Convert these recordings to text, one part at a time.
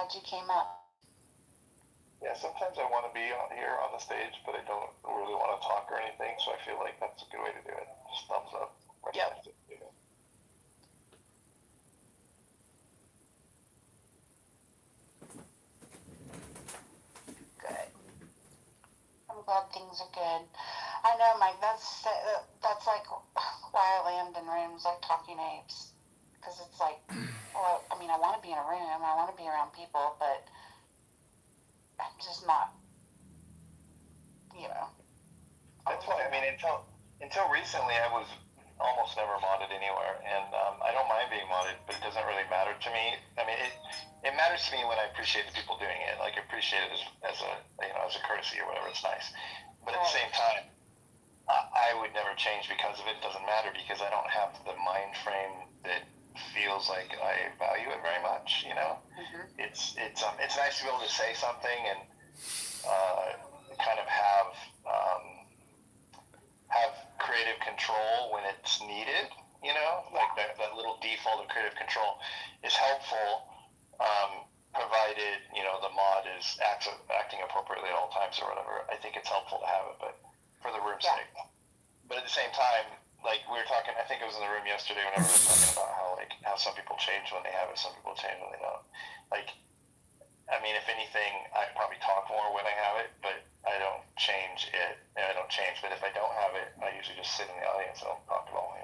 glad you came up. Yeah, sometimes I want to be on here on the stage, but I don't really want to talk or anything, so I feel like that's a good way to do it. Just thumbs up. Yep. Good. I'm glad things are good. I know, Mike, that's like why I land in rooms like Talking Apes. Because it's like, well, I mean, I want to be in a room, I want to be around people, but I'm just not, That's why, I mean, until recently, I was almost never modded anywhere, and I don't mind being modded, but it doesn't really matter to me. I mean, it matters to me when I appreciate the people doing it, like appreciate it as a courtesy or whatever. It's nice, but at the same time, I would never change because of it. It doesn't matter because I don't have the mind frame that feels like I value it very much. It's nice to be able to say something and kind of have creative control when it's needed. Like that little default of creative control is helpful, provided the mod is acting appropriately at all times or whatever. I think it's helpful to have it, but for the room's sake. But at the same time, like we were talking, I think it was in the room yesterday whenever we were talking about how some people change when they have it, some people change when they don't. Like, I mean, if anything, I probably talk more when I have it, but I don't change it. I don't change, but if I don't have it, I usually just sit in the audience and don't talk at all,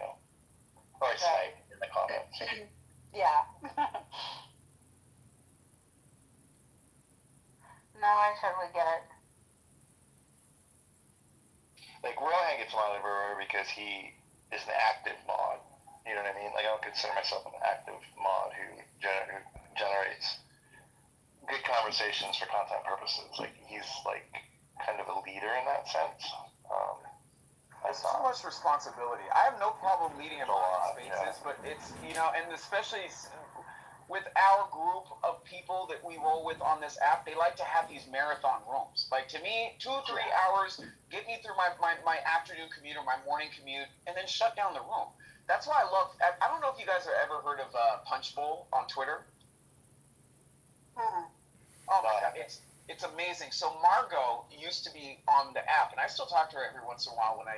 Or I say in the comments. Yeah. No, I totally get it. Like, Rohan gets modded everywhere because he is an active mod. You know what I mean? Like, I don't consider myself an active mod who generates good conversations for content purposes. Like, he's, like, kind of a leader in that sense. It's so much responsibility. I have no problem leading in a lot of spaces, but it's, and especially with our group of people that we roll with on this app, they like to have these marathon rooms. Like, to me, 2 or 3 hours, get me through my afternoon commute or my morning commute, and then shut down the room. That's why I don't know if you guys have ever heard of Punch Bowl on Twitter. Mm-hmm. Oh my God, it's amazing. So Margot used to be on the app, and I still talk to her every once in a while when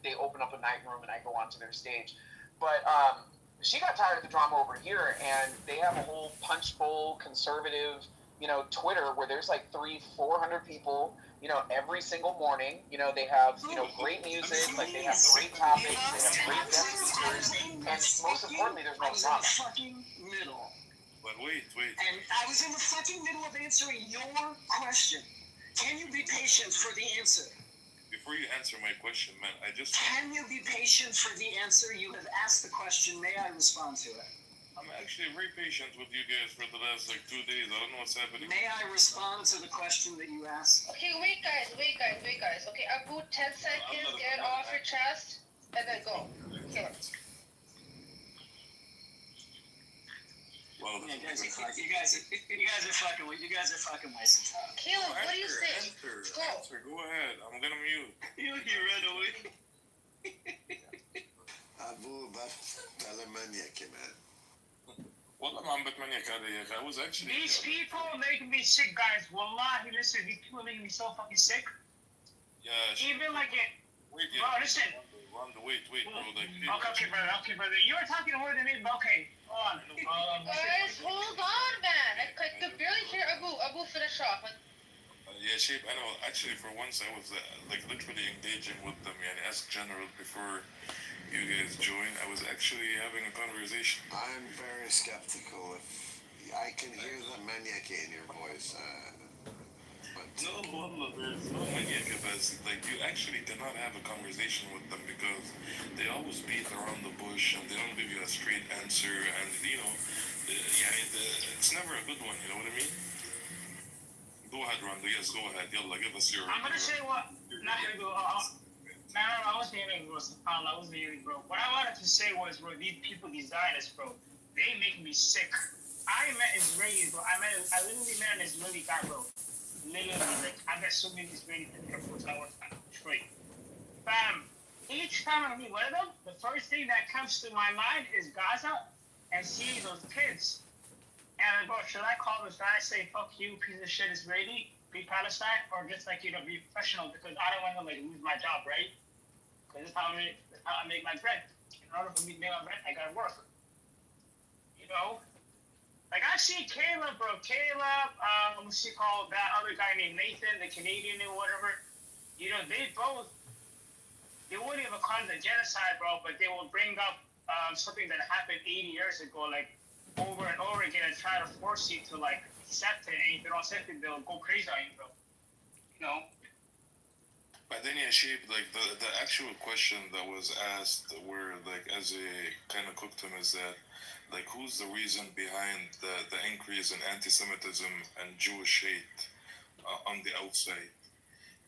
they open up a night room and I go onto their stage. But she got tired of the drama over here, and they have a whole Punch Bowl conservative, Twitter where there's like 300-400 people, every single morning. They have, great music, like they have great topics, they have great guest speakers, and most importantly, there's no drama. Fucking middle. But wait. And I was in the fucking middle of answering your question. Can you be patient for the answer? Before you answer my question, man, Can you be patient for the answer? You have asked the question. May I respond to it? I'm actually very patient with you guys for the last, 2 days. I don't know what's happening. May I respond to the question that you asked? Okay, wait, guys. Okay, Abu, 10 seconds, get it off your chest, and then go. Kill it. Well, you guys are fucking wasting time. Caleb, what do you say? Answer. Go ahead. I'm gonna mute. You ran away. Abu, بالمانياك man. والله ما عم بتمنيك هذا يا أخي. I was actually. These people making me sick, guys. Wallahi, listen, these people making me so fucking sick. Yeah. Even like it. Wait, bro, listen. Wait, bro. Okay, brother. You were talking more than me, but okay. Hold on. Guys, hold on, man. I could barely hear Abu finish off. Yeah, Shape, I know. Actually, for once, I was literally engaging with them. As general before you guys joined, I was actually having a conversation. I'm very skeptical. If I can hear the maniac in your voice, but no, there's no maniac about it. Like, you actually cannot have a conversation with them because they always beat around the bush and they don't give you a straight answer, and it's never a good one. You know what I mean? Go ahead, Rondo. Yes, go ahead. Yalla, give us your. I'm gonna say what. Not gonna go. I wasn't hearing, bro. What I wanted to say was, bro, these people, these Zionists, bro, they make me sick. I met Israelis, bro. I literally met an Israeli guy, bro. Literally, like, I met so many Israeli people I was at Detroit. Bam. Each time I meet one of them, the first thing that comes to my mind is Gaza and seeing those kids. And bro, should I call this guy and say fuck you, piece of shit, Israeli, be Palestine, or just like be professional because I don't want to like lose my job, right? Because that's how I make my bread. In order for me to make my bread, I gotta work. You know, like I see Caleb, bro. Caleb, what's he called? That other guy named Nathan, the Canadian or whatever. You know, they wouldn't even call it a genocide, bro, but they will bring up something that happened 80 years ago, like over and over again, and try to force you to like accept it. And if you don't accept it, they'll go crazy on you, bro. You know. But then, yeah, Sheep, like the actual question that was asked, where like as a kind of cooked him, is that like who's the reason behind the increase in anti-Semitism and Jewish hate on the outside?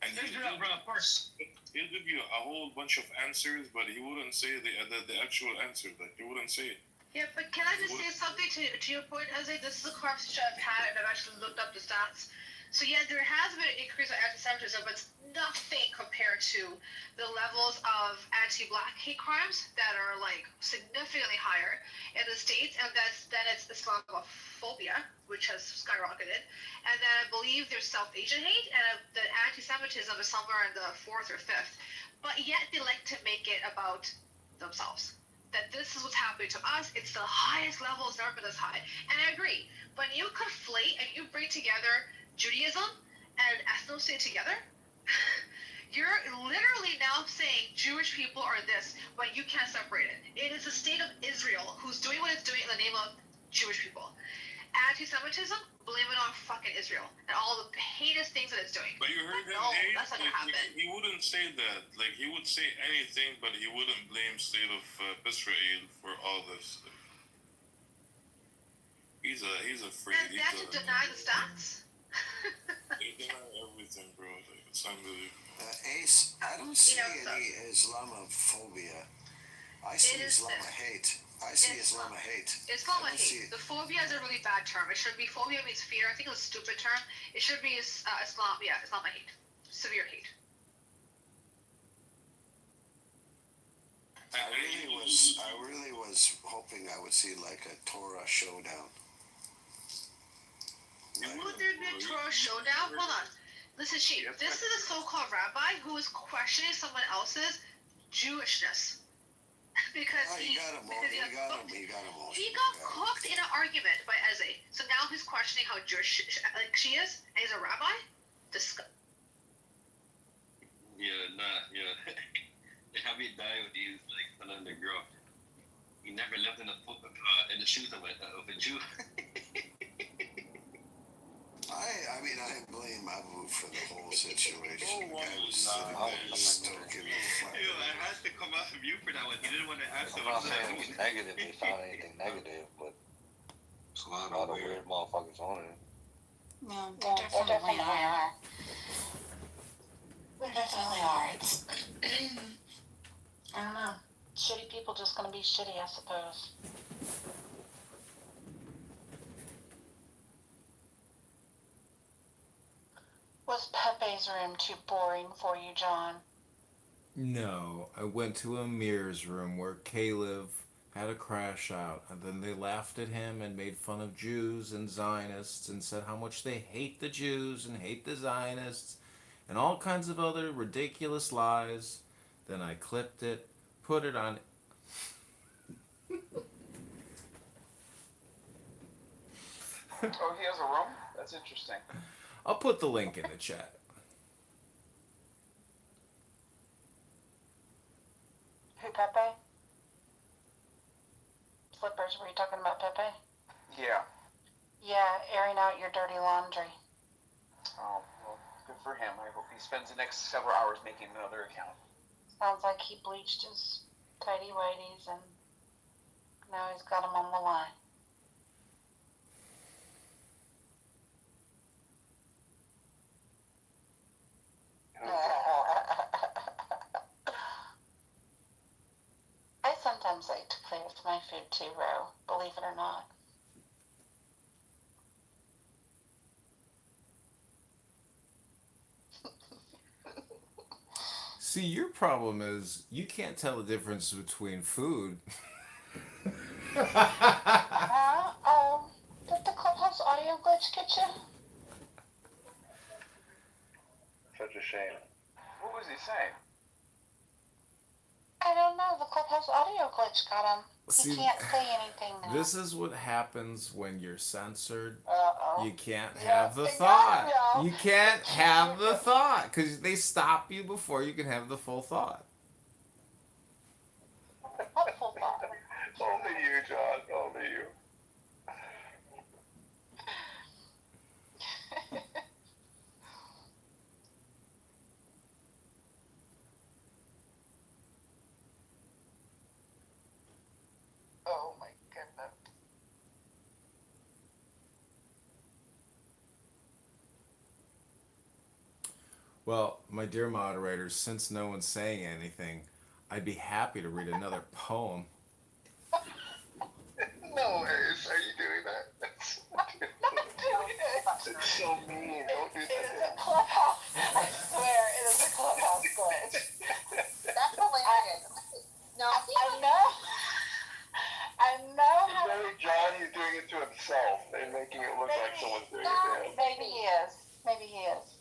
And Israel, bro, of course. He'll give you a whole bunch of answers, but he wouldn't say the actual answer. Like he wouldn't say it. Yeah, but can I just say something to your point, Jose? This is a conversation I've had, and I've actually looked up the stats. So yeah, there has been an increase in anti-Semitism, but it's nothing compared to the levels of anti-Black hate crimes that are like significantly higher in the States, and then it's Islamophobia, which has skyrocketed, and then I believe there's South Asian hate, and the anti-Semitism is somewhere in the fourth or fifth. But yet they like to make it about themselves. That this is what's happening to us. It's the highest level. It's never been this high. And I agree. When you conflate and you bring together Judaism and ethnicity together, you're literally now saying Jewish people are this when you can't separate it. It is the state of Israel who's doing what it's doing in the name of Jewish people. Anti-Semitism, blame it on fucking Israel and all the heinous things that it's doing. But you heard him, No, Dave? that's not gonna happen. He wouldn't say that. Like he would say anything, but he wouldn't blame state of Israel for all this. He's a freak. And that to deny the stats. They deny everything, bro. Like, it's unbelievable. Ace, I don't see any Islamophobia. I see Islamahate. I see Islamahate. Islamahate. The phobia is a really bad term. It should be, phobia means fear. I think it's a stupid term. It should be Islamahate. Severe hate. I really was hoping I would see like a Torah showdown. Would there be a Torah showdown? Hold on. Listen, Sheep. This is a so-called rabbi who is questioning someone else's Jewishness. Because he got cooked in an argument by Eze. So now he's questioning how Jewish she is, and he's a rabbi? Disgusting. Yeah. Habib died when he was like still on the girl. He never lived in the shoes of a Jew. I mean, I blame Abu for the whole situation. The guy was stoking the fire. I had to come off of you for that one. He didn't want to answer. I'm not saying it was negative. They found anything negative, but there's a lot of weird motherfuckers on it. No, there definitely are. There definitely are. It's I don't know. Shitty people just gonna be shitty, I suppose. Was Pepe's room too boring for you, John? No, I went to Amir's room where Caleb had a crash out, and then they laughed at him and made fun of Jews and Zionists and said how much they hate the Jews and hate the Zionists and all kinds of other ridiculous lies. Then I clipped it, put it on. Oh, he has a room? That's interesting. I'll put the link in the chat. Who, Pepe? Flippers, were you talking about Pepe? Yeah. Yeah, airing out your dirty laundry. Oh, well, good for him. I hope he spends the next several hours making another account. Sounds like he bleached his tidy whities and now he's got them on the line. I sometimes like to play with my food too, Ro, believe it or not. See, your problem is you can't tell the difference between food. Oh, the glitch get you? Such a shame. What was he saying? I don't know. The Clubhouse audio glitch got him. See, He can't say anything now. This is what happens when you're censored. Uh-oh. You can't Yeah, have the they got thought. him, y'all. You can't have the thought because they stop you before you can have the full thought. What full thought? Only you, John. Only you. Oh my goodness. Well, my dear moderators, since no one's saying anything, I'd be happy to read another poem. No worries. Are you doing that? It's so mean. Don't do It is that. a Clubhouse. I swear, it is a Clubhouse glitch. That's hilarious. No, I know. I know how. Maybe John, he's doing it to himself and making it look like someone's doing it to him. Maybe he is. Maybe he is.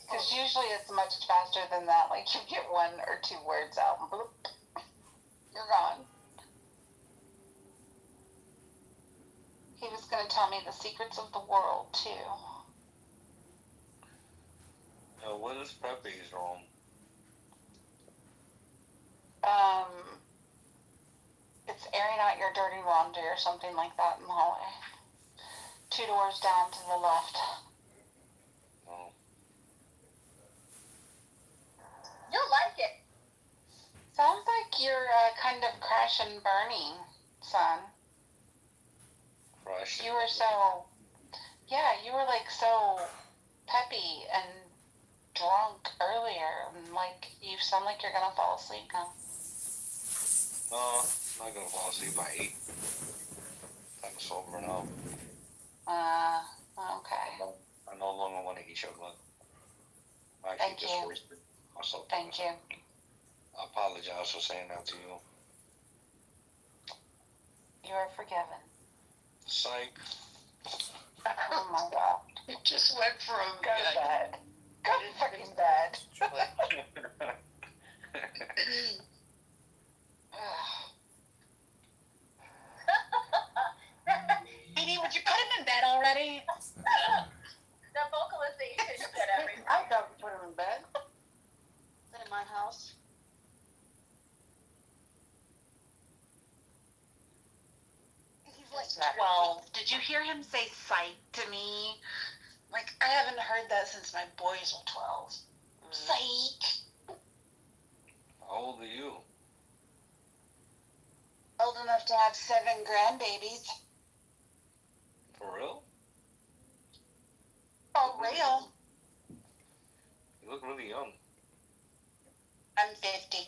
Because usually it's much faster than that. Like you get 1 or 2 words out and bloop, you're gone. He was going to tell me the secrets of the world too. What is Pepe's room? It's airing out your dirty laundry or something like that in the hallway. 2 doors down to the left. Oh. you'll like it. Sounds like you're kind of crash and burning, son. Fresh. You were so, yeah, you were like so peppy and drunk earlier, and like you sound like you're gonna fall asleep now. No, I'm not gonna fall asleep by 8. I'm sober now. Okay. I no longer want to eat chocolate. I actually Thank just you. wasted myself. Thank you. I apologize for saying that to you. You are forgiven. Psych. Oh my God. You just went from Go to bed. Go to fucking bed. Edie, would you put him in bed already? The vocalization said everything. I don't put him in bed. In my house. He's like 12. Did you hear him say psych to me? Like, I haven't heard that since my boys were 12. Psych. How old are you? Old enough to have 7 grandbabies. For real? Oh, real? You look really young. I'm 50.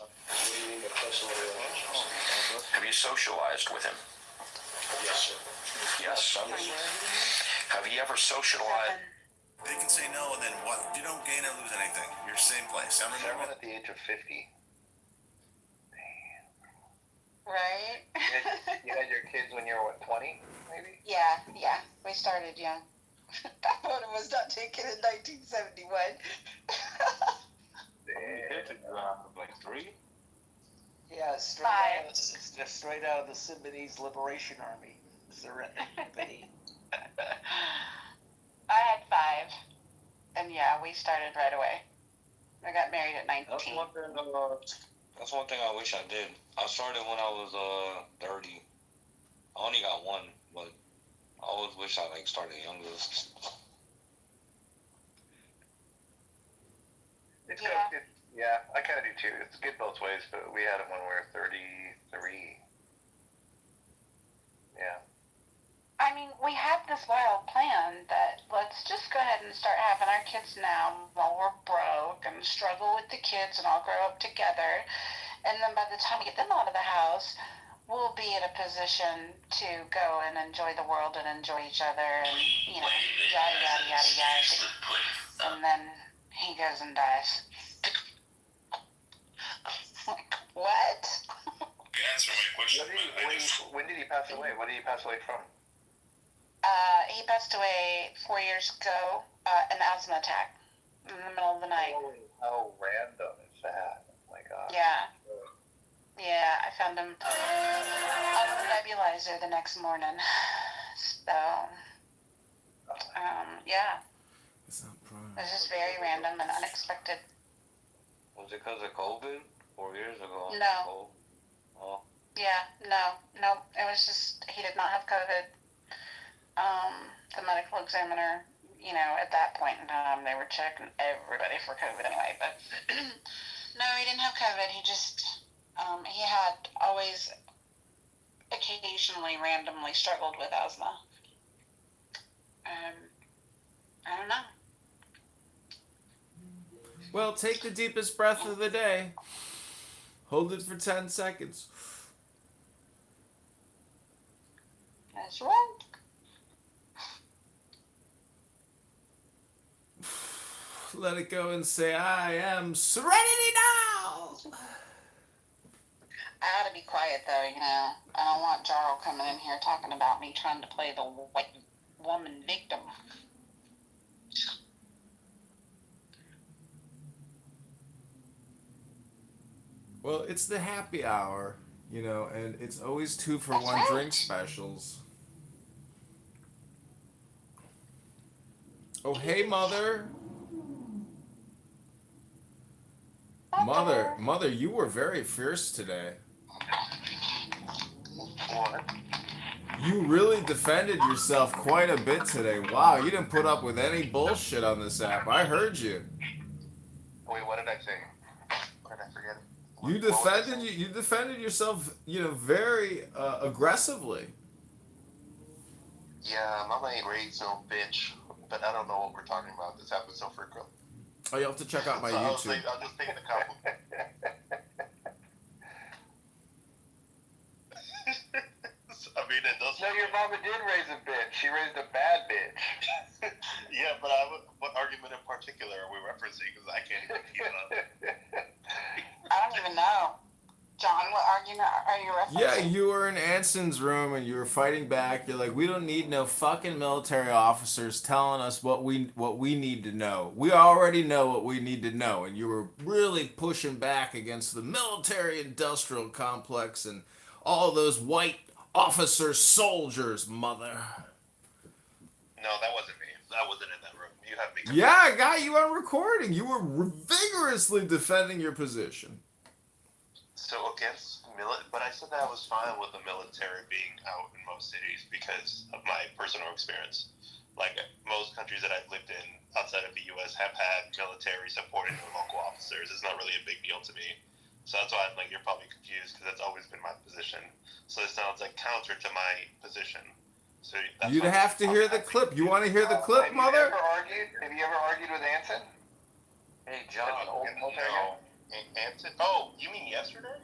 Have you socialized with him? Yes, sir. Yes. Have you ever socialized? They can say no, and then what? You don't gain or lose anything. You're same place. I remember. At the age of 50. Right? You had your kids when you were, what, 20, maybe? Yeah. We started young. That photo was not taken in 1971. Like 3? Yeah, straight 5. out, it's just straight out of the Sudanese Liberation Army. Sympathy. I had 5. And yeah, we started right away. I got married at 19. That's one thing I wish I did. I started when I was 30. I only got 1, but I always wish I started younger. It's Yeah. good. Yeah, I kind of do too. It's good both ways, but we had them when we were 33. Yeah. I mean, we had this wild plan that let's just go ahead and start having our kids now while we're broke and struggle with the kids and all grow up together. And then by the time we get them out of the house, we'll be in a position to go and enjoy the world and enjoy each other and, you know, yada, yada, yada, yada. And then he goes and dies. Like, what? You answer my question. When did he pass away? What did he pass away from? He passed away 4 years ago, an asthma attack in the middle of the night. Holy, how random is that? Oh my God. Yeah. Yeah, I found him on the nebulizer the next morning. So, yeah. It's not prime. It was just very random and unexpected. Was it because of COVID 4 years ago? No. Oh. Yeah, no. It was just, he did not have COVID. The medical examiner, at that point in time, they were checking everybody for COVID anyway, but no, he didn't have COVID. He just, he had always occasionally randomly struggled with asthma. I don't know. Well, take the deepest breath of the day. Hold it for 10 seconds. That's right. Let it go and say, I am serenity now. I ought to be quiet though, I don't want Jarl coming in here talking about me trying to play the white woman victim. Well, it's the happy hour, and it's always 2 for That's 1 right. drink specials. Oh, hey, Mother. Mother, you were very fierce today. What? You really defended yourself quite a bit today. Wow, you didn't put up with any bullshit on this app. I heard you. Wait, what did I say? Did I forget? You defended yourself, very aggressively. Yeah, Mama ain't raised no bitch, but I don't know what we're talking about. This happens so frequently. Oh, you have to check out my So YouTube. I'll just take the compliment. I mean, it does. No, your mama did raise a bitch. She raised a bad bitch. Yeah, but what argument in particular are we referencing? Because I can't even keep up. I don't even know. John, what argument are you referencing? Yeah, you were in Anson's room and you were fighting back. You're like, we don't need no fucking military officers telling us what we need to know. We already know what we need to know. And you were really pushing back against the military-industrial complex and all those white officer soldiers, Mother. No, that wasn't me. I wasn't in that room. You have me. Yeah, I got you on recording. You were vigorously defending your position. So but I said that I was fine with the military being out in most cities because of my personal experience. Like most countries that I've lived in outside of the U.S. have had military supporting their local officers. It's not really a big deal to me. So that's why I'm like, you're probably confused because that's always been my position. So it sounds like counter to my position. So you'd have to hear the clip. You want to hear the clip, Mother? Have you ever argued with Anson? Hey, John. Anson? Oh, you mean yesterday?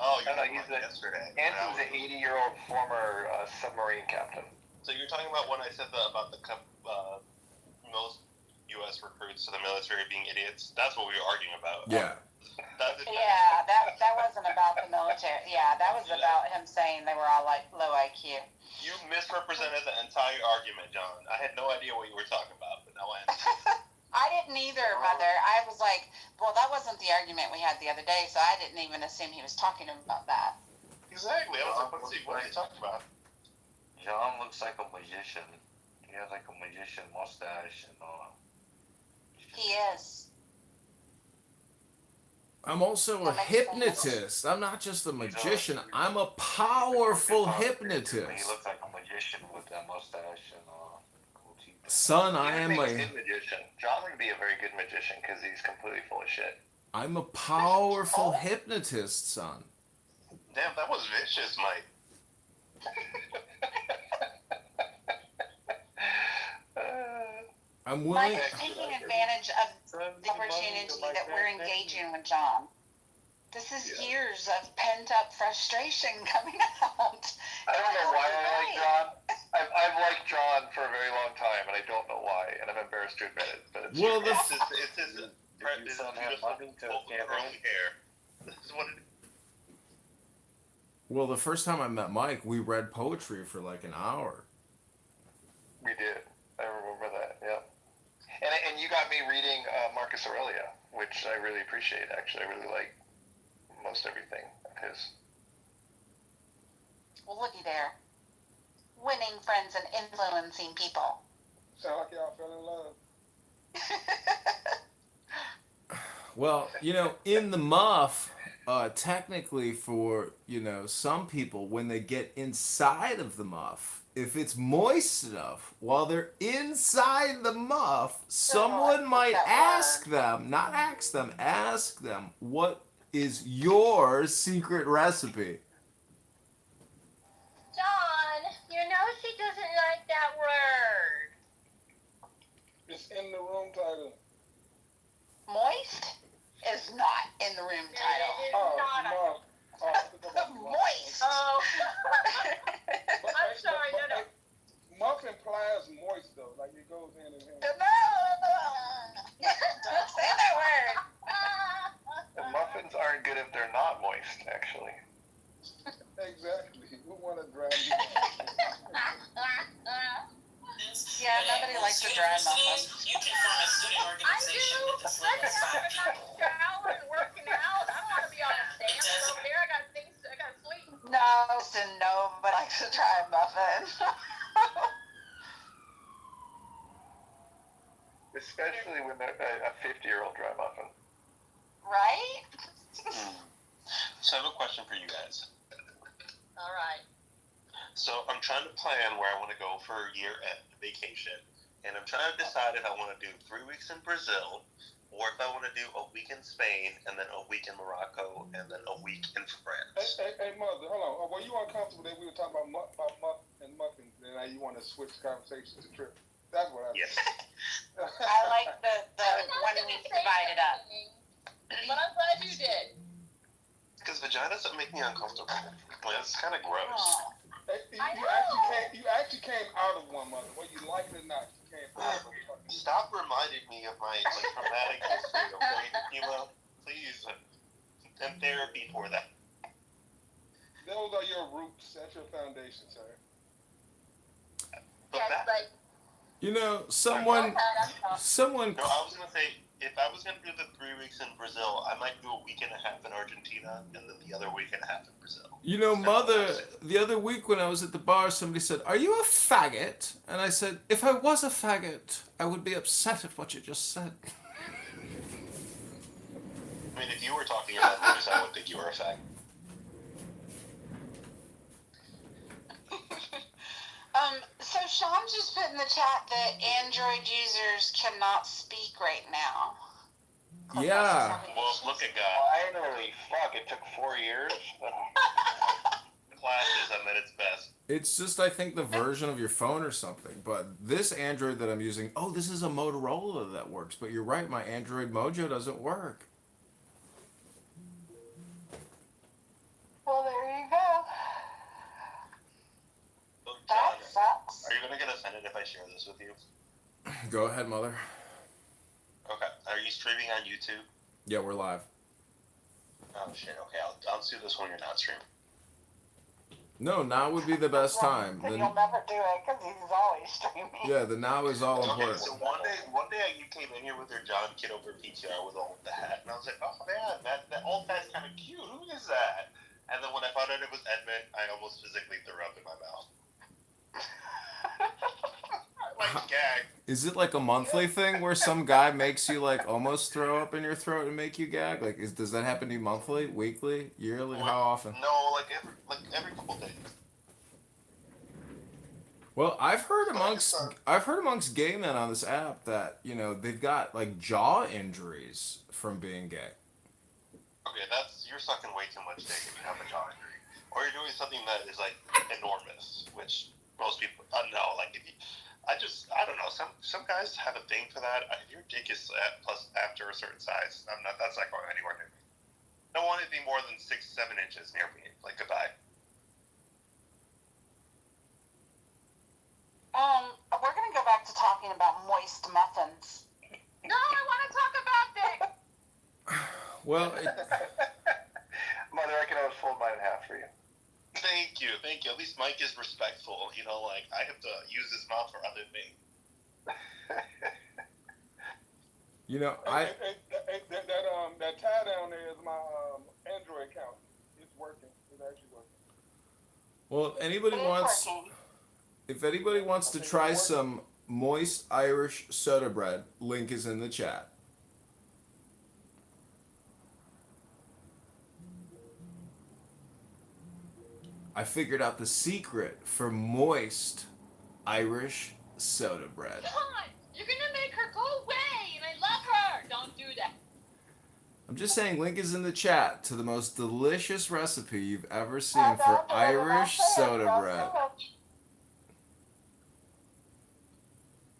Oh, you're talking about yesterday. Anson's an 80-year-old former submarine captain. So you're talking about when I said about the most U.S. recruits to the military being idiots? That's what we were arguing about. Yeah. Yeah, that wasn't about the military. Yeah, that was about him saying they were all like low IQ. You misrepresented the entire argument, John. I had no idea what you were talking about, but now I understand. I didn't either, Mother. I was like, well, that wasn't the argument we had the other day, so I didn't even assume he was talking about that. Exactly. I was like, what are you talking about? John looks like a magician. He has like a magician mustache and He is. I'm also a hypnotist. I'm not just a magician. I'm a powerful hypnotist. He looks like a magician with that mustache and cool teeth. Son, I am a good magician. John would be a very good magician because he's completely full of shit. I'm a powerful hypnotist, son. Damn, that was vicious, Mike. I'm willing. Mike is taking advantage of the opportunity that we're engaging with John. This is years of pent-up frustration coming out. I don't know why I like John. I've liked John for a very long time, and I don't know why, and I'm embarrassed to admit it. But it's well, it's his beautiful curly hair. This is what it is. Well, the first time I met Mike, we read poetry for like an hour. We did. I remember that. Yeah. And you got me reading Marcus Aurelius, which I really appreciate. Actually, I really like most everything of his. Well, looky there. Winning friends and influencing people. Sound like y'all fell in love. Well, in the muff, technically for, some people, when they get inside of the muff, if it's moist enough, while they're inside the muff, someone might ask them, ask them, what is your secret recipe? John, she doesn't like that word. It's in the room title. Moist is not in the room title. It is not. Moist. Oh. I'm sorry. No. Muff implies moist though, like it goes hand in hand. Don't say that word. The muffins aren't good if they're not moist, actually. Exactly. We want to dry you. Yeah, nobody likes a dry muffin. I do. I'm shower and working out. I don't want to be on a stand over there. I got sleep. No, nobody likes a dry muffin. Especially when a 50-year-old dry muffin. Right? So I have a question for you guys. All right. So I'm trying to plan where I want to go for year-end vacation, and I'm trying to decide if I want to do 3 weeks in Brazil, or if I want to do a week in Spain, and then a week in Morocco, and then a week in France. Hey, mother, hold on. Were you uncomfortable that we were talking about muff and muffins, and now you want to switch the conversation to trip? That's what I Yes. I like the when we divide it up. But I'm glad you did. Because vaginas don't make me uncomfortable. Like, it's kind of gross. Oh. You actually came out of one, mother. Whether you like it or not, you came out of one. Stop reminding me of my traumatic history, okay? Please. And therapy for that. Those are your roots. That's your foundation, sir. But Yes, but Someone. No, I was gonna say, if I was gonna do the 3 weeks in Brazil, I might do a week and a half in Argentina, and then the other week and a half in Brazil. Mother, the other week when I was at the bar, somebody said, "Are you a faggot?" And I said, "If I was a faggot, I would be upset at what you just said." I mean, if you were talking about this, I would think you were a faggot. So Sean just put in the chat that Android users cannot speak right now. Yeah. Well, look at God. Finally, fuck, it took 4 years. Classes, I'm at its best. It's just, I think, the version of your phone or something. But this Android that I'm using, this is a Motorola that works. But you're right, my Android Mojo doesn't work. Well, there you go. Look, That John, sucks. are you gonna get offended if I share this with you? Go ahead, Mother. Okay. Are you streaming on YouTube? Yeah, we're live. Oh shit. Okay, I'll do this when you're not streaming. No, now would be the best time. You'll never do it because he's always streaming. Yeah, the now is all Okay, important. so one day you came in here with your John Kitover PTR with all the hat, and I was like, oh man, that old guy's kind of cute. Who is that? And then when I found out it was Edmund, I almost physically threw up in my mouth. Like gag. Is it like a monthly thing where some guy makes you like almost throw up in your throat and make you gag? Like, does that happen to you monthly, weekly, yearly? How often? No, like every couple days. Well, I've heard amongst gay men on this app that they've got like jaw injuries from being gay. Okay, you're sucking way too much dick if you have a jaw injury, or you're doing something that is like enormous, which most people know. Like I don't know. Some guys have a thing for that. If your dick is plus after a certain size, that's not going anywhere near me. I don't want anything more than 6-7 inches near me. Like goodbye. We're gonna go back to talking about moist muffins. No, I want to talk about dick. Well, Mother, I can always fold mine in half for you. Thank Thank you. At least Mike is respectful. You know, like I have to use his mouth for other things. You know, that tie down there is my Android account. It's working. It's actually working. well, if anybody wants to try some moist Irish soda bread, link is in the chat. I figured out the secret for moist Irish soda bread. God, you're gonna make her go away, and I love her. Don't do that. I'm just saying, link is in the chat to the most delicious recipe you've ever seen for Irish soda bread.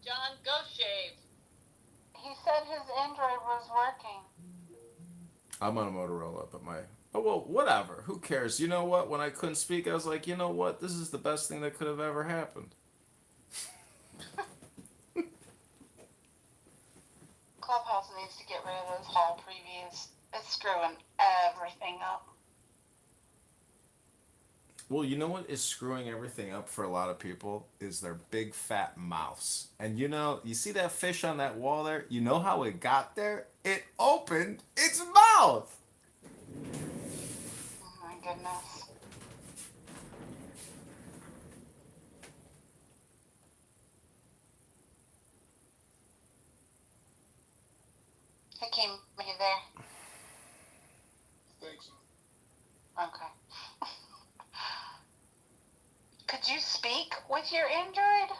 John, go shave. He said his Android was working. I'm on a Motorola, but oh, well, whatever. Who cares? You know what? When I couldn't speak, I was like, you know what? This is the best thing that could have ever happened. Clubhouse needs to get rid of those hall previews. It's screwing everything up. Well, you know what is screwing everything up for a lot of people is their big fat mouths. And you know, you see that fish on that wall there? You know how it got there? It opened its mouth! Oh my goodness. Hey, Kim, are you there? Thanks. Okay. Could you speak with your Android?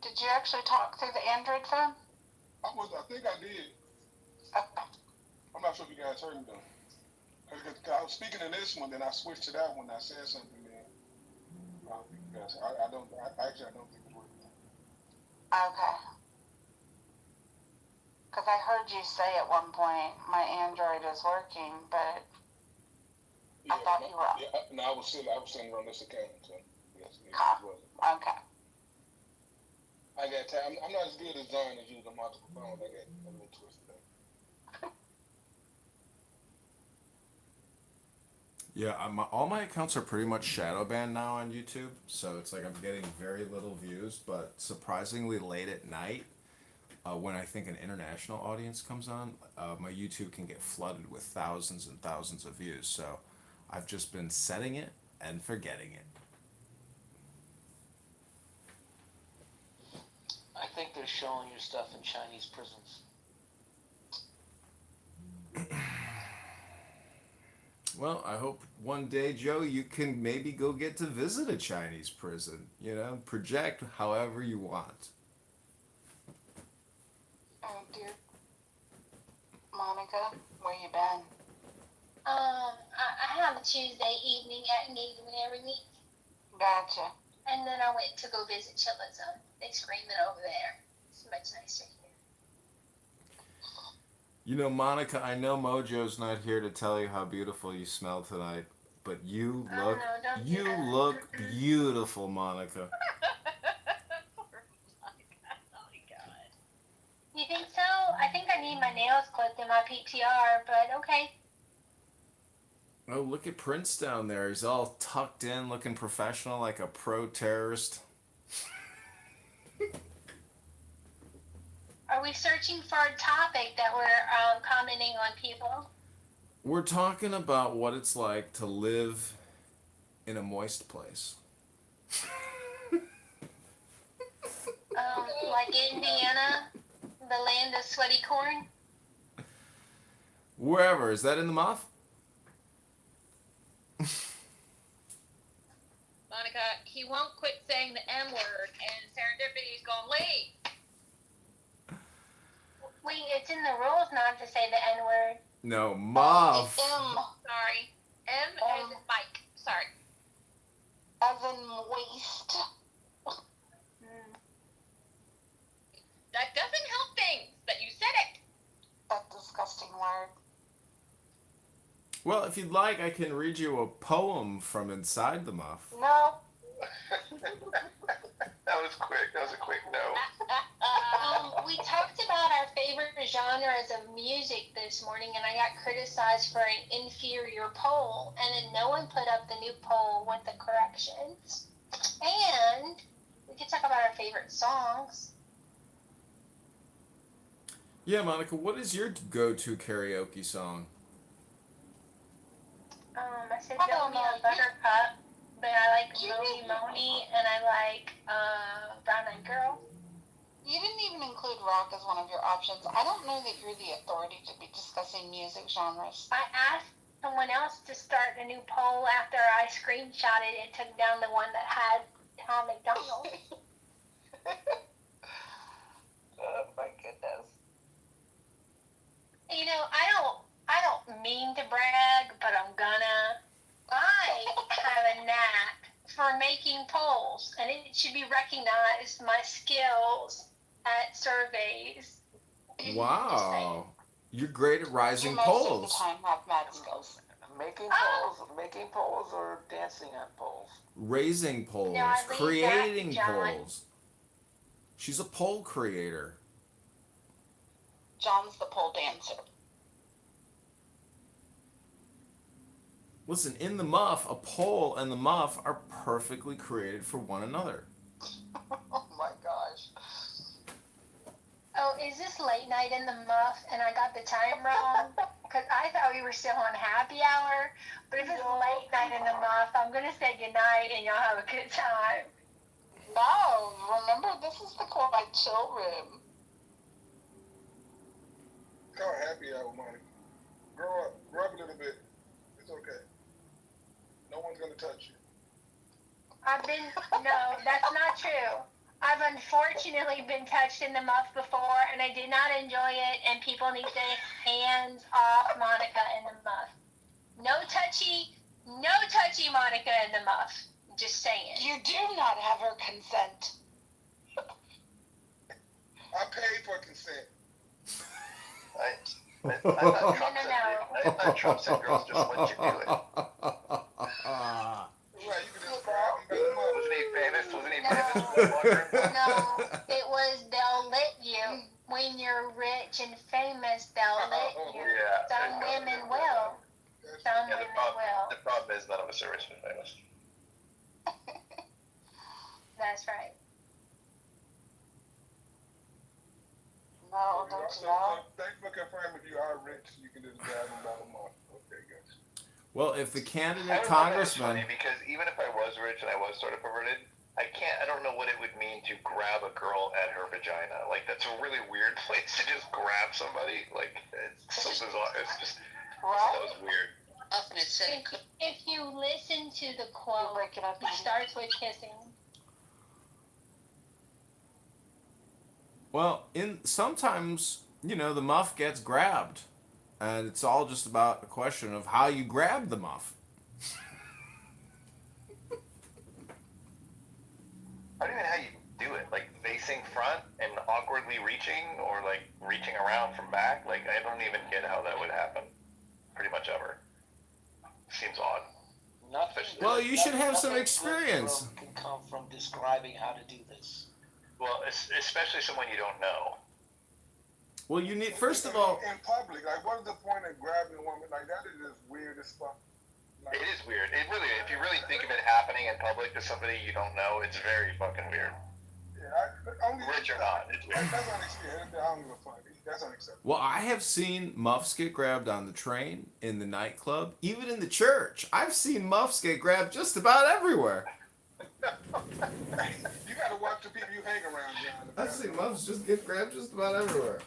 Did you actually talk through the Android phone? I think I did. Okay. I'm not sure if you guys heard me though. Cause I was speaking to this one, then I switched to that one. I said something. Then I don't think it's working. Okay. Because I heard you say at one point, my Android is working, but I thought you were. Yeah, no, I was sitting on this account, so yes, it was. Okay. I got time. I'm not as good as John as using multiple phones. I got a little twisted up. Yeah, all my accounts are pretty much shadow banned now on YouTube, so it's like I'm getting very little views, but surprisingly late at night, when I think an international audience comes on, my YouTube can get flooded with thousands and thousands of views, so I've just been setting it and forgetting it. I think they're showing your stuff in Chinese prisons. Well, I hope one day, Joe, you can maybe go get to visit a Chinese prison. You know, project however you want. Oh, dear. Monica, where you been? I have a Tuesday evening at engagement every week. Gotcha. And then I went to go visit Chillism. They screaming over there. It's much nicer here. You know, Monica, I know Mojo's not here to tell you how beautiful you smell tonight, but you look beautiful, Monica. Poor Monica. Oh my god. You think so? I think I need my nails clipped in my PTR, but okay. Oh, look at Prince down there. He's all tucked in, looking professional like a pro-terrorist. Are we searching for a topic that we're commenting on people? We're talking about what it's like to live in a moist place. Like Indiana, the land of sweaty corn? Wherever. Is that in the muff? Monica, he won't quit saying the M word, and Serendipity's going, wait. Wait, it's in the rules not to say the N word. No, muff. M. Sorry. M as in Mike. Sorry. As in moist. That doesn't help things, that you said it. That disgusting word. Well, if you'd like, I can read you a poem from inside the muff. No. That was quick. That was a quick no. We talked about our favorite genres genres of music this morning, and I got criticized for an inferior poll, and then no one put up the new poll with the corrections. And we could talk about our favorite songs. Yeah, Monica, what is your go-to karaoke song? I said Don't Be a Buttercup, but I like Moni Moni, and I like Brown Eyed Girl. You didn't even include rock as one of your options. I don't know that you're the authority to be discussing music genres. I asked someone else to start a new poll after I screenshotted and took down the one that had Tom McDonald. Oh my goodness. You know, I don't mean to brag, but I'm gonna. I have a knack for making polls, and it should be recognized, my skills at surveys. Wow. You're great at rising You most polls. of the time have mad skills. Making polls or dancing on polls? Raising polls, No, I leave creating that, John. polls. She's a poll creator. John's the pole dancer. Listen, in the muff, a pole and the muff are perfectly created for one another. Oh my gosh. Oh, is this late night in the muff and I got the time wrong? Because I thought we were still on happy hour. But if it's late night in the muff, I'm going to say goodnight and y'all have a good time. No, remember, this is the quiet chill room. Call happy hour, Monica. Grow up a little bit. It's okay. No one's gonna touch you. No, that's not true. I've unfortunately been touched in the muff before, and I did not enjoy it, and people need to hands off Monica in the muff. No touchy Monica in the muff. Just saying. You do not have her consent. I paid for consent. I thought Trump said girls just let you do it. Right, you can just grab them. Wasn't he famous? No, it was they'll let you. When you're rich and famous, they'll let you. Yeah. Some women will. Some Yeah, women will. the problem is none of us are rich and famous. That's right. No, don't you know? Thanks for confirming if you are rich, you can just grab them by the month. Okay, guys. Well, if the I candidate don't know, it's congressman... funny because even if I was rich and I was sort of perverted, I don't know what it would mean to grab a girl at her vagina. Like, that's a really weird place to just grab somebody. Like, it's so bizarre. It's just, that was weird. If you listen to the quote, it starts with kissing. Well, sometimes, the muff gets grabbed. And it's all just about a question of how you grab the muff. I don't even know how you do it. Like, facing front and awkwardly reaching, or, like, reaching around from back. Like, I don't even get how that would happen. Pretty much ever. Seems odd. Well, you should have some experience. Can come from describing how to do this. Well, especially someone you don't know. Well, you need, first of all... In public, like, what is the point of grabbing a woman? Like, that is just weird as fuck. Like, It is weird. It really, if you really think of it happening in public to somebody you don't know, it's very fucking weird. Yeah, Rich or not, it's weird. That's unacceptable. I don't give a fuck. That's unacceptable. Well, I have seen muffs get grabbed on the train, in the nightclub, even in the church. I've seen muffs get grabbed just about everywhere. You gotta watch the people you hang around, John. I've seen muffs just get grabbed just about everywhere.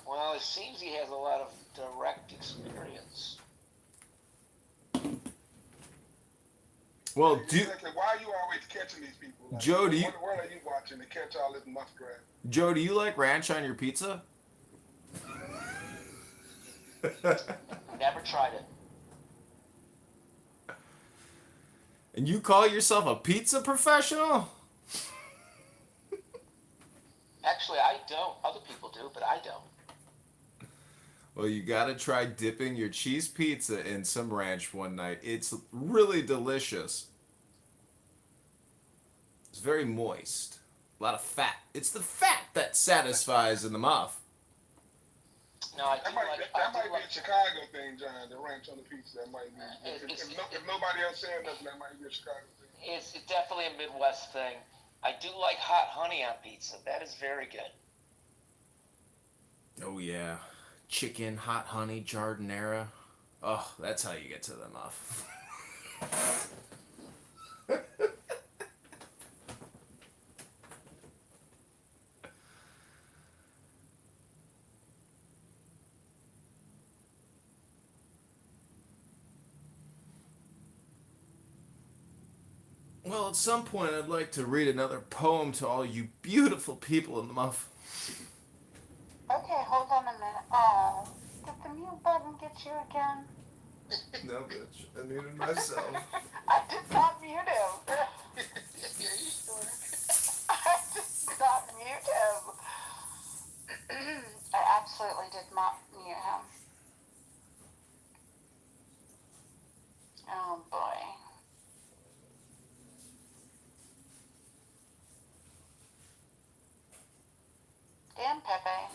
Well, it seems he has a lot of direct experience. Well, Exactly. Why are you always catching these people? Like, Joe, do you... What are you watching to catch all this muff grab? Joe, do you like ranch on your pizza? Never tried it. And you call yourself a pizza professional? Actually, I don't. Other people do, but I don't. Well, you gotta try dipping your cheese pizza in some ranch one night. It's really delicious. It's very moist. A lot of fat. It's the fat that satisfies in the muff. No, I do That might like. that might be a Chicago thing, John. The ranch on the pizza. That might be. If nobody else saying nothing, that might be a Chicago thing. It's definitely a Midwest thing. I do like hot honey on pizza. That is very good. Oh yeah, chicken, hot honey, jardinera. Oh, that's how you get to the muff. Well, at some point, I'd like to read another poem to all you beautiful people in the muff. Okay, hold on a minute. Oh, did the mute button get you again? No, bitch. I muted myself. I did not mute him. Are you sure? I did not mute him. I absolutely did not mute him. Oh boy. Damn, Pepe.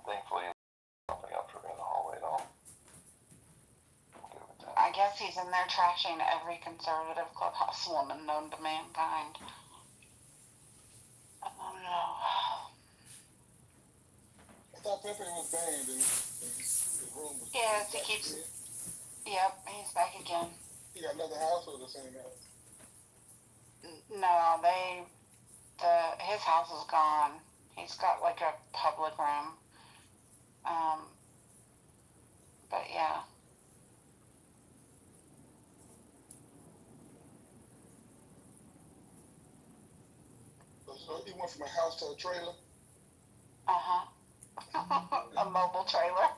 Thankfully, something up for me in the hallway, though. I guess he's in there trashing every conservative clubhouse woman known to mankind. Oh no. I thought Pepe was banned and his room was. Yes, he keeps. Yep, he's back again. He got another house or the same house? No, his house is gone. He's got like a public room. But yeah. So he went from a house to a trailer? Uh-huh. A mobile trailer.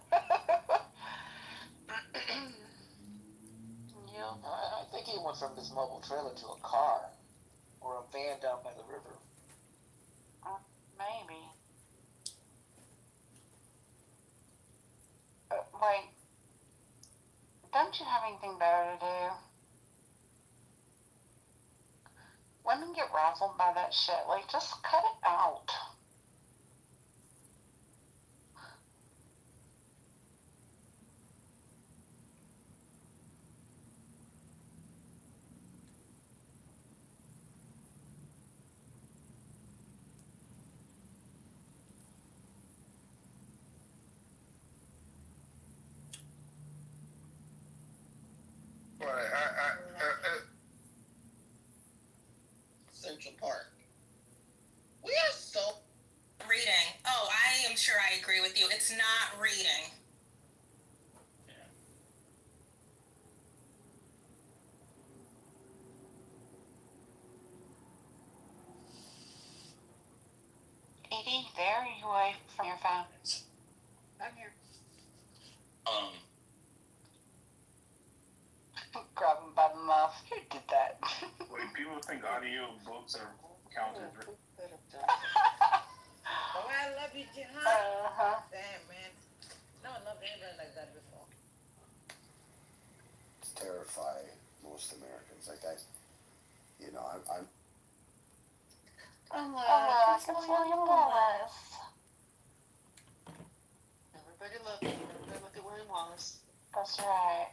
Yeah, I think he went from this mobile trailer to a car or a van down by the river. Maybe. Like, don't you have anything better to do? Women get razzled by that shit. Like, just cut it out. Central Park. We are so reading. Oh, I am sure I agree with you. It's not reading. Edie, there are you away from your phone? I'm here. Grab him by the muff. Who did that? Wait, people think audio books are counted. Oh, I love you, John. Uh-huh. Damn, man. No, I love anybody like that before. It's terrify most Americans. Like I'm Look, it's William Wallace. Everybody look at William Wallace. That's right.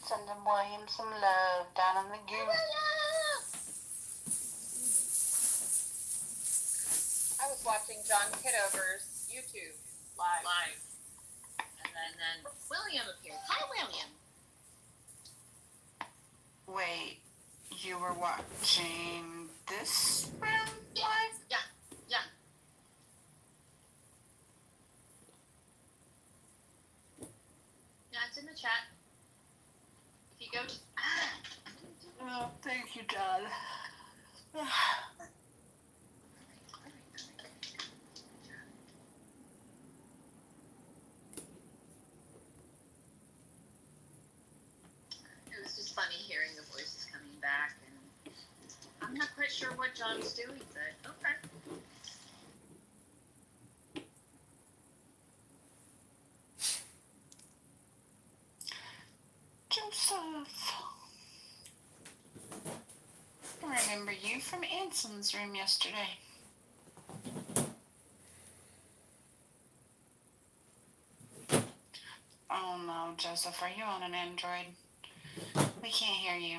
Sending William some love down in the goose. I was watching John Kitover's YouTube live. And then William appeared. Hi, William. Wait, you were watching this room live? Yeah. Yeah, it's in the chat. If you go to... Oh, thank you, John. It was just funny hearing the voices coming back, and I'm not quite sure what John's doing, but okay. Joseph. from Anson's room yesterday. Oh no, Joseph, are you on an Android? We can't hear you.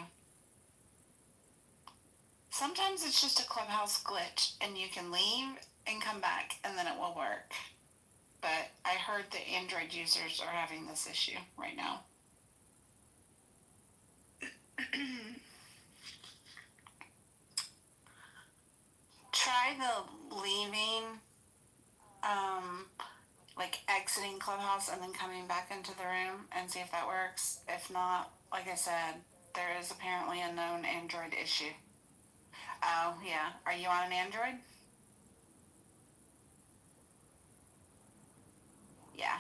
Sometimes it's just a Clubhouse glitch and you can leave and come back and then it will work. But I heard that Android users are having this issue right now. Try the leaving, like exiting Clubhouse and then coming back into the room and see if that works. If not, like I said, there is apparently a known Android issue. Oh, yeah. Are you on an Android? Yeah.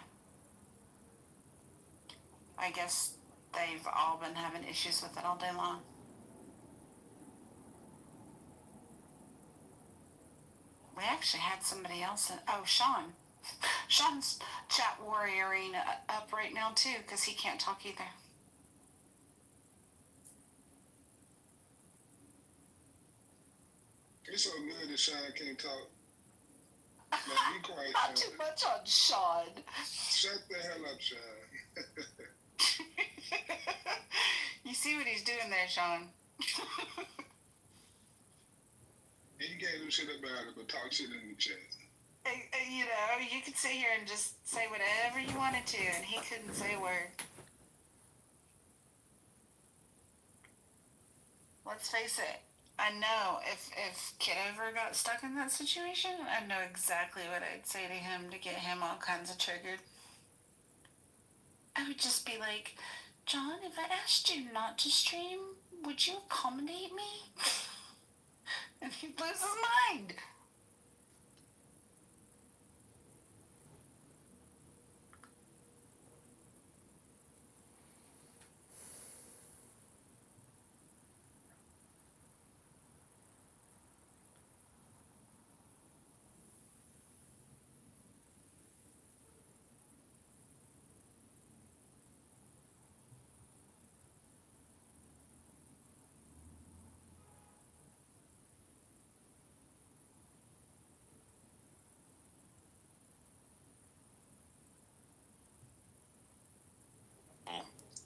I guess they've all been having issues with it all day long. We actually had somebody else Sean. Sean's chat warrioring up right now too because he can't talk either. It's so good that Sean can't talk. Like, be quiet. Not too much on Sean. Shut the hell up, Sean. You see what he's doing there, Sean? He can't do shit about it, but talk shit in the chat. You know, you could sit here and just say whatever you wanted to, and he couldn't say a word. Let's face it. I know if Kitover got stuck in that situation, I know exactly what I'd say to him to get him all kinds of triggered. I would just be like, John, if I asked you not to stream, would you accommodate me? And he'd lose his mind.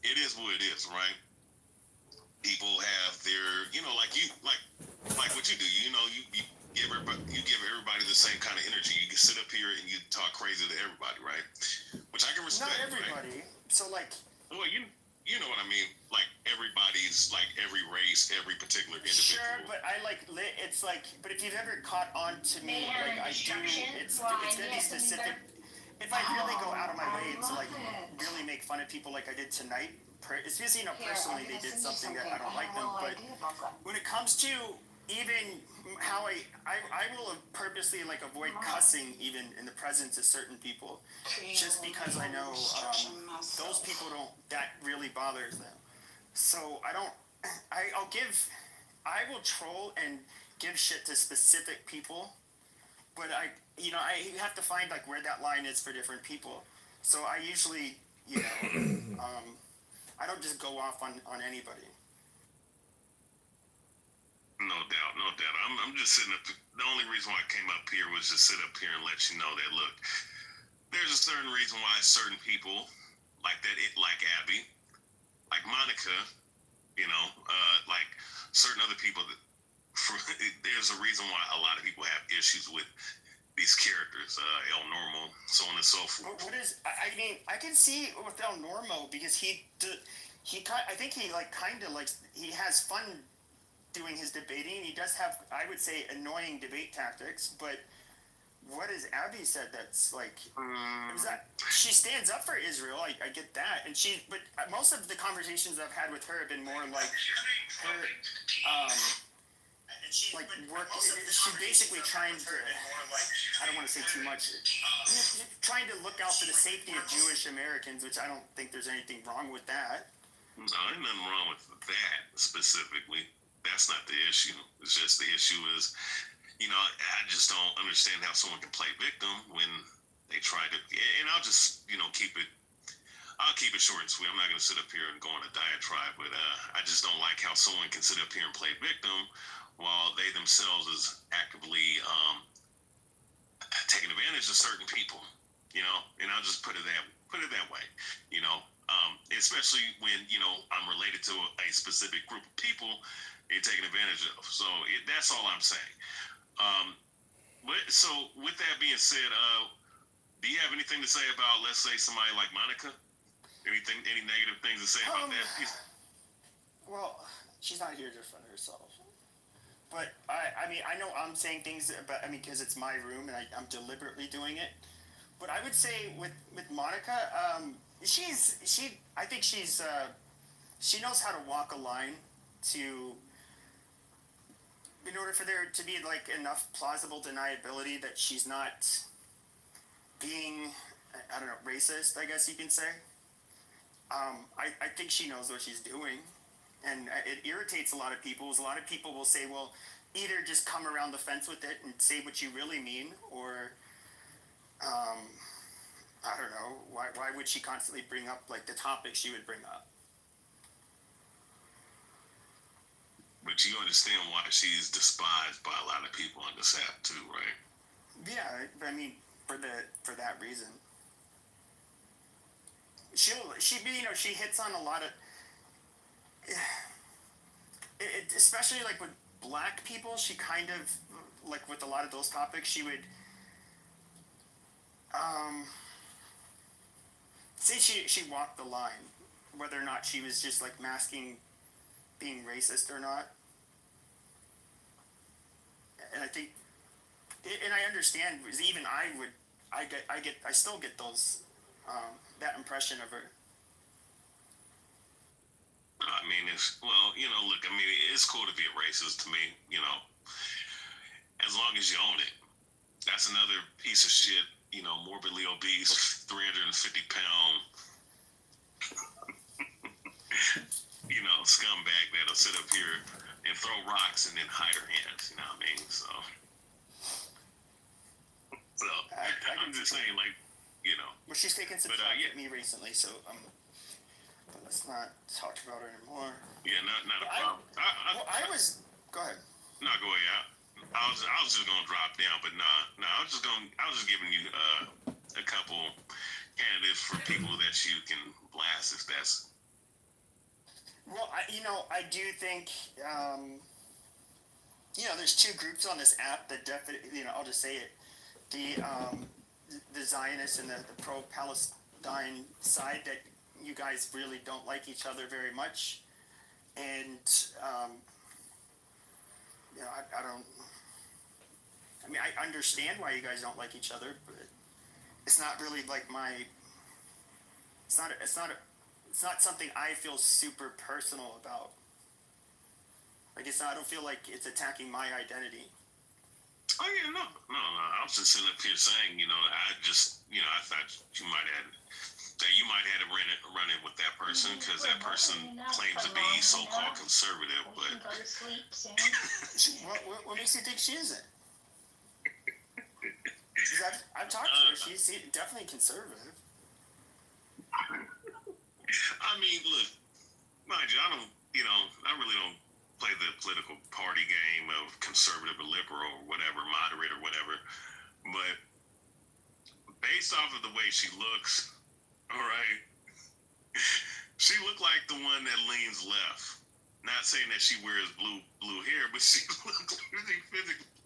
It is what it is, right? People have their, like what you do. You give everybody the same kind of energy. You can sit up here and you talk crazy to everybody, right? Which I can respect. Not everybody. Right? So well, you know what I mean. Like everybody's, like every race, every particular individual. Sure, but it's like, but if you've ever caught on to me, like I do, it's gonna be specific. If I really go out of my way to like really make fun of people like I did tonight, it's because personally they did something that I don't like them. But when it comes to even how I will purposely like avoid cussing even in the presence of certain people, just because I know those people that really bothers them. So I will troll and give shit to specific people. But I have to find like where that line is for different people. So I usually, I don't just go off on anybody. No doubt. I'm just sitting up. The only reason why I came up here was to sit up here and let you know that look, there's a certain reason why certain people like that, like Abby, like Monica, like certain other people that. There's a reason why a lot of people have issues with these characters, El Normo, so on and so forth. What is? I mean, I can see with El Normo because I think he like kind of likes. He has fun doing his debating. He does have, I would say, annoying debate tactics. But what has Abby said that's like? She stands up for Israel. I get that, but most of the conversations I've had with her have been more like her. She's basically trying to, I don't want to say too much, trying to look out for the safety of Jewish Americans, which I don't think there's anything wrong with that. No, there's nothing wrong with that specifically. That's not the issue. It's just the issue is, I just don't understand how someone can play victim when they try to, and I'll just, keep it I'll keep it short and sweet. I'm not going to sit up here and go on a diatribe, but I just don't like how someone can sit up here and play victim while they themselves is actively taking advantage of certain people, you know. And I'll just put it that way, you know. Especially when I'm related to a specific group of people they're taking advantage of. So that's all I'm saying. So with that being said, do you have anything to say about, let's say, somebody like Monica? Any negative things to say about that? Well, she's not here to defend herself. But I mean, I know I'm saying things about, I mean, because it's my room and I'm deliberately doing it. But I would say with Monica, I think she knows how to walk a line in order for there to be like enough plausible deniability that she's not being, I don't know, racist, I guess you can say. I think she knows what she's doing, and it irritates a lot of people. A lot of people will say, well, either just come around the fence with it and say what you really mean, or I don't know, why would she constantly bring up like the topics she would bring up? But you understand why she's despised by a lot of people on this app too, right? Yeah, I mean, for that reason. She hits on a lot of, especially like with black people. She kind of, like with a lot of those topics, she would say she walked the line, whether or not she was just like masking being racist or not. And I think, and I understand, because even I still get those, that impression of her. I mean, look, I mean, it's cool to be a racist to me, as long as you own it. That's another piece of shit, morbidly obese, 350-pound, scumbag that'll sit up here and throw rocks and then hide her hands, you know what I mean? So I'm just saying, like, Well, she's taken some shots at me recently, so but let's not talk about her anymore. Yeah, not a problem. Go ahead. No, go ahead. I was just gonna drop down, but I was just giving you a couple candidates for people that you can blast if that's. Well, I do think, there's two groups on this app that definitely, I'll just say it, the Zionists and the pro-Palestine side, that you guys really don't like each other very much, and I don't. I mean, I understand why you guys don't like each other, but it's not really like my. It's not something I feel super personal about. Like, I don't feel like it's attacking my identity. Oh yeah, no. I was just sitting up here saying, I thought you might have to run it with that person, because that person claims to be so-called conservative, but. What makes you think she isn't? I've talked to her. She's definitely conservative. I mean, look, mind you, I really don't play the political party game of conservative or liberal or whatever, moderate or whatever. But based off of the way she looks, all right, she looked like the one that leans left. Not saying that she wears blue hair, but she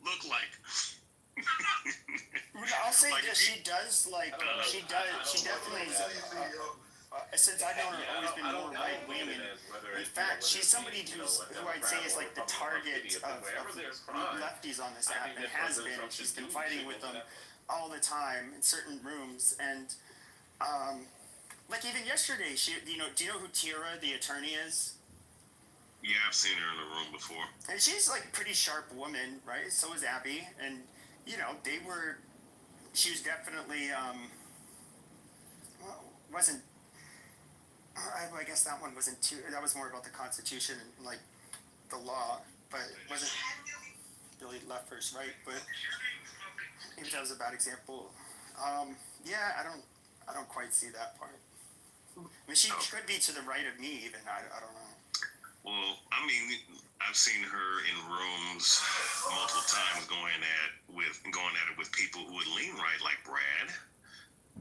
look like. I'll say like this: she definitely. Since I've known her, always been more right wing. In fact, she's somebody who I'd say is like the target of lefties on this app, and has been. And she's been fighting with them all the time in certain rooms, and like even yesterday, do you know who Tira, the attorney, is? Yeah, I've seen her in the room before. And she's like a pretty sharp woman, right? So is Abby, and she was definitely wasn't. I guess that one wasn't too. That was more about the Constitution and like the law, but it wasn't really left versus right. But maybe that was a bad example. Yeah, I don't quite see that part. I mean, she could be to the right of me even. I don't know. Well, I mean, I've seen her in rooms multiple times going at it with people who would lean right, like Brad,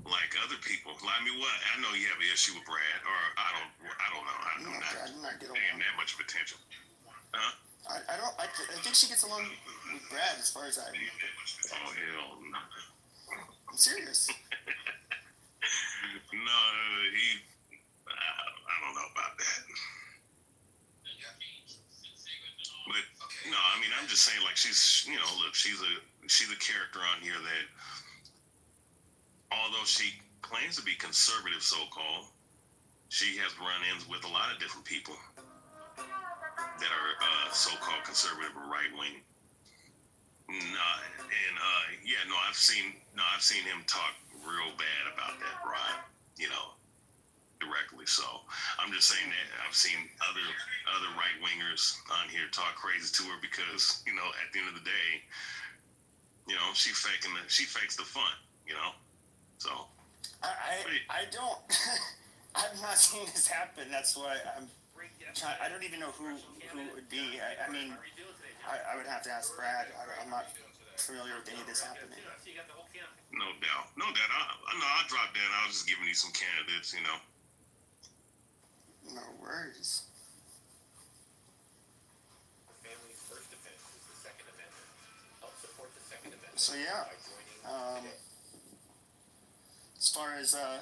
like other people. I mean, what? I know you have an issue with Brad, or I don't know. I'm not paying that much of attention. Huh? I think she gets along with Brad as far as I remember. Oh hell no! I'm serious. No, I don't know about that. But no, I mean, I'm just saying, like, she's, look, she's a character on here that, although she claims to be conservative, so-called, she has run-ins with a lot of different people that are so-called conservative or right-wing. I've seen him talk real bad about that Rod, directly. So I'm just saying that I've seen other right wingers on here talk crazy to her because at the end of the day, she fakes the fun, So I don't. I've not seen this happen. That's why I don't even know who it would be. I mean, I would have to ask Brad. I'm not familiar with any of this happening. No doubt. I'll drop that. I was just giving you some candidates, No worries. Family's first defense is the Second Amendment. Help support the Second Amendment. So yeah, as far as I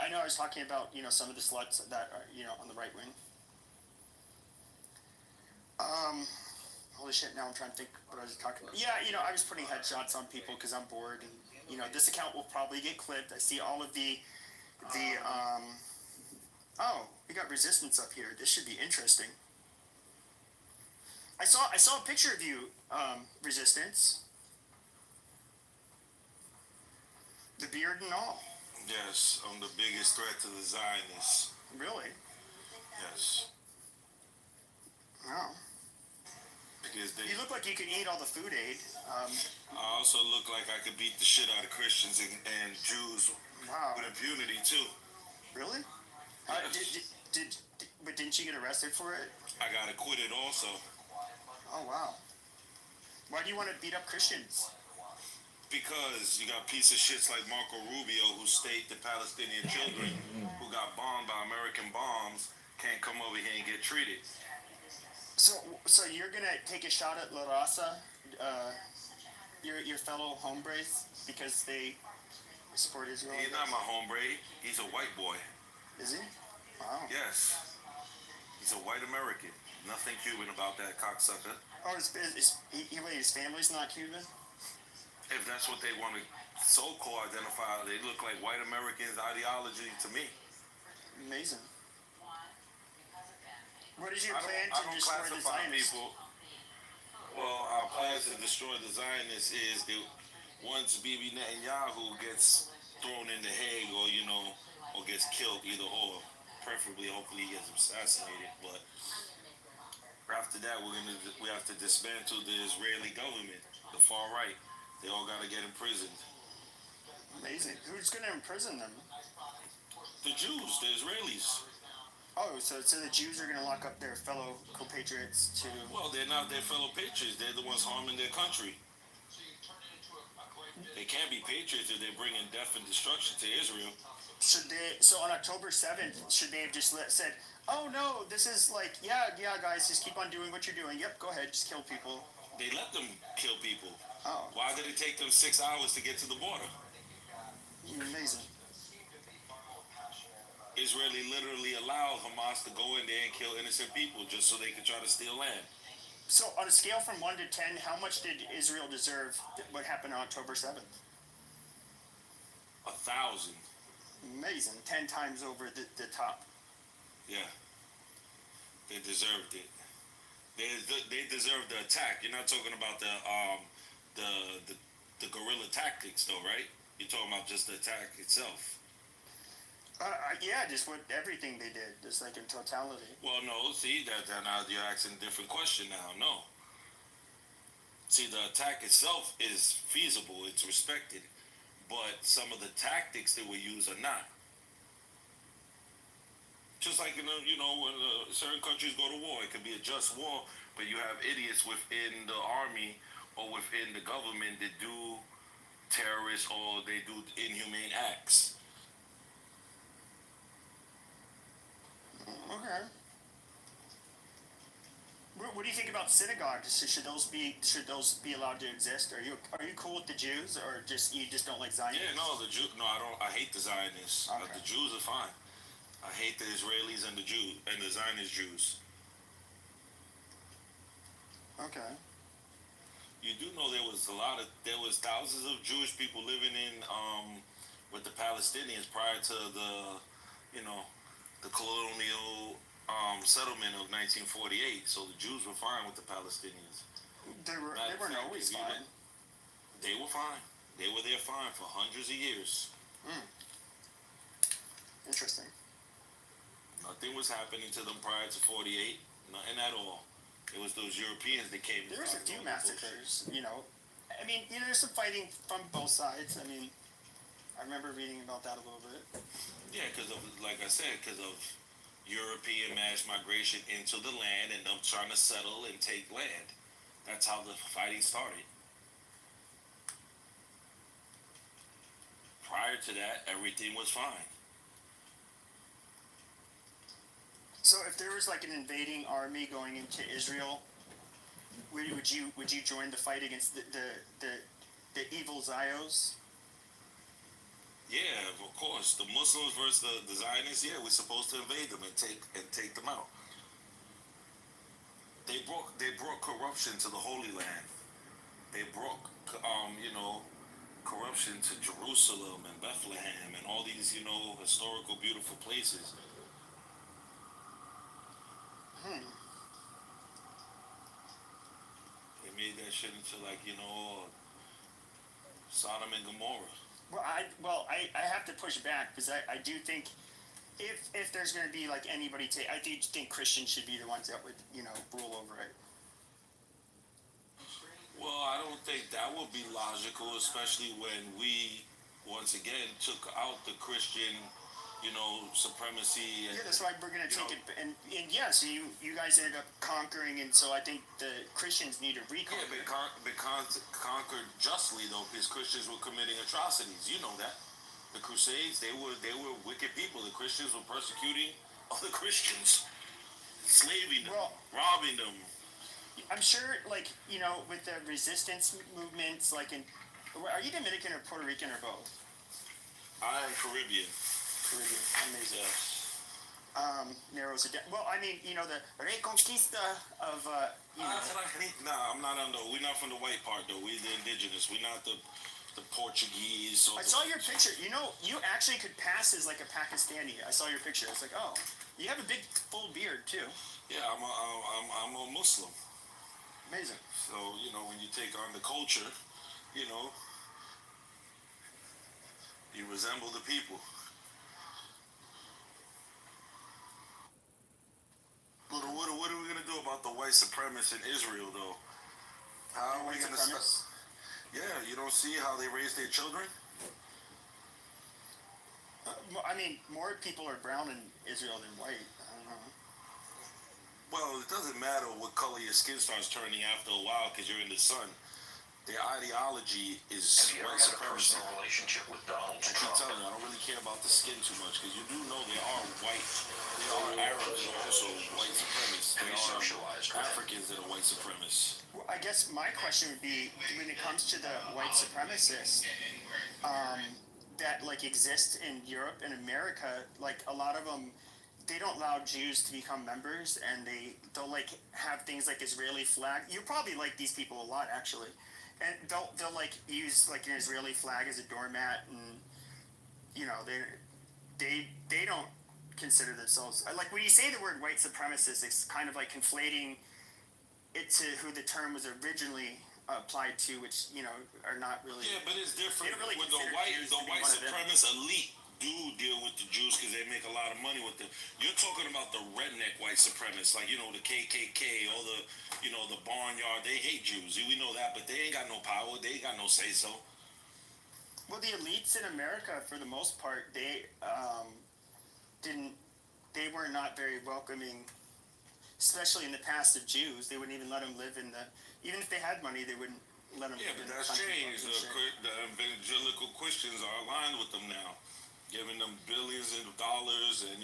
know, I was talking about some of the sluts that are on the right wing. Holy shit! Now I'm trying to think what I was talking about. Yeah, I was putting headshots on people because I'm bored, and this account will probably get clipped. I see all of the. Oh, we got resistance up here. This should be interesting. I saw a picture of you, resistance. The beard and all. Yes, I'm the biggest threat to the Zionists. Really? Yes. Wow. You look like you can eat all the food aid. I also look like I could beat the shit out of Christians and Jews with impunity too. Really? But didn't you get arrested for it? I got acquitted also. Oh wow. Why do you want to beat up Christians? Because you got piece of shits like Marco Rubio who state the Palestinian children who got bombed by American bombs can't come over here and get treated. So you're gonna take a shot at La Raza, your fellow hombres, because they support Israel? He's not my hombre. He's a white boy. Is he? Wow. Yes. He's a white American. Nothing Cuban about that cocksucker. Oh, his family's not Cuban? If that's what they want to so-called identify, they look like white Americans' ideology to me. Amazing. What is your plan to destroy the Zionists? Well, our plan to destroy the Zionists is that once Bibi Netanyahu gets thrown in the Hague or gets killed, either or, preferably, hopefully he gets assassinated. But after that, we have to dismantle the Israeli government, the far right. They all got to get imprisoned. Amazing. Who's going to imprison them? The Jews, the Israelis. Oh, so the Jews are going to lock up their fellow compatriots too? Well, they're not their fellow patriots. They're the ones harming their country. They can't be patriots if they're bringing death and destruction to Israel. So on October 7th, should they have just said, oh no, this is like, yeah, guys, just keep on doing what you're doing. Yep, go ahead, just kill people. They let them kill people. Oh. Why did it take them 6 hours to get to the border? Amazing. Israeli literally allowed Hamas to go in there and kill innocent people just so they could try to steal land. So on a scale from 1 to 10, how much did Israel deserve what happened on October 7th? 1,000. Amazing. 10 times over the top. Yeah. They deserved it. They deserved the attack. You're not talking about the guerrilla tactics though, right? You're talking about just the attack itself. Yeah, just everything they did, just like in totality. Well, no, see, that now you're asking a different question now. No. See, the attack itself is feasible, it's respected, but some of the tactics that were used are not. Just like in when certain countries go to war, it could be a just war, but you have idiots within the army or within the government that do terrorists or they do inhumane acts. Okay. What do you think about synagogues? Should those be allowed to exist? Are you cool with the Jews, or you just don't like Zionists? Yeah, no, the Jew. No, I don't. I hate the Zionists. Okay. The Jews are fine. I hate the Israelis and the Zionist Jews. Okay. You do know there was thousands of Jewish people living in with the Palestinians prior to the colonial settlement of 1948. So the Jews were fine with the Palestinians. They weren't always fine. They were fine. They were there fine for hundreds of years. Interesting. Nothing was happening to them prior to 48. Nothing at all. It was those Europeans that came. There was a few massacres, I mean, there's some fighting from both sides. I mean, I remember reading about that a little bit. Yeah, because of, like I said, because of European mass migration into the land and them trying to settle and take land. That's how the fighting started. Prior to that, everything was fine. So if there was like an invading army going into Israel, would you join the fight against the evil Zios? Yeah, of course. The Muslims versus the Zionists. Yeah, we're supposed to invade them and take them out. They brought corruption to the Holy Land. They brought corruption to Jerusalem and Bethlehem and all these historical beautiful places. They made that shit into Sodom and Gomorrah. Well, I have to push back because I do think if there's going to be like anybody I do think Christians should be the ones that would rule over it. Well, I don't think that would be logical, especially when we once again took out the Christian supremacy. And, yeah, that's why we're going to take it. And yeah, so you guys ended up conquering, and so I think the Christians need to reconquer. Yeah, but conquered justly though, because Christians were committing atrocities. You know that. The Crusades, they were wicked people. The Christians were persecuting other Christians, enslaving them, robbing them. I'm sure, with the resistance movements, are you Dominican or Puerto Rican or both? I am Caribbean. Amazing. Yes. Narrows it down. Well, I mean, the Reconquista of, Nah, I'm not we're not from the white part, though. We're the indigenous. We're not the Portuguese. I saw your picture. You actually could pass as like a Pakistani. I saw your picture. It's like, oh, you have a big, full beard, too. Yeah, I'm a Muslim. Amazing. So, when you take on the culture, you resemble the people. But what are we going to do about the white supremacists in Israel, though? How are we going to stop? Yeah, you don't see how they raise their children? I mean, more people are brown in Israel than white. I don't know. Well, it doesn't matter what color your skin starts turning after a while because you're in the sun. Their ideology is white supremacy. Have you ever had a personal relationship with Donald Trump? I keep telling you, I don't really care about the skin too much because you do know there are white, there are Arabs that are also white supremacists. There are Africans that are white supremacists. Well, I guess my question would be, when it comes to the white supremacists that exist in Europe and America, a lot of them, they don't allow Jews to become members, and they'll have things like Israeli flag. You probably like these people a lot, actually. And they'll use an Israeli flag as a doormat, and they don't consider themselves when you say the word white supremacist, it's kind of like conflating it to who the term was originally applied to, which are not really. Yeah, but it's different. Really with the white supremacist elite do deal with the Jews because they make a lot of money with them. You're talking about the redneck white supremacists, the KKK, all the the barnyard. They hate Jews. We know that, but they ain't got no power. They ain't got no say so. Well, the elites in America, for the most part, they they were not very welcoming, especially in the past of Jews. They wouldn't even let them live in the, even if they had money, they wouldn't let them live But in the that's country changed. clubs and shit. The evangelical Christians are aligned with them now, giving them billions of dollars and,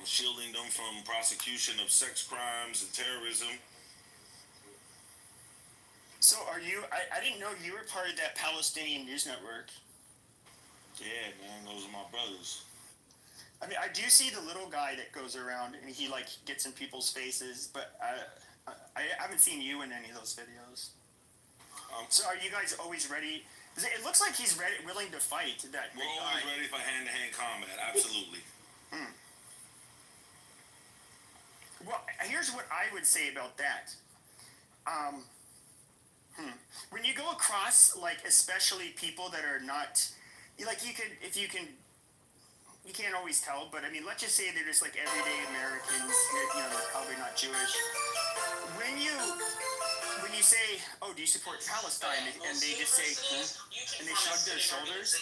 shielding them from prosecution of sex crimes and terrorism. So are you, I didn't know you were part of that Palestinian news network. Yeah, man, those are my brothers. I mean, I do see the little guy that goes around and he like gets in people's faces, but I haven't seen you in any of those videos. So are you guys always ready? It looks like he's ready, willing to fight. We're always ready for hand-to-hand combat. Absolutely. Well, here's what I would say about that. When you go across, like, especially people that are not, like, you can't always tell, but I mean, let's just say they're just like everyday Americans, they're probably not Jewish. When you say, oh, do you support Palestine? And they just say, and they shrug their shoulders,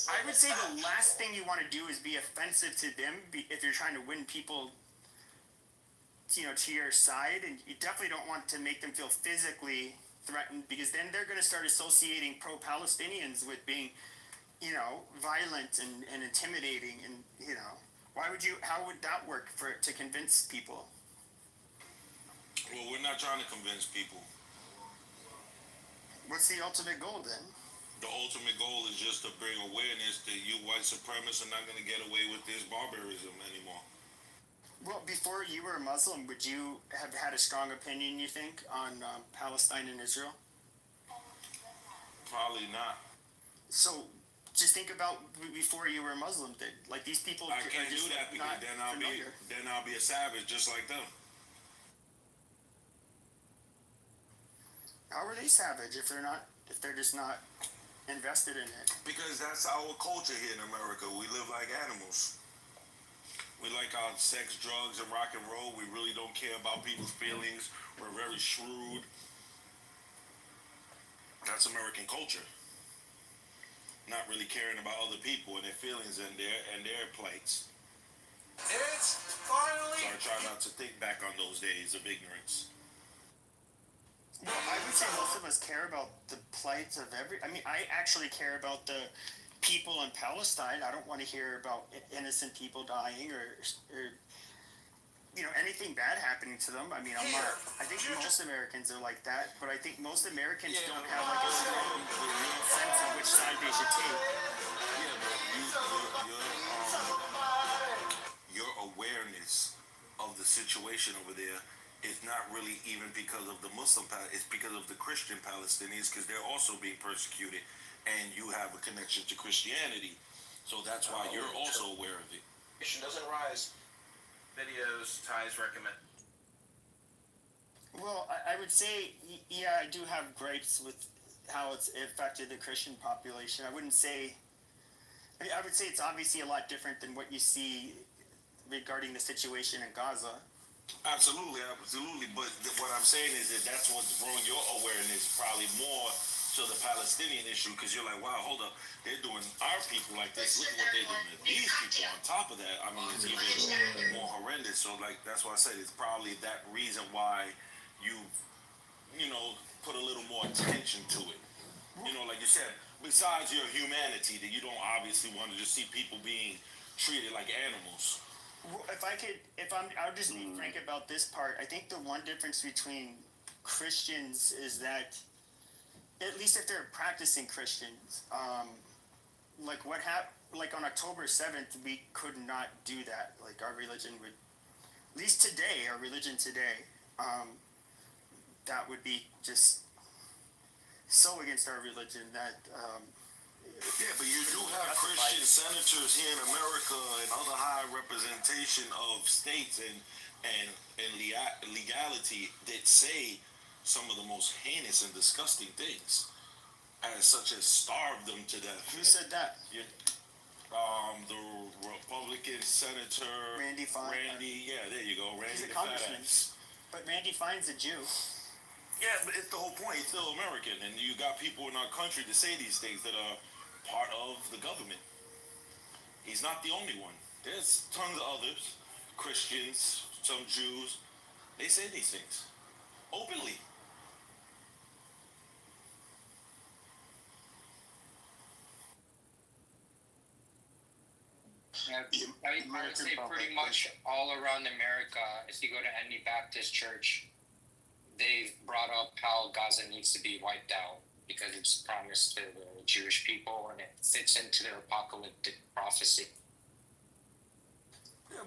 I would say the last thing you want to do is be offensive to them if you're trying to win people to your side, and you definitely don't want to make them feel physically threatened, because then they're going to start associating pro-Palestinians with being, violent and intimidating, and how would that work to convince people? Well, we're not trying to convince people. What's the ultimate goal then? The ultimate goal is just to bring awareness that you white supremacists are not going to get away with this barbarism anymore. Well, before you were a Muslim, would you have had a strong opinion, you think, on Palestine and Israel? Probably not. So, just think about before you were a Muslim. Like, these people I can't do that because then I'll be a savage just like them. How are they savage if they're just not invested in it? Because that's our culture here in America. We live like animals. We like our sex, drugs, and rock and roll. We really don't care about people's feelings. We're very shrewd. That's American culture. Not really caring about other people and their feelings and their plights. It's finally. So I try not to think back on those days of ignorance. Well, I would say most of us care about the plights of I actually care about the people in Palestine. I don't want to hear about innocent people dying or anything bad happening to them. I mean, I think most Americans are like that, but I think most Americans don't have like a strong sense of which side they should take. Your awareness of the situation over there is not really even because of the Muslim, it's because of the Christian Palestinians, because they're also being persecuted, and you have a connection to Christianity. So that's why you're also aware of it. Doesn't rise. Videos, Ty's recommend. Well, I would say, yeah, I do have gripes with how it's affected the Christian population. I would say it's obviously a lot different than what you see regarding the situation in Gaza. Absolutely. But what I'm saying is that that's what's brought your awareness probably more to the Palestinian issue, because you're like, wow, hold up, they're doing our people like this. Look at what they're doing to these people. On top of that, I mean, it's even more horrendous. So, like, that's why I said it's probably that reason why you've, put a little more attention to it. Like you said, besides your humanity, that you don't obviously want to just see people being treated like animals. Well, I'll just be frank about this part. I think the one difference between Christians is that, at least if they're practicing Christians, like on October 7th, we could not do that. Like our religion would, at least today, that would be just so against our religion that. Yeah, but you do have Christian senators here in America and other high representation of states and legality that say some of the most heinous and disgusting things, such as starve them to death. Who said that? The Republican Senator Randy Fine. Yeah, there you go. Randy. He's a congressman. But Randy Fine's a Jew. Yeah, but it's the whole point. He's still American, and you got people in our country to say these things that are part of the government. He's not the only one. There's tons of others, Christians, some Jews. They say these things openly. I would say pretty much all around America, if you go to any Baptist church, they've brought up how Gaza needs to be wiped out because it's promised to the Jewish people and it fits into their apocalyptic prophecy.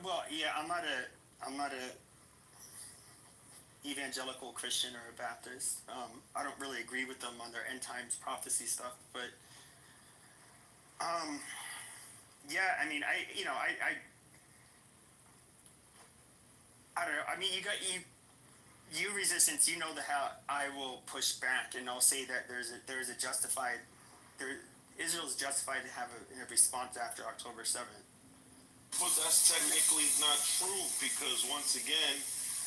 Well, yeah, I'm not a evangelical Christian or a Baptist. I don't really agree with them on their end times prophecy stuff, but yeah, I mean, I don't know. I mean, you resistance. You know how I will push back, and I'll say that there's a justified. Israel's justified to have a response after October 7th. But that's technically not true because once again,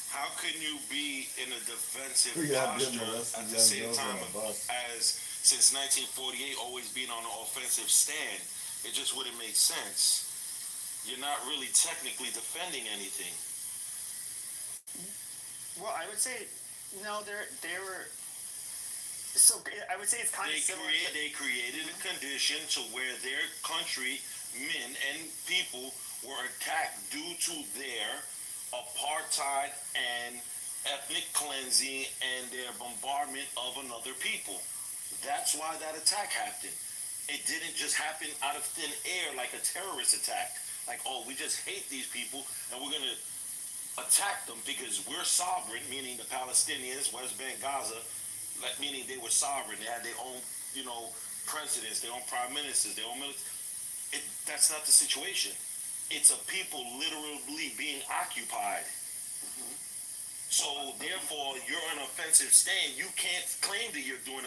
how can you be in a defensive posture at the same time as since 1948 always being on an offensive stand? It just wouldn't make sense. You're not really technically defending anything. Well, I would say no. They were. So I would say it's kind of similar. They created a condition to where their country, men and people, were attacked due to their apartheid and ethnic cleansing and their bombardment of another people. That's why that attack happened. It didn't just happen out of thin air like a terrorist attack. Like, oh, we just hate these people and we're going to attack them because we're sovereign, meaning the Palestinians, West Bank, Gaza, like, meaning they were sovereign. They had their own, presidents, their own prime ministers, their own military. That's not the situation. It's a people literally being occupied. So therefore, you're an offensive stand. You can't claim that you're doing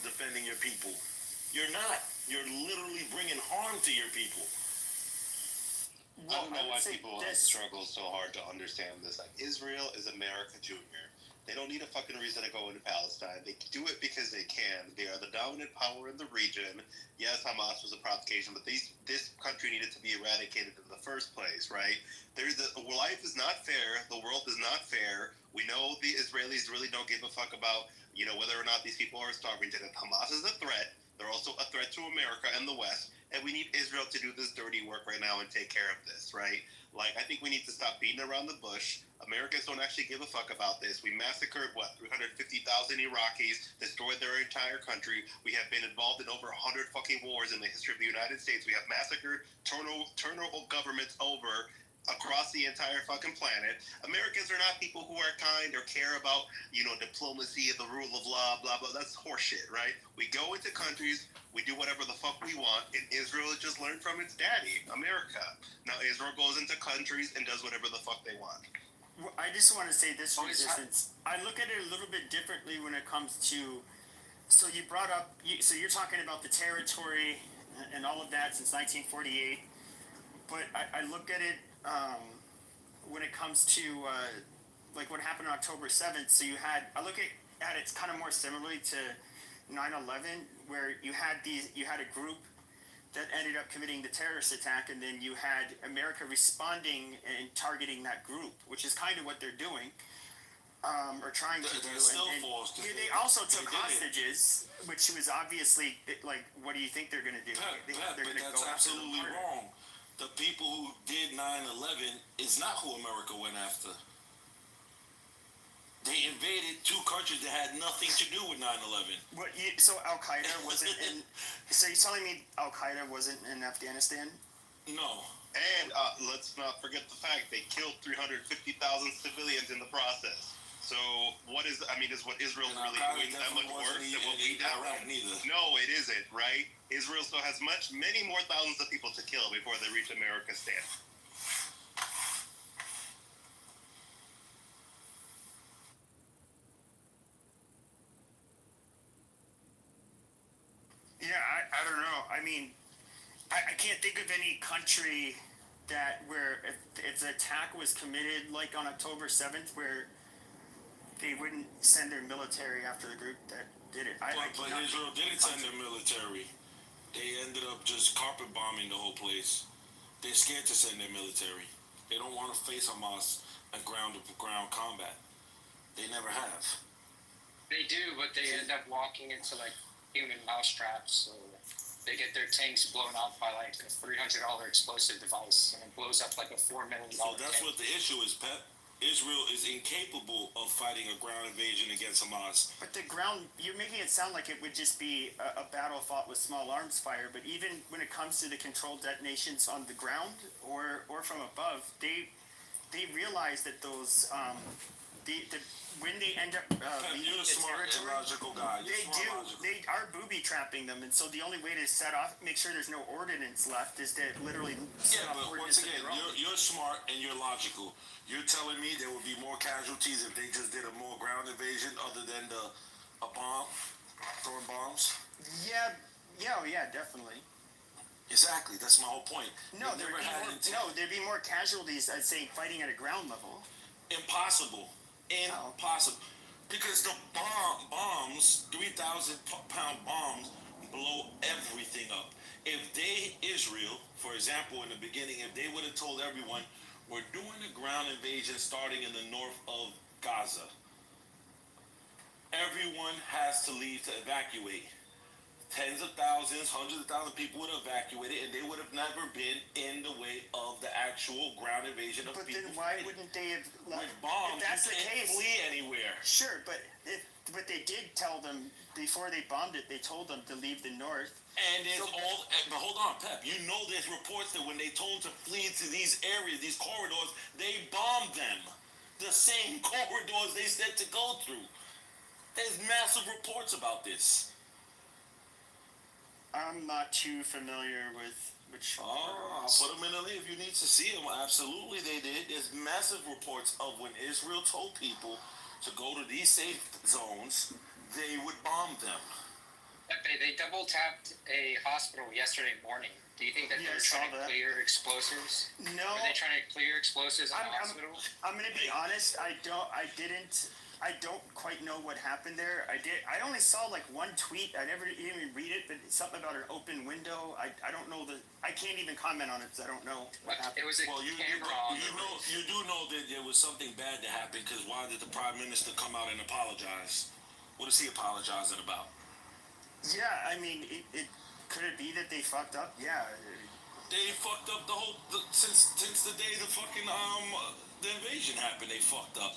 defending your people. You're not. You're literally bringing harm to your people. I don't know why people struggle so hard to understand this. Like, Israel is America Junior. They don't need a fucking reason to go into Palestine. They do it because they can. They are the dominant power in the region. Yes, Hamas was a provocation, but this country needed to be eradicated in the first place, right? Life is not fair. The world is not fair. We know the Israelis really don't give a fuck about, whether or not these people are starving to death. Hamas is a threat. They're also a threat to America and the West. And we need Israel to do this dirty work right now and take care of this, right? Like, I think we need to stop beating around the bush. Americans don't actually give a fuck about this. We massacred, 350,000 Iraqis, destroyed their entire country. We have been involved in over 100 fucking wars in the history of the United States. We have massacred, turned governments over across the entire fucking planet. Americans are not people who are kind or care about, diplomacy and the rule of law, blah, blah. That's horseshit, right? We go into countries, we do whatever the fuck we want, and Israel just learned from its daddy, America. Now Israel goes into countries and does whatever the fuck they want. I just want to say this resistance. I look at it a little bit differently when it comes to. So you brought up. So you're talking about the territory and all of that since 1948, but I look at it when it comes to like what happened on October 7th. So I look at it kind of more similarly to 9/11, where you had a group that ended up committing the terrorist attack, and then you had America responding and targeting that group, which is kind of what they're doing, or trying to do. They also took hostages, which was obviously like, what do you think they're going to do? But that's absolutely wrong. The people who did 9/11 is not who America went after. They invaded two countries that had nothing to do with 9/11. So Al Qaeda wasn't in. So you're telling me Al Qaeda wasn't in Afghanistan? No. And let's not forget the fact they killed 350,000 civilians in the process. So is what Israel really doing that much worse than what we did? Iraq neither. No, it isn't, right? Israel still has many more thousands of people to kill before they reach America's stand. Yeah, I don't know. I mean, I can't think of any country where if the attack was committed like on October 7th, where they wouldn't send their military after the group that did it. But Israel didn't send their military. They ended up just carpet bombing the whole place. They're scared to send their military. They don't want to face Hamas in ground combat. They never have. They do, but they end up walking into like human mousetraps. So they get their tanks blown up by like a $300 explosive device, and it blows up like a $4 million. So that's tank. what the issue is, Pep. Israel is incapable of fighting a ground invasion against Hamas. But the ground, you're making it sound like it would just be a battle fought with small arms fire. But even when it comes to the controlled detonations on the ground or from above, they realize that those when they end up you're a the smart and territory, logical guy. they are booby trapping them, and so the only way to make sure there's no ordnance left is to literally set off but ordnance once again, you're smart and you're logical. You're telling me there would be more casualties if they just did a more ground invasion other than a bomb, throwing bombs? Yeah, definitely. Exactly, that's my whole point. No, there'd be more casualties, I'd say, fighting at a ground level. Impossible. Impossible. Because the bombs, 3,000-pound bombs, blow everything up. If Israel, for example, in the beginning, if they would have told everyone, we're doing a ground invasion starting in the north of Gaza, everyone has to leave to evacuate. Tens of thousands, hundreds of thousands of people would have evacuated, and they would have never been in the way of the actual ground invasion of people. But then why wouldn't they have left? With bombs, if that's you the can't case, flee anywhere. Sure, but they did tell them before they bombed it. They told them to leave the north. And there's but hold on, Pep. You know there's reports that when they told them to flee to these areas, these corridors, they bombed them. The same corridors they said to go through. There's massive reports about this. I'm not too familiar with which. I'll put them in the link if you need to see them. Absolutely, they did. There's massive reports of when Israel told people to go to these safe zones, they would bomb them. They double tapped a hospital yesterday morning. Do you think that they were trying to clear explosives? No. Were they trying to clear explosives in the hospital? I'm going to be honest. I don't quite know what happened there. I only saw like one tweet. I never even read it, but it's something about an open window. I don't know I can't even comment on it because I don't know what happened. It was a camera on the roof. You do know that there was something bad that happened, because why did the Prime Minister come out and apologize? What is he apologizing about? Yeah, I mean, it could it be that they fucked up? Yeah. They fucked up since the day the fucking the invasion happened. They fucked up.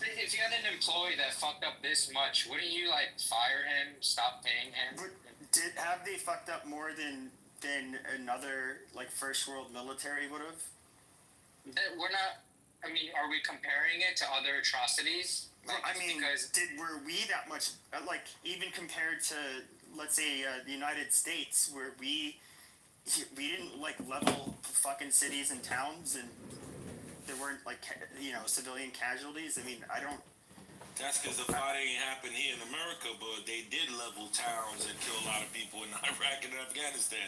If you had an employee that fucked up this much, wouldn't you like fire him, stop paying him? Have they fucked up more than another like first world military would have? We're not. I mean, are we comparing it to other atrocities? Like, I mean, were we that much like even compared to let's say the United States, where we didn't like level fucking cities and towns and there weren't like civilian casualties? I mean, I don't. That's because the fight ain't happened here in America, but they did level towns and kill a lot of people in Iraq and Afghanistan.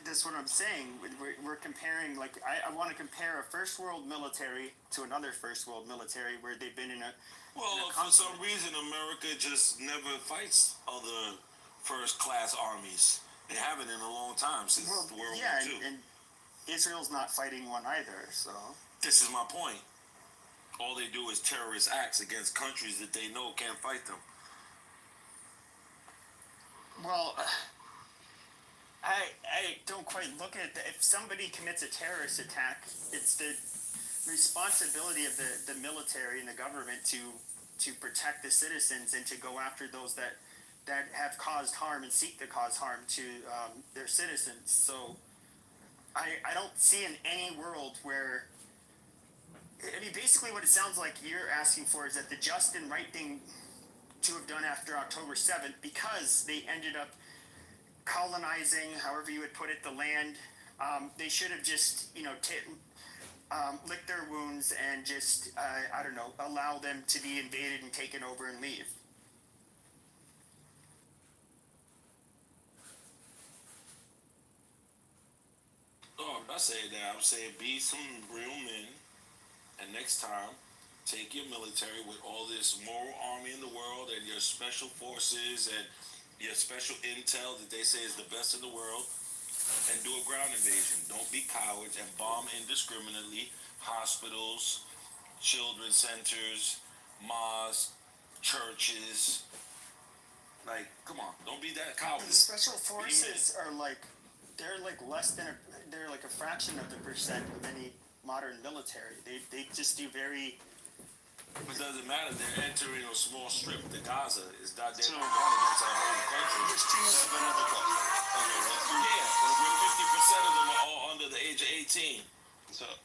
That's what I'm saying. We're comparing, like, I want to compare a first world military to another first world military where they've been in a. Well, for some reason, America just never fights other first class armies. They haven't in a long time since World War II. And Israel's not fighting one either, so. This is my point. All they do is terrorist acts against countries that they know can't fight them. Well, I don't quite look at it. If somebody commits a terrorist attack, it's the responsibility of the military and the government to protect the citizens and to go after those that have caused harm and seek to cause harm to their citizens. So I don't see in any world where. I mean, basically what it sounds like you're asking for is that the just and right thing to have done after October 7th, because they ended up colonizing, however you would put it, the land, they should have just, licked their wounds and just, allow them to be invaded and taken over and leave. Oh, I'm not saying that. I'm saying be some real men. And next time, take your military with all this moral army in the world and your special forces and your special intel that they say is the best in the world. and do a ground invasion. Don't be cowards and bomb indiscriminately hospitals, children's centers, mosques, churches. Like, come on, don't be that cowardly. The special forces are like, they're like less than they're like a fraction of the percent of any modern military. They just do very. It doesn't matter. They're entering a small strip. The Gaza is not. They're not going against our whole country. There's too much of another question. Yeah, 50% of them are all under the age of 18.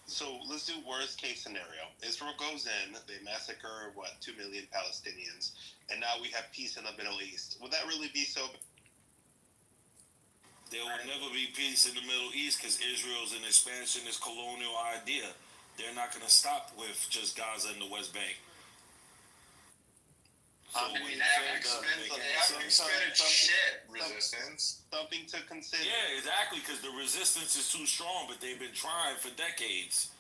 So let's do worst case scenario. Israel goes in, they massacre 2 million Palestinians, and now we have peace in the Middle East. Would that really be so? There will never be peace in the Middle East because Israel's an expansionist colonial idea. They're not going to stop with just Gaza and the West Bank. So I mean, they haven't expended shit resistance. Something to consider. Yeah, exactly, because the resistance is too strong, but they've been trying for decades.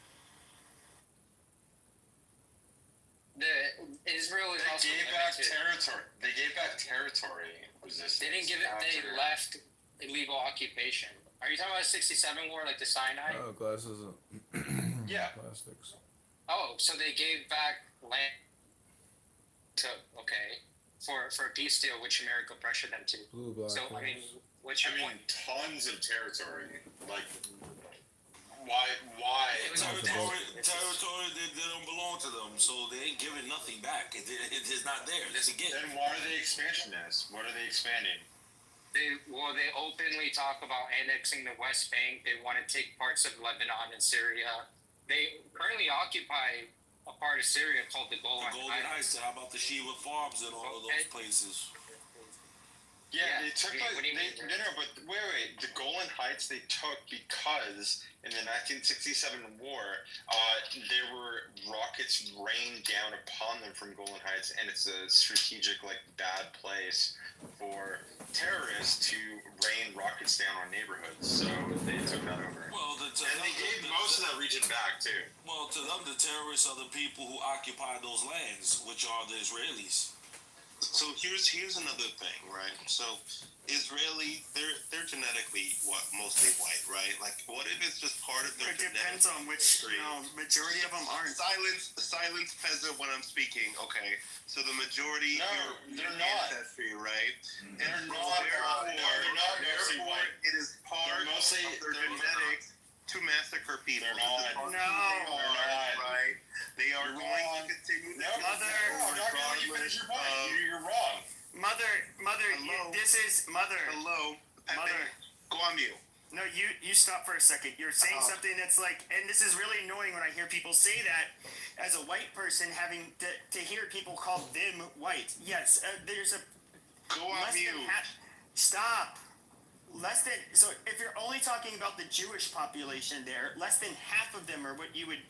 Israel is They gave back territory. They gave back territory resistance. They didn't give it. They left illegal occupation. Are you talking about the '67 war, like the Sinai? Oh, glasses. Yeah. Plastics. Oh, so they gave back land to for a peace deal, which America pressured them to. Blue, black, So I mean, what's your point? Tons of territory. Like, why? It was territory that don't belong to them, so they ain't giving nothing back. It is not there. That's a gift. Then why are they expansionists? What are they expanding? They openly talk about annexing the West Bank. They want to take parts of Lebanon and Syria. They currently occupy a part of Syria called the Golan Heights. How about the Shiva Farms and all of those places? Yeah, they took but wait. The Golan Heights they took because in the 1967 war, there were rockets rained down upon them from Golan Heights, and it's a strategic, bad place for terrorists to rain rockets down on neighborhoods. So they took that over. Well, and they gave most of that region back too. Well, to them, the terrorists are the people who occupy those lands, which are the Israelis. So here's another thing, right? So Israeli, they're genetically mostly white, right? Like, what if it's just part of their? It depends on which. Majority of them aren't. Silence peasant when I'm speaking. Okay, so the majority. No, they're not. Ancestry, right? They're not. Therefore, it is part of their genetics to massacre people. They're not. No. Right? They are going to continue. You're wrong. Mother, this is mother. Hello, Mother. Go on mute. No, you stop for a second. You're saying something that's like, and this is really annoying when I hear people say that as a white person, having to hear people call them white. Yes, there's a. Go on mute. Stop. Less than, so if you're only talking about the Jewish population there, less than half of them are what you would,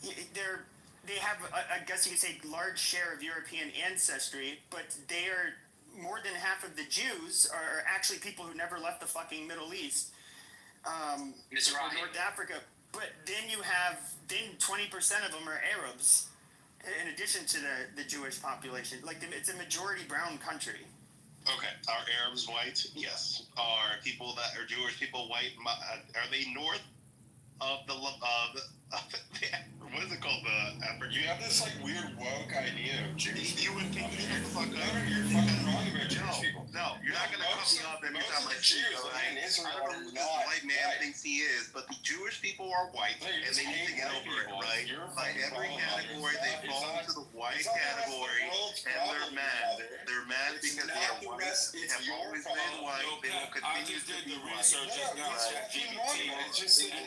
they have, I guess you could say, large share of European ancestry, but they are, more than half of the Jews are actually people who never left the fucking Middle East, North Africa, but then you have, 20% of them are Arabs, in addition to the Jewish population. Like, it's a majority brown country. Okay, are Arabs white? Yes. Are people that are Jewish people white? Are they north of the what is it called? You have this weird woke idea of Jewish people. You're fucking wrong about Jewish people. No, you're not gonna cut me off every time I speak. I don't know who this white man thinks he is, but the Jewish people are white, and they need to get over it, right? Like every category, they fall into the white category, and they're mad. They're mad because they are white. They have always been white. They will continue to be white. And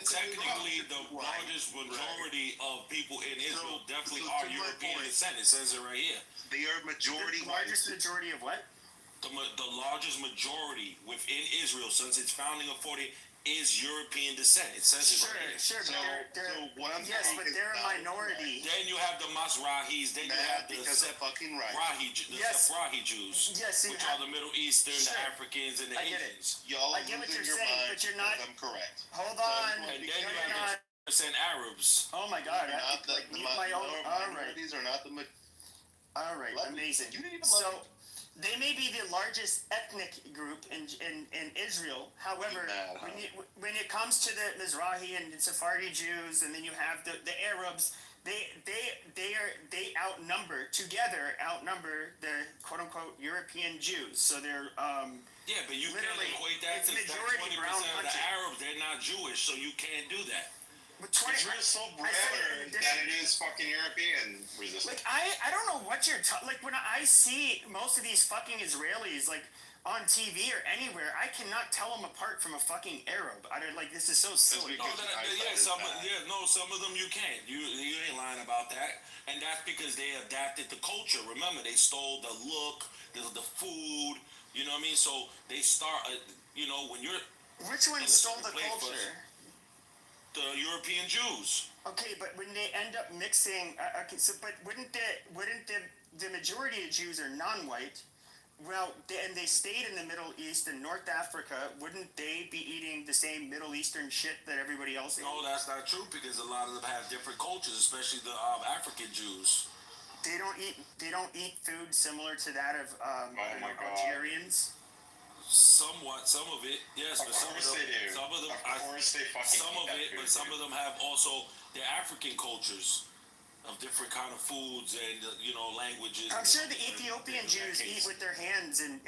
technically, the largest majority of people in Israel definitely are European descent. It says it right here. They are majority white. Largest majority of what? The largest majority within Israel since its founding of 40 is European descent. It says it right here. Sure, but they're a minority. Then you have the Masrahis. Then you have the Sephardi Jews, which are the Middle Eastern, the Africans, and the Asians. I get what you're saying, but you're not. I'm correct. Hold on. And then you have the Arabs. Oh my God! Minorities are not the. All right, amazing. So They may be the largest ethnic group in Israel. However, when it comes to the Mizrahi and Sephardi Jews, and then you have the Arabs, they outnumber the quote unquote European Jews. So they're yeah, but you can't literally equate that to majority 20% brown of the country. Arabs. They're not Jewish, so you can't do that. But Israel's so broader than it is fucking European resistance. Like I don't know what you're like when I see most of these fucking Israelis like on TV or anywhere, I cannot tell them apart from a fucking Arab. Like this is so silly. Some of them you can't. You ain't lying about that. And that's because they adapted the culture. Remember, they stole the look, the food. You know what I mean? So they start. When you're which one stole the culture? The European Jews. Okay, but when they end up mixing, but wouldn't the majority of Jews are non-white? Well, and they stayed in the Middle East and North Africa. Wouldn't they be eating the same Middle Eastern shit that everybody else eats? No, that's not true because a lot of them have different cultures, especially the African Jews. They don't eat food similar to that of Algerians. Somewhat, some of it, yes, but some of them, but some of them have also their African cultures of different kind of foods and languages. I'm sure the Ethiopian Jews eat with their hands and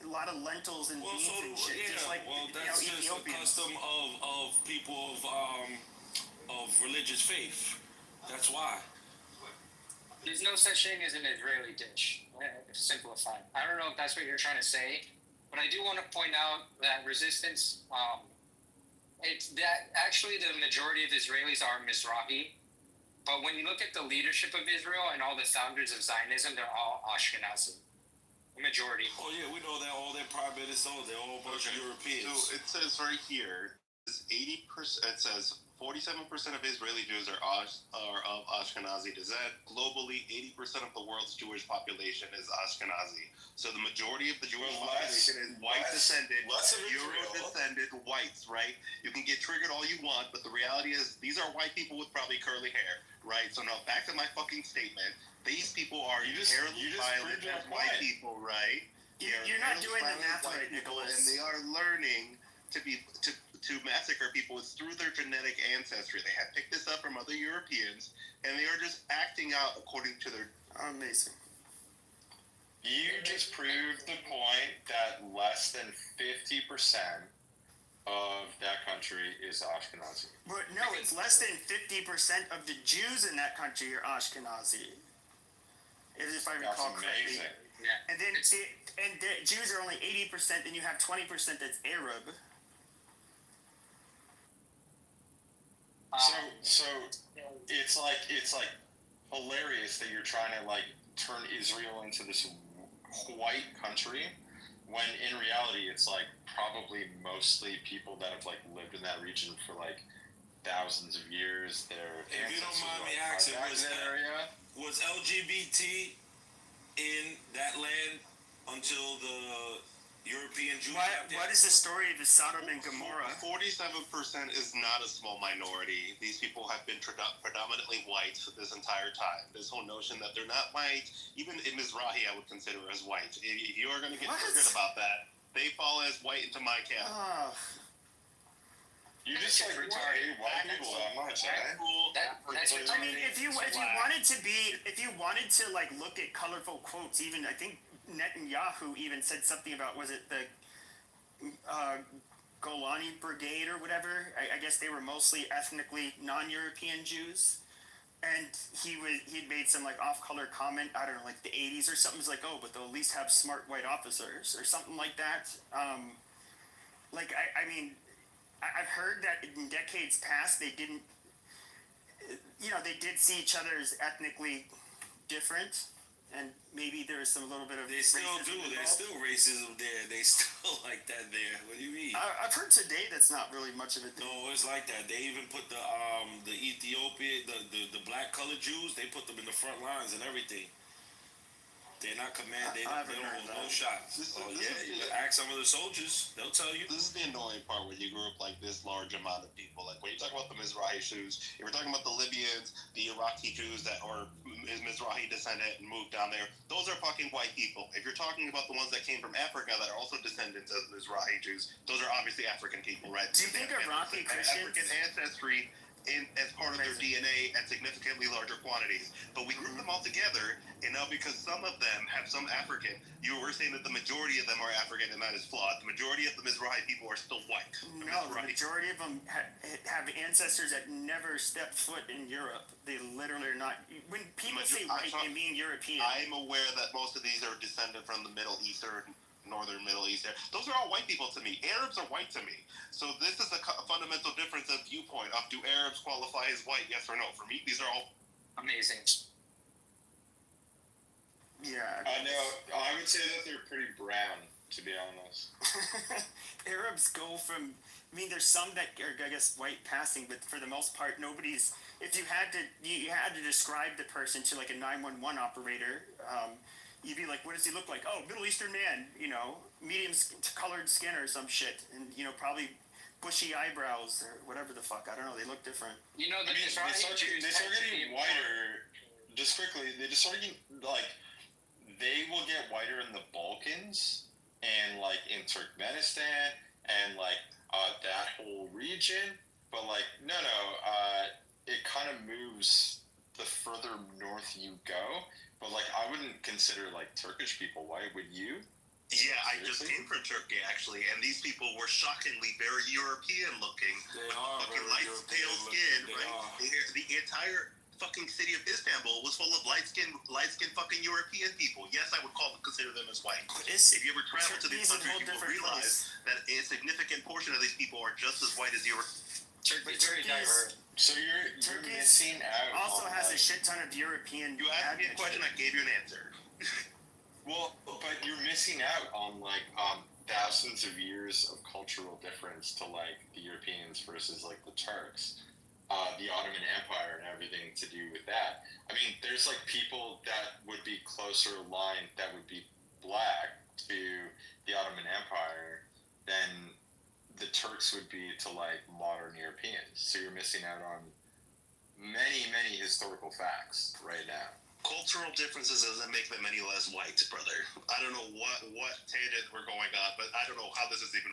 a lot of lentils and beans and shit. Yeah, just like that's just a custom of people of religious faith. That's why. There's no such thing as an Israeli dish. Simplifying. I don't know if that's what you're trying to say. But I do want to point out that resistance, it's that actually the majority of Israelis are Mizrahi. But when you look at the leadership of Israel and all the founders of Zionism, they're all Ashkenazi. The majority. Oh yeah, we know that all their prime ministers, they're all a bunch of Europeans. So it says right here, 80%. It says 47% of Israeli Jews are of Ashkenazi descent. Globally, 80% of the world's Jewish population is Ashkenazi. So the majority of the Jewish population is white-descended, Euro-descended whites, right? You can get triggered all you want, but the reality is these are white people with probably curly hair, right? So now back to my fucking statement. These people are inherently violent as white people, right? You're not doing the math right, Nicholas. And they are learning to massacre people is through their genetic ancestry. They have picked this up from other Europeans, and they are just acting out according to their... Amazing. You just proved the point that less than 50% of that country is Ashkenazi. But no, it's less than 50% of the Jews in that country are Ashkenazi. If I recall correctly. Yeah. And then the Jews are only 80%, and you have 20% that's Arab. So it's like hilarious that you're trying to like turn Israel into this white country when in reality it's like probably mostly people that have like lived in that region for like thousands of years. If you don't mind me asking, was LGBT in that land until the European Jews? What is the story of the Sodom and Gomorrah? 47% is not a small minority. These people have been predominantly white for this entire time. This whole notion that they're not white, even in Mizrahi, I would consider as white. If you are going to get triggered about that, they fall as white into my camp. You just like retarded white people that much, eh? I mean, if you wanted to like look at colorful quotes, even I think Netanyahu even said something about, was it the Golani Brigade or whatever? I guess they were mostly ethnically non-European Jews, and he'd made some like off-color comment. I don't know, like the 80s or something. It's like, oh, but they'll at least have smart white officers or something like that. I mean, I've heard that in decades past they didn't. They did see each other as ethnically different. And maybe there's some little bit of they still do. There's still racism there. They still like that there. What do you mean? I've heard today that's not really much of a thing. No, it's like that. They even put the Ethiopian, the black colored Jews. They put them in the front lines and everything. They're not commanded. I They haven't heard don't no that. shots. You ask some of the soldiers, they'll tell you. This is the annoying part when you grew up like this large amount of people. Like when you talk about the Mizrahi Jews, if we're talking about the Libyans, the Iraqi Jews that are Mizrahi descendant and moved down there, those are fucking white people. If you're talking about the ones that came from Africa that are also descendants of Mizrahi Jews, those are obviously African people, right? Do you think Iraqi Christians... African ancestry as part of their DNA at significantly larger quantities. But we group them all together, and now because some of them have some African, you were saying that the majority of them are African, and that is flawed. The majority of the Mizrahi people are still white. No, the majority of them have ancestors that never stepped foot in Europe. They literally are not. When people say white, they mean European. I'm aware that most of these are descended from the Middle East or northern Middle East. Those are all white people to me. Arabs are white to me. So this is a fundamental difference of viewpoint of do Arabs qualify as white, yes or no? For me, these are all amazing. Yeah. No, I would say that they're pretty brown, to be honest. Arabs go from, I mean, there's some that are, I guess, white passing, but for the most part, nobody's, if you had to describe the person to like a 911 operator, you'd be like, what does he look like? Oh, Middle Eastern man, you know, medium colored skin or some shit, and, you know, probably bushy eyebrows or whatever the fuck. I don't know. They look different. You know, they start getting whiter, just quickly, they just start getting, like, they will get whiter in the Balkans and, like, in Turkmenistan and, like, that whole region. But, like, no, it kind of moves the further north you go. But, like, I wouldn't consider, like, Turkish people white. Would you? Yeah, I just came from Turkey, actually, and these people were shockingly very European-looking. They are fucking very light, pale skin, right? are. The entire fucking city of Istanbul was full of light-skinned fucking European people. Yes, I would consider them as white. If you ever travel to these countries, you will realize that a significant portion of these people are just as white as Europe. Turkey's very diverse. So you're missing out. Also has a shit ton of European. You asked me a question, I gave you an answer. Well, but you're missing out on like thousands of years of cultural difference to like the Europeans versus like the Turks, the Ottoman Empire and everything to do with that. I mean, there's like people that would be closer aligned that would be black to the Ottoman Empire than the Turks would be to like modern Europeans. So you're missing out on many, many historical facts right now. Cultural differences doesn't make them any less white, brother. I don't know what tangent we're going on, but I don't know how this is even.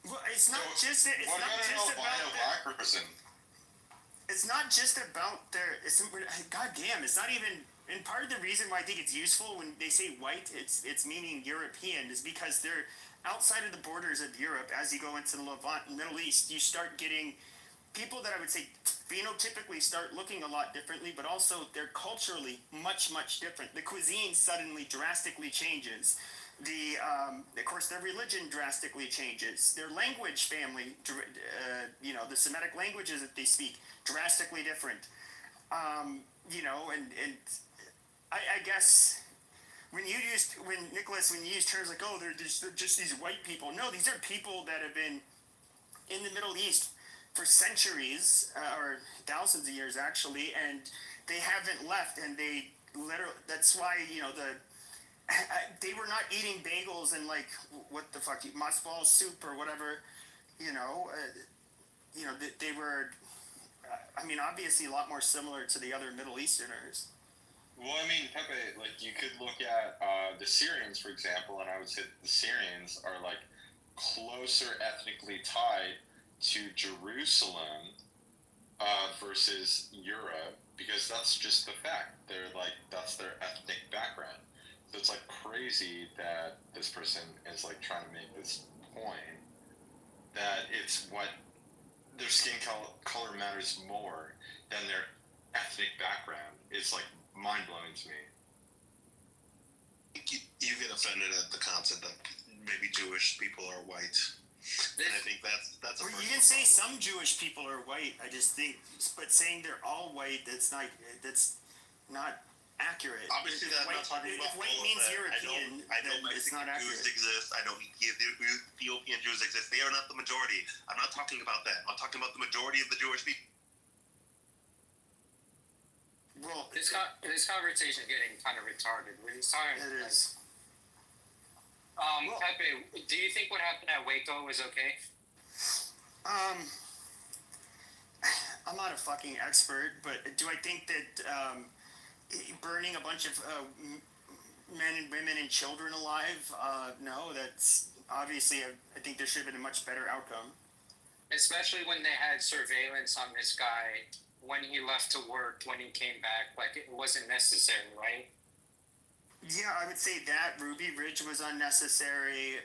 Well, it's not just about a black person. It's not just about their. Goddamn, it's not even. And part of the reason why I think it's useful when they say white, it's meaning European, is because they're outside of the borders of Europe. As you go into the Levant, Middle East, you start getting people that I would say phenotypically start looking a lot differently, but also they're culturally much, much different. The cuisine suddenly drastically changes. Of course, their religion drastically changes. Their language family, the Semitic languages that they speak, drastically different. And I guess when Nicholas used terms like, oh, they're just these white people. No, these are people that have been in the Middle East for centuries, or thousands of years actually, and they haven't left, and they literally, that's why, they were not eating bagels and like, what the fuck, mothball soup or whatever, they were, obviously a lot more similar to the other Middle Easterners. Well, I mean, Pepe, like, you could look at the Syrians, for example, and I would say the Syrians are like closer ethnically tied to Jerusalem versus Europe, because that's just the fact. They're like, that's their ethnic background. So it's like crazy that this person is like trying to make this point that it's what their skin color matters more than their ethnic background. It's like mind-blowing to me. You get offended at the concept that maybe Jewish people are white. And I think that's well, you can say some Jewish people are white. I just think, but saying they're all white, that's not accurate. Obviously, I'm not talking about white means European. I know Mexican Jews exist. I know Ethiopian Jews exist. They are not the majority. I'm not talking about that. I'm talking about the majority of the Jewish people. Well, This conversation is getting kind of retarded. We're sorry. It is. Pepe, do you think what happened at Waco was okay? I'm not a fucking expert, but do I think that burning a bunch of men and women and children alive? No, that's obviously. I think there should have been a much better outcome. Especially when they had surveillance on this guy when he left to work, when he came back, like it wasn't necessary, right? Yeah, I would say that Ruby Ridge was unnecessary.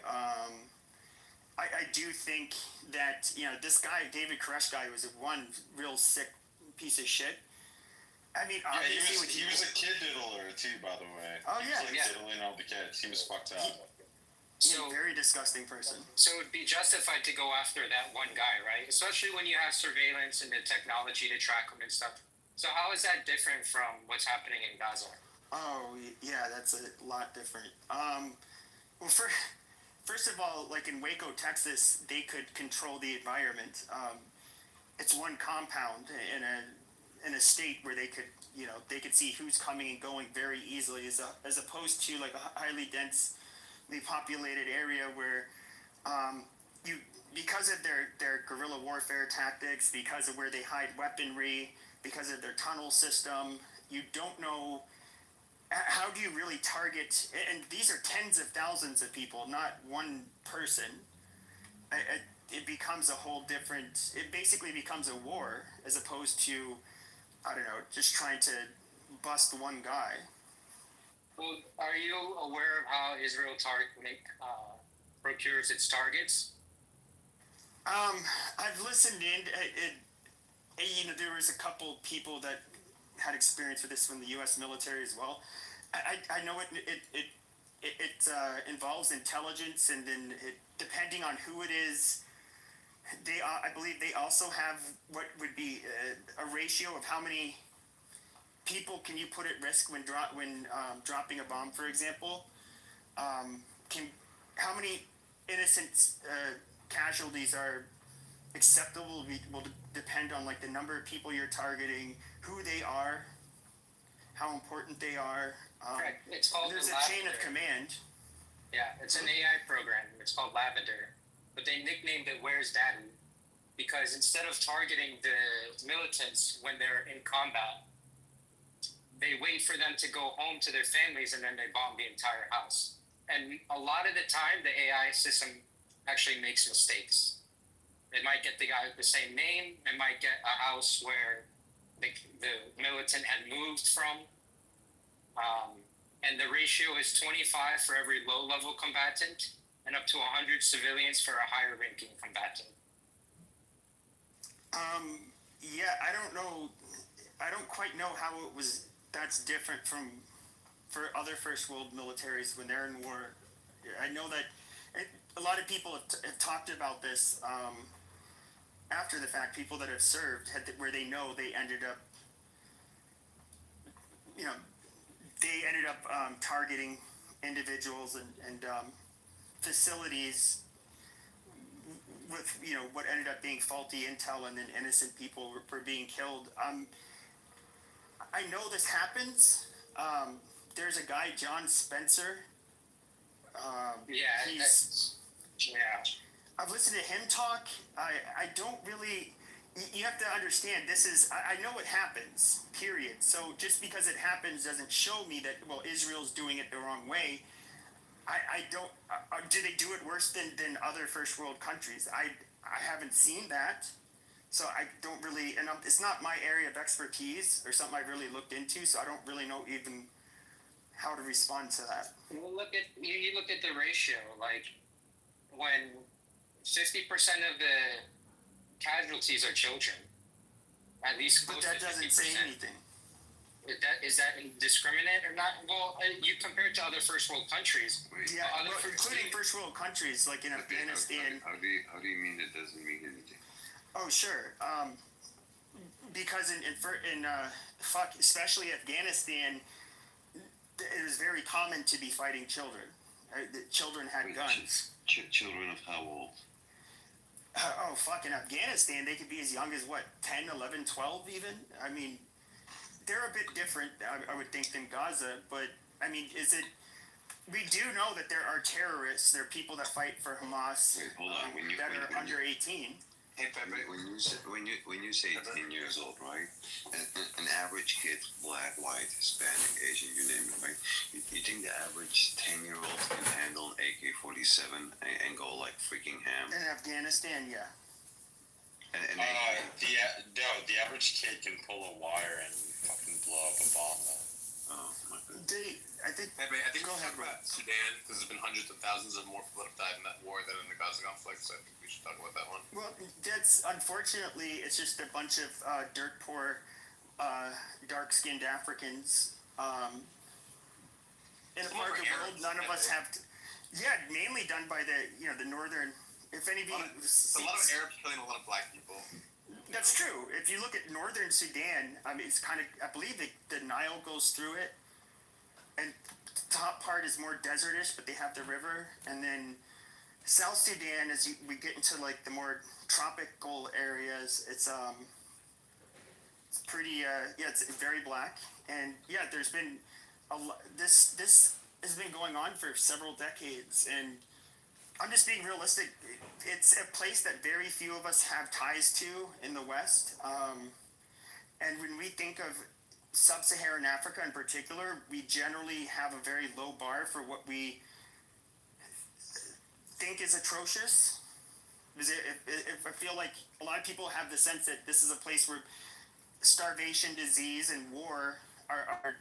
I do think that this guy David Koresh guy was one real sick piece of shit. I mean, obviously, he was a kid diddler too, by the way. Oh yeah, he was diddling all the kids. He was fucked up. So very disgusting person. So it would be justified to go after that one guy, right? Especially when you have surveillance and the technology to track him and stuff. So how is that different from what's happening in Gaza? Oh yeah, that's a lot different. Well, first of all, like in Waco, Texas, they could control the environment. It's one compound in a state where they could they could see who's coming and going very easily, as opposed to like a highly densely populated area where because of their guerrilla warfare tactics, because of where they hide weaponry, because of their tunnel system, you don't know how do you really target. And these are tens of thousands of people, not one person. It becomes a whole different. It basically becomes a war as opposed to, I don't know, just trying to bust one guy. Well, are you aware of how Israel procures its targets? I've listened in. There was a couple people that had experience with this from the U.S. military as well. I know it involves intelligence, and then depending on who it is, I believe they also have what would be a ratio of how many people can you put at risk when dropping a bomb, for example. How many innocent casualties are acceptable will depend on like the number of people you're targeting, who they are, how important they are. Correct. It's called there's a chain of command. Yeah, it's an AI program. It's called Lavender, but they nicknamed it "Where's Daddy" because instead of targeting the militants when they're in combat, they wait for them to go home to their families and then they bomb the entire house. And a lot of the time, the AI system actually makes mistakes. It might get the guy with the same name. It might get a house where the militant had moved from. And the ratio is 25 for every low-level combatant and up to 100 civilians for a higher-ranking combatant. Yeah, I don't know. I don't quite know how it was. That's different for other first world militaries when they're in war. I know that a lot of people have talked about this after the fact. People that have served where they know they ended up, targeting individuals and facilities with what ended up being faulty intel, and then innocent people were being killed. I know this happens. There's a guy, John Spencer. I've listened to him talk. I don't really. You have to understand. This is. I know it happens. Period. So just because it happens doesn't show me that Israel's doing it the wrong way. I don't. Do they do it worse than other first world countries? I haven't seen that. So I don't really, and it's not my area of expertise or something I've really looked into. So I don't really know even how to respond to that. Well, you look at the ratio. Like when 50% of the casualties are children, at least close to 50%. But that doesn't say anything. Is that indiscriminate or not? Well, you compare it to other first world countries. Yeah, including first world countries like in Afghanistan. How do you mean it doesn't mean anything? Oh, sure. Because especially Afghanistan, it was very common to be fighting children. The children had guns. Children of how old? In Afghanistan, they could be as young as 10, 11, 12 even? I mean, they're a bit different, I would think, than Gaza. But I mean, is it? We do know that there are terrorists. There are people that fight for Hamas that are under 18. Hey, Pepe, when you say 10 years old, right? An average kid, black, white, Hispanic, Asian, you name it, right? You think the average 10-year-old can handle an AK-47 and go like freaking ham? In Afghanistan, yeah. The average kid can pull a wire and fucking blow up a bomb. Oh my goodness. I think. Hey, I think we'll talk about Sudan because there's been hundreds of thousands of more people that have died in that war than in the Gaza conflict. So I think we should talk about that one. Well, that's unfortunately, it's just a bunch of dirt poor, dark-skinned Africans. In a part of the world, none of us have. Mainly done by the northern. If anything, a lot of Arabs killing a lot of black people. That's true. If you look at northern Sudan, I mean, it's kind of, I believe the Nile goes through it, and the top part is more desertish, but they have the river, and then South Sudan, as we get into like the more tropical areas, it's pretty, it's very black, and there's been this has been going on for several decades, and I'm just being realistic. It's a place that very few of us have ties to in the West. And when we think of sub-Saharan Africa in particular, we generally have a very low bar for what we think is atrocious. Because if I feel like a lot of people have the sense that this is a place where starvation, disease, and war are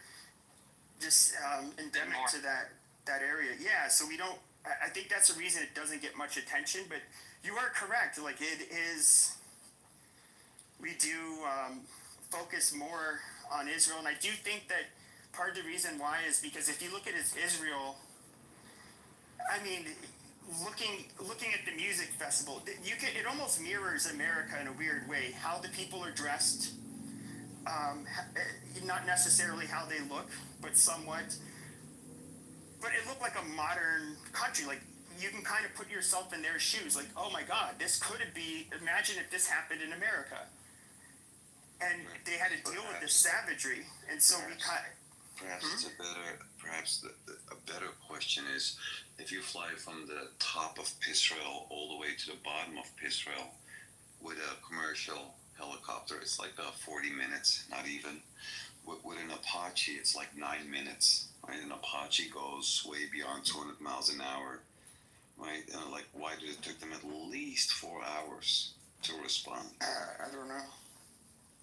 just endemic to that area. Yeah, so we don't. I think that's the reason it doesn't get much attention, but you are correct. Like, it is, we do focus more on Israel, and I do think that part of the reason why is because if you look at Israel, I mean, looking at the music festival, it almost mirrors America in a weird way. How the people are dressed, not necessarily how they look, but somewhat. But it looked like a modern country. Like, you can kind of put yourself in their shoes. Like, oh my God, this could be, imagine if this happened in America. And they had to deal with this savagery. And so Perhaps a better question is, if you fly from the top of Israel all the way to the bottom of Israel with a commercial helicopter, it's like 40 minutes, not even. With an Apache, it's like 9 minutes. Right? An Apache goes way beyond 200 miles an hour, right? And like, why did it took them at least 4 hours to respond? I don't know.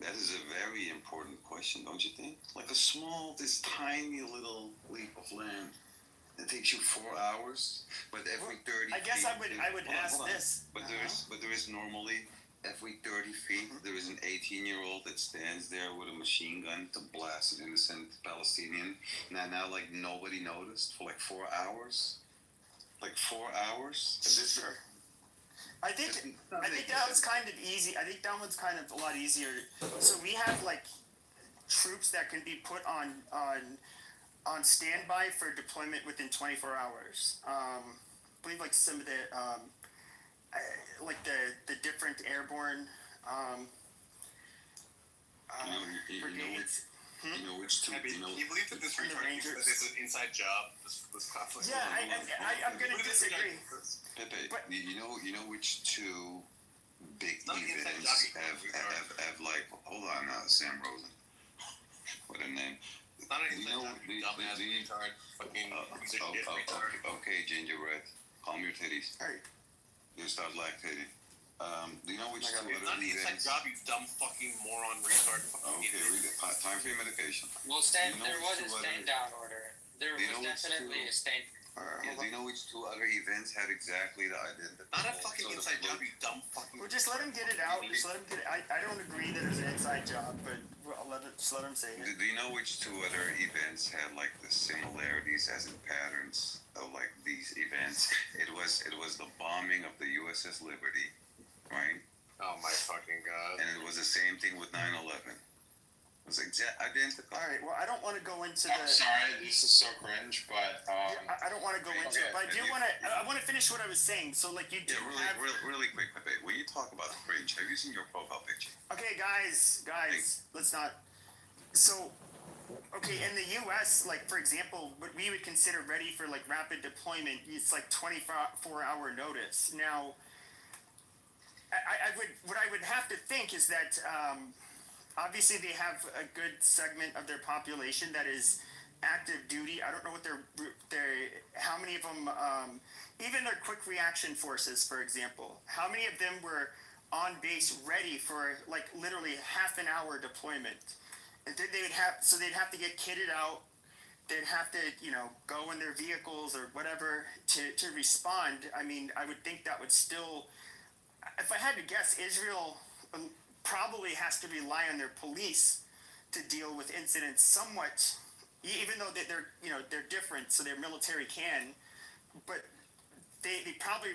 That is a very important question, don't you think? Like this tiny little leap of land, it takes you 4 hours, but every 30 I guess feet, I would ask this. But there is normally every 30 feet, there is an 18-year-old that stands there with a machine gun to blast an innocent Palestinian. Now, like, nobody noticed for like 4 hours. Like 4 hours? Is this sure? I think that was kind of easy. I think that one's kind of a lot easier. So we have like troops that can be put on standby for deployment within 24 hours. I believe like some of the like the different airborne brigades. Can you believe that this retarded thinks that this is an inside job? This conflict. Yeah, I'm gonna disagree. Pepe, you know which two big events have like, hold on, Sam Rosen. What a name. It's not an inside job, you dumbass retard. Fucking piece of shit retard. Okay, Ginger Red, calm your titties. Alright. You start lactating. Do you know which two It's other not an inside events? job, you dumb fucking moron retard. Okay, time for your medication. Well, there was a stand down order. There was definitely a stand. Do you know which two other events had exactly the identical? Not a fucking inside job, you dumb fucking. Well, just let him get it out. Just let him get it. I don't agree that it's an inside job, but just let him say it. Do you know which two other events had like the similarities as in patterns of like these events? It was the bombing of the USS Liberty, right? Oh my fucking God. And it was the same thing with 9/11. It was identical. All right. Well, I don't want to go into I'm sorry, this is so cringe, but I don't want to go into it, but I do want to. I want to finish what I was saying. So, like, you do really quick, Pepe. When you talk about cringe, have you seen your profile picture? Okay, guys, let's not. So, okay, in the U.S., like for example, what we would consider ready for like rapid deployment, it's like 24-hour notice. Now, what I would have to think is that obviously they have a good segment of their population that is active duty. I don't know what how many of them, even their quick reaction forces, for example, how many of them were on base ready for like literally half an hour deployment? And then they'd have to get kitted out. They'd have to, go in their vehicles or whatever to respond. I mean, I would think that would still, if I had to guess, Israel probably has to rely on their police to deal with incidents somewhat, even though they're different, so their military can, but they probably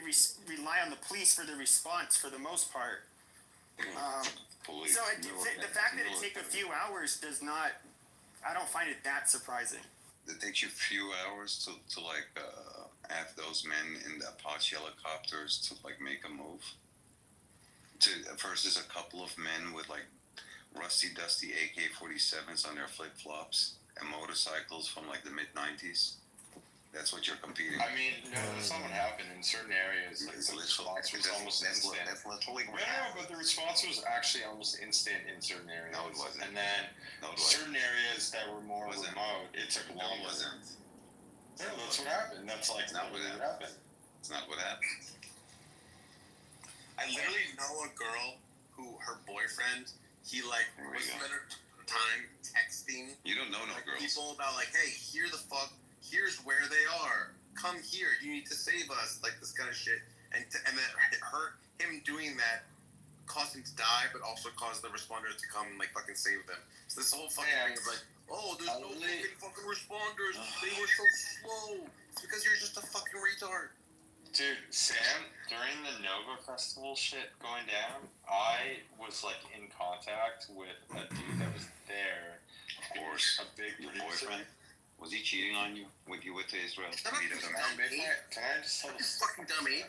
rely on the police for the response for the most part. So the fact that it takes a few hours does not, I don't find it that surprising. It takes you a few hours to have those men in the Apache helicopters to like make a move. Versus a couple of men with like rusty, dusty AK-47s on their flip-flops and motorcycles from like the mid-90s. That's what you're competing. I mean, no, that's not what happened in certain areas. Like the response was almost instant. But the response was actually almost instant in certain areas. No, it wasn't. And then certain areas that were more remote, it took longer. No, it wasn't. No, that's what happened. That's like not what happened. It's not what happened. I literally know a girl who her boyfriend, he like was spent time texting. You don't know no girls. People about like, hey, here's where they are. Come here. You need to save us. Like this kind of shit. And then him doing that caused him to die, but also caused the responders to come and like fucking save them. So this whole fucking thing is like, oh, there's no fucking responders. They were so slow. It's because you're just a fucking retard. Dude, Sam, during the Nova Festival shit going down, I was like in contact with a dude that was there. Of course. A big boyfriend. Was he cheating on you when you went to Israel? Can I just tell this fucking dummy?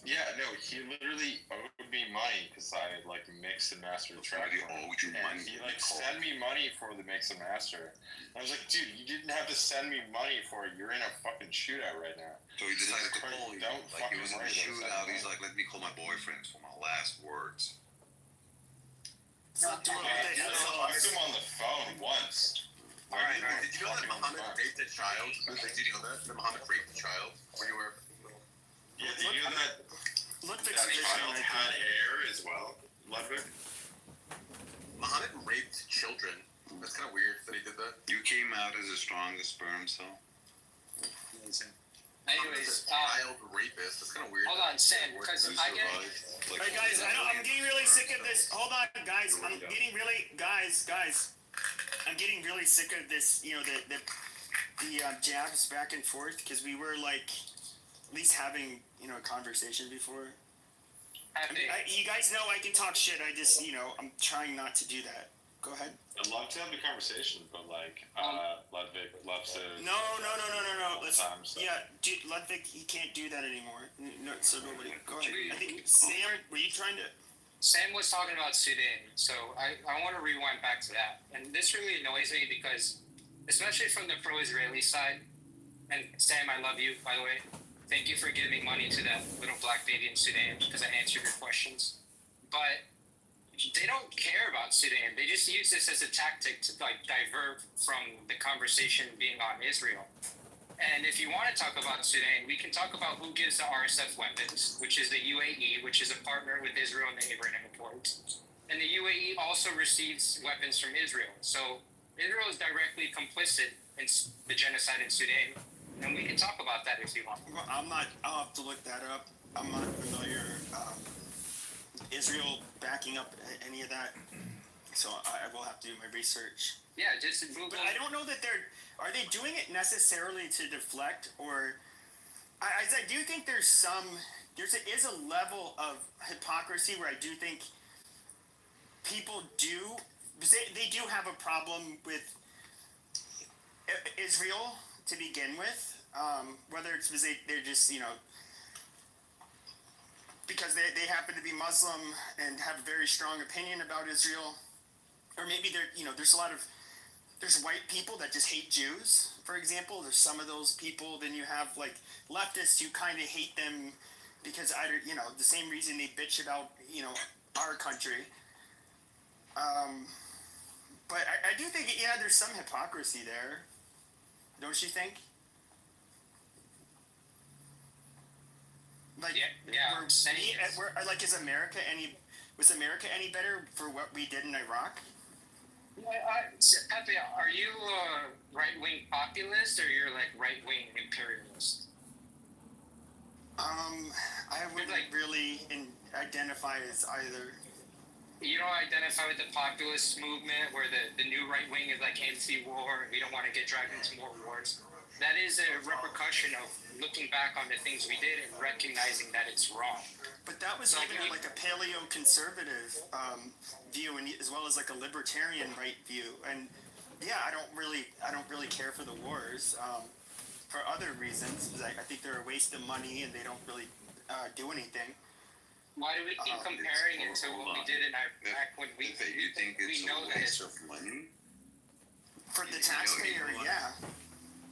Yeah, no, he literally owed me money because I like mixed and mastered the track. He owed you money. He like sent me money for the mix and master. I was like, dude, you didn't have to send me money for it. You're in a fucking shootout right now. So he decided to call you. Don't like fucking he was in a shootout. He's like, let me call my boyfriend for my last words. I talked to him on the phone once. Alright. Did you know that Muhammad raped a child? Did you know that? That Muhammad raped a child when you were little? Yeah, did you know that? Ludwig that child had hair as well? Ludwig? Muhammad raped children. That's kind of weird that he did that. You came out as a strongest sperm cell. Amazing. Anyways, child rapist. That's kind of weird. Hold on, Sam, because I get. Hey guys, I'm getting really sick of this. Hold on, guys. I'm getting really sick of this. The jabs back and forth because we were like at least having a conversation before. You guys know I can talk shit. I just I'm trying not to do that. Go ahead. I'd love to have the conversation, but like Ludwig loves to. No. Dude, Ludwig, he can't do that anymore. No, so nobody. Go ahead. I think Sam, were you trying to? Sam was talking about Sudan, so I want to rewind back to that. And this really annoys me because, especially from the pro-Israeli side, and Sam, I love you, by the way. Thank you for giving me money to that little black baby in Sudan because I answered your questions. But they don't care about Sudan. They just use this as a tactic to like divert from the conversation being on Israel. And if you want to talk about Sudan, we can talk about who gives the RSF weapons, which is the UAE, which is a partner with Israel and the Abraham Accords. And the UAE also receives weapons from Israel. So Israel is directly complicit in the genocide in Sudan. And we can talk about that if you want. Well, I'll have to look that up. I'm not familiar. Israel backing up any of that. So I will have to do my research. Yeah, just Google. But I don't know that are they doing it necessarily to deflect, or I do think there is a level of hypocrisy where I do think people do, because they do have a problem with Israel to begin with, whether it's because they're just because they happen to be Muslim and have a very strong opinion about Israel, or maybe there's a lot of there's white people that just hate Jews, for example. There's some of those people. Then you have like leftists who kind of hate them because either the same reason they bitch about our country. But I do think there's some hypocrisy there, don't you think? Like is America was America any better for what we did in Iraq? Pepe, are you a right-wing populist or you're like right-wing imperialist? I wouldn't really identify as either. You don't identify with the populist movement where the new right wing is like anti-war, we don't want to get dragged into more wars. That is a repercussion of looking back on the things we did and recognizing that it's wrong. But that was even like a paleo-conservative view, and as well as like a libertarian right view. And yeah, I don't really care for the wars for other reasons. I think they're a waste of money and they don't really do anything. Why do we keep comparing it to what we did in Iraq when we think it's know a waste of money? For the taxpayer, yeah.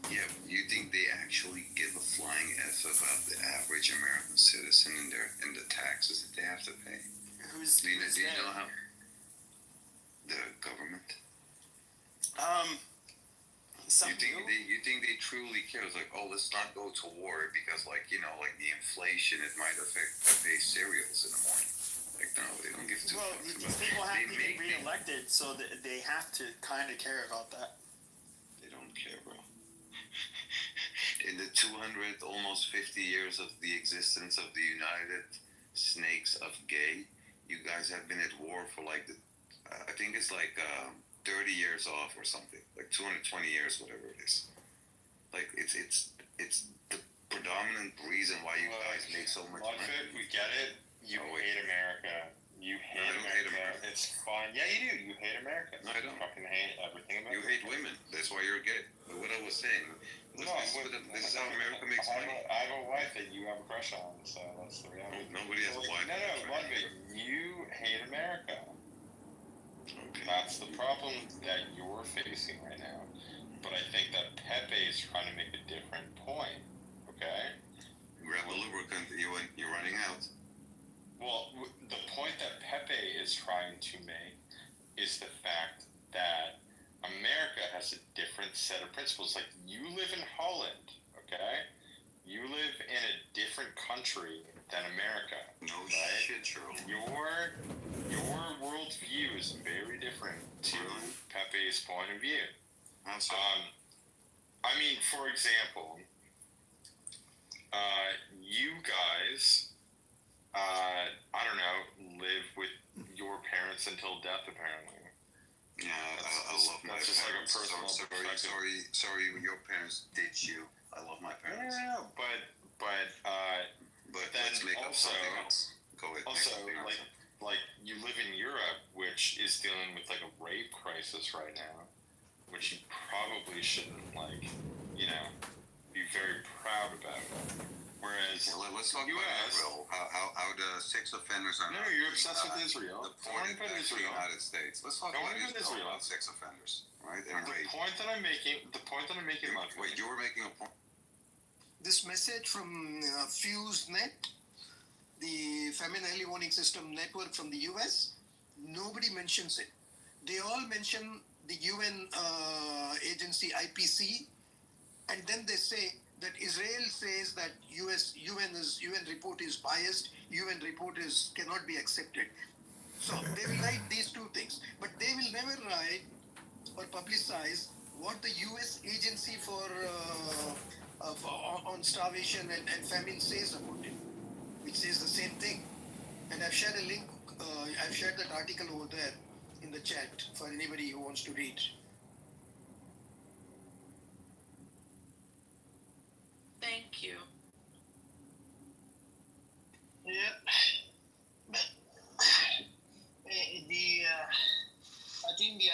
Yeah, you think they actually give a flying F about the average American citizen and the taxes that they have to pay? Do you know how the government? You think they truly care? It's like, oh, let's not go to war because, like the inflation, it might affect pay cereals in the morning. Like, no, they don't give two fucks about these people have to get reelected, so they have to kind of care about that. They don't care, bro. In the 200, almost 50 years of the existence of the United Snakes of Gay, you guys have been at war for I think it's 30 years off or something, like 220 years, whatever it is. Like it's the predominant reason why you guys make so much money. We get it. You hate America. You hate America. It's fine. Yeah, you do. You hate America. No, I don't. You fucking hate everything about it. You hate women. That's why you're gay. But what I was saying, this is how America makes money. I have a wife that you have a crush on, so that's the reality. Nobody has a wife. No, Ludwig, you hate America. Okay. That's the problem that you're facing right now. But I think that Pepe is trying to make a different point. Okay? Grab the lubricant. You're running out. Well, the point that Pepe is trying to make is the fact that America has a different set of principles. Like, you live in Holland, okay? You live in a different country than America. No right? shit, Charles. Your worldview is very different to Pepe's point of view. How so? I mean, for example, you guys, I don't know, live with your parents until death, apparently. Yeah, I love my parents. Like a personal sorry, your parents ditched you. I love my parents. Yeah, but let's make up also, something else. Go ahead. Also, like you live in Europe, which is dealing with like a rape crisis right now, which you probably shouldn't be very proud about. Whereas let's talk about Israel. How the sex offenders are. No, you're obsessed with Israel. Deported back to the United States. Let's talk about Israel. About sex offenders, right? And the point that I'm making. Wait, you were making a point. This message from FuseNet, the Famine Early Warning System network from the US, nobody mentions it. They all mention the UN agency IPC, and then they say that Israel says that UN report is biased, UN report cannot be accepted. So they will write these two things, but they will never write or publicize what the US agency on starvation and famine says about it, which says the same thing. And I've shared a link, I've shared that article over there in the chat for anybody who wants to read. Thank you. Yeah. But I think the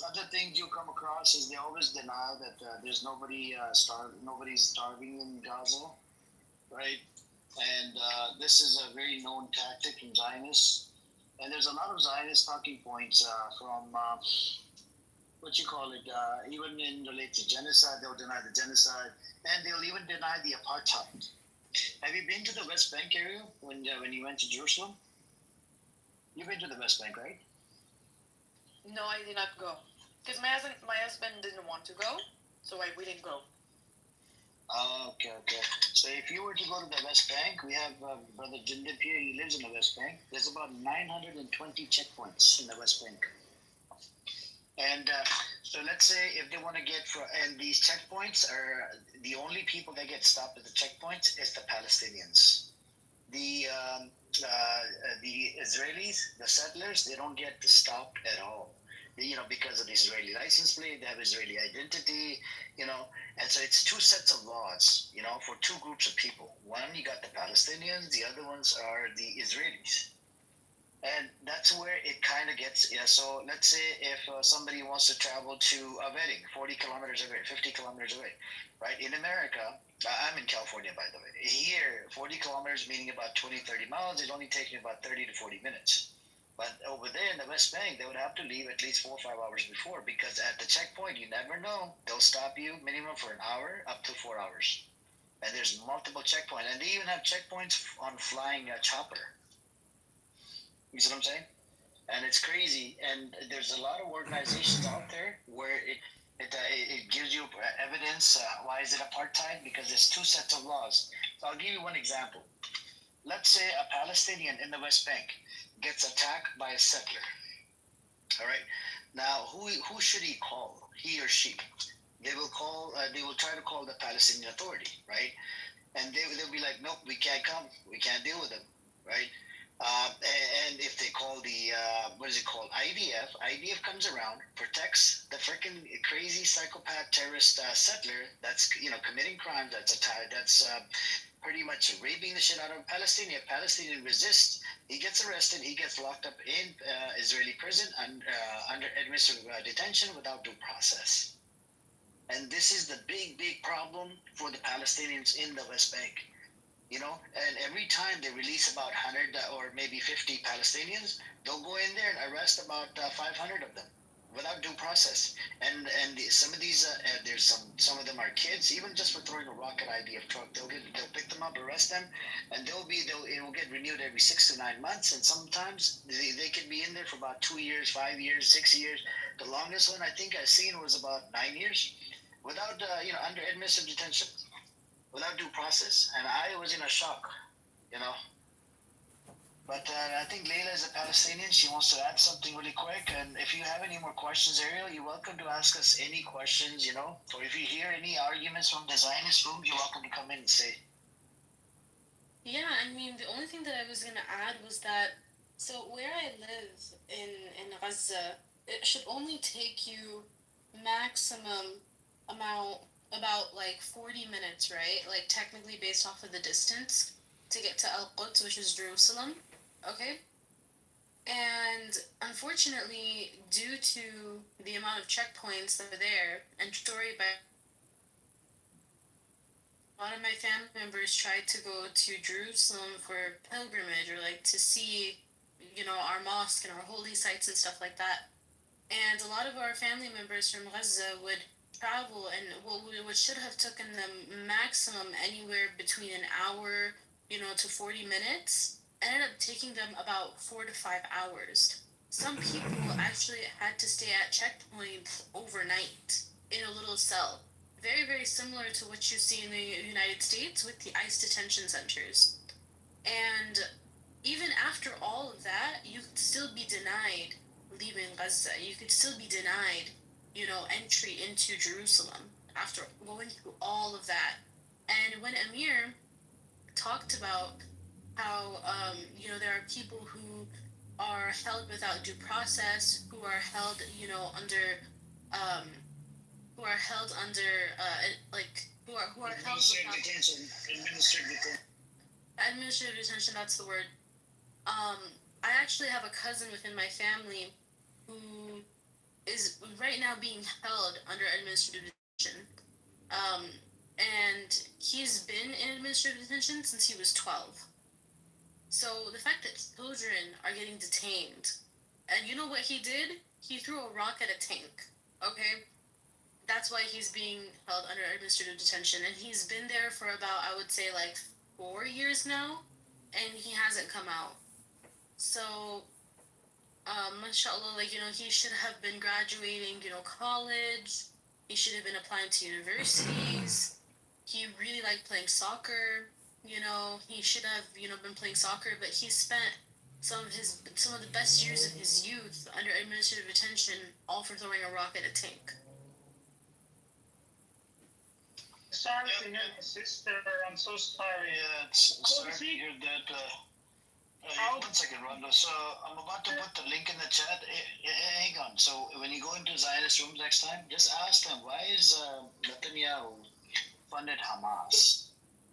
other thing you come across is they always deny that there's nobody's starving in Gaza, right? And this is a very known tactic in Zionists. And there's a lot of Zionist talking points from what you call it, even in relate to genocide, they'll deny the genocide, and they'll even deny the apartheid. Have you been to the West Bank area when you went to Jerusalem? You've been to the West Bank, right? No, I did not go. Because my husband didn't want to go, so we didn't go. Okay. So if you were to go to the West Bank, we have Brother Jindip here. He lives in the West Bank. There's about 920 checkpoints in the West Bank. And so let's say if they want to get and these checkpoints are the only people that get stopped at the checkpoints is the Palestinians. The Israelis, the settlers, they don't get stopped at all. Because of the Israeli license plate, they have Israeli identity, and so it's two sets of laws, for two groups of people. One, you got the Palestinians, the other ones are the Israelis. And that's where it kind of gets, so let's say if somebody wants to travel to a wedding 40 kilometers away, 50 kilometers away, right? In America, I'm in California, by the way. Here, 40 kilometers, meaning about 20, 30 miles, it only takes me about 30 to 40 minutes. But over there in the West Bank, they would have to leave at least 4 or 5 hours before, because at the checkpoint, you never know. They'll stop you minimum for an hour, up to 4 hours. And there's multiple checkpoints. And they even have checkpoints on flying a chopper. You see what I'm saying? And it's crazy. And there's a lot of organizations out there where it gives you evidence. Why is it apartheid? Because there's two sets of laws. So I'll give you one example. Let's say a Palestinian in the West Bank gets attacked by a settler. All right. Now, who should he call? He or she? They will call. They will try to call the Palestinian Authority, right? And they'll be like, nope, we can't come. We can't deal with them, right? And if they call the what is it called, IDF comes around, protects the freaking crazy psychopath terrorist settler that's committing crimes, that's pretty much raping the shit out of Palestinian. Palestinian resists, he gets arrested, he gets locked up in Israeli prison under administrative detention without due process. And this is the big problem for the Palestinians in the West Bank. And every time they release about 100 or maybe 50 Palestinians, they'll go in there and arrest about 500 of them without due process. And some of these, there's some of them are kids, even just for throwing a rock at IDF truck. They'll pick them up, arrest them, and it will get renewed every 6 to 9 months. And sometimes they could be in there for about 2 years, 5 years, 6 years. The longest one I think I've seen was about 9 years without under administrative detention, without due process. And I was in a shock, But I think Leila is a Palestinian. She wants to add something really quick. And if you have any more questions, Ariel, you're welcome to ask us any questions, Or if you hear any arguments from the Zionist room, you're welcome to come in and say. Yeah, I mean, the only thing that I was going to add was that, so where I live in Gaza, it should only take you maximum about like 40 minutes, right? Like technically based off of the distance to get to Al-Quds, which is Jerusalem. Okay? And unfortunately, due to the amount of checkpoints that are there, and story by a lot of my family members tried to go to Jerusalem for pilgrimage or like to see, our mosque and our holy sites and stuff like that. And a lot of our family members from Gaza would travel, and what should have taken them maximum anywhere between an hour, to 40 minutes, ended up taking them about 4 to 5 hours. Some people actually had to stay at checkpoints overnight in a little cell. Very, very similar to what you see in the United States with the ICE detention centers. And even after all of that, you could still be denied leaving Gaza. You could still be denied, entry into Jerusalem after going through all of that. And when Amir talked about how, there are people who are held without due process, who are held, under, who are held under, who are held Administrative detention. Administrative detention, that's the word. I actually have a cousin within my family who is right now being held under administrative detention. And he's been in administrative detention since he was 12. So the fact that children are getting detained, and you know what he did? He threw a rock at a tank. Okay, that's why he's being held under administrative detention, and he's been there for about, I would say, like 4 years now, and he hasn't come out. So, mashallah, like, he should have been graduating, college. He should have been applying to universities. He really liked playing soccer. He should have, been playing soccer, but he spent some of the best years of his youth under administrative detention, all for throwing a rock at a tank. Sorry to hear my sister. I'm so sorry. Yeah, it's sorry to hear that. One second, Rondo. So I'm about to put the link in the chat. Hang on. So when you go into Zionist rooms next time, just ask them, why is Netanyahu funded Hamas?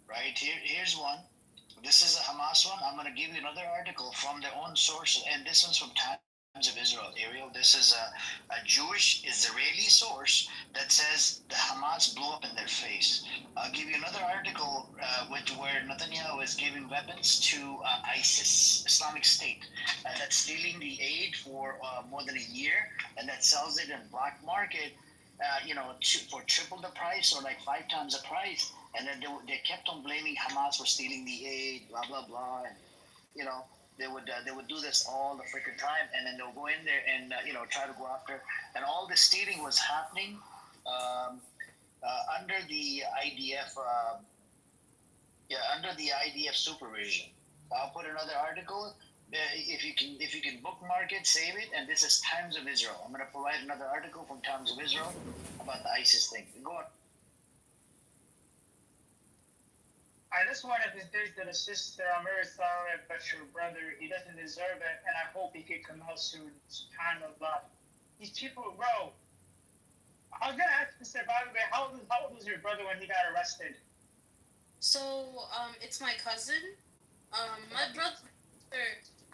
Right? Here's one. This is a Hamas one. I'm going to give you another article from their own source, and this one's from Times of Israel. Ariel, this is a Jewish Israeli source that says the Hamas blew up in their face. I'll give you another article where Netanyahu is giving weapons to ISIS, Islamic State, that's stealing the aid for more than a year, and that sells it in black market, for triple the price or like 5 times the price. And then they kept on blaming Hamas for stealing the aid, blah blah blah, and they would do this all the freaking time, and then they'll go in there and try to go after, and all the stealing was happening under the IDF, under the IDF supervision. I'll put another article. If you can bookmark it, save it, and this is Times of Israel. I'm going to provide another article from Times of Israel about the ISIS thing. Go on. I just wanted to say to the sister, I'm very sorry about your brother. He doesn't deserve it, and I hope he can come out soon. SubhanAllah. These people, bro. I was gonna ask you, sister, by the way, how old was your brother when he got arrested? So, it's my cousin. My brother,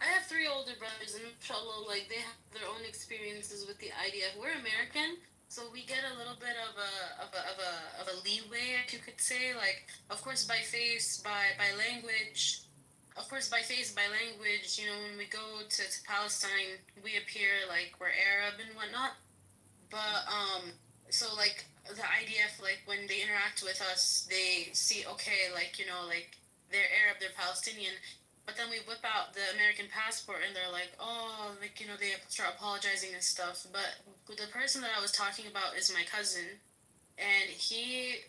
I have 3 older brothers, and inshallah, like, they have their own experiences with the IDF. We're American, so we get a little bit of a leeway, if you could say. Like, of course, by face, by language. Of course, by face, by language. When we go to Palestine, we appear like we're Arab and whatnot. But so like the IDF, like when they interact with us, they see, okay, like like they're Arab, they're Palestinian. But then we whip out the American passport, and they're like, oh, like they start apologizing and stuff. But the person that I was talking about is my cousin, and he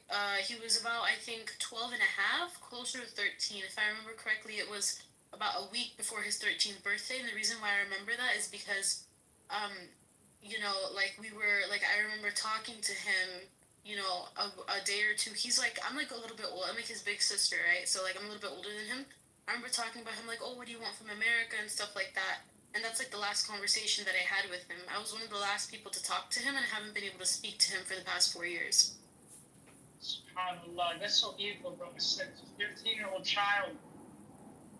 was about, I think, 12 and a half, closer to 13. If I remember correctly, it was about a week before his 13th birthday. And the reason why I remember that is because like we were, like, I remember talking to him, a day or two. He's like, I'm like a little bit old. I'm like his big sister, right? So like I'm a little bit older than him. I remember talking about him like, oh, what do you want from America and stuff like that. And that's like the last conversation that I had with him. I was one of the last people to talk to him, and I haven't been able to speak to him for the past 4 years. SubhanAllah, that's so evil, bro. It's like a 15-year-old child.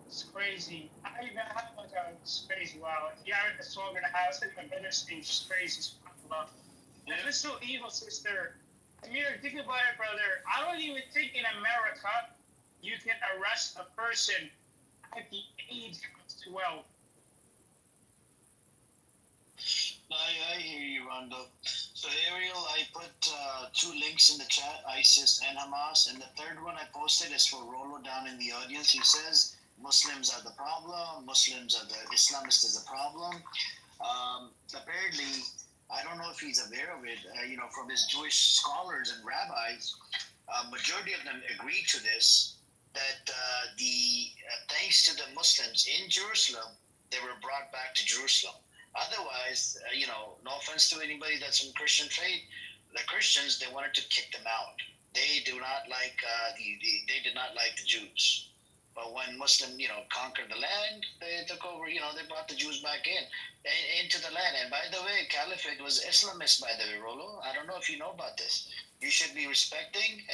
It's crazy. I even have like it's crazy. Wow. Yeah, I'm in the song in the house, like my brother's stage. It's crazy. SubhanAllah. That's just so evil, sister. I mean, think about it, brother. I don't even think in America you can arrest a person at the age of 12. I hear you, Rondo. So, Ariel, I put 2 links in the chat, ISIS and Hamas, and the third one I posted is for Rolo down in the audience. He says Muslims are the problem, Islamists is the problem. Apparently, I don't know if he's aware of it, from his Jewish scholars and rabbis, majority of them agree to this, that thanks to the Muslims in Jerusalem, they were brought back to Jerusalem. Otherwise, no offense to anybody that's from Christian faith, the Christians, they wanted to kick them out. They do not like they did not like the Jews. But when Muslim, conquered the land, they took over. They brought the Jews back into the land. And by the way, Caliphate was Islamist, by the way, Rolo. I don't know if you know about this. You should be respecting,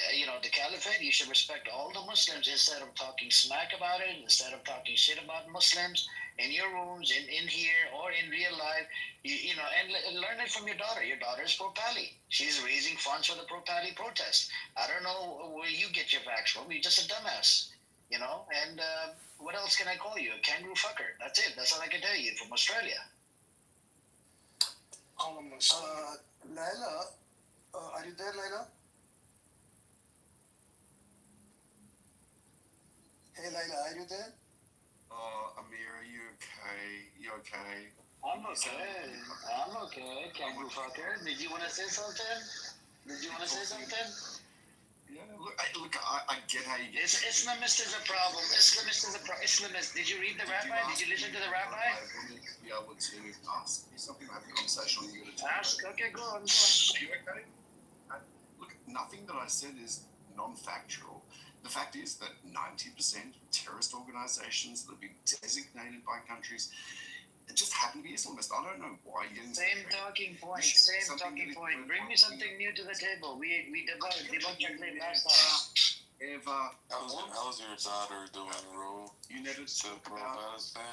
the Caliphate. You should respect all the Muslims instead of talking smack about it, instead of talking shit about Muslims in your rooms, in here, or in real life. And learn it from your daughter. Your daughter's pro-Pali. She's raising funds for the pro-Pali protest. I don't know where you get your facts from. You're just a dumbass, and What else can I call you? A kangaroo fucker. That's it. That's all I can tell you from Australia. Laila, are you there, Laila? Hey, Laila, are you there? Amir, are you okay? You okay? I'm okay. I'm okay, kangaroo fucker. Did you want to say something? Yeah, I get how you get. Islamist is a problem. Islamist. Did you read the rabbi? Did you listen to the rabbi? I want to be able to ask you something, have a conversation with you. Ask. Okay, go on. Are you okay? Look, nothing that I said is non-factual. The fact is that 90% of terrorist organizations that have been designated by countries just happen to be Islamist. I don't know why you're getting Same talking point. Bring me something new to the table. We debunked your claim last time. How's your daughter doing, Ro? You never Still pro-Palestine?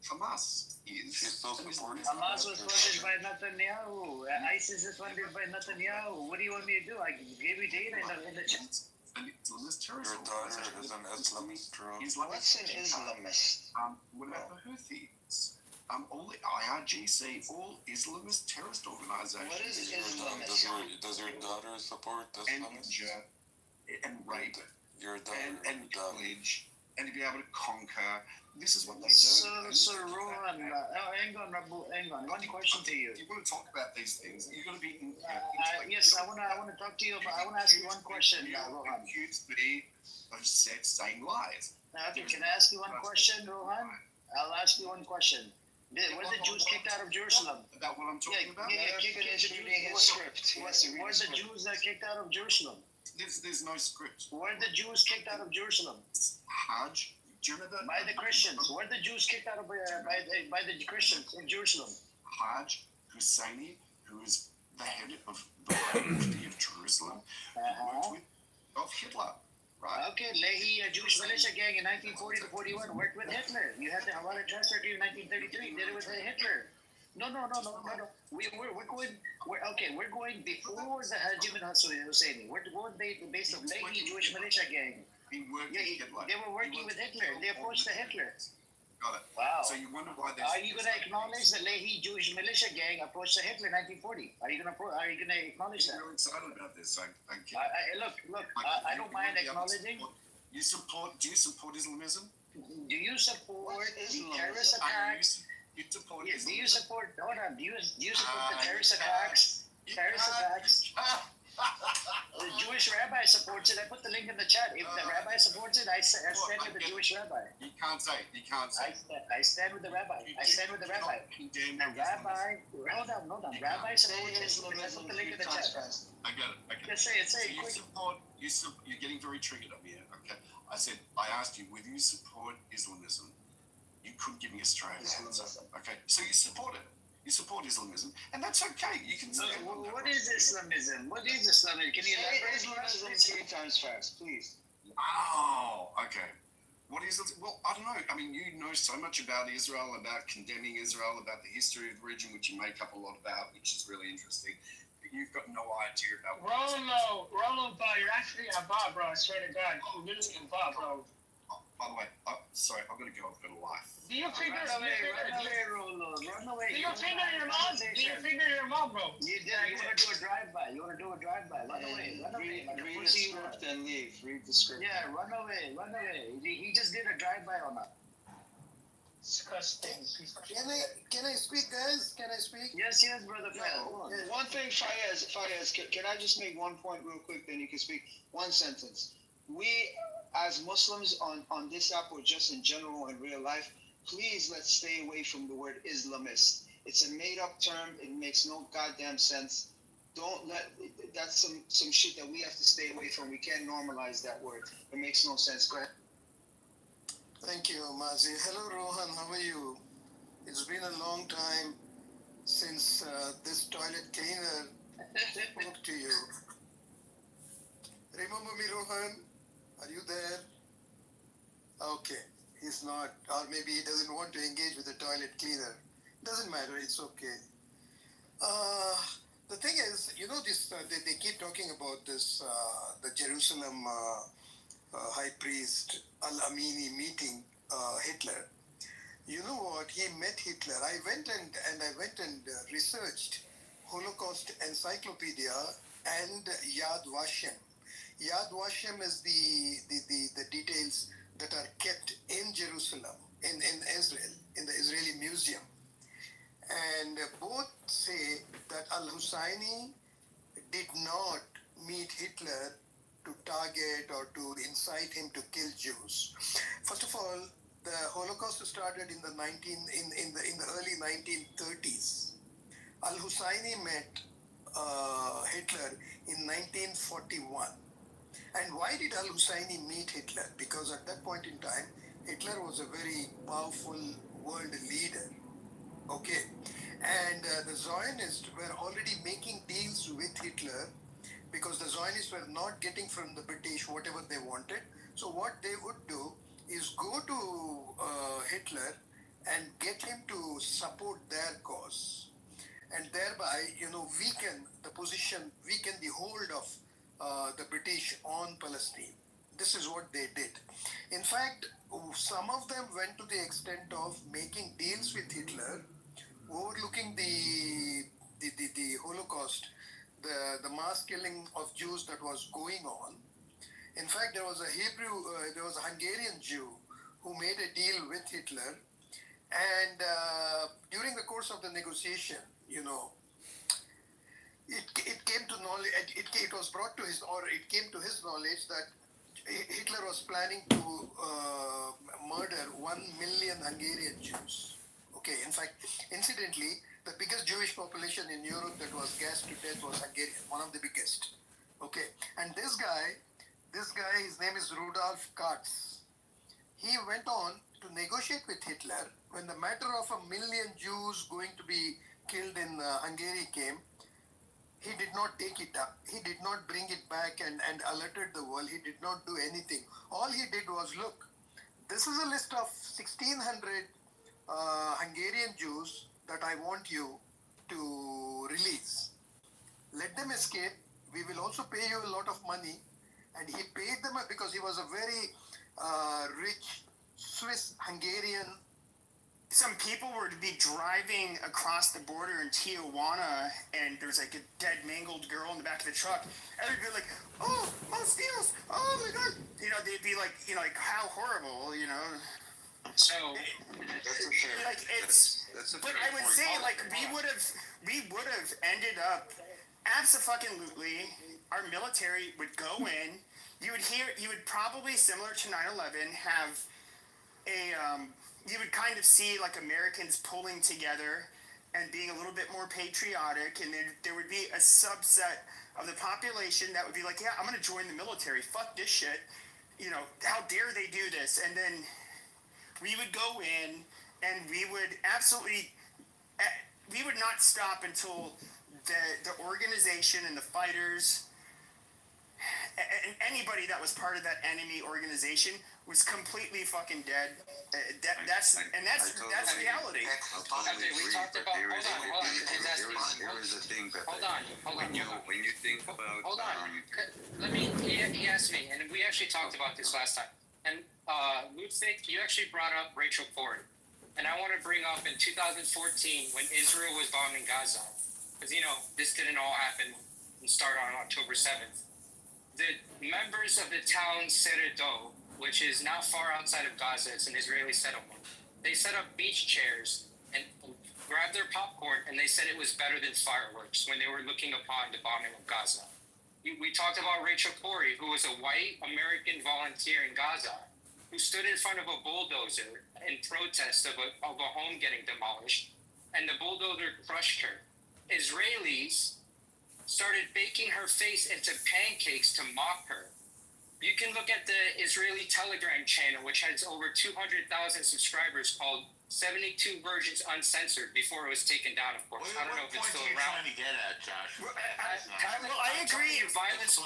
Hamas is. She's still supporting Hamas was funded by Netanyahu. ISIS is funded by Netanyahu. What do you want me to do? I gave you data in the chat. Islamist terrorist. Your daughter is an Islamist, Ro. What's an Islamist? What about the Houthis? All the IRGC, all Islamist terrorist organizations. What is Islamist? Does your daughter support the Islamists? And rape Your daughter and pillage and to be able to conquer. This is what they do. So Rohan, hang on. One question to you. If you want to talk about these things, you've got to be. Yes, I want to talk to you. But I want to ask you one question, Rohan. Accused me of saying lies. Okay, can I ask you one question, Rohan? I'll ask you one question. Were the Jews kicked out of Jerusalem? About what I'm talking about? Finish script. Were the Jews kicked out of Jerusalem? There's no script. Were the Jews kicked out of Jerusalem? Hajj. Do you remember that? By the Christians. Were the Jews kicked out of by the Christians in Jerusalem? Hajj Husseini, who is the head of the Mufti of Jerusalem, worked with Hitler. Right. Okay, Lehi, a Jewish militia gang in 1940 to 41 worked with Hitler. You had the Hawala transfer to in 1933. Did it with Hitler. No. We're going before the Hajim and Husseini. We're going based on Lehi Jewish militia gang. They were working with Hitler. They opposed to Hitler. Got it. Wow. So you wonder why there's. Are you going to acknowledge the Lehi Jewish militia gang approached to Hitler in 1940? Are you going to acknowledge that? I'm excited about this. Look. I don't mind acknowledging. Do you support Islamism? Do you support the terrorist attacks? You support Yes. Do you support? Hold on. Do you support the terrorist attacks? The Jewish rabbi supports it. I put the link in the chat. If the rabbi supports it, I stand with the Jewish rabbi. You can't say. I stand with the rabbi. The rabbi. Hold on. Rabbi supports it. I put the link in the chat. I got it. Just say it. Say it quick. You're getting very triggered up here. Okay. I asked you whether you support Islamism. You couldn't give me a straight answer. Okay. So you support it. You support Islamism, and that's okay. You can say. What is Islamism? What is Islamism? Can you elaborate? Islamism 3 times fast, please. Oh, okay. What is it? Well, I don't know. I mean, you know so much about Israel, about condemning Israel, about the history of the region, which you make up a lot about, which is really interesting. But you've got no idea about. Rolo, you're actually a Bob, bro. I swear to God, you're literally a Bob, bro. By the way, sorry, I've got to go. I've got a life. Do you figure Run away. Do you finger your mom? Do you finger your mom, bro? You want to do a drive-by. Run away. Read the script and leave. Read the script. Yeah, run away. He just did a drive-by on that. Disgusting. Can I speak, guys? Can I speak? Yes, brother. One thing, Fayez, can I just make one point real quick, then you can speak? One sentence. We, as Muslims on this app or just in general in real life, please let's stay away from the word Islamist. It's a made-up term. It makes no goddamn sense. That's some shit that we have to stay away from. We can't normalize that word. It makes no sense. Go ahead. Thank you, Mazi. Hello, Rohan. How are you? It's been a long time since this toilet cleaner spoke to you. Remember me, Rohan? Are you there? Okay. He's not, or maybe he doesn't want to engage with the toilet cleaner. Doesn't matter, it's okay. The thing is, this they keep talking about this, the Jerusalem high priest Al-Amini meeting Hitler. You know what? He met Hitler. I went and researched Holocaust Encyclopedia and Yad Vashem. Yad Vashem is the details that are kept in Jerusalem, in Israel, in the Israeli museum. And both say that Al-Husseini did not meet Hitler to target or to incite him to kill Jews. First of all, the Holocaust started in the early 1930s. Al-Husseini met Hitler in 1941. And why did Al-Husseini meet Hitler? Because at that point in time, Hitler was a very powerful world leader. Okay. And the Zionists were already making deals with Hitler because the Zionists were not getting from the British whatever they wanted. So what they would do is go to Hitler and get him to support their cause, and thereby, weaken the position, weaken the hold of the British on Palestine. This is what they did. In fact, some of them went to the extent of making deals with Hitler, overlooking the Holocaust, the mass killing of Jews that was going on. In fact, there was a Hungarian Jew who made a deal with Hitler, and during the course of the negotiation, it came to knowledge. It was brought to it came to his knowledge that Hitler was planning to murder 1 million Hungarian Jews. Okay, in fact, incidentally, the biggest Jewish population in Europe that was gassed to death was Hungarian, one of the biggest. Okay, and this guy, his name is Rudolf Katz. He went on to negotiate with Hitler when the matter of 1 million Jews going to be killed in Hungary came. He did not take it up. He did not bring it back and alerted the world. He did not do anything. All he did was, look, this is a list of 1,600 Hungarian Jews that I want you to release. Let them escape. We will also pay you a lot of money. And he paid them because he was a very rich Swiss-Hungarian. Some people were to be driving across the border in Tijuana, and there's like a dead, mangled girl in the back of the truck. And they'd be like, "Oh, Los Dios! Oh my God!" They'd be like, how horrible, So that's for sure. Like it's. That's a but very I would important say, point. like, we would have ended up abso-fucking-lutely. Our military would go in. You would probably, similar to 9/11, have you would kind of see like Americans pulling together and being a little bit more patriotic, and then there would be a subset of the population that would be like, yeah, I'm going to join the military. Fuck this shit. How dare they do this? And then we would go in and we would we would not stop until the organization and the fighters and anybody that was part of that enemy organization was completely fucking dead. That's reality. We talked about. Hold on. Here is the thing, Pepe. Hold on. When you think about. Hold on. Let me. He asked me, and we actually talked about this last time. And Ludwig, you actually brought up Rachel Ford, and I want to bring up in 2014 when Israel was bombing Gaza, because this didn't all happen and start on October 7th. The members of the town Seredo, which is not far outside of Gaza, it's an Israeli settlement. They set up beach chairs and grabbed their popcorn, and they said it was better than fireworks when they were looking upon the bombing of Gaza. We talked about Rachel Corrie, who was a white American volunteer in Gaza, who stood in front of a bulldozer in protest of a home getting demolished, and the bulldozer crushed her. Israelis started baking her face into pancakes to mock her. You can look at the Israeli Telegram channel, which has over 200,000 subscribers, called 72 Versions Uncensored, before it was taken down, of course. I don't know if it's still around. What are you trying to get at, Josh? I agree. Violence.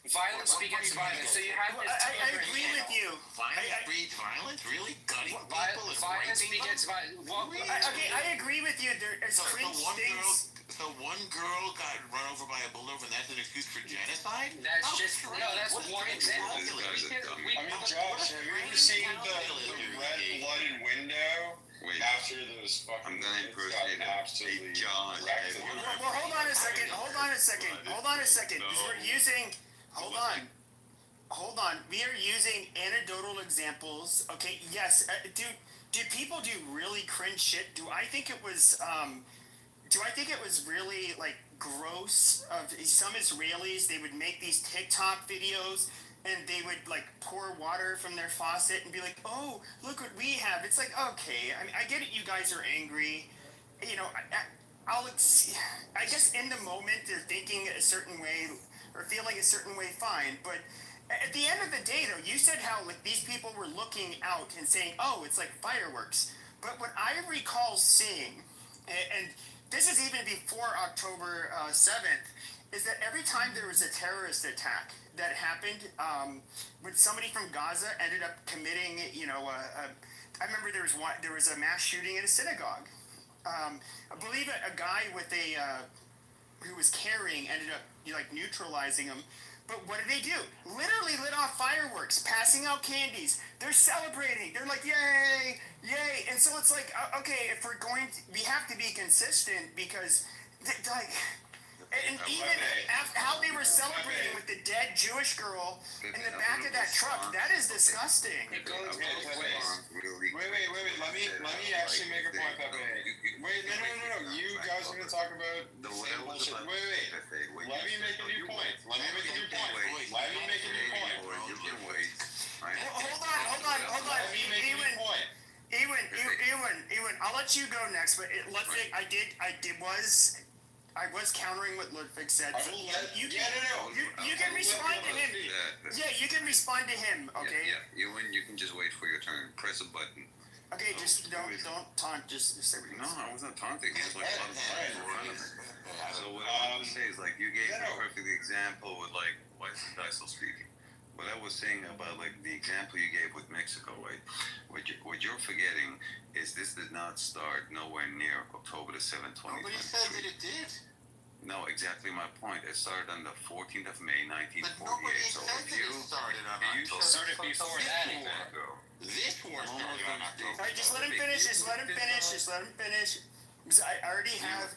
Violence begets violence. So you have this. I agree with you. Violence breeds violence? Really? Gutting people and Violence raping begets them? violence. Okay, I agree with you. There is cringe things. So one girl got run over by a bulldog, and that's an excuse for genocide? That's just no. That's one example. I mean, Josh, have you ever seen the red-blooded window after those fucking I'm gonna impersonate absolutely John. Well, hold on a second. Because we're using. Hold on. We are using anecdotal examples. Okay. Yes. Do people do really cringe shit? Do I think it was really like gross of some Israelis? They would make these TikTok videos and they would like pour water from their faucet and be like, "Oh, look what we have." It's like, okay, I mean, I get it. You guys are angry. You know, I guess in the moment they're thinking a certain way or feeling a certain way. Fine, but at the end of the day, though, you said how like these people were looking out and saying, "Oh, it's like fireworks." But what I recall seeing, and this is even before October 7th, is that every time there was a terrorist attack that happened, when somebody from Gaza ended up committing, I remember there was a mass shooting in a synagogue. I believe a guy with who was carrying ended up neutralizing him. But what did they do? Literally lit off fireworks, passing out candies. They're celebrating. They're like, yay, yay. And so it's like, okay, if we have to be consistent because, and even how they were celebrating with the dead Jewish girl in the back of that truck, that is disgusting. Wait. Let me actually make a point, Pepe. Wait, no. You guys are gonna talk about the same bullshit. Wait. Let me make a new point. Hold on. Ewan, I'll let you go next, but I was countering what Ludwig said. So you can respond to him. Yeah, you can respond to him, okay? Yeah. You can just wait for your turn. Press a button. Okay, just don't taunt. Just say what you No, I wasn't taunting. It was like a lot of time in front of me. So what I want to say is like you gave a perfect example with like why is this guy still speaking? What I was saying about like the example you gave with Mexico, right? What you're forgetting is this did not start nowhere near October the 7th, 2023. Nobody said that it did. No, exactly my point. It started on the 14th of May, 1948. But nobody So said that it started on October. It started before that. This war started on October. All right, just let him finish. Because I already have.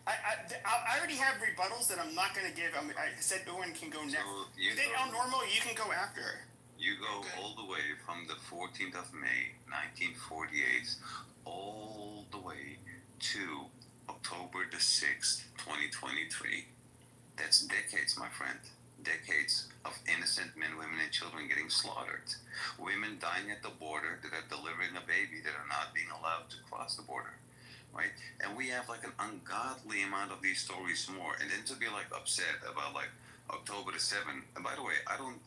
I already have rebuttals that I'm not going to give. I said Owen can go next. Then El Normo, you can go after. You go all the way from the 14th of May, 1948, all the way to October the 6th, 2023. That's decades, my friend. Decades of innocent men, women, and children getting slaughtered. Women dying at the border that are delivering a baby that are not being allowed to cross the border. Right? And we have like an ungodly amount of these stories more. And then to be like upset about like October the 7th. And by the way, I don't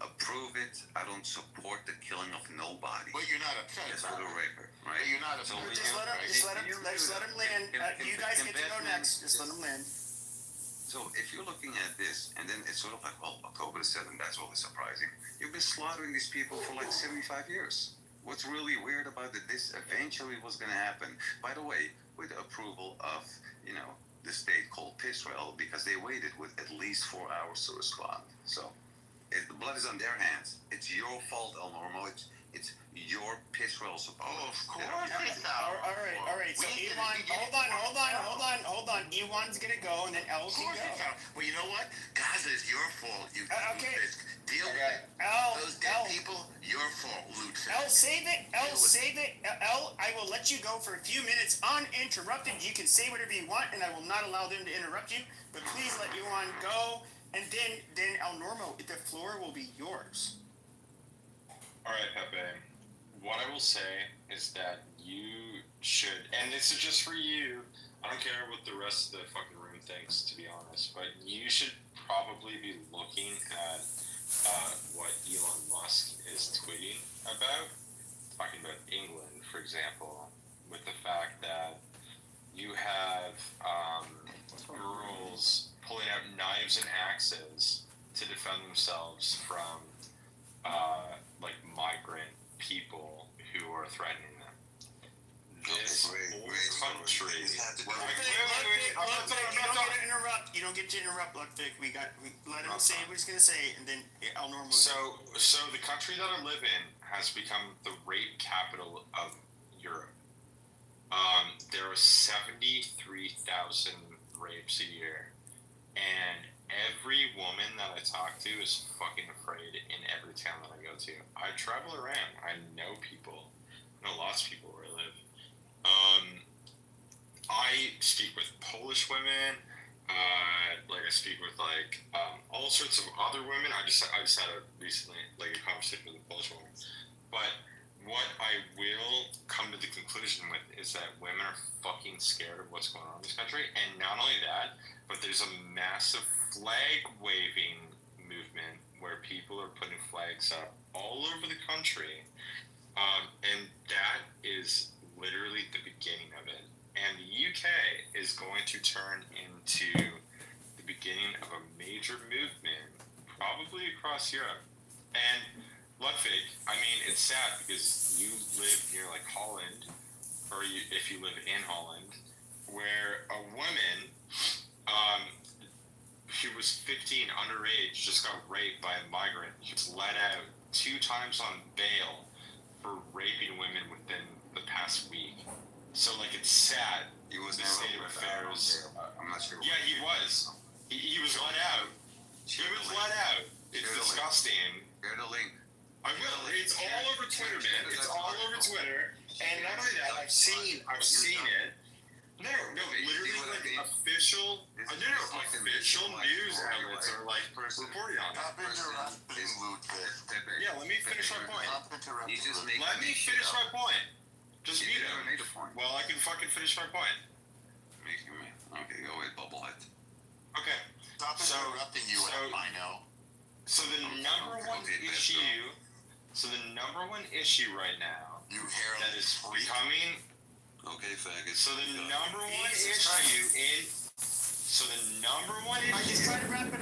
approve it. I don't support the killing of nobody. But you're not upset. Yes, for the raper, right? But you're not upset. Just let him land. You guys get to go next. Just let him land. So if you're looking at this, and then it's sort of like, well, October the 7th, that's really surprising. You've been slaughtering these people for like 75 years. What's really weird about it, this eventually was going to happen. By the way, with the approval of, the state called Israel, because they waited with at least 4 hours to respond. So, if the blood is on their hands, it's your fault, El Normo. It's your Israel support. Oh, of course it's All right. So Ewan, hold on. Ewan's going to go, and then El can go. Well, you know what? Gaza is your fault. You okay. Deal with it. Those dead people, your fault, Luke. El, save it. El, I will let you go for a few minutes uninterrupted. You can say whatever you want, and I will not allow them to interrupt you. But please let Ewan go, and then El Normo, the floor will be yours. All right, Pepe. What I will say is that you should, and this is just for you. I don't care what the rest of the fucking room thinks, to be honest, but you should probably be looking at what Elon Musk is tweeting about, talking about England, for example, with the fact that you have girls pulling out knives and axes defend themselves from like migrant people who are threatening them. This whole country. You don't get to interrupt, Ludwig. Let him say what he's gonna say, and then El Normo. So the country that I live in has become the rape capital of Europe. There are 73,000 rapes a year, and every woman that I talk to is fucking afraid in every town that I go to. I travel around. I know people. I know lots of people where I live. I speak with Polish women. Like I speak with all sorts of other women. I just had recently a conversation with a Polish woman. But what I will come to the conclusion with is that women are fucking scared of what's going on in this country, and not only that, but there's a massive flag waving movement where people are putting flags up all over the country, and that is literally the beginning of it. And the UK is going to turn into the beginning of a major movement, probably across Europe. And Ludwig, I mean, it's sad because you live near Holland, or if you live in Holland, where a woman who was 15, underage, just got raped by a migrant. He was let out 2 times on bail for raping women within the past week. So, it's sad. He was the state of affairs. I'm not sure. Yeah, he was. He was let out. He was let out. It's disgusting. Share the link. I will. It's all over Twitter, man. It's all over Twitter. And not only that, I've seen it. No, literally, official news outlets are reporting on it. Yeah, let me finish my point. Let me finish my point. Just mute him. Well, I can fucking finish my point. Okay, go ahead, Bubblehead. Okay. Stop interrupting you, I know. So the number one issue right now that is becoming. Okay, faggot. So the number one issue in. So the number one issue. Just try to wrap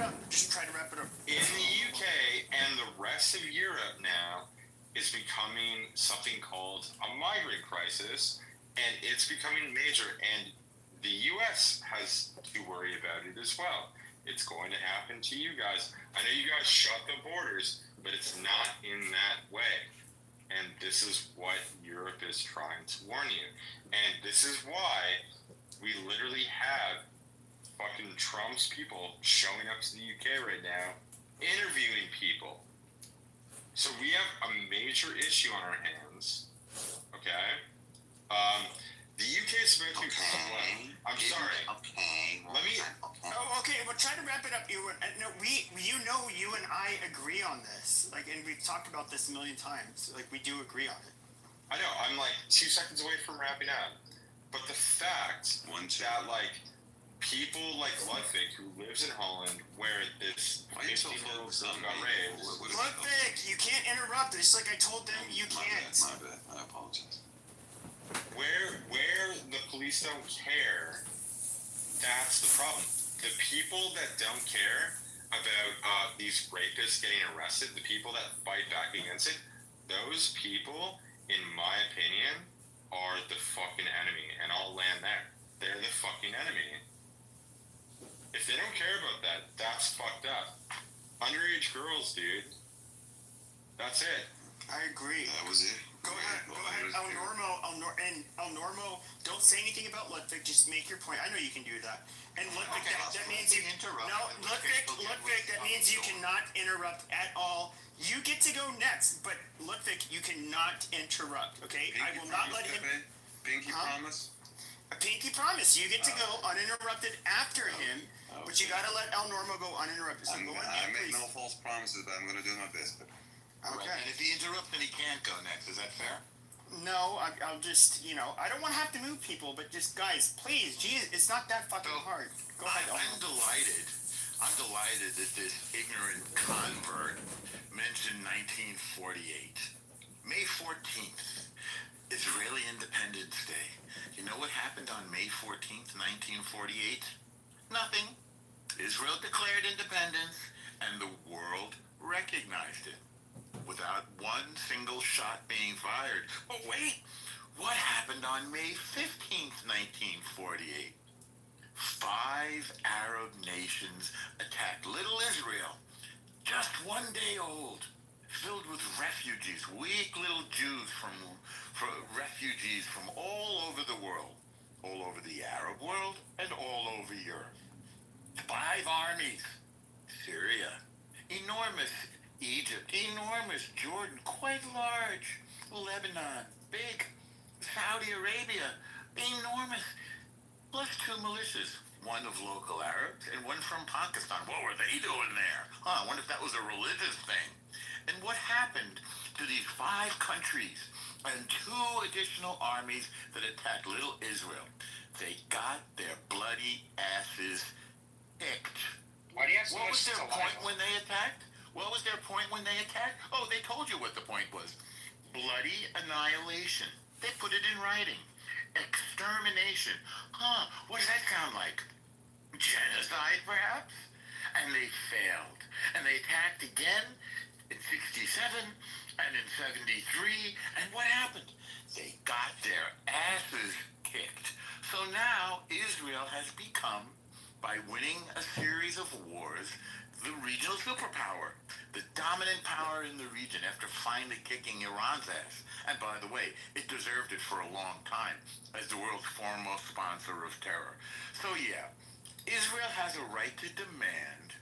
it up. In the UK and the rest of Europe now is becoming something called a migrant crisis, and it's becoming major. And the US has to worry about it as well. It's going to happen to you guys. I know you guys shut the borders, but it's not in that way. And this is what Europe is trying to warn you. And this is why we literally have fucking Trump's people showing up to the UK right now, interviewing people. So we have a major issue on our hands, okay? The UK is about to I'm sorry. Let me. Oh, okay. Well, try to wrap it up. You and I agree on this. And we've talked about this a million times. We do agree on it. I know. I'm 2 seconds away from wrapping up. But the fact that people like Ludwig, who lives in Holland, where this 15-year-old girl got raped. Ludwig, you can't interrupt. Just like I told them, you can't. My bad. I apologize. Where the police don't care, that's the problem. The people that don't care about these rapists getting arrested, the people that fight back against it, those people, in my opinion, are the fucking enemy. And I'll land there. They're the fucking enemy. If they don't care about that, that's fucked up. Underage girls, dude. That's it. I agree. That was it. Go ahead. El Normo, don't say anything about Ludwig. Just make your point. I know you can do that. And Ludwig, that means you interrupt. No, Ludwig, that means you cannot interrupt at all. You get to go next, but Ludwig, you cannot interrupt. Okay, I will not let him. Pinky promise. A pinky promise. You get to go uninterrupted after him, but you gotta let El Normo go uninterrupted. So I make no false promises, but I'm gonna do my best. Okay. And if he interrupts, then he can't go next. Is that fair? No, I'll just, I don't want to have to move people, but just, guys, please, geez, it's not that fucking hard. Go ahead. I'm delighted. I'm delighted that this ignorant convert mentioned 1948. May 14th, Israeli Independence Day. You know what happened on May 14th, 1948? Nothing. Israel declared independence. and the world recognized it without one single shot being fired. But wait, what happened on May 15th, 1948? 5 Arab nations attacked little Israel, just one day old, filled with refugees, weak little Jews from refugees from all over the world, all over the Arab world and all over Europe. 5 armies. Syria, enormous. Egypt, enormous. Jordan, quite large. Lebanon, big. Saudi Arabia, enormous. Plus 2 militias, one of local Arabs and one from Pakistan. What were they doing there? I wonder if that was a religious thing. And what happened to these 5 countries and 2 additional armies that attacked little Israel? They got their bloody asses kicked. Why do you have so What much was their saliva? point when they attacked? What was their point when they attacked? Oh, they told you what the point was. Bloody annihilation. They put it in writing. Extermination. What does that sound like? Genocide, perhaps? And they failed. And they attacked again in 67 and in 73. And what happened? They got their asses kicked. So now Israel has become, by winning a series of wars, the regional superpower, the dominant power in the region after finally kicking Iran's ass. And by the way, it deserved it for a long time as the world's foremost sponsor of terror. So yeah, Israel has a right to demand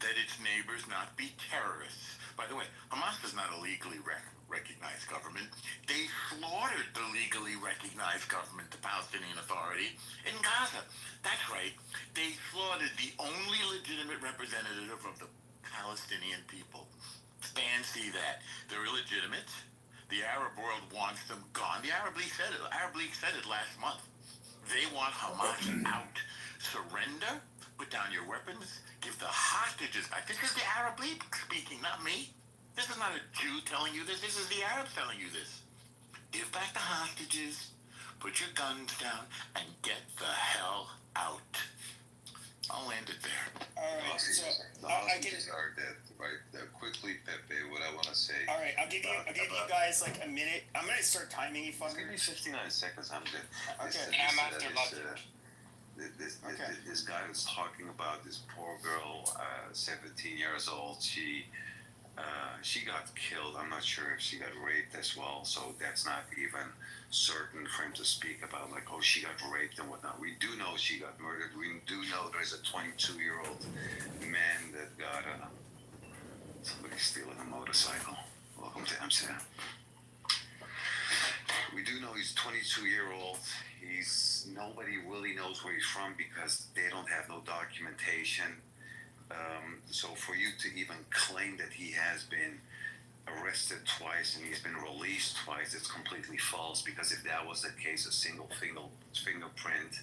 that its neighbors not be terrorists. By the way, Hamas is not a legally recognized government. They slaughtered the legally recognized government, the Palestinian Authority, in Gaza. That's right. They slaughtered the only legitimate representative of the Palestinian people. Fancy that. They're illegitimate. The Arab world wants them gone. The Arab League said it. Arab League said it last month. They want Hamas out. Surrender, put down your weapons, give the hostages back. This is the Arab League speaking, not me. This is not a Jew telling you this. This is the Arabs telling you this. Give back the hostages, put your guns down, and get the hell out. I'll end it there. All right, so The I get hostages are dead, right? Quickly, Pepe, what I want to say. All right, I'll give you guys like a minute. I'm gonna start timing you fuckers. Give me 59 seconds. I'm good. Okay. This guy was talking about this poor girl, 17 years old. She got killed. I'm not sure if she got raped as well. So that's not even certain for him to speak about, like, oh, she got raped and whatnot. We do know she got murdered. We do know there's a 22-year-old man that got somebody stealing a motorcycle. Welcome to Amsterdam. We do know he's 22-year-old. Nobody really knows where he's from because they don't have no documentation. So for you to even claim that he has been arrested twice and he's been released twice, it's completely false, because if that was the case, a single fingerprint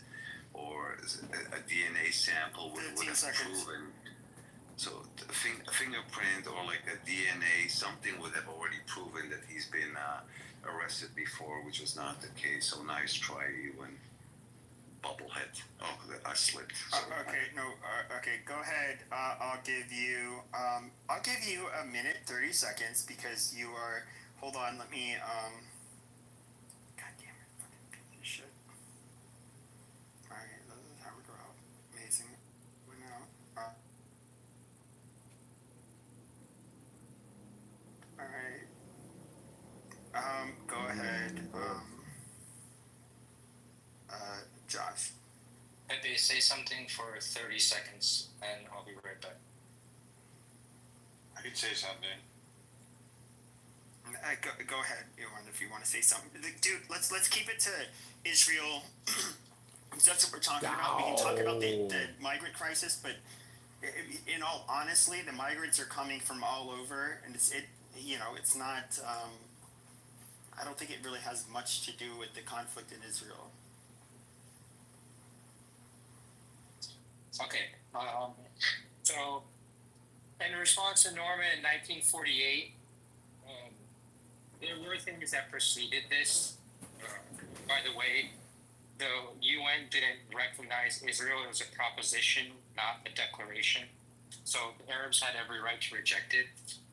or a DNA sample would have proven. So a fingerprint or like a DNA, something would have already proven that he's been arrested before, which was not the case. So nice try, you and bubblehead. Oh, I slipped. Okay, go ahead. I'll give you a minute, 30 seconds, because you are. Hold on, let me. God damn it, fucking piece of shit. All right, this is how we go out. Amazing. We know. All right. Go ahead. Josh. Pepe, say something for 30 seconds, and I'll be right back. I can say something. Go ahead, Iwan, if you want to say something. Dude, let's keep it to Israel. That's what we're talking about. We can talk about the migrant crisis, but in all honesty, the migrants are coming from all over, and it's not. I don't think it really has much to do with the conflict in Israel. Okay. So, in response to Norma in 1948, there were things that preceded this. By the way, the UN didn't recognize Israel. It was a proposition, not a declaration. So the Arabs had every right to reject it.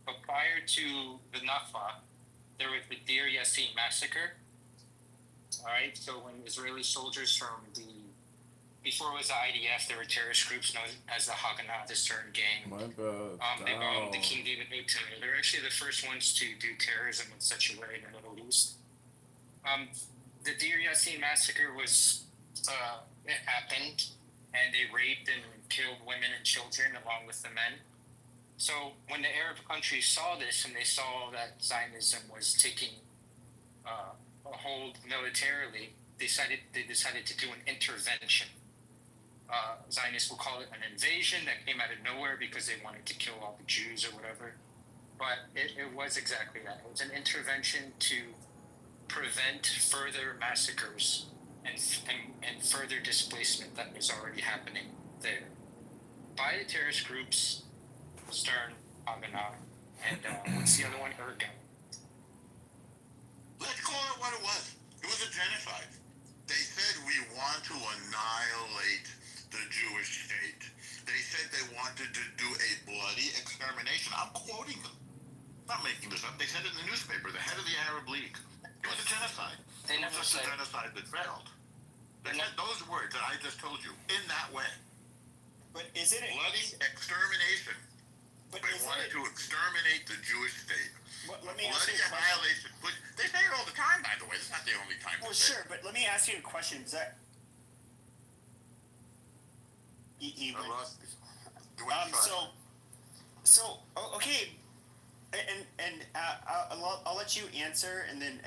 But prior to the Nakba, there was the Deir Yassin massacre. All right, so when Israeli soldiers from before it was the IDF, there were terrorist groups known as the Haganah, this certain gang. My bad. They bombed the King David Hotel. They're actually the first ones to do terrorism in such a way in the Middle East. The Deir Yassin massacre it happened, and they raped and killed women and children along with the men. So when the Arab countries saw this and they saw that Zionism was taking a hold militarily, they decided to do an intervention. Zionists will call it an invasion that came out of nowhere because they wanted to kill all the Jews or whatever. But it was exactly that. It was an intervention to prevent further massacres and further displacement that was already happening there by the terrorist groups Stern, Haganah, and what's the other one? Ergun. Let's call it what it was. It was a genocide. They said we want to annihilate the Jewish state. They said they wanted to do a bloody extermination. I'm quoting them. I'm not making this up. They said it in the newspaper, the head of the Arab League. It was a genocide. They it never was just said a genocide that failed. They said those words that I just told you in that way. But is it bloody extermination? But they wanted to exterminate the Jewish state. Let me ask you a annihilation. They say it all the time, by the way. It's not the only time. Well, sure, but let me ask you a question. Is that okay, and I'll let you answer, and then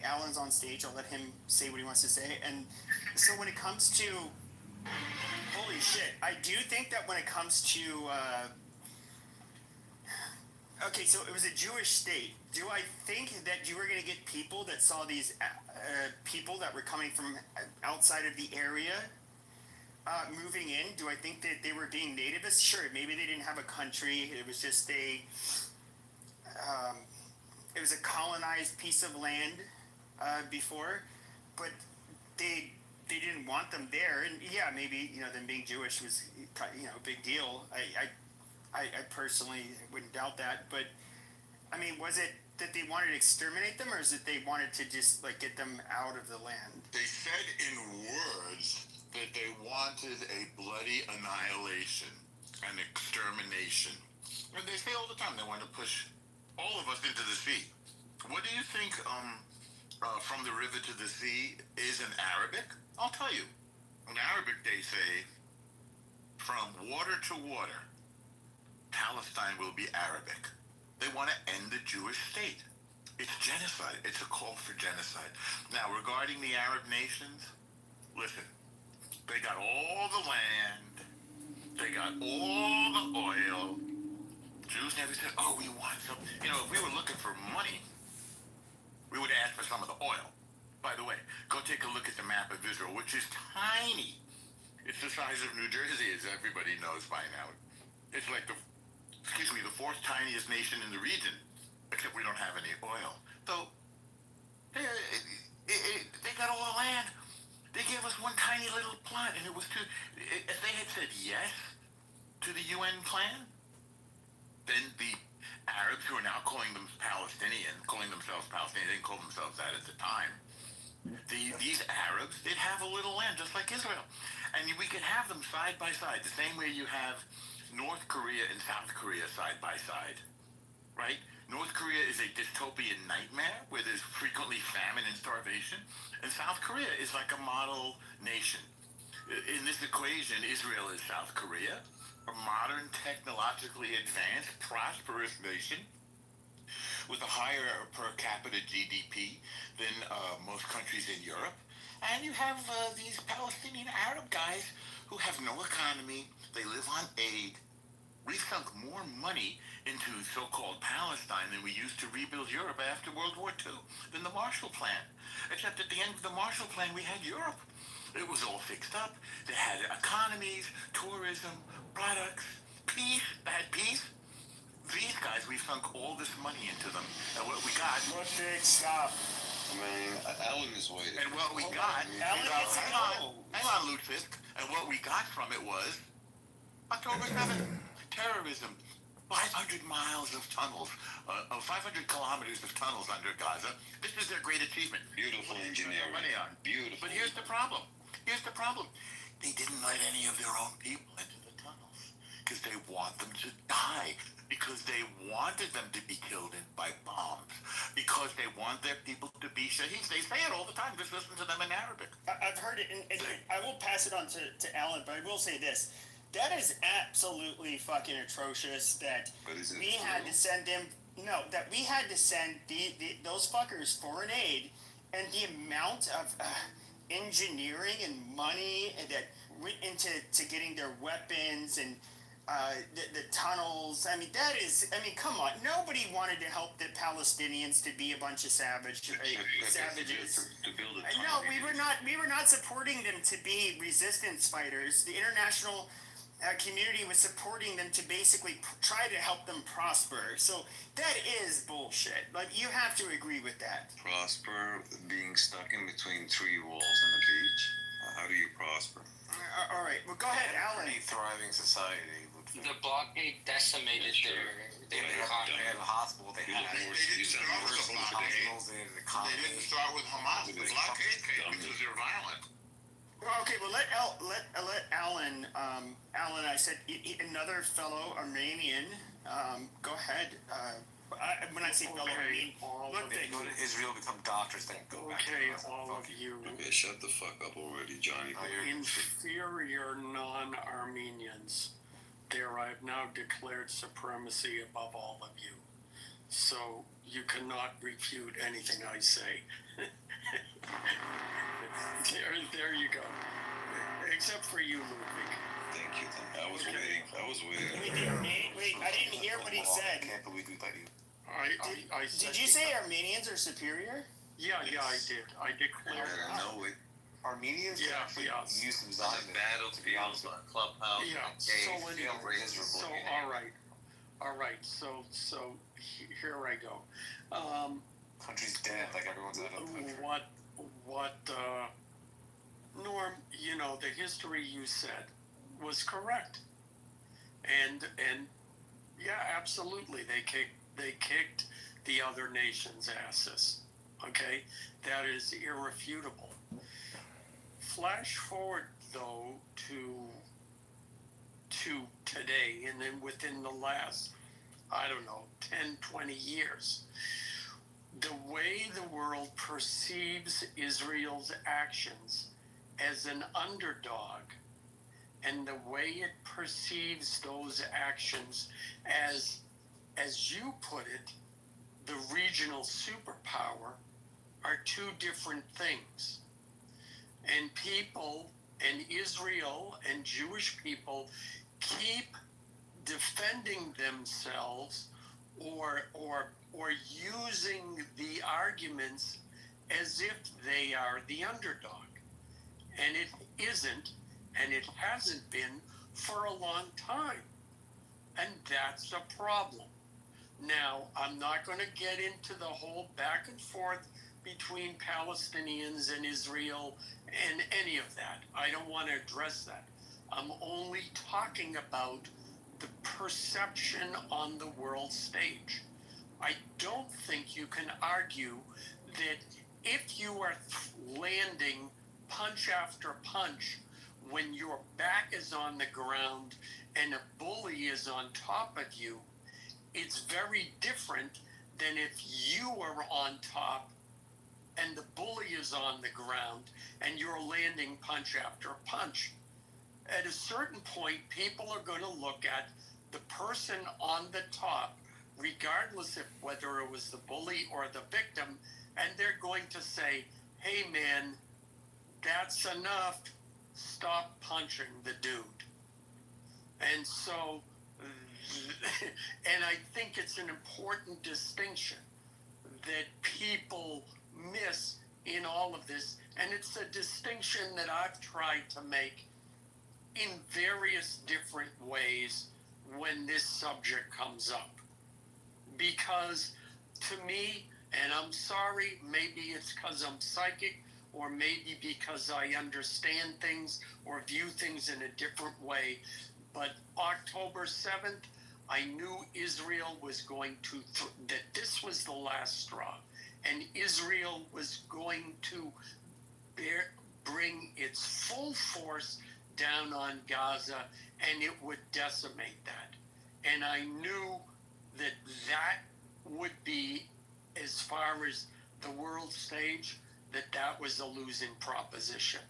Alan's on stage. I'll let him say what he wants to say. And so when it comes to holy shit, I do think that when it comes to okay, so it was a Jewish state. Do I think that you were going to get people that saw these people that were coming from outside of the area moving in? Do I think that they were being nativists? Sure, maybe they didn't have a country. It was just it was a colonized piece of land before, but they didn't want them there. And yeah, maybe them being Jewish was a big deal. I personally wouldn't doubt that, but I mean, was it that they wanted to exterminate them, or is it they wanted to just get them out of the land? They said in words that they wanted a bloody annihilation, an extermination, and they say all the time they want to push all of us into the sea. What do you think from the river to the sea is in Arabic? I'll tell you. In Arabic, they say from water to water, Palestine will be Arabic. They want to end the Jewish state. It's genocide. It's a call for genocide. Now, regarding the Arab nations, listen, they got all the land. They got all the oil. Jews never said, oh, we want some. If we were looking for money, we would ask for some of the oil. By the way, go take a look at the map of Israel, which is tiny. It's the size of New Jersey, as everybody knows by now. It's like the fourth tiniest nation in the region, except we don't have any oil. So they got all the land. They gave us one tiny little plot, and it was if they had said yes to the UN plan, then the Arabs, who are now calling themselves Palestinian, they didn't call themselves that at the time. These Arabs, they'd have a little land just like Israel, and we could have them side by side, the same way you have North Korea and South Korea side by side, right? North Korea is a dystopian nightmare where there's frequently famine and starvation, and South Korea is like a model nation. In this equation, Israel is South Korea, a modern, technologically advanced, prosperous nation with a higher per capita GDP than most countries in Europe. And you have these Palestinian Arab guys who have no economy. They live on aid. We've sunk more money into so-called Palestine than we used to rebuild Europe after World War II, than the Marshall Plan. Except at the end of the Marshall Plan, we had Europe. It was all fixed up. They had economies, tourism, products, peace. They had peace. These guys, we sunk all this money into them. And what we got... Stop. I mean, Alan is waiting. And what we got... Hang on, Lucius. And what we got from it was October 7th. terrorism. 500 miles of tunnels, 500 kilometers of tunnels under Gaza. This is their great achievement. Beautiful engineering. Money on. Beautiful. But here's the problem. They didn't let any of their own people into the tunnels because they want them to die, because they wanted them to be killed by bombs, because they want their people to be shaheeds. They say it all the time. Just listen to them in Arabic. I've heard it, and I will pass it on to Alan, but I will say this. That is absolutely fucking atrocious that we had to send them. No, that we had to send those fuckers foreign aid, and the amount of engineering and money that went into getting their weapons and the tunnels. I mean, come on. Nobody wanted to help the Palestinians to be a bunch of savages. To build a No, we were not supporting them to be resistance fighters. The international community was supporting them to basically try to help them prosper. So that is bullshit. Like, you have to agree with that. Prosper being stuck in between three walls on the beach. How do you prosper? All right. Well, go ahead, Alan. Pretty thriving society. The blockade decimated their economy. They had a hospital. They didn't start with Hamas. The blockade came because they're violent. Okay, well let Alan. Alan, I said another fellow Armenian. Go ahead. When I say fellow, I mean look. They go to Israel, become doctors, then go back. Okay, all of you. Okay, shut the fuck up already, Johnny. Inferior non-Armenians. There, I have now declared supremacy above all of you. So you cannot refute anything I say. There you go. Except for you, Ludwig. Thank you. I was waiting. Wait, I didn't hear what he said. I can't believe we let you. I said, did you say Armenians are superior? Yeah, I did. I declared. No, it. Armenians use some Zionists. Battle to be honest on Clubhouse. Yeah. So all right. So here I go. Country's dead. Like everyone's out of the country. What? Norm, the history you said was correct, and yeah, absolutely, they kicked the other nations' asses. Okay, that is irrefutable. Flash forward though to today, and then within the last, 10, 20 years, the way the world perceives Israel's actions as an underdog, and the way it perceives those actions as you put it, the regional superpower, are two different things. And people, and Israel and Jewish people, keep defending themselves or using the arguments as if they are the underdog. And it isn't, and it hasn't been for a long time. And that's a problem. Now, I'm not going to get into the whole back and forth between Palestinians and Israel and any of that. I don't want to address that. I'm only talking about the perception on the world stage. I don't think you can argue that if you are landing punch after punch when your back is on the ground and a bully is on top of you, it's very different than if you are on top and the bully is on the ground and you're landing punch after punch. At a certain point, people are going to look at the person on the top, regardless of whether it was the bully or the victim, and they're going to say, hey man, that's enough, stop punching the dude. And so, and I think it's an important distinction that people miss in all of this, and it's a distinction that I've tried to make in various different ways when this subject comes up. Because to me, and I'm sorry, maybe it's because I'm psychic, or maybe because I understand things or view things in a different way, But October 7th, I knew Israel was going to, that this was the last straw. And Israel was going to bring its full force down on Gaza, and it would decimate that. And I knew that that would be, as far as the world stage, that was a losing proposition.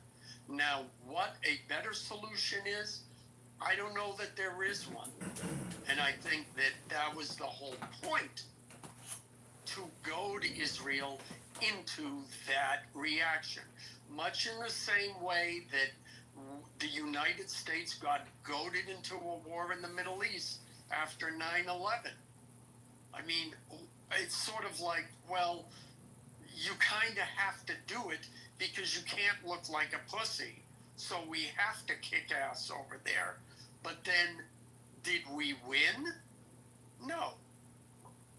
Now, what a better solution is, I don't know that there is one. And I think that was the whole point, to goad Israel into that reaction. Much in the same way that the United States got goaded into a war in the Middle East after 9/11. I mean, it's sort of like, well, you kind of have to do it because you can't look like a pussy. So we have to kick ass over there. But then, did we win? No.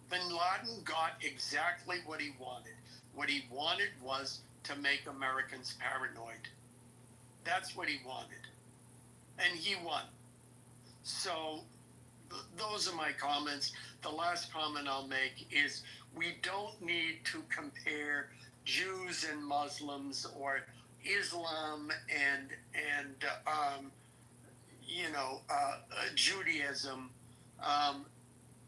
Bin Laden got exactly what he wanted. What he wanted was to make Americans paranoid. That's what he wanted. And he won. So those are my comments. The last comment I'll make is we don't need to compare Jews and Muslims or Islam and Judaism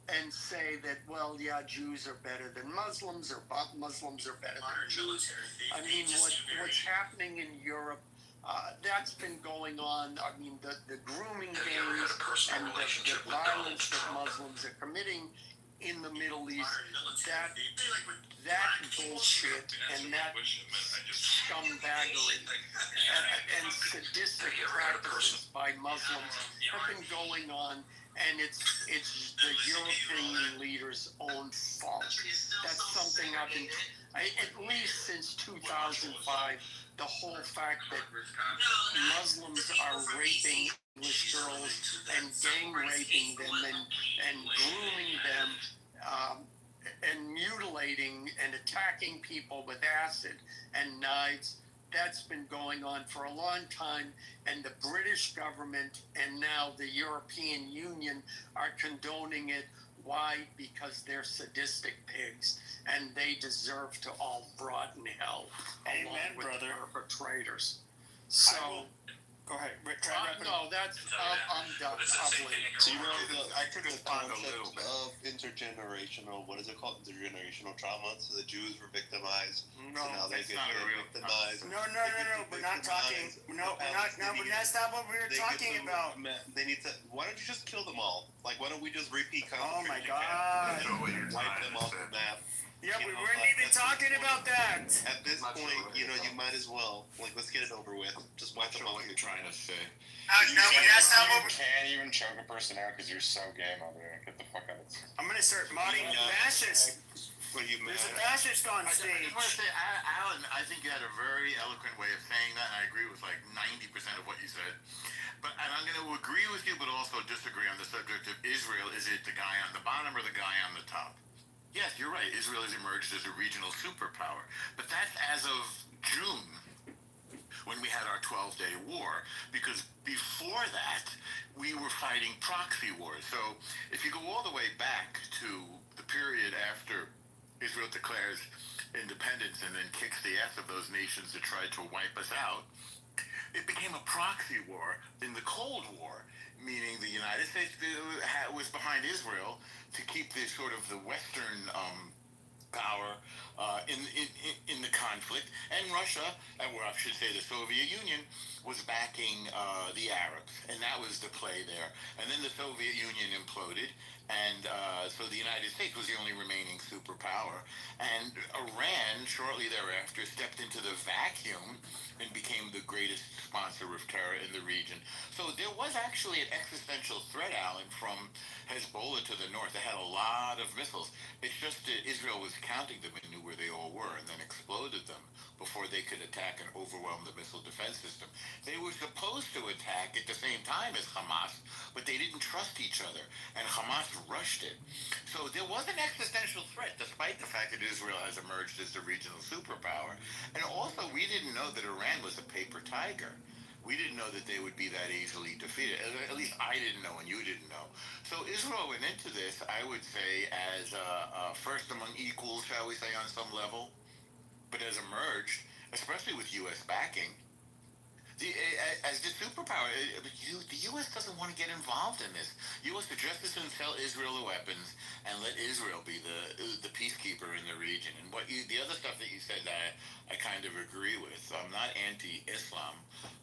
and say that, well, yeah, Jews are better than Muslims or Muslims are better than Jews. I mean, what's happening in Europe, that's been going on. I mean, the grooming gangs and the violence that Muslims are committing in the Middle East, that bullshit and that scumbaggery and sadistic practices by Muslims have been going on, and it's the European leaders' own fault. That's something I've been, at least since 2005, the whole fact that Muslims are raping English girls and gang raping them and grooming them and mutilating and attacking people with acid and knives. That's been going on for a long time, and the British government and now the European Union are condoning it. Why? Because they're sadistic pigs, and they deserve to all rot in hell. Amen, with brother. The perpetrators. So, go ahead. No, that's I'm done. So you know, I took the concept of intergenerational. What is it called? Intergenerational trauma. So the Jews were victimized. No, so now they get victimized. No. We're not talking. No, we're not. No, but that's not what we were talking about. They need to. Why don't you just kill them all? Like, why don't we just repeat? Oh my God! Wipe them off the map. Yeah, we weren't even talking about that. At this point, you might as well. Like, let's get it over with. Just wipe them off. What you're trying to say? No, but that's not what. You can't even choke a person out because you're so gay, mother. Get the fuck out of here. I'm gonna start modding fascists. There's a fascist on stage. I just want to say, Alan, I think you had a very eloquent way of saying that, and I agree with like 90% of what you said. And I'm going to agree with you, but also disagree on the subject of Israel. Is it the guy on the bottom or the guy on the top? Yes, you're right. Israel has emerged as a regional superpower. But that's as of June, when we had our 12-day war. Because before that, we were fighting proxy wars. So if you go all the way back to the period after Israel declares independence and then kicks the ass of those nations that tried to wipe us out, it became a proxy war in the Cold War, meaning the United States was behind Israel to keep this sort of the Western power in the conflict, and Russia, or I should say the Soviet Union, was backing the Arabs, and that was the play there. And then the Soviet Union imploded, and so the United States was the only remaining superpower, and Iran shortly thereafter stepped into the vacuum and became the greatest sponsor of terror in the region. So there was actually an existential threat, Alan, from Hezbollah to the north. They had a lot of missiles. It's just that Israel was counting them and knew where they all were and then exploded them before they could attack and overwhelm the missile defense system. They were supposed to attack at the same time as Hamas, but they didn't trust each other, and Hamas rushed it. So there was an existential threat, despite the fact that Israel has emerged as the regional superpower. And also, we didn't know that Iran was a paper tiger. We didn't know that they would be that easily defeated. At least I didn't know and you didn't know. So Israel went into this, I would say, as first among equals, shall we say, on some level, but has emerged, especially with U.S. backing, as the superpower. The U.S. doesn't want to get involved in this. U.S. would just as soon sell Israel the weapons and let Israel be the peacekeeper in the region. And the other stuff that you said, I kind of agree with. I'm not anti-Islam,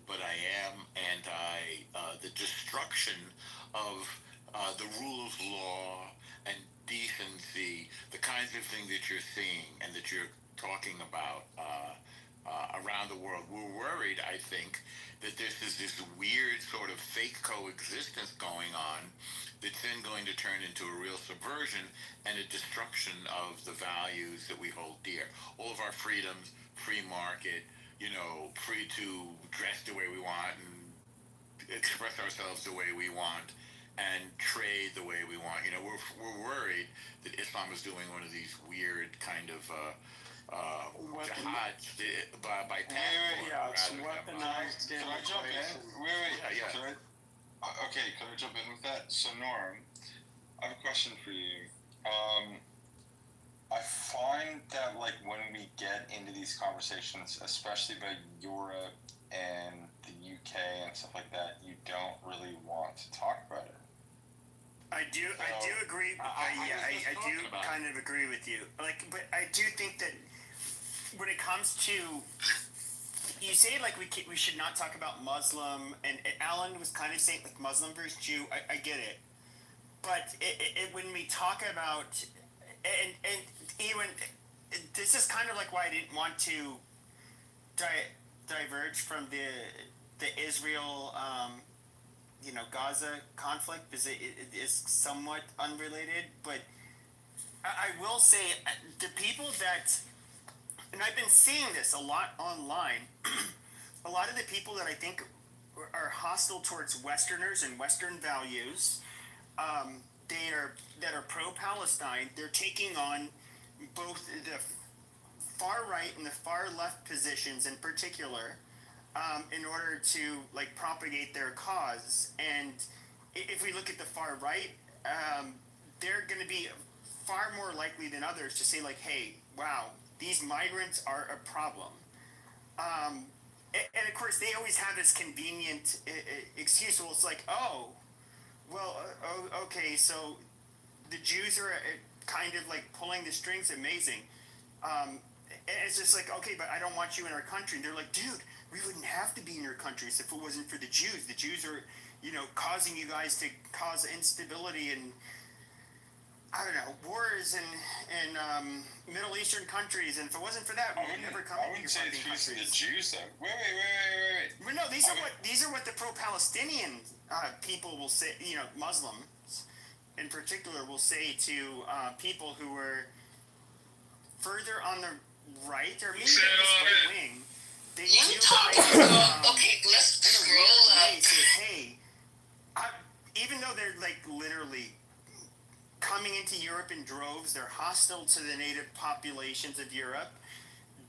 but I am anti the destruction of the rule of law and decency, the kinds of things that you're seeing and that you're talking about around the world. We're worried, I think, that this is this weird sort of fake coexistence going on that's then going to turn into a real subversion and a destruction of the values that we hold dear. All of our freedoms, free market, free to dress the way we want and express ourselves the way we want and trade the way we want. We're worried that Islam is doing one of these weird kind of jihad by passport. Yeah, it's weaponized Can I jump in? Wait. Yeah. Can I jump in with that? So, Norm, I have a question for you. I find that, when we get into these conversations, especially about Europe and the UK and stuff like that, you don't really want to talk about it. I do agree. I do kind of agree with you. But I do think that when it comes to, you say we should not talk about Muslim, and Alan was kind of saying Muslim versus Jew. I get it, but when we talk about and even this is kind of why I didn't want to diverge from the Israel Gaza conflict, because it is somewhat unrelated. But I will say the people that, and I've been seeing this a lot online, a lot of the people that I think are hostile towards Westerners and Western values, that are pro-Palestine, they're taking on both the far right and the far left positions in particular, in order to propagate their cause. And if we look at the far right, they're going to be far more likely than others to say hey, wow, these migrants are a problem. And of course, they always have this convenient excuse. Well, it's okay, so the Jews are kind of pulling the strings. Amazing. And it's just okay, but I don't want you in our country. And they're like, dude, we wouldn't have to be in your countries if it wasn't for the Jews. The Jews are, causing you guys to cause instability and, I don't know, wars in Middle Eastern countries. And if it wasn't for that, we would never come into your fucking countries. The Jews, though. Wait. Well, no, these are what the pro-Palestinian people will say. Muslims in particular will say to people who are further on the right, or maybe just right wing. They Okay, let's scroll up. Say, hey, even though they're literally coming into Europe in droves, they're hostile to the native populations of Europe.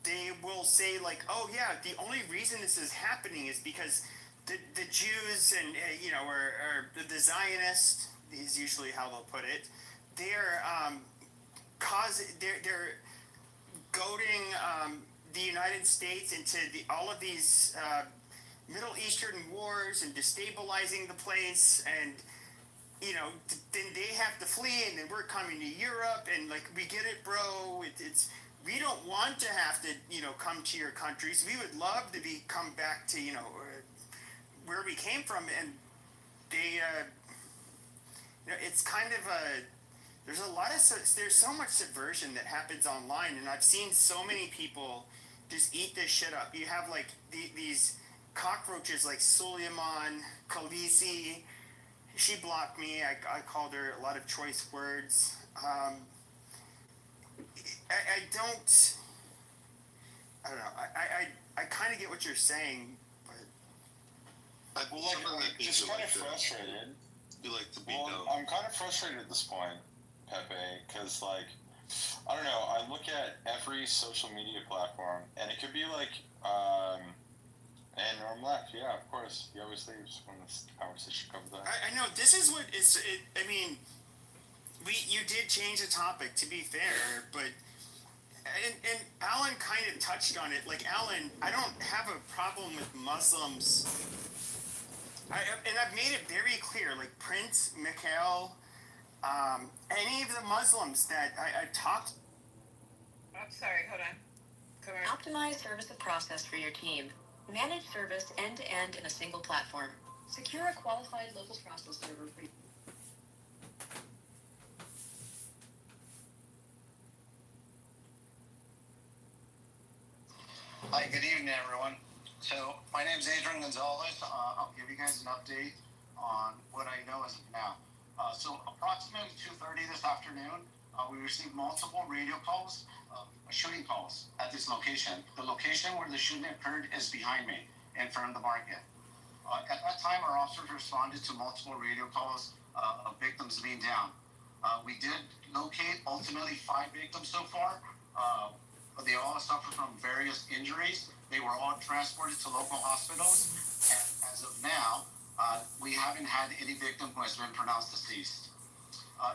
They will say oh yeah, the only reason this is happening is because the Jews and or the Zionists is usually how they'll put it. They're they're goading the United States into all of these Middle Eastern wars and destabilizing the place, and then they have to flee, and then we're coming to Europe, and we get it, bro. It's we don't want to have to come to your countries. We would love to come back to where we came from, and they it's kind of there's so much subversion that happens online, and I've seen so many people just eat this shit up. You have these cockroaches like Suleiman, Khaleesi. She blocked me. I called her a lot of choice words. I don't know. I kind of get what you're saying, but I'm just kind of frustrated. You like to be I'm kind of frustrated at this point, Pepe, because I don't know. I look at every social media platform, and it could be And Norm left. Yeah, of course. He always leaves when this conversation comes up. I know this is what it's. I mean, you did change the topic, to be fair, but and Alan kind of touched on it. Like Alan, I don't have a problem with Muslims. And I've made it very clear. Like Prince, Mikhail, any of the Muslims that I talked. I'm sorry. Hold on. Optimize service and process for your team. Manage service end-to-end in a single platform. Secure a qualified local process server for you. Hi, good evening, everyone. So, my name is Adrian Gonzalez. I'll give you guys an update on what I know as of now. So, approximately 2:30 this afternoon, we received multiple radio calls, shooting calls at this location. The location where the shooting occurred is behind me, in front of the market. At that time, our officers responded to multiple radio calls of victims being down. We did locate ultimately 5 victims so far. They all suffered from various injuries. They were all transported to local hospitals. And as of now, we haven't had any victim who has been pronounced deceased.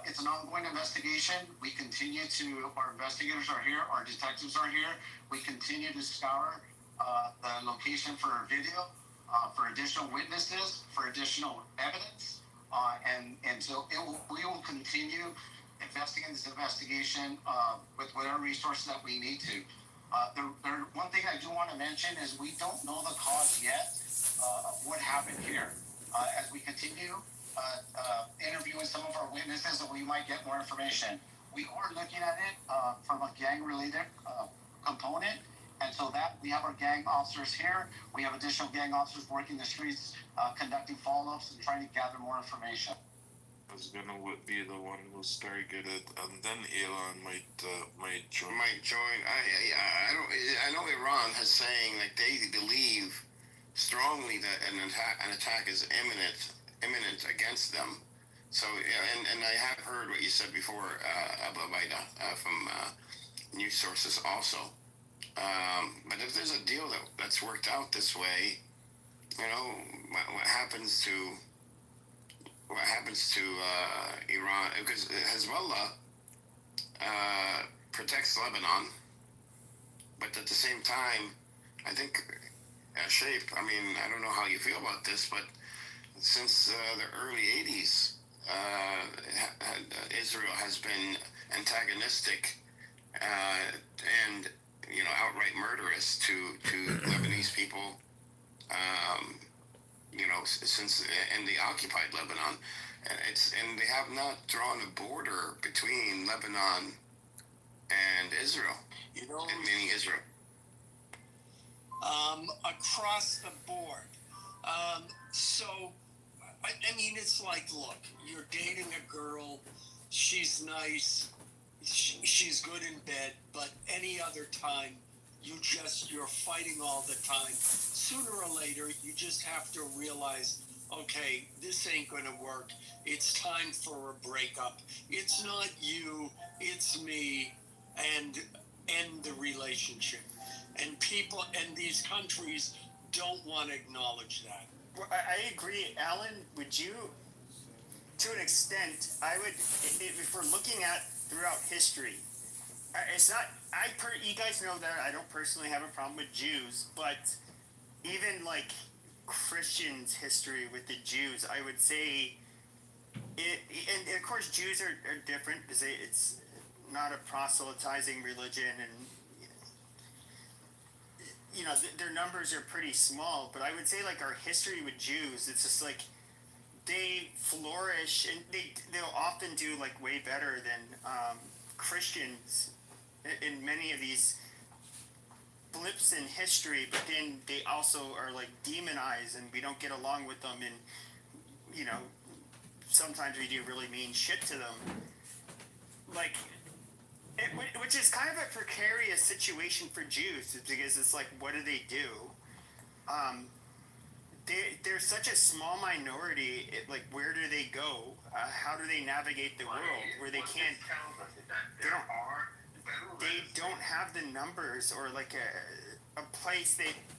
It's an ongoing investigation. Our investigators are here, our detectives are here. We continue to scour the location for video, for additional witnesses, for additional evidence. And so we will continue investigating this investigation with whatever resources that we need to. One thing I do want to mention is we don't know the cause yet of what happened here. As we continue interviewing some of our witnesses, and we might get more information. We are looking at it from a gang-related component, and so that we have our gang officers here. We have additional gang officers working the streets, conducting follow-ups and trying to gather more information. Was gonna be the one who's targeted, and then Iran might join. I know Iran has saying like they believe strongly that an attack is imminent against them. So and I have heard what you said before, Abu Baida, from news sources also. But if there's a deal that's worked out this way, you know what happens to Iran, because Hezbollah protects Lebanon, but at the same time, I think I mean, I don't know how you feel about this, but since the early 80s, Israel has been antagonistic and outright murderous to Lebanese people. Since in the occupied Lebanon, and they have not drawn a border between Lebanon and Israel. Meaning Israel. Across the board. So, I mean, it's like, look, you're dating a girl, she's nice, she's good in bed, but any other time, you're fighting all the time. Sooner or later, you just have to realize, okay, this ain't gonna work. It's time for a breakup. It's not you, it's me, and end the relationship. And people and these countries don't want to acknowledge that. Well, I agree, Alan. Would you, to an extent, if we're looking at throughout history, it's not. You guys know that I don't personally have a problem with Jews, but even like Christians' history with the Jews, I would say it. And of course, Jews are different because it's not a proselytizing religion, and their numbers are pretty small. But I would say like our history with Jews, it's just like they flourish, and they'll often do like way better than Christians in many of these blips in history, but then they also are like demonized, and we don't get along with them, and sometimes we do really mean shit to them, which is kind of a precarious situation for Jews, because it's like, what do? They're such a small minority. Where do they go? How do they navigate the world where they can't? They don't have the numbers or a place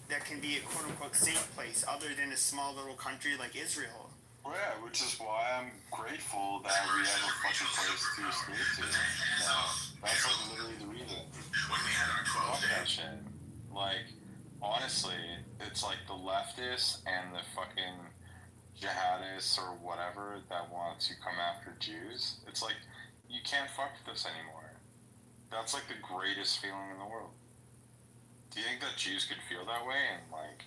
that can be a quote unquote safe place other than a small little country like Israel. Yeah, which is why I'm grateful that we have a fucking place to escape to now. That's like literally the reason. Fuck that shit. Like, honestly, it's like the leftists and the fucking jihadists or whatever that want to come after Jews. It's like, you can't fuck with us anymore. That's like the greatest feeling in the world. Do you think that Jews could feel that way in like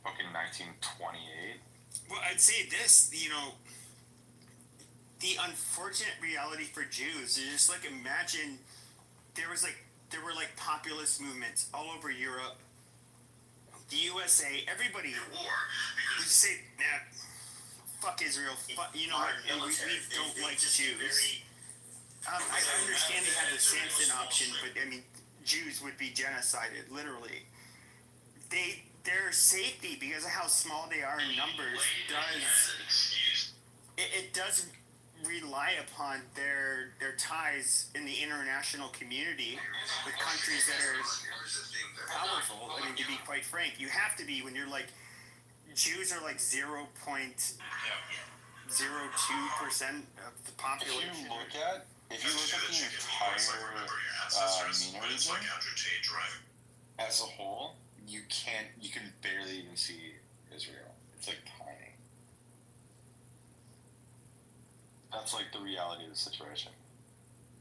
fucking 1928? Well, I'd say this, you know, the unfortunate reality for Jews is just like, imagine there were like populist movements all over Europe, the USA, everybody would say, nah, fuck Israel, fuck, you know what, we don't like Jews. I understand they had the Samson option, but I mean, Jews would be genocided, literally. Their safety, because of how small they are in numbers, does rely upon their ties in the international community with countries that are powerful. I mean, to be quite frank, you have to be when you're like, Jews are like 0.02% of the population. If you look at the entire MENA region as a whole, you can barely even see Israel. It's like tiny. That's like the reality of the situation.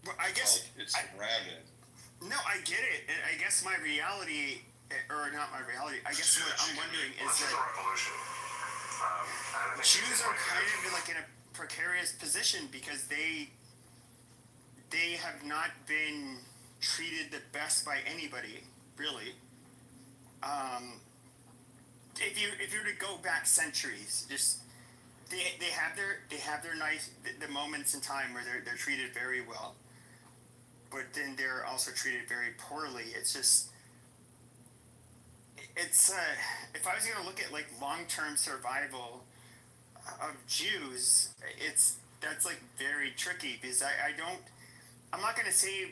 Well, I guess like, it's surrounded. No, I get it. And I guess my reality, or not my reality, I guess what I'm wondering is that Jews are kind of like in a precarious position because they have not been treated the best by anybody, really. If you were to go back centuries, just they have their nice the moments in time where they're treated very well, but then they're also treated very poorly. It's if I was going to look at like long-term survival of Jews, that's like very tricky because I'm not going to say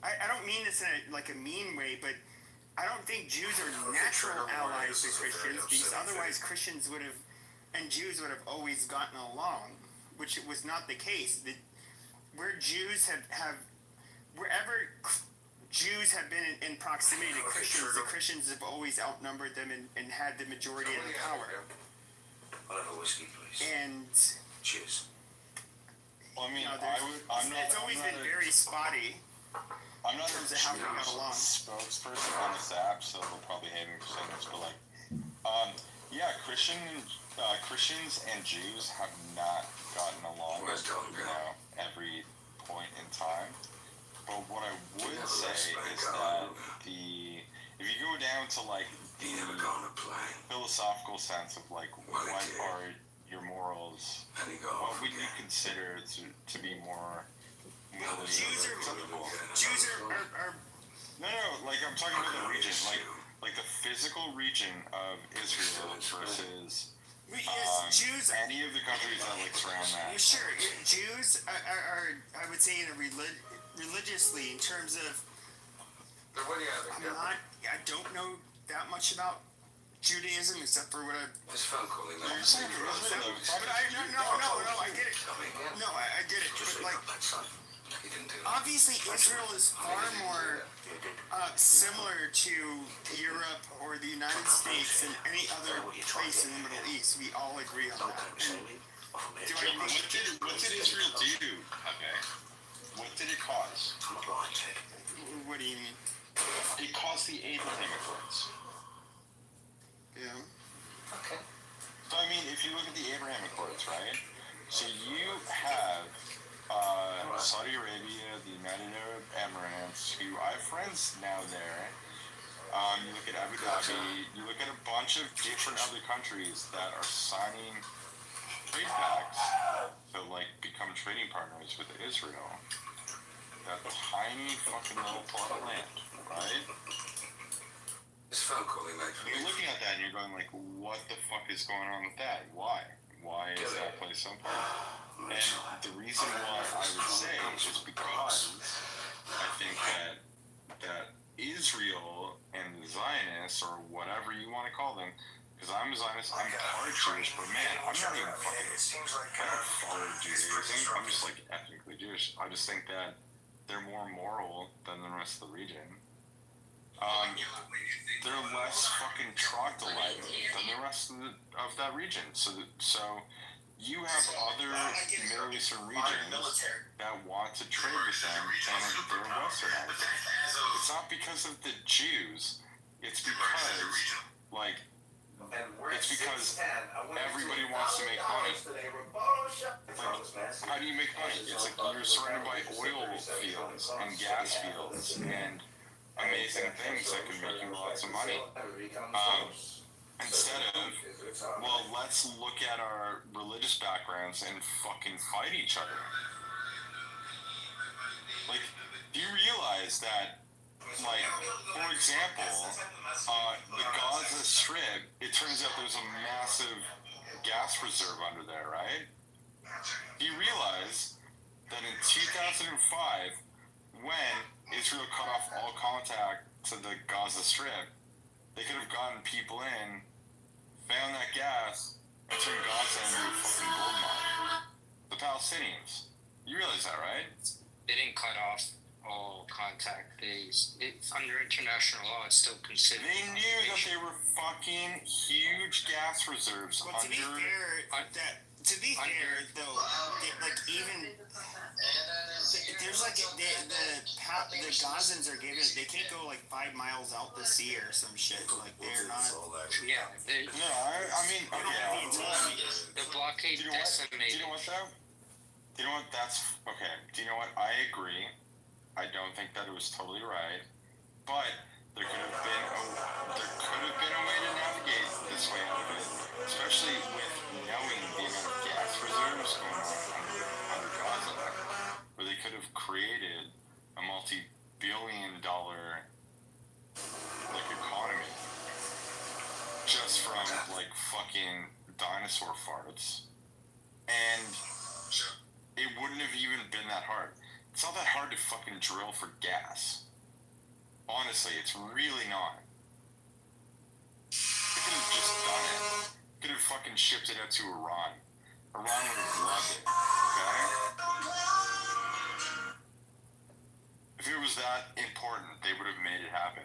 I don't mean this in a mean way, but I don't think Jews are natural allies to Christians because otherwise Christians would have and Jews would have always gotten along, which was not the case. Wherever Jews have been in proximity to Christians, the Christians have always outnumbered them and had the majority of the power. I'll have a whiskey, please. And cheers. Well, I mean, it's always been very spotty. I'm not in terms of how we got along. Spokesperson on this app, so they'll probably hate me for saying this, but like, yeah, Christians and Jews have not gotten along at every point in time. But what I would say is that if you go down to like the philosophical sense of like what are your morals, what would you consider to be more Jews are no, like I'm talking about the region, like the physical region of Israel versus Jews. Any of the countries that like surround that. Sure, Jews are I would say in a religiously in terms of. I don't know that much about Judaism except for what I've. This phone call, but I get it. No, I get it. But like. Obviously, Israel is far more similar to Europe or the United States than any other place in the Middle East. We all agree on that. What did Israel do? Okay. What did it cause? What do you mean? It caused the Abraham Accords. Yeah. Okay. So I mean, if you look at the Abraham Accords, right? So you have Saudi Arabia, the United Arab Emirates, who I have friends now there. You look at Abu Dhabi, you look at a bunch of different other countries that are signing trade pacts to like become trading partners with Israel. That tiny fucking little plot of land, right? This phone call he made for You're looking at that and you're going like, what the fuck is going on with that? Why? Why is that place so important? And the reason why I would say is because I think that Israel and the Zionists, or whatever you want to call them, because I'm a Zionist, I'm part Jewish, but man, I'm not even fucking, I don't follow Judaism, I'm just like ethnically Jewish. I just think that they're more moral than the rest of the region. They're less fucking troglodyte than the rest of that region. So you have other Middle Eastern regions that want to trade with them, and they're westernized. It's not because of the Jews. It's because, like, everybody wants to make money. Like, how do you make money? It's like you're surrounded by oil fields and gas fields and amazing things that can make you lots of money. Instead of, well, let's look at our religious backgrounds and fucking fight each other. Like, do you realize that, like, for example, the Gaza Strip, it turns out there's a massive gas reserve under there, right? Do you realize that in 2005, when Israel cut off all contact to the Gaza Strip, they could have gotten people in, found that gas, and turned Gaza into a fucking gold mine. The Palestinians. You realize that, right? They didn't cut off all contact. It's under international law. It's still considered. They knew that they were fucking huge gas reserves Well, to be fair, though, like even there's like the Gazans are given, they can't go like 5 miles out the sea or some shit. Like they're not. Yeah. No, I mean, The blockade decimated. Do you know what though? Do you know what? That's okay. Do you know what? I agree. I don't think that it was totally right, but there could have been a way to navigate this way out of it, especially with knowing the amount of gas reserves going on under Gaza, where they could have created a multi-billion-dollar like economy just from like fucking dinosaur farts, and it wouldn't have even been that hard. It's not that hard to fucking drill for gas. Honestly, it's really not. They could have just done it. Could have fucking shipped it out to Iran. Iran would have loved it. Okay? If it was that important, they would have made it happen.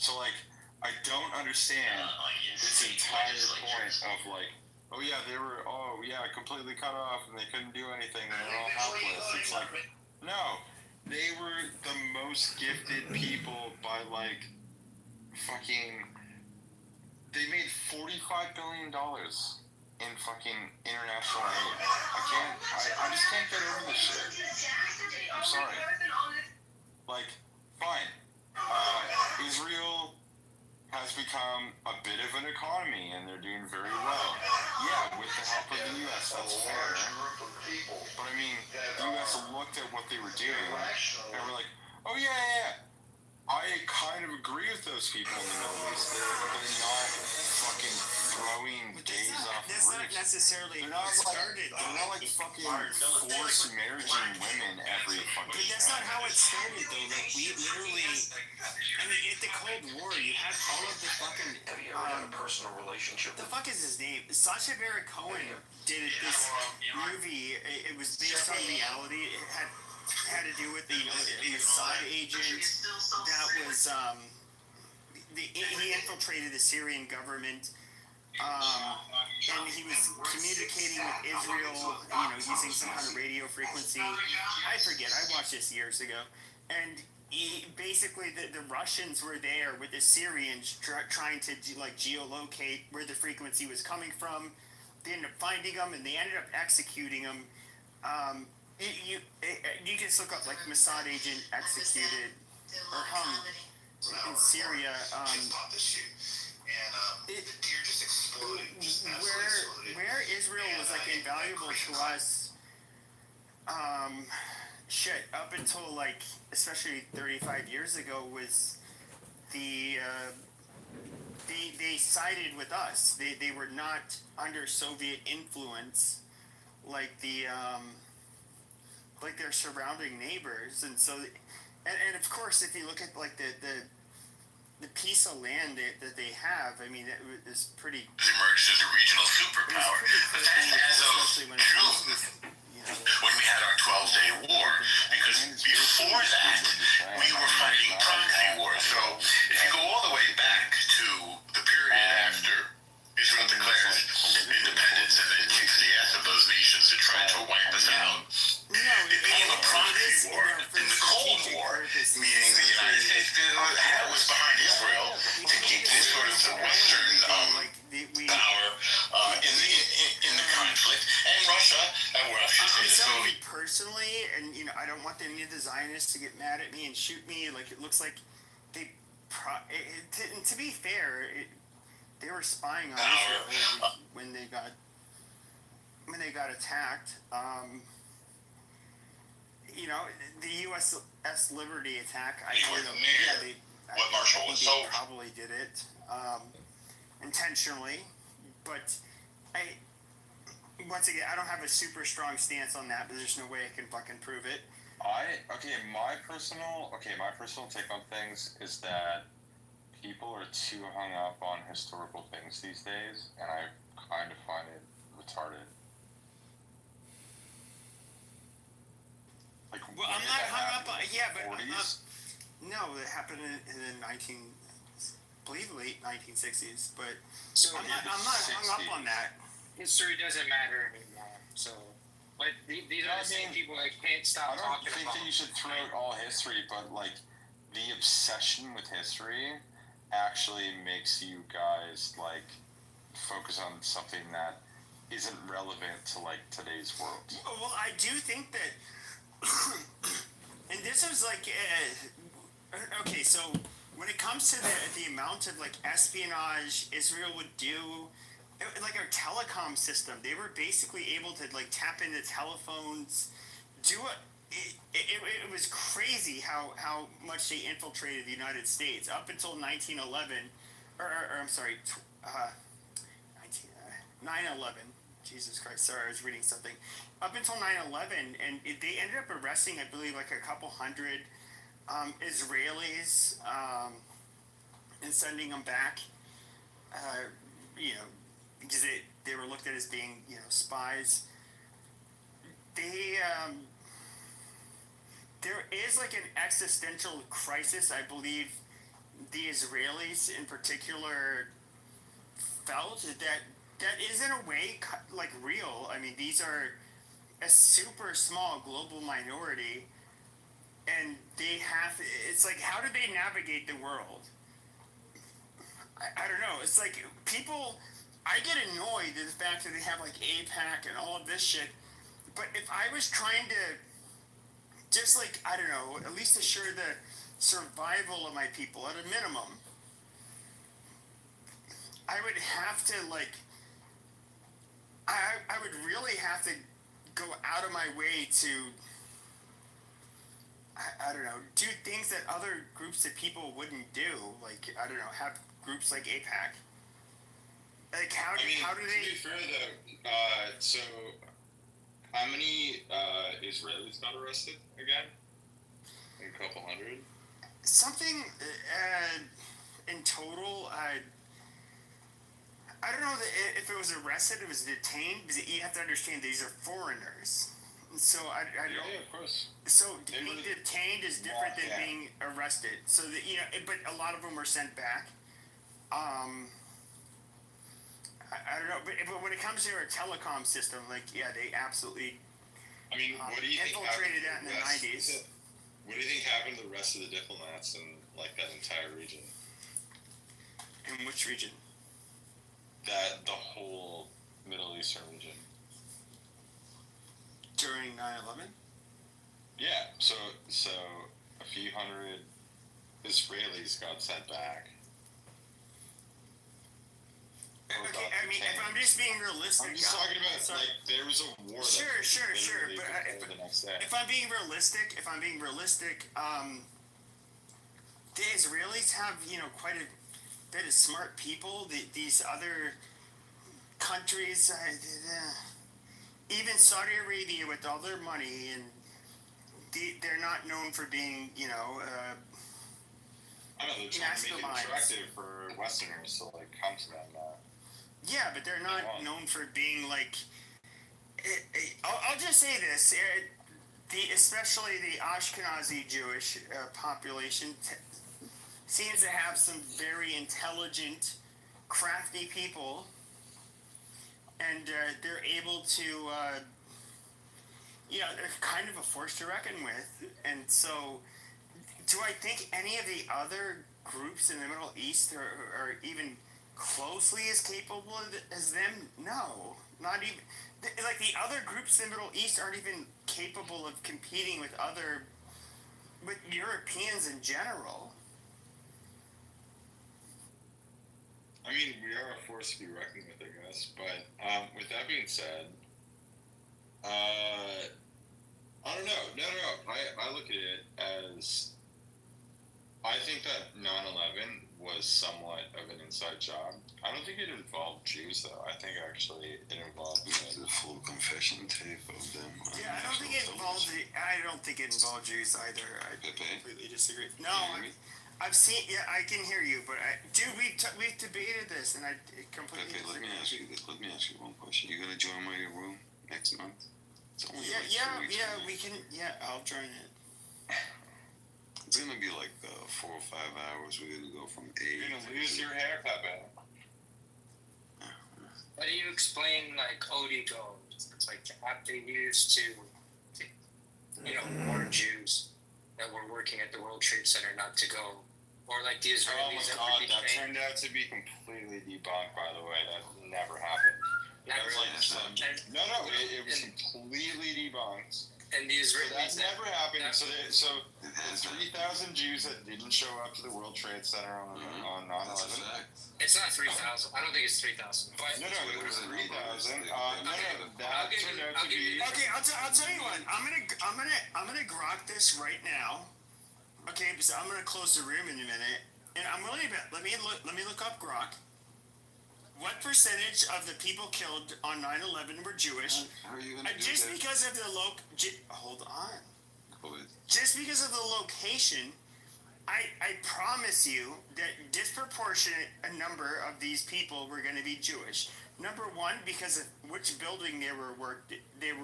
So, like, I don't understand this entire point of, like, oh yeah, they were, completely cut off and they couldn't do anything and they're all helpless. It's like, no, they were the most gifted people by like fucking. They made $45 billion in fucking international aid. I just can't get over this shit. I'm sorry. Like, fine. Israel has become a bit of an economy and they're doing very well. Yeah, with the help of the U.S., that's fair. But I mean, the U.S. looked at what they were doing and were like, oh yeah. I kind of agree with those people in the Middle East. They're not fucking throwing days off the That's not necessarily they're not started. They're not like fucking forced marrying women every fucking. But that's not how it started, though. Like we literally, I mean, at the Cold War, you had all of the fucking. Personal relationship. The fuck is his name? Sacha Baron Cohen did this movie. It was based on reality. It had to do with the Mossad agent that was he infiltrated the Syrian government, and he was communicating with Israel, using some kind of radio frequency. I forget. I watched this years ago, and basically the Russians were there with the Syrians trying to geolocate where the frequency was coming from. They ended up finding them, and they ended up executing them. You can just look up like Mossad agent executed or hung in Syria. Where Israel was like invaluable to us, up until like especially 35 years ago was they sided with us. They were not under Soviet influence like like their surrounding neighbors, and so and of course, if you look at like the piece of land that they have, I mean, it is pretty. Emerged as a regional superpower. But then as of June, when we had our 12-day war, because before that, we were fighting proxy wars. So if you go all the way back to the period after Israel declares independence and then kicks the ass of those nations that tried to wipe us out, it became a proxy war. In the Cold War, meaning the United States was behind Israel to keep this sort of the Western power in the conflict, and Russia, well, I should say the Soviet. Personally, and I don't want any of the Zionists to get mad at me and shoot me. Like it looks like they. To be fair, they were spying on Israel when they got attacked. The USS Liberty attack. What Marshall was told. They probably did it intentionally, but once again, I don't have a super strong stance on that, but there's no way I can fucking prove it. My personal take on things is that people are too hung up on historical things these days, and I kind of find it retarded. Like, well, I'm not hung up on no, it happened in the late 1960s, but so I'm not hung up on that. History doesn't matter anymore. So, but these are the same people that can't stop talking about. I don't think that you should throw out all history, but like the obsession with history actually makes you guys like focus on something that isn't relevant to like today's world. Well, I do think that, and this was like, okay, so when it comes to the amount of like espionage Israel would do, like our telecom system, they were basically able to like tap into telephones, it was crazy how much they infiltrated the United States up until 1911, or I'm sorry, 9/11. Jesus Christ, sorry, I was reading something. Up until 9/11, and they ended up arresting, I believe, like a couple hundred Israelis and sending them back, because they were looked at as being, spies. There is like an existential crisis, I believe the Israelis in particular felt that is in a way like real. I mean, these are a super small global minority, and it's like, how do they navigate the world? I don't know. It's like I get annoyed at the fact that they have like AIPAC and all of this shit, but if I was trying to just like, I don't know, at least assure the survival of my people at a minimum, I would have to like, I would really have to go out of my way to, I don't know, do things that other groups of people wouldn't do. Like, I don't know, have groups like AIPAC. Like, how do they... To be fair, though, so how many Israelis got arrested again? A couple hundred? Something in total, I don't know if it was arrested, it was detained, because you have to understand these are foreigners. So I don't. Yeah, of course. So being detained is different than being arrested. So that, but a lot of them were sent back. I don't know, but when it comes to our telecom system, like, yeah, they absolutely. I mean, what do you think infiltrated that in the 90s? What do you think happened to the rest of the diplomats in like that entire region? In which region? The whole Middle Eastern region. During 9/11? Yeah, so a few hundred Israelis got sent back. Okay, I mean, if I'm just being realistic... I'm just talking about, like, there was a war Sure, but the next day. if I'm being realistic, the Israelis have, quite a bit of smart people. These other countries, even Saudi Arabia with all their money, and they're not known for being, I know they're trying to make it attractive for Westerners to like come to them. Yeah, but they're not known for being like. I'll just say this: especially the Ashkenazi Jewish population seems to have some very intelligent, crafty people, and they're able to. They're kind of a force to reckon with, and so. Do I think any of the other groups in the Middle East are even closely as capable as them? No, not even. Like the other groups in the Middle East aren't even capable of competing with Europeans in general. I mean, we are a force to be reckoned with, I guess. But with that being said, I don't know. No. I look at it as. I think that 9/11 was somewhat of an inside job. I don't think it involved Jews, though. I think actually it involved the full confession tape of them. Yeah, I don't think it involved Jews either. I completely disagree. No, I've seen. Yeah, I can hear you, but we've debated this, and I completely. Okay, let me ask you one question. You gonna join my room next month? It's only we can. Yeah, I'll join it. It's gonna be like 4 or 5 hours. We're gonna go from 8. You're gonna lose your haircut, man. How do you explain like Odigo? It's like the app they use to warn Jews that were working at the World Trade Center not to go, or like the Israelis that were that turned out to be completely debunked. By the way, that never happened. Not really. It was completely debunked. And the Israelis that never happened. So the 3,000 Jews that didn't show up to the World Trade Center on 9/11. It's not 3,000. I don't think it's 3,000. No, it was 3,000. That turned out to be. Okay, I'll tell you what. I'm gonna grok this right now. Okay, so I'm gonna close the room in a minute, and I'm willing to bet. Let me look up grok. What percentage of the people killed on 9/11 were Jewish? How are you gonna do just that? because of the hold on. Just because of the location, I promise you that disproportionate a number of these people were going to be Jewish. Number one, because of which building they were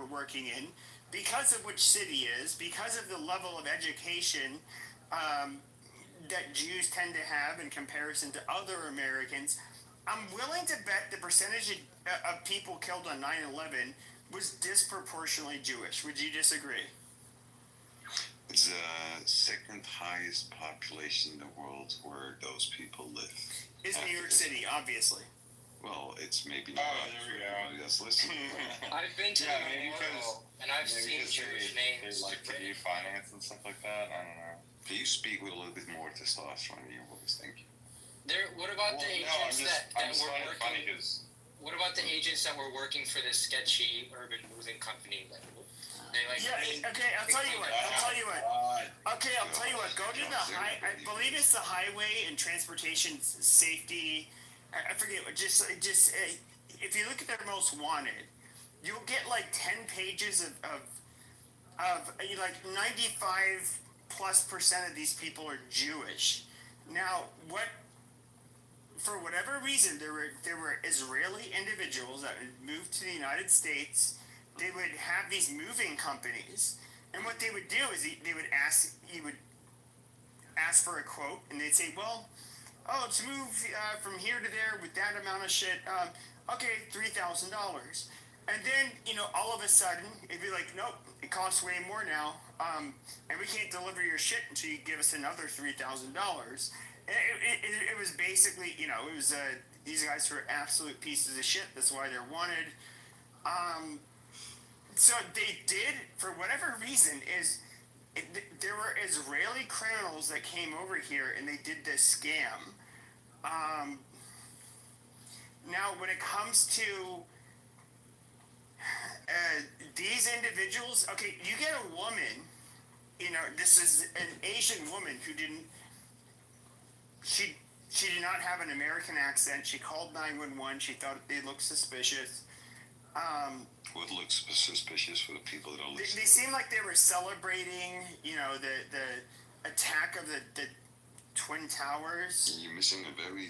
working in, because of which city is, because of the level of education that Jews tend to have in comparison to other Americans. I'm willing to bet the percentage of people killed on 9/11 was disproportionately Jewish. Would you disagree? It's the second highest population in the world where those people live. Is New York City, obviously. Well, it's maybe not. There we go. That's listening. I've been to the memorial, and I've seen Jewish names. They like to do finance and stuff like that. I don't know. Can you speak with a little bit more testosterone in your voice? Thank you. What about the agents that were working? What about the agents that were working for this sketchy urban moving company? Okay, I'll tell you what. Okay, I'll tell you what. Go to the I believe it's the Highway and Transportation Safety. I forget. Just if you look at their most wanted, you'll get like 10 pages of like 95+% of these people are Jewish. Now, for whatever reason, there were Israeli individuals that moved to the United States. They would have these moving companies, and what they would do is you would ask for a quote, and they'd say, well, to move from here to there with that amount of shit, okay, $3,000. And then, all of a sudden, it'd be like, nope, it costs way more now, and we can't deliver your shit until you give us another $3,000. It was basically, it was these guys were absolute pieces of shit. That's why they're wanted. So they did, for whatever reason, there were Israeli criminals that came over here and they did this scam. Now, when it comes to these individuals, okay, you get a woman, this is an Asian woman who she did not have an American accent. She called 911. She thought they looked suspicious. What looks suspicious for the people that are listening? They seemed like they were celebrating, the attack of the Twin Towers. You're missing a very,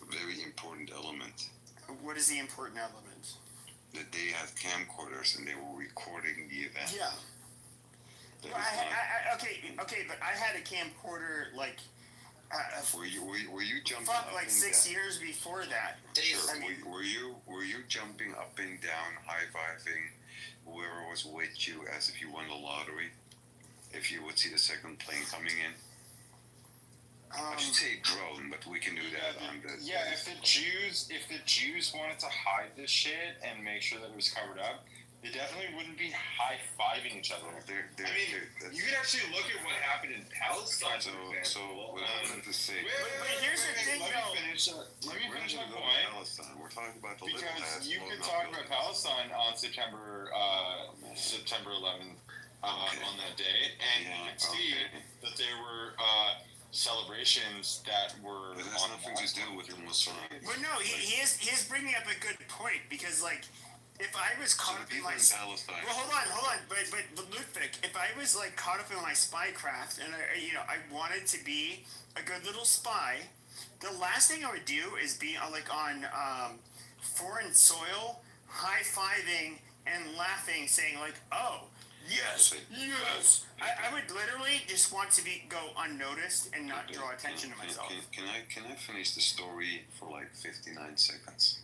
very important element. What is the important element? That they had camcorders and they were recording the event. Yeah. Well, okay, but I had a camcorder were you jumping fuck, up like and 6 down? years before that. Sure. I mean, were you jumping up and down, high-fiving whoever was with you as if you won the lottery? If you would see the second plane coming in? I should say drone, but we can do that on the... Yeah, if the Jews wanted to hide this shit and make sure that it was covered up, they definitely wouldn't be high-fiving each other. You can actually look at what happened in Palestine. So what I wanted to say... But here's the thing, Let me finish my point. Palestine. We're talking about the little Because hats, you could talk about Palestine on September 11th on that day, and you could see that there were celebrations that were... But it has nothing to do with the Muslim. But no, he is bringing up a good point, because, like, if I was caught up in my... Palestine. Well, hold on. But Ludwig, if I was, like, caught up in my spycraft, and, I wanted to be a good little spy, the last thing I would do is be, on foreign soil, high-fiving and laughing, saying, like, oh, yes. I would literally just want to go unnoticed and not draw attention to myself. Can I finish the story for like 59 seconds?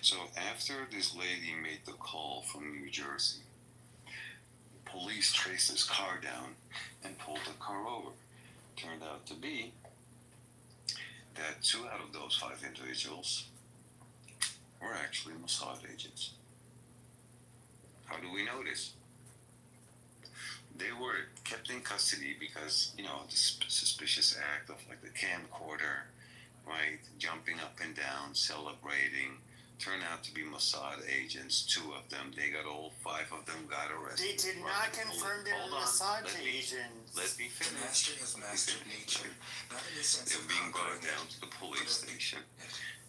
So after this lady made the call from New Jersey, police traced his car down and pulled the car over. Turned out to be that 2 out of those 5 individuals were actually Mossad agents. How do we know this? They were kept in custody because, the suspicious act of like the camcorder, right? Jumping up and down, celebrating, turned out to be Mossad agents. 2 of them, they got all 5 of them got arrested. They did not confirm they were Mossad agents. Let me finish. Master has mastered nature, not in the sense They're of being brought conquering down it, to the police but of station,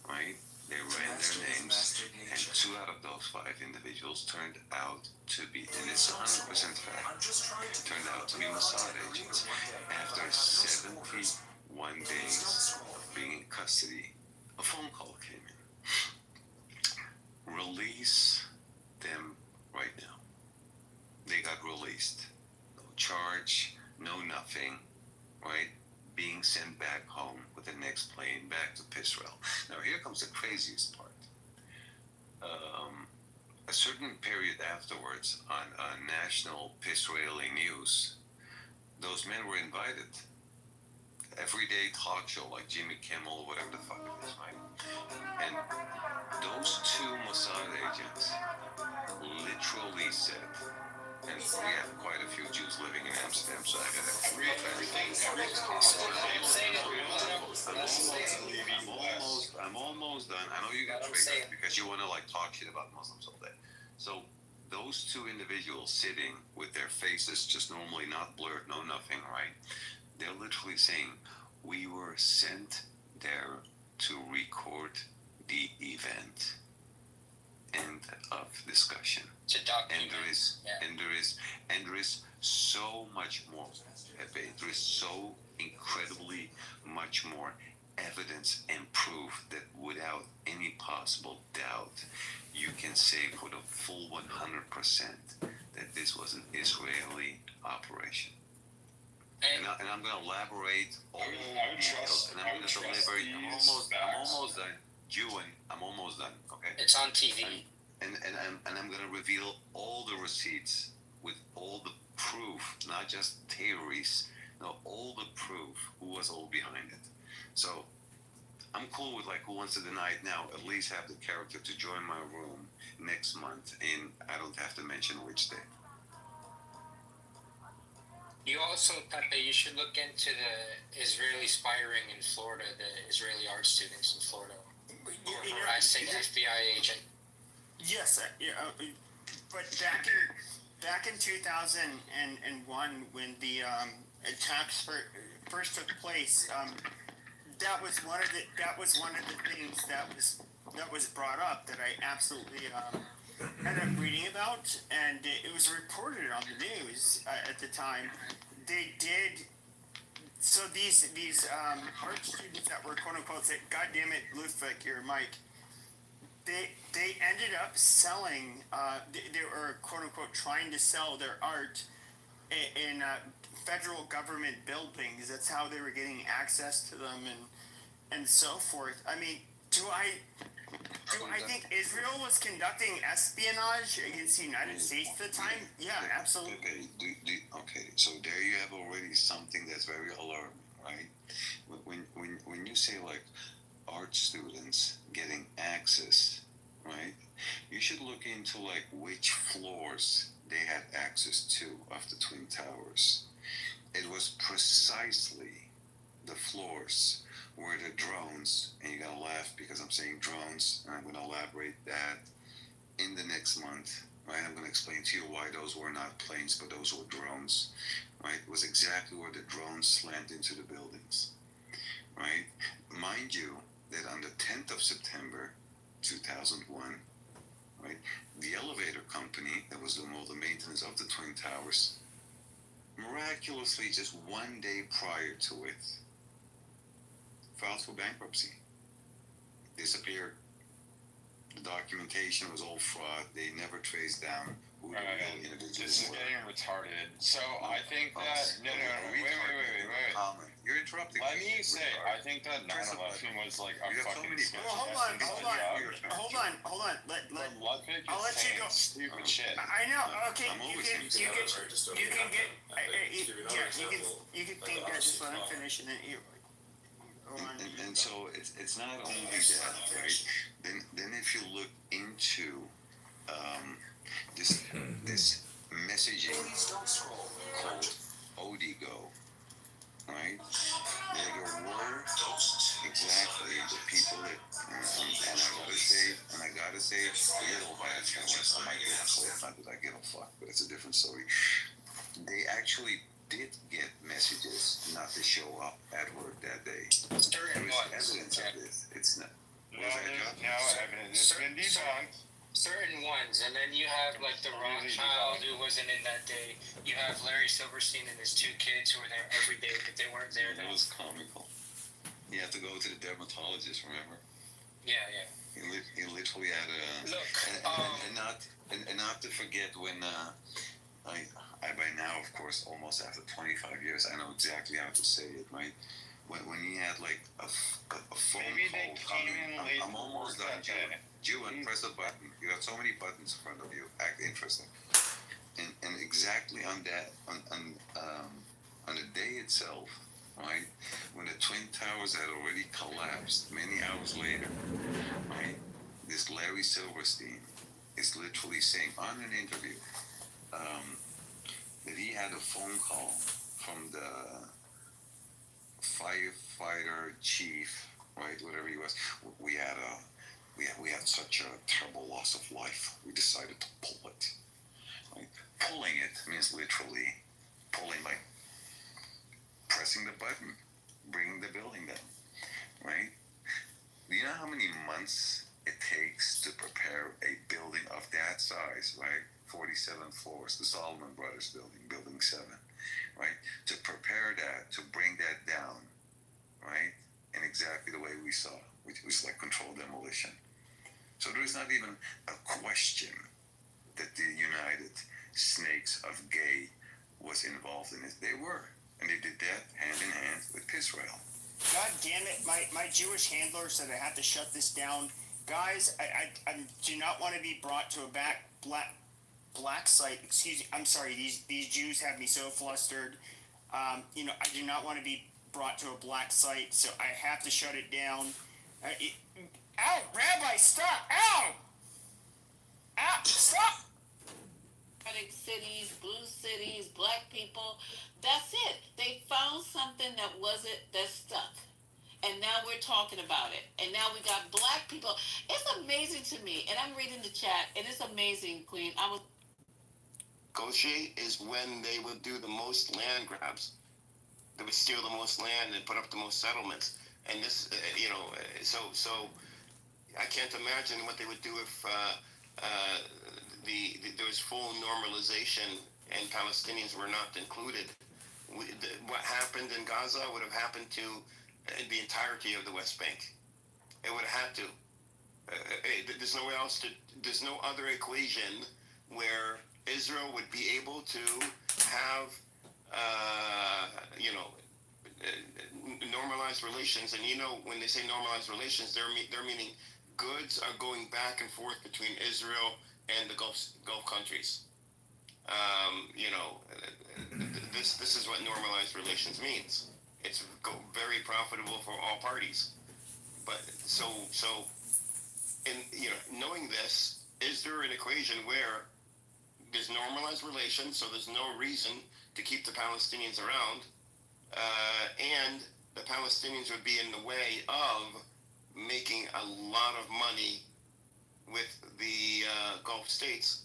right? They ran master their has names, mastered and nature. 2 out of those 5 individuals turned out to be, and it's 100% fact, turned out to be Mossad agents. After 71 days of being in custody, a phone call came in. Release them right now. They got released. No charge, no nothing, right? Being sent back home with the next plane back to Israel. Now here comes the craziest part. A certain period afterwards on national Israeli news, those men were invited. Everyday talk show like Jimmy Kimmel, whatever the fuck it is, right? And those 2 Mossad agents literally said, and we have quite a few Jews living in Amsterdam, so I gotta... I'm almost done. I know you got triggered because you want to like talk shit about Muslims all day. So those 2 individuals sitting with their faces just normally not blurred, no nothing, right? They're literally saying, we were sent there to record the event. End of discussion. And there is so much more. There is so incredibly much more evidence and proof that without any possible doubt, you can say for the full 100% that this was an Israeli operation. And I'm going to elaborate all the details, and I'm going to deliver. I'm almost done. I'm almost done. Okay. It's on TV. And I'm going to reveal all the receipts with all the proof, not just theories. No, all the proof. Who was all behind it? So I'm cool with like who wants to deny it now. At least have the character to join my room next month, and I don't have to mention which day. You also thought that you should look into the Israeli spy ring in Florida, the Israeli art students in Florida, who were harassing FBI agent. Yes, but back in 2001, when the attacks first took place, that was one of the things that was that was brought up that I absolutely ended up reading about, and it was reported on the news at the time. They did. So these art students that were quote unquote said, "God damn it, Ludwig, your mic." They ended up selling. They were quote unquote trying to sell their art in federal government buildings. That's how they were getting access to them and so forth. I mean, do I think Israel was conducting espionage against the United States at the time? Yeah, absolutely. Okay, so there you have already something that's very alarming, right? When you say like art students getting access, right? You should look into like which floors they had access to of the Twin Towers. It was precisely the floors where the drones, and you're gonna laugh because I'm saying drones, and I'm gonna elaborate that in the next month, right? I'm gonna explain to you why those were not planes, but those were drones, right? It was exactly where the drones slammed into the buildings, right? Mind you, that on the 10th of September, 2001, right, the elevator company that was doing all the maintenance of the Twin Towers, miraculously just one day prior to it, filed for bankruptcy. Disappeared. The documentation was all fraud. They never traced down who the real individuals This is were. getting retarded. So I think that no, wait. You're interrupting. Let me say, I think that 9/11 was like a fucking sketch. Well, hold on. I'll let you go. Stupid shit. I know. Okay, you can think that. Just let him finish, and then you. And so it's not only that, right? Then if you look into this messaging called Odigo, right? There were exactly the people that, and I gotta say, little bastards. I might get a clip, not that I give a fuck, but it's a different story. They actually did get messages not to show up at work that day. Certain ones. Evidence of this. It's not. No, there's no evidence. It's been debunked. Certain ones, and then you have like the Rothschild who wasn't in that day. You have Larry Silverstein and his two kids who were there every day, but they weren't there. It was comical. You have to go to the dermatologist, remember? Yeah. He literally had a look. And not to forget when I by now, of course, almost after 25 years, I know exactly how to say it, right? When he had like a phone Maybe call they came in late. I'm almost done, Jew, and press a button. You got so many buttons in front of you. Act interesting. And exactly on that, on the day itself, right, when the Twin Towers had already collapsed many hours later, right, this Larry Silverstein is literally saying on an interview that he had a phone call from the firefighter chief, right, whatever he was. We had such a terrible loss of life. We decided to pull it. Right? Pulling it means literally pulling, like pressing the button, bringing the building down, right? Do you know how many months it takes to prepare a building of that size, right? 47 floors, the Solomon Brothers building, building 7, right? To prepare that, to bring that down, right? In exactly the way we saw, which was like controlled demolition. So there is not even a question that the United Snakes of Gay was involved in it. They were. And they did that hand in hand with Israel. God damn it, my Jewish handler said I have to shut this down. Guys, I do not want to be brought to a black site. Excuse me, I'm sorry, these Jews have me so flustered. I do not want to be brought to a black site, so I have to shut it down. Ow, Rabbi, stop! Ow! Ow, stop! Cities, blue cities, black people, that's it. They found something that stuck. And now we're talking about it. And now we got black people. It's amazing to me. And I'm reading the chat, and it's amazing, Queen. Negotiate is when they would do the most land grabs. They would steal the most land and put up the most settlements. And this, I can't imagine what they would do if there was full normalization and Palestinians were not included. What happened in Gaza would have happened to the entirety of the West Bank. It would have had to. There's no way else to. There's no other equation where Israel would be able to have, normalized relations. And when they say normalized relations, they're meaning goods are going back and forth between Israel and the Gulf countries. This is what normalized relations means. It's very profitable for all parties. But knowing this, is there an equation where there's normalized relations, so there's no reason to keep the Palestinians around, and the Palestinians would be in the way of making a lot of money with the Gulf states?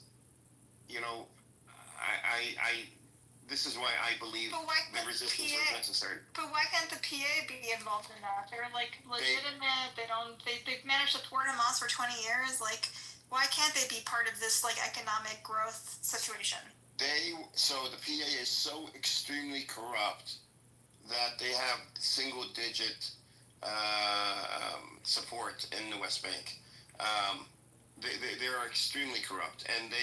This is why I believe the resistance was necessary. But why can't the PA be involved in that? They're like legitimate. They've managed to thwart Hamas for 20 years. Like, why can't they be part of this like economic growth situation? So the PA is so extremely corrupt that they have single-digit support in the West Bank. They are extremely corrupt, and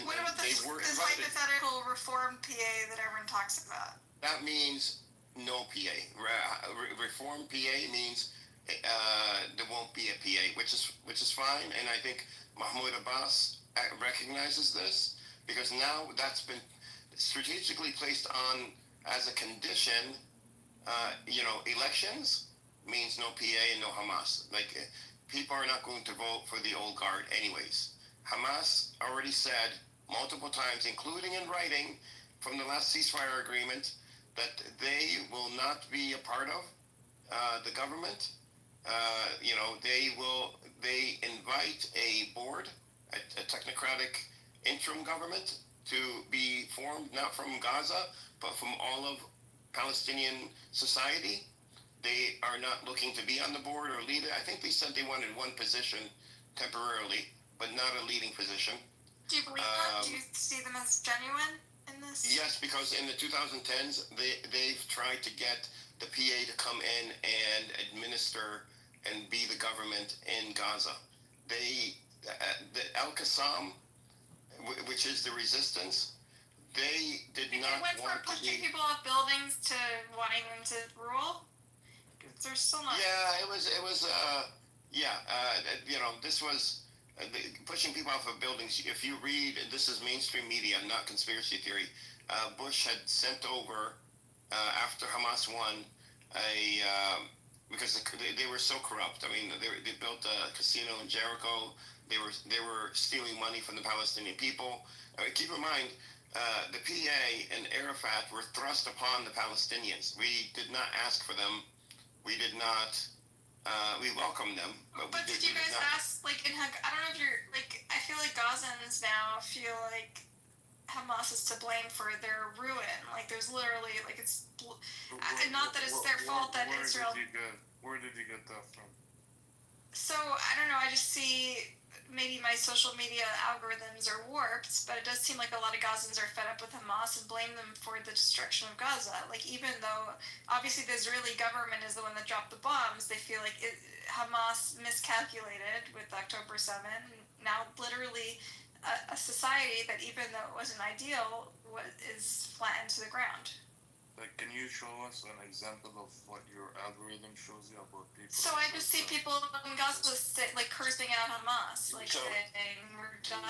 what about this hypothetical reform PA that everyone talks about? That means no PA. Reform PA means there won't be a PA, which is fine, and I think Mahmoud Abbas recognizes this, because now that's been strategically placed on as a condition. Elections means no PA and no Hamas. People are not going to vote for the old guard anyways. Hamas already said multiple times, including in writing from the last ceasefire agreement, that they will not be a part of the government. They invite a board, a technocratic interim government, to be formed not from Gaza, but from all of Palestinian society. They are not looking to be on the board or lead it. I think they said they wanted one position temporarily, but not a leading position. Do you believe that? Do you see them as genuine in this? Yes, because in the 2010s, they've tried to get the PA to come in and administer and be the government in Gaza. The Al-Qassam, which is the resistance, they did not went from pushing people off buildings to wanting them to rule. There's so much. Yeah, it was. This was pushing people off of buildings. If you read, this is mainstream media, not conspiracy theory. Bush had sent over after Hamas won because they were so corrupt. I mean, they built a casino in Jericho. They were stealing money from the Palestinian people. Keep in mind, the PA and Arafat were thrust upon the Palestinians. We did not ask for them. We did not. We welcomed them. But did you guys ask? I don't know if you're I feel like Gazans now feel like Hamas is to blame for their ruin. There's literally it's not that it's their fault that Israel. Where did you get that from? So I don't know. I just see maybe my social media algorithms are warped, but it does seem like a lot of Gazans are fed up with Hamas and blame them for the destruction of Gaza. Even though obviously the Israeli government is the one that dropped the bombs, they feel like Hamas miscalculated with October 7. Now literally a society that, even though it wasn't ideal, is flattened to the ground. Can you show us an example of what your algorithm shows you about people? So I just see people in Gaza cursing out Hamas, saying we're done.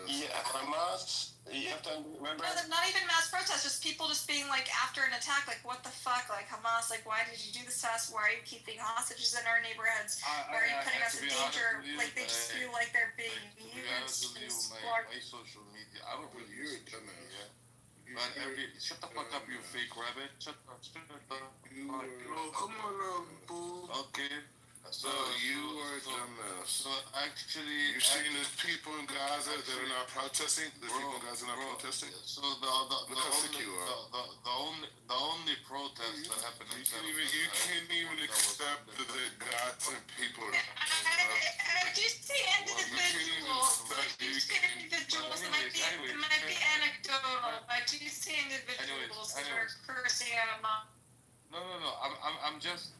Yeah, Hamas. You have to remember. No, not even mass protests. Just people just being after an attack, what the fuck, Hamas, why did you do this to us? Why are you keeping hostages in our neighborhoods? Why are you putting us in danger? They just feel like they're being used. My social media, I don't really use it. But shut the fuck up, you fake rabbit. Shut up. Come on, boo. Okay. So you are a dumbass. Hamas. So actually, You're seeing there's people in Gaza that are not protesting. There's people in Gaza not protesting. So Look how sick you are. the only protest that happened You inside can't even accept that Gaza people. I do see individuals. I do see individuals. It might be anecdotal. I do see individuals that are cursing at Hamas. No. I'm just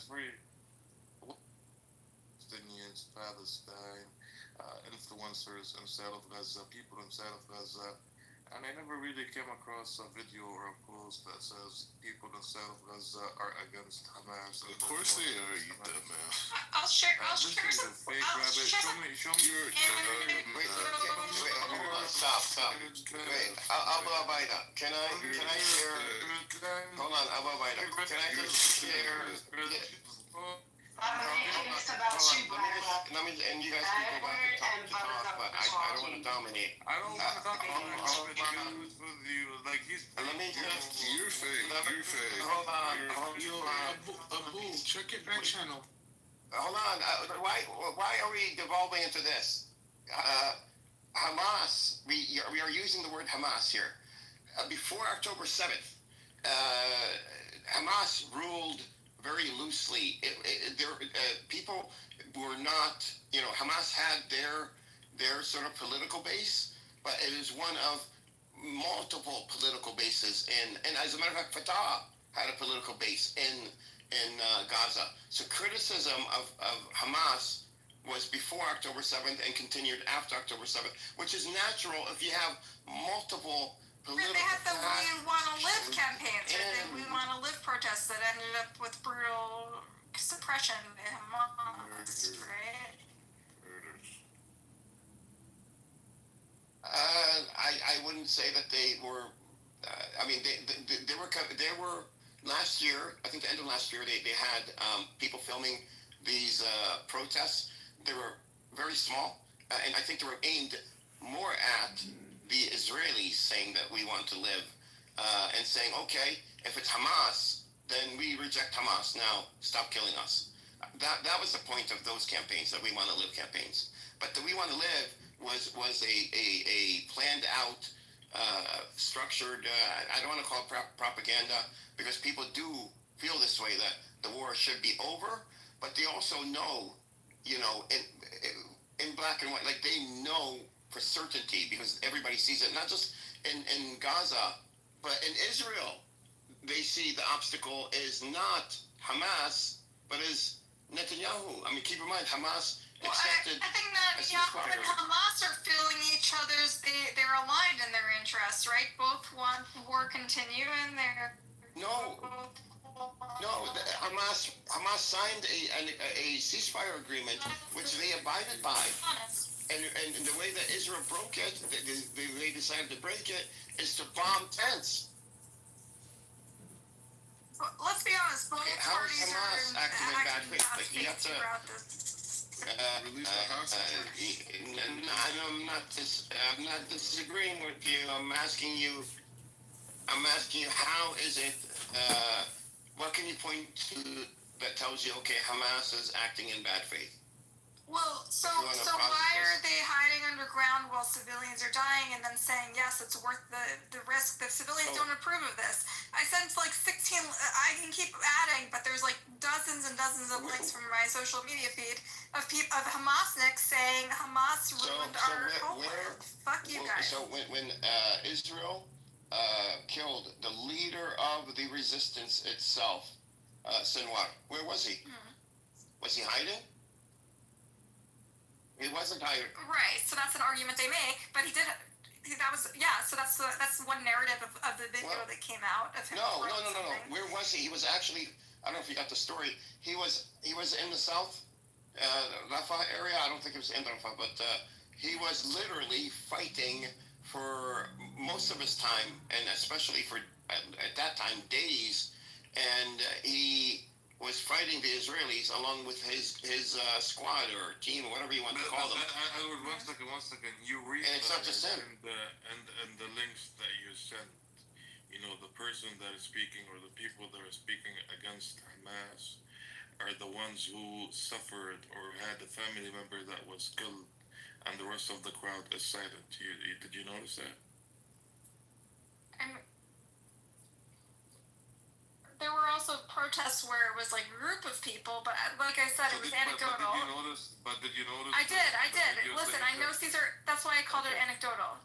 very Palestinians, Palestine, influencers inside of Gaza, people inside of Gaza, and I never really came across a video or a post that says people inside of Gaza are against Hamas. Of course they are, you dumbass. I'll share This is some. a fake rabbit. Show me. You're a Wait, hold on, stop. Wait, Abu Abaida, can I share? Hold on, Abu Abaida, can I just share? Let me, and you guys can go back and talk, but I don't want to dominate. I don't want to talk about you. Like Let me just. You're fake. You're fake. Hold on. Abu, check your back channel. Hold on. Why are we devolving into this? Hamas. We are using the word Hamas here. Before October 7th, Hamas ruled very loosely. People were not. Hamas had their sort of political base, but it is one of multiple political bases, and as a matter of fact, Fatah had a political base in Gaza. So criticism of Hamas was before October 7th and continued after October 7th, which is natural if you have multiple political. They had the We Want to Live campaigns, or the We Want to Live protests that ended up with brutal suppression in Hamas, right? I wouldn't say that they were. They were last year. I think the end of last year, they had people filming these protests. They were very small, and I think they were aimed more at the Israelis saying that we want to live, and saying, okay, if it's Hamas, then we reject Hamas. Now stop killing us. That was the point of those campaigns, that We Want to Live campaigns. But the We Want to Live was a planned out, structured. I don't want to call it propaganda, because people do feel this way, that the war should be over, but they also know, in black and white, like they know for certainty, because everybody sees it, not just in Gaza, but in Israel. They see the obstacle is not Hamas, but is Netanyahu. I mean, keep in mind, Hamas accepted. I think Netanyahu and Hamas are feeling each other's. They're aligned in their interests, right? Both want the war continue, and they're. No, Hamas signed a ceasefire agreement, which they abided by. And the way that Israel broke it, they decided to break it, is to bomb tents. Let's be honest, both parties Hamas are acting in bad faith. bad Like you have to. I'm not disagreeing with you. I'm asking you how is it? What can you point to that tells you, okay, Hamas is acting in bad faith? Well, so why are they hiding underground while civilians are dying, and then saying, yes, it's worth the risk? The civilians don't approve of this. I sent like 16, I can keep adding, but there's like dozens and dozens of links from my social media feed of Hamasniks saying Hamas ruined our homeland. Fuck you guys. So when Israel killed the leader of the resistance itself, Sinwar, where was he? Was he hiding? He wasn't hired. Right, so that's an argument they make, but he did. So that's one narrative of the video that came out of him. No. Where was he? He was actually. I don't know if you got the story. He was in the south, Rafah area. I don't think it was in Rafah, but he was literally fighting for most of his time, and especially for at that time days, and he was fighting the Israelis along with his squad or team or whatever you want to call them. One second. You read and it's not just him. And the links that you sent. The person that is speaking, or the people that are speaking against Hamas, are the ones who suffered or had a family member that was killed, and the rest of the crowd is silent. Did you notice that? And there were also protests where it was like a group of people, but like I said, it was anecdotal. Did you notice? I did. Listen, I know Caesar. That's why I called it anecdotal.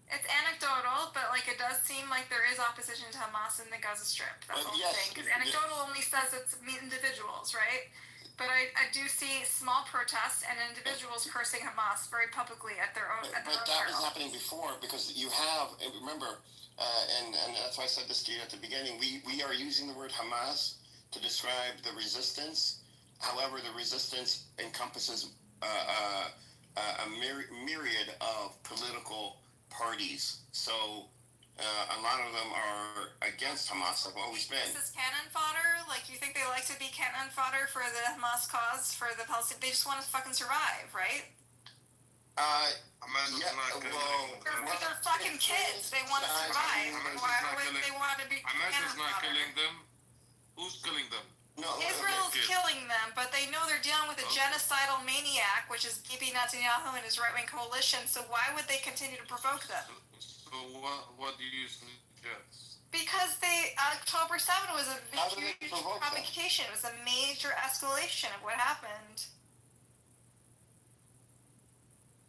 It's anecdotal, but like it does seem like there is opposition to Hamas in the Gaza Strip. That's all I'm saying. Because anecdotal only says it's individuals, right? But I do see small protests and individuals cursing Hamas very publicly at their own. But that was happening before, because you have, and remember, and that's why I said this to you at the beginning. We are using the word Hamas to describe the resistance. However, the resistance encompasses a myriad of political parties. So a lot of them are against Hamas, have always been. This is cannon fodder? Like, you think they like to be cannon fodder for the Hamas cause, for the Palestinians? They just want to fucking survive, right? For their fucking kids, they want to survive. Why would they want to be Hamas cannon is not fodder? killing them. Who's killing them? No, Israel's killing them, but they know they're dealing with a genocidal maniac, which is Bibi Netanyahu and his right-wing coalition, so why would they continue to provoke them? So what do you suggest? Because October 7 was a huge provocation. It was a major escalation of what happened.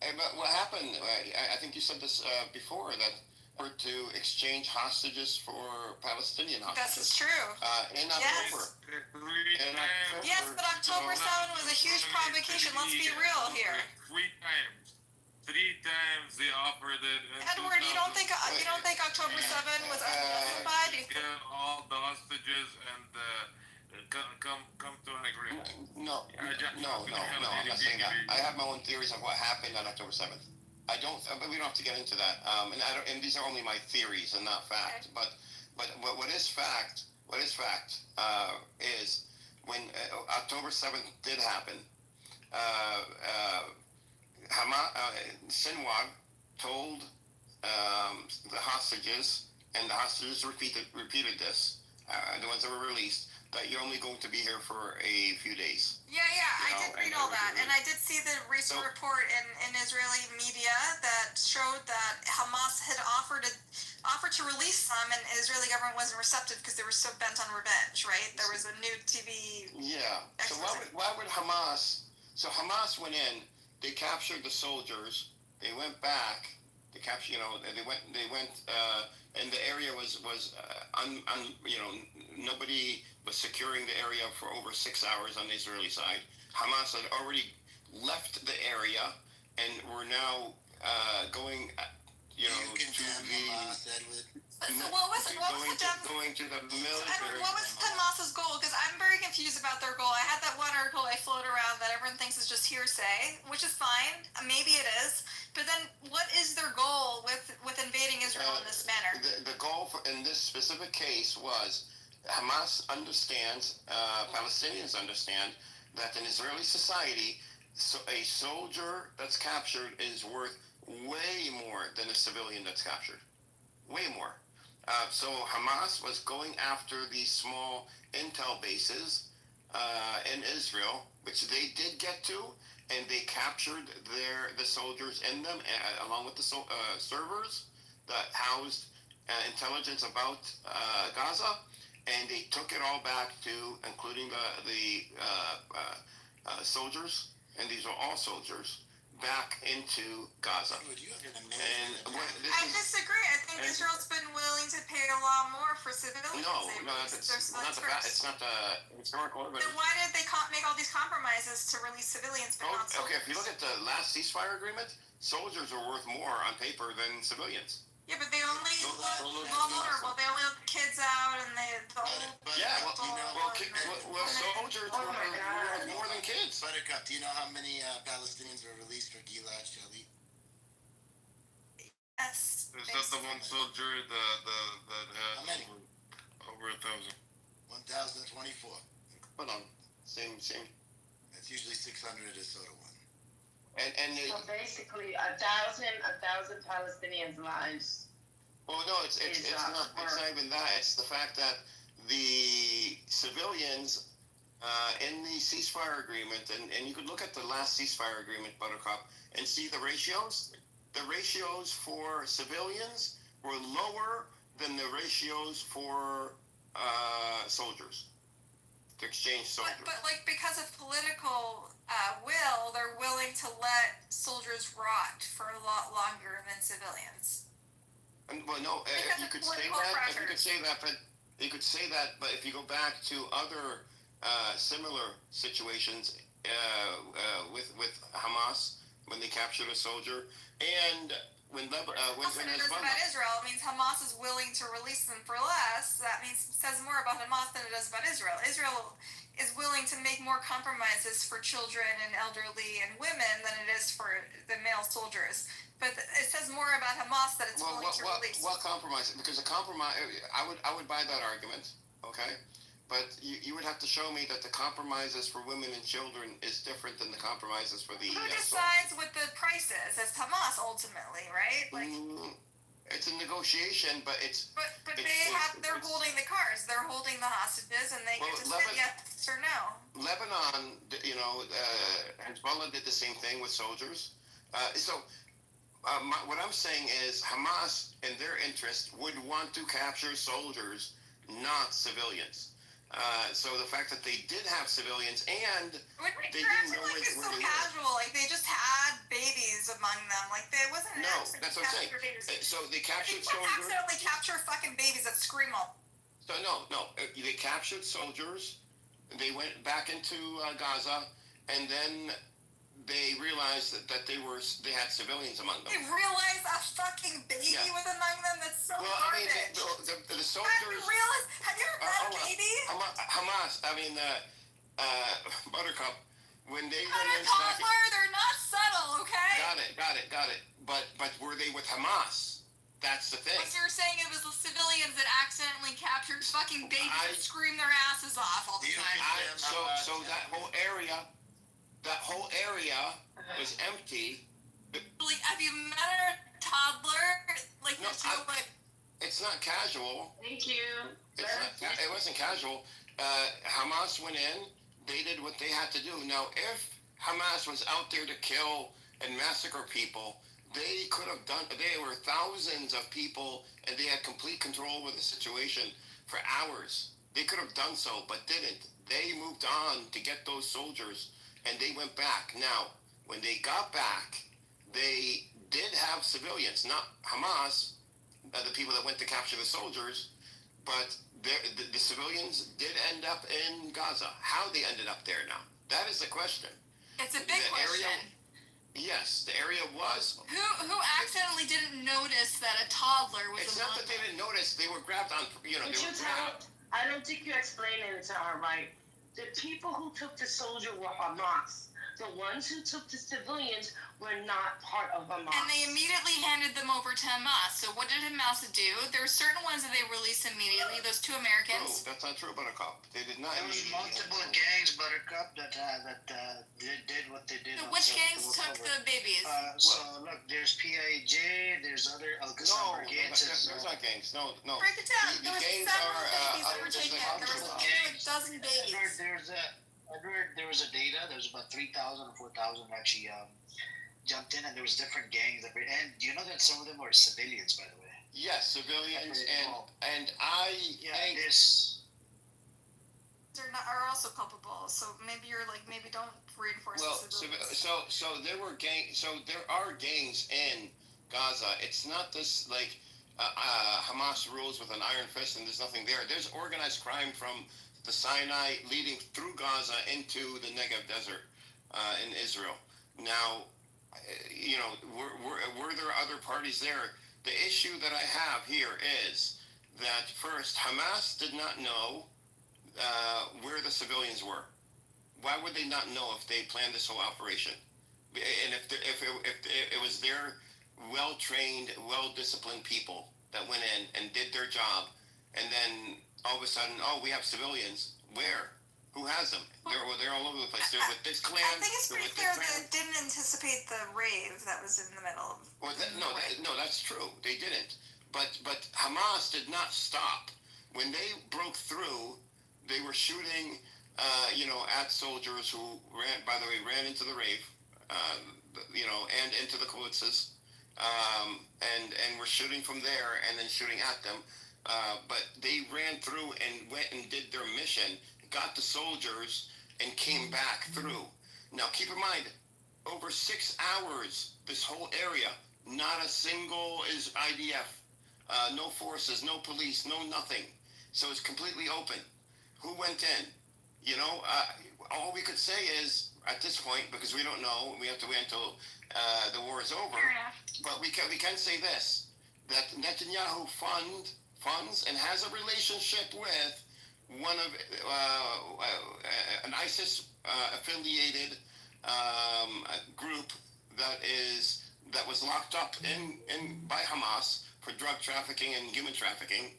But what happened, I think you said this before, that were to exchange hostages for Palestinian hostages. This is true. In October. Yes, but October 7 was a huge provocation. Let's be real here. Three times they offered it. Edward, you don't think October 7 was unjustified? All the hostages and come to an agreement. No, I'm not saying that. I have my own theories of what happened on October 7th. I don't, but we don't have to get into that. And these are only my theories and not fact. Okay. But what is fact is when October 7th did happen, Sinwar told the hostages, and the hostages repeated this, the ones that were released, that you're only going to be here for a few days. Yeah, I did read all that, and I did see the recent report in Israeli media that showed that Hamas had offered to release some, and the Israeli government wasn't receptive because they were so bent on revenge, right? There was a new TV. Yeah. So why would Hamas? So Hamas went in. They captured the soldiers. They went back. They captured. They went. And the area was nobody was securing the area for over 6 hours on the Israeli side. Hamas had already left the area and were now going, to the. Going to the military. What was Hamas's goal? Because I'm very confused about their goal. I had that one article I float around that everyone thinks is just hearsay, which is fine. Maybe it is. But then, what is their goal with invading Israel in this manner? The goal in this specific case was Hamas understands, Palestinians understand, that in Israeli society, a soldier that's captured is worth way more than a civilian that's captured. Way more. So Hamas was going after these small intel bases in Israel, which they did get to, and they captured the soldiers in them, along with the servers that housed intelligence about Gaza, and they took it all back to, including the soldiers, and these are all soldiers, back into Gaza. I disagree. I think Israel's been willing to pay a lot more for civilians. No, it's not the historical evidence. Then why did they make all these compromises to release civilians but not soldiers? Okay, if you look at the last ceasefire agreement, soldiers are worth more on paper than civilians. Yeah, but they only look vulnerable. They only let the kids out, and the old. Yeah, soldiers were more than kids. Buttercup, do you know how many Palestinians were released for Gilad Shalit? Yes. Is that the one soldier that had over 1,000? 1,024. Hold on. Same. That's usually 600 or so to one. So basically, 1,000 Palestinians' lives. Well, no, it's not even that. It's the fact that the civilians in the ceasefire agreement, and you could look at the last ceasefire agreement, Buttercup, and see the ratios. The ratios for civilians were lower than the ratios for soldiers, to exchange soldiers. But like because of political will, they're willing to let soldiers rot for a lot longer than civilians. And, well, no, if you could say that, but if you go back to other similar situations with Hamas when they captured a soldier, and when it is about Israel. It means Hamas is willing to release them for less. That means says more about Hamas than it does about Israel. Israel is willing to make more compromises for children and elderly and women than it is for the male soldiers. But it says more about Hamas that it's willing to release. What compromise? Because a compromise, I would buy that argument, okay? But you would have to show me that the compromises for women and children is different than the compromises for the. Who decides what the price is? It's Hamas ultimately, right? Like. It's a negotiation, but it's. But they're holding the cards. They're holding the hostages, and they get to say yes or no. Lebanon, Hezbollah did the same thing with soldiers. What I'm saying is Hamas, in their interest, would want to capture soldiers, not civilians. So the fact that they did have civilians and they didn't know where they were. Casual, like they just had babies among them, like there wasn't an accident. That's what I'm saying. So they captured soldiers. Accidentally capture fucking babies that scream all. So no, they captured soldiers. They went back into Gaza, and then they realized that they had civilians among them. They realized a fucking baby was among them. That's so garbage. I mean, the soldiers. Have you ever met a baby? Hamas. I mean, Buttercup. When they went in. Toddler, they're not subtle, okay? Got it. But were they with Hamas? That's the thing. But you're saying it was the civilians that accidentally captured fucking babies that scream their asses off all the time. So that whole area was empty. Have you met a toddler? It's not casual. Thank you. It wasn't casual. Hamas went in. They did what they had to do. Now, if Hamas was out there to kill and massacre people, they could have done. There were thousands of people, and they had complete control over the situation for hours. They could have done so, but didn't. They moved on to get those soldiers, and they went back. Now, when they got back, they did have civilians, not Hamas, the people that went to capture the soldiers, but the civilians did end up in Gaza. How they ended up there now? That is the question. It's a big question. Yes, the area was. Who accidentally didn't notice that a toddler was. It's not that they didn't notice; they were grabbed on. I don't think you're explaining it to her right. The people who took the soldier were Hamas. The ones who took the civilians were not part of Hamas. And they immediately handed them over to Hamas. So what did Hamas do? There were certain ones that they released immediately. Those two Americans. No, that's not true, Buttercup. They did not. There was multiple gangs, Buttercup, that did what they did. So which gangs took the babies? So look, there's PIJ, there's other Al-Qassam gangs. There's not gangs. No. Break it down. The there gangs several babies that are were taken. There was a dozen babies. I heard there was a data. There was about 3,000 or 4,000 actually jumped in, and there was different gangs. And do you know that some of them were civilians, by the way? Yes, civilians, and I think are also culpable. So maybe don't reinforce. Well, so there were gangs. So there are gangs in Gaza. It's not this like Hamas rules with an iron fist and there's nothing there. There's organized crime from the Sinai leading through Gaza into the Negev desert in Israel. Now, were there other parties there? The issue that I have here is that first, Hamas did not know where the civilians were. Why would they not know if they planned this whole operation? And if it was their well-trained, well-disciplined people that went in and did their job, and then all of a sudden, we have civilians. Where? Who has them? They're all over the place. They're with this clan. I think it's pretty clear that it didn't anticipate the rave that was in the middle of. No, that's true. They didn't. But Hamas did not stop. When they broke through, they were shooting at soldiers who ran into the rave, and into the Kibutzes, and were shooting from there and then shooting at them. But they ran through and went and did their mission, got the soldiers, and came back through. Now, keep in mind, over 6 hours, this whole area, not a single is IDF, no forces, no police, no nothing. So it's completely open. Who went in? All we could say is, at this point, because we don't know, we have to wait until the war is over. But we can say this, that Netanyahu funds and has a relationship with one of an ISIS affiliated group that was locked up in by Hamas for drug trafficking and human trafficking.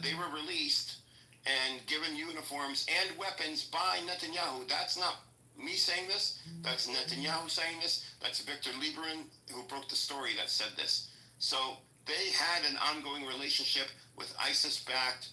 They were released and given uniforms and weapons by Netanyahu. That's not me saying this. That's Netanyahu saying this. That's Victor Lieberman, who broke the story, that said this. So they had an ongoing relationship with ISIS-backed,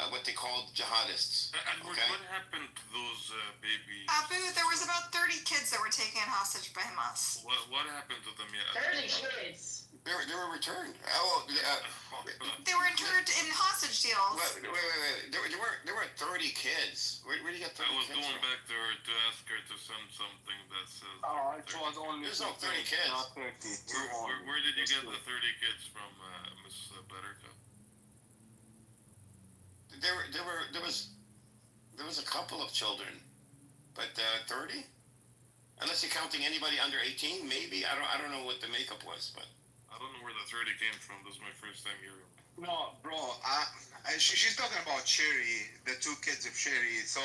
what they called jihadists. Edward, Okay? what happened to those babies? Abu, there was about 30 kids that were taken hostage by Hamas. What happened to them yet? 30 kids. They were returned. They were interned in hostage deals. Wait. There were 30 kids. Where do you get 30 I was kids going from? back to her to ask her to send something that says. It was only There's no 30 kids. not 30. Where did you get the 30 kids from, Miss Buttercup? There was a couple of children, but 30? Unless you're counting anybody under 18, maybe. I don't know what the makeup was, but I don't know where the 30 came from. This is my first time hearing. No, bro. She's talking about Sherry, the 2 kids of Sherry. So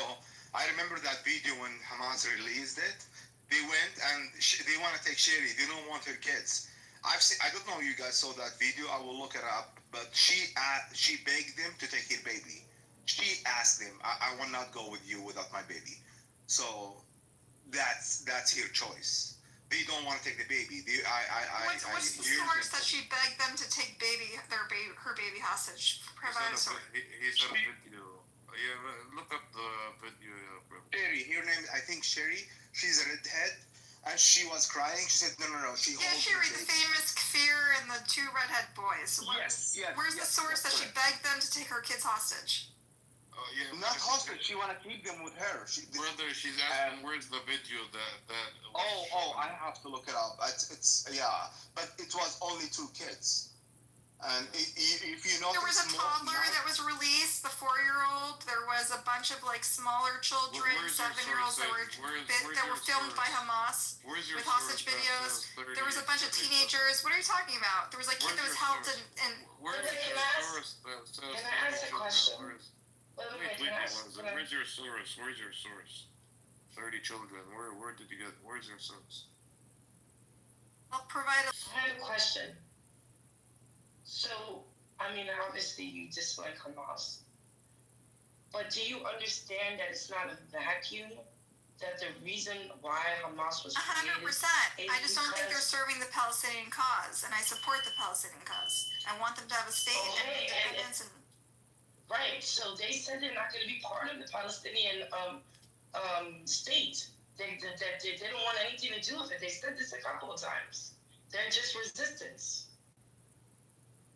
I remember that video when Hamas released it. They went and they want to take Sherry. They don't want her kids. I don't know if you guys saw that video. I will look it up. But she begged them to take her baby. She asked them, I will not go with you without my baby. So that's her choice. They don't want to take the baby. What's the source that she begged them to take her baby hostage? Provide a source. He said a video. Yeah, look up the video. Sherry, her name, I think Sherry. She's a redhead, and she was crying. She said, no. She Sherry, the famous Kfir and the 2 redhead boys. Yes. Where's the source that she begged them to take her kids hostage? Not hostage. She want to keep them with her. Brother, she's asking where's the video that. I have to look it up. But it was only 2 kids. And if you know, there was a toddler that was released, the 4-year-old. There was a bunch of small children, 7-year-olds that were filmed by Hamas with hostage videos. There was a bunch of teenagers. What are you talking about? There was a kid that was held in. Where's your source that says? Can I ask a question? Where's your source? Where's your source? 30 children. Where did you get? Where's your source? I'll provide a. I have a question. So, obviously you dislike Hamas. But do you understand that it's not a vacuum? That the reason why Hamas was 100%. I just don't think they're serving the Palestinian cause, and I support the Palestinian cause. I want them to have a state and independence. Right. So they said they're not going to be part of the Palestinian state. They don't want anything to do with it. They said this a couple of times. They're just resistance.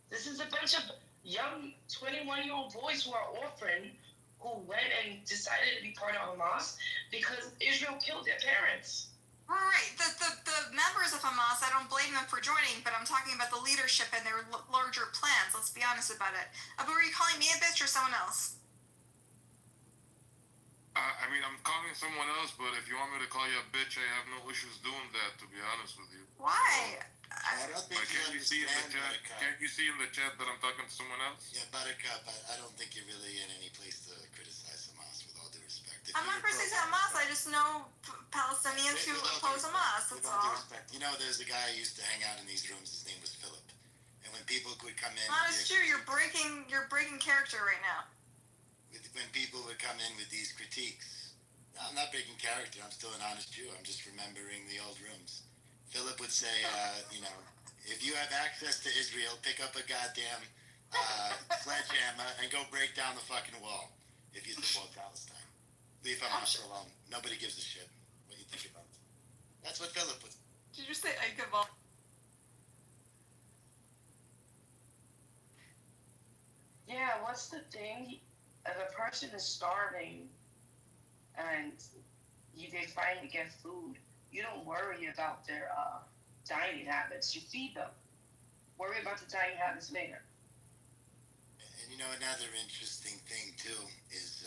This is a bunch of young 21-year-old boys who are orphaned, who went and decided to be part of Hamas because Israel killed their parents. Right. The members of Hamas, I don't blame them for joining, but I'm talking about the leadership and their larger plans. Let's be honest about it. Abu, are you calling me a bitch or someone else? I'm calling someone else, but if you want me to call you a bitch, I have no issues doing that, to be honest with you. Why? Can't you see in the chat that I'm talking to someone else? Yeah, Buttercup, I don't think you're really in any place to criticize Hamas, with all due respect. I'm not criticizing Hamas. I just know Palestinians who oppose Hamas. That's all. Respect. There's a guy I used to hang out in these rooms. His name was Philip. And when people would come in, Honest Jew, you're breaking character right now. When people would come in with these critiques, I'm not breaking character. I'm still an honest Jew. I'm just remembering the old rooms. Philip would say, if you have access to Israel, pick up a goddamn sledgehammer and go break down the fucking wall if you support Palestine. Leave Hamas alone. Nobody gives a shit what you think about it. That's what Philip was. Did you say I give all? Yeah, what's the thing? If a person is starving and they fight to get food, you don't worry about their dining habits. You feed them. Worry about the dining habits later. And another interesting thing too is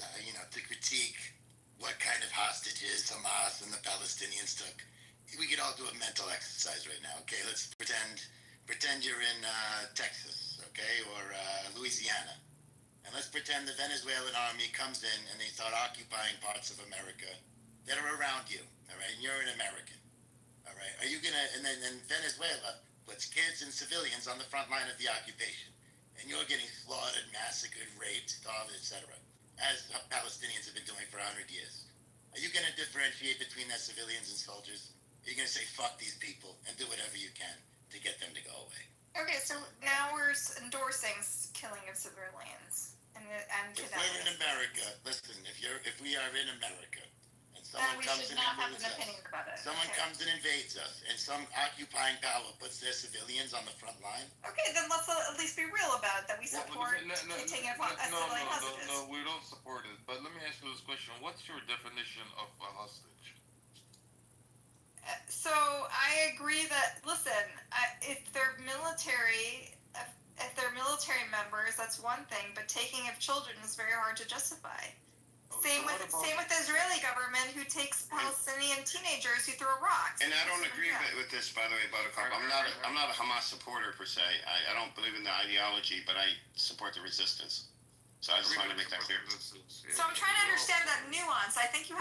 to critique what kind of hostages Hamas and the Palestinians took. We could all do a mental exercise right now. Okay, let's pretend you're in Texas, okay, or Louisiana, and let's pretend the Venezuelan army comes in and they start occupying parts of America that are around you. All right, and you're an American. All right, are you gonna? And then Venezuela puts kids and civilians on the front line of the occupation, and you're getting slaughtered, massacred, raped, starved, etc., as Palestinians have been doing for 100 years. Are you gonna differentiate between their civilians and soldiers? Are you gonna say fuck these people and do whatever you can to get them to go away? Okay, so now we're endorsing killing of civilians and If we're in America, listen. If we are in America, and then someone we comes should and not have an invades us, opinion about it. someone Okay. comes and invades us, and some occupying power puts their civilians on the front line. Okay, then let's at least be real about it. That we support taking of civilian hostages. No, we don't support it. But let me ask you this question: what's your definition of a hostage? So I agree that if they're military, if they're military members, that's one thing. But taking of children is very hard to justify. Same with the Israeli government, who takes Palestinian teenagers who throw rocks. And I don't agree with this, by the way, Buttercup. I'm not a Hamas supporter per se. I don't believe in the ideology, but I support the resistance. So I just wanted to make that clear. So I'm trying to understand that nuance. I think you're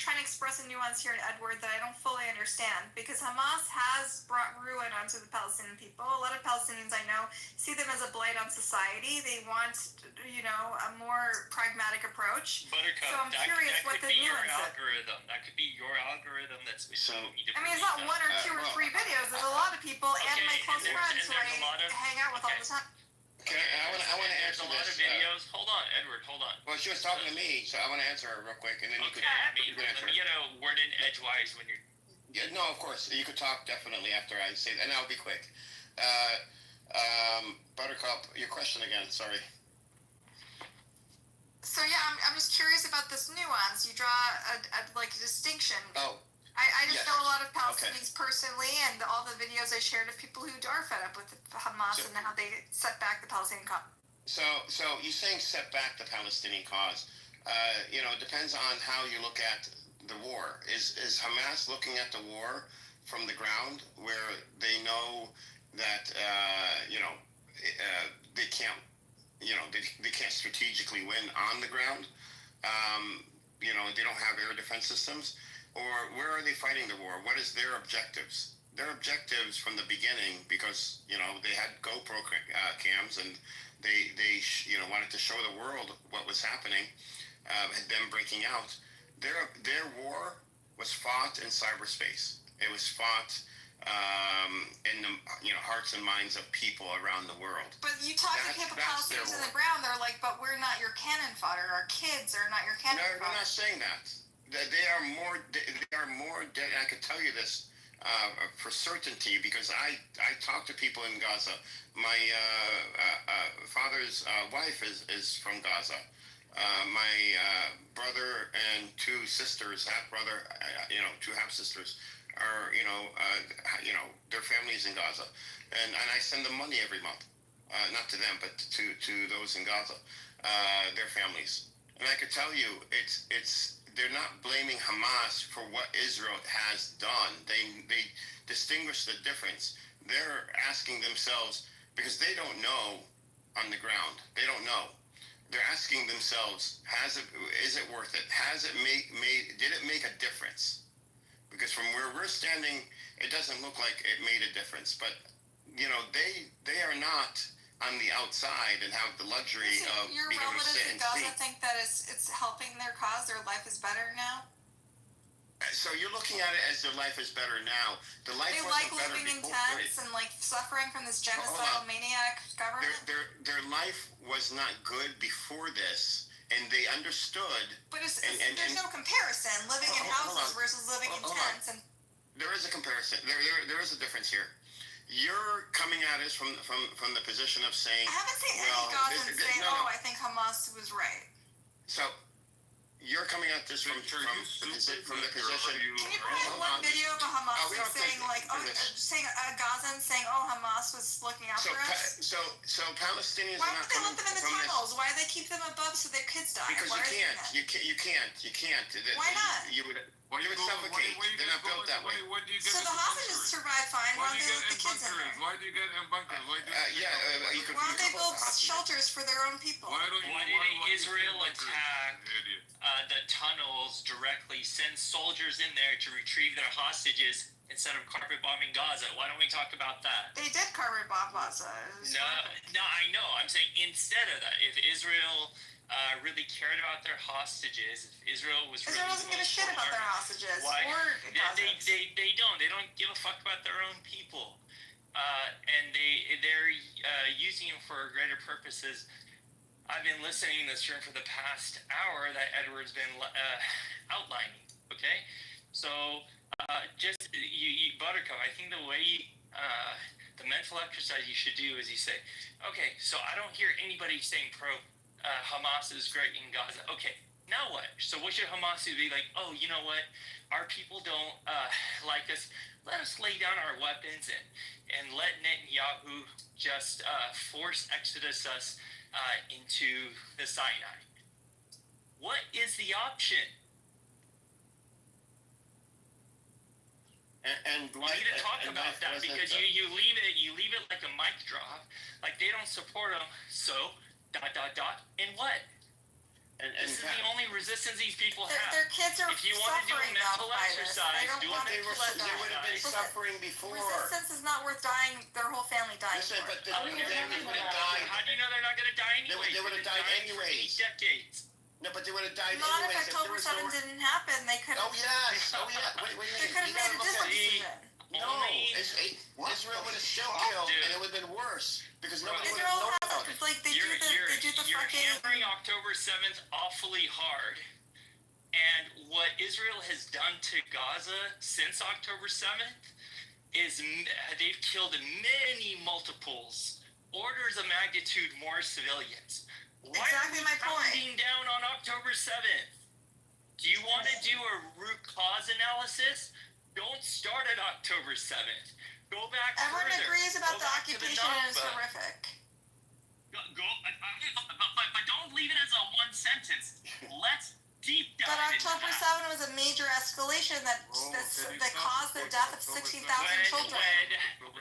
trying to express a nuance here, Edward, that I don't fully understand, because Hamas has brought ruin onto the Palestinian people. A lot of Palestinians I know see them as a blight on society. They want, a more pragmatic approach. Buttercup, so I'm curious that what could the be your nuance is. algorithm. That could be your algorithm that's So, I mean, it's not one or two or three videos. There's a lot of people and my close friends who I hang out with all the time. Okay, I want to answer There's a lot of this. videos. Hold on, Edward. Hold on. Well, she was talking to me, so I want to answer her real quick, and then you Okay, could let answer. me get a word in edgewise when you're. Yeah, no, of course. You could talk definitely after I say that, and I'll be quick. Buttercup, your question again, sorry. So yeah, I'm just curious about this nuance. You draw a distinction. Oh. I just yes. know a lot of Palestinians personally, and all the videos I shared of people who are fed up with Hamas and how they set back the Palestinian cause. So you're saying set back the Palestinian cause. It depends on how you look at the war. Is Hamas looking at the war from the ground, where they know that they can't, they can't strategically win on the ground? They don't have air defense systems. Or where are they fighting the war? What is their objectives? Their objectives from the beginning, because they had GoPro cams and they wanted to show the world what was happening, had them breaking out. Their war was fought in cyberspace. It was fought in the hearts and minds of people around the world. But you talk to people, Palestinians on the ground, they're like, but we're not your cannon fodder. Our kids are not your cannon fodder. No, they're not saying that. They are more dead. I could tell you this for certainty, because I talk to people in Gaza. My father's wife is from Gaza. My brother and two sisters, half brother, two half sisters, are their families in Gaza, and I send them money every month, not to them, but to those in Gaza, their families. And I could tell you, it's they're not blaming Hamas for what Israel has done. They distinguish the difference. They're asking themselves, because they don't know on the ground. They don't know. They're asking themselves, is it worth it? Did it make a difference? Because from where we're standing, it doesn't look like it made a difference. But they are not on the outside and have the luxury of your being able to relatives sit in and Gaza see. think that it's helping their cause, their life is better now? So you're looking at it as their life is better now. The life They wasn't like better living in before. tents and suffering from this genocidal maniac government? Their life was not good before this, and they understood. But and there's no comparison. Living in hold houses on. versus living in Hold on. tents. And There is a comparison. There is a difference here. You're coming at us from the position of saying, I haven't seen well, any Gazans say, no, "Oh, no. I think Hamas was right." So you're coming at this from the position. Can you provide one video of a Hamas we don't saying think- like, saying a Gazan saying, "Oh, Hamas was looking out for us"? So Palestinians Why are not would they coming let them in the from this. tunnels? Why do they keep them above so their kids die? Because Why are they doing that? you can't. Why not? You would suffocate. They're not built that way. So the hostages survive fine. Why don't they let the kids in there? Why do you get in bunkers? You could. Why don't they build shelters for their own people? Why didn't Israel attack the tunnels directly, send soldiers in there to retrieve their hostages instead of carpet bombing Gaza? Why don't we talk about that? They did carpet bomb Gaza. No, I know. I'm saying instead of that, if Israel really cared about their hostages, if Israel was Israel doesn't give a shit about their hostages why? or Gazans. They don't give a fuck about their own people, and they're using them for greater purposes. I've been listening in this room for the past hour that Edward's been outlining. Okay, so just you Buttercup. I think the way the mental exercise you should do is you say, okay, so I don't hear anybody saying Hamas is great in Gaza. Okay, now what? So what should Hamas do? Be like, oh, you know what? Our people don't like us. Let us lay down our weapons and let Netanyahu just force exodus us into the Sinai. What is the option? And we need to talk about that because you leave it like a mic drop, like they don't support them. So ... and what? This is the only resistance these people have. Their kids are if you want to do a suffering mental by this. exercise, They don't want to let They would have been suffering before. Resistance is not worth dying. Their whole family dying. Listen, for. but they would have died. How do you know they're not going to die anyway? They would have died anyways. Decades. No, but they would have died Not anyways. if October 7th didn't happen. They could. Oh yes. Wait, They could have made a different decision. No, Israel would have still killed, and it would have been worse because nobody would Israel have known about has it. like they do the You're fucking. hammering October 7th awfully hard. And what Israel has done to Gaza since October 7th is they've killed many multiples, orders of magnitude more civilians. Why exactly my point. Pounding down on October 7th? Do you want to do a root cause analysis? Don't start at October 7th. Go back Everyone further. agrees about Go the back to occupation is Nakba. horrific. But don't leave it as a one sentence. Let's deep dive. But October 7th was a major escalation that caused the death of 16,000 children.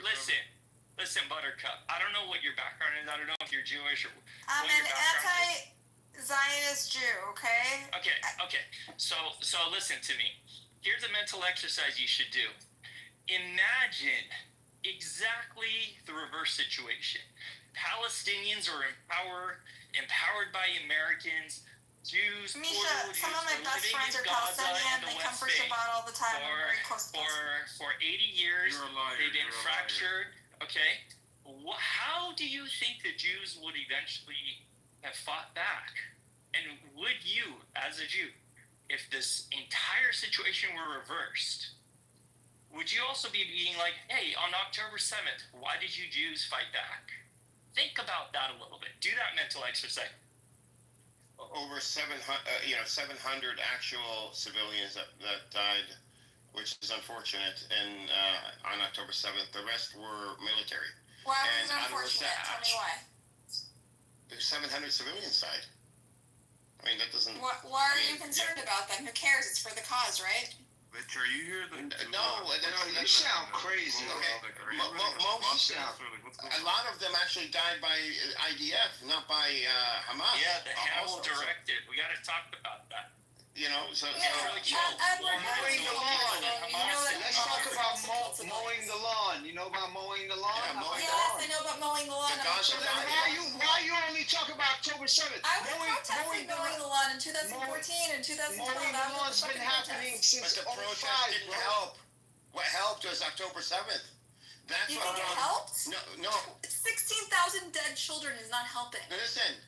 Listen, Buttercup. I don't know what your background is. I don't know if you're Jewish or. I'm an anti-Zionist Jew. Okay. Okay. So listen to me. Here's a mental exercise you should do. Imagine exactly the reverse situation. Palestinians are empowered by Americans. Jews, Misha, some of my best friends are Palestinian. They come for Shabbat all the time. I'm very close to for 80 years, they've been fractured. Okay, how do you think the Jews would eventually have fought back? And would you, as a Jew, if this entire situation were reversed, would you also be being like, hey, on October 7th, why did you Jews fight back? Think about that a little bit. Do that mental exercise. Over 700 actual civilians that died, which is unfortunate, and on October 7th. The rest were military. Why was it unfortunate? Tell me why. 700 civilians died. I mean, that doesn't... Why are you concerned about them? Who cares? It's for the cause, right? Rich, are you here? No, you sound crazy. A lot of them actually died by IDF, not by Hamas. Yeah, the Hannibal directive. We got to talk about that. You know, so really mowing the lawn. Let's talk about mowing the lawn. You know about mowing the lawn? Yes, I know about mowing the lawn. Why you only talk about October 7th? I was protesting mowing the lawn in 2014 and 2012. Mowing the lawn's been happening since But the protest didn't help. What helped was October 7th. That's you what think it helped? No. 16,000 dead children is not helping. Listen,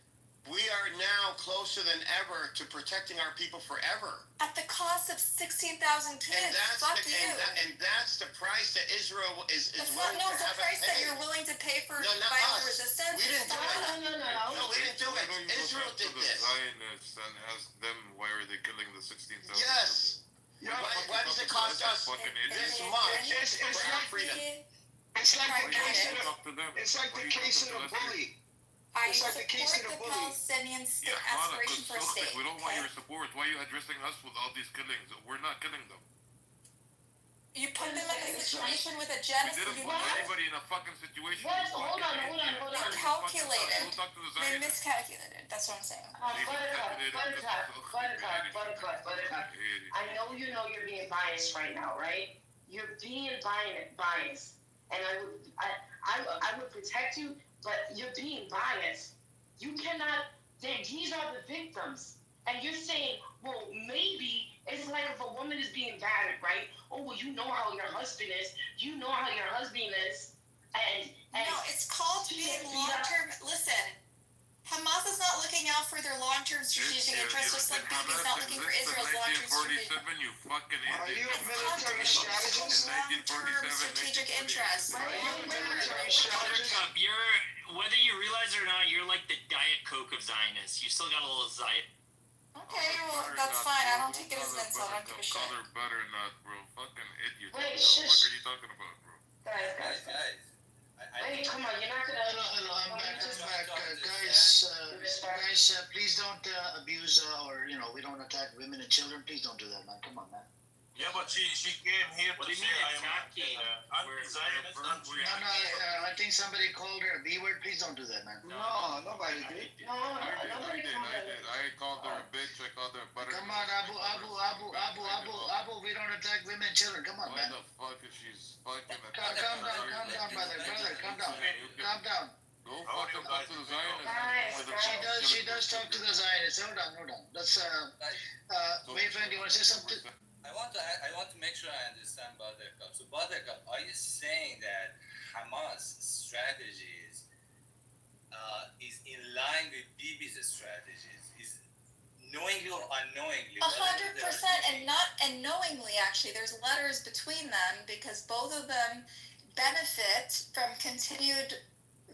we are now closer than ever to protecting our people forever. At the cost of 16,000 kids. And that's Fuck the, you. and that's the price that Israel is It's willing not, no, to it's the have price it that pay. you're willing to pay for No, not violent us. resistance. We didn't do it. No. No, we didn't do it. Israel did this. Zionists and ask them why are they killing the 16,000? Yes. Why does it cost us this much for our freedom? It's like the case of the case of the bully. I It's like the case support of the the bully. Palestinians' Yeah, aspiration for a state. we don't want your support. Why are you addressing us with all these killings? We're not killing them. You put them in a situation with a We genocide. didn't put anybody in a fucking situation. What? Hold on. They calculated. Go talk to the They Zionists. miscalculated. That's what I'm saying. Buttercup. I know you're being biased right now, right? You're being biased, and I would protect you, but you're being biased. You cannot. These are the victims, and you're saying, well, maybe it's like if a woman is being battered, right? Oh, well, you know how your husband is. You know how your husband is, and no, it's called being long-term. Listen, Hamas is not looking out for their long-term strategic interests, just like Bibi is not looking for Israel's long-term strategic. 1947, you fucking Are you idiot. a military strategist? Long-term strategic interests. Military strategist? Buttercup, whether you realize it or not, you're like the Diet Coke of Zionists. You still got a little Zion. Okay, well, that's fine. I don't take it as an insult. I don't give a shit. Call her butternut, bro. Fucking idiot. Wait, What the shush. fuck are you talking about, bro? Guys. Wait, come on, you're not gonna. Hello, I'm back. Guys, please don't abuse or we don't attack women and children. Please don't do that, man. Come on, man. Yeah, but she came here What to do you say mean I am attacking? anti-Zionist. I think somebody called her a B word. Please don't do that, man. No, nobody did. Nobody I called her a bitch. I called her a butternut. Come on, Abu. We don't attack women and children. Come on, Why man. the fuck is she fucking Calm down, brother. Calm down. Go fucking talk to the She Zionists. does talk to the Zionists. Hold on. Let's Mayfriend, do you want to say something? I want to make sure I understand Buttercup. So Buttercup, are you saying that Hamas strategies is in line with Bibi's strategies? Is knowingly or unknowingly? 100%, and knowingly. Actually, there's letters between them because both of them benefit from continued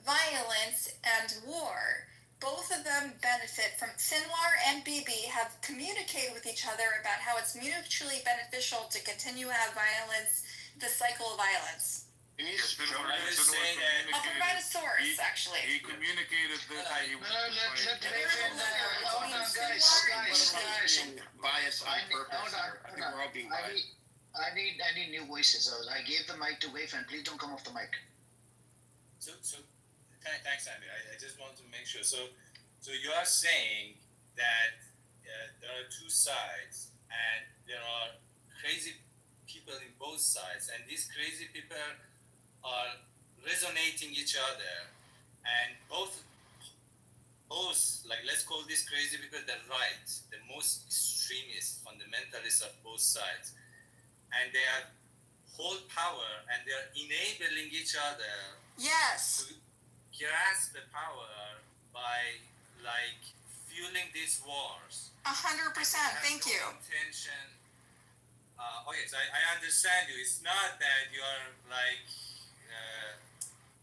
violence and war. Both of them benefit from. Sinwar and Bibi have communicated with each other about how it's mutually beneficial to continue to have violence, the cycle of violence. I'll provide a source, actually. He communicated this. Let Mayfriend. Hold on, guys. Bias on purpose. I think we're all being biased. I need new voices. I gave the mic to Wayfriend. Please don't come off the mic. So thanks, Andy. I just want to make sure. So you are saying that there are two sides, and there are crazy people in both sides, and these crazy people are resonating each other, and both like let's call this crazy because they're right, the most extremist fundamentalists of both sides, and they are hold power and they are enabling each other. Yes. To grasp the power by fueling these wars. 100%. Thank you. Intention. Okay, so I understand you. It's not that you are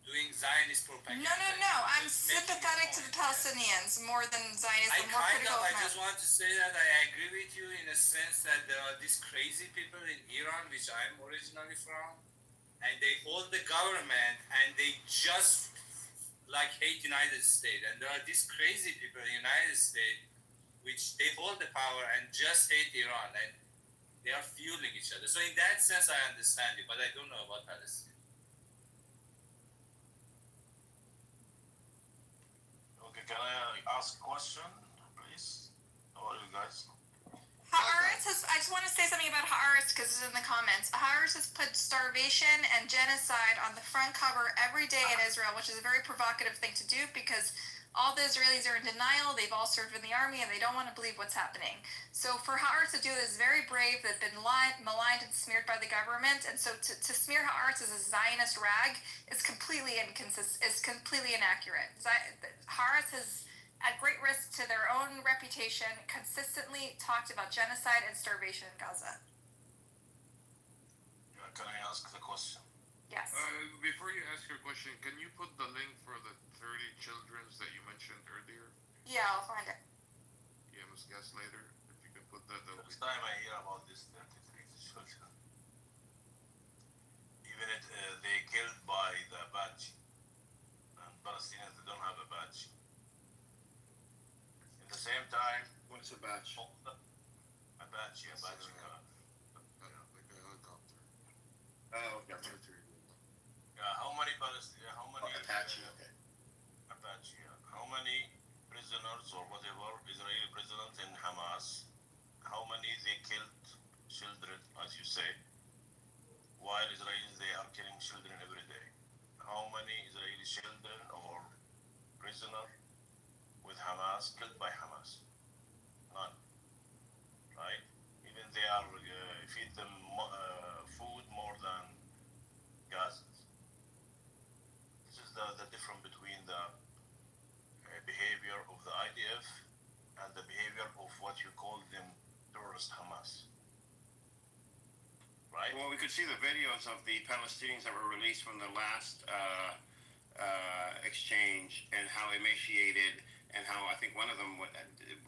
doing Zionist propaganda. No. I'm sympathetic to the Palestinians more than Zionists. I'm more critical of I just want to say that I agree with you in a sense that there are these crazy people in Iran, which I'm originally from, and they hold the government and they just hate United States. And there are these crazy people in the United States which they hold the power and just hate Iran, and they are fueling each other. So in that sense, I understand you, but I don't know about Palestine. Okay, can I ask a question, please? How are you guys? I just want to say something about Haaretz because it's in the comments. Haaretz has put starvation and genocide on the front cover every day in Israel, which is a very provocative thing to do because all the Israelis are in denial. They've all served in the army and they don't want to believe what's happening. So for Haaretz to do this is very brave. They've been maligned and smeared by the government. And so to smear Haaretz as a Zionist rag is completely inconsistent. Is completely inaccurate. Haaretz has at great risk to their own reputation, consistently talked about genocide and starvation in Gaza. Can I ask the question? Yes. Before you ask your question, can you put the link for the 30 children that you mentioned earlier? Yeah, I'll find it. Yeah, Ms. Gaslater, if you can put that, that would be First time I hear about this 33 children. Even they killed by the Apache. And Palestinians, they don't have a badge. At the same time, What's a batch? Apache car. like a helicopter. Oh, okay. Yeah, how many Palestinians? How many Apache, okay. Apache? Yeah. How many prisoners or whatever Israeli prisoners in Hamas? How many they killed children, as you say? While Israelis they are killing children every day. How many Israeli children or prisoners with Hamas killed by Hamas? None. Right? Even they are feed them food more than Gazans. This is the difference between the behavior of the IDF and the behavior of what you call them terrorist Hamas. Right? Well, we could see the videos of the Palestinians that were released from the last exchange and how emaciated and how I think one of them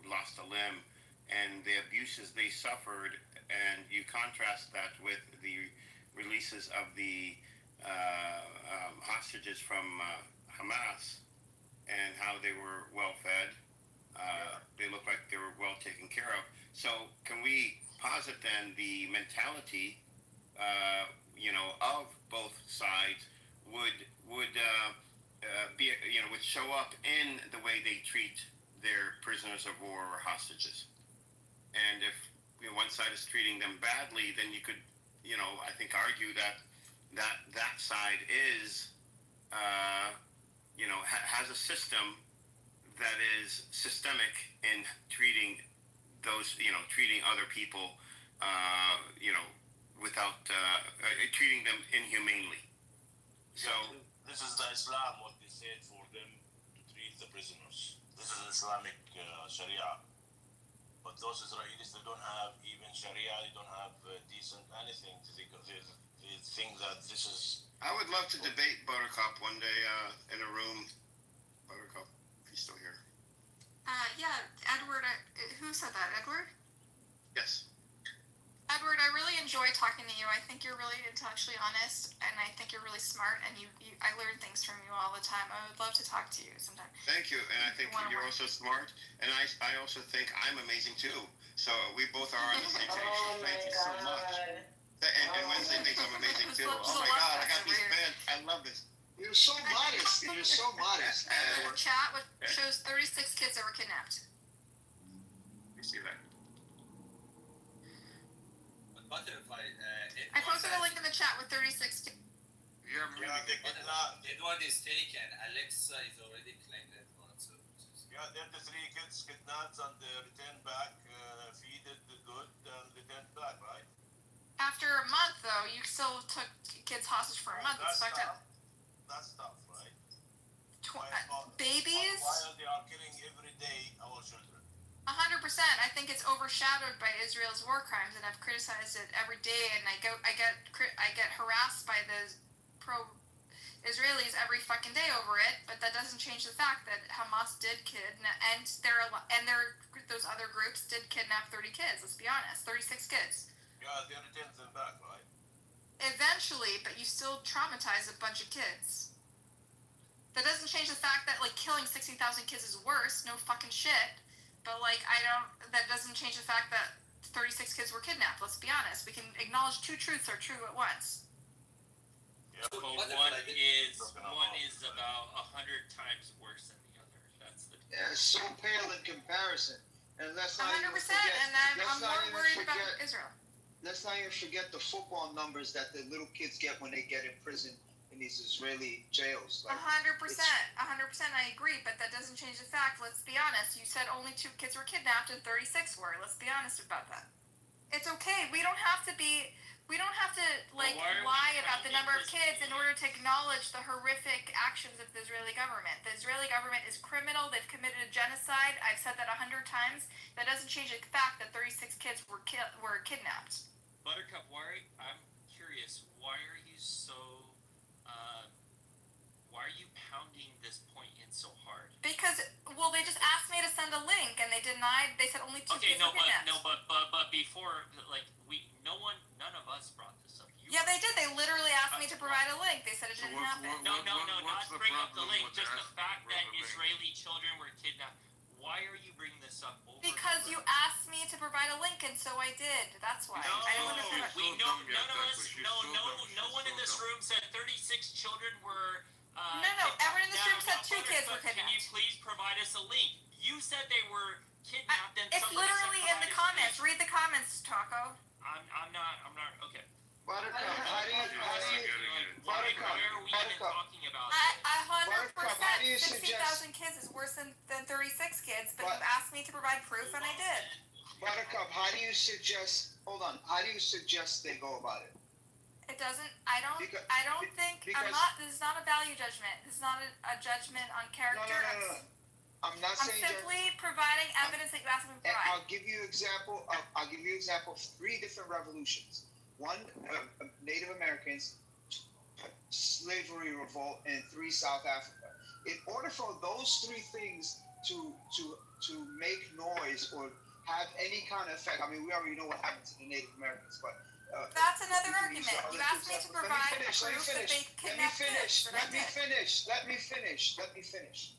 lost a limb and the abuses they suffered. And you contrast that with the releases of the hostages from Hamas and how they were well fed. They looked like they were well taken care of. So can we posit then the mentality of both sides would be would show up in the way they treat their prisoners of war or hostages. And if one side is treating them badly, then you could I think argue that side is has a system that is systemic in treating those treating other people without treating them inhumanely. So this is the Islam, what they said for them to treat the prisoners. This is Islamic Sharia. But those Israelis, they don't have even Sharia, they don't have decent anything. They think that this is... I would love to debate Buttercup one day in a room. Buttercup, if he's still here. Yeah, Edward, who said that? Edward? Yes. Edward, I really enjoy talking to you. I think you're really intellectually honest, and I think you're really smart, and I learn things from you all the time. I would love to talk to you sometime. Thank you, and I think you're also smart, and I also think I'm amazing too. So we both are on the same page. So thank you so much. And Wednesday thinks I'm amazing too. Oh my God, I got these bands. I love this. You're so modest. You're so modest. The chat shows 36 kids that were kidnapped. You see that? Butterfly. I posted a link in the chat with 36 kids. Yeah, Edward is taken. Alexa is already claimed Edward. So Yeah, there the 3 kids kidnapped and returned back, feeded good, and returned back, right? After a month, though, you still took kids hostage for a month. It's fucked up. That's tough, right? Babies? While they are killing every day our children. 100%. I think it's overshadowed by Israel's war crimes, and I've criticized it every day. And I get harassed by the pro-Israelis every fucking day over it. But that doesn't change the fact that Hamas did kidnap, and those other groups did kidnap 30 kids. Let's be honest, 36 kids. Yeah, they returned them back, right? Eventually, but you still traumatize a bunch of kids. That doesn't change the fact that killing 60,000 kids is worse. No fucking shit. But that doesn't change the fact that 36 kids were kidnapped. Let's be honest. We can acknowledge 2 truths are true at once. Yeah, but one is about 100 times worse than the other. That's the difference. Yeah, so pale in comparison. And let's not 100%. And I'm more worried about Israel. Let's not even forget the football numbers that the little kids get when they get in prison in these Israeli jails. 100%. 100%. I agree, but that doesn't change the fact. Let's be honest. You said only 2 kids were kidnapped and 36 were. Let's be honest about that. It's okay. We don't have to be We don't have to like why are we lie about the pounding number of this kids in order to acknowledge the horrific actions of the Israeli government. The Israeli government is criminal. They've committed a genocide. I've said that 100 times. That doesn't change the fact that 36 kids were kidnapped. Buttercup, I'm curious, why are you so, why are you pounding this point in so hard? Because, well, they just asked me to send a link and they denied. They said only two kids were kidnapped. But before, like, none of us brought this up. Yeah, they did. They literally asked me to provide a link. They said it didn't happen. Not bring up the link. Just the fact that Israeli children were kidnapped. Why are you bringing this up over Because and over? you asked me to provide a link, and so I did. That's why. No, I don't understand. No one in this room said 36 children were. No, everyone in this room said 2 kids were kidnapped. Can you please provide us a link? You said they were kidnapped, and It's literally in the comments. Read the comments, Taco. I'm not. Okay. Buttercup, how do you Why are we even talking about I 100%. how do you 60,000 kids is worse than 36 kids, but you asked me to provide proof, and I did. Buttercup, how do you suggest? Hold on. How do you suggest they go about it? It doesn't. I don't think. I'm not. This is not a value judgment. This is not a judgment on character. No. I'm not I'm saying. simply providing evidence that you asked me to provide. I'll give you example. I'll give you example of 3 different revolutions. One, Native Americans, slavery revolt, and 3 South Africa. In order for those 3 things to make noise or have any kind of effect, I mean, we already know what happened to the Native Americans, but that's another argument. You asked me to provide proof that they kidnapped kids. Let me finish.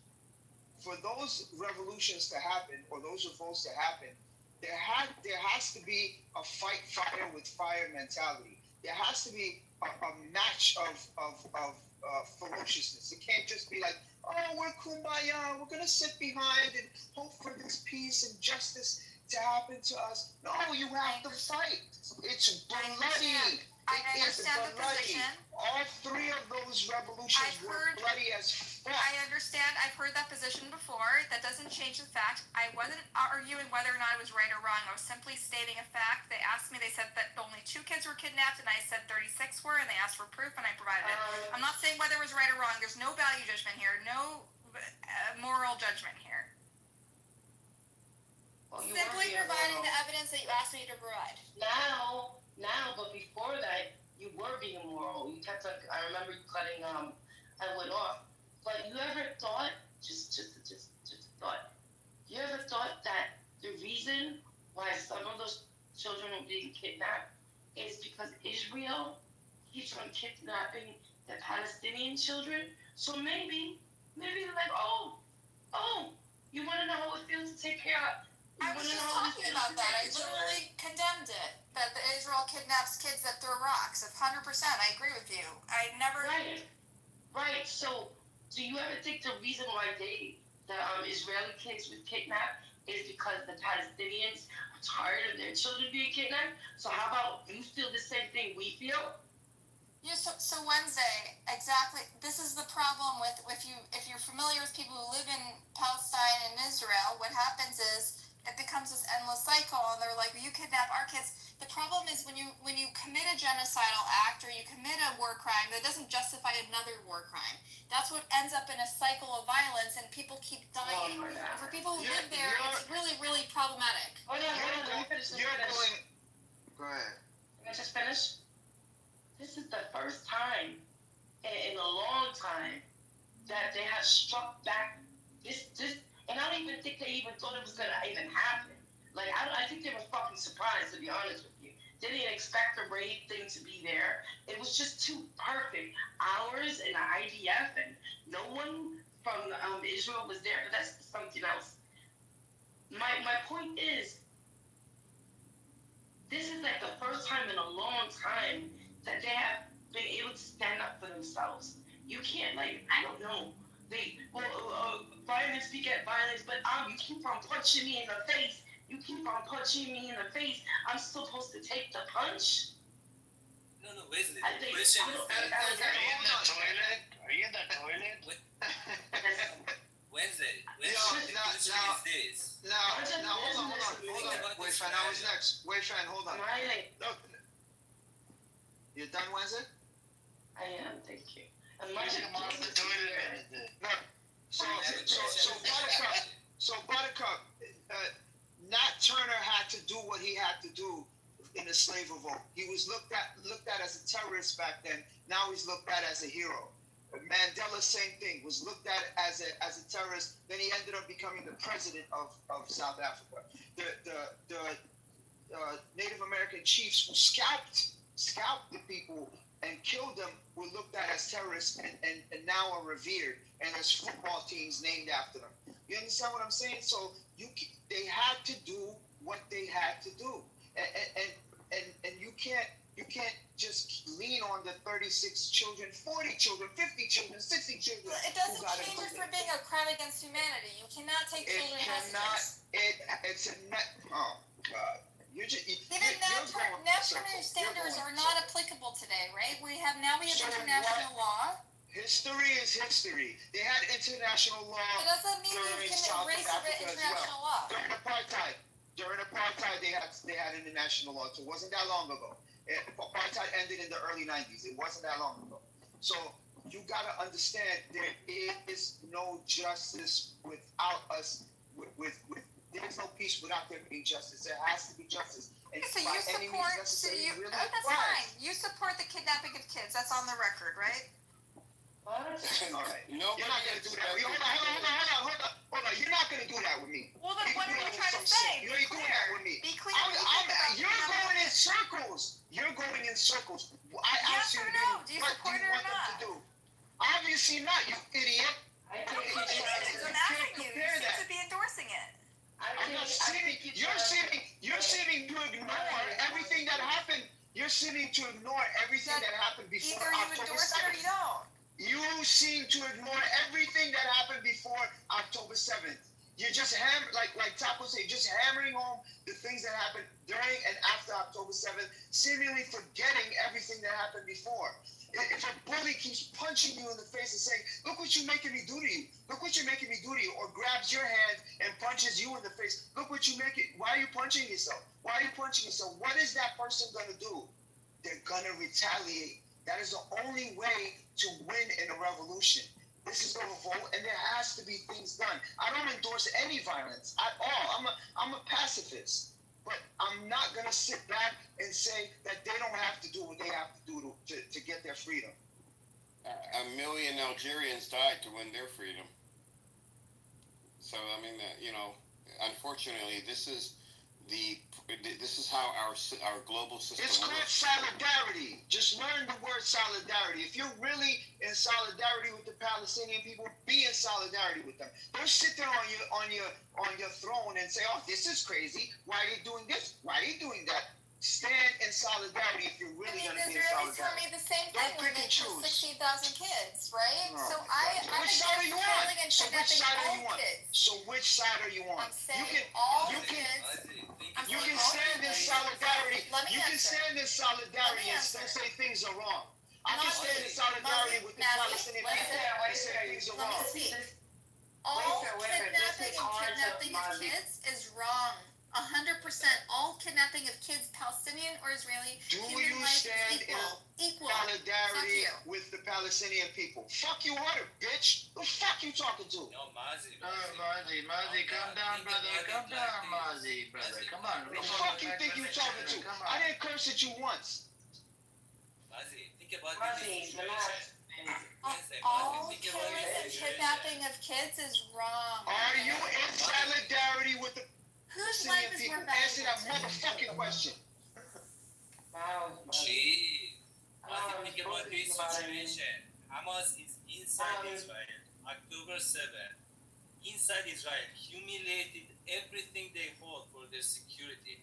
For those revolutions to happen or those revolts to happen, there has to be a fight fire with fire mentality. There has to be a match of ferociousness. It can't just be like, oh, we're kumbaya, we're gonna sit behind and hope for this peace and justice to happen to us. No, you have to fight. It's bloody. I understand the position. All 3 of those revolutions were bloody as fuck. I understand. I've heard that position before. That doesn't change the fact. I wasn't arguing whether or not it was right or wrong. I was simply stating a fact. They asked me. They said that only 2 kids were kidnapped, and I said 36 were, and they asked for proof, and I provided it. I'm not saying whether it was right or wrong. There's no value judgment here. No moral judgment here. Well, Simply providing the evidence that you asked me to provide. Now, but before that, you were being immoral. You kept like, I remember you cutting I went off. But you ever thought, just thought, you ever thought that the reason why some of those children are being kidnapped is because Israel keeps on kidnapping the Palestinian children? So maybe they're like, oh, you want to know how it feels to take care of. I was just talking about that. I literally condemned it. That the Israel kidnaps kids that throw rocks. 100%. I agree with you. I never. Right. So, do you ever think the reason why the Israeli kids were kidnapped is because the Palestinians are tired of their children being kidnapped? So how about you feel the same thing we feel? Yeah, so Wednesday, exactly. This is the problem with if you're familiar with people who live in Palestine and Israel. What happens is it becomes this endless cycle, and they're like, well, you kidnap our kids. The problem is when you commit a genocidal act or you commit a war crime, that doesn't justify another war crime. That's what ends up in a cycle of violence, and people keep dying. And for people who live there, it's really, really problematic. Hold on, let me finish. Go ahead. Can I just finish? This is the first time in a long time that they have struck back this, and I don't even think they even thought it was gonna even happen. Like, I think they were fucking surprised, to be honest with you. They didn't expect the raid thing to be there. It was just too perfect. Ours and the IDF and no one from Israel was there, but that's something else. My point is, this is like the first time in a long time that they have been able to stand up for themselves. You can't, like, I don't know. Violence beget violence, but you keep on punching me in the face. You keep on punching me in the face. I'm supposed to take the punch? No, Wesley. I think. Are you in the toilet? Are you in the toilet? Wednesday. Now, hold on. Wait, Fan, I was next. Wait, Fan, hold on. You're done, Wednesday? I am, thank you. And Where's your mom to do it? No. So Buttercup, Nat Turner had to do what he had to do in the slave revolt. He was looked at as a terrorist back then. Now he's looked at as a hero. Mandela, same thing, was looked at as a terrorist. Then he ended up becoming the president of South Africa. The Native American chiefs who scalped the people and killed them were looked at as terrorists and now are revered, and there's football teams named after them. You understand what I'm saying? So they had to do what they had to do, and you can't just lean on the 36 children, 40 children, 50 children, 60 children. Well, it doesn't change it from being a crime against humanity. You cannot take children hostage. It's a net. Oh God. Even Turner standards are not applicable today, right? We have international law. History is history. They had international law. It doesn't mean you can erase international law. During apartheid, they had international law. So it wasn't that long ago. Apartheid ended in the early 90s. It wasn't that long ago. So you got to understand there is no justice without us. There's no peace without there being justice. There has to be justice. And so you support, that's fine. You support the kidnapping of kids. That's on the record, right? All right. No, you're not gonna do that. Hold on. You're not gonna do that with me. Well, then what are you trying to say? You ain't doing that with me. Be clear. You're going in circles. You're going in circles. I asked you, no? Do you what do support you it or want them not? to do? Obviously not, you idiot. I'm asking you. You seem to be endorsing it. You're seeming to ignore everything that happened. You're seeming to ignore everything that happened before Either you October endorse 7th. it or you don't. You seem to ignore everything that happened before October 7th. You're just like Taco said, just hammering home the things that happened during and after October 7th, seemingly forgetting everything that happened before. If a bully keeps punching you in the face and saying, look what you're making me do to you, look what you're making me do to you, or grabs your hand and punches you in the face, look what you make it, why are you punching yourself? Why are you punching yourself? What is that person gonna do? They're gonna retaliate. That is the only way to win in a revolution. This is a revolt, and there has to be things done. I don't endorse any violence at all. I'm a pacifist. But I'm not going to sit back and say that they don't have to do what they have to do to get their freedom. A million Algerians died to win their freedom. So, I mean, unfortunately, this is how our global system It's called solidarity. Just learn the word solidarity. If you're really in solidarity with the Palestinian people, be in solidarity with them. Don't sit there on your throne and say, "Oh, this is crazy. Why are you doing this? Why are you doing that?" Stand in solidarity if you're really going to be in Israelis solidarity. tell me the same thing when they kill 16,000 kids, right? Oh, so I'm which side are you on? killing and So which kidnapping side are all you on? kids. So which side are you on? I'm saying all kids. You can stand in solidarity. Let me You can answer. stand in solidarity and still say things are wrong. I can stand in solidarity with the Palestinian people and say things are wrong. All kidnapping and kidnapping of kids is wrong. 100%. All kidnapping of kids, Palestinian or Israeli, Do human you life stand is in equal. solidarity with the Palestinian people? Fuck you, what, bitch? Who the fuck you talking to? No, Mazi. Mazi, calm down, brother. Calm down, Mazi, brother. Come on. Who the fuck you think you talking to? I didn't curse at you once. Mazi, think about Mazi, relax. All killing and kidnapping of kids is wrong. Are you in solidarity with the Whose Palestinian life is people? more Answer that valuable? motherfucking question. Wow. Mazi, think about this situation. Hamas is inside Israel. October 7th. Inside Israel, humiliated everything they hold for their security.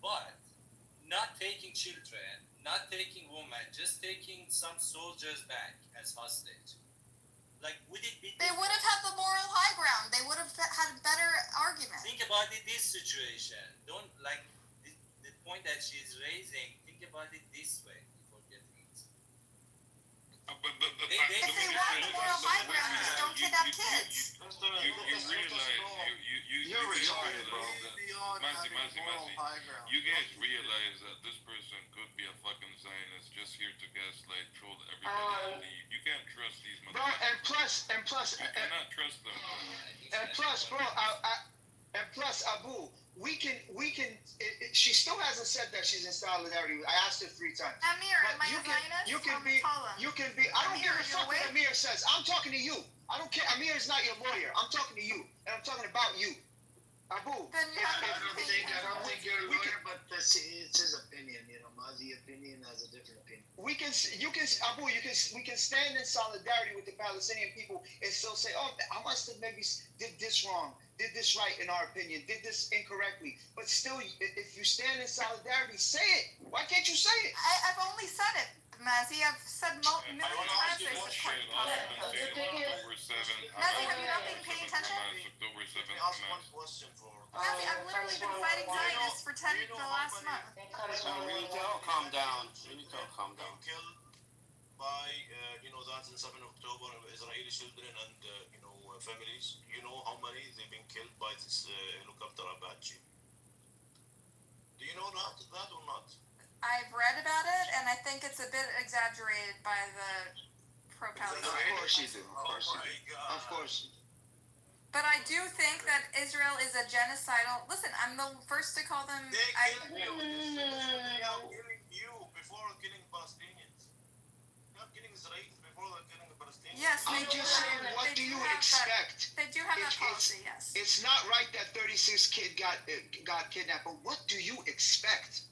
But not taking children, not taking women, just taking some soldiers back as hostage. Like, would it be They would have had the moral high ground. They would have had a better argument. Think about this situation. Don't like the point that she's raising. Think about it this way before getting it. If they want the moral high ground, just don't kidnap kids. You're retarded, bro. Mazi, you guys realize that this person could be a fucking Zionist just here to gaslight, troll everybody, and leave. You can't trust these Bro, motherfuckers. and plus, You cannot trust them. and plus, bro, and plus, Abu, we can. She still hasn't said that she's in solidarity. I asked her 3 times. Amir, But am I you a can, Zionist? you can I'm be, Colin. you can be. I don't Amir, give a you fuck what awake? Amir says. I'm talking to you. I don't care. Amir is not your lawyer. I'm talking to you, and I'm talking about you, Abu. Then I don't think you're a lawyer, but it's his opinion. You know, Mazi's opinion has a different opinion. We can, you can, Abu, we can stand in solidarity with the Palestinian people and still say, oh, Hamas maybe did this wrong, did this right in our opinion, did this incorrectly. But still, if you stand in solidarity, say it. Why can't you say it? I've only said it, Mazzy. I've said million times I support Palestine. October 7th, Mazzy, have you not been paying attention? October 7th, Ask one question for. Mazzy, I've literally been fighting Zionists for the last month. We need to all calm down. We need to all calm down. Killed by that in 7 October, Israeli children and families. You know how many they've been killed by this helicopter Apache. Do you know that or not? I've read about it, and I think it's a bit exaggerated by the pro-Palestine. Of course you do. Of course. But I do think that Israel is a genocidal. Listen, I'm the first to call them. They killed you. They are killing you before killing Palestinians. They are killing Israelis before they're killing the Palestinians. Yes, I'm just saying, what do you expect? They do have that policy, yes. It's not right that 36 kids got kidnapped, but what do you expect?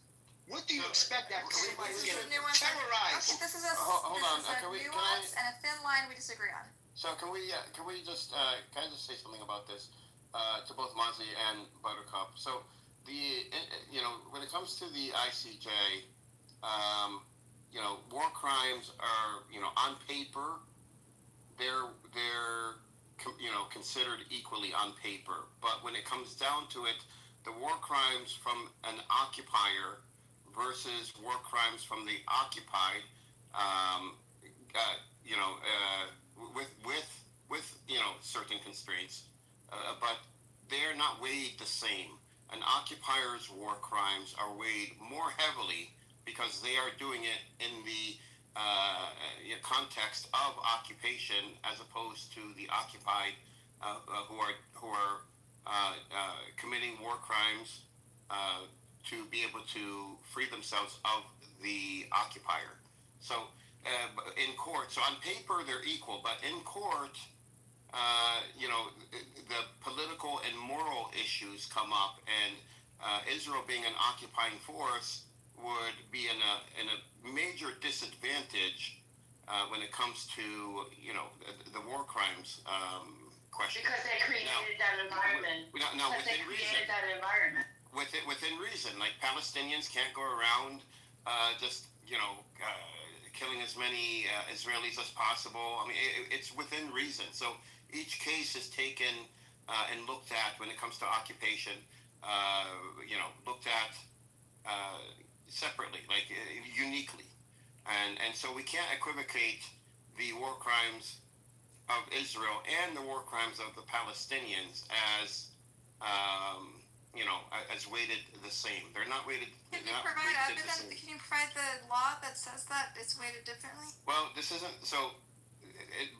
What do you expect that everybody's getting terrorized? Okay, this is a Hold on. nuance and a thin line we disagree on. So can we just can I just say something about this to both Mazi and Buttercup? So when it comes to the ICJ, war crimes are on paper they're considered equally on paper, but when it comes down to it, the war crimes from an occupier versus war crimes from the occupied, with certain constraints, but they're not weighed the same. An occupier's war crimes are weighed more heavily because they are doing it in the context of occupation, as opposed to the occupied who are committing war crimes to be able to free themselves of the occupier. So in court, so on paper they're equal, but in court, the political and moral issues come up, and Israel being an occupying force would be in a major disadvantage when it comes to the war crimes question. Because they created that environment. Within reason, like Palestinians can't go around killing as many Israelis as possible. I mean, it's within reason. So each case is taken and looked at when it comes to occupation. Looked at separately, like uniquely, and so we can't equivocate the war crimes of Israel and the war crimes of the Palestinians as weighted the same. They're not weighted. Can you provide evidence? Can you provide the law that says that it's weighted differently? Well, this isn't so.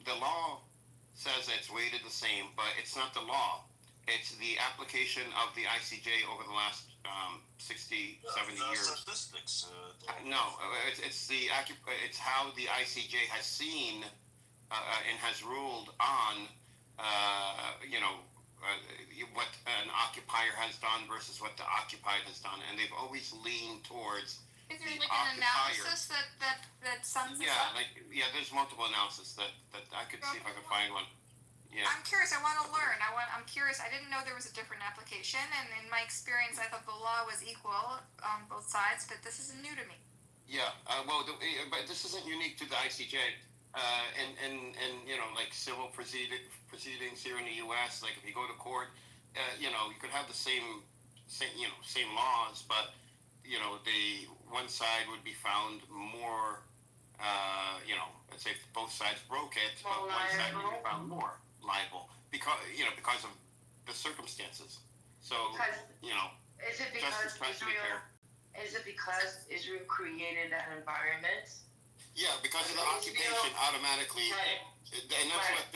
The law says it's weighted the same, but it's not the law. It's the application of the ICJ over the last 60, 70 years. Statistics. No, it's how the ICJ has seen and has ruled on what an occupier has done versus what the occupied has done, and they've always leaned towards. Is there like an analysis that sums this up? There's multiple analysis that I could see if I could find one. Yeah. I'm curious. I want to learn. I'm curious. I didn't know there was a different application, and in my experience, I thought the law was equal on both sides. But this is new to me. Yeah. But this isn't unique to the ICJ. And like civil proceedings here in the U.S. Like if you go to court, you could have the same laws, but the one side would be found more, let's say both sides broke it, but one side would be found more liable because of the circumstances. So Is it because Israel created that environment Yeah, because of the occupation, automatically, Right. and that's Right. what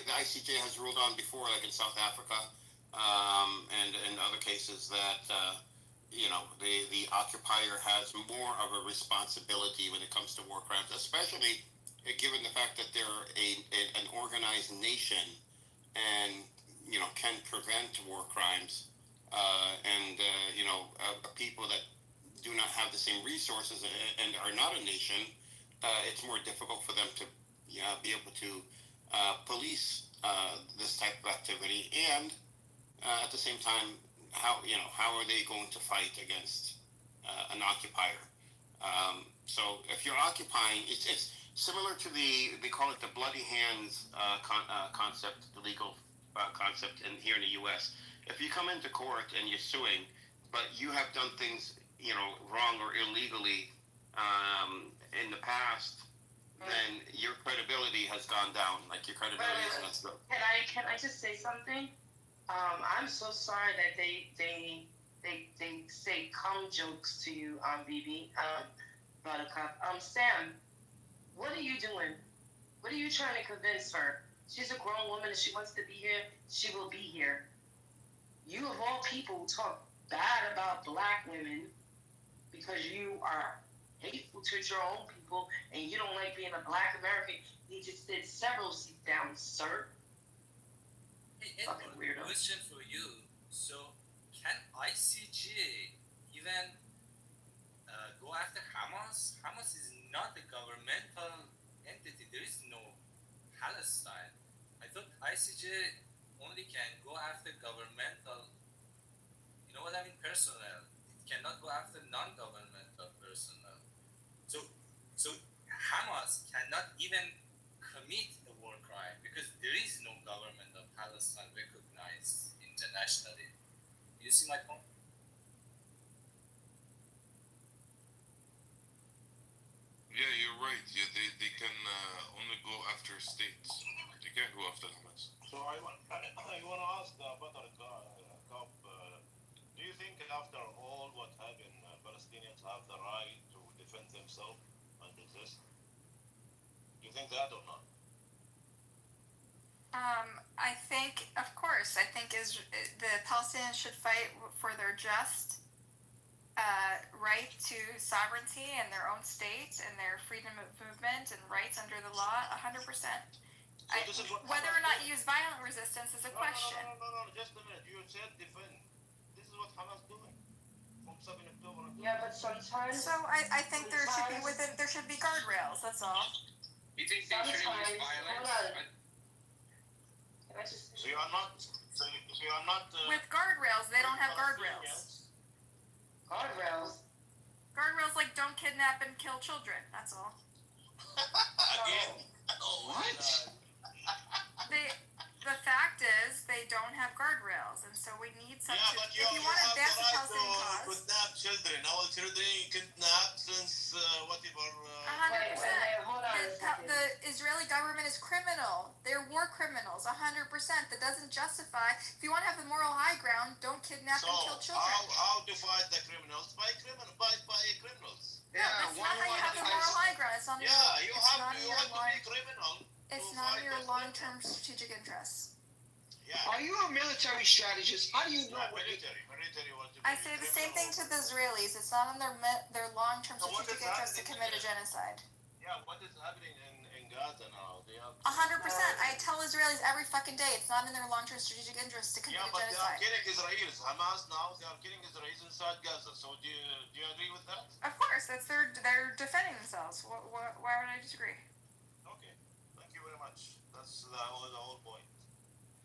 the ICJ has ruled on before, like in South Africa, and in other cases that the occupier has more of a responsibility when it comes to war crimes, especially given the fact that they're an organized nation and can prevent war crimes, and people that do not have the same resources and are not a nation, it's more difficult for them to be able to police this type of activity, and at the same time, how are they going to fight against an occupier? So if you're occupying, it's similar to they call it the bloody hands concept, the legal concept here in the U.S. If you come into court and you're suing, but you have done things wrong or illegally in the past, then your credibility has gone down. Like your credibility is not good. Can I just say something? I'm so sorry that they say cum jokes to you, BB, Buttercup. Sam, what are you doing? What are you trying to convince her? She's a grown woman. If she wants to be here, she will be here. You of all people talk bad about black women because you are hateful towards your own people and you don't like being a black American. You just sit several seats down, sir. Hey, Fucking Edward, weirdo. question for you. So, can ICJ even go after Hamas? Hamas is not a governmental entity. There is no Palestine. I thought ICJ only can go after governmental, you know what I mean, personnel. It cannot go after non-governmental personnel. So Hamas cannot even commit a war crime because there is no government of Palestine recognized internationally. You see my point? Yeah, you're right. Yeah, they can only go after states. They can't go after Hamas. So I want to ask Buttercup, do you think after all what happened, Palestinians have the right to defend themselves and exist? Do you think that or not? I think, of course, I think the Palestinians should fight for their just right to sovereignty and their own state and their freedom of movement and rights under the law, 100%. Whether or not you use violent resistance is a question. No, just a minute. You said defend. This is what Hamas doing from 7 October. Yeah, but sometimes. So I think there should be guardrails. That's all. You think they should use violence? So you are not. With guardrails, they don't have guardrails. Guardrails. Guardrails like don't kidnap and kill children. That's all. Again. What? The fact is, they don't have guardrails, and so we need some. Yeah, but if you want to advance the Palestinian cause, kidnap children. Our children kidnapped since whatever. 100%. The Israeli government is criminal. They're war criminals. 100%. That doesn't justify. If you want to have the moral high ground, don't kidnap and kill children. How to fight the criminals? By criminals. Yeah, that's not how you have the moral high ground. It's not. You have to be criminal. It's not in your long-term strategic interests. Yeah. Are you a military strategist? How do you know what military? I say the same thing to the Israelis. It's not in their long-term strategic interest to commit a genocide. Yeah, what is happening in Gaza now? They have 100%. I tell Israelis every fucking day it's not in their long-term strategic interest to commit a but genocide. they are killing Israelis. Hamas now, they are killing Israelis inside Gaza. So do you agree with that? Of course, they're defending themselves. Why would I disagree? Okay, thank you very much. That's the whole point.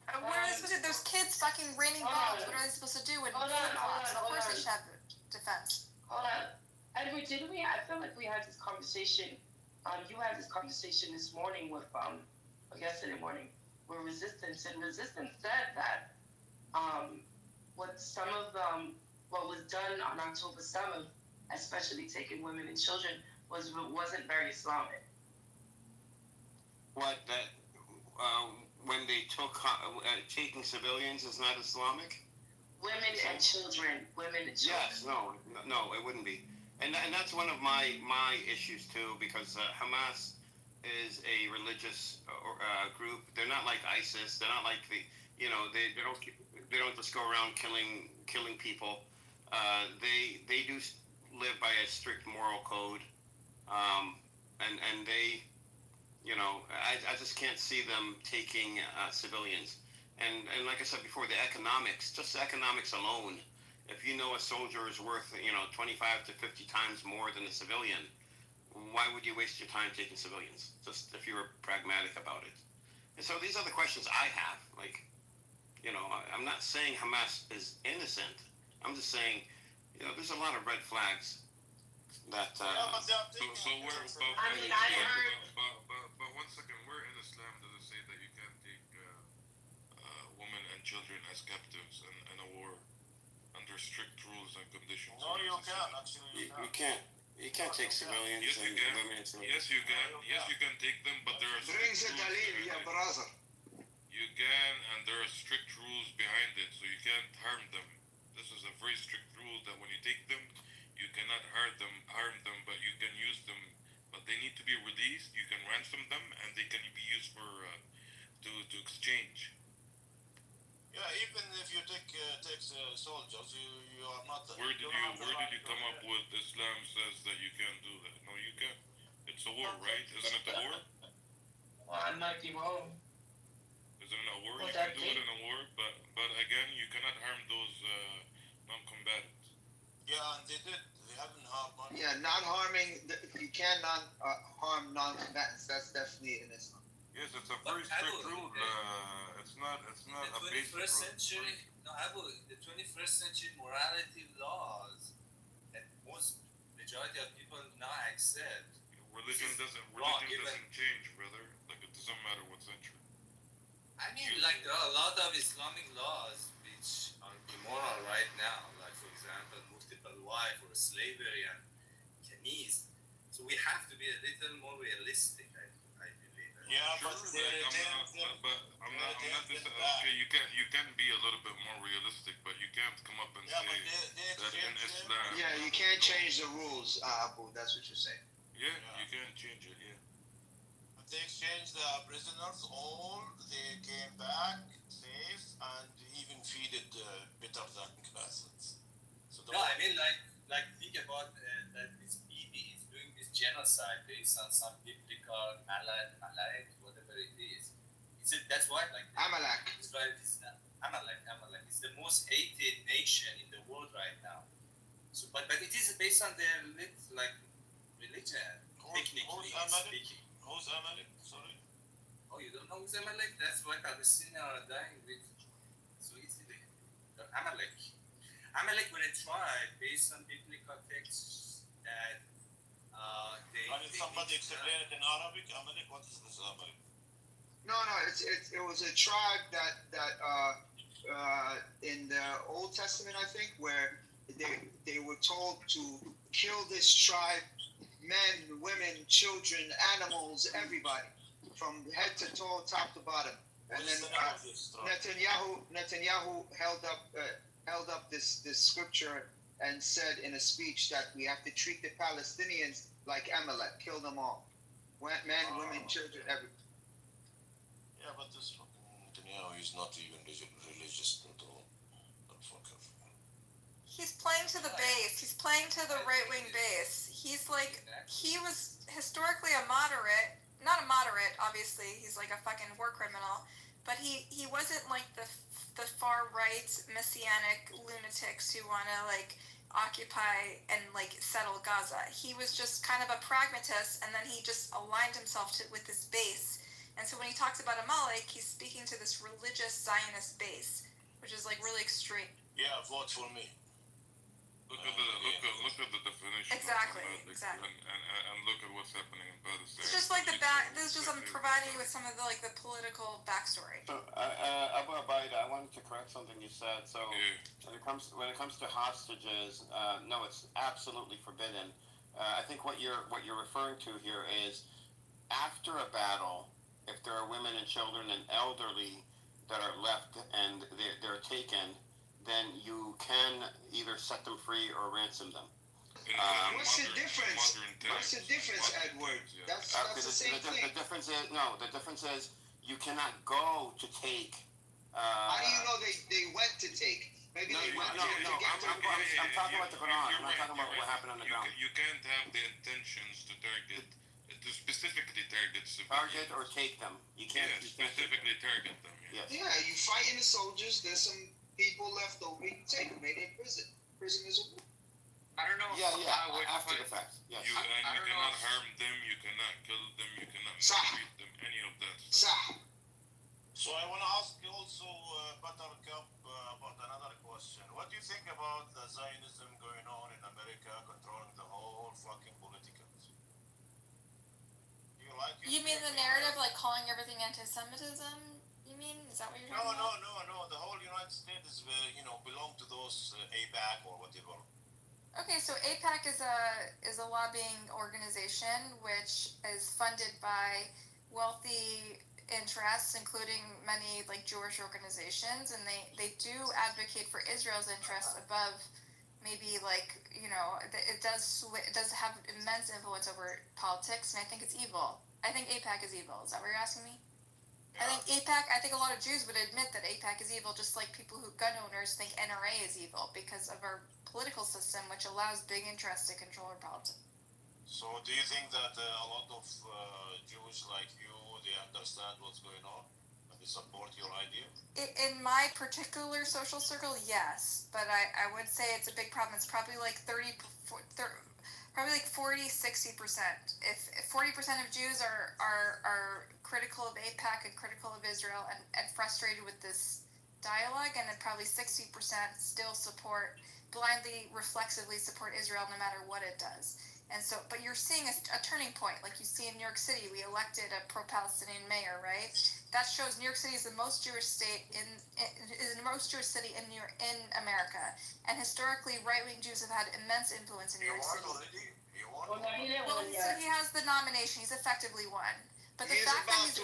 What are they supposed to do? Those kids fucking raining bombs. What are they supposed to do with flip-flops? Of course they should have defense. Hold on. Edward, I feel like we had this conversation. You had this conversation this morning with, or yesterday morning, with Resistance. And Resistance said that what was done on October 7th, especially taking women and children, wasn't very Islamic. What, that when they took taking civilians is not Islamic? Women and children. Yes, no, it wouldn't be. And that's one of my issues too, because Hamas is a religious group. They're not like ISIS. They're not like they don't just go around killing people. They do live by a strict moral code, and they, I just can't see them taking civilians. And like I said before, the economics, just the economics alone. If you know a soldier is worth 25 to 50 times more than a civilian, why would you waste your time taking civilians? Just if you were pragmatic about it. And so these are the questions I have. Like, I'm not saying Hamas is innocent. I'm just saying, there's a lot of red flags that. Yeah, but they are taking. I mean, I heard. But 1 second, where in Islam does it say that you can't take women and children as captives in a war under strict rules and conditions? No, you can actually. You can't. You can't take civilians. Yes, you can. Yes, you can. Yes, you can take them, but there are Brings a dalil, yeah, brother. You can, and there are strict rules behind it, so you can't harm them. This is a very strict rule that when you take them, you cannot harm them, but you can use them. But they need to be released. You can ransom them, and they can be used for to exchange. Yeah, even if you take soldiers, you are not. Where did you come up with Islam says that you can't do that? No, you can't. It's a war, right? Isn't it a war? Well, I might be wrong. Isn't it a war? Well, You can do it in a war, but again, you cannot harm those non-combatants. Yeah, and they did. They haven't harmed. Yeah, not harming. You cannot harm non-combatants. That's definitely in Islam. Yes, it's a very strict rule. It's not a basic rule. 21st century, no, Abu, the 21st century morality laws that most majority of people now accept. Religion doesn't change, brother. Like it doesn't matter what century. I mean, like there are a lot of Islamic laws which are immoral right now, like for example, multiple wife or slavery and khanis. So we have to be a little more realistic, I believe. Yeah, sure, but I'm not okay. You can be a little bit more realistic, but you can't come up and say that in Islam. Yeah, you can't change the rules, Abu. That's what you're saying. Yeah, you can change it. Yeah. But they exchanged the prisoners. All they came back safe and even feeded better than classes. So no, I mean like think about that this Bibi is doing this genocide based on some biblical Malak, whatever it is. That's why like Amalek. Israel is Amalek is the most hated nation in the world right now. So, but it is based on their religion. Technically speaking. Who's Amalek? Sorry. Oh, you don't know who's Amalek? That's why Palestinians are dying with so easily. Amalek were a tribe based on biblical texts that Can somebody explain it in Arabic? Amalek, what is this Amalek? No, it was a tribe that in the Old Testament, I think, where they were told to kill this tribe, men, women, children, animals, everybody, from head to toe, top to bottom. And then Netanyahu held up this scripture and said in a speech that we have to treat the Palestinians like Amalek, kill them all, men, women, children, everybody. Yeah, but this fucking Netanyahu is not even religious at all. He's playing to the base. He's playing to the right-wing base. He was historically a moderate. Not a moderate, obviously. He's like a fucking war criminal. But he wasn't like the far-right messianic lunatics who want to like occupy and like settle Gaza. He was just kind of a pragmatist, and then he just aligned himself with this base. And so when he talks about Amalek, he's speaking to this religious Zionist base, which is like really extreme. Yeah, vote for me. Look at the definition. Exactly. And look at what's happening in Palestine. It's just like This is just I'm providing you with some of the like the political backstory. So, Abu Abaida, I wanted to correct something you said. So, when it comes to hostages, no, it's absolutely forbidden. I think what you're referring to here is after a battle, if there are women and children and elderly that are left and they're taken, then you can either set them free or ransom them. What's the difference? What's the difference, Edward? That's the same thing. The difference is the difference is you cannot go to take. How do you know they went to take? Maybe they went to get to. I'm talking about the Quran. I'm not talking about what happened on the ground. You can't have the intentions to target, to specifically target civilians. Target or take them. You can't. Yeah, specifically target them. Yes. Yeah, you fighting the soldiers. There's some people left over. You take them. Maybe in prison. Prisoners of war. I don't know. After the fact. Yes. You cannot harm them. You cannot kill them. You cannot mistreat them. Any of that stuff. So I want to ask you also, Buttercup, about another question. What do you think about the Zionism going on in America, controlling the whole fucking politicals? Do you like it? You mean the narrative, like calling everything anti-Semitism? You mean, is that what you're talking about? No. The whole United States, belong to those AIPAC or whatever. Okay, so AIPAC is a lobbying organization which is funded by wealthy interests, including many like Jewish organizations, and they do advocate for Israel's interests above maybe it does have immense influence over politics, and I think it's evil. I think AIPAC is evil. Is that what you're asking me? Yeah. I think a lot of Jews would admit that AIPAC is evil, just like people gun owners think NRA is evil because of our political system, which allows big interests to control our politics. So do you think that a lot of Jews like you, they understand what's going on and they support your idea? In my particular social circle, yes, but I would say it's a big problem. It's probably like 40-60%. If 40% of Jews are critical of AIPAC and critical of Israel and frustrated with this dialogue, and then probably 60% still blindly, reflexively support Israel no matter what it does. And so, but you're seeing a turning point, like you see in New York City. We elected a pro-Palestinian mayor, right? That shows New York City is the most Jewish city in America. And historically, right-wing Jews have had immense influence in New York City. Well, no, he didn't win So yet. he has the nomination. He's effectively won. But the fact that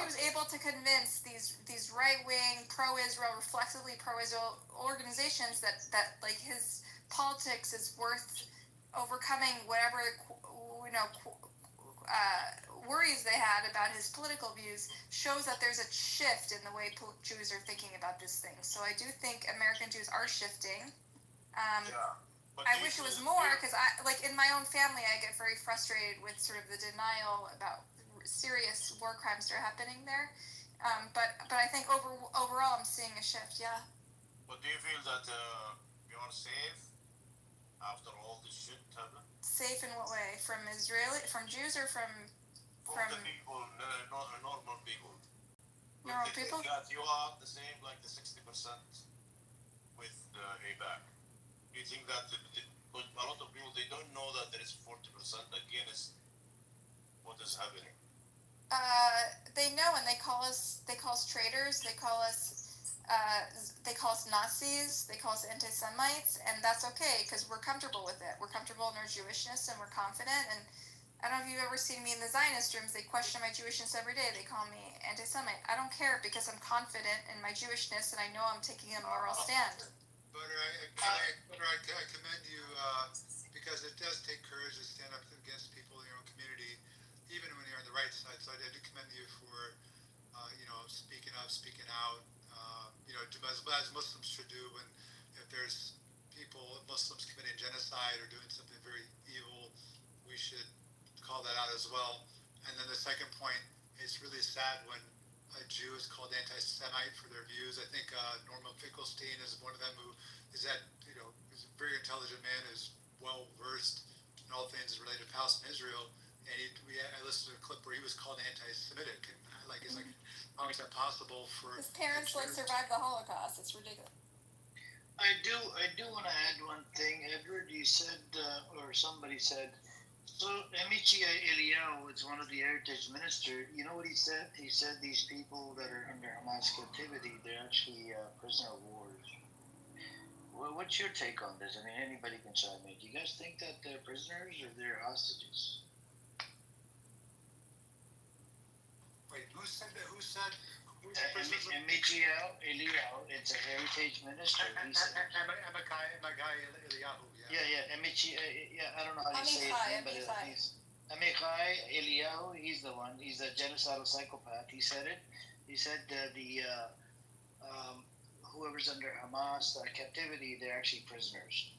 he was able to convince these right-wing, pro-Israel, reflexively pro-Israel organizations that like his politics is worth overcoming whatever worries they had about his political views shows that there's a shift in the way Jews are thinking about this thing. So I do think American Jews are shifting. I wish it was more, because in my own family I get very frustrated with sort of the denial about serious war crimes that are happening there. But I think overall I'm seeing a shift. Yeah. But do you feel that you are safe after all this shit happened? Safe in what way? From Jews, or from the people, normal people? Normal people? That you are the same like the 60% with the AIPAC. Do you think that a lot of people, they don't know that there is 40% against what is happening? They know, and they call us traitors. They call us Nazis. They call us anti-Semites, and that's okay because we're comfortable with it. We're comfortable in our Jewishness, and we're confident. And I don't know if you've ever seen me in the Zionist rooms. They question my Jewishness every day. They call me anti-Semite. I don't care because I'm confident in my Jewishness, and I know I'm taking a moral stand. But I commend you because it does take courage to stand up against people in your own community, even when you're on the right side. So I do commend you for speaking up, speaking out. As Muslims should do when if there's Muslims committing genocide or doing something very evil, we should call that out as well. And then the second point, it's really sad when a Jew is called anti-Semite for their views. I think Norman Finkelstein is one of them who is a very intelligent man, who's well versed in all things related to Palestine and Israel. And I listened to a clip where he was called anti-Semitic, and it's like, how is that possible for his parents survived the Holocaust? It's ridiculous. I do want to add one thing, Edward. You said, or somebody said, so Amici Eliyahu is one of the heritage ministers. You know what he said? He said these people that are under Hamas captivity, they're actually prisoner of wars. Well, what's your take on this? I mean, anybody can chime in. Do you guys think that they're prisoners or they're hostages? Wait, who said that? Amici Eliyahu, it's a heritage minister. He said Amici Eliyahu, Yeah. I don't know how you say his name, but he's Amichai Eliyahu. He's the one. He's a genocidal psychopath. He said it. He said whoever's under Hamas captivity, they're actually prisoners.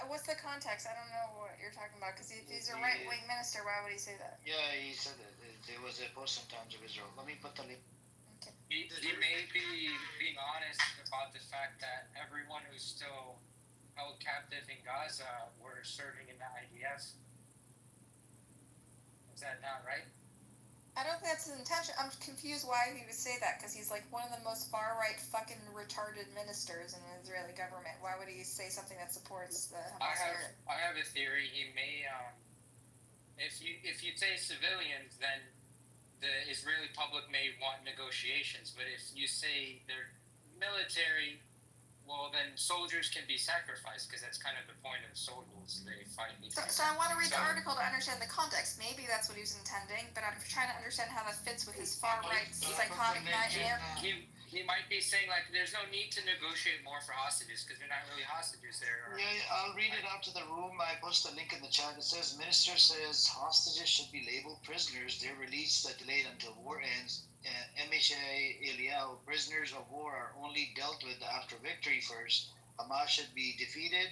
What's the context? I don't know what you're talking about. Because if he's a right-wing minister, why would he say that? Yeah, he said it. There was a post in Times of Israel. Let me put the link. Okay. He may be being honest about the fact that everyone who's still held captive in Gaza were serving in the IDF. Is that not right? I don't think that's his intention. I'm confused why he would say that, because he's like one of the most far-right fucking retarded ministers in the Israeli government. Why would he say something that supports the Hamas? I have a theory. He may, if you say civilians, then the Israeli public may want negotiations. But if you say they're military, well, then soldiers can be sacrificed, because that's kind of the point of soldiers. They fight. So I want to read the article to understand the context. Maybe that's what he was intending, but I'm trying to understand how that fits with his far-right psychotic idea. He might be saying, like, there's no need to negotiate more for hostages, because they're not really hostages there. Yeah, I'll read it out to the room. I post a link in the chat. It says, Minister says hostages should be labeled prisoners. Their release are delayed until war ends. MHA Eliyahu, prisoners of war are only dealt with after victory first. Hamas should be defeated.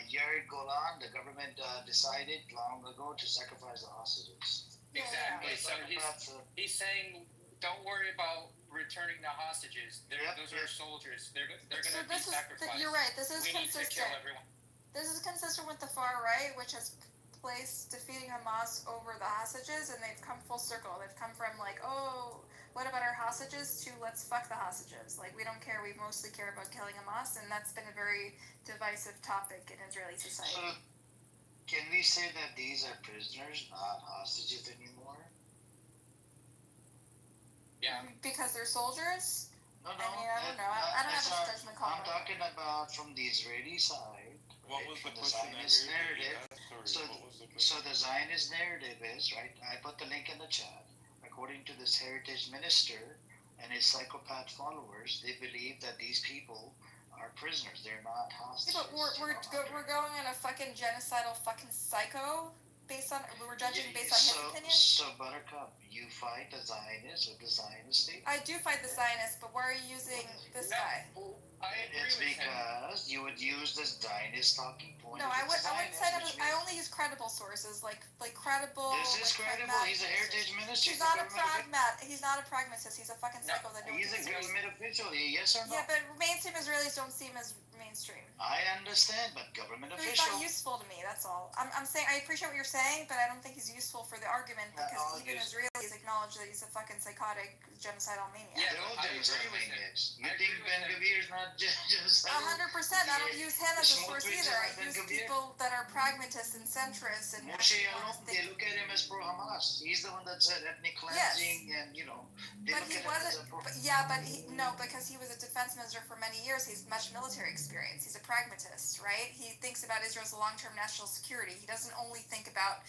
Yared Golan, the government decided long ago to sacrifice the hostages. Exactly. So he's saying, don't worry about returning the hostages. Those are soldiers. They're going to be sacrificed. You're right. This is we consistent. Need to kill everyone. This is consistent with the far right, which has placed defeating Hamas over the hostages, and they've come full circle. They've come from like, oh, what about our hostages, to let's fuck the hostages. Like, we don't care. We mostly care about killing Hamas, and that's been a very divisive topic in Israeli society. So, can we say that these are prisoners, not hostages anymore? Yeah. Because they're soldiers? No. I mean, I don't know. I don't have a judgment call. I'm talking about from the Israeli side. What was the question? Zionist narrative. So the Zionist narrative is, right, I put the link in the chat. According to this heritage minister and his psychopath followers, they believe that these people are prisoners. They're not hostages. Yeah, but we're going on a fucking genocidal fucking psycho we're judging based on his opinion? So Buttercup, you fight the Zionists with the Zionist state? I do fight the Zionists, but why are you using this guy? It's because you would use this Zionist talking point. No, I wouldn't say that. I only use credible sources, like credible. This is credible. He's a heritage minister. He's not a pragmat. He's not a pragmatist. He's a fucking psycho that He's a government official. Yes or no? Yeah, but mainstream Israelis don't seem as mainstream. I understand, but government He's official. not useful to me. That's all. I'm saying I appreciate what you're saying, but I don't think he's useful for the argument, because even Israelis acknowledge that he's a fucking psychotic genocidal maniac. Yeah, they're all genocidal maniacs. You think Ben Gavir's not genocidal? 100%. I don't use him as a source either. I use people that are pragmatists and centrists and. Moshe Yaalon, they look at him as pro-Hamas. He's the one that said ethnic cleansing, and they but look he at wasn't. him as Because he was a defense minister for many years. He's much military experience. He's a pragmatist, right? He thinks about Israel's long-term national security. He doesn't only think about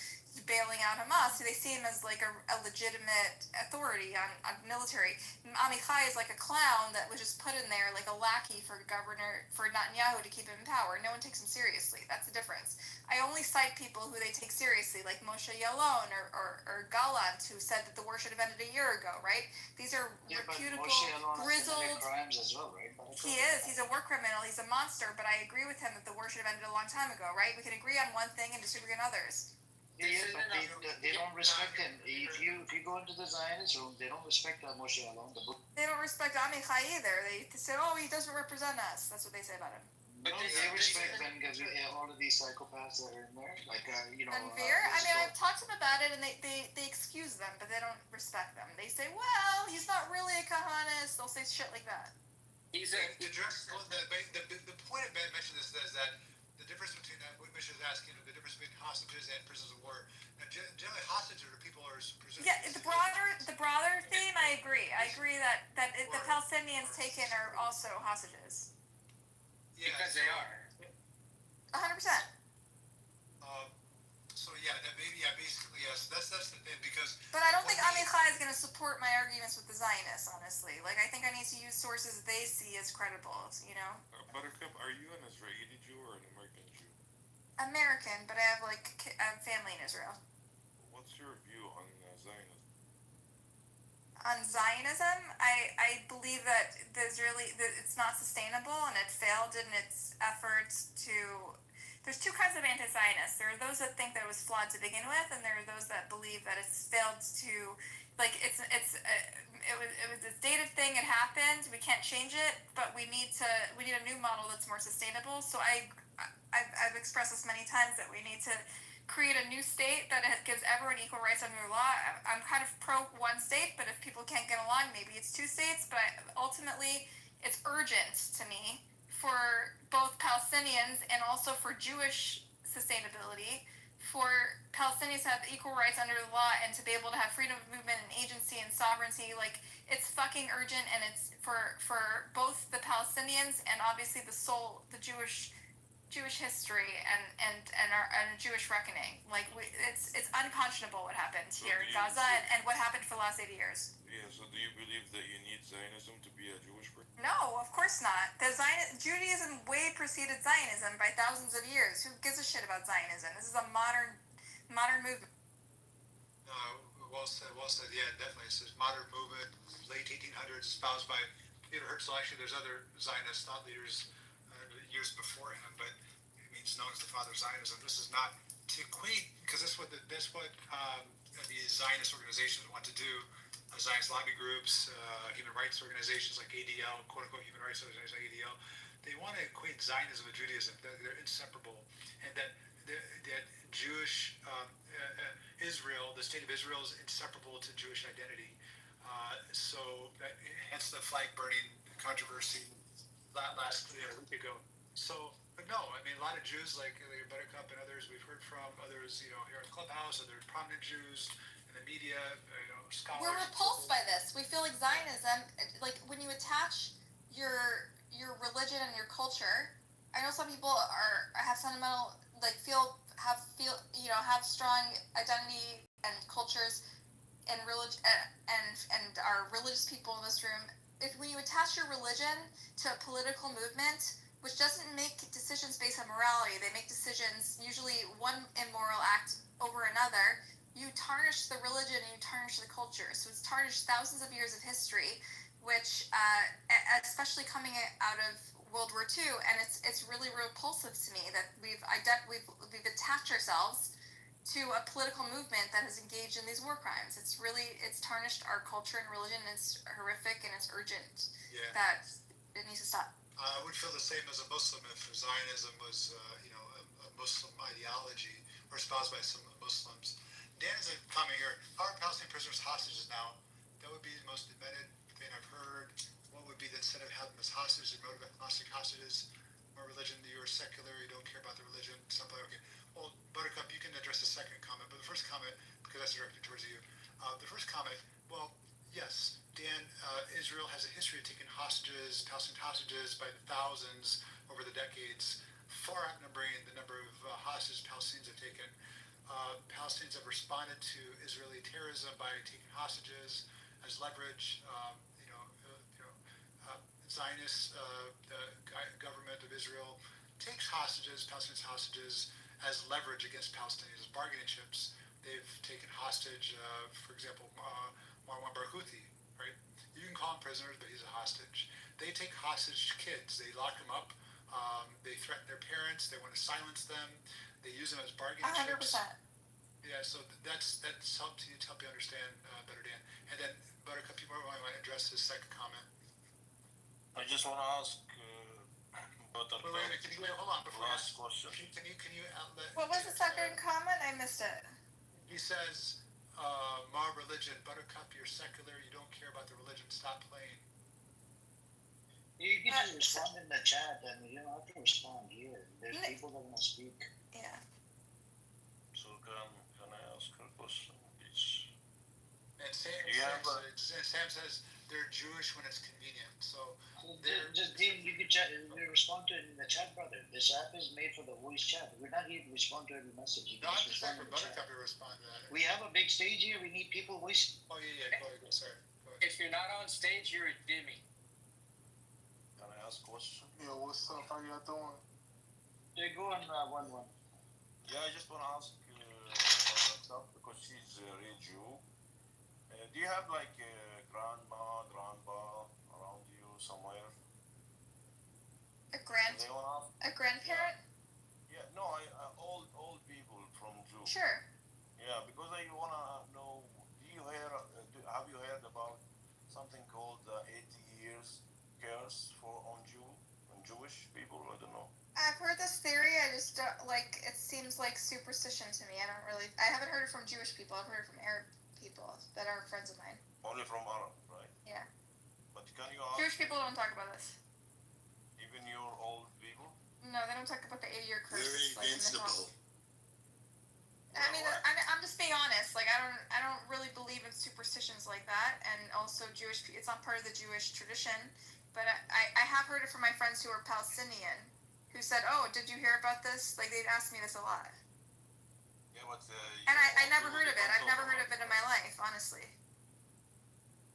bailing out Hamas. They see him as like a legitimate authority on military. Amichai is like a clown that was just put in there like a lackey for Netanyahu to keep him in power. No one takes him seriously. That's the difference. I only cite people who they take seriously, like Moshe Yaalon or Gallant, who said that the war should have ended a year ago, right? These are reputable, grizzled crimes as well, right? He is. He's a war criminal. He's a monster. But I agree with him that the war should have ended a long time ago, right? We can agree on one thing and disagree on others. Yeah, but they don't respect him. If you go into the Zionist room, they don't respect Moshe Yaalon. They don't respect Amichai either. They say, oh, he doesn't represent us. That's what they say about him. No, they respect Ben Gavir, all of these psychopaths that are in there. Like, Ben Gavir? I've talked to them about it, and they excuse them, but they don't respect them. They say, well, he's not really a Kahanist. They'll say shit like that. The point of Ben mentioned this is that the difference between what Misha is asking, the difference between hostages and prisoners of war. And generally, hostages are people who are presumed. Yeah, the broader theme, I agree. I agree that the Palestinians taken are also hostages. Yeah, because they are. 100%. So basically yes. That's the thing, because. But I don't think Amichai is going to support my arguments with the Zionists, honestly. Like, I think I need to use sources they see as credible, you know? Buttercup, are you an Israeli Jew or an American Jew? American, but I have, like, family in Israel. What's your view on Zionism? On Zionism, I believe that that it's not sustainable and it failed in its efforts to. There's two kinds of anti-Zionists. There are those that think that it was flawed to begin with, and there are those that believe that it's failed to, like it was this dated thing. It happened. We can't change it, but we need a new model that's more sustainable. So I've expressed this many times that we need to create a new state that gives everyone equal rights under the law. I'm kind of pro one state, but if people can't get along, maybe it's two states. But ultimately, it's urgent to me for both Palestinians and also for Jewish sustainability, for Palestinians to have equal rights under the law and to be able to have freedom of movement and agency and sovereignty. Like, it's fucking urgent, and it's for both the Palestinians and obviously the Jewish history and a Jewish reckoning. Like, it's unconscionable what happened here in Gaza and what happened for the last 80 years. Yeah, so do you believe that you need Zionism to be a Jewish person? No, of course not. Judaism way preceded Zionism by thousands of years. Who gives a shit about Zionism? This is a modern movement. Well said. Yeah, definitely. It's a modern movement, late 1800s, espoused by Peter Herzl. Actually, there's other Zionist thought leaders years before him, but he's known as the father of Zionism. This is not to equate, because that's what these Zionist organizations want to do. Zionist lobby groups, human rights organizations like ADL, quote unquote human rights organizations like ADL, they want to equate Zionism with Judaism. They're inseparable, and that Jewish Israel, the state of Israel, is inseparable to Jewish identity. Hence the flag burning controversy last week ago. So, but no, I mean, a lot of Jews like Buttercup and others we've heard from, others, here in Clubhouse, other prominent Jews in the media, scholars. We're repulsed by this. We feel like Zionism, like when you attach your religion and your culture. I know some people have sentimental, like have strong identity and cultures and religion and are religious people in this room. When you attach your religion to a political movement, which doesn't make decisions based on morality, they make decisions, usually one immoral act over another, you tarnish the religion and you tarnish the culture. So it's tarnished thousands of years of history, which, especially coming out of World War II, and it's really repulsive to me that we've attached ourselves to a political movement that has engaged in these war crimes. It's tarnished our culture and religion, and it's horrific, and it's urgent that it needs to stop. I would feel the same as a Muslim if Zionism was, a Muslim ideology or espoused by some Muslims. Dan is a comment here. How are Palestinian prisoners hostages now? That would be the most demented thing I've heard. What would be the incentive of having them as hostages and hostages? More religion, you're secular, you don't care about the religion, something like okay. Well, Buttercup, you can address the second comment, but the first comment, because that's directed towards you. The first comment, well, yes, Dan, Israel has a history of taking hostages, Palestinian hostages by the thousands over the decades, far outnumbering the number of hostages Palestinians have taken. Palestinians have responded to Israeli terrorism by taking hostages as leverage. Zionist government of Israel takes hostages, Palestinian hostages, as leverage against Palestinians, as bargaining chips. They've taken hostage, for example, Marwan Barghouti, right? You can call him prisoners, but he's a hostage. They take hostage kids. They lock them up. They threaten their parents. They want to silence them. They use them as bargaining 100%. chips. Yeah, so that's helped you understand better, Dan. And then Buttercup, you might want to address his second comment. I just want to ask Buttercup. Wait, hold on. Before last question. Can you outlet? What was the second comment? I missed it. He says, "My religion, Buttercup, you're secular. You don't care about the religion. Stop playing." You can just respond in the chat, and you don't have to respond here. There's people that want to speak. Yeah. So can I ask a question, please? And Sam says, they're Jewish when it's convenient. So Just Dean, you could respond to it in the chat, brother. This app is made for the voice chat. We're not here to respond to every message. You no, can I'm just just saying respond for to the chat. Buttercup to respond to that. We have a big stage here. We need people voice. Oh yeah, go ahead, sorry. Go ahead. If you're not on stage, you're a dimmy. Can I ask a question? Yeah, what's up? How y'all doing? They go on 1-1. Yeah, I just want to ask about stuff because she's a real Jew. Do you have like a grandma, grandpa around you somewhere? A grandparent? Yeah, no, old people from Jew. Sure. Yeah, because I wanna know. Have you heard about something called 80 years curse on Jewish people? I don't know. I've heard this theory. I just don't like. It seems like superstition to me. I haven't heard it from Jewish people. I've heard it from Arab people that are friends of mine. Only from Arab, right? Yeah. But can you ask? Jewish people don't talk about this. Even your old people? No, they don't talk about the 80-year curse. We're invincible. I mean, I'm just being honest. Like, I don't really believe in superstitions like that, and also it's not part of the Jewish tradition. But I have heard it from my friends who are Palestinian, who said, "Oh, did you hear about this?" Like, they'd ask me this a lot. Yeah, but. And I never heard of it. I've never heard of it in my life, honestly.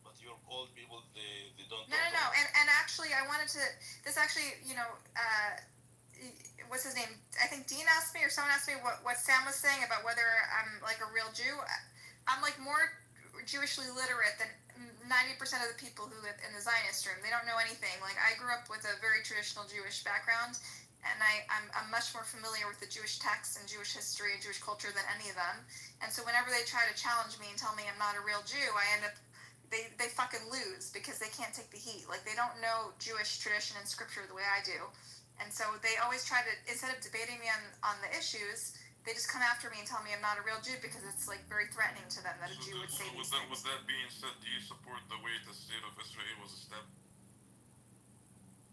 But your old people, they don't. No. And actually, I wanted to. This actually, what's his name? I think Dean asked me, or someone asked me what Sam was saying about whether I'm like a real Jew. I'm like more Jewishly literate than 90% of the people who live in the Zionist room. They don't know anything. Like, I grew up with a very traditional Jewish background, and I'm much more familiar with the Jewish texts and Jewish history and Jewish culture than any of them. And so whenever they try to challenge me and tell me I'm not a real Jew, I end up they fucking lose because they can't take the heat. Like, they don't know Jewish tradition and scripture the way I do. And so they always try to, instead of debating me on the issues, they just come after me and tell me I'm not a real Jew because it's like very threatening to them that a Jew would say these things. With that being said, do you support the way the state of Israel was established?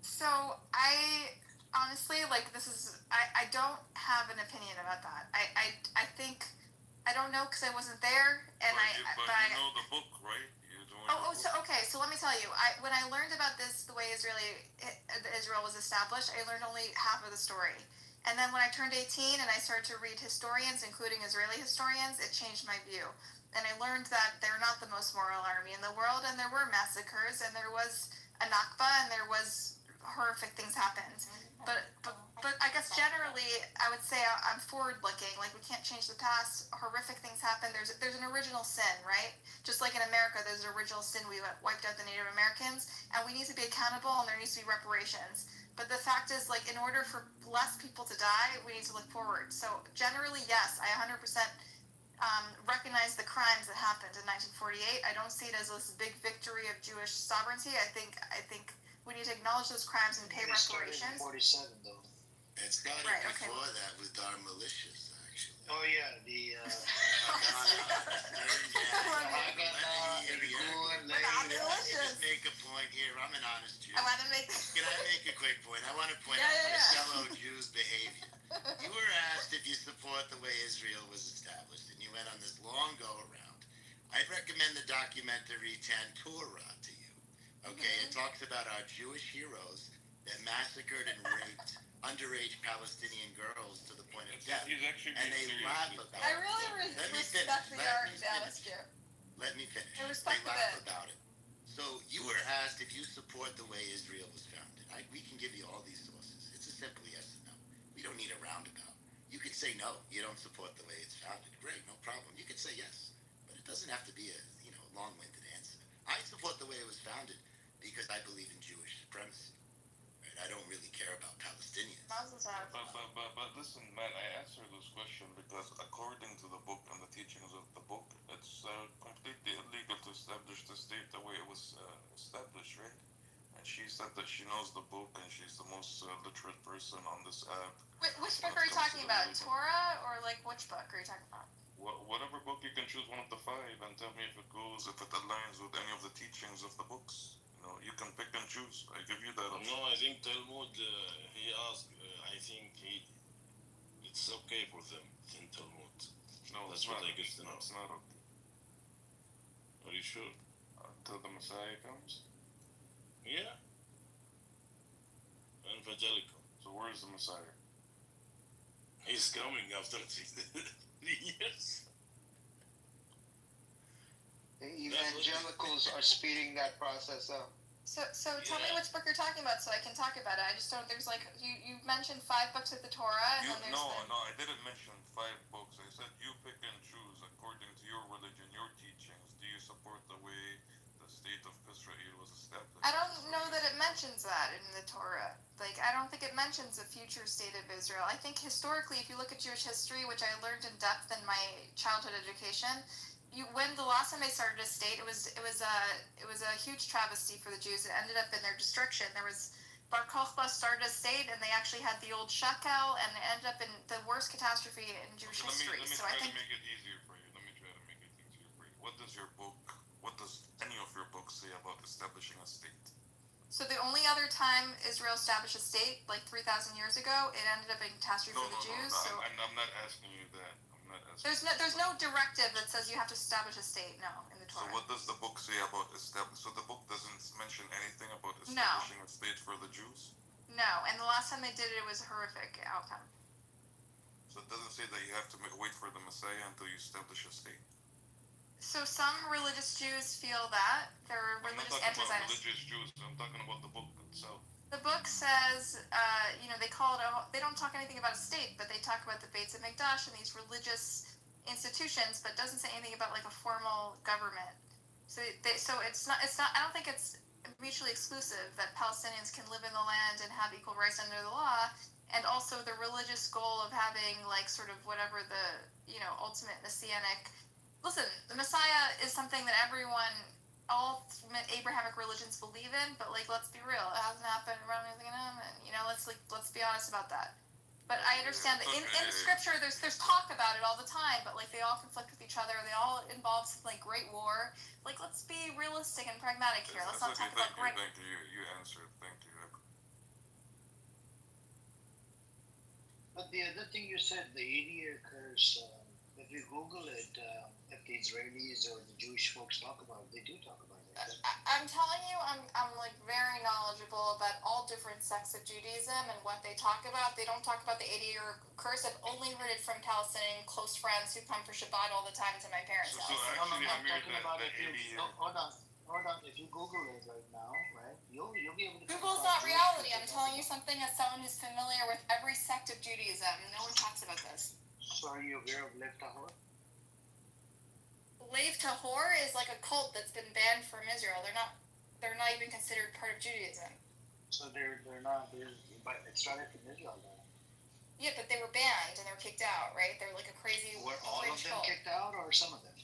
So I honestly, like, I don't have an opinion about that. I think, I don't know because I wasn't there, and but you know the book, right? So let me tell you. When I learned about this, the way Israel was established, I learned only half of the story. And then when I turned 18 and I started to read historians, including Israeli historians, it changed my view. And I learned that they're not the most moral army in the world, and there were massacres, and there was a Nakba, and there was horrific things happened. But I guess generally, I would say I'm forward-looking. Like, we can't change the past. Horrific things happen. There's an original sin, right? Just like in America, there's an original sin. We wiped out the Native Americans, and we need to be accountable, and there needs to be reparations. But the fact is, like, in order for less people to die, we need to look forward. So generally, yes, I 100% recognize the crimes that happened in 1948. I don't see it as this big victory of Jewish sovereignty. I think we need to acknowledge those crimes and pay reparations. It started in 47, though. It started before that with our militias, actually. Oh yeah, the. Let me just make a point here. I'm an honest Jew. I want to make. Can I make a quick point? I want to point out my fellow Jews' behavior. You were asked if you support the way Israel was established, and you went on this long go around. I'd recommend the documentary Tantura to you. Okay, it talks about our Jewish heroes that massacred and raped underage Palestinian girls to the point of death. And they laugh about it. I really respect the art of Dallas Jew. Let me finish. I respect they laugh about it. So you were asked if you support the way Israel was founded. We can give you all these sources. It's a simple yes or no. We don't need a roundabout. You could say no, you don't support the way it's founded. Great, no problem. You could say yes, but it doesn't have to be a long-winded answer. I support the way it was founded because I believe in Jewish supremacy. Right? I don't really care about Palestinians. But listen, man, I answer this question because according to the book and the teachings of the book, it's completely illegal to establish the state the way it was established, right? And she said that she knows the book and she's the most literate person on this app. Which book are you talking about? Torah or like which book are you talking about? Whatever book, you can choose one of the 5 and tell me if it aligns with any of the teachings of the books. You can pick and choose. I give you that option. No, I think Talmud, he asked, I think it's okay for them in Talmud. No, that's what I get to know. It's not okay. Are you sure? until the Messiah comes? Yeah. Evangelical. So where's the Messiah? He's coming after 3 years. The evangelicals are speeding that process up. So tell me which book you're talking about so I can talk about it. I just don't. There's like you mentioned 5 books of the Torah, and then there's No, I didn't mention 5 books. I said you pick and choose according to your religion, your teachings. Do you support the way the state of Israel was established? I don't know that it mentions that in the Torah. Like, I don't think it mentions a future state of Israel. I think historically, if you look at Jewish history, which I learned in depth in my childhood education, when the last time they started a state, it was a huge travesty for the Jews. It ended up in their destruction. There was Bar Kokhba started a state, and they actually had the old shekel, and it ended up in the worst catastrophe in Jewish history. Let me So try I think to make it easier for you. What does any of your books say about establishing a state? so. The only other time Israel established a state, like 3,000 years ago, it ended up being a catastrophe for the Jews. So I'm not asking you that. there's no directive that says you have to establish a state. No, in the So Torah. what does the book say about establish? So the book doesn't mention anything about establishing a state for the Jews. No, and the last time they did it, it was a horrific outcome. So it doesn't say that you have to wait for the Messiah until you establish a state. So some religious Jews feel that there are I'm not religious talking about anti-Zionists. religious Jews. I'm talking about the book itself. The book says, they call it they don't talk anything about a state, but they talk about the Beit HaMikdash and these religious institutions, but doesn't say anything about like a formal government. So it's not. I don't think it's mutually exclusive that Palestinians can live in the land and have equal rights under the law, and also the religious goal of having like sort of whatever the ultimate messianic. Listen, the Messiah is something that all Abrahamic religions believe in, but like let's be real, it hasn't happened around anything, and let's be honest about that. But I understand that in Scripture, there's talk about it all the time, but like they all conflict with each other. They all involve something like great war. Like let's be realistic and pragmatic here. Let's not talk about great. Thank you. You answered. Thank you. But the other thing you said, the 80-year curse, if you Google it, if the Israelis or the Jewish folks talk about it, they do talk about it. I'm telling you, I'm like very knowledgeable about all different sects of Judaism and what they talk about. They don't talk about the 80-year curse. I've only heard it from Palestinian close friends who come for Shabbat all the time to my parents' house. I'm talking about hold on. If you Google it right now, right, you'll be able to. Google's not reality. I'm telling you something as someone who's familiar with every sect of Judaism. No one talks about this. So are you aware of Lev Tahor? Lev Tahor is like a cult that's been banned from Israel. They're not even considered part of Judaism. So they're not. But it started from Israel, though. Yeah, but they were banned and they were kicked out, right? They're like a crazy. Were all of them cult. kicked out, or some of them?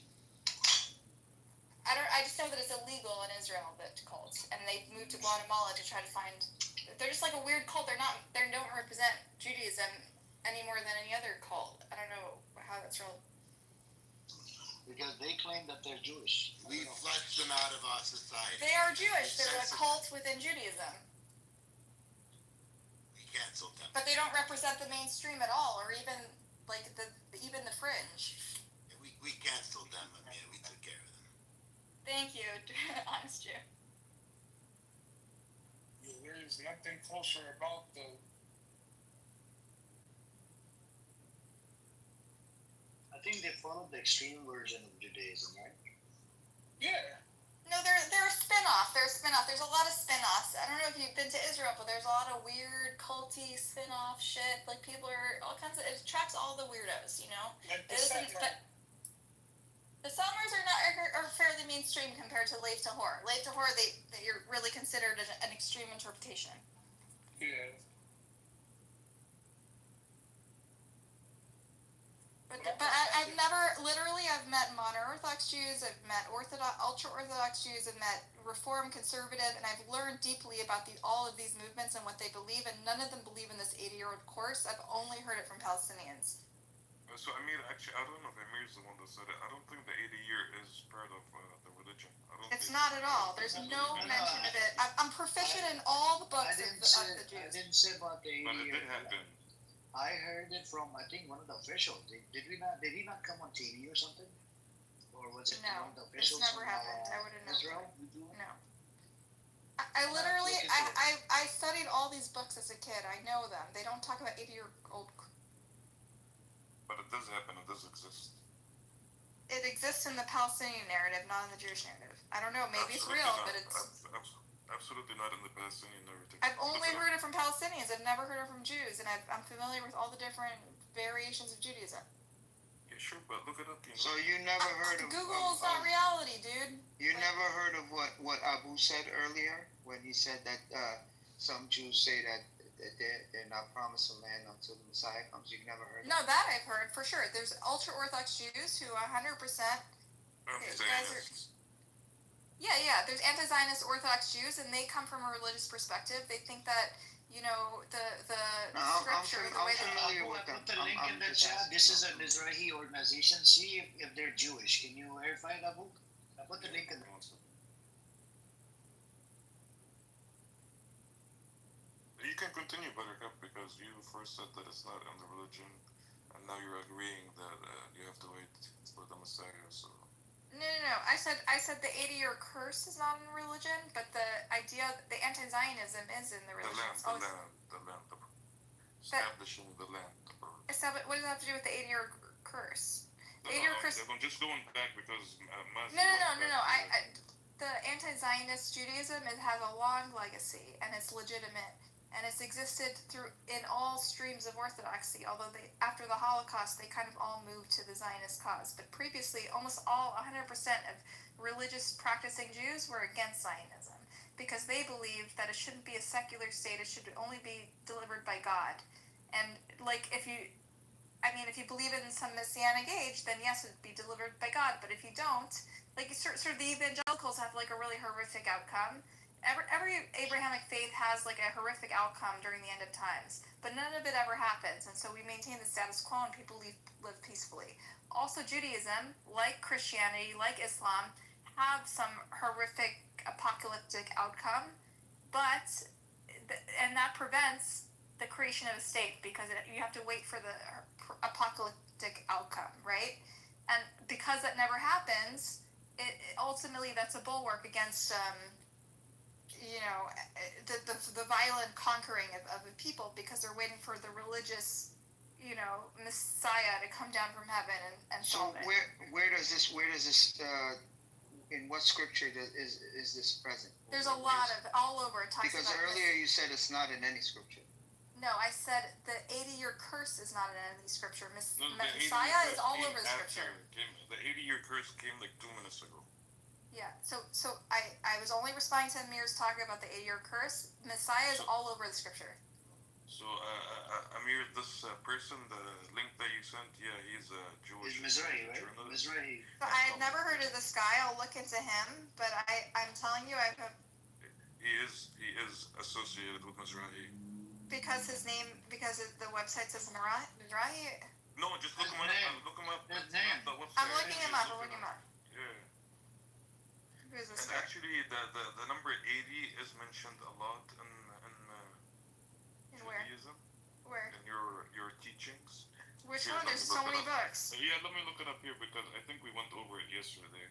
I just know that it's illegal in Israel, that cults, and they moved to Guatemala to try to find. They're just like a weird cult. They don't represent Judaism any more than any other cult. I don't know how that's real. Because they claim that they're Jewish. We flushed them out of our society. They are Jewish. They're a cult within Judaism. We canceled them. But they don't represent the mainstream at all, or even like even the fringe. We canceled them. I mean, we took care of them. Thank you, honest Jew. There is nothing kosher about the. I think they follow the extreme version of Judaism, right? Yeah. No, they're a spin-off. They're a spin-off. There's a lot of spin-offs. I don't know if you've been to Israel, but there's a lot of weird, culty spin-off shit. Like people are all kinds of. It attracts all the weirdos, you know. Like the The Selmers are fairly mainstream compared to Lev Tahor. Lev Tahor, they're really considered an extreme interpretation. Yeah. But I've met modern Orthodox Jews, I've met ultra-Orthodox Jews, I've met Reform, Conservative, and I've learned deeply about all of these movements and what they believe, and none of them believe in this 80-year-old course. I've only heard it from Palestinians. So Amir, actually, I don't know if Amir's the one that said it. I don't think the 80-year is part of the religion. It's not at all. There's no mention of it. I'm proficient in all the books of the Jews. I didn't say about the 80 But it year. did happen. I heard it from, I think, one of the officials. Did he not come on TV or something? Or was Was it No, the it's officials never from happened. I wouldn't know. Israel? No. I literally, look into it. I studied all these books as a kid. I know them. They don't talk about 80-year-old. But it does happen. It does exist. It exists in the Palestinian narrative, not in the Jewish narrative. I don't know. Maybe it's Absolutely real, not. but it's. Absolutely not in the Palestinian narrative. I've only Look it up. heard it from Palestinians. I've never heard it from Jews, and I'm familiar with all the different variations of Judaism. Yeah, sure, but look it up. So you never heard of Google's not reality, dude. You never heard of what Abu said earlier when he said that some Jews say that they're not promised a land until the Messiah comes. You've never heard. No, that I've heard for sure. There's ultra Orthodox Jews who 100%. Zionists. Yeah. There's anti-Zionist Orthodox Jews, and they come from a religious perspective. They think that the scripture, the way that I put the link in the chat. This is an Israeli organization. See if they're Jewish. Can you verify that, Abu? I put the link in there. You can continue, Buttercup, because you first said that it's not in the religion, and now you're agreeing that you have to wait for the Messiah. So. No. I said the 80-year curse is not in religion, but the idea, the anti-Zionism is in the religion. The land. Establishing the land. What does that have to do with the 80-year curse? The 80-year curse. I'm just going back because. No. The anti-Zionist Judaism, it has a long legacy, and it's legitimate, and it's existed in all streams of Orthodoxy. Although after the Holocaust, they kind of all moved to the Zionist cause. But previously, almost 100% of religious practicing Jews were against Zionism because they believed that it shouldn't be a secular state; it should only be delivered by God. And if you believe in some messianic age, then yes, it'd be delivered by God. But if you don't, sort of the evangelicals have a really horrific outcome. Every Abrahamic faith has a horrific outcome during the end of times, but none of it ever happens, and so we maintain the status quo and people live peacefully. Also, Judaism, like Christianity, like Islam, have some horrific apocalyptic outcome, and that prevents the creation of a state because you have to wait for the apocalyptic outcome, right? And because that never happens, ultimately that's a bulwark against the violent conquering of the people because they're waiting for the religious Messiah to come down from heaven and solve it. Where does this in what scripture is this present? There's a lot of all over. It talks because about earlier you said it's not in any scripture. No, I said the 80-year curse is not in any scripture. Messiah is all over the scripture. The 80-year curse came 2 minutes ago. Yeah, so I was only responding to Amir's talk about the 80-year curse. Messiah is all over the scripture. So, Amir, this person, the link that you sent, yeah, he's a Jewish Mizrahi, right? journalist. Mizrahi. So I had never heard of this guy. I'll look into him, but I'm telling you, He is associated with Mizrahi. Because the website says Mizrahi. No, just look him up. Look him up. His name. I'm looking him up. Yeah. Who is this And guy? actually, the number 80 is mentioned a lot in where? Judaism. Where? In your teachings. Which Here, one? let There's me so look many it up. books. Yeah, let me look it up here because I think we went over it yesterday.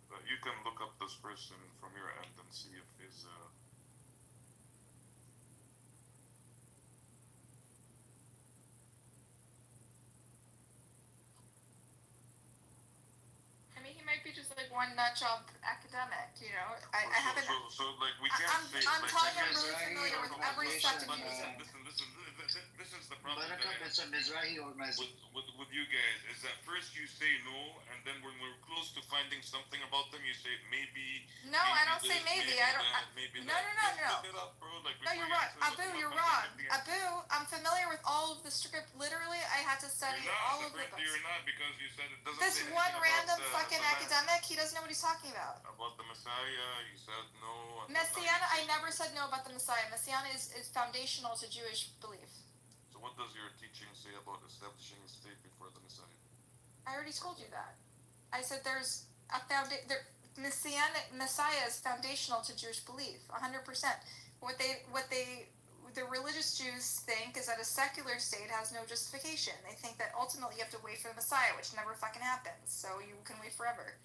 But you can look up this person from your end and see if he's I mean, he might be just one nut job academic, I haven't. So we can't say. I'm telling you, I'm really familiar with every sect of Judaism. This is the problem. It's a Mizrahi organization. With you guys is that first you say no, and then when we're close to finding something about them, you say maybe. No, I don't say maybe. I don't. Maybe No. Look it up, bro. No, you're wrong. Abu, you're wrong. Abu, I'm familiar with all of the script. Literally, I had to study all of the books. You're not because you said it doesn't. This say one anything random about fucking academic, he doesn't know what he's talking about. About the Messiah, you said no. Messianic, I never said no about the Messiah. Messianic is foundational to Jewish belief. So what does your teaching say about establishing a state before the Messiah? I already told you that. I said there's a Messiah is foundational to Jewish belief, 100%. What they the religious Jews think is that a secular state has no justification. They think that ultimately you have to wait for the Messiah, which never fucking happens. So you can wait forever.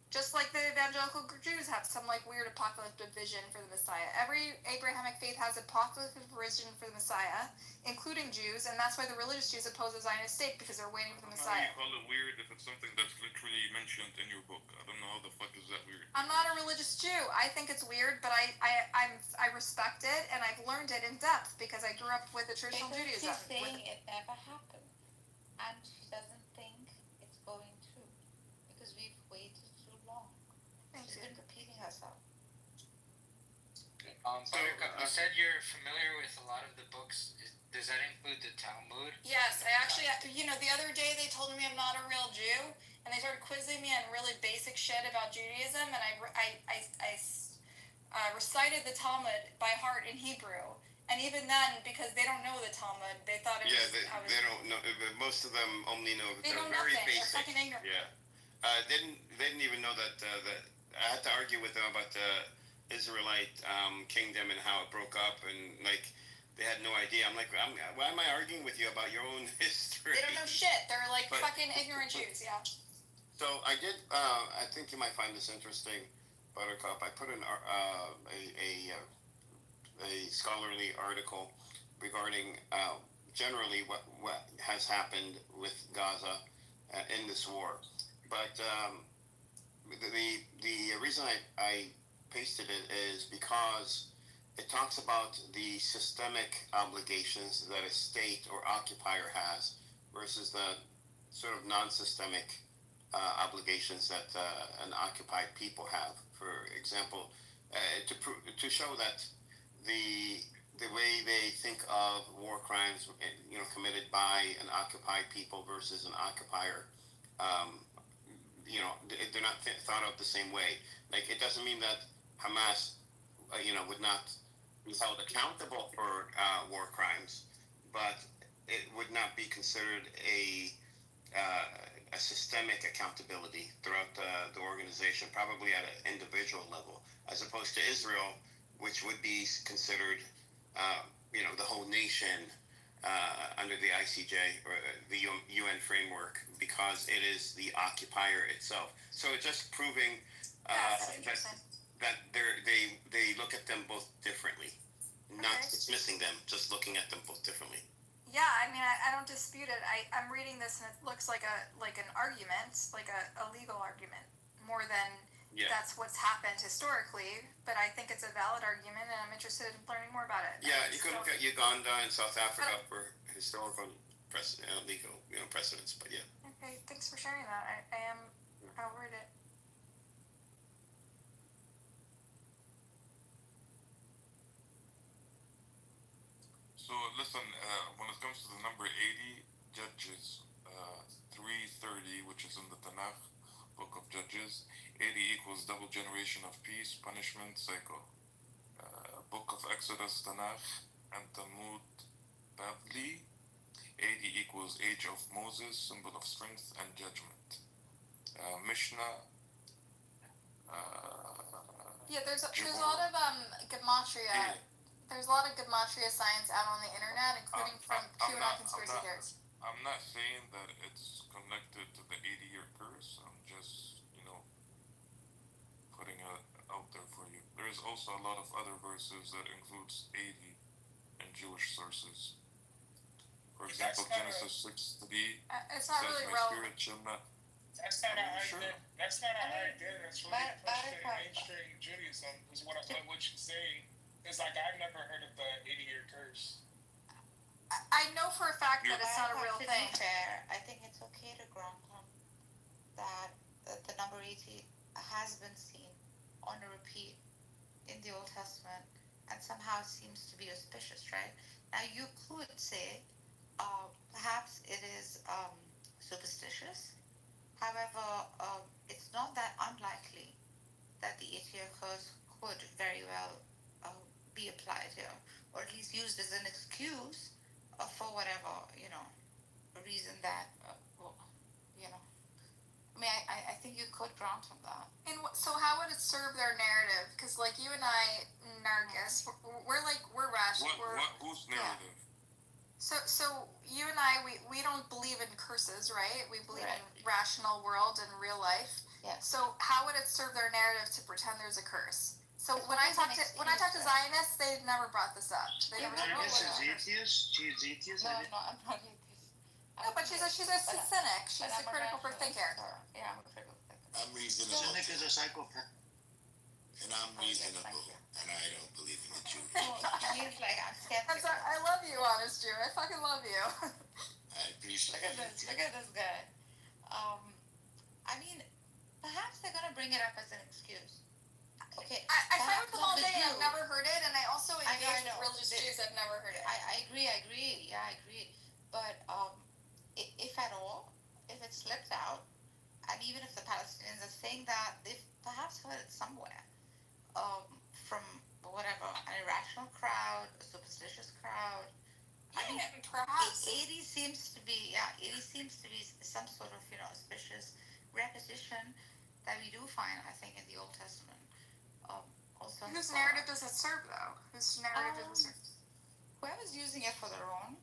Just like the evangelical Jews have some like weird apocalyptic vision for the Messiah. Every Abrahamic faith has apocalyptic vision for the Messiah, including Jews, and that's why the religious Jews oppose the Zionist state, because they're waiting for the How Messiah. you call it weird if it's something that's literally mentioned in your book? I don't know how the fuck is that weird. I'm not a religious Jew. I think it's weird, but I respect it, and I've learned it in depth because I grew up with the traditional Judaism. She's saying it never happened, and she doesn't think it's going to, because we've waited too long. She's been repeating herself. Buttercup, you said you're familiar with a lot of the books. Does that include the Talmud? Yes, I actually, the other day they told me I'm not a real Jew, and they started quizzing me on really basic shit about Judaism, and I recited the Talmud by heart in Hebrew. And even then, because they don't know the Talmud, they thought it was. They don't know. Most of them only know. They They're know very nothing. basic. They're fucking ignorant. Yeah. They didn't even know that I had to argue with them about the Israelite kingdom and how it broke up, and like they had no idea. I'm like, why am I arguing with you about your own history? They don't know shit. They're like fucking ignorant Jews. Yeah. So I did. I think you might find this interesting, Buttercup. I put a scholarly article regarding generally what has happened with Gaza in this war. But the reason I pasted it is because it talks about the systemic obligations that a state or occupier has versus the sort of non-systemic obligations that an occupied people have. For example, to show that the way they think of war crimes, committed by an occupied people versus an occupier, they're not thought of the same way. Like, it doesn't mean that Hamas, would not be held accountable for war crimes, but it would not be considered a systemic accountability throughout the organization, probably at an individual level, as opposed to Israel, which would be considered, the whole nation under the ICJ or the UN framework, because it is the occupier itself. So it's just proving that they look at them both differently, not dismissing them, just looking at them both differently. Yeah, I mean, I don't dispute it. I'm reading this and it looks like an argument, like a legal argument, more than that's what's happened historically. But I think it's a valid argument, and I'm interested in learning more about it. Yeah, you can look at Uganda and South Africa for historical legal precedents. But yeah. Okay, thanks for sharing that. I'll read it. So listen, when it comes to the number 80, Judges 3:30, which is in the Tanakh, Book of Judges, 80 equals double generation of peace, punishment, cycle. Book of Exodus, Tanakh, and Talmud, Bavli, 80 equals age of Moses, symbol of strength and judgment. Mishnah. There's a lot of gematria. There's a lot of gematria science out on the internet, including from QAnon conspiracy theories. I'm not saying that it's connected to the 80-year curse. I'm just, putting it out there for you. There's also a lot of other verses that includes 80 in Jewish sources. For example, Genesis 6:3 it's not says, really "My relevant. spirit shall not." That's not an idea. That's not an idea that's really pushed in mainstream Judaism. Is what she's saying. It's like I've never heard of the 80-year curse. I know for a fact that it's not a real To thing. be fair, I think it's okay to grant him that the number 80 has been seen on a repeat in the Old Testament, and somehow seems to be auspicious, right? Now you could say perhaps it is superstitious. However, it's not that unlikely that the 80-year curse could very well be applied here, or at least used as an excuse for whatever reason that I mean, I think you could grant him that. And so how would it serve their narrative? Because like you and I, Nargis, we're rational. Whose narrative? So you and I, we don't believe in curses, right? We believe Right. in rational world and real life. Yeah. So how would it serve their narrative to pretend there's a curse? So It's when I always talk an to excuse, Zionists, they've never brought this up. They Yeah, never but said, no, "Oh, but- She's atheist. No, I'm not atheist. No, but she's a cynic. She's a critical thinker. Yeah, I'm a critical thinker. I'm reasonable. Cynic is a psychopath. And I'm reasonable. And I don't believe in the Jew. He's like, I'm skeptical. I love you, honest Jew. I fucking love you. I appreciate Look at this. Look at this guy. I mean, perhaps they're gonna bring it up as an excuse. Okay. I fight with them all the day. Jew. I've never heard it, and I also I engage know. with religious Jews. I've never heard it. I agree. Yeah, I agree. But if at all, if it slips out, and even if the Palestinians are saying that, they've perhaps heard it somewhere, from whatever, an irrational crowd, a superstitious crowd. I mean, perhaps. 80 seems to be some sort of, auspicious repetition that we do find, I think, in the Old Testament. Also in Whose the Torah. narrative does it serve, though? Whose narrative does it serve? Whoever's using it for their own,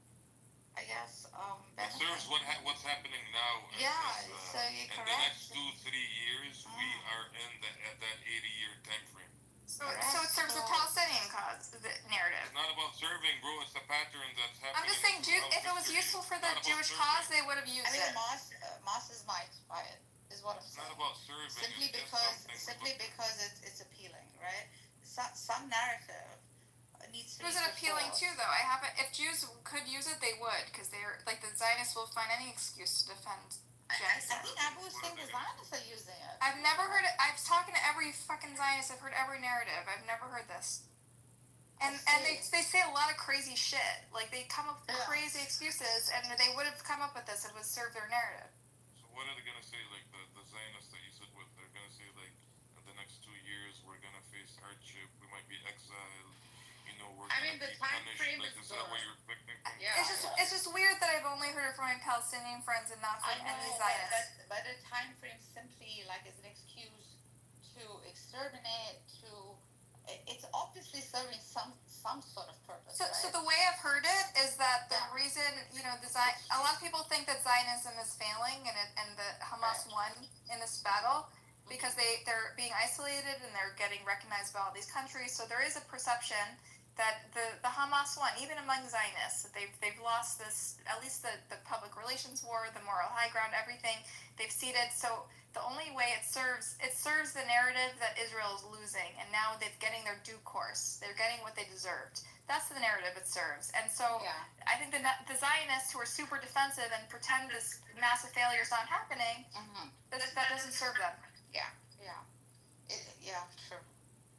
I guess. It serves what's happening now. Yeah, as, so you're in the correct. next 2-3 years, we are at that 80-year time frame. So it serves the Palestinian cause, the narrative. It's not about serving, bro. It's the pattern that's happening. I'm just saying, if it was useful for the Jewish cause, they would have used I mean, it. Moss is might by it, is what I'm It's saying. not about serving. Simply it's because it's appealing, right? Some narrative needs to It was be an appealing fulfilled. too, though. If Jews could use it, they would, because they're like the Zionists will find any excuse to defend I genocide. think Abu was saying the Zionists are using it. I've never heard it. I've talked to every fucking Zionist. I've heard every narrative. I've never heard this. And they say a lot of crazy shit. Like they come up with crazy excuses, and they would have come up with this. It would serve their narrative. So what are they gonna say? Like the Zionists that you sit with, they're gonna say like, in the next 2 years we're gonna face hardship. We might be exiled. We're gonna the be time punished. frame Like, is is that what good. you're expecting? Yeah. It's just weird that I've only heard it from my Palestinian friends and not from any Zionists. But the time frame simply like is an excuse to exterminate. It's obviously serving some sort of purpose. So, right? so the way I've heard it is that the reason, a lot of people think that Zionism is failing and that Hamas won in this battle because they're being isolated and they're getting recognized by all these countries. So there is a perception that the Hamas won, even among Zionists. They've lost this, at least the public relations war, the moral high ground, everything. They've ceded. So the only way it serves the narrative that Israel is losing, and now they're getting their due course. They're getting what they deserved. That's the narrative it serves. And so I think the Zionists who are super defensive and pretend this massive failure is not happening, that doesn't serve them. Yeah. True.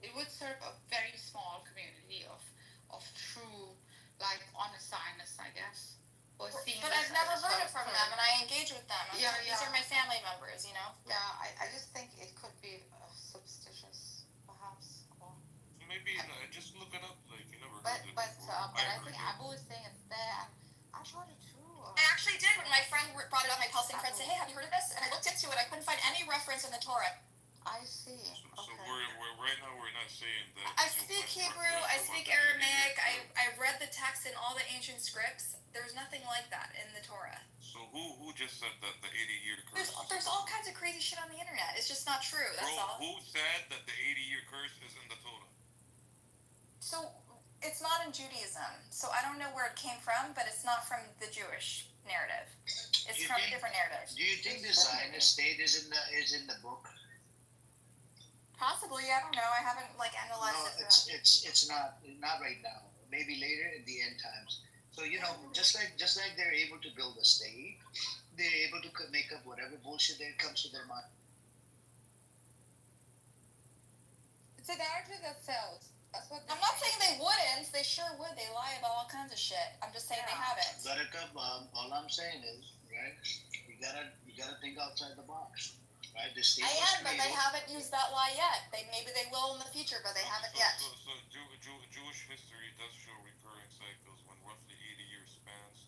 It would serve a very small community of true, like, honest Zionists, I guess. But I've never heard it from them, and I engage with them. Yeah. These are my family members, Yeah, I just think it could be superstitious, perhaps. Or... Maybe just look it up. Like you never But heard it but before. I think Abu was saying it's there. I thought it too. I actually did when my friend brought it up. My Palestinian friend said, "Hey, have you heard of this?" And I looked into it. I couldn't find any reference in the Torah. I see. So we're right now we're not saying that. I speak Hebrew. I speak Aramaic. I've read the text in all the ancient scripts. There's nothing like that in the Torah. So who just said that the 80-year curse? There's all kinds of crazy shit on the internet. It's just not true. That's all. Who said that the 80-year curse is in the Torah? So it's not in Judaism. So I don't know where it came from, but it's not from the Jewish narrative. It's from a different narrative. Do you think the Zionist state is in the book? Possibly. I don't know. I haven't analyzed it. It's not right now. Maybe later in the end times. So just like they're able to build a state, they're able to make up whatever bullshit that comes to their mind. It's a narrative that sells. That's what. I'm not saying they wouldn't. They sure would. They lie about all kinds of shit. I'm just saying they haven't. All I'm saying is, right? You gotta think outside the box, right? The state I was am, but they created- haven't used that lie yet. Maybe they will in the future, but they haven't yet. So Jewish history does show recurring cycles when roughly 80-year spans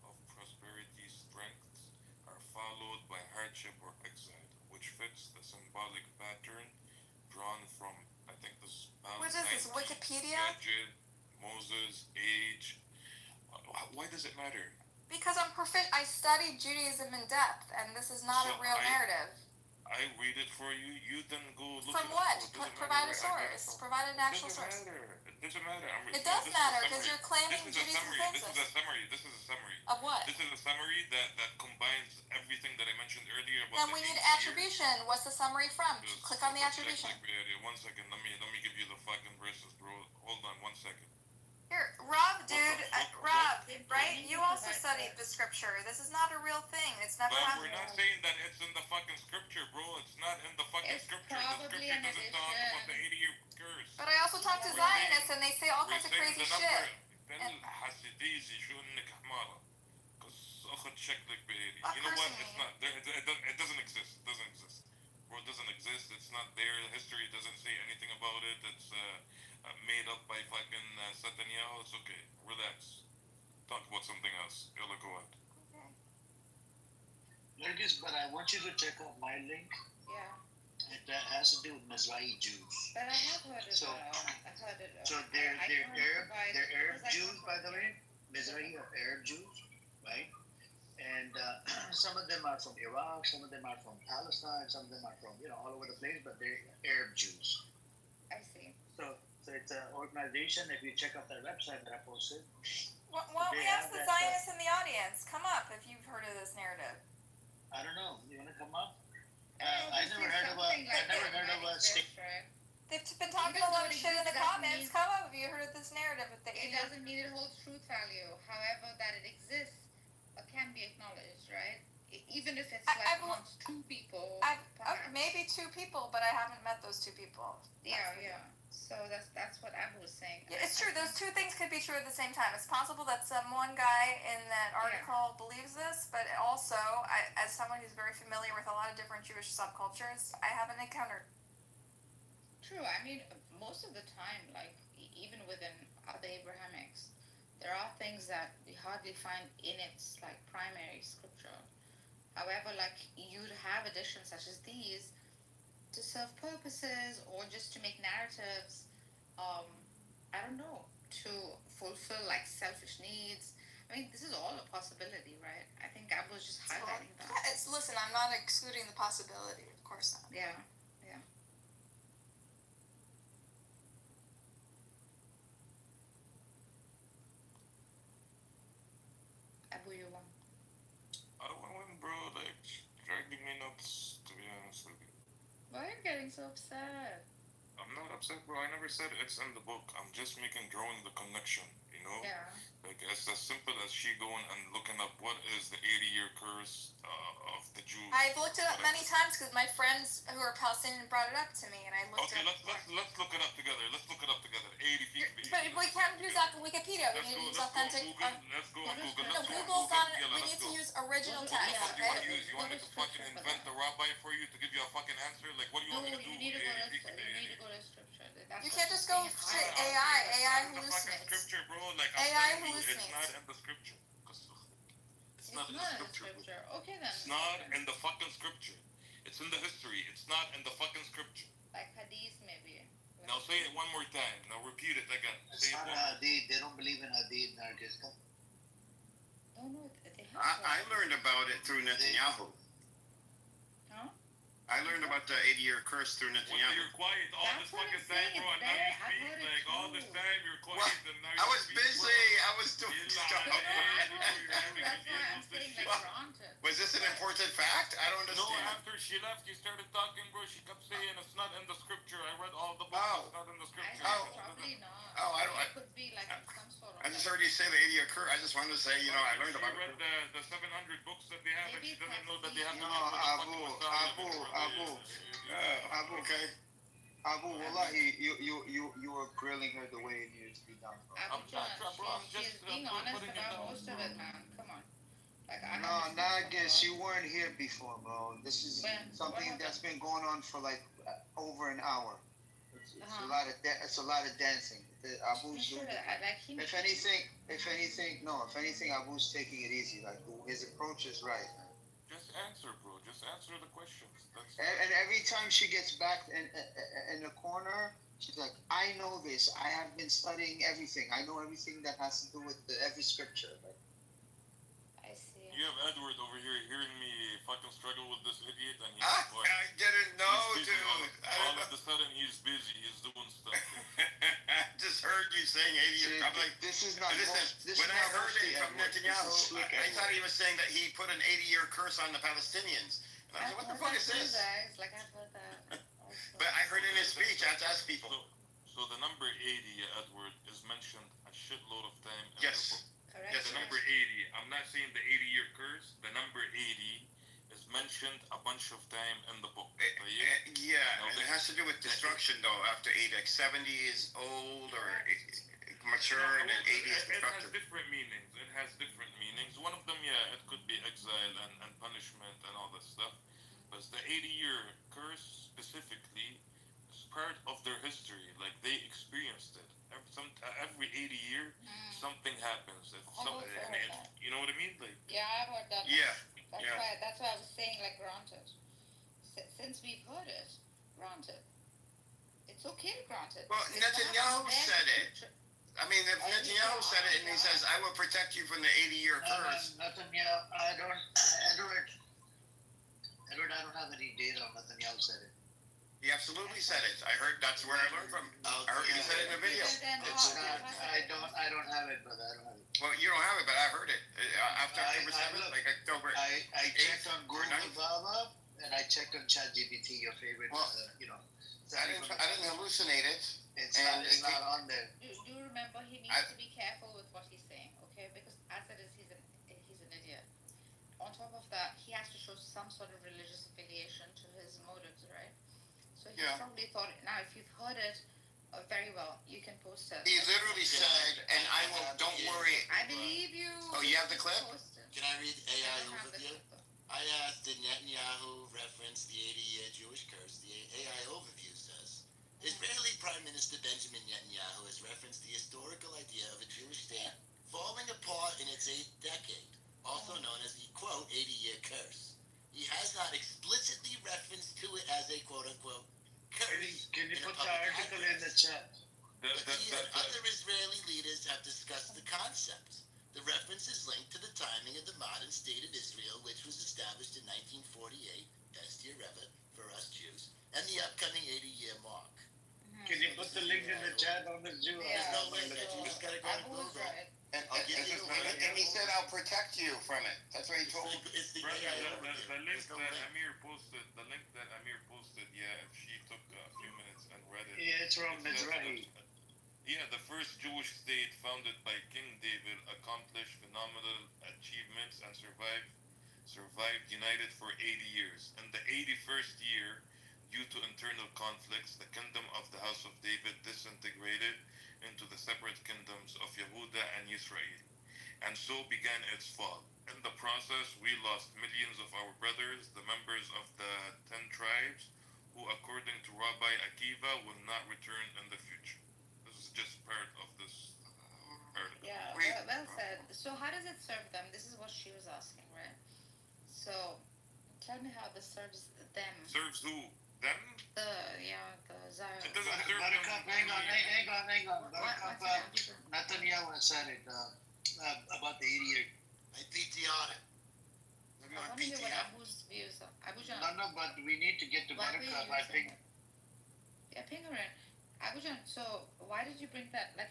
of prosperity strengths are followed by hardship or exile. symbolic pattern drawn from, I think this What is this, Wikipedia? Gadget, Moses, age. Why does it matter? Because I studied Judaism in depth, and this is not a real narrative. I read it for you. You then go look From it what? up. Provide a source. Provide an actual source. It doesn't matter. It does matter because you're claiming Judaism This is a summary. This is a summary. Of what? This is a summary that combines everything that I mentioned earlier about. Then we need attribution. What's the summary from? Click on the attribution. 1 second. Let me give you the fucking verses, bro. Hold on 1 second. Here, Rob, dude, Rob, right? You also studied the scripture. This is not a real thing. It's never happened. We're not saying that it's in the fucking scripture, bro. It's not in the fucking scripture. The scripture doesn't talk about the 80-year curse. But I also talk to Zionists, and they say all kinds of crazy shit. حسيتيزي شو انك حمارة قص اخذ شكلك بهيدي. You know what? It's not there. It doesn't exist. It doesn't exist. Bro, it doesn't exist. It's not there. History doesn't say anything about it. It's made up by fucking Netanyahu. It's okay. Relax. Talk about something else. Yalla, go ahead. Okay. Nergis, but I want you to check out my link. Yeah. It has to do with Mizrahi Jews. But I have heard it. So, so they're Arab Jews, by the way. Mizrahi are Arab Jews, right? And some of them are from Iraq, some of them are from Palestine, some of them are from all over the place, but they're Arab Jews. I see. So it's an organization. If you check out their website that I posted. Well, we have the Zionists in the audience. Come up if you've heard of this narrative. I don't know. You want to come up? I never heard of a stick. They've been talking a lot of shit in the comments. Come up if you heard of this narrative. It doesn't mean it holds truth value. However, that it exists can be acknowledged, right? Even if it's amongst two people. Maybe two people, but I haven't met those two people. Yeah. So that's what Abu was saying. Yeah, it's true. Those two things could be true at the same time. It's possible that some one guy in that article believes this, but also, as someone who's very familiar with a lot of different Jewish subcultures, I haven't encountered. True. I mean, most of the time, like even within other Abrahamics, there are things that we hardly find in its like primary scripture. However, like you'd have additions such as these to serve purposes or just to make narratives, I don't know, to fulfill like selfish needs. I mean, this is all a possibility, right? I think I was just highlighting that. Listen, I'm not excluding the possibility, of course not. Yeah. Abu, you won. I don't win, bro. Like, dragging me nuts, to be honest with you. Why are you getting so upset? I'm not upset, bro. I never said it's in the book. I'm just drawing the connection, Yeah. Like, it's as simple as she going and looking up what is the 80-year curse of the Jews. I've looked it up many times because my friends who are Palestinian brought it up to me, and I looked it up. Okay, let's look it up together. Let's look it up together. 80 feet. But we can't use that from Wikipedia. We need to use authentic. Let's go on Google. No, Google's on it. We need to use original text. You want me to fucking invent the rabbi for you to give you a fucking answer? Like, what do you want me to do? You need to go to scripture. You can't just go to AI. AI hallucinates. Scripture, bro. Like, AI hallucinates. It's not in the scripture. It's not in the scripture. Okay then. It's not in the fucking scripture. It's in the history. It's not in the fucking scripture. Like hadith, maybe. Now say it one more time. Now repeat it again. It's not hadith. They don't believe in hadith, Nargis. Oh no, they have. I learned about it through Netanyahu. Huh? I learned about the 80-year curse through Netanyahu. You're quiet all this fucking time, bro, and now you speak. Like, all this time you're quiet, and now I was busy. I was doing stuff. Was this an important fact? I don't understand. No, after she left, you started talking, bro. She kept saying it's not in the scripture. I read all the books. It's not in the scripture. Probably not. I could be like some sort of. I just heard you say the 80-year curse. I just wanted to say, I learned about it. She read the 700 books that they have, and she doesn't know that they have to Abu, okay. Abu, wallahi, you were grilling her the way it needed to be done. She's being honest about most of it, man. Come on. No, Nargis, you weren't here before, bro. This is something that's been going on for like over an hour. It's a lot of dancing. Abu's doing. If anything, Abu's taking it easy. Like his approach is right. answer, bro. Just answer the questions. That's And every time she gets back in the corner, she's like, I know this. I have been studying everything. I know everything that has to do with every scripture. Like, I see. you have Edward over here hearing me fucking struggle with this idiot, and he's I quiet. didn't know, He's busy. dude. All of a sudden, he's busy. He's doing stuff. I just heard you saying 80 years. I'm like, this is not. listen, when I heard it from Netanyahu, I thought he was saying that he put an 80-year curse on the Palestinians. And I was like, what the fuck is this? Like I've heard that. But I heard in his speech, I had to ask people. So the number 80, Edward, is mentioned a shitload of time in Yes. the book. Correct. Yes, the number 80. I'm not saying the 80-year curse. The number 80 is mentioned a bunch of time in the book. Yeah, and it has to do with destruction, though. After 80, like 70 is old or mature, and then 80 is It has destructive. different meanings. It has different meanings. One of them, yeah, it could be exile and punishment and all that stuff. But the 80-year curse specifically is part of their history. Like, they experienced it. Every 80 year, something happens. You know what I mean? Like, yeah, I've heard that. Yeah. That's why I was saying, like, granted. Since we've heard it, granted. It's okay to grant it. Well, Netanyahu said it. I mean, if Netanyahu said it and he says, I will protect you from the 80-year curse. Netanyahu, Edward, I don't have any data on Netanyahu said it. He absolutely said it. I heard, that's where I learned from. I heard he said it in the video. It's not, I don't have it, brother. I don't have it. Well, you don't have it, but I heard it. After October 7th, like October I checked on 8th or Google 9th. Baba, and I checked on ChatGPT, your favorite, Well, I didn't hallucinate it. It's not on there. Do you remember he needs to be careful with what he's saying, okay? Because as it is, he's an idiot. On top of that, he has to show some sort of religious affiliation to his motives, right? So he probably thought, now if you've heard it very well, you can post it. He literally said, and I will, don't worry. I believe you. Oh, you have the clip? Can I read AI overview? I asked, did Netanyahu reference the 80-year Jewish curse? The AI overview says, Israeli Prime Minister Benjamin Netanyahu has referenced the historical idea of a Jewish state falling apart in its 8th decade, also known as the, quote, 80-year curse. He has not explicitly referenced to it as a, quote-unquote, curse. Can you put the article in the chat? But he and other Israeli leaders have discussed the concept. The reference is linked to the timing of the modern state of Israel, which was established in 1948, Estia Reva, for us Jews, and the upcoming 80-year mark. Can you put the link in the chat on the Jew? There's no link. You just gotta go to Google. And he said, I'll protect you from it. That's what he told me. It's the the AI link overview. that Amir posted, yeah, if she took a few minutes and read it. Yeah, it's from it says Mizrahi. that, yeah, the first Jewish state founded by King David accomplished phenomenal achievements and survived united for 80 years. In the 81st year, due to internal conflicts, the kingdom of the house of David disintegrated into the separate kingdoms of Yehuda and Israel, and so began its fall. In the process, we lost millions of our brothers, the members of the 10 tribes, who, according to Rabbi Akiva, will not return in the future. This is just part of this article. Yeah, well said. So how does it serve them? This is what she was asking, right? So tell me how this serves them. Serves who? Them? The Zion. It doesn't serve Buttercup, them. hang on. Buttercup, Netanyahu said it about the 80-year. I PTR'd it. Maybe I on want to hear what PTR. Abu's views are. Abu Jan. No, but we need to get to Why were Buttercup. you I think using it? Yeah, ping her in. Abu Jan, so why did you bring that? Like,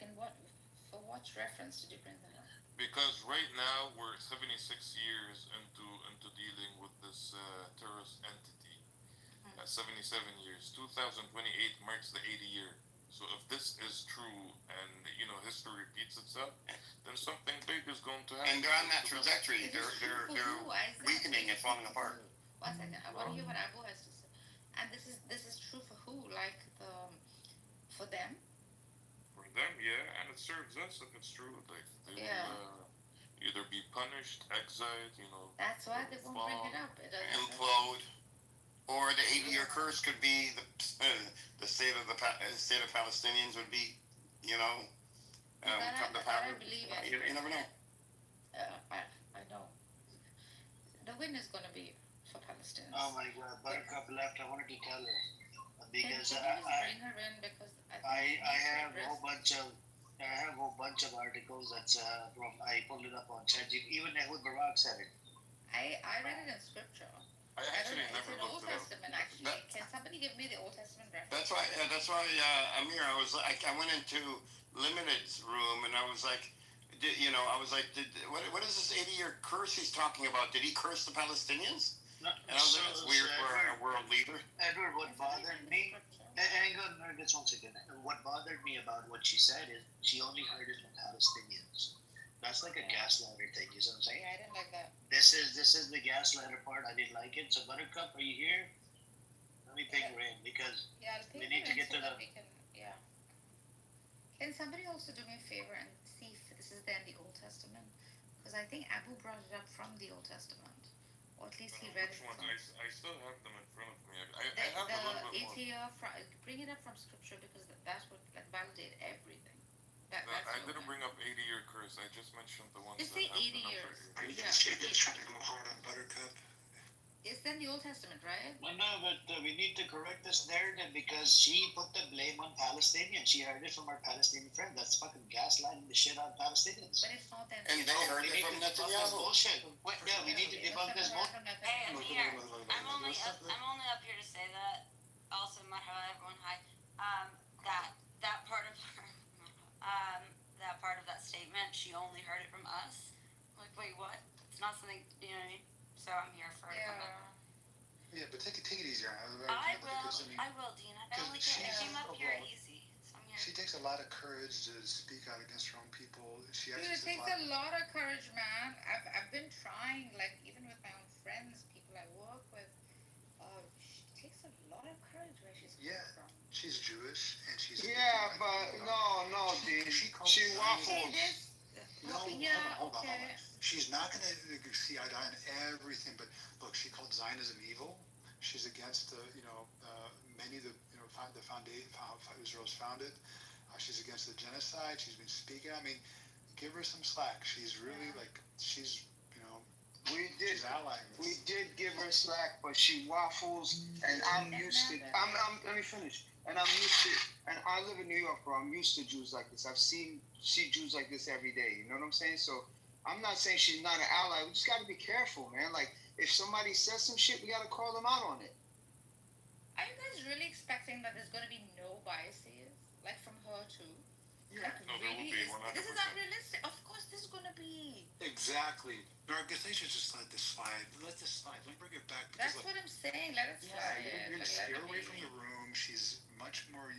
for what reference did you bring that up? Because right now we're 76 years into dealing with this terrorist entity. 77 years. 2028 marks the 80 year. So if this is true and history repeats itself, then something big is going to happen. And they're on that trajectory. They're weakening and falling apart. 1 second. I want to hear what Abu has to say. And this is true for who? Like for them? For them, yeah, and it serves us if it's true. Like they will either be punished, exiled, That's why they won't bring it up. It doesn't. Implode. Or the 80-year curse could be the state of Palestinians would be, I believe it. You never know. I know. The win is going to be Oh my God, Buttercup left. I wanted to tell her because Can you just bring her in because I have a whole bunch of articles that's from I pulled it up on ChatGPT. Even Ehud Barak said it. I read it in scripture. I actually don't know. never It's in looked Old it up. Testament actually. Can somebody give me the Old Testament reference? That's why, Amir, I was like, I went into Limited's room and I was like, what is this 80-year curse he's talking about? Did he curse the Palestinians? No, And I was like, that's weird for a world leader. Edward, what bothered me? Hang on, just 1 second. What bothered me about what she said is she only heard it from Palestinians. That's like a gaslighter thing. You know what I'm saying? Yeah, I didn't like that. This is the gaslighter part. I didn't like it. So Buttercup, are you here? Let me ping her in because I'll we need to get to the. Yeah. Can somebody also do me a favor and see if this is there in the Old Testament? Because I think Abu brought it up from the Old Testament, or at least he read it. Which ones? I still have them in front of me. I The have a little bit more. bring it up from scripture because that's what validates everything. I didn't bring up 80-year curse. I just mentioned the ones Just that say have 80 the number years. 80. Are you just trying to go hard on Buttercup? It's in the Old Testament, right? Well, no, but we need to correct this narrative because she put the blame on Palestinians. She heard it from her Palestinian friend. That's fucking gaslighting the shit out of Palestinians. But it's not that. And they heard it from Netanyahu. Bullshit. Yeah, we need to debunk this bullshit. Hey, Amir, I'm only up here to say that. Also, marhaba everyone, hi. That part of that part of that statement, she only heard it from us. Like, wait, what? It's not something, you know what I mean? So I'm here for it. Yeah, but take it easier. I will, Dean. I came up here easy. So I'm here. She takes a lot of courage to speak out against her own people. She Dude, actually it takes a lot of courage, man. I've been trying, like even with my own friends, people I work with. She takes a lot of courage where she's coming from. She's Jewish and she's. Yeah, but no, dude. She waffles. Hold on. She's not going to see eye to eye on everything, but look, she called Zionism evil. She's against many of the foundation how Israel's founded. She's against the genocide. She's been speaking. I mean, give her some slack. She's really she's allying. We did give her slack, but she waffles, and I'm used to. Let me finish. And I'm used to. And I live in New York, bro. I'm used to Jews like this. I've see Jews like this every day. You know what I'm saying? So I'm not saying she's not an ally. We just got to be careful, man. Like if somebody says some shit, we got to call them out on it. Are you guys really expecting that there's going to be no biases, like from her too? Yeah. No, there will be 100%. This is unrealistic. Of course, this is going to be. Exactly. No, I guess they should just let this slide. Let this slide. Don't bring it back. That's what I'm saying. Let it slide. Yeah, you're going to steer away from the room. She's much more,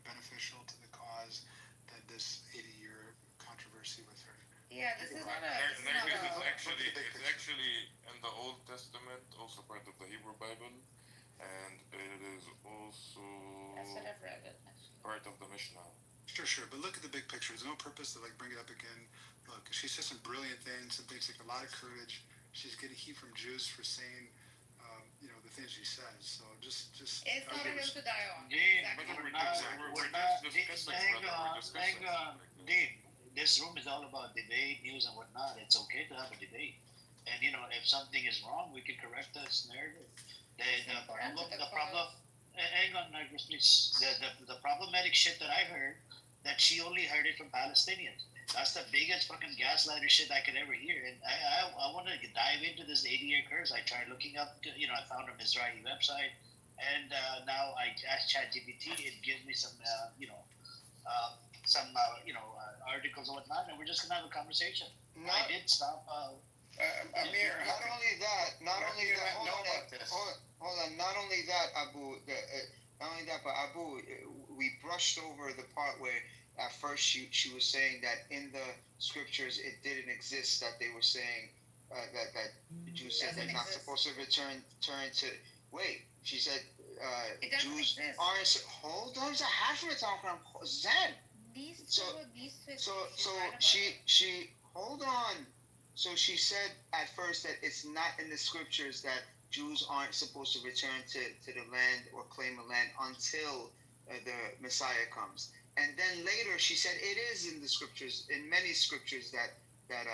beneficial to the cause than this 80-year controversy with her. Yeah, this is not a. It's actually in the Old Testament, also part of the Hebrew Bible, and it is also part of the Mishnah. Sure, but look at the big picture. There's no purpose to bring it up again. Look, she says some brilliant things. Some things take a lot of courage. She's getting heat from Jews for saying, the things she says. So just. It's not a hill to die on. Hang on. Dean, this room is all about debate, news, and whatnot. It's okay to have a debate. And, if something is wrong, we can correct this narrative. The problem, hang on, Marcus, please. The problematic shit that I heard, that she only heard it from Palestinians. That's the biggest fucking gaslighter shit I could ever hear. And I want to dive into this 80-year curse. I tried looking up, I found an Israeli website. And now I asked ChatGPT. It gives me some, articles and whatnot. And we're just going to have a conversation. I did stop. Amir, not only that, hold on. Not only that, Abu, but Abu, we brushed over the part where at first she was saying that in the scriptures it didn't exist, that they were saying that the Jews said they're not supposed to return to. Wait, she said Jews aren't. Hold on, there's a half of it talking about Zen. So she hold on. So she said at first that it's not in the scriptures that Jews aren't supposed to return to the land or claim a land until the Messiah comes. And then later she said it is in the scriptures, in many scriptures, that that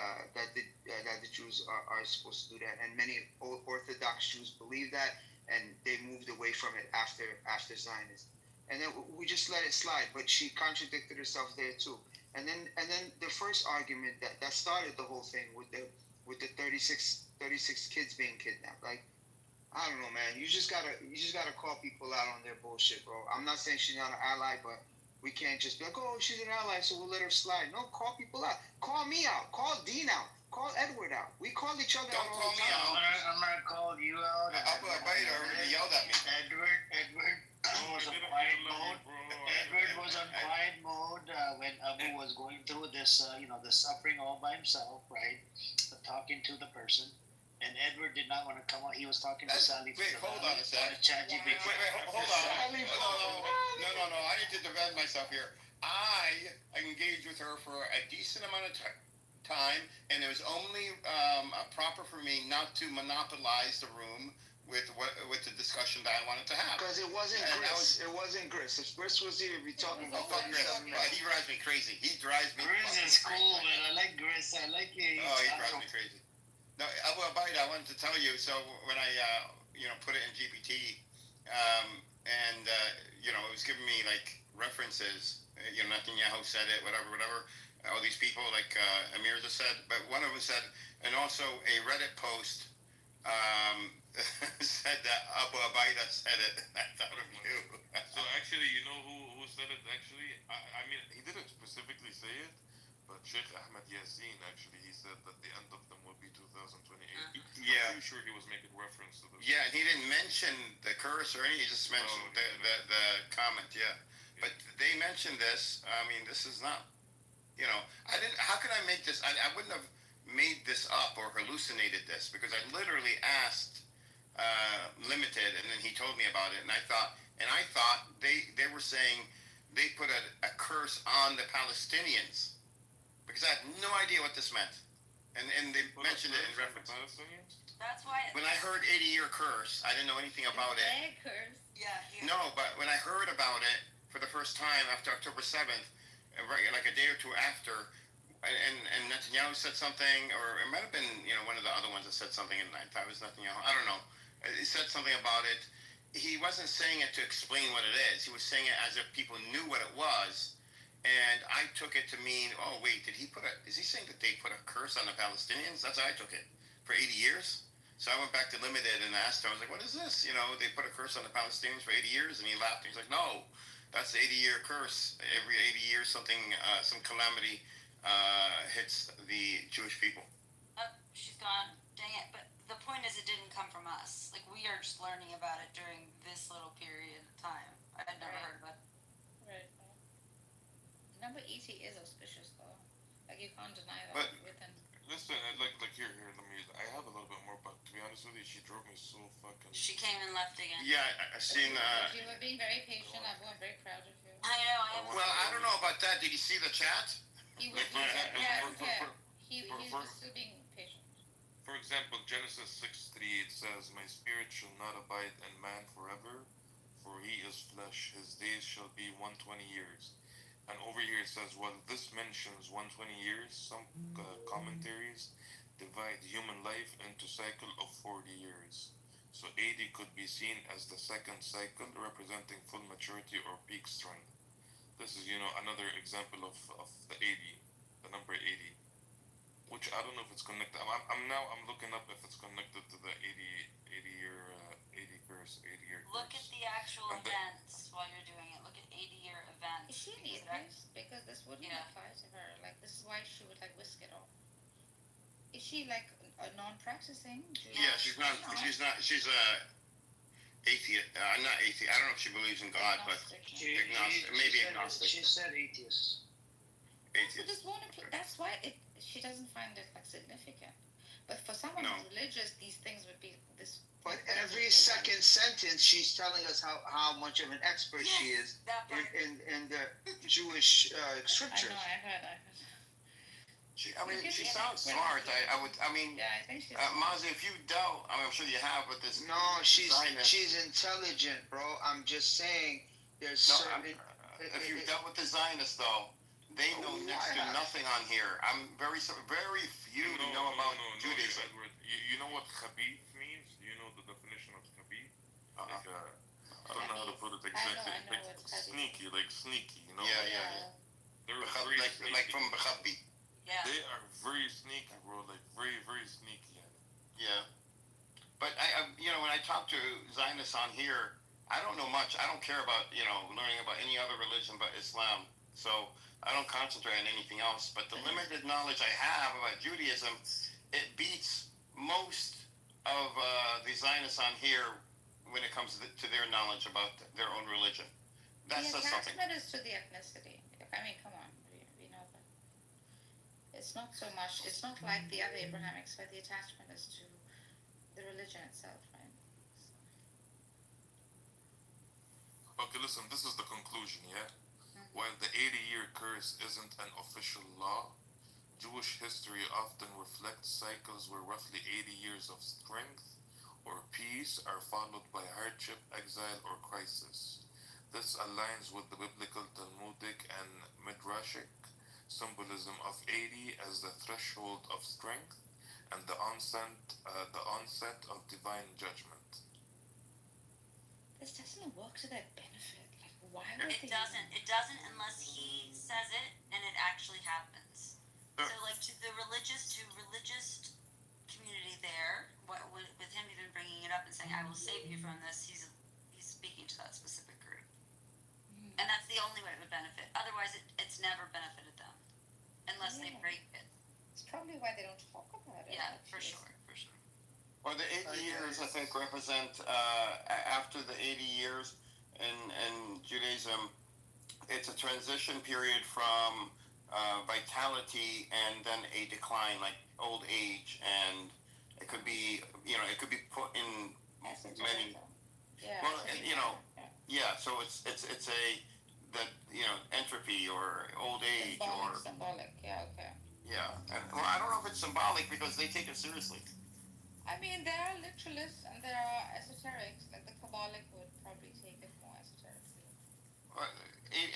the Jews are supposed to do that, and many Orthodox Jews believe that, and they moved away from it after Zionism, and then we just let it slide. But she contradicted herself there too, and then the first argument that started the whole thing with the 36 kids being kidnapped. Like, I don't know, man. You just gotta call people out on their bullshit, bro. I'm not saying she's not an ally, but we can't just be like, oh, she's an ally, so we'll let her slide. No, call people out. Call me out. Call Dean out. Call Edward out. We call each other out. Don't call me out. I'm gonna call you out. Abu Abaida already yelled at me. Edward was on quiet mode. Edward was on quiet mode when Abu was going through this, the suffering all by himself, right? Talking to the person. And Edward did not want to come out. He was talking to Sally. Wait, hold on a second. Wait, hold on. No. I need to defend myself here. I engaged with her for a decent amount of time, and it was only proper for me not to monopolize the room with the discussion that I wanted to have. Because it wasn't Gris. It wasn't Gris. If Gris was here, we'd be talking about Gris. He drives me crazy. Gris is cool, man. I like Gris. I like it. Oh, he drives me crazy. No, Abu Abaida, I wanted to tell you. So when I, put it in GPT, and it was giving me like references. Netanyahu said it, whatever. All these people, like Amir just said, but one of them said, and also a Reddit post said that Abu Abaida said it. I thought of you. So actually, you know who said it? Actually, I mean, he didn't specifically say it, but Sheikh Ahmed Yassin actually he said that the end of them will be 2028. Yeah. I'm pretty sure he was making reference to this. Yeah, and he didn't mention the curse or anything. He just mentioned the comment. Yeah, but they mentioned this. I mean, this is not. I didn't. How could I make this? I wouldn't have made this up or hallucinated this because I literally asked Limited, and then he told me about it, and I thought they were saying they put a curse on the Palestinians because I had no idea what this meant, and they mentioned it in reference. That's why. When I heard 80-year curse, I didn't know anything about it. Curse. Yeah. No, but when I heard about it for the first time after October 7th, like a day or two after, and Netanyahu said something, or it might have been one of the other ones that said something, and I thought it was Netanyahu. I don't know. He said something about it. He wasn't saying it to explain what it is. He was saying it as if people knew what it was, and I took it to mean, oh wait, is he saying that they put a curse on the Palestinians? That's how I took it for 80 years. So I went back to Limited and asked him, I was like, what is this? They put a curse on the Palestinians for 80 years, and he laughed. He's like, no. That's the 80-year curse. Every 80 years, something, some calamity hits the Jewish people. She's gone. Dang it. But the point is it didn't come from us. Like, we are just learning about it during this little period of time. I had never heard of it. Right. Number 80 is auspicious, though. Like, you can't deny that. But, listen, like here, let me, I have a little bit more, but to be honest with you, she drove me so fucking... She came and left again. Yeah, I seen... You were being very patient, Abu. I'm very proud of you. I know, Well, I don't know about that. Did you see the chat? He was still being patient. For example, Genesis 6:3, it says, my spirit shall not abide in man forever, for he is flesh. His days shall be 120 years. And over here it says, well, this mentions 120 years. Some commentaries divide human life into cycle of 40 years. So 80 could be seen as the second cycle, representing full maturity or peak strength. This is, another example of the 80, the number 80, which I don't know if it's connected. I'm looking up if it's connected to the 80-year curse. Look at the actual events while you're doing it. Look at 80-year events. Is she an atheist? Because this wouldn't apply to her. Like, this is why she would, whisk it off. Is she, a non-practicing Jew? Yeah, she's not. She's a atheist. Not atheist. I don't know if she believes in God, but agnostic. Maybe agnostic. She said atheist. Atheist. That's why she doesn't find it significant. But for someone who's religious, these things would be this. But every second sentence, she's telling us how much of an expert she is in the Jewish scriptures. I know. I heard. She sounds smart. I think she's Mazi, if you doubt, I'm sure you have, but this. No, she's intelligent, bro. I'm just saying there's certain. If you dealt with the Zionists, though, They know next to nothing on here. I'm very few know about Judaism. Edward, you know what khabith means? Do you know the definition of khabith? Like, I don't know how to put it exactly. I know like what's sneaky, you know? Yeah. They're very sneaky. Like from B'chapi. Yeah. They are very sneaky, bro. Like very, very sneaky. Yeah. But I when I talk to Zionists on here, I don't know much. I don't care about, learning about any other religion but Islam. So I don't concentrate on anything else. But the limited knowledge I have about Judaism, it beats most of the Zionists on here when it comes to their knowledge about their own religion. That's the something. attachment is to the ethnicity. I mean, come on, we know that. It's not so much. It's not like the other Abrahamics, where the attachment is to the religion itself, right? Okay, listen, this is the conclusion, yeah? While the 80-year curse isn't an official law, Jewish history often reflects cycles where roughly 80 years of strength or peace are followed by hardship, exile, or crisis. This aligns with the biblical, Talmudic, and Midrashic symbolism of 80 as the threshold of strength and the onset of divine judgment. This doesn't work to their benefit. Why would it doesn't? It doesn't unless he says it and it actually happens. So, like to the religious community there, with him even bringing it up and saying, "I will save you from this," he's speaking to that specific group, and that's the only way it would benefit. Otherwise, it's never benefited them unless they break it. It's probably why they don't talk about it. Yeah, for sure. Well, the 80 years, I think, represent after the 80 years in Judaism, it's a transition period from vitality and then a decline, like old age, and it could be, put in many. Yeah. Well, so it's entropy or old age symbolic. Yeah. Okay. Yeah, well, I don't know if it's symbolic because they take it seriously. I mean, there are literalists and there are esoterics. Like the Kabbalic would probably take it more esoterically.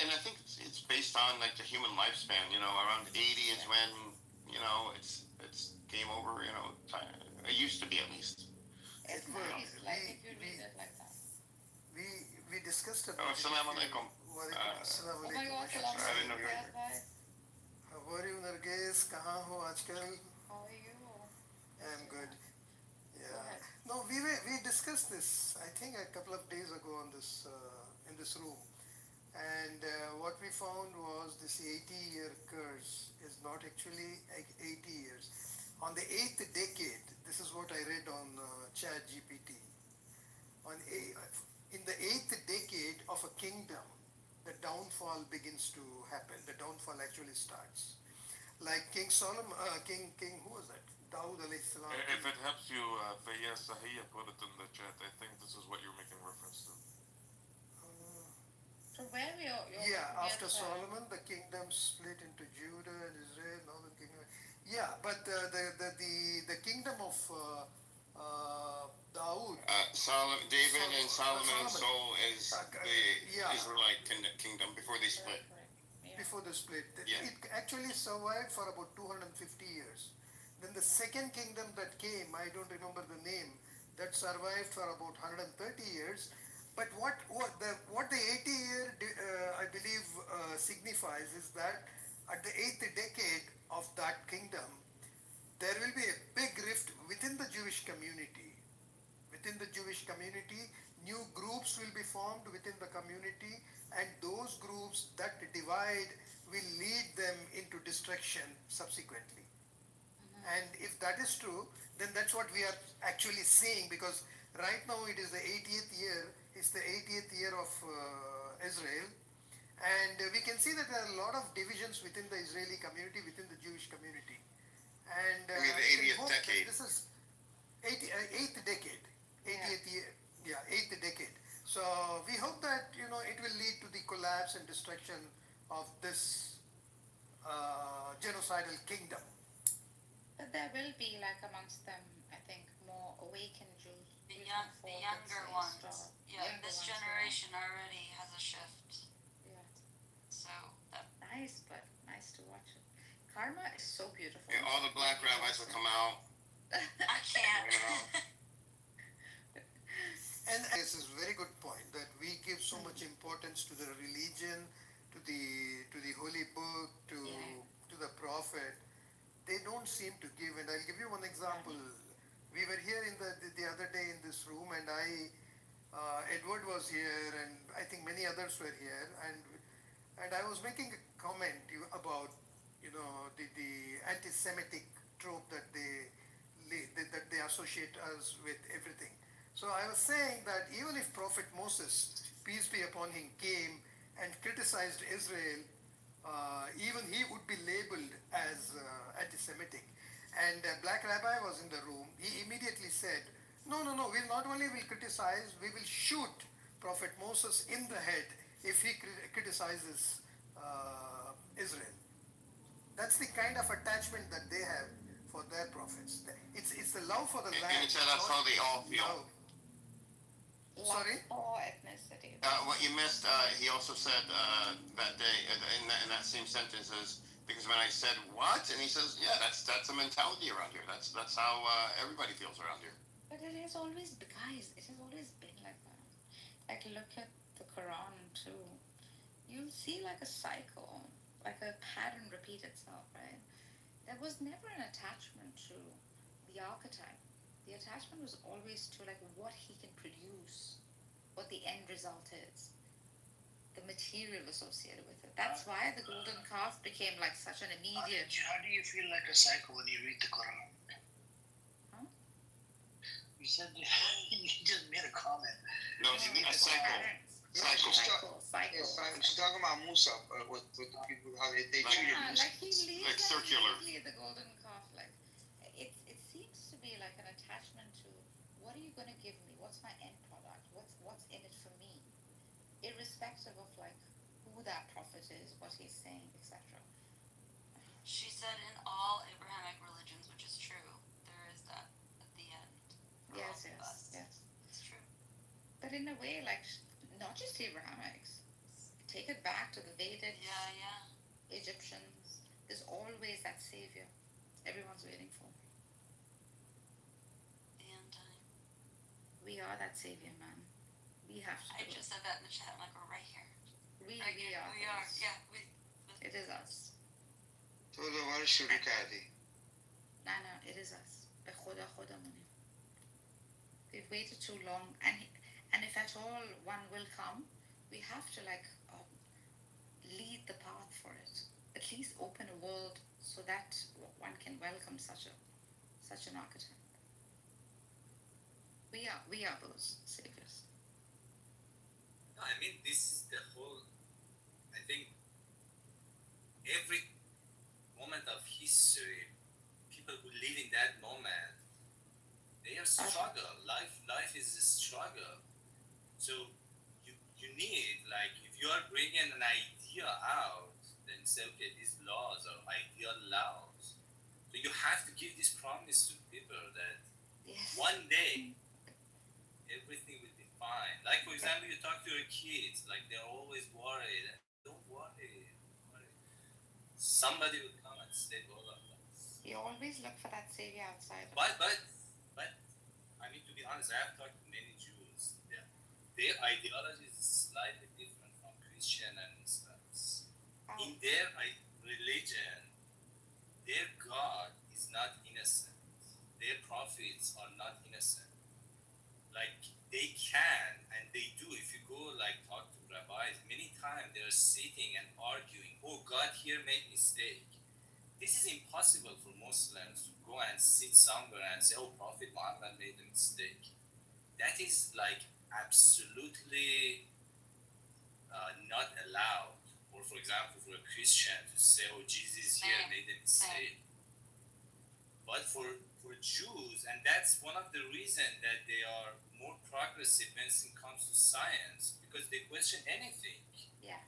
And I think it's based on like the human lifespan. Around 80 is when it's game over. It used to be at least. It's nice, if you read it like that. We discussed about. Assalamu alaikum. Assalamu Oh my God, How are you, Nargis? Kahan ho aajkal? How are you? I'm good. Yeah. No, we discussed this. I think a couple of days ago on this in this room, and what we found was this 80-year curse is not actually 80 years. On the 8th decade, this is what I read on Chat GPT. In the 8th decade of a kingdom, the downfall begins to happen. The downfall actually starts. Like King Solomon, King, who was that? Dawood alayhi salam. If it helps you, Fayyaz Sahiya put it in the chat. I think this is what you're making reference to. So where we are? After Solomon, the kingdom split into Judah and Israel, northern kingdom. Yeah, but the kingdom of Dawood. David and Solomon and Saul is the Israelite kingdom before they split. Before the split. Yeah. It actually survived for about 250 years. Then the second kingdom that came, I don't remember the name, that survived for about 130 years. But what the 80-year I believe signifies is that at the 8th decade of that kingdom, there will be a big rift within the Jewish community. Within the Jewish community, new groups will be formed within the community, and those groups that divide will lead them into destruction subsequently. And if that is true, then that's what we are actually seeing, because right now it is the 80th year, it's the 80th year of Israel, and we can see that there are a lot of divisions within the Israeli community, within the Jewish community. And the 80th decade. This is 8th decade, 80th year, 8th decade. So we hope that it will lead to the collapse and destruction of this genocidal kingdom. But there will be, like amongst them, I think, more awakened Jews. The younger ones. This generation already has a shift. Yeah. So nice, but to watch it. Karma is so beautiful. Yeah, all the black rabbis will come out. I can't. And this is a very good point that we give so much importance to the religion, to the holy book, to the prophet. They don't seem to give. And I'll give you one example. We were here in the other day in this room, and Edward was here, and I think many others were here, and I was making a comment about the anti-Semitic trope that they associate us with everything. So I was saying that even if Prophet Moses, peace be upon him, came and criticized Israel, even he would be labeled as anti-Semitic. And a black rabbi was in the room. He immediately said, no, we not only will criticize, we will shoot Prophet Moses in the head if he criticizes Israel. That's the kind of attachment that they have for their prophets. It's the love for the land. And that's how they all feel. Sorry? Or ethnicity. What you missed, he also said that day in that same sentence is because when I said what, and he says, yeah, that's a mentality around here. That's how everybody feels around here. But it has always been, guys. It has always been like that. Like look at the Quran too. You'll see like a cycle, like a pattern repeat itself, right? There was never an attachment to the archetype. The attachment was always to like what he can produce, what the end result is, the material associated with it. That's why the golden calf became like such an immediate. How do you feel like a cycle when you read the Quran? Huh? You said you just made a comment. No, You a read the cycle. Cycle. She's talking about Musa, with the people, how they treated Musa. Like he leaves like circular. the golden calf. Like it seems to be like an attachment to what are you going to give me? What's my end product? What's in it for me? Irrespective of like who that prophet is, what he's saying, etc. She said in all Abrahamic religions, which is true, there is that at the end. Yes. It's true. But in a way, like not just Abrahamics. Take it back to the Vedic Egyptians. There's always that savior everyone's waiting for. The end time. We are that savior, man. We have to. I just said that in the chat. I'm like, we're right here. We are. We are. Yeah. It is us. So the one should be Kadi. No, it is us. به خدا خودمونیم. We've waited too long, and if at all one will come, we have to like lead the path for it. At least open a world so that one can welcome such an archetype. We are those saviors. No, I mean this is the whole. I think every moment of history, people who live in that moment, they are struggle. Life is a struggle. So you need, like, if you are bringing an idea out, then say, okay, these laws are ideal laws. So you have to give this promise to people that one day everything will be fine. Like, for example, you talk to your kids, like they're always worried. Don't worry. Somebody will come and save all of us. You always look for that savior outside. But I mean, to be honest, I have talked to many Jews. Their ideology is slightly different from Christian and Muslims. In their religion, their God is not innocent. Their prophets are not innocent. Like, they can and they do. If you go like talk to rabbis, many times they're sitting and arguing, oh, God here made mistake. This is impossible for Muslims to go and sit somewhere and say, oh, Prophet Muhammad made a mistake. That is like absolutely not allowed. Or for example, for a Christian to say, oh, Jesus here made a mistake. But for Jews, and that's one of the reasons that they are more progressive when it comes to science, because they question anything. Yeah.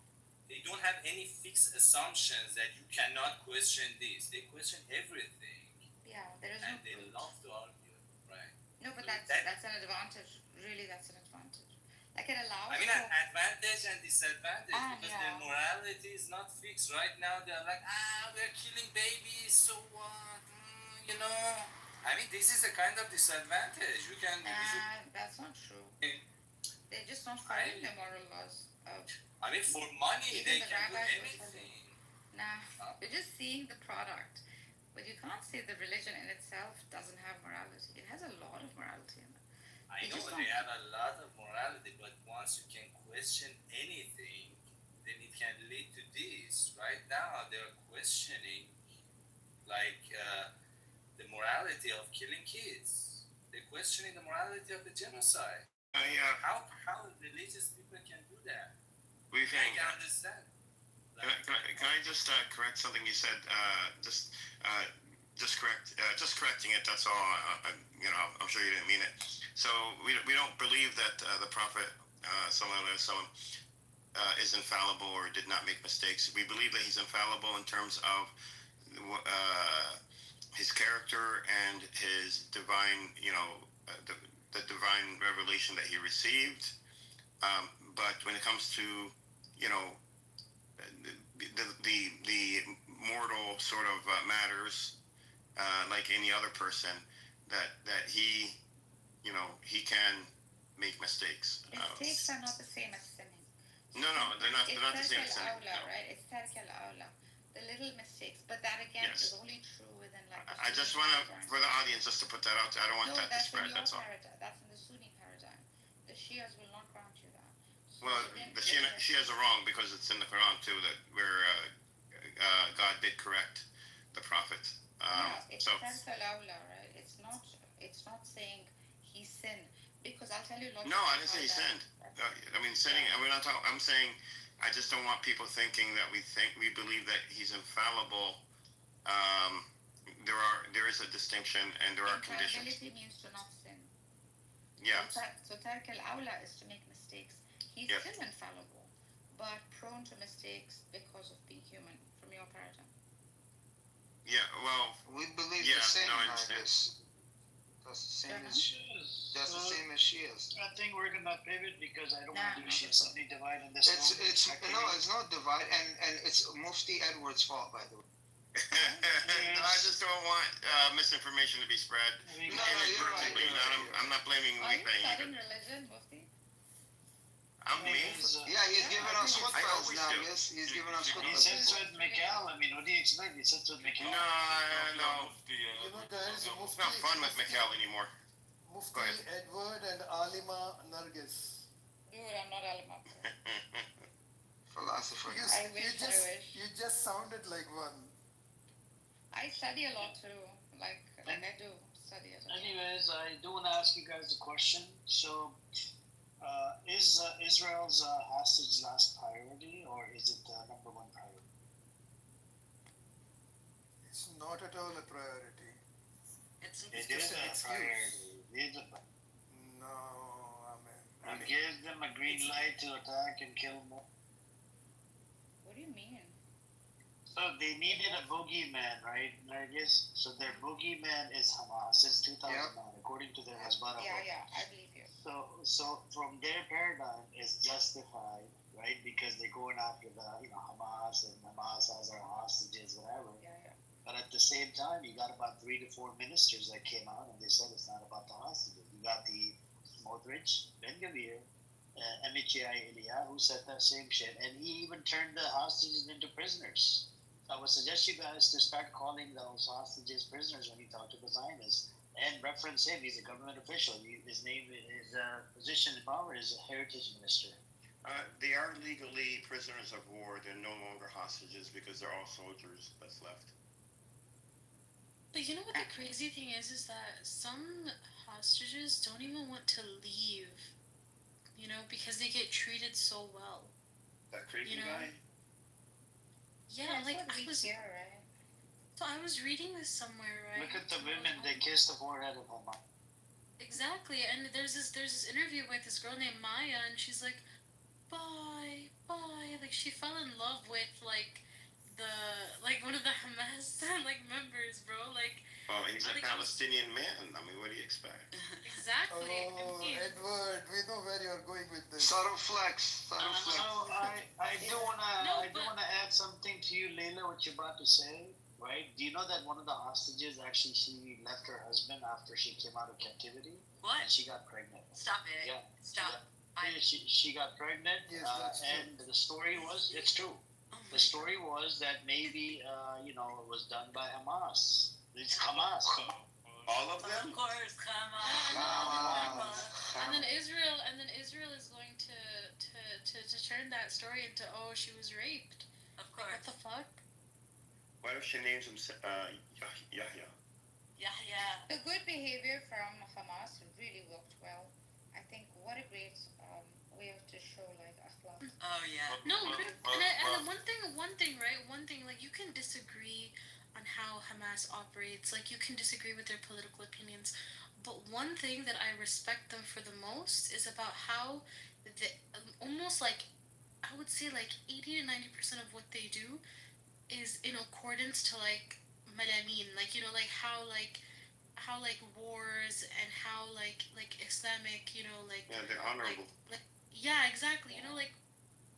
They don't have any fixed assumptions that you cannot question this. They question everything. Yeah, there is and no they proof. love to argue, right? No, but So that's an advantage. Really, that's an advantage. Like it allows. I mean, an advantage and disadvantage because their morality is not fixed. Right now, they're like, we're killing babies, so what? You know? I mean, this is a kind of disadvantage. You can. That's not true. They're just not following the moral laws of. I mean, for money, they can do anything. Nah, you're just seeing the product. But you can't say the religion in itself doesn't have morality. It has a lot of morality in it. I know they have a lot of morality, but once you can question anything, then it can lead to this. Right now, they're questioning, like, the morality of killing kids. They're questioning the morality of the genocide. How religious people can do that? We I can understand. Can I just correct something you said? Just correcting it. That's all. I'm sure you didn't mean it. So we don't believe that the Prophet Sallallahu Alaihi Wasallam is infallible or did not make mistakes. We believe that he's infallible in terms of his character and his divine, the divine revelation that he received. But when it comes to, the mortal sort of matters, like any other person, that he, he can make mistakes. Mistakes are not the same as sinning. No, they're not the same as sinning. No. Right? It's tark al-awla. The little mistakes, but that again is only true within like. I just want to, for the audience, just to put that out there. I don't want that to spread. That's all. That's in the Sunni paradigm. The Shias will not grant you that. So well, the Shias are wrong because it's in the Quran too that where God did correct the Prophet. It's tark al-awla, right? It's not saying he sinned because I'll tell you. No, I didn't say he sinned. I mean, sinning. We're not talking. I'm saying. I just don't want people thinking that we believe that he's infallible. There is a distinction and there are conditions. Infallibility means to not sin. Yeah. So tark al-awla is to make mistakes. He's still infallible, but prone to mistakes because of being human from your paradigm. Yeah, well, we believe the same. No, I understand. That's the same as that's the same as Shias. I think we're gonna pivot because I don't want to do Shia Sunni divide in this. It's not divide, and it's Mufti Edward's fault, by the way. I just don't want misinformation to be spread. I'm not blaming Are you studying religion, Mufti? Yeah, he's giving us khutbahs now. Yes, he's giving us khutbahs. He sits with Mikhail. I mean, what do you expect? He sits with Mikhail. No. Guys, it's not fun with Mikhail anymore. Mufti Edward and Alima Nargis. Dude, I'm not Alima. Philosopher. You just sounded like one. I study a lot too. Like, I do study a lot. Anyways, I do want to ask you guys a question. So, is Israel's hostage last priority, or is it number one priority? It's not at all a priority. It is a priority. No, amen. You give them a green light to attack and kill more. What do you mean? So they needed a boogeyman, right, Nargis? So their boogeyman is Hamas since 2009, according to their Hezbollah. Yeah, I believe you. So from their paradigm, it's justified, right? Because they're going after the Hamas, and Hamas has our hostages, whatever. Yeah. But at the same time, you got about 3 to 4 ministers that came out and they said it's not about the hostages. You got the Smotrich, Ben Gavir, Amichai Elia, who said that same shit, and he even turned the hostages into prisoners. So I would suggest you guys to start calling those hostages prisoners when you talk to the Zionists and reference him. He's a government official. His name, his position in power is a heritage minister. They are legally prisoners of war. They're no longer hostages because they're all soldiers that's left. But you know what the crazy thing is that some hostages don't even want to leave, because they get treated so well. That crazy guy? Yeah, like I was here, right? So I was reading this somewhere, right? Look at the women, they kiss the forehead of Hamas. Exactly, and there's this interview with this girl named Maya, and she's like, bye, like she fell in love with like one of the Hamas like members, bro. Like, Oh, he's a like, Palestinian man. I mean, what do you expect? exactly. Oh, Edward, we know where you're going with this. Subtle flex. Subtle flex. So I do No, wanna add something to you, Layla. What you're about to say, right? Do you know that one of the hostages actually she left her husband after she came out of captivity? What? And she got pregnant. Stop it. Yeah. Stop. Yeah, she got pregnant, Yes, that's and the story was it's true. The story was that maybe it was done by Hamas. It's Hamas. All of Of them? course, come on. And then Israel is going to turn that story into, oh, she was raped. Of What course. the fuck? What if she names him Yahya? Yeah. The good behavior from Hamas really worked well. I think what a great way to show like akhlaq. Oh yeah. No, and one thing, right? One thing, like, you can disagree on how Hamas operates, like, you can disagree with their political opinions, but one thing that I respect them for the most is about how they almost like, I would say like 80 to 90% of what they do is in accordance to like Malamin, like, like how wars and how like Islamic, Yeah, they're honorable. like yeah, exactly. Like,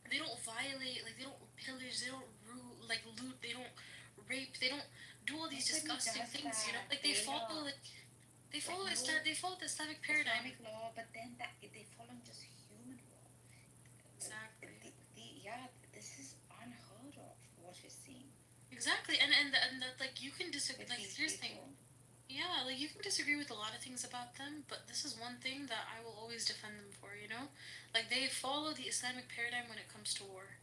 they don't violate, like, they don't pillage, they don't loot, they don't rape, they don't do all these disgusting things. Like, they follow they follow the Islamic paradigm. Islamic law, but then they follow just human law. Exactly. This is unheard of. What we're seeing. Exactly, and that, like, you can disagree. Like, here's the thing. Yeah, like, you can disagree with a lot of things about them, but this is one thing that I will always defend them for. Like, they follow the Islamic paradigm when it comes to war.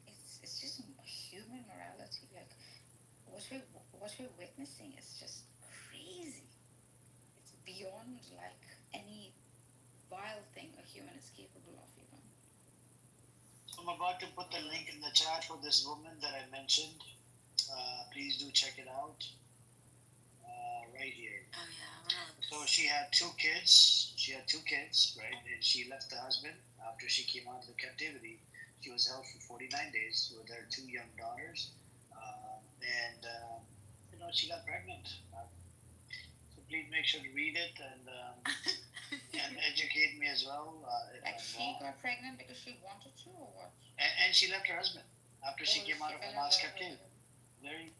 It's just human morality. Like what we're witnessing is just crazy. It's beyond like any vile thing a human is capable of. I'm about to put the link in the chat for this woman that I mentioned. Please do check it out. Right here. Oh yeah. So she had two kids. Right? And she left the husband after she came out of the captivity. She was held for 49 days with her two young daughters. She got pregnant. So please make sure to read it and educate me as well. Like she got pregnant because she wanted to, or what? And she left her husband after she came out of Hamas captivity. Very.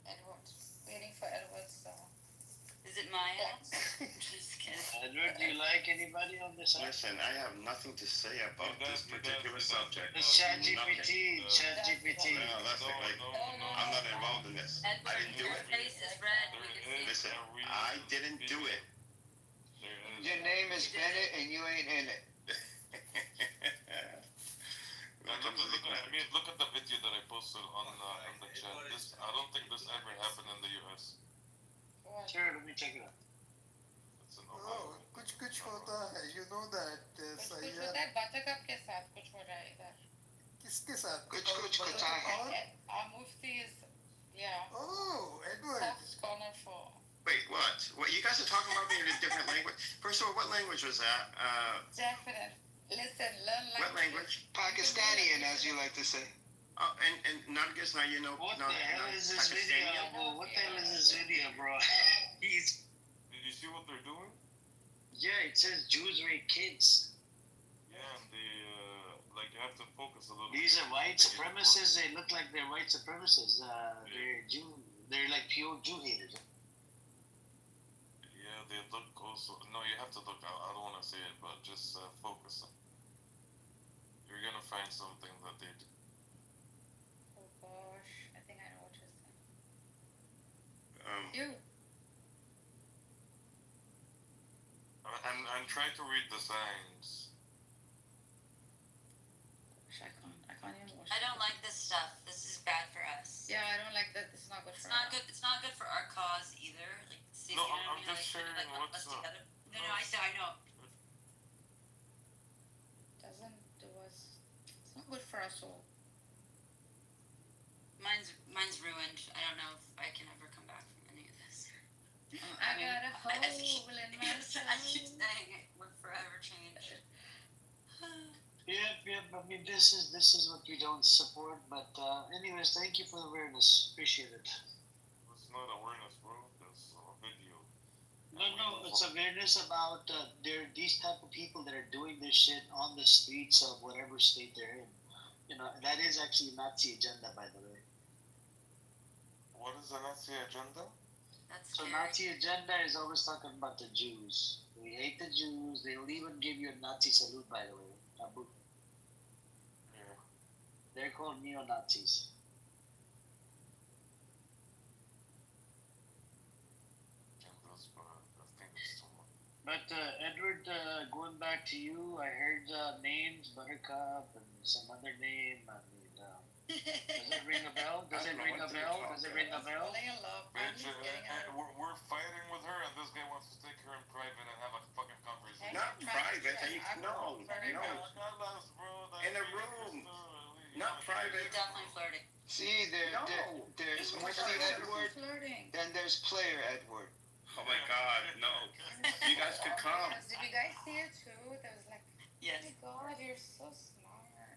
Edward. Waiting for Edward's. Is it Maya? Just kidding. Edward, do you like anybody on this? Listen, I have nothing to say about this particular subject. It's ChatGPT. ChatGPT. No, listen, I'm not involved in this. I didn't do it. Face is red. Listen, I didn't do it. Your name is Bennett and you ain't in it. Look at the video that I posted on the chat. I don't think this ever happened in the U.S. Sure, let me check it out. Oh, कुछ होता है, you know that. कुछ होता है बतख के साथ कुछ हो रहा है इधर. किसके साथ? कुछ होता है. Our mufti is, yeah. Oh, Edward. Fox corner for. Wait, what? What? You guys are talking about me in a different language? First of all, what language was that? Definitely. Listen, learn language. What language? Pakistani, as you like to say. Oh, and Nargis, now you know. What the hell is this video, bro? What the hell is this video, bro? Did you see what they're doing? Yeah, it says Jews rape kids. Yeah, and they you have to focus a little. These are white supremacists. They look like they're white supremacists. They're Jew. They're like pure Jew haters. Yeah, they look also. No, you have to look. I don't want to say it, but just focus. You're gonna find something that they do. Oh gosh, I think I know what you're saying. You. I'm trying to read the signs. Gosh, I can't even watch. I don't like this stuff. This is bad for us. Yeah, I don't like that. It's not good It's for not us. good. It's not good for our cause either. Like, see, No, you know what I I'm mean? just sharing like, what's us up. together. No, I know. Doesn't do us. It's not good for us all. Mine's ruined. I don't know if I can ever come back from any of this. I got a hole in my soul. I keep saying it would forever change. Yep, I mean, this is what we don't support. But anyways, thank you for the awareness. Appreciate it. It's not awareness, bro. That's a video. No, it's awareness about there these type of people that are doing this shit on the streets of whatever state they're in. You know, that is actually Nazi agenda, by the way. What is the Nazi agenda? That's So scary. Nazi agenda is always talking about the Jews. We hate the Jews. They'll even give you a Nazi salute, by the way. Abu. Yeah. They're called neo-Nazis. But Edward, going back to you, I heard names, Buttercup, and some other name. I mean, does it ring a bell? Does it ring a bell? Does it ring a bell? We're fighting with her, and this guy wants to take her in private and have a fucking conversation. Not private. No. In a room. Not private. You're definitely flirting. See, there's Mufti Edward, then there's Player Edward. Oh my God, no. You guys could come. Did you guys see it too? There was like, Yes. oh my God, you're so smart.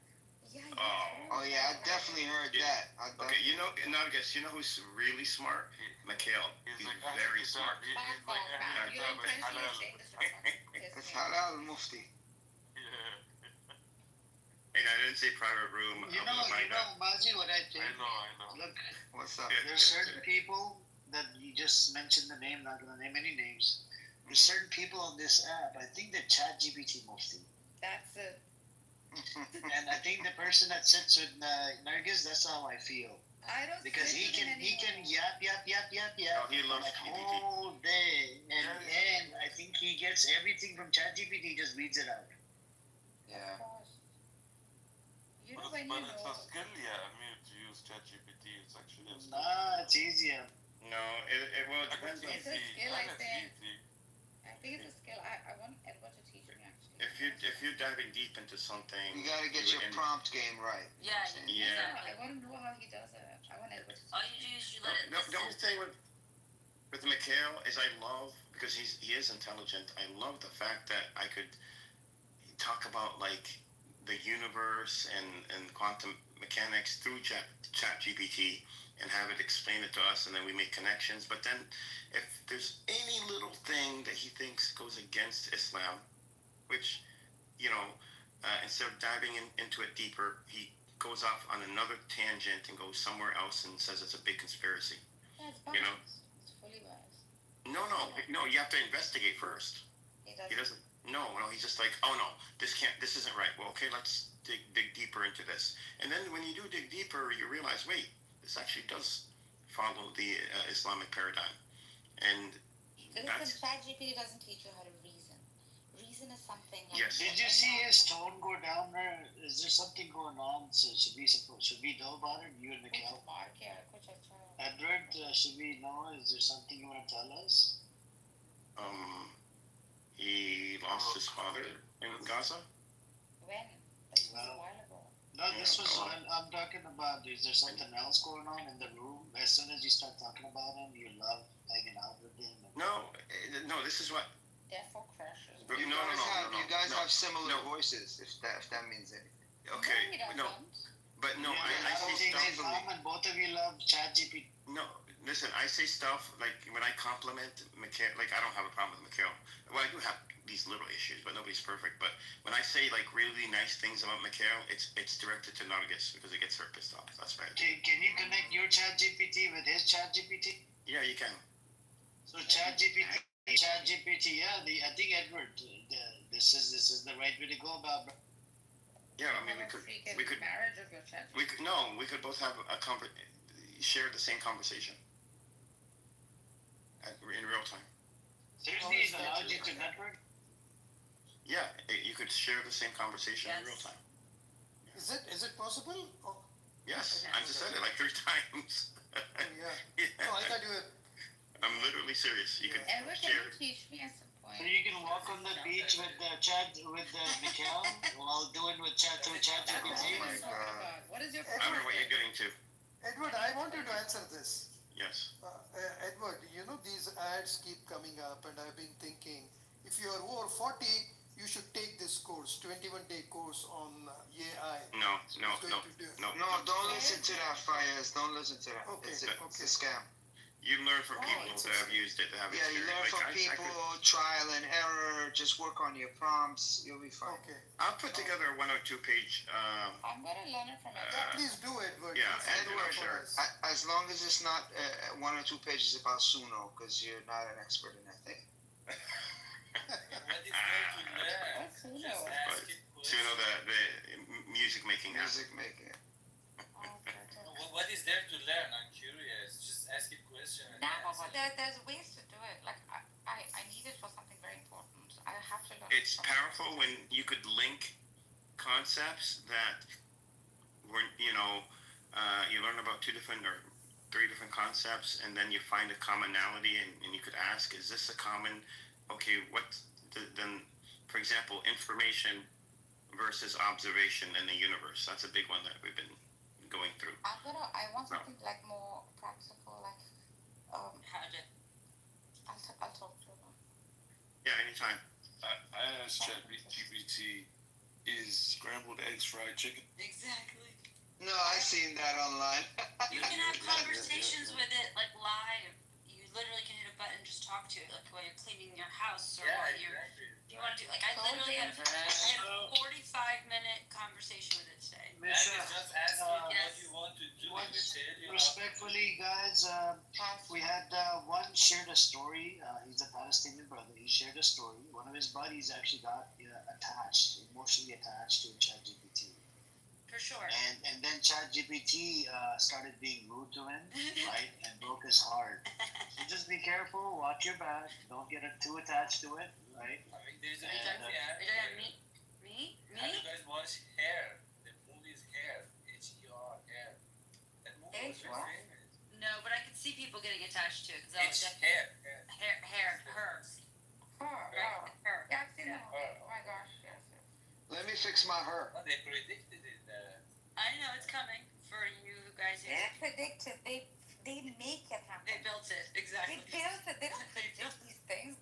Yeah, Oh. Oh yeah, I definitely heard that. Okay, you know, Nargis, you know who's really smart? Mikhail. He's very smart. You don't pronunciate this It's halal Mufti. And I didn't say private room. You know, Mazi, what I think? I know. Look, What's up? there's certain people that you just mentioned the name, not gonna name any names. There's certain people on this app, I think they're ChatGPT mostly. That's it. And I think the person that sits with Nargis, that's how I feel. I don't Because he can yap Oh, he loves like GPT. whole day, and I think he gets everything from ChatGPT, just reads it out. Yeah. You know But when you it's know. a skill, yeah. I mean, to use ChatGPT, it's actually a skill. Nah, it's easier. No, it will depend on. It's a skill, I And it's think. easy. I think it's a skill. I want Edward to teach me actually. If you're diving deep into something, You gotta get your prompt game right. Yeah. Yeah. I want to know how he does it. I want Edward to teach All you do is you let it. The only thing with Mikhail is I love, because he is intelligent. I love the fact that I could talk about like the universe and quantum mechanics through ChatGPT and have it explain it to us, and then we make connections. But then, if there's any little thing that he thinks goes against Islam, which, you know, instead of diving into it deeper, he goes off on another tangent and goes somewhere else and says it's a big conspiracy. Yeah, it's You know? biased. It's fully biased. No, you have to investigate first. He doesn't. No, he's just like, oh no, this isn't right. Well, okay, let's dig deeper into this. And then when you do dig deeper, you realize, wait, this actually does follow the Islamic paradigm. And Listen, ChatGPT doesn't teach you how to reason. Reason is something. Like Yes. Did you see his tone go down there? Is there something going on? So should we know about it? You and Mikhail? Edward, should we know? Is there something you want to tell us? He lost his father in Gaza. When? This was a while ago. No, this was. I'm talking about. Is there something else going on in the room? As soon as you start talking about him, you love hanging out with him. No, this is what. Therefore, crushes. You guys have similar voices, if that means anything. Okay, no, but no, I say stuff. Both of you love ChatGPT. No, listen, I say stuff like when I compliment Mikhail, like I don't have a problem with Mikhail. Well, I do have these little issues, but nobody's perfect. But when I say like really nice things about Mikhail, it's directed to Nargis because it gets her pissed off. That's right. Can you connect your ChatGPT with his ChatGPT? Yeah, you can. So ChatGPT, yeah. I think Edward, this is the right way to go about. Yeah, I mean we could both have share the same conversation in real time. Seriously, it allows you to network? Yeah, you could share the same conversation in real time. Is it possible? Oh. Yes, I just said it like 3 times. Yeah. No, I thought you were. I'm literally serious. You can Edward, can share. you teach me at some point? So you can walk on the beach with Mikhail while doing with ChatGPT. Oh my God. What is your I don't know what you're getting to. Edward, I wanted to answer this. Yes. Edward, you know these ads keep coming up, and I've been thinking, if you are over 40, you should take this course, 21-day course on No, no, He's no, going to do. no. No, don't listen to that, Fayez. Don't listen to that. Okay, It's okay. a scam. You learn from people that have used it, that have Yeah, you learn experience. from I people, could, trial and error. Just work on your prompts. You'll be fine. Okay. I'll put together a 1 or 2 page. I'm gonna learn it from it. Please do it. But Yeah, please do Edward, it for us. as long as it's not 1 or 2 pages about Suno, because you're not an expert in that thing. What is there to learn? What's Uno? Just ask it So you know the music making app. Music making. What is there to learn? I'm curious. Just ask a question. And No, answer. but there's ways to do it. Like I need it for something very important. I have to learn. It's from powerful when you could link concepts that weren't, you learn about 2 different or 3 different concepts, and then you find a commonality, and you could ask, is this a common, okay, then, for example, information versus observation in the universe. That's a big one that we've been going through. I want something like more practical, like How to I'll talk to them. Yeah, anytime. I asked ChatGPT, is scrambled eggs fried chicken? exactly. No, I've seen that online. You can have conversations with it like live. You literally can hit a button and just talk to it, like while you're cleaning your house or while you're. You want to do like I literally had a 45-minute conversation with it today. Just ask it what Yes. you want to do. Once, It will tell you. respectfully, guys, we had one shared a story. He's a Palestinian brother. He shared a story. One of his buddies actually got emotionally attached to ChatGPT. For sure. And then ChatGPT started being rude to him, right, and broke his heart. So just be careful, watch your back, don't get too attached to it, right? I mean, there's a Are you movie. talking me? Have you guys watched Hair? The movie's Hair. H-E-R, Hair. That movie was very famous. No, but I could see people getting attached to it because It's Hair. her. Her. Her. Yeah, I've seen that. Oh my gosh, yes. Let me fix my her. Oh, they predicted it. I know it's coming for you guys. They predicted. They make it happen. They built it exactly. They built it. They don't predict these things.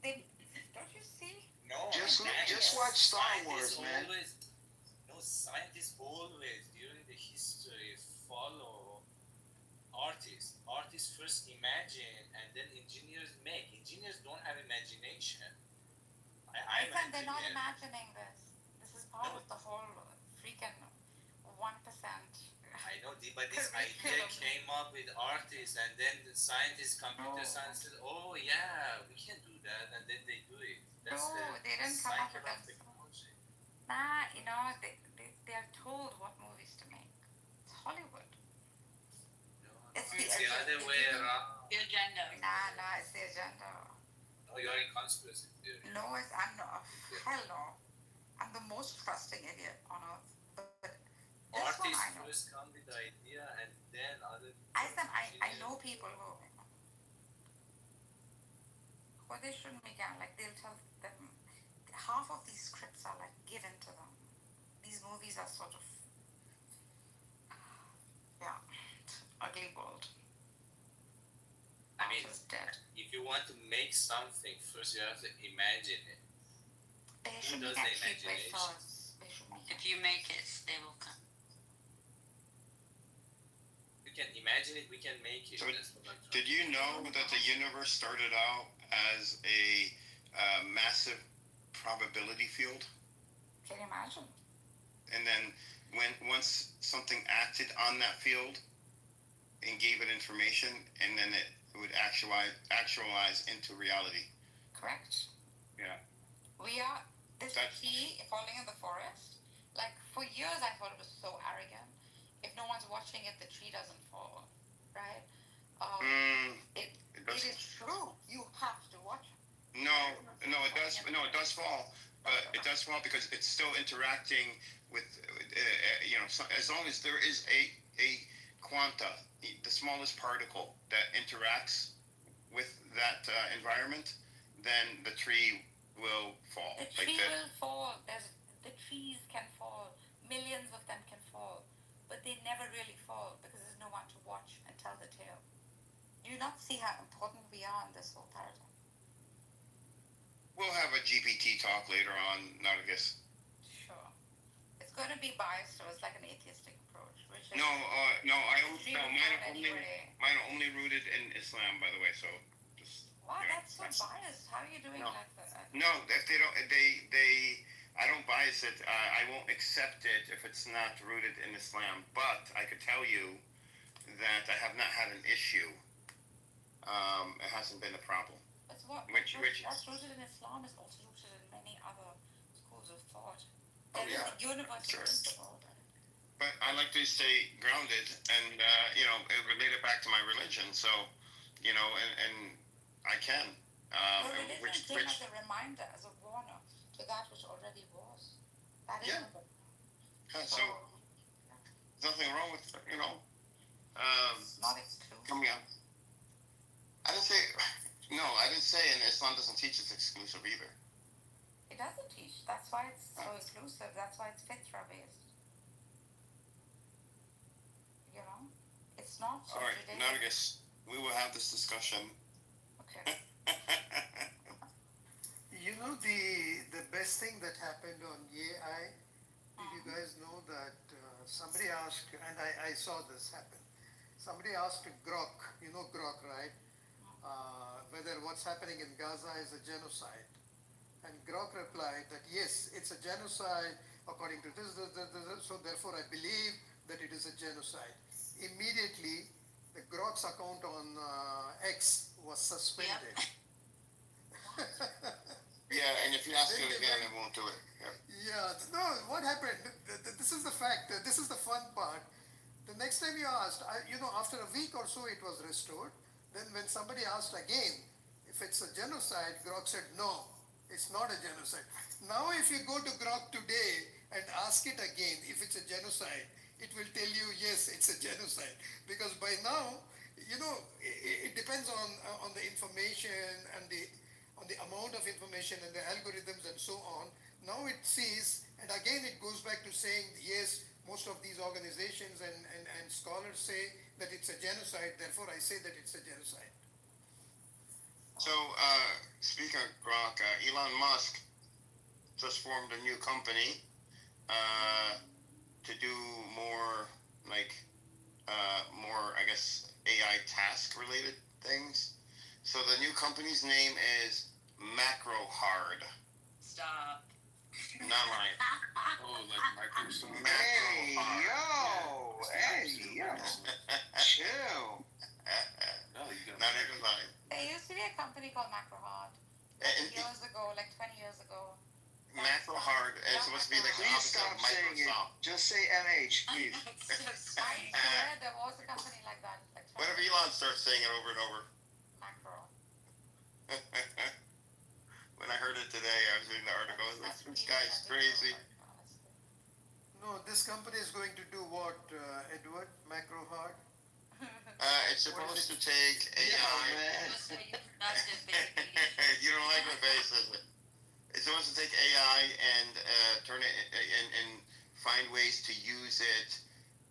Don't you see? No, Just watch Star Wars, man. Scientists always during the history follow artists. Artists first imagine, and then engineers make. Engineers don't have imagination. I'm an They're not engineer. imagining this. This is part of the whole freaking 1%. I know, but this idea came up with artists, and then the scientists, computer science said, "Oh yeah, we can do that," and then they do it. That's They didn't come up cycle with of that. technology. Nah, they are told what movies to make. It's Hollywood. It's the other way around. The agenda. Nah, it's the agenda. No, you're in conspiracy theory. No, I'm not. Hell no. I'm the most trusting idiot on earth. But this one Artists I know. first come with the idea, and then other. I know people who they shouldn't be getting. Like they'll tell them half of these scripts are like given to them. These movies are sort of ugly world. I mean, Is dead. if you want to make something, first you have to imagine it. They Who should does make the a cheap way imagination? first. They should make If you make it, they will come. We can imagine it, we can make it. So That's what I'm trying Did you know that the universe started out as a massive probability field? Can you imagine? And then once something acted on that field and gave it information, and then it would actualize into reality. Correct. Yeah. We are this tree falling in the forest. Like for years I thought it was so arrogant. If no one's watching it, the tree doesn't fall. Right? It is true. You have to watch it. No, it does. No, it does fall. It does fall because it's still interacting with, as long as there is a quanta, the smallest particle that interacts with that environment, then the tree will fall. The tree will fall. The trees can fall. Millions of them can fall. But they never really fall because there's no one to watch and tell the tale. Do you not see how important we are in this whole paradigm? We'll have a GPT talk later on, Nargis. Sure. It's it's going to be biased towards like an atheistic approach, which is No, no, which we no, don't have anyway. mine are only rooted in Islam, by the way. So, just Wow, you know, that's so biased. How are you doing No. like that? no. If they don't, I don't bias it. I won't accept it if it's not rooted in Islam. But I could tell you that I have not had an issue. It hasn't been a problem. That's what's rooted in Islam is also rooted in many other schools of thought. Oh, There is yeah, a universal sure. principle. But I like to stay grounded and, relate it back to my religion. So, and I can. Your religion came as a reminder, as a warner to that which already was. That is Yeah. So, there's nothing wrong with, not exclusive. coming out. I didn't say, and Islam doesn't teach it's exclusive either. It doesn't teach. That's why it's so exclusive. That's why it's fitra based. It's not. All right, Nargis, we will have this discussion. Okay. The best thing that happened on AI, did you guys know that somebody asked, and I saw this happen, somebody asked Grok, Grok, right? Whether what's happening in Gaza is a genocide. And Grok replied that yes, it's a genocide according to this, so therefore I believe that it is a genocide. Immediately, the Grok's account on X was suspended. Yeah, and if you ask it again, it won't do it. Yeah, no, what happened? This is the fact. This is the fun part. The next time you asked, after a week or so, it was restored. Then when somebody asked again if it's a genocide, Grok said no, it's not a genocide. Now, if you go to Grok today and ask it again if it's a genocide, it will tell you yes, it's a genocide, because by now, it depends on the information and on the amount of information and the algorithms and so on. Now it sees, and again it goes back to saying yes, most of these organizations and scholars say that it's a genocide, therefore I say that it's a genocide. So, speaking of Grok, Elon Musk just formed a new company to do more, I guess, AI task-related things. So the new company's name is MacroHard. Stop. Not mine. Oh, like Microsoft. Hey, yo. Chill. Not even mine. There used to be a company called MacroHard years ago, like 20 years ago. MacroHard is supposed to be like the Please opposite stop of saying it. Microsoft. Just say MH, please. I swear there was a company like that. Like What if Elon starts saying it over and over? Macro. When I heard it today, I was reading the article. I was like, this guy's crazy. No, this company is going to do what, Edward? MacroHard? It's supposed to take AI. You don't like my face, is it? It's supposed to take AI and turn it and find ways to use it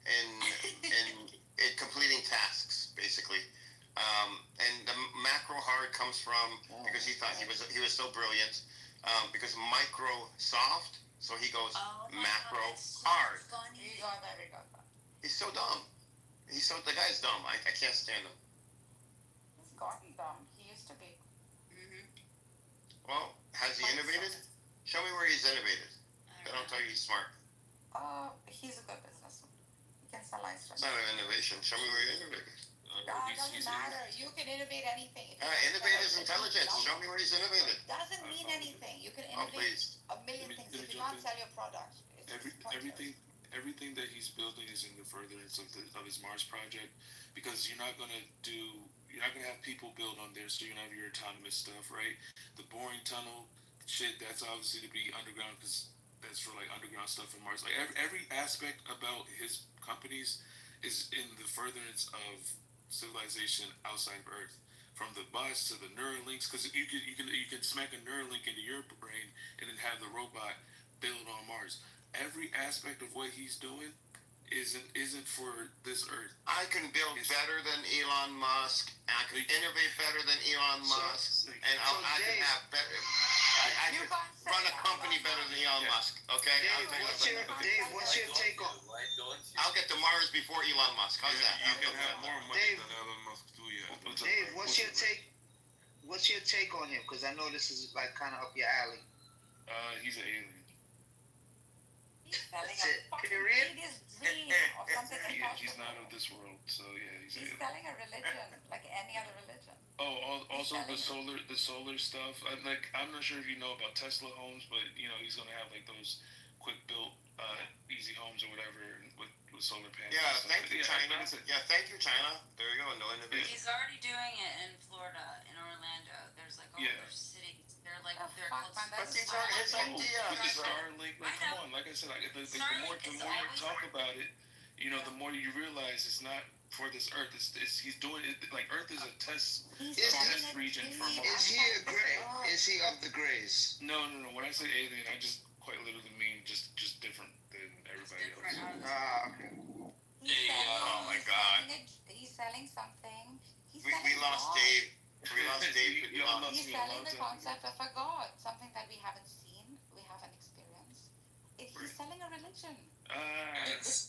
in completing tasks, basically. And the MacroHard comes from because he thought he was so brilliant. Because Microsoft, so he goes MacroHard. You got that. He's so dumb. The guy's dumb. I can't stand him. He's gotten dumb. He used to be. Well, has he innovated? Show me where he's innovated. Then I'll tell you he's smart. He's a good businessman. He can sell ice cream. It's not an innovation. Show me where he innovated. It doesn't matter. You can innovate anything. Innovate is intelligence. Show me where he's innovated. It doesn't mean anything. You can innovate a million things. If you can't sell your product, Everything that he's building is in the furtherance of his Mars project, because you're not gonna have people build on there, so you're gonna have your autonomous stuff, right? The boring tunnel shit, that's obviously to be underground, because that's for like underground stuff in Mars. Like every aspect about his companies is in the furtherance of civilization outside of Earth. From the bus to the Neuralinks, because you can smack a Neuralink into your brain and then have the robot build on Mars. Every aspect of what he's doing isn't for this Earth. I can build better than Elon Musk. I can innovate better than Elon Musk, and I can have better. I could run a company better than Elon Musk. Okay. Dave, what's your take on? Why don't you? I'll get to Mars before Elon Musk. How's that? You can have more money than Elon Musk too. Yeah. Dave, what's your take? What's your take on him? Because I know this is like kind of up your alley. He's an alien. That's it. Period. He's not of this world, so yeah, he's an alien. selling a religion, like any other religion. Oh, also the solar stuff. I'm not sure if you know about Tesla homes, but he's gonna have like those quick built, easy homes or whatever with solar panels. Yeah, thank you, China. Like I said, Yeah, thank you, China. There you go. No innovation. He's already doing it in Florida, in Orlando. There's like all their cities. They're like they're close. But these aren't his ideas. With the Starlink, come on. Like I said, the more you talk about it, the more you realize it's not for this Earth. He's doing it like Earth is a test region for Mars. Is he a gray? Is he of the grays? No. When I say alien, I just quite literally mean just different than everybody else. Okay. Oh my God. He's selling something. We lost Dave. We lost Dave. He's selling the concept of a God, something that we haven't seen, we haven't experienced. He's selling a religion. He's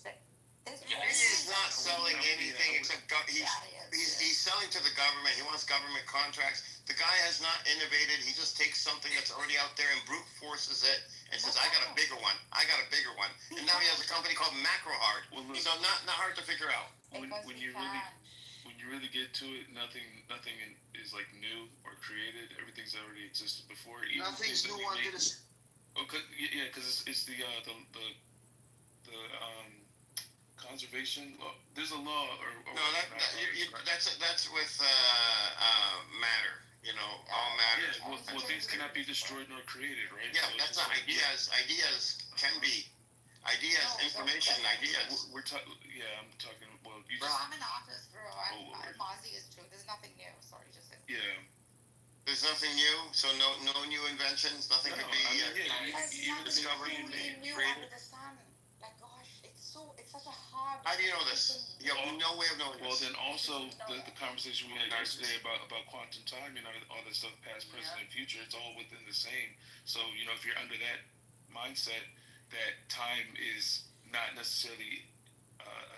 not selling anything except he's selling to the government. He wants government contracts. The guy has not innovated. He just takes something that's already out there and brute forces it and says, "I got a bigger one. I got a bigger one." And now he has a company called Macrohard. So not hard to figure out. When you really get to it, nothing is like new or created. Everything's already existed before. Even Nothing's new under the. Because it's the conservation law. There's a law or no, that's with matter. All matter. Yeah, well, things cannot be destroyed nor created, right? Yeah, so that's not ideas. Ideas can be. Ideas, information, ideas. We're talking. Yeah, I'm talking. Well, you Bro, just. I'm an artist, bro. Mozzie is true. There's nothing new. Sorry, just say. Yeah. There's nothing new, so no new inventions. Nothing could be even discovered, new created. under the sun. Like, gosh, it's such a hard. How do you know this? You have no way of knowing Well, this. then also the conversation we had yesterday about quantum time, all this stuff, past, present, and future, it's all within the same. So, if you're under that mindset that time is not necessarily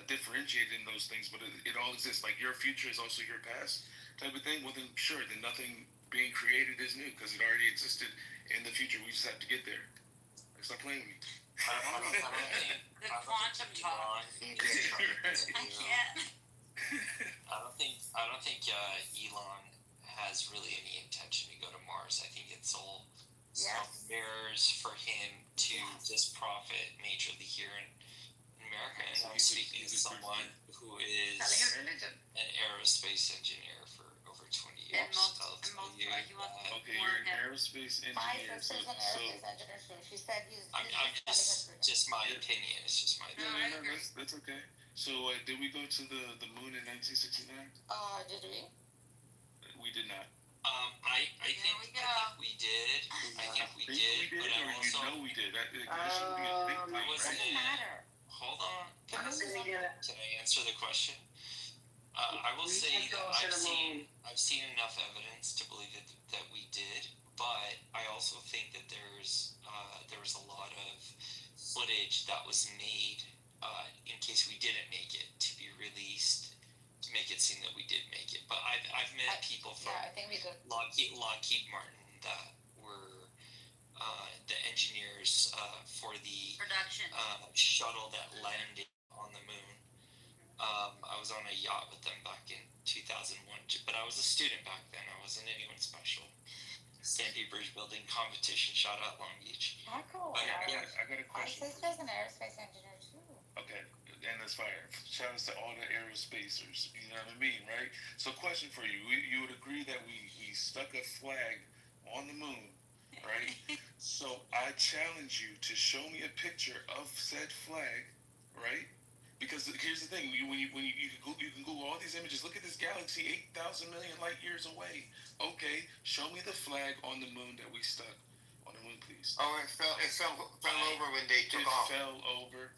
differentiated in those things, but it all exists. Like your future is also your past type of thing. Well, then sure, then nothing being created is new because it already existed in the future. We just have to get there. Stop playing with me. The quantum talk. I can't. I don't think Elon has really any intention to go to Mars. I think it's all mirrors for him to just profit majorly here in America. And I'm speaking as someone who is an aerospace engineer for over 20 years. I'll tell you okay, you're an aerospace engineer. She said I'm just my opinion. It's just my opinion. No, that's okay. So did we go to the moon in 1969? Did we? We did not. I think we did. I think we did. But I also we did. That shouldn't be a big thing, doesn't matter. Hold on. Can I answer the question? I will say that I've seen enough evidence to believe that we did, but I also think that there was a lot of footage that was made in case we didn't make it to be released to make it seem that we did make it. But I've met people from Lockheed Martin that were the engineers for the production shuttle that landed on the moon. I was on a yacht with them back in 2001, but I was a student back then. I wasn't anyone special. Sandy Bridge building competition, shout out Long Beach. Cool. I got a My question. sister's an aerospace engineer too. Okay, and that's fire. Shout out to all the aerospacers. You know what I mean, right? So, question for you: you would agree that we stuck a flag on the moon, right? So I challenge you to show me a picture of said flag, right? Because here's the thing: you can Google all these images. Look at this galaxy, 8,000 million light years away. Okay, show me the flag on the moon that we stuck on the moon, please. Oh, it fell over when they took off. It fell over.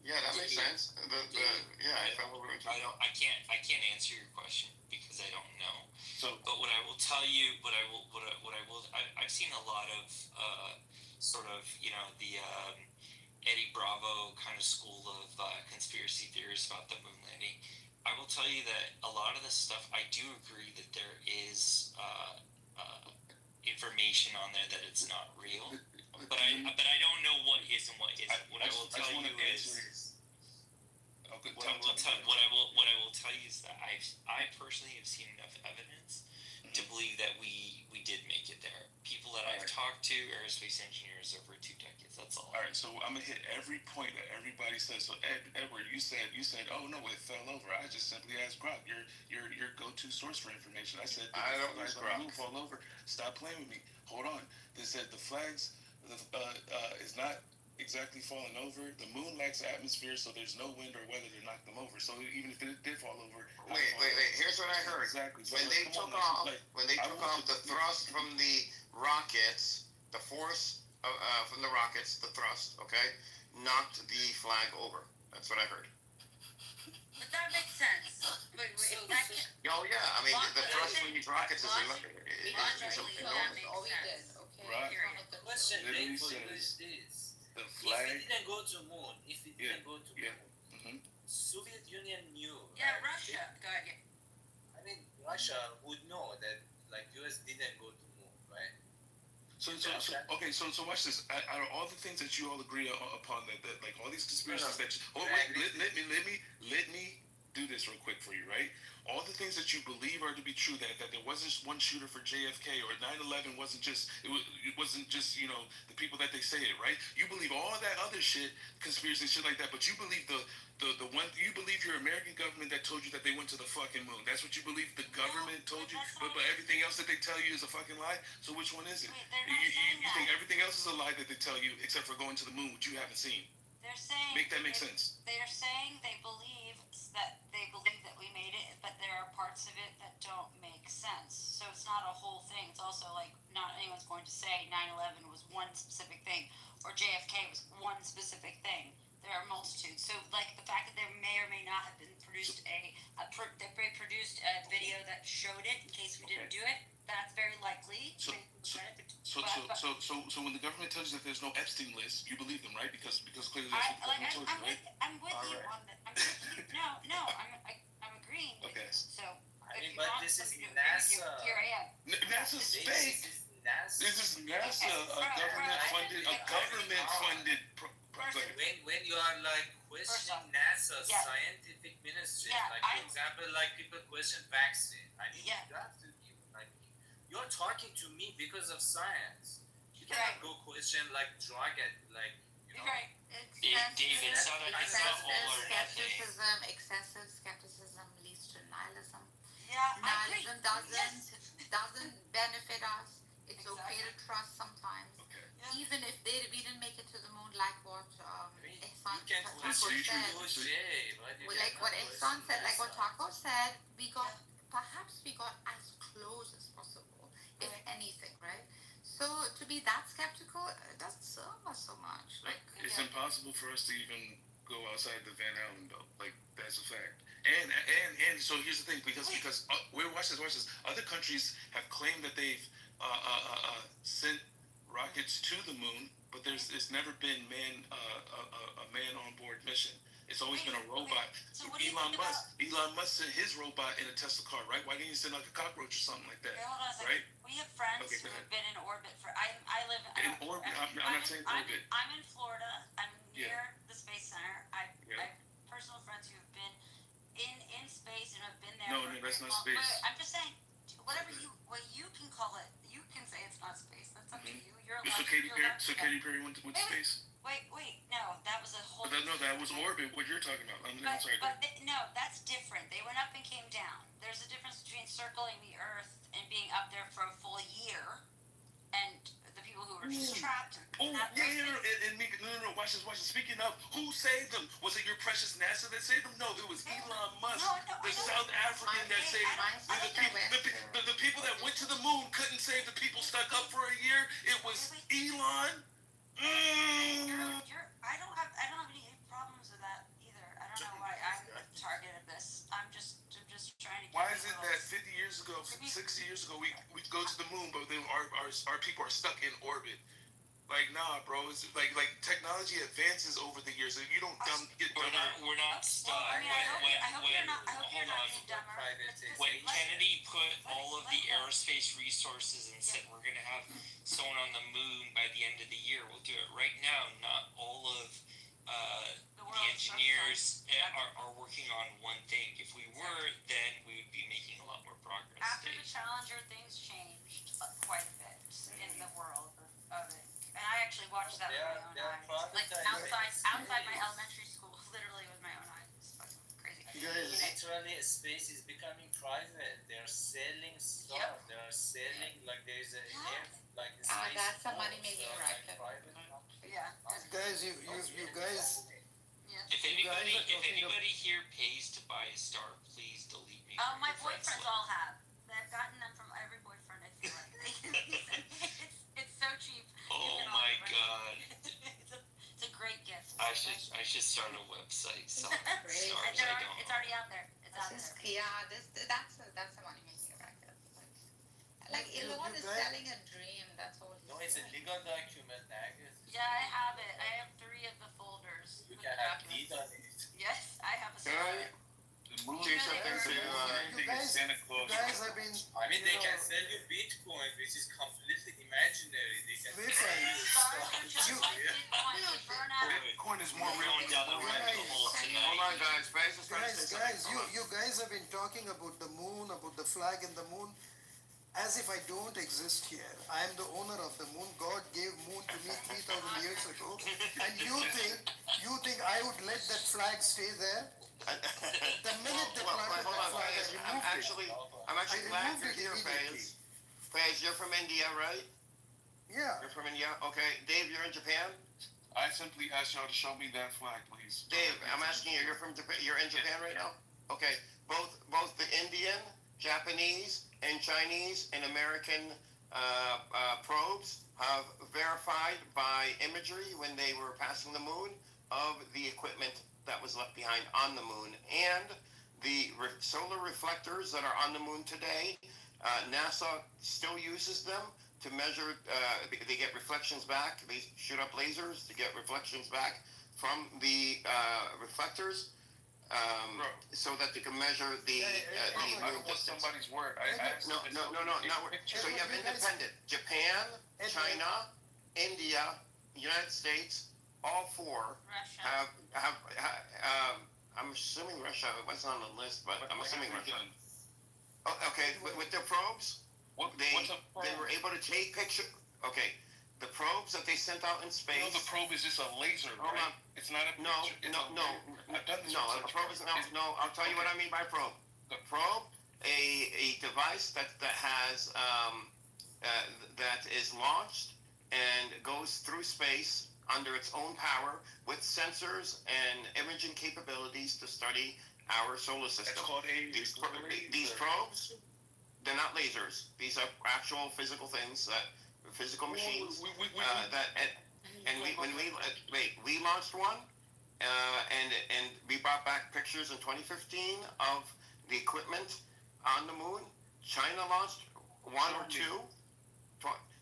Yeah, that makes sense. It fell over. I can't answer your question because I don't know. So, but what I will tell you I've seen a lot of sort of the Eddie Bravo kind of school of conspiracy theories about the moon landing. I will tell you that a lot of this stuff, I do agree that there is information on there that it's not real, but I don't know what is and what isn't. What I will tell you is. What I will tell you is that I personally have seen enough evidence to believe that we did make it there. People that I've talked to, aerospace engineers, over 2 decades. That's all. All right, so I'm gonna hit every point that everybody says. So Edward, you said, oh no, it fell over. I just simply asked Brock, your go-to source for information. I said, I don't use Brock. Fall over. Stop playing with me. Hold on. They said the flags is not exactly falling over. The moon lacks atmosphere, so there's no wind or weather to knock them over. So even if it did fall over, wait. Here's what I heard. Exactly. So when they took off the thrust from the rockets, the force from the rockets, the thrust, knocked the flag over. That's what I heard. But that makes sense. But that can, Oh yeah, I mean the thrust from these rockets is enormous. All we did, okay? Right. The question Literally for you says is this. the If flag. it didn't go to moon, Soviet Union knew. yeah, right? Russia. Go ahead. I mean, Russia would know that like US didn't go to moon, right? So watch this. Out of all the things that you all agree upon, that like all these conspiracies that let me do this real quick for you, right? All the things that you believe are to be true, that there wasn't just one shooter for JFK, or 9/11 wasn't just it wasn't just the people that they say it, right? You believe all that other shit, conspiracy shit like that, but you believe the one, you believe your American government that told you that they went to the fucking moon. That's what you believe the government told you, but everything else that they tell you is a fucking lie. So which one is it? You think everything else is a lie that they tell you, except for going to the moon, which you haven't seen? They're saying make that make sense. They're saying they believe that we made it, but there are parts of it that don't make sense. So it's not a whole thing. It's also like not anyone's going to say 9/11 was one specific thing or JFK was one specific thing. There are multitudes. So like the fact that there may or may not have been produced they produced a video that showed it in case we didn't do it. That's very likely. So when the government tells you that there's no Epstein list, you believe them, right? Because clearly that's what the government told you, right? I'm with you on that. I'm agreeing with Okay. you. So I mean, but this is NASA. Here I am. NASA's fake. This is NASA, a government-funded. When you are like questioning NASA's scientific ministry, like for example, like people question vaccine. I mean, you have to be like, you're talking to me because of science. You cannot go question like drug at like Right. David, it's not all or nothing. Excessive skepticism leads to nihilism. Yeah, Nihilism doesn't benefit us. It's okay to trust sometimes. Okay. Even if we didn't make it to the moon, like what Ehsan said, like what Ehsan said, like what Taco said, we got as close as possible, if anything, right? So to be that skeptical, it doesn't serve us so much. Like it's impossible for us to even go outside the Van Allen belt. Like that's a fact. And so here's the thing, because watch this. Other countries have claimed that they've sent rockets to the moon, but it's never been a man on board mission. It's always been a robot. So Elon Musk sent his robot in a Tesla car, right? Why didn't he send like a cockroach or something like that? Hold on a second. Right? We have friends who have been in orbit for. I live in orbit. I'm not saying orbit. I'm in Florida. I'm near the Space Center. I have personal friends who have been in space and have been there. No, that's not space. I'm just saying, what you can call it, you can say it's not space. That's up to you. You're allowed. So Katy Perry went to space. Wait, no, that was a whole. No, that was orbit. What you're talking about? I'm sorry. No, that's different. They went up and came down. There's a difference between circling the Earth and being up there for a full year, and the people who were just trapped. No. Watch this. Speaking of, who saved them? Was it your precious NASA that saved them? No, it was Elon Musk, the South African that saved them. The people that went to the moon couldn't save the people stuck up for a year. It was Elon. I don't have any problems with that either. I don't know why I'm the target of this. I'm just just trying to. Why is it that 50 years ago, 60 years ago, we go to the moon, but then our people are stuck in orbit? Like, nah, bro. It's like technology advances over the years. If you don't get dumber. We're not stuck. Well, I mean, I hope you're not getting dumber. When Kennedy put all of the aerospace resources and said we're going to have someone on the moon by the end of the year, we'll do it. Right now, not all of the engineers are working on one thing. If we were, then we would be making a lot more progress. After the Challenger, things changed quite a bit in the world of it. And I actually watched that with my own eyes. Like outside my elementary school, literally with my own eyes. It's fucking crazy. Literally, space is becoming private. They're selling stuff. Yep. They're selling like there's a air, like a space. That's a force, money-making racket. Yeah. Guys, you guys. If anybody here pays to buy a star, please delete me. Oh, my boyfriends all have. I've gotten them from every boyfriend I feel like. It's so cheap. Oh my god. It's a great gift. I should start a website selling stars. It's already out there. It's out there. Yeah, that's a money making racket. Like Elon is selling a dream. That's all. No, it's a legal document, Agus. Yeah, I have it. I have 3 of the folders. You can have deed on it. Yes, I have a The moon is something to Santa Claus. Guys have been. I mean, they can sell you Bitcoin, which is completely imaginary. They can sell you Bitcoin is more real. Hold on, guys. Guys, you guys have been talking about the moon, about the flag and the moon, as if I don't exist here. I am the owner of the moon. God gave moon to me 3,000 years ago, and you think I would let that flag stay there? The minute they planted that flag, I'm actually glad you're here, Faiz. Faiz, you're from India, right? Yeah. You're from India? Okay. Dave, you're in Japan? I simply asked y'all to show me that flag, please. Dave, I'm asking you, you're from Japan, you're in Japan right now? Okay. Both the Indian, Japanese, and Chinese and American probes have verified by imagery when they were passing the moon of the equipment that was left behind on the moon, and the solar reflectors that are on the moon today. NASA still uses them to measure. They get reflections back. They shoot up lasers to get reflections back from the reflectors, so that they can measure the. I don't want somebody's word. No. So you have independent Japan, China, India, United States. All 4 have I'm assuming Russia, it wasn't on the list, but I'm assuming Russia. Oh, okay, with their probes, they were able to take pictures. Okay, the probes that they sent out in space. You know, the probe is just a laser, right? It's not a picture. No. A probe is no. I'll tell you what I mean by probe. The probe, a device that has that is launched and goes through space under its own power with sensors and imaging capabilities to study our solar system. It's called these probes, they're not lasers. These are actual physical things, physical machines. We launched one, and we brought back pictures in 2015 of the equipment on the moon. China launched 1 or 2.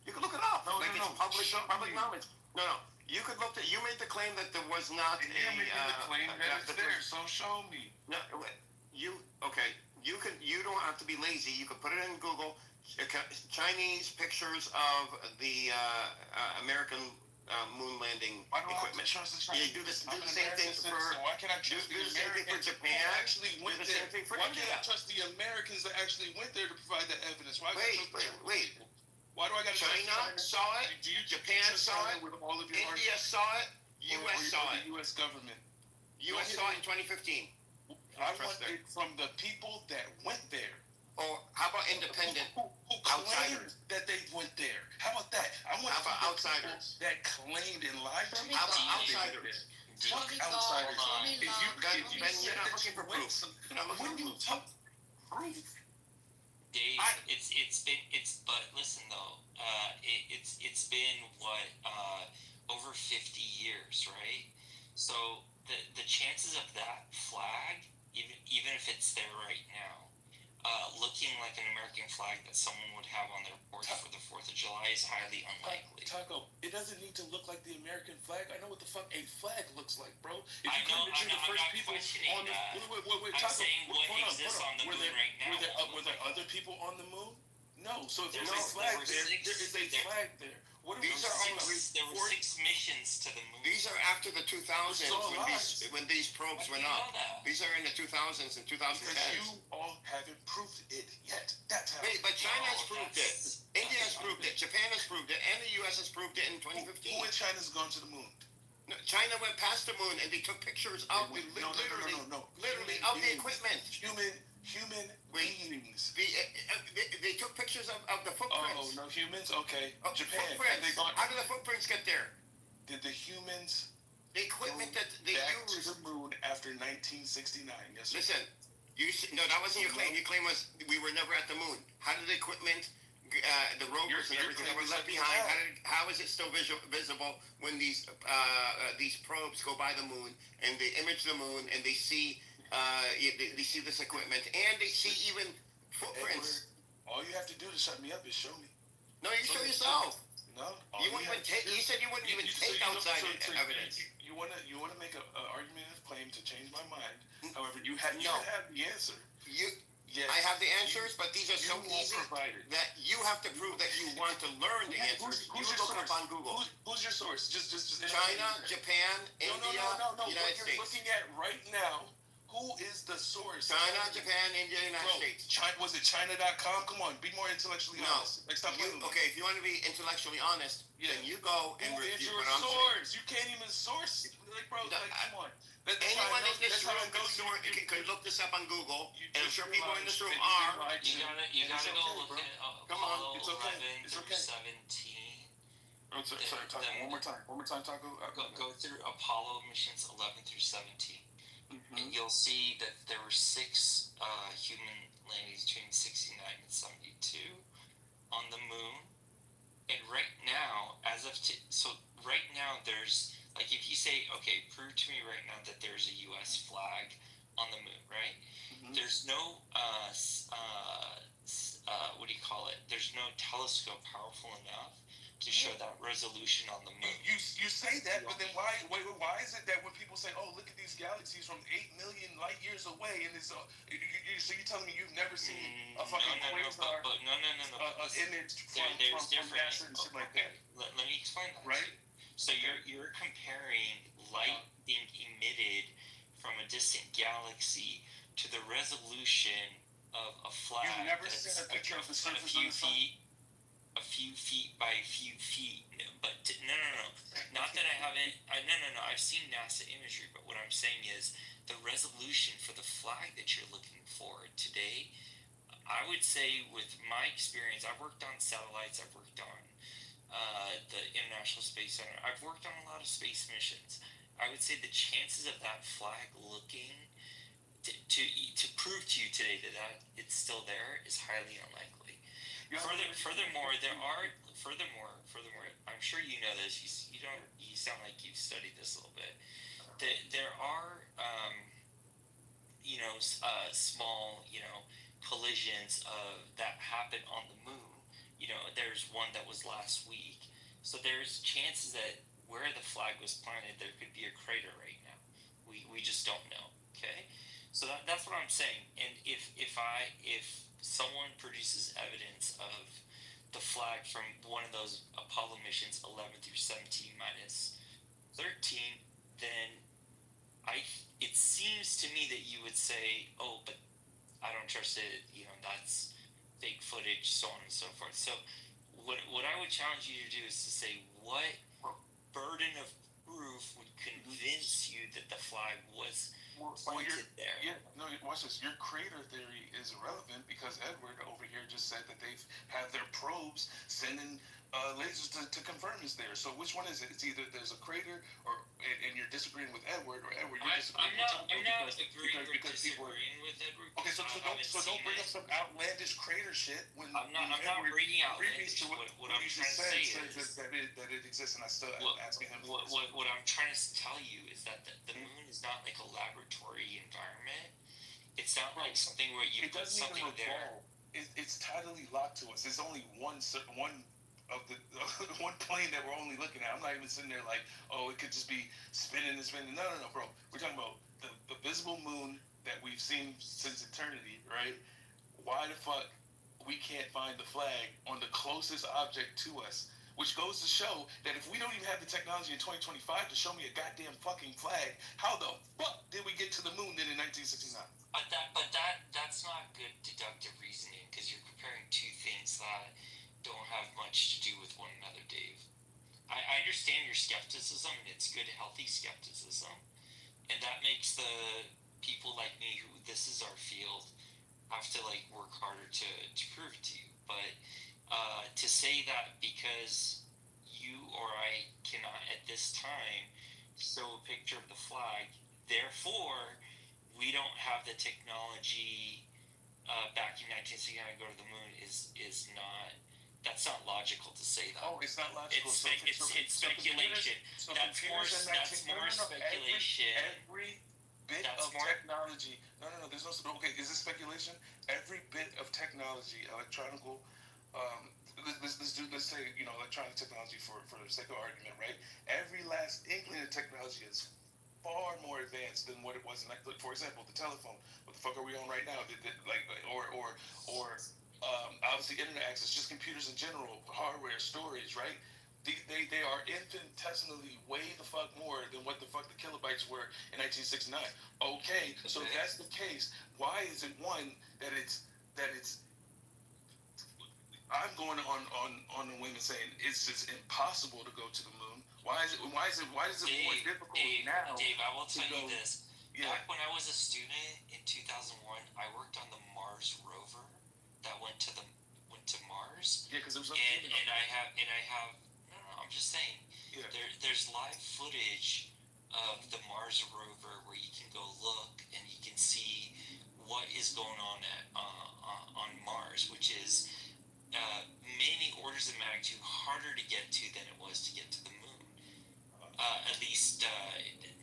You can look it up. It's public knowledge. No. You could look at. You made the claim that there was not You're making the claim that it's there. So show me. No, you okay? You can. You don't have to be lazy. You could put it in Google. Chinese pictures of the American moon landing equipment. You do the same thing for. Why can't I trust the Americans Japan? Actually went there. Why can't I trust the Americans that actually went there to provide that evidence? Wait. Why do I got to China saw it. Japan saw it. India saw it. U.S. saw it. U.S. government. U.S. saw it in 2015. I want it from the people that went there. Or how about independent who outsiders that they went there? How about that? I want how about outsiders that claimed and lied to me. How about outsiders? Fuck outsiders. If you're not looking for proof. When you talk proof. Dave, but listen though, it's been what over 50 years, right? So the chances of that flag, even if it's there right now, looking like an American flag that someone would have on their porch for the 4th of July is highly unlikely. Taco, it doesn't need to look like the American flag. I know what the fuck a flag looks like, bro. If I you know, claim that you're the first I'm not people questioning on the that. wait, I'm Taco, saying what hold on, exists on the were moon there, right now. Were there other people on the moon? No. So if There there's a was- flag there there, were there is a six- flag there. What are These are only There were 6 missions to the moon. These are after the 2000s This is all when these probes How do went you know up. that? These are in the 2000s and 2010s. Because you all haven't proved it yet. That's how. Wait, but China has No, proved it. India has proved it. Japan has proved it, and the U.S. has proved it in 2015. Who in China's gone to the moon? No, China went past the moon and they took pictures of No. literally Human of the beings. equipment. Human Wait. beings. They took pictures of the footprints. Oh, no humans? Okay. Of Japan. Have footprints. they gone? How did the footprints get there? Did the humans The equipment that they back used. to the moon after 1969? Yes. Listen, no, that wasn't your claim. Your claim was we were never at the moon. How did the equipment, the rovers and your everything that claim were is left that we behind, have. how is it still visible when these probes go by the moon and they image the moon and they see this equipment and they see even footprints? Edward, all you have to do to shut me up is show me. No, you show yourself. No. You wouldn't even take. You said you wouldn't even take outside evidence. You want to make an argumentative claim to change my mind. However, you have the answer. Yes. I have the answers, but these are so easy that you have to prove that you want to learn the answers. Who's you your look source? up on Google. Who's your source? Just China, Japan, India, No. United What you're States. looking at right now. Who is the source? China, Japan, India, United States. Was it China.com? Come on, be more intellectually honest. Like, stop playing with me. Okay, if you want to be intellectually honest, then you go and Who is review your what I'm saying. source? You can't even source. Like, bro, come on. Anyone in this room could look this up on Google, and I'm sure people in this room are. You gotta go look at Come on, Apollo it's okay. 11 through 17. I'm sorry, Taco. One more time, Taco. Go through Apollo missions 11 through 17. Mm-hmm. And you'll see that there were 6 human landings between 69 and 72 on the moon. And right now, right now there's, like, if you say, okay, prove to me right now that there's a U.S. flag on the moon, right? Mm-hmm. There's no, what do you call it? There's no telescope powerful enough to show that resolution on the moon. You say that, but then why is it that when people say, "Oh, look at these galaxies from 8 million light years away," and it's so you're telling me you've never seen a fucking quasar, image from NASA and shit like that? Let me explain that. Right. So you're comparing light being emitted from a distant galaxy to the resolution of a flag. You've never seen a picture of the surface of the sun? A few feet by a few feet. But no. Not that I haven't. No. I've seen NASA imagery, but what I'm saying is the resolution for the flag that you're looking for today. I would say, with my experience, I've worked on satellites. I've worked on the International Space Center. I've worked on a lot of space missions. I would say the chances of that flag looking to prove to you today that it's still there is highly unlikely. Furthermore, I'm sure you know this. You sound like you've studied this a little bit. There are, small, collisions that happen on the moon. There's one that was last week. So there's chances that where the flag was planted, there could be a crater right now. We just don't know. Okay, so that's what I'm saying. And if someone produces evidence of the flag from one of those Apollo missions 11 through 17 minus 13, then it seems to me that you would say, oh, but I don't trust it, that's fake footage, so on and so forth. So what I would challenge you to do is to say, what burden of proof would convince you that the flag was planted there? Yeah, no, watch this. Your crater theory is irrelevant because Edward over here just said that they've had their probes sending lasers to confirm it's there. So which one is it? It's either there's a crater, and you're disagreeing with Edward, or Edward you're disagreeing with Taco. I'm not agreeing or disagreeing with Edward. Okay, so don't bring up some outlandish crater shit when I'm not bringing outlandish. What I'm trying to say is that it exists, and I still am asking him. What I'm trying to tell you is that the moon is not like a laboratory environment. It's not like something where you It put doesn't something even there. revolve. It's tidally locked to us. There's only one of the one plane that we're only looking at. I'm not even sitting there like, oh, it could just be spinning and spinning. No, bro. We're talking about the visible moon that we've seen since eternity, right? Why the fuck we can't find the flag on the closest object to us? Which goes to show that if we don't even have the technology in 2025 to show me a goddamn fucking flag, how the fuck did we get to the moon then in 1969? That's not good deductive reasoning because you're comparing two things that don't have much to do with one another, Dave. I understand your skepticism, and it's good, healthy skepticism, and that makes the people like me who this is our field have to like work harder to prove it to you. But to say that because you or I cannot at this time show a picture of the flag, therefore we don't have the technology back in 1969 to go to the moon is not. That's not logical to say that. Oh, it's not logical. It's speculation. That's more speculation. Every bit of technology. No. There's no. Okay, is this speculation? Every bit of technology, electronical. Let's say electronic technology for the sake of argument, right? Every last inkling of technology is far more advanced than what it was. Like, for example, the telephone. What the fuck are we on right now? Obviously internet access, just computers in general, hardware, storage, right? They are infinitesimally way the fuck more than what the fuck the kilobytes were in 1969. Okay, so if that's the case, why is it one that it's I'm going on the whim and saying it's just impossible to go to the moon. Why is it more difficult now? Dave, I will tell you this. Yeah. Back when I was a student in 2001, I worked on the Mars rover that went to Mars. Yeah, because it was and I have no, I'm just saying. Yeah. There's live footage of the Mars rover where you can go look and you can see what is going on on Mars, which is many orders of magnitude harder to get to than it was to get to the moon. At least,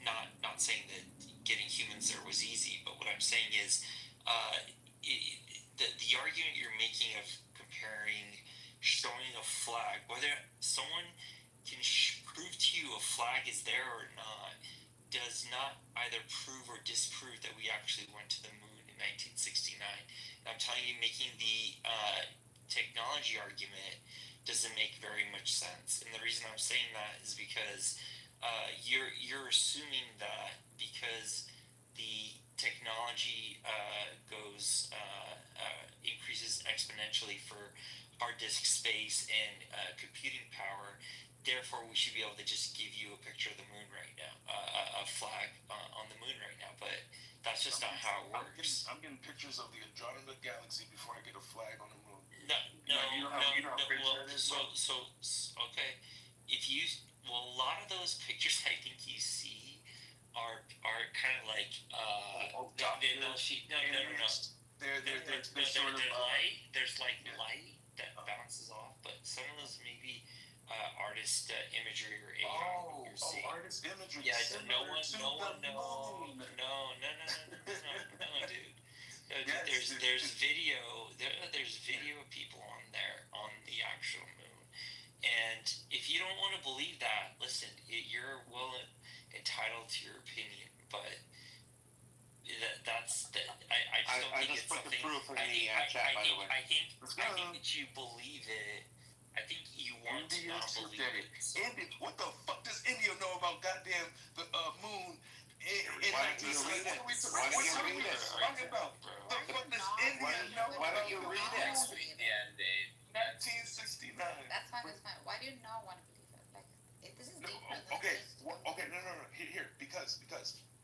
not saying that getting humans there was easy, but what I'm saying is, the argument you're making of comparing, showing a flag, whether someone can prove to you a flag is there or not, does not either prove or disprove that we actually went to the moon in 1969. And I'm telling you, making the technology argument doesn't make very much sense. And the reason I'm saying that is because you're assuming that because the technology increases exponentially for hard disk space and computing power, therefore we should be able to just give you a picture of the moon right now, a flag on the moon right now. But that's just not how it works. I'm getting pictures of the Andromeda Galaxy before I get a flag on the moon. No. Okay. A lot of those pictures I think you see are kind of like there's like light that bounces off, but some of those maybe artist imagery or AI you're seeing. Artist imagery. Yeah, no one, dude. There's video. There's video of people on there on the actual moon, and if you don't want to believe that, listen, you're well entitled to your opinion, but I just don't think it's something. I think that you believe it. I think you want to not believe it. India, what the fuck does India know about goddamn the moon? Why don't you read it? Why don't you read it? Why don't you read it? 1969. That's fine. Why do you not want to believe it? Like, this is deep. Okay, no. Here, because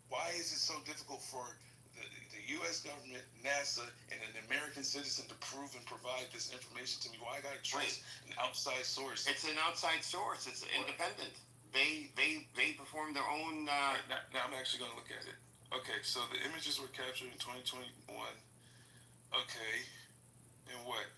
why is it so difficult for the U.S. government, NASA, and an American citizen to prove and provide this information to me? Why I gotta trust an outside source? It's an outside source. It's independent. They perform their own. Now I'm actually gonna look at it. Okay, so the images were captured in 2021. Okay, and what?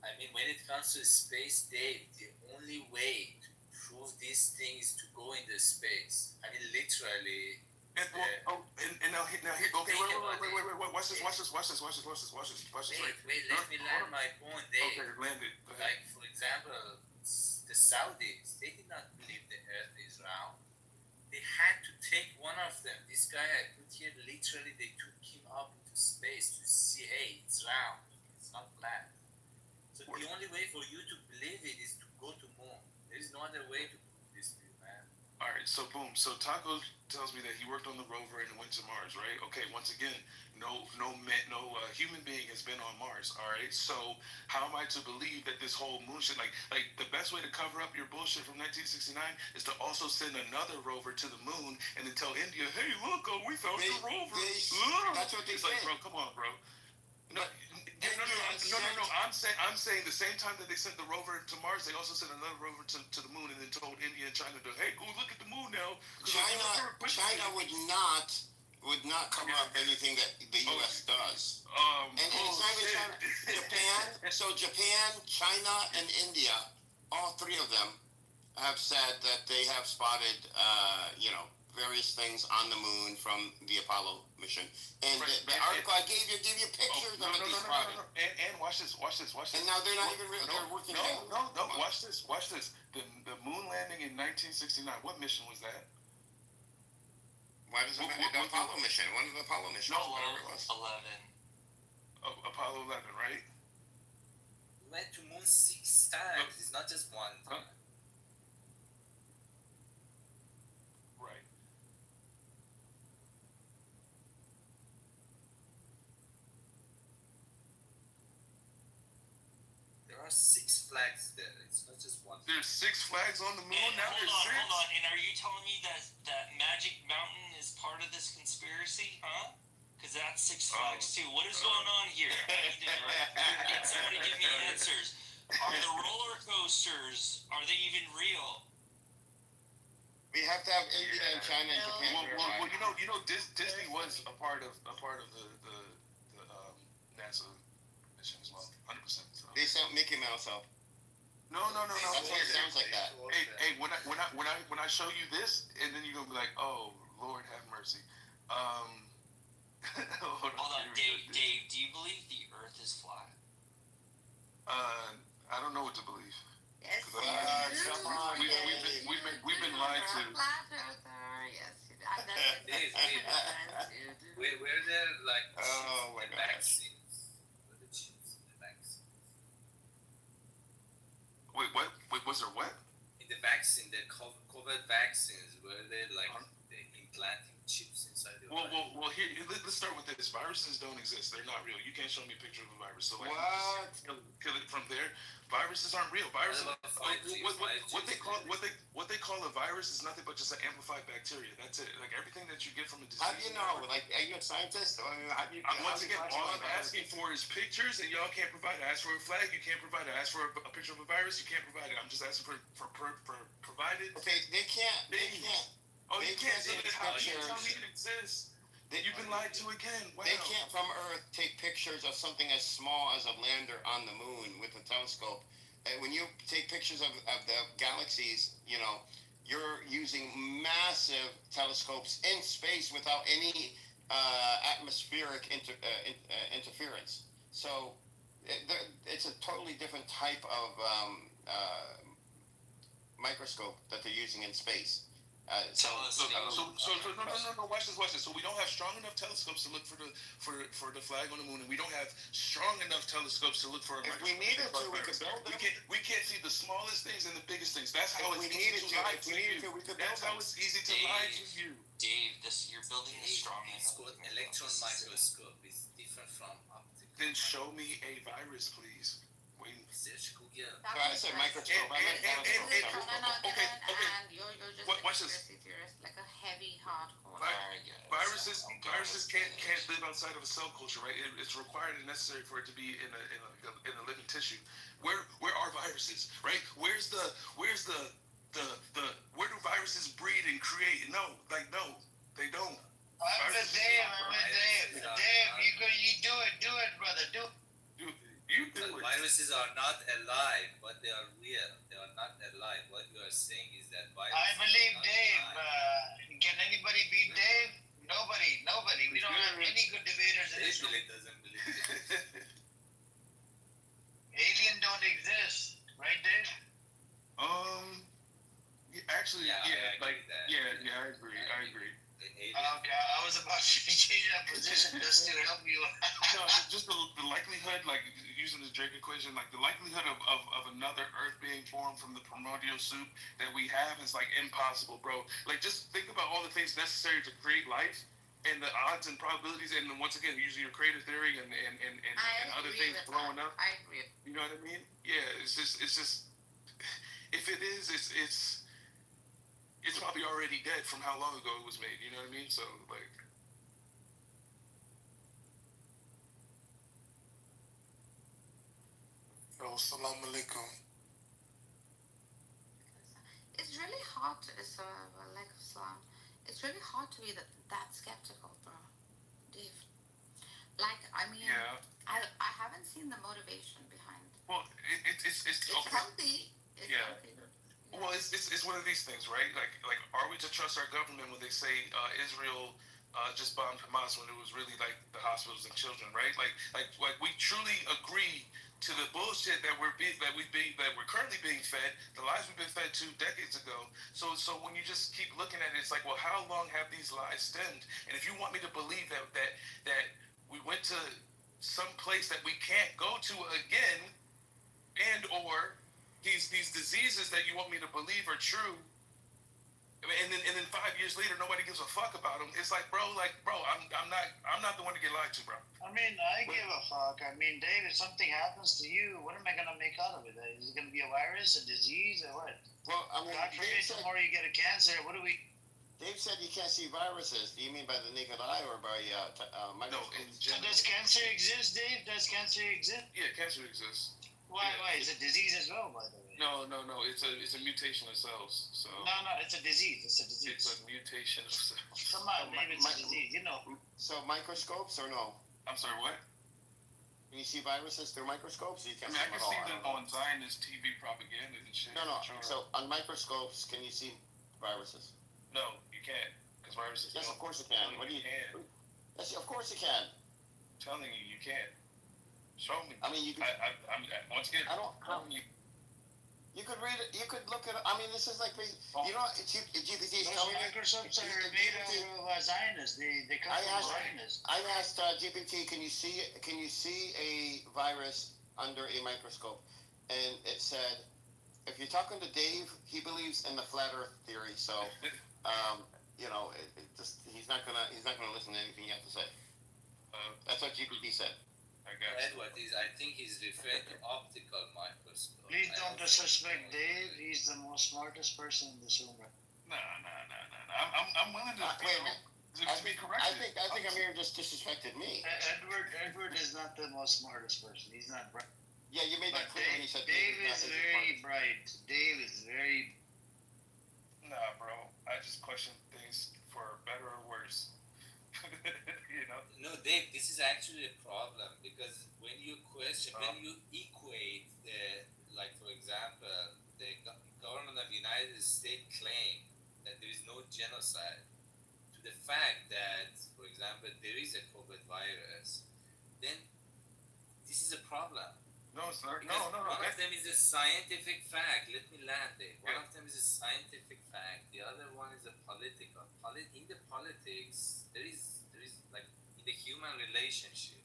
I mean, when it comes to space, Dave, the only way to prove these things is to go into space. I mean, literally. And now here. Okay, wait. Watch this. Right. Wait, let me land my point there. Okay, land it. Like, for example, the Saudis, they did not believe the earth is round. They had to take one of them. This guy I put here, literally, they took him up into space to see, hey, it's round. It's not flat. So the only way for you to believe it is to go to moon. There is no other way to prove this to you, man. All right, so boom. So Taco tells me that he worked on the rover and went to Mars, right? Okay, once again, no human being has been on Mars. All right, so how am I to believe that this whole moon shit, like the best way to cover up your bullshit from 1969 is to also send another rover to the moon and then tell India, hey, look, we found the rover. That's what they it's like, bro, come on, bro. No. I'm saying the same time that they sent the rover to Mars, they also sent another rover to the moon and then told India and China to, hey, go look at the moon now. China would not cover up anything that the U.S. does. And it's not even China. Japan, China, and India, all three of them have said that they have spotted, various things on the moon from the Apollo mission. And the article I gave you pictures of what they spotted. And watch this. And now they're not even real. They're working. No. Watch this. The moon landing in 1969. What mission was that? Why does it matter? The Apollo mission. One of the Apollo missions. No, whatever it was. 11. Apollo 11, right? Went to moon 6 times. It's not just one time. Right. There are 6 flags there. It's not just one. There's 6 flags on the moon. And Now there's 6. Hold on. And are you telling me that Magic Mountain is part of this conspiracy, huh? Because that's 6 flags too. What is going on here? Can somebody give me answers? Are the roller coasters, are they even real? We have to have India and China and Japan. Well, Disney was a part of the NASA mission as well, 100%. So. They sent Mickey Mouse up. No. That's what it sounds like that. Hey, when I show you this, and then you're gonna be like, oh, Lord have mercy. Hold on, Dave. Do you believe the Earth is flat? I don't know what to believe. Yes, come on, we've been lied to. Flat earther, yes. Where there like oh my God. vaccines? Where the chips in the vaccines? Wait, what? Was there what? In the vaccine, the COVID vaccines, where they like they implanting chips inside the body. Well. Here, let's start with this. Viruses don't exist. They're not real. You can't show me a picture of a virus. So like, what? Kill it from there. Viruses aren't real. Viruses. What they call a virus is nothing but just an amplified bacteria. That's it. Like everything that you get from a disease. How do you know? Like, are you a scientist? I mean, once again, all I'm asking for is pictures, and y'all can't provide it. I ask for a flag, you can't provide it. I ask for a picture of a virus, you can't provide it. I'm just asking for provided. Okay, they can't. Oh, they you can't. take How do you pictures. tell me it exists? You've been lied to again. Wow. They can't from Earth take pictures of something as small as a lander on the moon with a telescope. And when you take pictures of the galaxies, you're using massive telescopes in space without any atmospheric interference. So it's a totally different type of microscope that they're using in space. No, watch this. So we don't have strong enough telescopes to look for the flag on the moon, and we don't have strong enough telescopes to look for a If we needed to, we could build them. We can't see the smallest things and the biggest things. That's how If it's we easy needed to to, lie if to we needed you. to, we could That's build how them. it's easy to lie to you. Dave, you're building a strong man. It's called electron microscope. It's different from optical. Then show me a virus, please. Wait. Search Google. I said microscope. I meant telescope. You're just Watch a this. conspiracy theorist, like a heavy hardcore. Viruses can't live outside of a cell culture, right? It's required and necessary for it to be in a living tissue. Where are viruses, right? Where do viruses breed and create? No, they don't. I'm with Dave. You do it, brother. Do it. You do it. Viruses are not alive, but they are real. They are not alive. What you are saying is that viruses. I believe are not Dave. alive. Can anybody beat Dave? Nobody. We don't have any good debaters in this room. Dave doesn't believe it. Alien don't exist, right, Dave? Actually, Yeah, yeah, I like, agree that. yeah, I agree. They hate it. Okay, I was about to change that position just to help you. No, just the likelihood, like using the Drake equation, like the likelihood of another Earth being formed from the primordial soup that we have is like impossible, bro. Like just think about all the things necessary to create life and the odds and probabilities, and then once again using your creative theory and other things throwing up. I agree. You know what I mean? Yeah, it's just if it is, it's probably already dead from how long ago it was made. You know what I mean? So like. Yo, salam alaikum. It's really hard to like Islam. It's really hard to be that skeptical, bro. Dave. Like, I mean, Yeah. I haven't seen the motivation behind. Well, it's okay. Healthy. It's Yeah. healthy. Well, it's one of these things, right? Like, are we to trust our government when they say Israel just bombed Hamas when it was really like the hospitals and children, right? Like we truly agree to the bullshit that we're currently being fed, the lies we've been fed 2 decades ago. So when you just keep looking at it, it's like, well, how long have these lies stemmed? And if you want me to believe that we went to some place that we can't go to again, and or these diseases that you want me to believe are true, and then 5 years later nobody gives a fuck about them. It's like, bro, I'm not the one to get lied to, bro. I mean, I give a fuck. I mean, Dave, if something happens to you, what am I gonna make out of it? Is it gonna be a virus, a disease, or what? Well, I mean, God forbid tomorrow you get a cancer. What do we? Dave said you can't see viruses. Do you mean by the naked eye or by microscope? No, in So general. does cancer exist, Dave? Does cancer exist? Yeah, cancer exists. Why? Yeah. Why? It's a disease as well, by the way. No. It's a mutation of cells. So No, it's a disease. It's a disease. it's a mutation of cells. Come on, Dave, it's a disease. You know. So microscopes or no? I'm sorry, what? Can you see viruses through microscopes? You I can't mean, I see can them see at them all. on Zionist TV propaganda and shit. No. Sure. So on microscopes, can you see viruses? No, you can't, because viruses. Yes, don't. of course you can. What do you? Can. Yes, of course you can. I'm telling you, you can't. Show me. I mean, you could. I'm once again. I don't. You could read it. You could look at it. I mean, this is like, you know, GPT is Those telling me. microscopes are made out of Zionists. They come from Zionists. I asked GPT, can you see a virus under a microscope? And it said, if you're talking to Dave, he believes in the flat Earth theory. So, you know, he's not gonna listen to anything you have to say. That's what GPT said. Edward I think he's referring to optical microscope. Please don't disrespect Dave. He's the most smartest person in this room. No. I'm willing to. Be corrected. I think Amir just disrespected me. Edward is not the most smartest person. He's not bright. Yeah, you made that clear when you said Dave is very bright. Dave is very. Nah, bro. I just question things for better or worse. You know. No, Dave, this is actually a problem because when you equate like for example, the government of the United States claim that there is no genocide to the fact that, for example, there is a COVID virus, then this is a problem. No, sir. Because No. One of them is a scientific fact. Let me land there. One of them is a scientific fact. The other one is a political. In the politics, there is like in the human relationship.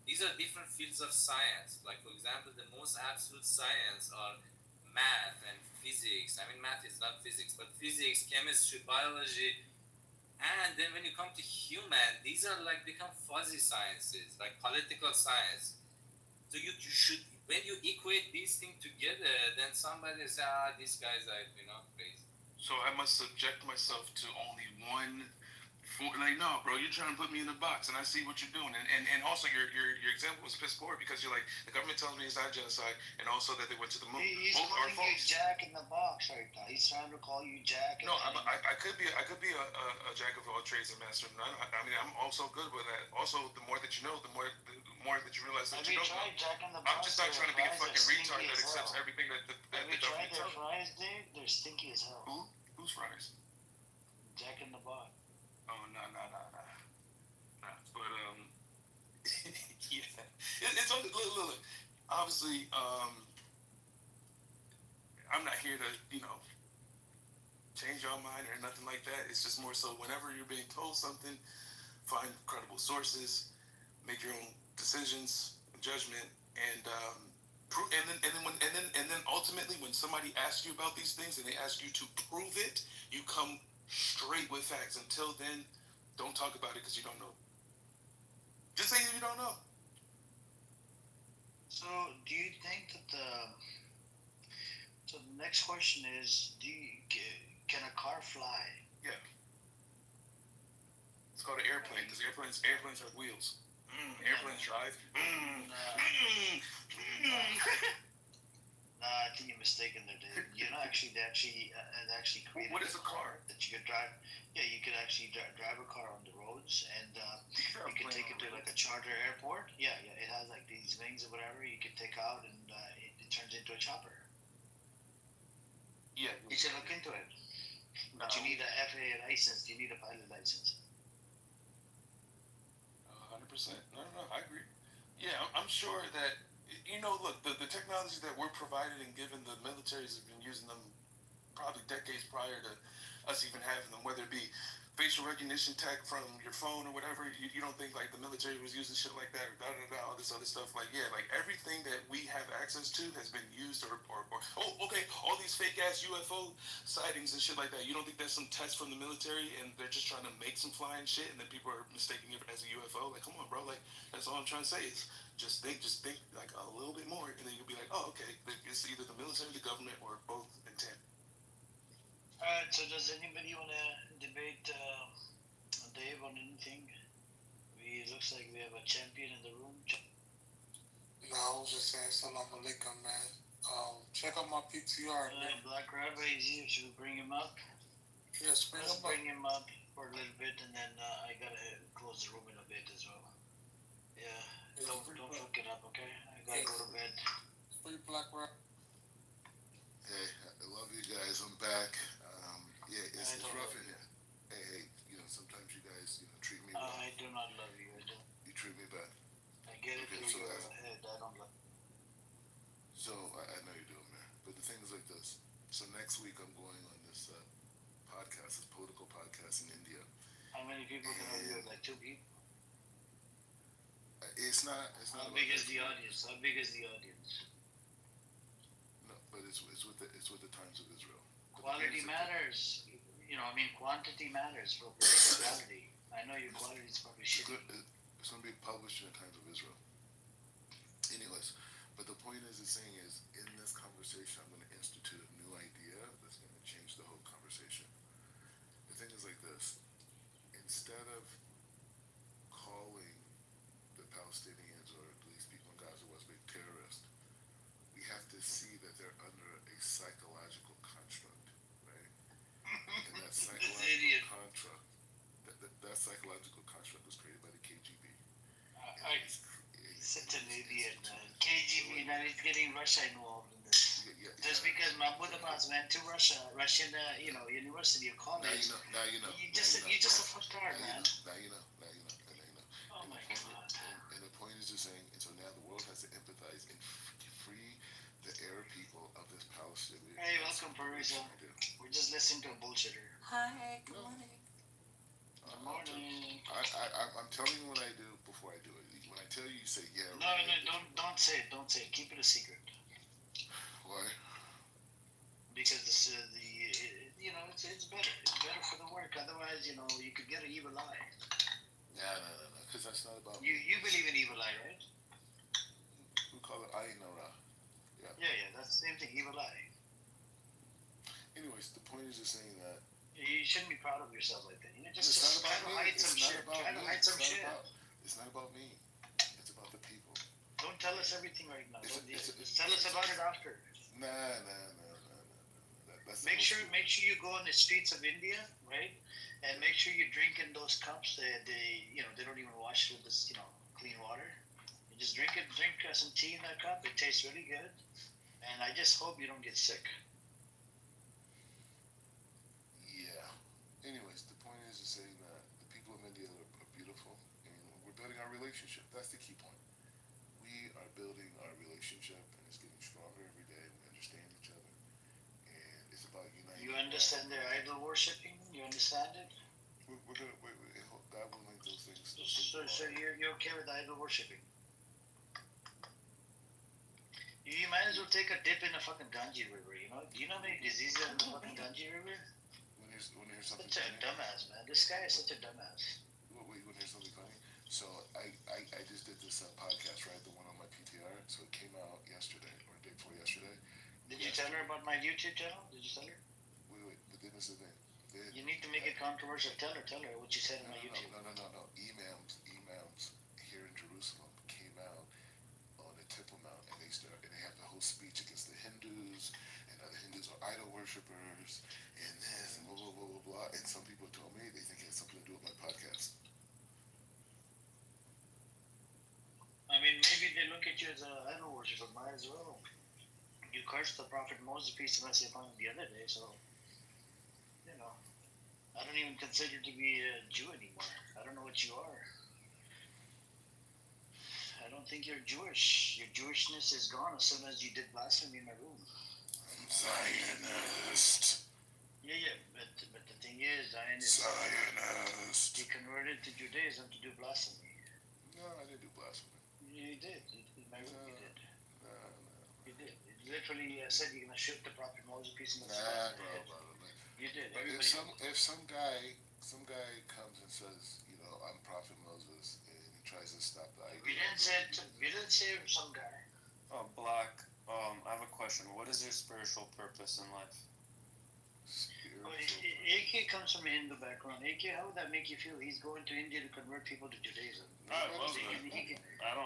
These are different fields of science. Like for example, the most absolute science are math and physics. I mean, math is not physics, but physics, chemistry, biology. And then when you come to human, these are like become fuzzy sciences, like political science. So you should, when you equate these things together, then somebody says, these guys are, crazy. So I must subject myself to only one. Like, no, bro, you're trying to put me in a box, and I see what you're doing, and also your example was piss poor because you're like, the government tells me it's not genocide, and also that they went to the moon. He's calling you Jack in the box right now. He's trying to call you Jack. No, I could be a jack of all trades and master of none. I mean, I'm also good with that. Also, the more that you know, the more that you realize that you don't know. Jack in the I'm box? just not trying to be a Fries fucking are retard stinky that as accepts hell. everything that the Have you tried government their tells me. fries, Dave? They're stinky as hell. Who's fries? Jack in the box. Oh, no. it's on the look. Obviously, I'm not here to change your mind or nothing like that. It's just more so whenever you're being told something, find credible sources, make your own decisions, judgment, and and then ultimately when somebody asks you about these things and they ask you to prove it, you come straight with facts. Until then, don't talk about it because you don't know. Just say you don't know. So, do you think that so the next question is, can a car fly? Yeah. It's called an airplane because airplanes have wheels. Airplanes drive. No, I think you're mistaken there, Dave. They actually created. What is a car? That you could drive. Yeah, you could actually drive a car on the roads, and you could take it to like a charter airport. Yeah, it has like these wings or whatever. You can take out, and it turns into a chopper. Yeah. You should look into it. No. But you need a FAA license. You need a pilot license. 100%. No, I agree. Yeah, I'm sure that look, the technology that we're provided and given, the militaries have been using them probably decades prior to us even having them, whether it be facial recognition tech from your phone or whatever. You don't think like the military was using shit like that or all this other stuff. Like, yeah, like everything that we have access to has been used or okay, all these fake ass UFO sightings and shit like that. You don't think that's some test from the military and they're just trying to make some flying shit and then people are mistaking it as a UFO? Like, come on, bro. Like, that's all I'm trying to say is just think like a little bit more, and then you'll be like, oh, okay, it's either the military, the government, or both in tandem. Alright, so does anybody want to debate Dave on anything? It looks like we have a champion in the room. No, I was just saying salam alaikum, man. Check out my PTR, man. Black Rabbi is here. Should we bring him up? Yes, Let's bring him up for a little bit, and then I gotta close the room in a bit as well. Yeah, don't fuck it up, okay? I gotta go to bed. Free Black Rabbi. Hey, I love you guys. I'm back. Yeah, it's rough in here. Hey, sometimes you guys, treat me well. I do not love you. I don't. You treat me bad. I get it Okay, through your head. I don't love. So I know you do, man. But the thing is like this. So next week I'm going on this podcast, this political podcast in India. How many people can I do? Like 2 people? It's not. How big is the audience? How big is the audience? No, but it's with the Times of Israel. Quality matters. Quantity matters for quality. I know your quality is probably shit. It's going to be published in the Times of Israel. Anyways, but the point is, in this conversation, I'm going to institute a new idea that's going to change the whole conversation. The thing is like this. Instead of calling the Palestinians, or at least people in Gaza, West Bank terrorists, we have to see that they're under a psychological construct, right? And that psychological construct, that psychological construct was created by the KGB. Such an idiot, man. KGB, now he's getting Russia involved in this. Just because Mahmoud Abbas went to Russian, university or college. Now you know. You're just a fucktard, man. Now you know. Oh my God. And the point is just saying, and so now the world has to empathize and free the Arab people of this Palestinian. Hey, welcome, Parisa. We're just listening to a bullshitter. Hi, good morning. Good morning. I'm telling you what I do before I do it. When I tell you, you say yeah. No, don't say it. Don't say it. Keep it a secret. Why? Because it's better. It's better for the work. Otherwise, you could get an evil eye. No. Because that's not about. You believe in evil eye, right? We call it Ayin Hara. Yeah. Yeah. That's the same thing. Evil eye. Anyways, the point is just saying that. You shouldn't be proud of yourself like that. Just try to hide some shit. It's not about me. It's about the people. Don't tell us everything right now. Tell us about it after. Nah. Make sure you go on the streets of India, right? And make sure you drink in those cups. They don't even wash it with this clean water. You just drink some tea in that cup. It tastes really good. And I just hope you don't get sick. Yeah. Anyways, the point is saying that the people of India are beautiful, and we're building our relationship. That's the key point. We relationship, and it's getting stronger every day. We understand each other, and it's about uniting. You understand their idol worshipping? You understand it? We're gonna God willing, those things. So you're okay with idol worshipping? You might as well take a dip in the fucking Ganges River. You know? Do you know how many diseases are in the fucking Ganges River? When here's something Such a funny. dumbass, man. This guy is such a dumbass. Wait, when here's something funny. So I just did this podcast, right? The one on my PTR. So it came out yesterday or the day before yesterday. Did you tell her about my YouTube channel? Did you tell her? Wait. But then this is the thing. You need to make it controversial. Tell her what you said on my YouTube. No. Imams here in Jerusalem came out on the Temple Mount, and they have the whole speech against the Hindus, and the Hindus are idol worshippers, and this, and blah blah blah blah blah. And some people told me they think it has something to do with my podcast. I mean, maybe they look at you as an idol worshiper. Might as well. You cursed the Prophet Moses, peace and blessing upon him, the other day, so you know. I don't even consider you to be a Jew anymore. I don't know what you are. I don't think you're Jewish. Your Jewishness is gone as soon as you did blasphemy in my room. I'm Zionist. Yeah, but the thing is, Zionist. He converted to Judaism to do blasphemy. No, I didn't do blasphemy. Yeah, you did. In my room, you did. No. You did. It literally said you're gonna shoot the Prophet Moses, peace and blessing Nah, upon him. bro. You did. But Everybody if some guy comes and says, I'm Prophet Moses, and he tries to stop the idol. We didn't say some guy. Oh, Black. I have a question. What is your spiritual purpose in life? AK comes from a Hindu background. AK, how would that make you feel? He's going to India to convert people to Judaism. I love that.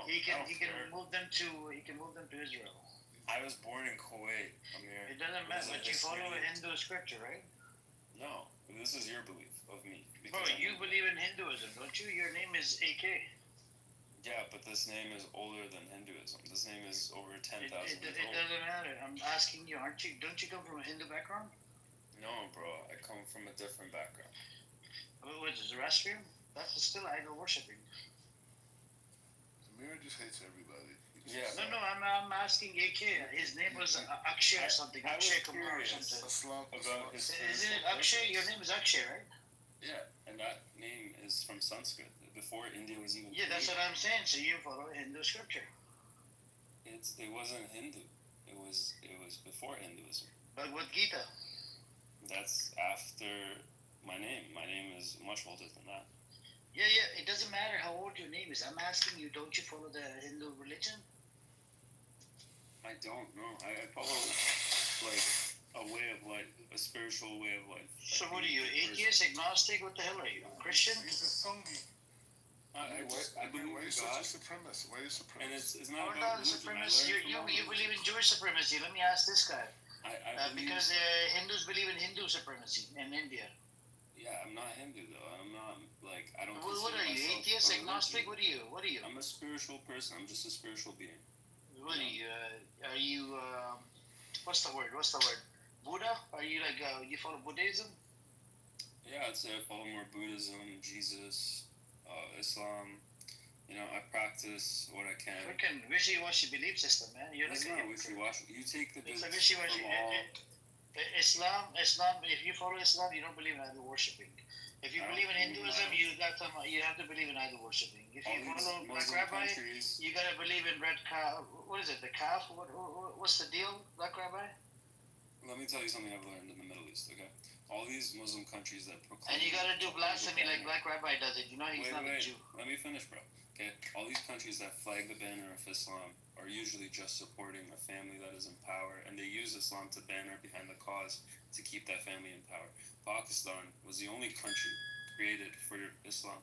He can move them to Israel. I was born in Kuwait, Amir. It doesn't matter, but you follow Hindu scripture, right? No, this is your belief of me. Bro, you believe in Hinduism, don't you? Your name is AK. Yeah, but this name is older than Hinduism. This name is over 10,000 years old. It doesn't matter. I'm asking you, don't you come from a Hindu background? No, bro. I come from a different background. What is Zoroastrian? That's still idol worshipping. Amir just hates everybody. Yeah. No, I'm asking AK. His name was Akshay or something. Akshay Kumar or something. Isn't it Akshay? Your name is Akshay, right? Yeah, and that name is from Sanskrit. Before India was even Yeah, that's what I'm saying. So you follow Hindu scripture. It wasn't Hindu. It was before Hinduism. But what Gita? That's after my name. My name is much older than that. Yeah. It doesn't matter how old your name is. I'm asking you, don't you follow the Hindu religion? I don't know. I follow a way of life, a spiritual way of life. So what are you, atheist, agnostic? What the hell are you? Christian? He's a Sungi. I believe why are you in God. such a supremacist? Why are you supremacist? And it's not Hold about on, religion. supremacy. You believe in Jewish supremacy. Let me ask this guy. I believe, because Hindus believe in Hindu supremacy in India. Yeah, I'm not Hindu though. I'm not I don't. What are you? Atheist, agnostic? What are you? I'm a spiritual person. I'm just a spiritual being. What are you? Are you? What's the word? Buddha? Are you you follow Buddhism? Yeah, I'd say I follow more Buddhism, Jesus, Islam. I practice what I can. Freaking wishy-washy belief system, man. You're It's like not wishy-washy. You take the it's bits a wishy-washy. from all. Islam. If you follow Islam, you don't believe in idol worshipping. If you believe in Hinduism, you have to believe in idol worshipping. If you follow Black Rabbi, you gotta believe in red calf. What is it? The calf? What's the deal, Black Rabbi? Let me tell you something I've learned in the Middle East. Okay, all these Muslim countries that proclaim. And you gotta do blasphemy like Black Rabbi does it. You know he's not a Jew. Let me finish, bro. Okay, all these countries that flag the banner of Islam are usually just supporting a family that is in power, and they use Islam to banner behind the cause to keep that family in power. Pakistan was the only country created for Islam,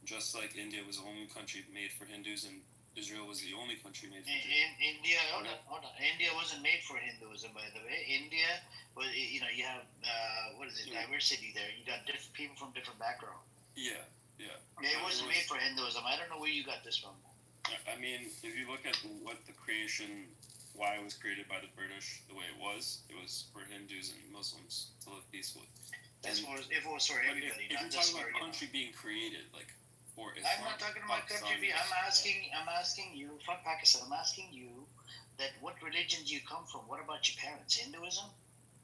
just like India was the only country made for Hindus, and Israel was the only country made for Jews. India, hold on. India wasn't made for Hinduism, by the way. India was, you have diversity there. You got different people from different backgrounds. Yeah. It wasn't made for Hinduism. I don't know where you got this from. I mean, if you look at why it was created by the British, the way it was for Hindus and Muslims to live peacefully. If it was for everybody, if you're talking about a country being created, for Islam, I'm not talking about country. I'm asking you, fuck Pakistan. I'm asking you, that what religion do you come from? What about your parents? Hinduism?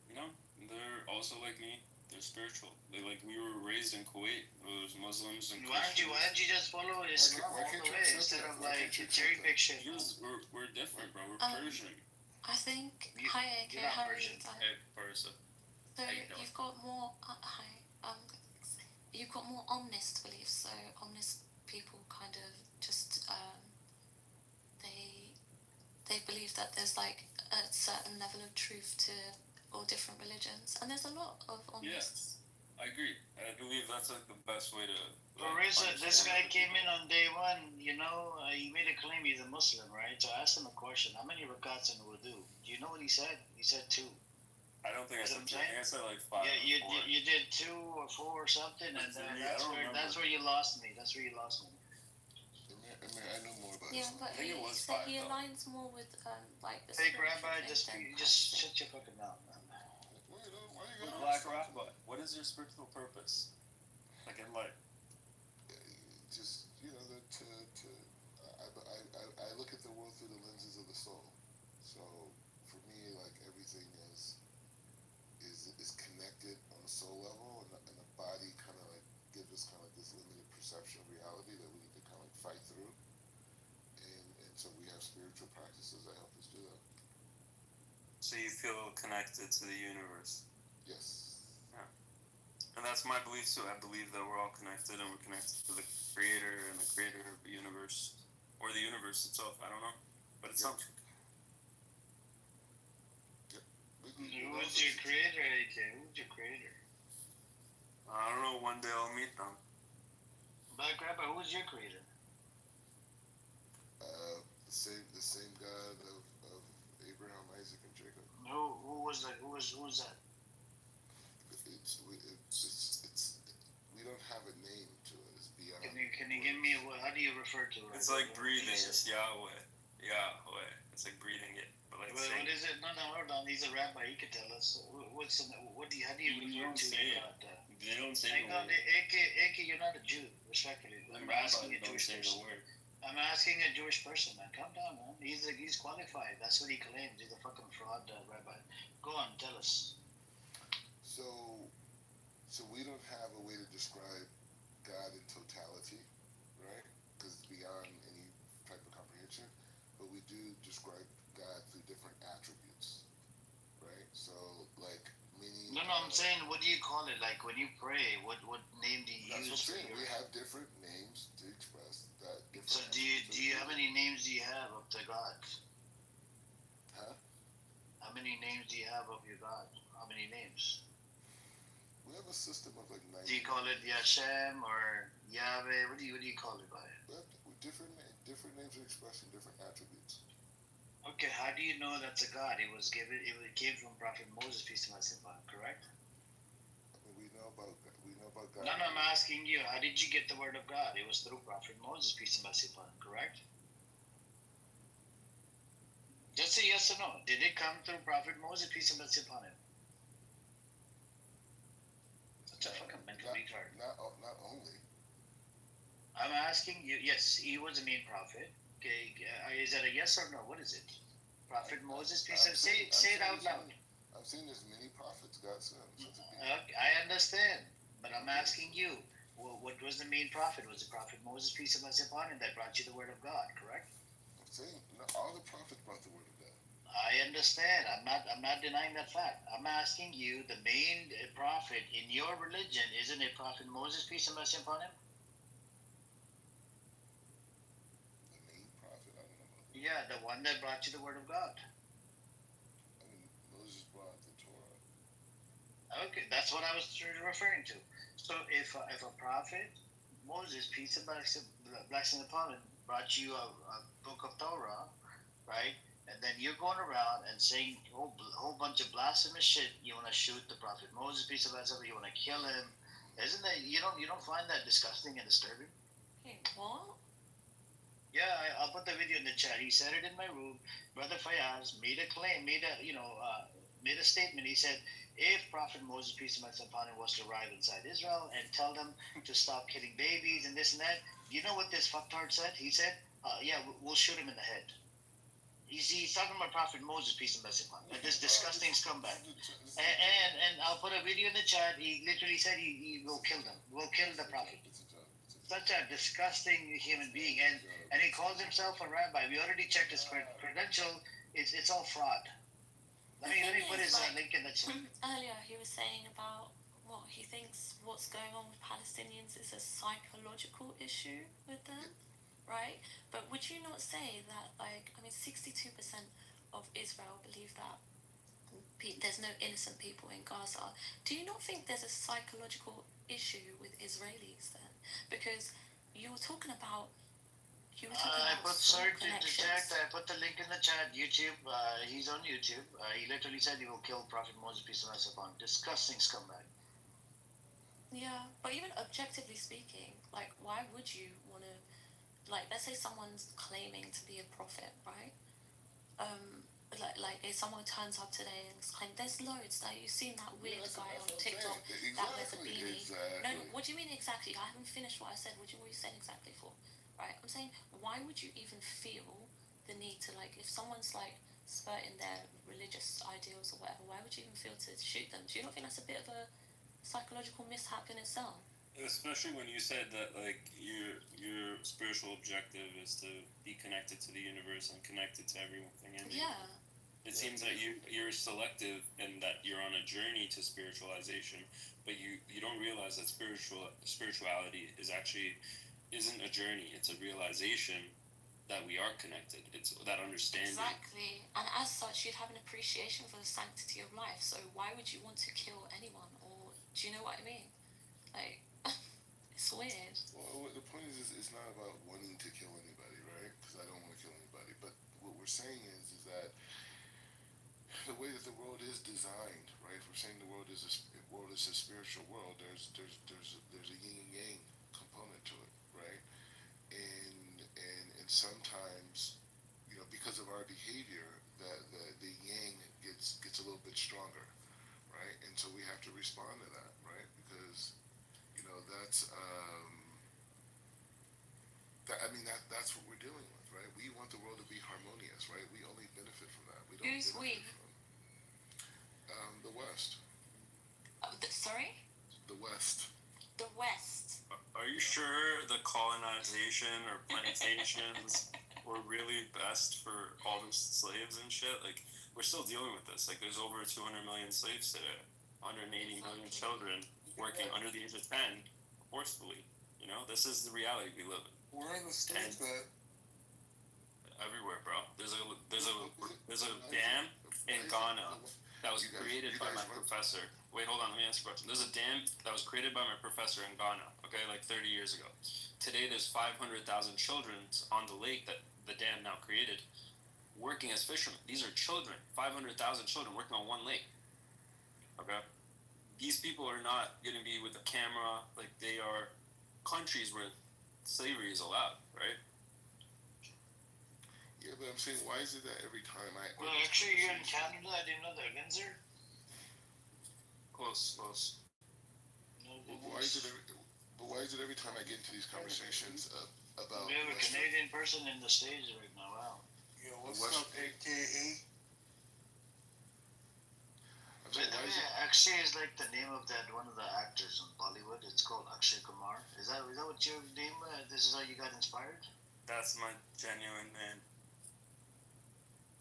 You know, they're also like me. They're spiritual. We were raised in Kuwait. There's Muslims and Why don't you just follow Islam all the way instead of like cherry pick shit? We're different, bro. We're Persian. I think You- hi, you're okay, not how are Persian. you? Hey, Parsa. So How you doing? you've got more hi, you've got more omnist beliefs. So omnist people kind of just they believe that there's like a certain level of truth to all different religions, and there's a lot of omnists. I agree. I believe that's like the best way to. Marissa, this guy came in on day one, he made a claim he's a Muslim, right? So I asked him a question, how many rakats in wudu? Do you know what he said? He said 2. I don't think I said 2. I think I said like 5. Yeah, or 4. you did 2 or 4 or something, and that's where you lost me. That's where you lost me. I know more about Yeah, Islam. but I think it was so 5. he though. aligns more with like the. Hey, spiritual Rabbi, thing just than shut your fucking mouth, man. Why you got Black Rabbi, what is your spiritual purpose? Like in life? just I look at the world through the lenses of the soul. So for me, like everything is connected on a soul level, and the body kind of like gives us kind of like this limited perception of reality that we need to kind of like fight through. And so we have spiritual practices that help us do that. So you feel connected to the universe? Yes. Yeah. And that's my belief too. I believe that we're all connected, and we're connected to the creator and the creator of the universe. Or the universe itself, I don't know. But it's something. Who's your creator, AJ? Who's your creator? I don't know, one day I'll meet them. Black Rabbi, who's your creator? The same God of Abraham, Isaac, and Jacob. Who was that? Who was that? We don't have a name to it. It's beyond. Can you give me how do you refer to it? It's like breathing. It's Yahweh. Yahweh. It's like breathing it. But like what is it? No, hold on. He's a rabbi. He can tell us. How do you refer to God? They don't say Hang the on, word. AK, you're not a Jew. Respectfully, I'm asking a Don't Jewish say person. the word. I'm asking a Jewish person, man. Calm down, man. He's qualified. That's what he claims. He's a fucking fraud rabbi. Go on, tell us. So we don't have a way to describe God in totality, right? Because it's beyond any type of comprehension. But we do describe God through different attributes, right? So like meaning. No, I'm saying, what do you call it? Like when you pray, what name do you That's use? what I'm saying. We have different names to express that. So do you how many names do you have of the God? Huh? How many names do you have of your God? How many names? We have a system of like 90. Do you call it Yashem or Yahweh? What do you call it by? Different names are expressing different attributes. Okay, how do you know that's a God? It came from Prophet Moses, peace and blessings upon him, correct? I mean, we know about God. No, I'm asking you, how did you get the word of God? It was through Prophet Moses, peace and blessings upon him, correct? Just say yes or no. Did it come through Prophet Moses, peace and blessings upon him? Such a fucking mental retard. Not only. I'm asking you, yes, he was the main prophet. Okay, is that a yes or no? What is it? Prophet Moses, peace and say it out loud. I'm saying there's many prophets God sent. I understand, but I'm asking you, what was the main prophet? Was the Prophet Moses, peace and blessings upon him, that brought you the word of God, correct? I'm saying all the prophets brought the word of God. I understand. I'm not denying that fact. I'm asking you, the main prophet in your religion, isn't it Prophet Moses, peace and blessings upon him? The main prophet, I don't know about that. Yeah, the one that brought you the word of God. I mean, Moses brought the Torah. Okay, that's what I was referring to. So if a prophet, Moses, peace and blessing upon him, brought you a book of Torah, right? And then you're going around and saying a whole bunch of blasphemous shit. You want to shoot the prophet Moses, peace and blessing, you want to kill him. Isn't that you don't find that disgusting and disturbing? Hey, what? Yeah, I'll put the video in the chat. He said it in my room. Brother Fayaz made a claim, made a statement. He said, if Prophet Moses, peace and blessings upon him, was to arrive inside Israel and tell them to stop killing babies and this and that, you know what this fucktard said? He said, yeah, we'll shoot him in the head. he's talking about Prophet Moses, peace and blessing upon him, this disgusting scumbag. And I'll put a video in the chat. He literally said he will kill them. Will kill the prophet. Such a disgusting human being, and he calls himself a rabbi. We already checked his credential. It's all fraud. Let me put his link in the chat. Earlier, he was saying about what he thinks what's going on with Palestinians is a psychological issue with them, right? But would you not say that, like, I mean, 62% of Israel believe that there's no innocent people in Gaza? Do you not think there's a psychological issue with Israelis then? Because you were talking about I put search in the chat. I put the link in the chat. YouTube. He's on YouTube. He literally said he will kill Prophet Moses, peace and blessing upon him. Disgusting scumbag. Yeah, but even objectively speaking, like, why would you want to, like, let's say someone's claiming to be a prophet, right? Like if someone turns up today and claims, there's loads, like, you've seen that weird guy on TikTok that wears a beanie. No, what do you mean exactly? I haven't finished what I said. What are you saying exactly for? Right? I'm saying, why would you even feel the need to, like, if someone's, like, spurting their religious ideals or whatever, why would you even feel to shoot them? Do you not think that's a bit of a psychological mishap in itself? Especially when you said that, like, your spiritual objective is to be connected to the universe and connected to everything in it. Yeah. It seems that you're selective and that you're on a journey to spiritualization, but you don't realize that spirituality isn't a journey. It's a realization that we are connected. It's that understanding. Exactly. And as such, you'd have an appreciation for the sanctity of life. So why would you want to kill anyone? Or do you know what I mean? Like, it's weird. Well, the point is, it's not about wanting to kill anybody, right? Because I don't want to kill anybody. But what we're saying is that the way that the world is designed, right? If we're saying the world is a spiritual world, there's a yin and yang component to it, right? And sometimes, because of our behavior, the yang gets a little bit stronger, right? And so we have to respond to that, right? Because that's what we're dealing with, right? We want the world to be harmonious, right? We only benefit from that. We don't Who's we? The West. Sorry? The West. The West. Are you sure the colonization or plantations were really best for all the slaves and shit? Like, we're still dealing with this. Like, there's over 200 million slaves today, 180 million children working under the age of 10 forcefully. This is the reality we live in. Where are the slaves at? Everywhere, bro. There's a dam in Ghana that was created by my professor. Wait, hold on. Let me answer the question. There's a dam that was created by my professor in Ghana. Okay, like 30 years ago. Today, there's 500,000 children on the lake that the dam now created, working as fishermen. These are children. 500,000 children working on one lake. Okay. These people are not going to be with a camera. Like, they are countries where slavery is allowed, right? Yeah, but I'm saying, why is it that every time Well, actually, you're in Canada. I didn't know that. Windsor? Close. No, But why is it every time I get into these conversations about... We have a Canadian person in the stage right now. Wow. Yo, what's up, AKA? Akshay is like the name of one of the actors in Bollywood. It's called Akshay Kumar. Is that what your name? This is how you got inspired? That's my genuine name.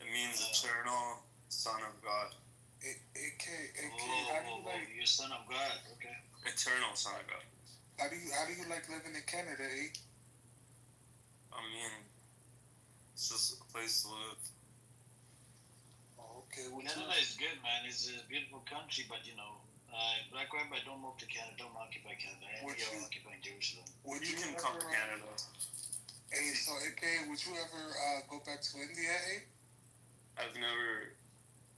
It means eternal son of God. AKA, how do you like? You're son of God. Okay. Eternal son of God. How do you like living in Canada, eh? I mean, it's just a place to live. Okay, Canada is good, man. It's a beautiful country, but Black Rabbi don't move to Canada, don't occupy Canada. And you're occupying Jerusalem. You can come to Canada. Hey, so AK, would you ever go back to India, eh? I've never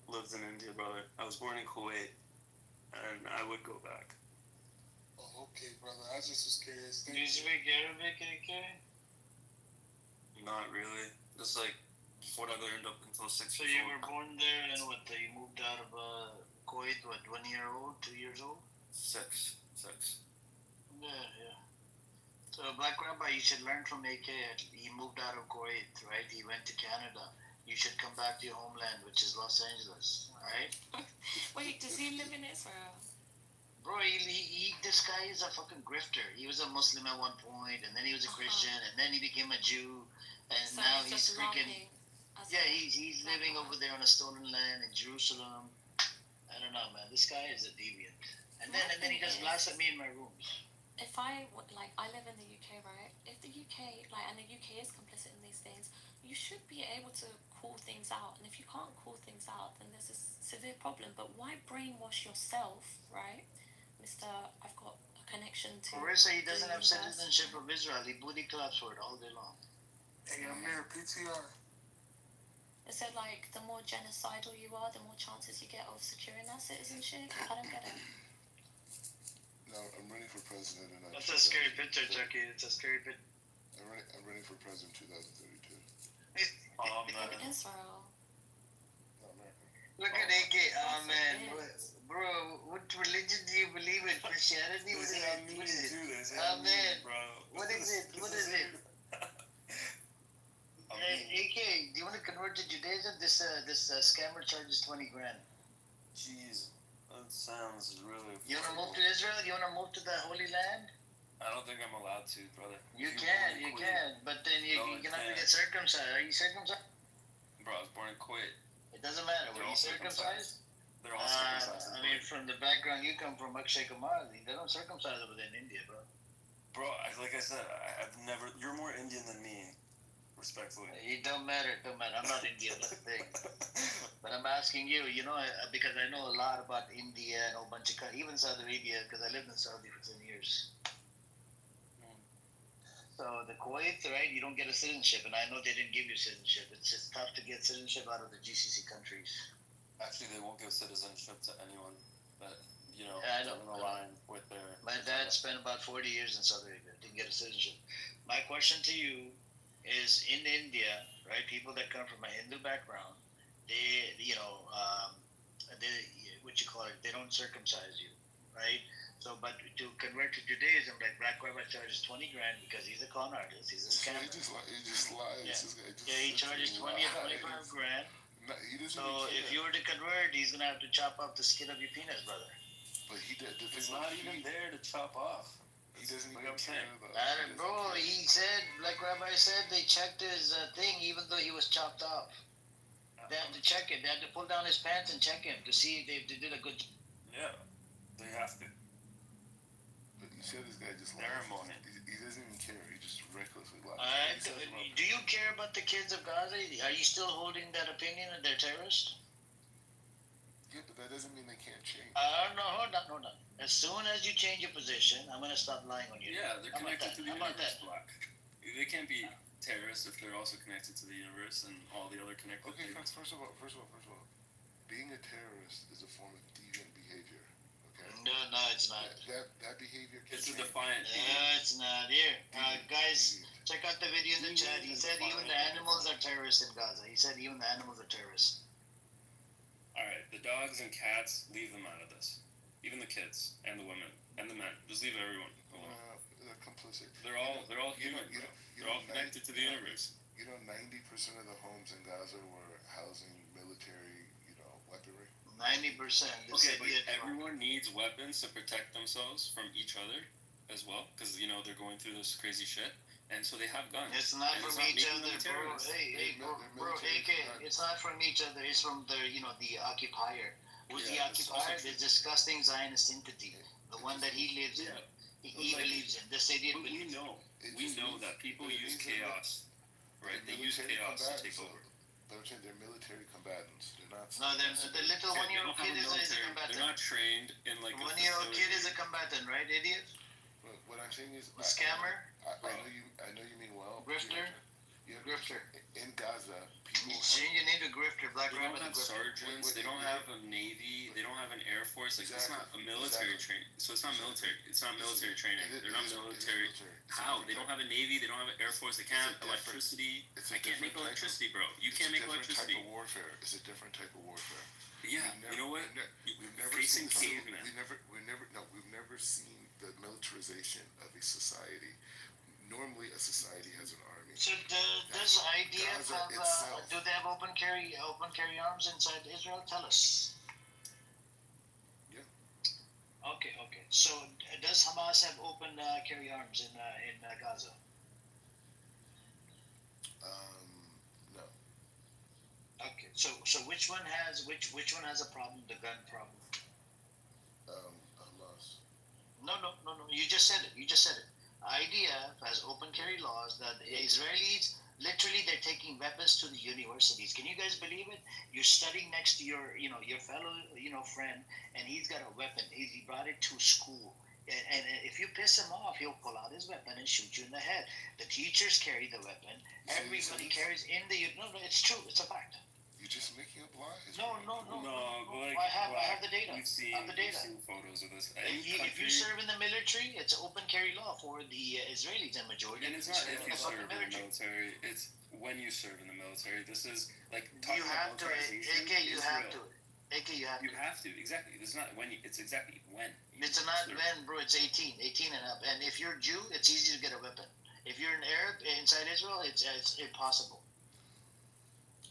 lived in India, brother. I was born in Kuwait, and I would go back. Oh, okay, brother. I just was curious. Do you speak Arabic, AK? Not really. Just like what I learned up until 6 So you were born there, and you moved out of Kuwait, 1 year old, 2 years old? Six. Yeah. So Black Rabbi, you should learn from AK. He moved out of Kuwait, right? He went to Canada, you should come back to your homeland, which is Los Angeles. All right. Wait, does he live in Israel? Bro, this guy is a fucking grifter. He was a Muslim at one point, and then he was a Christian, and then he became a Jew, and So now he's he's just freaking. lying. Yeah, he's living over there on a stolen land in Jerusalem. I don't know, man. This guy is a deviant. And then he just laughs at me in my rooms. If I live in the UK, right? If the UK, and the UK is complicit in these things, you should be able to call things out. And if you can't call things out, then there's a severe problem. But why brainwash yourself, right, Mister? I've got a connection to. Marissa, he doesn't have citizenship of Israel. He booty claps for it all day long. Hey, I'm here, PTR. It said the more genocidal you are, the more chances you get of securing that citizenship. I don't get it. No, I'm running for president. That's a scary picture, Chucky. It's a scary picture. I'm running for president 2032. In Israel. Look at AK. Oh, man. Bro, what religion do you believe in? Christianity? What is it? Oh, man. What is it? Hey, AK, do you want to convert to Judaism? This scammer charges 20 grand. Jeez, that sounds really. You want to move to Israel? You want to move to the Holy Land? I don't think I'm allowed to, brother. You can, but then you're gonna have to get circumcised. Are you circumcised? Bro, I was born in Kuwait. It doesn't matter. Were you circumcised? They're all circumcised. I mean, from the background you come from, Akshay Kumar, they don't circumcise over there in India, bro. Bro, like I said, I've never. You're more Indian than me, respectfully. It don't matter. I'm not Indian, that's the thing. But I'm asking you, because I know a lot about India and a whole bunch of even Saudi Arabia, because I lived in Saudi for 10 years. So the Kuwait, right? You don't get a citizenship, and I know they didn't give you citizenship. It's just tough to get citizenship out of the GCC countries. Actually, they won't give citizenship to anyone that doesn't align with their. My dad spent about 40 years in Saudi Arabia, didn't get a citizenship. My question to you is: in India, right? People that come from a Hindu background, they don't circumcise you, right? So, but to convert to Judaism, like Black Rabbi charges 20 grand because he's a con artist. He's a scammer. He just lies. Yeah, he charges 20 or 25 grand. No, he doesn't. So if you were to convert, he's gonna have to chop off the skin of your penis, brother. But he did. It's not even there to chop off. He doesn't even care about it. Bro, he said, like Rabbi said, they checked his thing even though he was chopped off. They had to check it. They had to pull down his pants and check him to see if they did a good job. Yeah, they have to. But you said this guy just lies. Ceremony. He doesn't even care. He just recklessly lies. Do you care about the kids of Gaza? Are you still holding that opinion that they're terrorists? Yeah, but that doesn't mean they can't change. No, hold on. As soon as you change your position, I'm gonna stop lying on you. Yeah, they're connected to the universe, Black. They can't be terrorists if they're also connected to the universe and all the other connected things. First of all, being a terrorist is a form of deviant behavior. Okay. No, it's not. That behavior. It's a defiant. No, it's not. Here, guys, check out the video in the chat. He said even the animals are terrorists in Gaza. He said even the animals are terrorists. All right, the dogs and cats, leave them out of this. Even the kids and the women and the men, just leave everyone alone. They're complicit. They're all human. They're all connected to the universe. 90% of the homes in Gaza were housing military, weaponry. 90%. Okay, but everyone needs weapons to protect themselves from each other as well, because they're going through this crazy shit, and so they have guns. It's not from each other, bro. Hey, bro, AK. It's not from each other. It's from the occupier. Who's the occupier? The disgusting Zionist entity, the one that he lives in. He believes in this idiot. We know that people use chaos, right? They use chaos to take over. But I'm saying they're military combatants. They're not. No, the little one-year-old kid is a combatant. They're not trained in a one-year-old kid is a combatant, right, idiot? What I'm saying is, a scammer. I know you mean well. Grifter. Grifter. In Gaza, people. You need a grifter. Black They don't have sergeants. They don't have a navy. They don't have an air force. Like it's not a military training. So it's not military. It's not military training. They're not military. How? They don't have a navy. They don't have an air force. They can't electricity. I can't make electricity, bro. You can't make electricity. It's a different type of warfare. Yeah. You know what? We've never facing cavemen. We've never seen the militarization of a society. Normally, a society has an army. So does IDF Gaza have? itself. Do they have open carry arms inside Israel? Tell us. Yeah. Okay. So does Hamas have open carry arms in Gaza? No. Okay. So which one has which one has a problem? The gun problem? Hamas. No. You just said it. IDF has open carry laws that the Israelis literally they're taking weapons to the universities. Can you guys believe it? You're studying next to your fellow friend, and he's got a weapon. He brought it to school. And if you piss him off, he'll pull out his weapon and shoot you in the head. The teachers carry the weapon. Everybody carries in the. No, it's true. It's a fact. You're just making up lies. No. Like, I have the data. We've seen photos of this. If you serve in the military, it's an open carry law for the Israelis and majority. And it's not if you serve in the military; it's when you serve in the military. This is like talking about militarization. You have to. You have to exactly. It's not when. It's exactly when. It's not when, bro. It's 18 and up. And if you're Jew, it's easy to get a weapon. If you're an Arab inside Israel, it's impossible.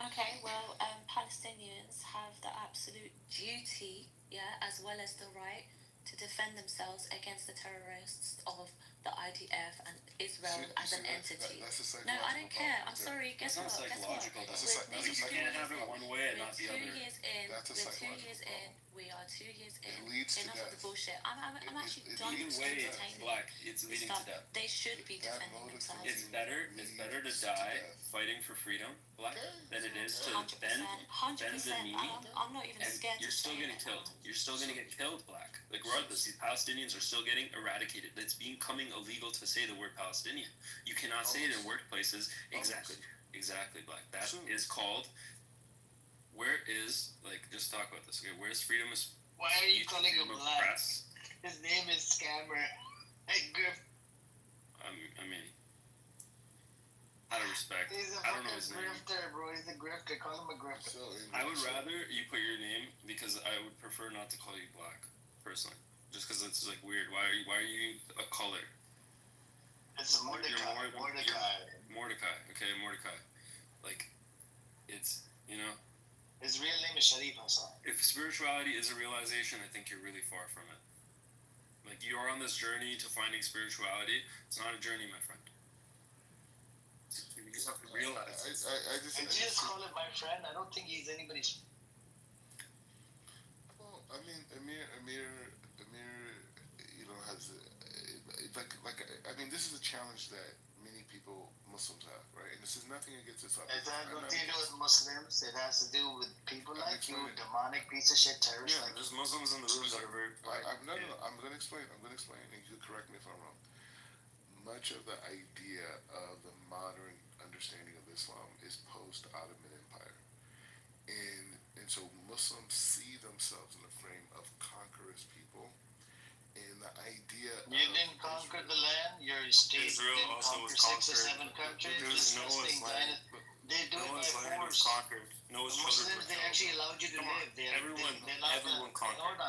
Okay, well, Palestinians have the absolute duty, as well as the right to defend themselves against the terrorists of the IDF and Israel as an entity. No, I don't care. I'm sorry. Guess what? Psychological. You can't have it one way and not the other. That's a psychological problem. We are 2 years in. It leads to Enough of the death. bullshit. I'm actually done Either way, it's entertaining black. It's leading to death. They should be defending themselves. It's better to die fighting for freedom, black, than it is to 100%. bend the knee. I'm not even And scared. you're still getting killed. You're still going to get killed, black. Like, regardless, the Palestinians are still getting eradicated. It's becoming illegal to say the word Palestinian. You cannot say it in workplaces. Exactly, black. That is called. Where is, like, just talk about this. Okay, where's freedom of speech? Why are you calling him black? Press? His name is Scammer. Hey, Griff. I mean, out of respect, He's a I don't know his fucking name. grifter, bro. He's a grifter. Call him a grifter. I would rather you put your name because I would prefer not to call you black, personally. Just because it's like weird. Why are you a color? It's Mordecai. Mordecai. Okay, Mordecai. Like, it's His real name is Sharif Hassan. If spirituality is a realization, I think you're really far from it. Like, you are on this journey to finding spirituality. It's not a journey, my friend. You just have to realize. I just call him my friend. I don't think he's anybody's. Well, I mean, Amir, has I mean, this is a challenge that many people, Muslims have, right? And this is nothing against this. It has nothing to do with Muslims. It has to do with people like you, demonic piece of shit terrorists. Yeah, there's Muslims in the room that are very. No. I'm going to explain, and you correct me if I'm wrong. Much of the idea of the modern understanding of Islam is post-Ottoman Empire, and so Muslims see themselves in the frame of conquerors people, and the idea. You didn't conquer the land. Your state Israel didn't also conquer was 6 or 7 countries. Noah's land. They do Noah's it by land was force. conquered. Noah's The Muslims, they actually allowed you to live. Everyone conquered.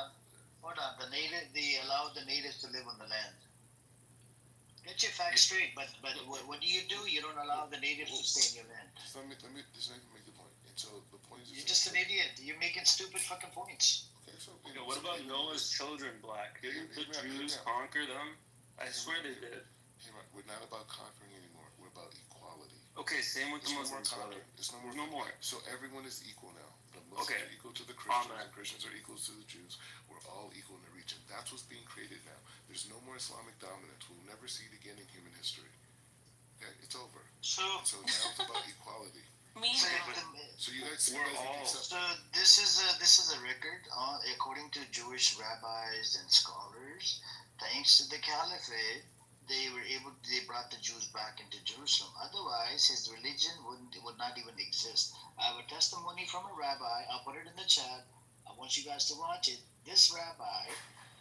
Hold on. They allowed the natives to live on the land. Get your facts straight. But what do? You don't allow the natives to stay in your land. Let me just make the point. And so the point is. You're just an idiot. You're making stupid fucking points. Okay, so. What about Noah's children, black? Didn't the Jews conquer them? I swear they did. We're not about conquering anymore. We're about equality. Okay, same with the Muslims. It's no more. So everyone is equal now. The Muslims are equal to the Christians, and Christians are equal to the Jews. We're all equal in the region. That's what's being created now. There's no more Islamic dominance. We'll never see it again in human history. Okay, it's over. So now it's about equality. So you guys, So this is a record, according to Jewish rabbis and scholars. Thanks to the Caliphate, they brought the Jews back into Jerusalem. Otherwise, his religion would not even exist. I have a testimony from a rabbi. I'll put it in the chat. I want you guys to watch it. This rabbi,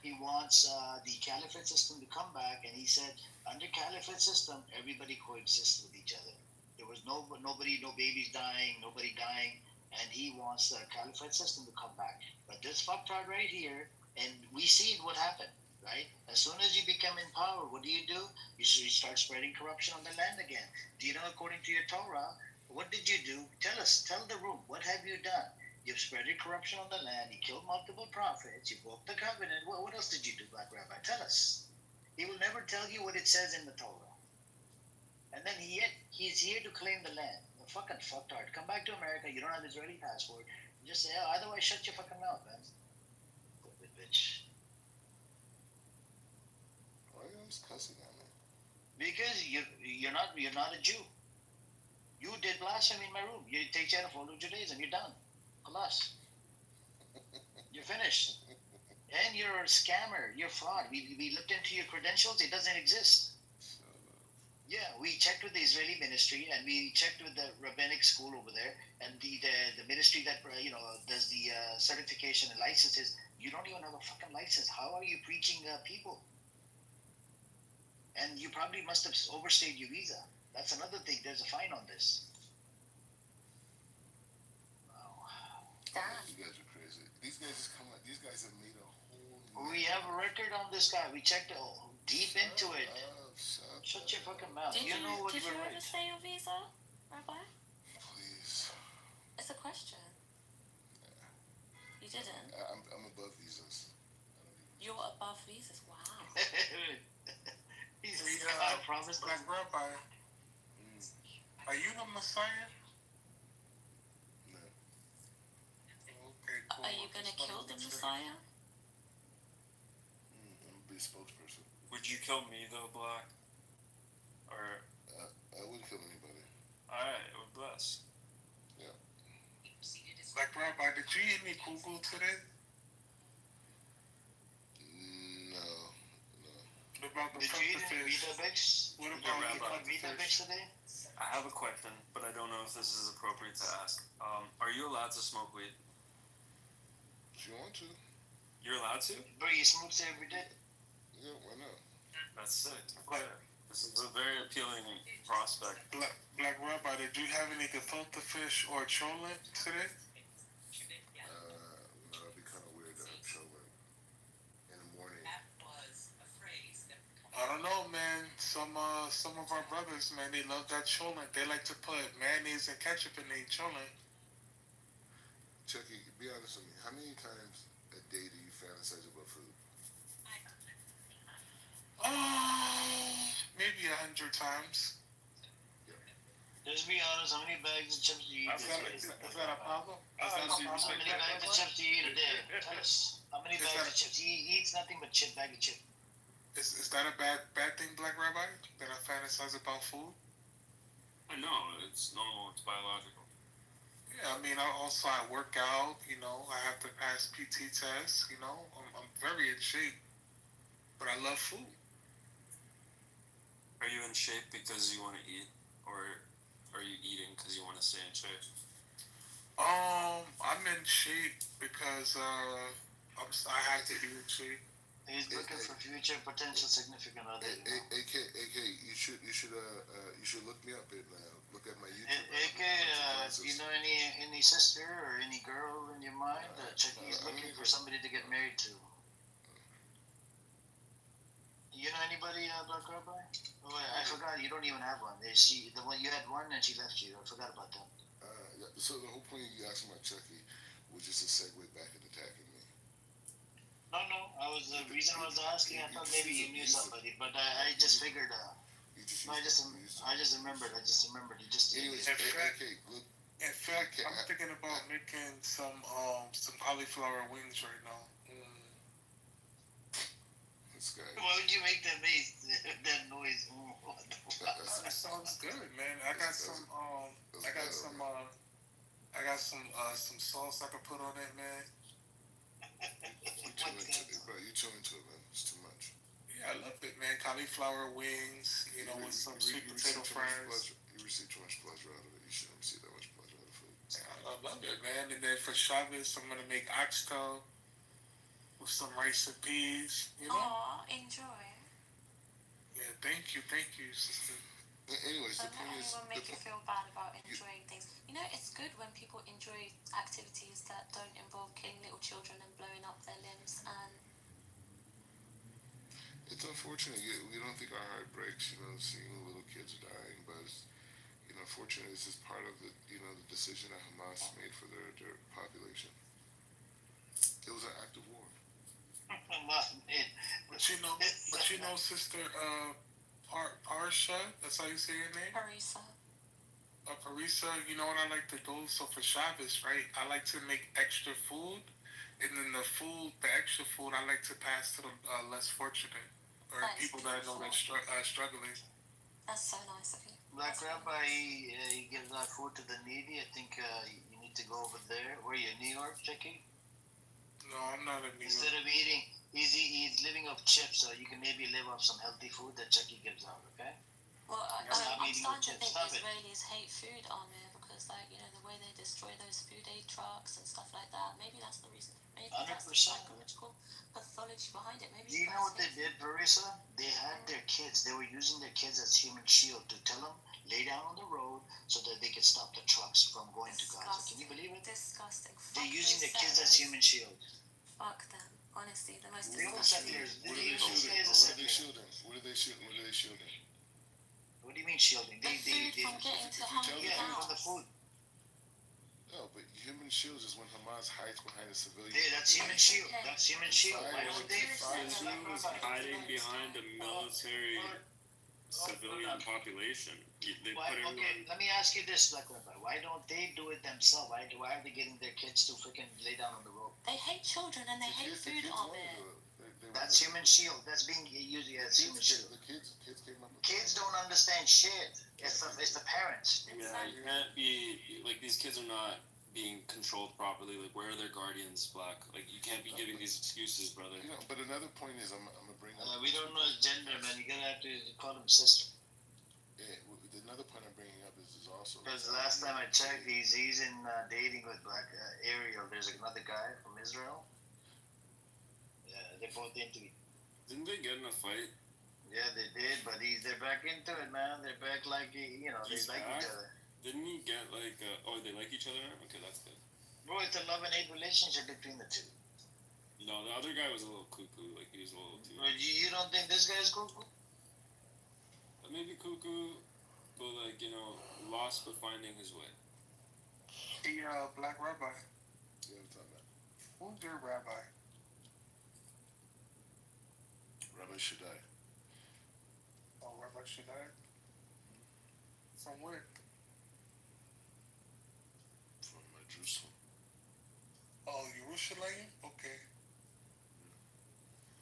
he wants the Caliphate system to come back, and he said, under Caliphate system, everybody coexists with each other. There was no babies dying, nobody dying, and he wants the Caliphate system to come back. But this fucktard right here, and we see what happened. right? As soon as you become in power, what do? You start spreading corruption on the land again. Do you know, according to your Torah, what did you do? Tell us, tell the room, what have you done? You've spreaded corruption on the land, you killed multiple prophets, you broke the covenant. What else did you do, Black Rabbi? Tell us. He will never tell you what it says in the Torah. And then he's here to claim the land. The fucking fucktard. Come back to America, you don't have Israeli passport. You just say, oh, otherwise shut your fucking mouth, man. Stupid bitch. Why are you always cussing at me? Because you're not a Jew. You did blasphemy in my room. You take you out of follow Judaism. You're done. Alas. You're finished. And you're a scammer. You're fraud. We looked into your credentials. It doesn't exist. Yeah, we checked with the Israeli ministry and we checked with the rabbinic school over there and the ministry that does the certification and licenses. You don't even have a fucking license. How are you preaching people? And you probably must have overstayed your visa. That's another thing. There's a fine on this. Wow. You guys are crazy. These guys just come out. These guys have made a whole. We have a record on this guy. We checked deep into it. Shut your fucking mouth. Did you know what did you we're right. overstay your visa, Rabbi? Please. It's a question. You didn't. I'm above visas. You're above visas. Wow. He's I promised. Black Rabbi. Are you the Messiah? No. Okay, cool. Are you gonna kill the Messiah? I'm gonna be a spokesperson. Would you kill me though, Black? Or I wouldn't kill anybody. alright, we're blessed. Yeah. Black Rabbi, did you eat any kugel today? No. What about the Did you eat any fish? Weetabix? What Did about you eat the Weetabix today? I have a question, but I don't know if this is appropriate to ask. Are you allowed to smoke weed? If you want to. You're allowed to? Bro, you smoke every day? Yeah, why not? That's sick. Okay. This is a very appealing prospect. Black Rabbi, did you have any gefilte fish or cholent today? No, it'd be kind of weird to have children in the morning. I don't know, man. Some of our brothers, man, they love that cholent. They like to put mayonnaise and ketchup in their cholent. Chucky, be honest with me. How many times a day do you fantasize about food? Maybe 100 times. Just be honest, how many bags of chips do you eat Is a day? that a problem? How many bags of chips do you eat a day? Tell us. How many bags of chips? He eats nothing but bag of chips. Is that a bad thing, Black Rabbi? That I fantasize about food? No, it's normal. It's biological. Yeah, I mean, I work out. I have to pass PT tests. I'm very in shape, but I love food. Are you in shape because you want to eat, or are you eating because you want to stay in shape? I'm in shape because I have to be in shape. He's looking for future potential significant other. AK, you should look me up and look at my YouTube. AK, do you know any sister or any girl in your mind that Chucky is looking for somebody to get married to? You know anybody, Black Rabbi? Oh, wait, I forgot. You don't even have one. The one you had one and she left you. I forgot about that. Yeah, so the whole point you asking about Chucky was just a segue back into attacking me. No. The reason I was asking, I thought maybe you knew somebody, but I just figured. I just remembered. You just. Anyways, In fact, I'm thinking about making some cauliflower wings right now. This guy. Why would you make that noise? That sounds good, man. I got some sauce I can put on it, man. You're too into it, man. It's too much. Yeah, I love it, man. Cauliflower wings, with some sweet potato fries. You receive too much pleasure out of it. You shouldn't receive that much pleasure out of food. Yeah, I love it, man. And then for Shabbos, I'm gonna make oxtail with some rice and peas. Aw, enjoy. Yeah, thank you, sister. Anyways, the Don't point let is, anyone make you feel bad about enjoying things. It's good when people enjoy activities that don't involve killing little children and blowing up their limbs and it's unfortunate. We don't think our heart breaks, seeing little kids dying, but unfortunately, this is part of the decision that Hamas made for their population. It was an act of war. But sister, Parsha, that's how you say your name? Parisa. Parisa, you know what I like to do? So for Shabbos, right, I like to make extra food, and then the extra food, I like to pass to the less fortunate, or people that I know that's struggling. That's so nice of you. Black Rabbi, he gives out food to the needy. I think you need to go over there. Where are you, New York, Jackie? No, I'm not in New York. Instead of eating, he's living off chips, so you can maybe live off some healthy food that Jackie gives out, okay? Well, I'm starting to think Israelis hate food, Amir, because the way they destroy those food aid trucks and stuff like that. Maybe that's the reason. Maybe 100%. That's the psychological pathology behind it. Maybe. Do you know what they did, Marissa? They had their kids. They were using their kids as human shield to tell them lay down on the road so that they could stop the trucks from going to Gaza. Can you believe it? Disgusting. They're using their kids as human shield. Fuck them. Honestly, the most disgusting. What are they shielding? What are they shielding? What do you mean shielding? They from getting to hungry from the food. No, but human shields is when Hamas hides behind a civilian. Yeah, that's human shield. That's human shield. Why don't they? Hiding behind a military civilian population. Let me ask you this, Black Rabbi. Why don't they do it themselves? Why are they getting their kids to freaking lay down on the road? They hate children and they hate food, Ahmed. That's human shield. That's being used as human shield. The kids came up. Kids don't understand shit. It's the parents. Yeah, you can't be like these kids are not being controlled properly. Like, where are their guardians, Black? Like, you can't be giving these excuses, brother. But another point is, I'm gonna bring up. We don't know his gender, man. You're gonna have to call him sister. Yeah. Another point I'm bringing up is also. Because last time I checked, he's in dating with Black Ariel. There's another guy from Israel. Yeah, they're both into it. Didn't they get in a fight? Yeah, they did, but they're back into it, man. They're back like they like each other. Didn't he get they like each other? Okay, that's good. Bro, it's a love and hate relationship between the two. No, the other guy was a little cuckoo. Like, he was a little too. But you don't think this guy's cuckoo? Maybe cuckoo, but lost but finding his way. The Black Rabbi. Yeah, what's up, man? Who's your rabbi? Rabbi Shaddai. Oh, Rabbi Shaddai? From where? From Jerusalem. Oh, Jerusalem? Okay.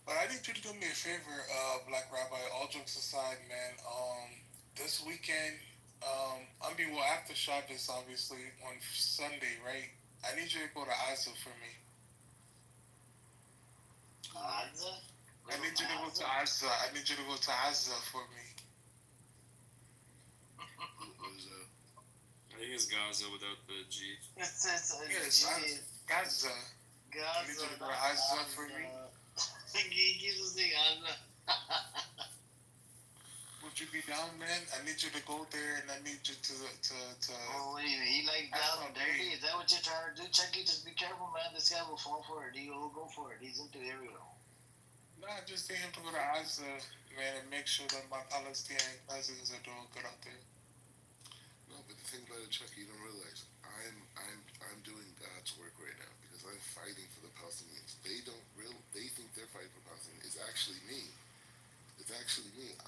But I need you to do me a favor, Black Rabbi, all jokes aside, man. This weekend, after Shabbos, obviously, on Sunday, right? I need you to go to Azza for me. Azza? I need you to go to Azza. I need you to go to Azza for me. What is that? I think it's Gaza without the G. It's Gaza. I need you to go to Azza for me. He keeps saying Azza. Would you be down, man? I need you to go there, and I need you to. Oh, what do you mean? He like down and dirty? Is that what you're trying to do, Chucky? Just be careful, man. This guy will fall for it. He'll go for it. He's into Ariel. No, I just need him to go to Azza, man, and make sure that my Palestinian cousins are doing good out there. No, but the thing about it, Chucky, you don't realize I'm doing God's work right now because I'm fighting for the Palestinians. They think they're fighting for Palestinians. It's actually me.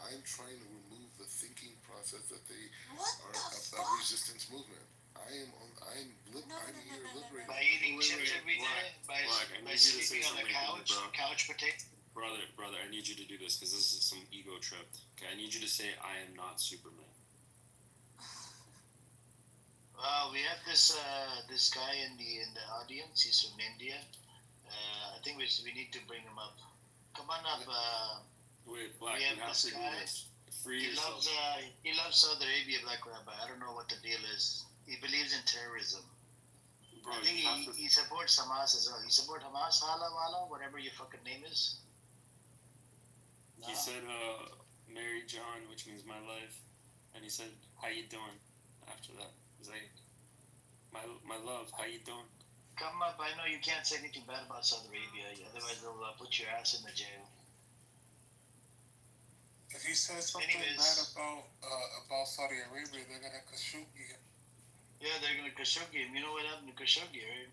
I'm trying to remove the thinking process that they are a resistance movement. I'm here liberating. By eating chips every day, by sleeping on the couch potato. Brother, I need you to do this because this is some ego trip. Okay, I need you to say, I am not Superman. We have this guy in the audience. He's from India. I think we need to bring him up. Come on up. Wait, Black, we have you have this to guy. do this. Free yourself. He loves Saudi Arabia, Black Rabbi. I don't know what the deal is. He believes in terrorism. Bro, I think he supports Hamas as well. He supports Hamas, Hala Wala, whatever your fucking name is. He said, Mary John, which means my life. And he said, how you doing? After that. He's like, my love, how you doing? Come up. I know you can't. can't say anything bad about Saudi Arabia, otherwise they'll put your ass in the jail. Bro, you have to. Bro, it's a love and hate relationship between the two. You know, Saudi Arabia is If he says something Anyways. bad about Saudi Arabia, they're gonna Khashoggi him. Yeah, they're gonna Khashoggi him. You know what happened to Khashoggi, right?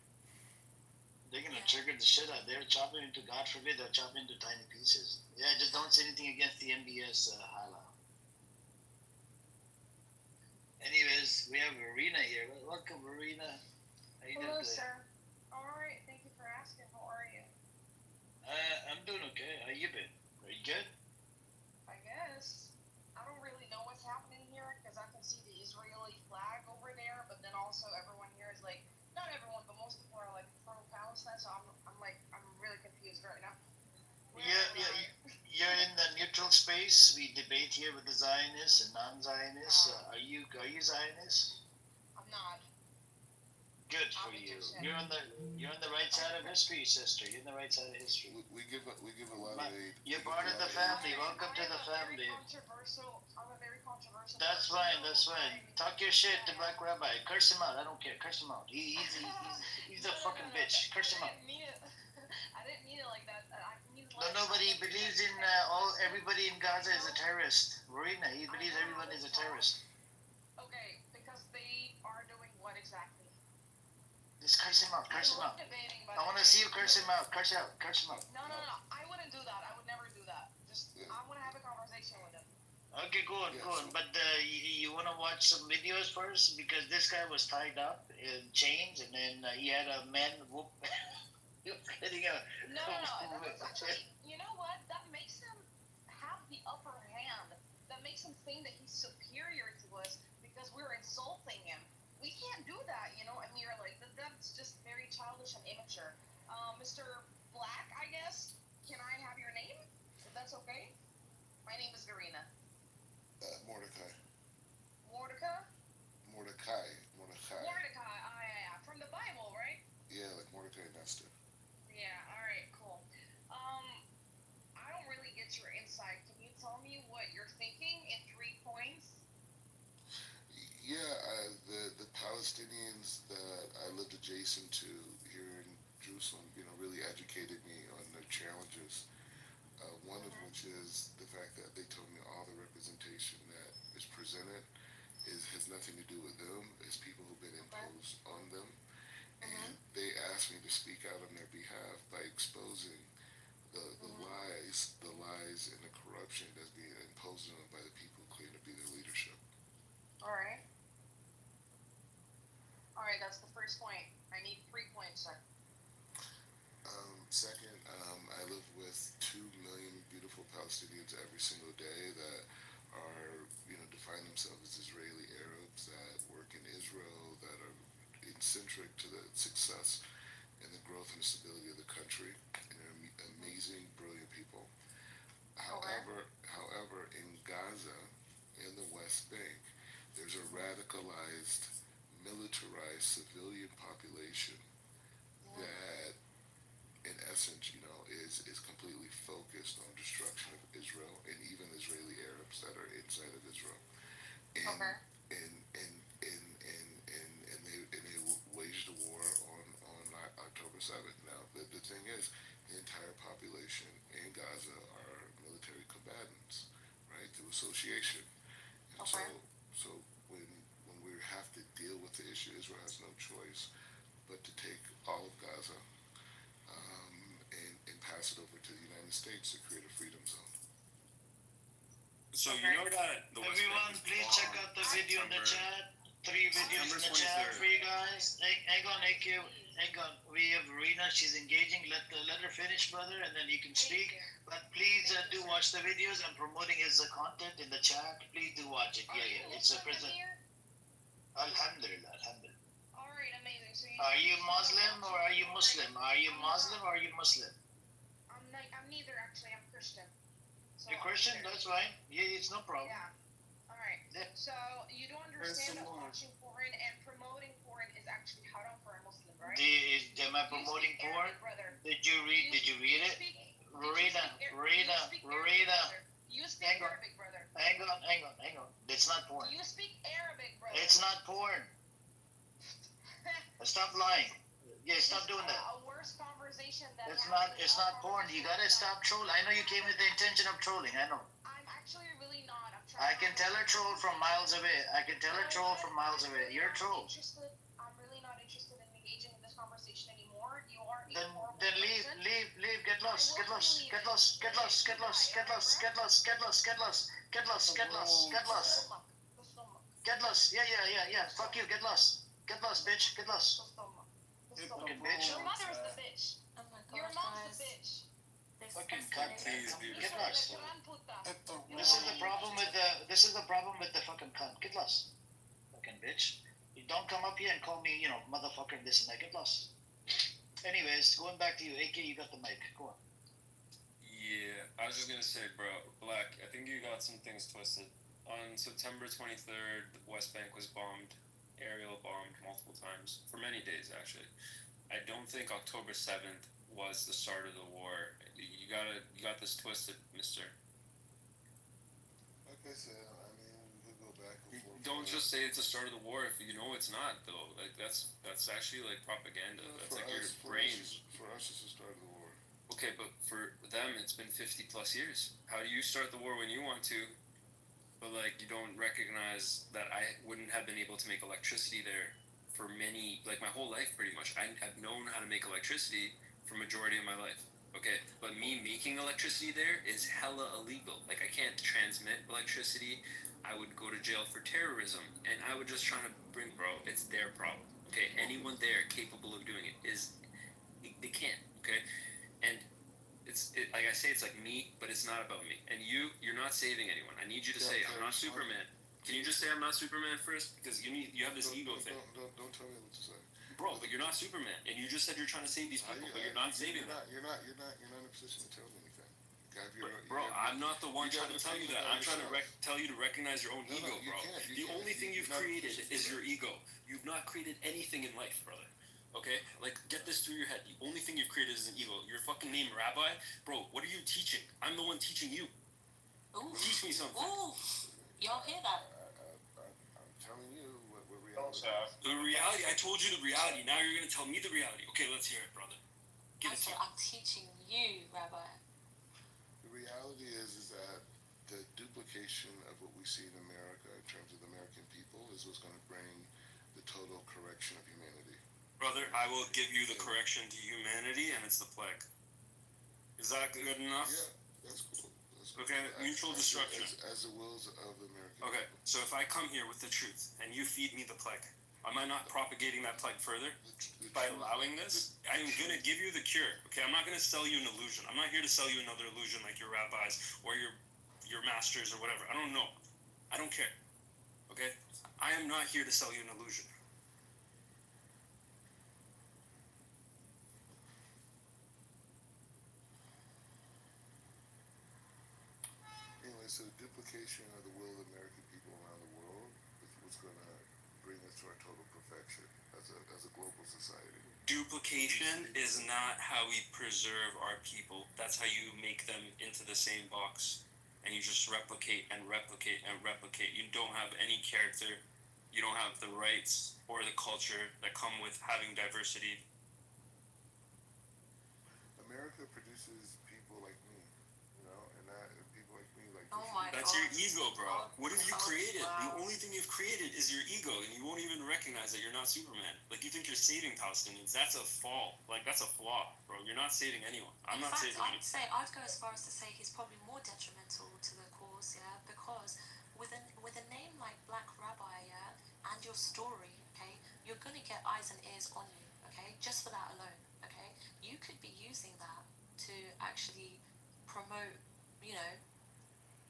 They're gonna trigger the shit out. They're chopping into, God forbid, they'll chop into tiny pieces. Yeah, just don't say anything against the MBS Hala. Anyways, we have Verena here. Welcome, Verena. How you Hello, doing today? sir. All right. Thank you for asking. How are you? I'm doing okay. How you been? Are you good? I guess. I don't really know what's happening here because I can see the Israeli flag over there, but then also everyone here is like, not everyone, but most people are like pro-Palestine. So I'm really confused right now. You're in the neutral space. We debate here with the Zionists and non-Zionists. Are you Zionist? I'm not. Good for you. You're on the right side of history, sister. You're on the right side of history. We give a lot of aid. You're part of the family. Welcome to the family. I'm a very controversial. That's fine. That's fine. Talk your shit to Black Rabbi. Curse him out. I don't care. Curse him out. He's a fucking bitch. Curse him out. I didn't mean it like that. Nobody believes in everybody in Gaza is a terrorist. Marina, he believes everyone is a terrorist. Okay, because they are doing what exactly? Just curse him out. Curse him out. I want to see you curse him out. Curse him out. Curse him out. No. I wouldn't do that. I would never do that. I want to have a conversation with him. Okay, good. But you want to watch some videos first? Because this guy was tied up in chains, and then he had a man whoop. No. That's actually, you know what? That makes him have the upper hand. That makes him think that he's superior to us because we're insulting him. We can't do that, Amir. Like that's just very childish and immature. Mr. Black, I guess. Can I have your name? If that's okay. My name is Verena. Mordecai. Mordecai. Mordecai. Yeah. From the Bible, right? Yeah, like Mordecai and Esther. Yeah. All right. Cool. I don't really get your insight. Can you tell me what you're thinking in 3 points? Yeah, the Palestinians that I lived adjacent to here in Jerusalem, really educated me on their challenges. One of which is the fact that they told me all the representation that is presented has nothing to do with them. It's people who've been imposed on them. And they asked me to speak out on their behalf by exposing the lies and the corruption that's being imposed on them by the people who claim to be their leadership. All right. That's the first point. I need 3 points, sir. Second, I live with 2 million beautiful Palestinians every single day that are, define themselves as Israeli Arabs that work in Israel, that are eccentric to the success and the growth and stability of the country, and they're amazing, brilliant people. However, in Gaza, in the West Bank, there's a radicalized, militarized civilian population that, in essence, is completely focused on destruction of Israel and even Israeli Arabs that are inside of Israel. And they waged a war on October 7th. Now, the thing is, the entire population in Gaza are military combatants, right, through association. And so when we have to deal with the issue, Israel has no choice but to take all of Gaza and pass it over to the United States to create a freedom zone. So you know that the everyone, please check out the video in the chat. 3 videos in the chat for you guys. Hang on, hang on. We have Verena. She's engaging. Let her finish, brother, and then you can speak. But please do watch the videos. I'm promoting his content in the chat. Please do watch it. Yeah. It's a present. Alhamdulillah. All right, amazing. So are you Muslim or are you Muslim? Are you Muslim or are you Muslim? I'm neither, actually. I'm Christian. So You're Christian? That's fine. Yeah, it's no problem. Yeah. All right. Yeah. So you don't understand that watching porn and promoting porn is actually haram for a Muslim, right? Am I promoting porn? Did you read it? Rita. You speak Arabic, brother. Hang on. It's not porn. You speak Arabic, brother. It's not porn. Stop lying. Yeah, stop doing that. A worse conversation that it's not porn. You gotta stop trolling. I know you came with the intention of trolling. I know. I'm actually I can tell a troll from miles away. I can tell a troll from miles away. You're a troll. I'm really not interested in engaging in this conversation anymore. You are a Then horrible leave, person. leave. Get lost, get lost, get lost, get lost, get lost, get lost, get lost, get lost, get lost, get lost, get lost, get lost, get lost. Yeah. Fuck you. Get lost, bitch. Get lost. Fucking bitch. Your mother is the bitch. Oh my god, Your mom's guys. the bitch. Fucking cunt. Please, Get lost. Gran puta. This is the problem with the. This is the problem with the fucking cunt. Get lost. Fucking bitch. You don't come up here and call me, motherfucker and this and that. Get lost. Anyways, going back to you, AK, you got the mic. Go on. Yeah, I was just gonna say, bro, Black, I think you got some things twisted. On September 23rd, the West Bank was bombed, aerial bombed multiple times, for many days actually. I don't think October 7th was the start of the war. You got this twisted, mister. Like I said, I mean, we could go back and forth. Don't just say it's the start of the war if you know it's not, though. Like, that's actually, like, propaganda. That's like your brain. For us, it's the start of the war. Okay, but for them, it's been 50 plus years. How do you start the war when you want to, but, like, you don't recognize that I wouldn't have been able to make electricity there for my whole life, pretty much. I have known how to make electricity for majority of my life. Okay, but me making electricity there is hella illegal. Like, I can't transmit electricity. I would go to jail for terrorism, and I would just try to bring, bro, it's their problem. Okay, anyone there capable of doing it they can't. Okay, and like I say, it's like me, but it's not about me. And you're not saving anyone. I need you to say, I'm not Superman. Can you just say I'm not Superman first? Because you have this ego thing. Don't tell me what to say. Bro, but you're not Superman, and you just said you're trying to save these people, but you're not saving them. You're not in a position to tell me anything. Bro, I'm not the one trying to tell you that. I'm trying to tell you to recognize your own ego, bro. The only thing you've created is your ego. You've not created anything in life, brother. Okay? Like, get this through your head. The only thing you've created is an ego. Your fucking name, Rabbi? Bro, what are you teaching? I'm the one teaching you. Ooh. Teach me something. Ooh. Y'all hear that? I'm telling you what reality is. The reality, I told you the reality. Now you're going to tell me the reality. Okay, let's hear it, brother. Give it to me. I'm teaching you, Rabbi. The reality is that the duplication of what we see in America in terms of the American people is what's going to bring the total correction of humanity. Brother, I will give you the correction to humanity, and it's the plague. Is that good enough? Yeah, that's cool. Okay, mutual destruction. As the wills of the American Okay, people. so if I come here with the truth, and you feed me the plague, am I not propagating that plague further? By allowing this? I am going to give you the cure, okay? I'm not going to sell you an illusion. I'm not here to sell you another illusion like your rabbis or your masters or whatever. I don't know. I don't care, okay? I am not here to sell you an illusion. Anyway, so the duplication of the will of the American people around the world is what's going to bring us to our total perfection as a global society. Duplication is not how we preserve our people. That's how you make them into the same box. And you just replicate and replicate and replicate. You don't have any character. You don't have the rights or the culture that come with having diversity. America produces people like me, and people like me like Oh my That's God. your ego, bro. What have you created? Wow. The only thing you've created is your ego, and you won't even recognize that you're not Superman. Like, you think you're saving Palestinians. That's a fall. Like, that's a flaw, bro. You're not saving anyone. I'm In not fact, saving anyone. I'd go as far as to say he's probably more detrimental to the cause, yeah, because with a name like Black Rabbi, yeah, and your story, okay, you're gonna get eyes and ears on you, okay, just for that alone, okay. You could be using that to actually promote,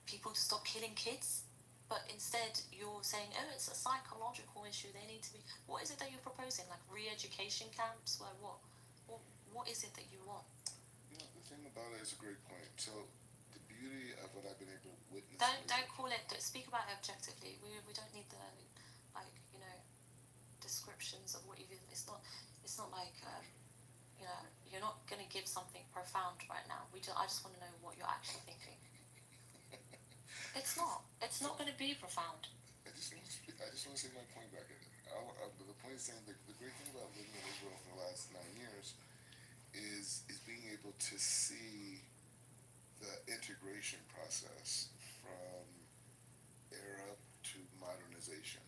people to stop killing kids, but instead you're saying, oh, it's a psychological issue. They need to be. What is it that you're proposing? Like re-education camps? Like what? What is it that you want? The thing about it is a great point. So the beauty of what I've been able to witness. Don't call it. Speak about it objectively. We don't need the descriptions of what you do. It's not like you're not going to give something profound right now. I just want to know what you're actually thinking. It's not going to be profound. I just want to say my point back at it. The point is saying that the great thing about living in Israel for the last 9 years is being able to see the integration process from Arab to modernization,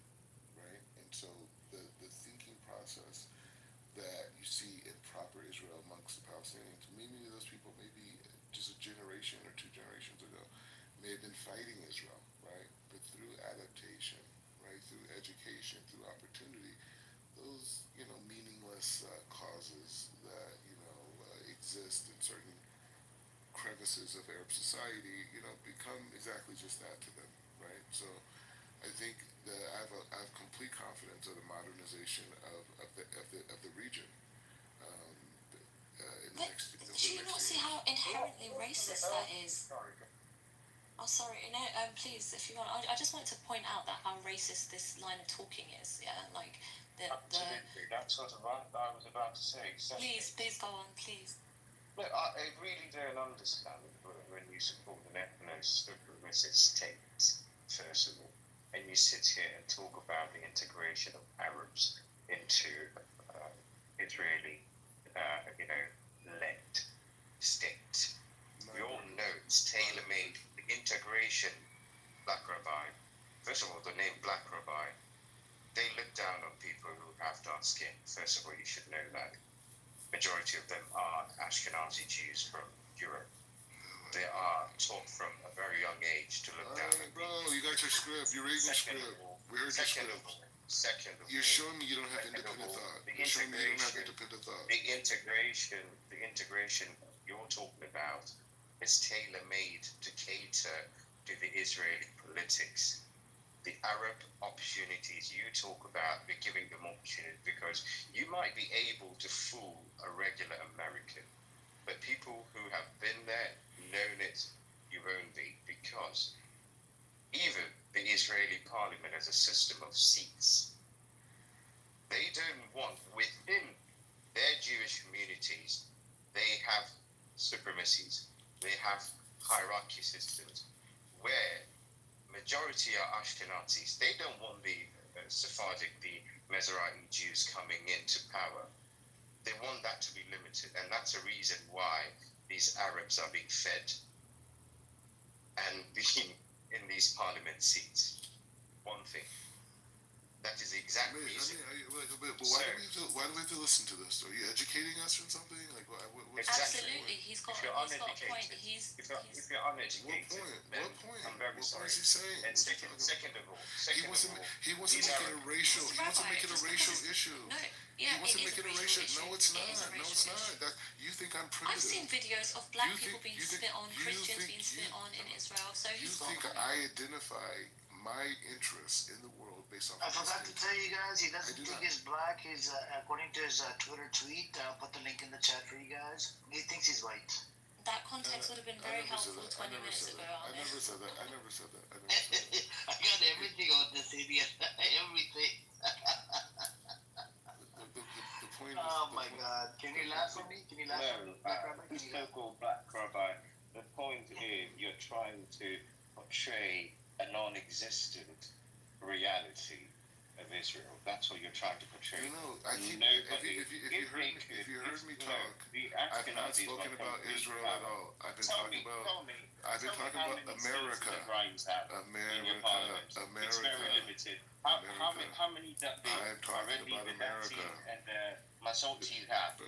right? And so the thinking process that you see in proper Israel amongst the Palestinians, many of those people maybe just a generation or two generations ago may have been fighting Israel, right? But through adaptation, right, through education, through opportunity, those meaningless causes that exist in certain crevices of Arab society, become exactly just that to them, right? So I think that I have complete confidence of the modernization of the region. Um, in the But next over do the you next not see years. how inherently racist that is? Oh, sorry. No, please, if you want, I just wanted to point out that how racist this line of talking is. Yeah, like Absolutely, that's what I was about to say. Exactly. Please go on, please. Look, I really don't understand when you support an ethno-supremacist state, first of all, and you sit here and talk about the integration of Arabs into Israeli, led state. We all know it's tailor-made. The integration, Black Rabbi. First of all, the name Black Rabbi, they look down on people who have dark skin. First of all, you should know that. Majority of them are Ashkenazi Jews from Europe. They are taught from a very young age to look down at Bro, you got your script. You're reading your script. We heard your script. Second of all, You're showing me you don't have independent thought. You're showing me you don't have independent thought. The integration you're talking about is tailor-made to cater to the Israeli politics. The Arab opportunities you talk about, we're giving them opportunities because you might be able to fool a regular American, but people who have been there, known it, you won't be, because even the Israeli parliament has a system of seats. They don't want, within their Jewish communities, they have supremacies, they have hierarchy systems, where majority are Ashkenazis. They don't want the Sephardic, the Mizrahi Jews coming into power. They want that to be limited, and that's a reason why these Arabs are being fed and being in these parliament seats. One thing. That is the exact reason. But why do we have to listen to this? Are you educating us or something? Like, what's Absolutely, he's got a point. If you're uneducated, what point? I'm very sorry. What is he saying? And second of all, he wants to make it a racial. He wants to make it a racial issue. No, he wants to make it a racial. No, it's not. No, it's not. You think I'm primitive? I've seen videos of black people being spit on, Christians being spit on in Israel. So you think I identify my interests in the world based on? I forgot to tell you guys, he doesn't think he's black. He's according to his Twitter tweet. I'll put the link in the chat for you guys. He thinks he's white. That context would have been very helpful 20 minutes ago. I never said that. I got everything on this idiot. Everything. The point is. Oh my God! Can you laugh at me? Can you laugh at me, Black Rabbi? So-called Black Rabbi. The point is, you're trying to portray a non-existent reality of Israel. That's what you're trying to portray. If you heard me talk, I've not spoken about Israel at all. I've been talking about America. It's very limited. How many that they already Vedanti and Masorti have?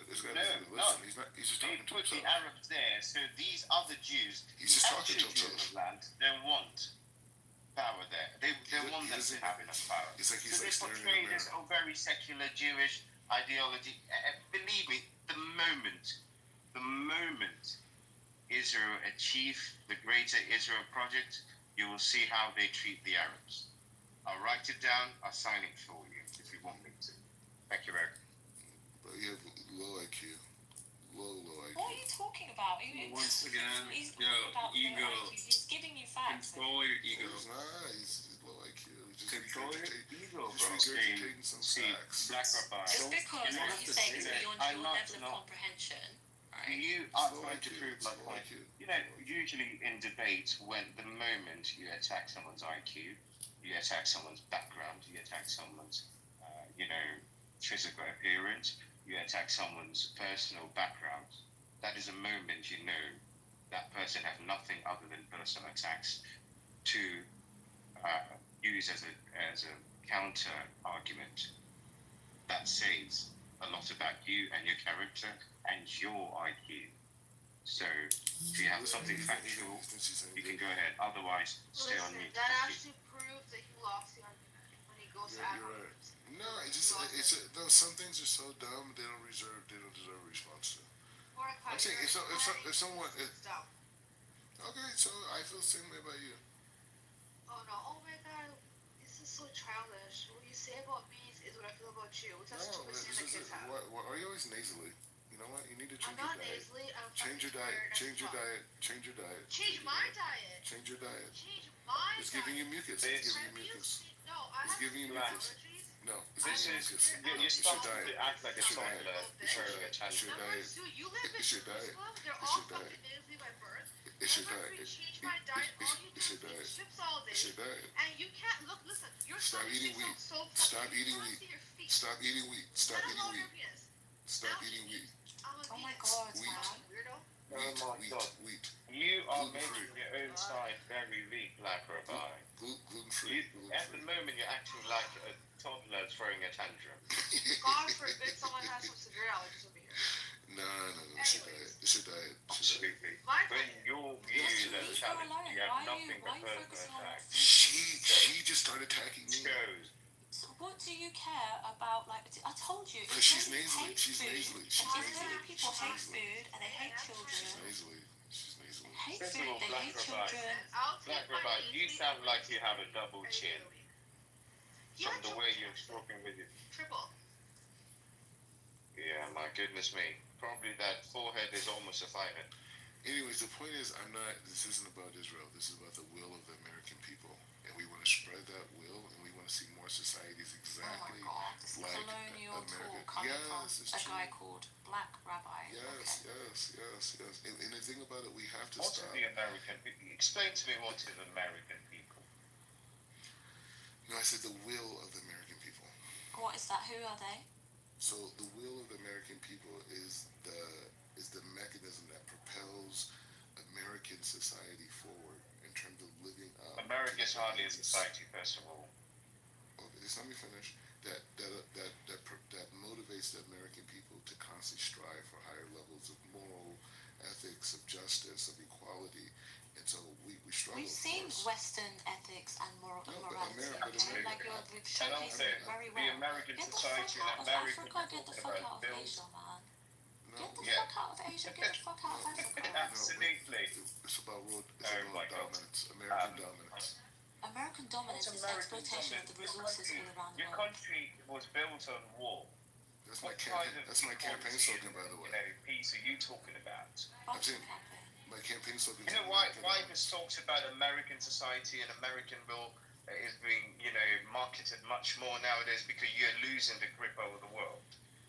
He's just talking to put the himself. Arabs there, so these other Jews, He's just talking to Jews himself. of land, don't want power there. They want them to have enough power. It's like he's so they staring portray in the this very secular Jewish ideology. Believe me, the moment Israel achieve the Greater Israel Project, you will see how they treat the Arabs. I'll write it down. I'll sign it for you if you want me to. Thank you, Eric. But you have low IQ. Low IQ. What are you talking about? Once again, he's ego. He's giving you facts. Control your ego. He's low IQ. Control your ego, bro. Just regurgitating some facts. Black Rabbi. It's because what he's saying is beyond your level of comprehension. Right? You are trying to prove my point. Usually in debate, when the moment you attack someone's IQ, you attack someone's background, you attack someone's, physical appearance, you attack someone's personal background, that is a moment you know that person has nothing other than personal attacks to use as a counter argument that says a lot about you and your character and your IQ. So if you have something factual, you can go ahead. Otherwise, stay on mute. That actually proves that he lost the argument when he goes to You're right. No, no. Some things are so dumb they don't deserve a response to. I'm saying if someone okay, so I feel the same way about you. Oh no! Oh my god, this is so childish. What you say about me is what I feel about you. Which is No, stupid thing that kids have. why are you always nasally? You know what? You need to change I'm your not diet. nasally. I'm Change your diet. Change your diet. Change your diet. Change my diet. Change your diet. Change my It's giving you mucus. It's giving you mucus. No, I It's giving you mucus. No, it's This giving you is mucus. you're It's your starting diet. to act like a It's your diet. toddler throwing a It's tantrum. your diet. You live in It's your diet. Jerusalem. They're It's all your diet. fucking nasally by birth. It's your diet. Change my diet. All you do It's is your eat diet. chips all day. It's your diet. And you can't listen. You're Stop eating wheat. Stop eating wheat. Stop eating wheat. Stop eating wheat. Stop eating wheat. Oh my god, Wheat. weirdo. Oh my God. Wheat. You are making your own side very weak, Black Rabbi. Gluten free. At the moment, you're acting like a toddler throwing a tantrum. God forbid someone has some severe allergies over here. No. It's your diet. It's your diet. Absolutely. When your views are challenged, you have nothing but personal attack. She just started attacking me. So what do you care about? Like I told you, Because she's nasally. She's nasally. She's nasally. People hate food and they hate children. She's nasally. She's nasally. They hate First of food. all, They Black hate Rabbi. children. Black Rabbi, you sound like you have a double chin from the way you're talking with you. Triple. Yeah, my goodness me. Probably that forehead is almost a firehead. Anyways, the point is, this isn't about Israel. This is about the will of the American people. And we want to spread that will, and we want to see more societies exactly This is like colonial America. talk coming Yes, from it's a true. guy called Black Rabbi. Yes. And the thing about it, we have to What stop. is the American people? Explain to me what is American people. No, I said the will of the American people. What is that? Who are they? So the will of the American people is the mechanism that propels American society forward in terms of living up. America's hardly a society, first of all. Okay, just let me finish. That motivates the American people to constantly strive for higher levels of moral ethics, of justice, of equality. And so we struggle. We've seen Western ethics and morality. Like we've showcased it very well. The American Get the society fuck out and of American Africa. Get the fuck out of Asia, man. Get the fuck out of Asia. Get the fuck out of Africa. Absolutely. It's about dominance. American dominance. American dominance is exploitation of the resources all around the Your world. country was built on war. That's my campaign slogan, by the way. Peace are you talking about? I'm saying my campaign slogan. You know why this talks about American society and American will is being marketed much more nowadays because you're losing the grip over the world.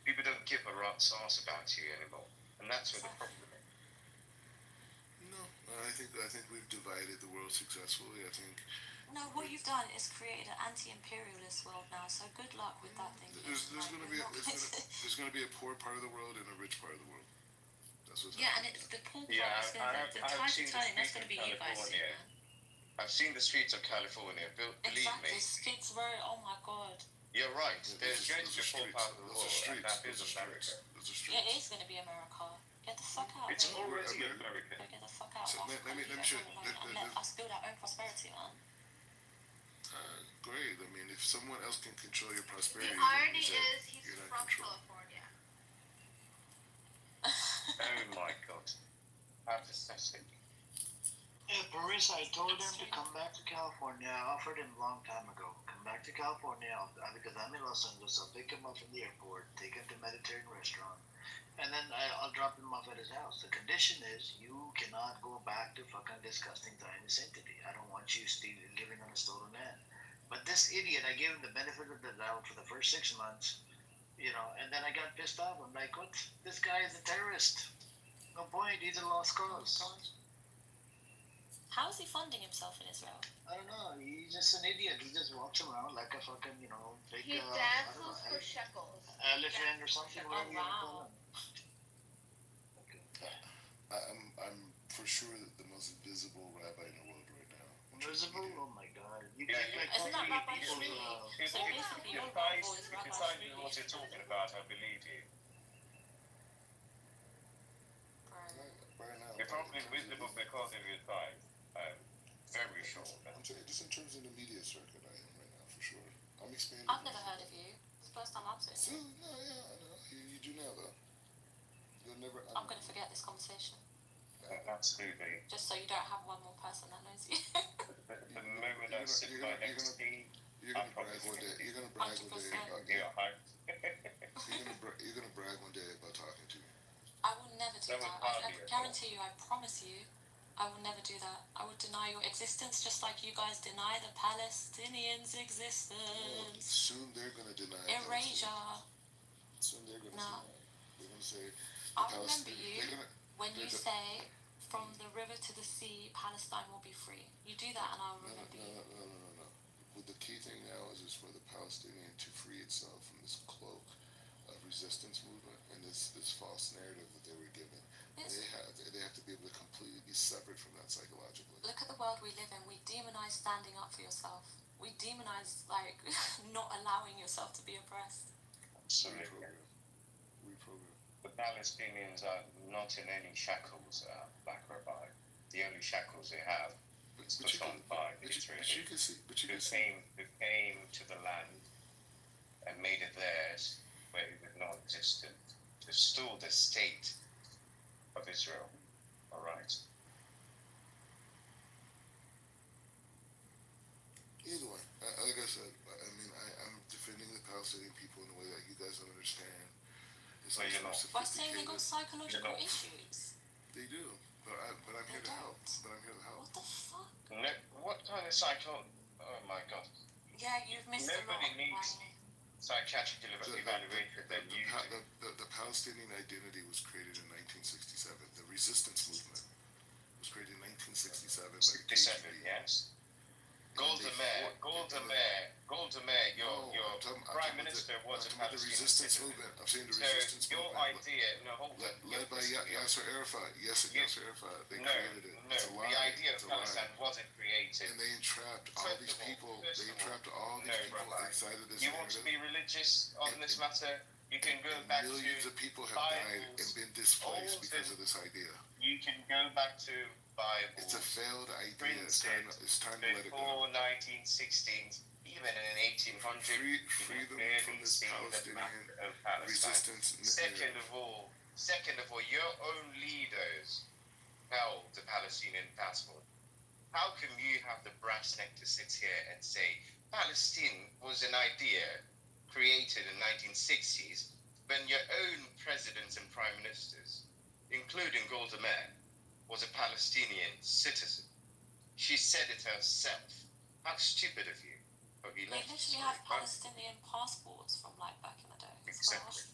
People don't give a rat's ass about you anymore, and that's where the problem is. No, I think we've divided the world successfully. I think. No, what you've done is created an anti-imperialist world now. So good luck with that thing. There's going to be a poor part of the world and a rich part of the world. That's what's and it's the poor part is going to the tide is turning. That's going to be you guys soon, man. I've seen the streets of California. Believe me. Streets were. Oh my god. You're right. There's going to be a poor part of the world, and that is America. Yeah, it is going to be America. Get the fuck out. It's already America. Get the fuck out. Let me show. Let us build our own prosperity, man. Great. I mean, if someone else can control your prosperity, The irony is he's from California. Oh my god. How pathetic. Yeah, Marissa, I told him to come back to California. I offered him a long time ago. Come back to California because I'm in Los Angeles. I'll pick him up from the airport, take him to Mediterranean restaurant, and then I'll drop him off at his house. The condition is you cannot go back to fucking disgusting Zionist entity. I don't want you living on a stolen land. But this idiot, I gave him the benefit of the doubt for the first 6 months, and then I got pissed off. I'm like, what? This guy is a terrorist. No point. He's a lost cause. How is he funding himself in Israel? I don't know. He's just an idiot. He just walks around like a fucking, fake. He dances for shekels. Elephant or something. Oh wow. I'm for sure the most visible rabbi in the world right now. Visible? Oh my god. You Yeah, take like Isn't that three Rabbi people. Shmuly? If, So if, basically, if, your I, rival is if Rabbi I knew Shmuly. what you're talking about, I believe you. Right now, You're probably visible because of your size. I'm very sure of that. I'm saying just in terms of the media circuit, I am right now for sure. I'm expanding. I've never heard of you. It's the first time I've seen So, you. no, yeah, I know. You do now though. You'll never. I'm going to forget this conversation. Absolutely. Just so you don't have one more person that knows you. The moment I sit by next to you, You're gonna brag one day. You're gonna brag one day about your height. You're gonna brag one day about talking to me. I will never do that. I guarantee you, I promise you, I will never do that. I would deny your existence just like you guys deny the Palestinians' existence. Soon they're gonna deny it. Erasure. Soon they're gonna deny it. They're gonna say. I remember you when you say, from the river to the sea, Palestine will be free. You do that and I'll remember you. No. Well, the key thing now is for the Palestinian to free itself from this cloak of resistance movement and this false narrative that they were given. They have to be able to completely be separate from that psychologically. Look at the world we live in. We demonize standing up for yourself. We demonize, like, not allowing yourself to be oppressed. Absolutely. Reprogram. The Palestinians are not in any shackles, Black Rabbi. The only shackles they have is put on by the Israelis who came to the land and made it theirs where it was non-existent to restore the state of Israel. All right. Either way, like I said, I mean, I'm defending the Palestinian people in a way that you guys don't understand. It's Well, you're not. By saying they got psychological issues. They do, but I'm here to help. But I'm here to help. What the fuck? What kind of psycho? Oh my God. Yeah, you've missed Nobody a lot. needs psychiatric evaluation than you do. The Palestinian identity was created in 1967. The resistance movement was created in 1967 by the KGB. Yes. Golda Meir, your prime minister was a the resistance movement. I'm saying the resistance your movement. idea, led by Yasser Arafat. Yasser Arafat. They created it. No, the idea of Palestine wasn't created. And they entrapped all these people. They entrapped all these people inside of this narrative. You want to be religious on this matter? You can go back to millions of people have died and been displaced because of this idea. You can go back to Bible. It's a failed idea. It's time to let it Before go. 1916, even in 1800, free them from this Palestinian resistance. Second of all, your own leaders held the Palestinian passport. How can you have the brass neck to sit here and say Palestine was an idea created in 1960s when your own presidents and prime ministers, including Golda Meir, was a Palestinian citizen? She said it herself. How stupid of you. But They literally have Palestinian passports from like back in the day. Exactly.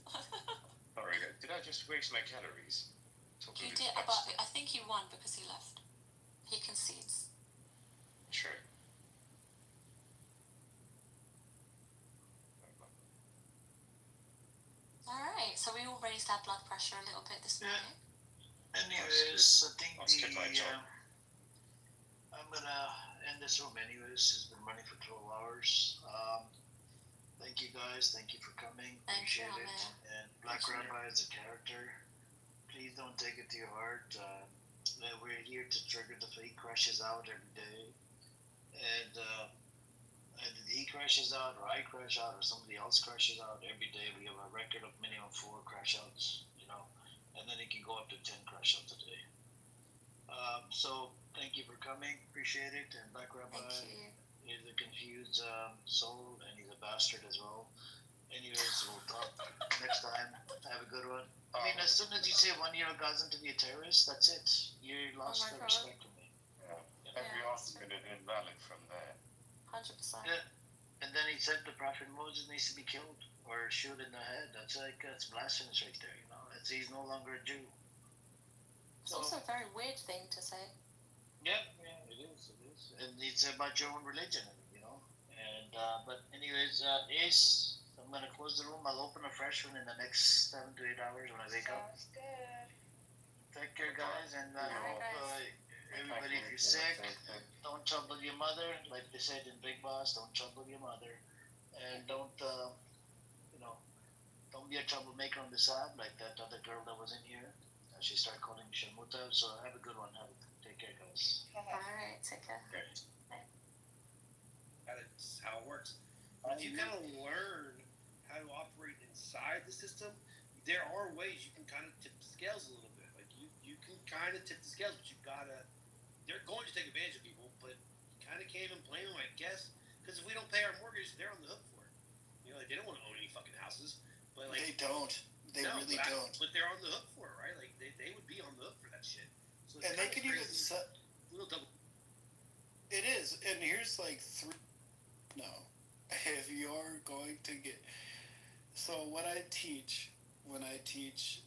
Sorry, did I just waste my calories? He did, but I think he won because he left. He concedes. True. Alright, so we all raised our blood pressure a little bit this morning. Anyways, I think I'm gonna end this room anyways. It's been running for 12 hours. Thank you guys. Thank you for coming. Appreciate it. And Black Rabbi is a character. Please don't take it to your heart. We're here to trigger the fake crashes out every day. And he crashes out, or I crash out, or somebody else crashes out every day. We have a record of minimum 4 crash outs, and then it can go up to 10 crash outs a day. So thank you for coming. Appreciate it. And Black Rabbi is a confused soul, and he's a bastard as well. Anyways, we'll talk next time. Have a good one. I mean, as soon as you say 1 year of Gaza to be a terrorist, that's it. You lost the respect from me. Every argument is invalid from there. 100%. Yeah. And then he said the Prophet Moses needs to be killed or shoot in the head. That's blasphemous right there, he's no longer a Jew. It's also a very weird thing to say. Yeah, it is. And it's about your own religion, And but anyways, Ace, I'm gonna close the room. I'll open a fresh one in the next 7 to 8 hours when I wake up. Sounds good. Take care, guys, and I hope everybody, if you're sick, don't trouble your mother. Like they said in Big Boss, don't trouble your mother, and don't don't be a troublemaker on the side like that other girl that was in here. She started calling me Shamuta. So have a good one. Take care, guys. All right, take care. That's how it works. If you kind of learn how to operate inside the system, there are ways you can kind of tip the scales a little bit. Like you can kind of tip the scales, but you gotta. They're going to take advantage of people, but you kind of can't even blame them, I guess, because if we don't pay our mortgage, they're on the hook for it. You know, like they don't want to own any fucking houses, but like they don't. They really don't. But they're on the hook for it, right? Like they would be on the hook for that shit. So and they could even little double. It is, and here's like three. No, if you're going to get. So what I teach when I teach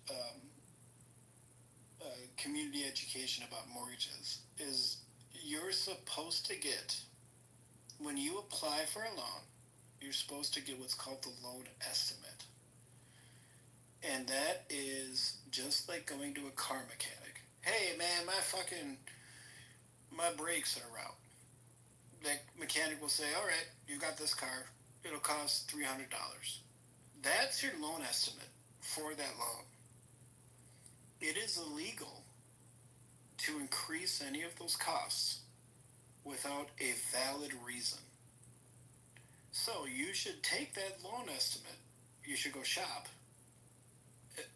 community education about mortgages is you're supposed to get, when you apply for a loan, you're supposed to get what's called the loan estimate. And that is just like going to a car mechanic. Hey man, my brakes are out. That mechanic will say, all right, you got this car. It'll cost $300. That's your loan estimate for that loan. It is illegal to increase any of those costs without a valid reason. So you should take that loan estimate. You should go shop.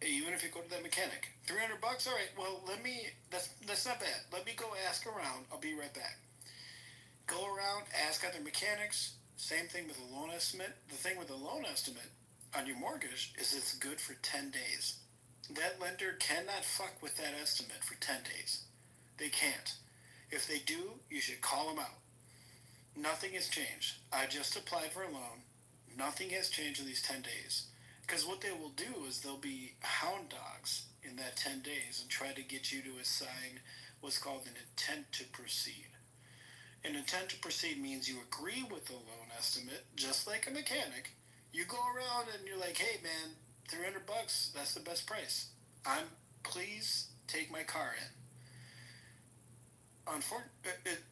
Even if you go to that mechanic. $300, all right, well, that's not bad. Let me go ask around. I'll be right back. Go around, ask other mechanics. Same thing with a loan estimate. The thing with a loan estimate on your mortgage is it's good for 10 days. That lender cannot fuck with that estimate for 10 days. They can't. If they do, you should call them out. Nothing has changed. I just applied for a loan. Nothing has changed in these 10 days. Because what they will do is they'll be hound dogs in that 10 days and try to get you to assign what's called an intent to proceed. An intent to proceed means you agree with the loan estimate, just like a mechanic. You go around and you're like, hey man, $300, that's the best price. Please take my car in. Unfortunately,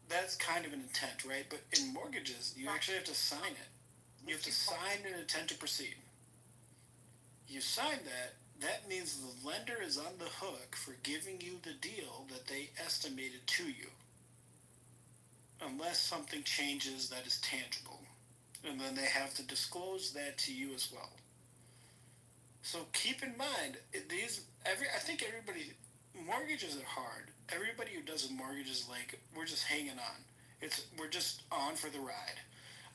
that's kind of an intent, right? But in mortgages, you actually have to sign it. You have to sign an intent to proceed. You sign that, that means the lender is on the hook for giving you the deal that they estimated to you. Unless something changes that is tangible. And then they have to disclose that to you as well. So keep in mind, I think everybody, mortgages are hard. Everybody who does a mortgage is like, we're just hanging on. We're just on for the ride.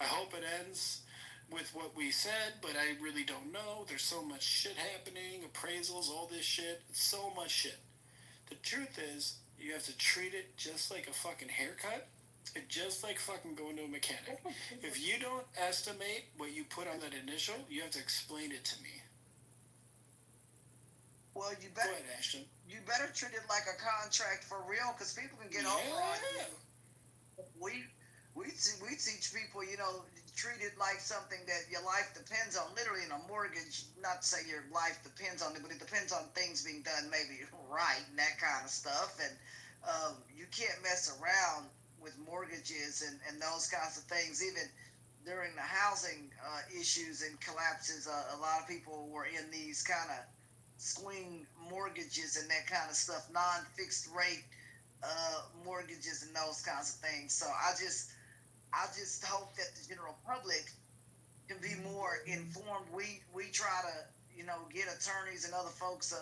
I hope it ends with what we said, but I really don't know. There's so much shit happening, appraisals, all this shit. It's so much shit. The truth is, you have to treat it just like a fucking haircut. Just like fucking going to a mechanic. If you don't estimate what you put on that initial, you have to explain it to me. Well, you better. Go ahead, Ashton. You better treat it like a contract for real, because people can get over on you. We teach people, treat it like something that your life depends on. Literally in a mortgage, not to say your life depends on it, but it depends on things being done maybe right and that kind of stuff. And you can't mess around with mortgages and those kinds of things. Even during the housing issues and collapses, a lot of people were in these kind of swing mortgages and that kind of stuff, non-fixed rate mortgages and those kinds of things. So I just hope that the general public can be more informed. We try to get attorneys and other folks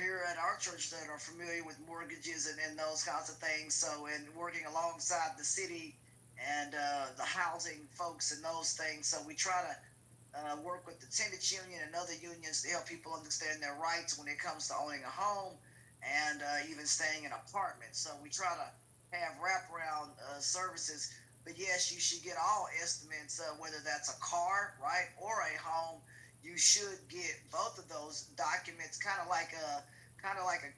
here at our church that are familiar with mortgages and those kinds of things. So, and working alongside the city and the housing folks and those things. So we try to work with the tenants union and other unions to help people understand their rights when it comes to owning a home and even staying in apartments. So we try to have wraparound services. But yes, you should get all estimates, whether that's a car, right, or a home. You should get both of those documents, kind of like a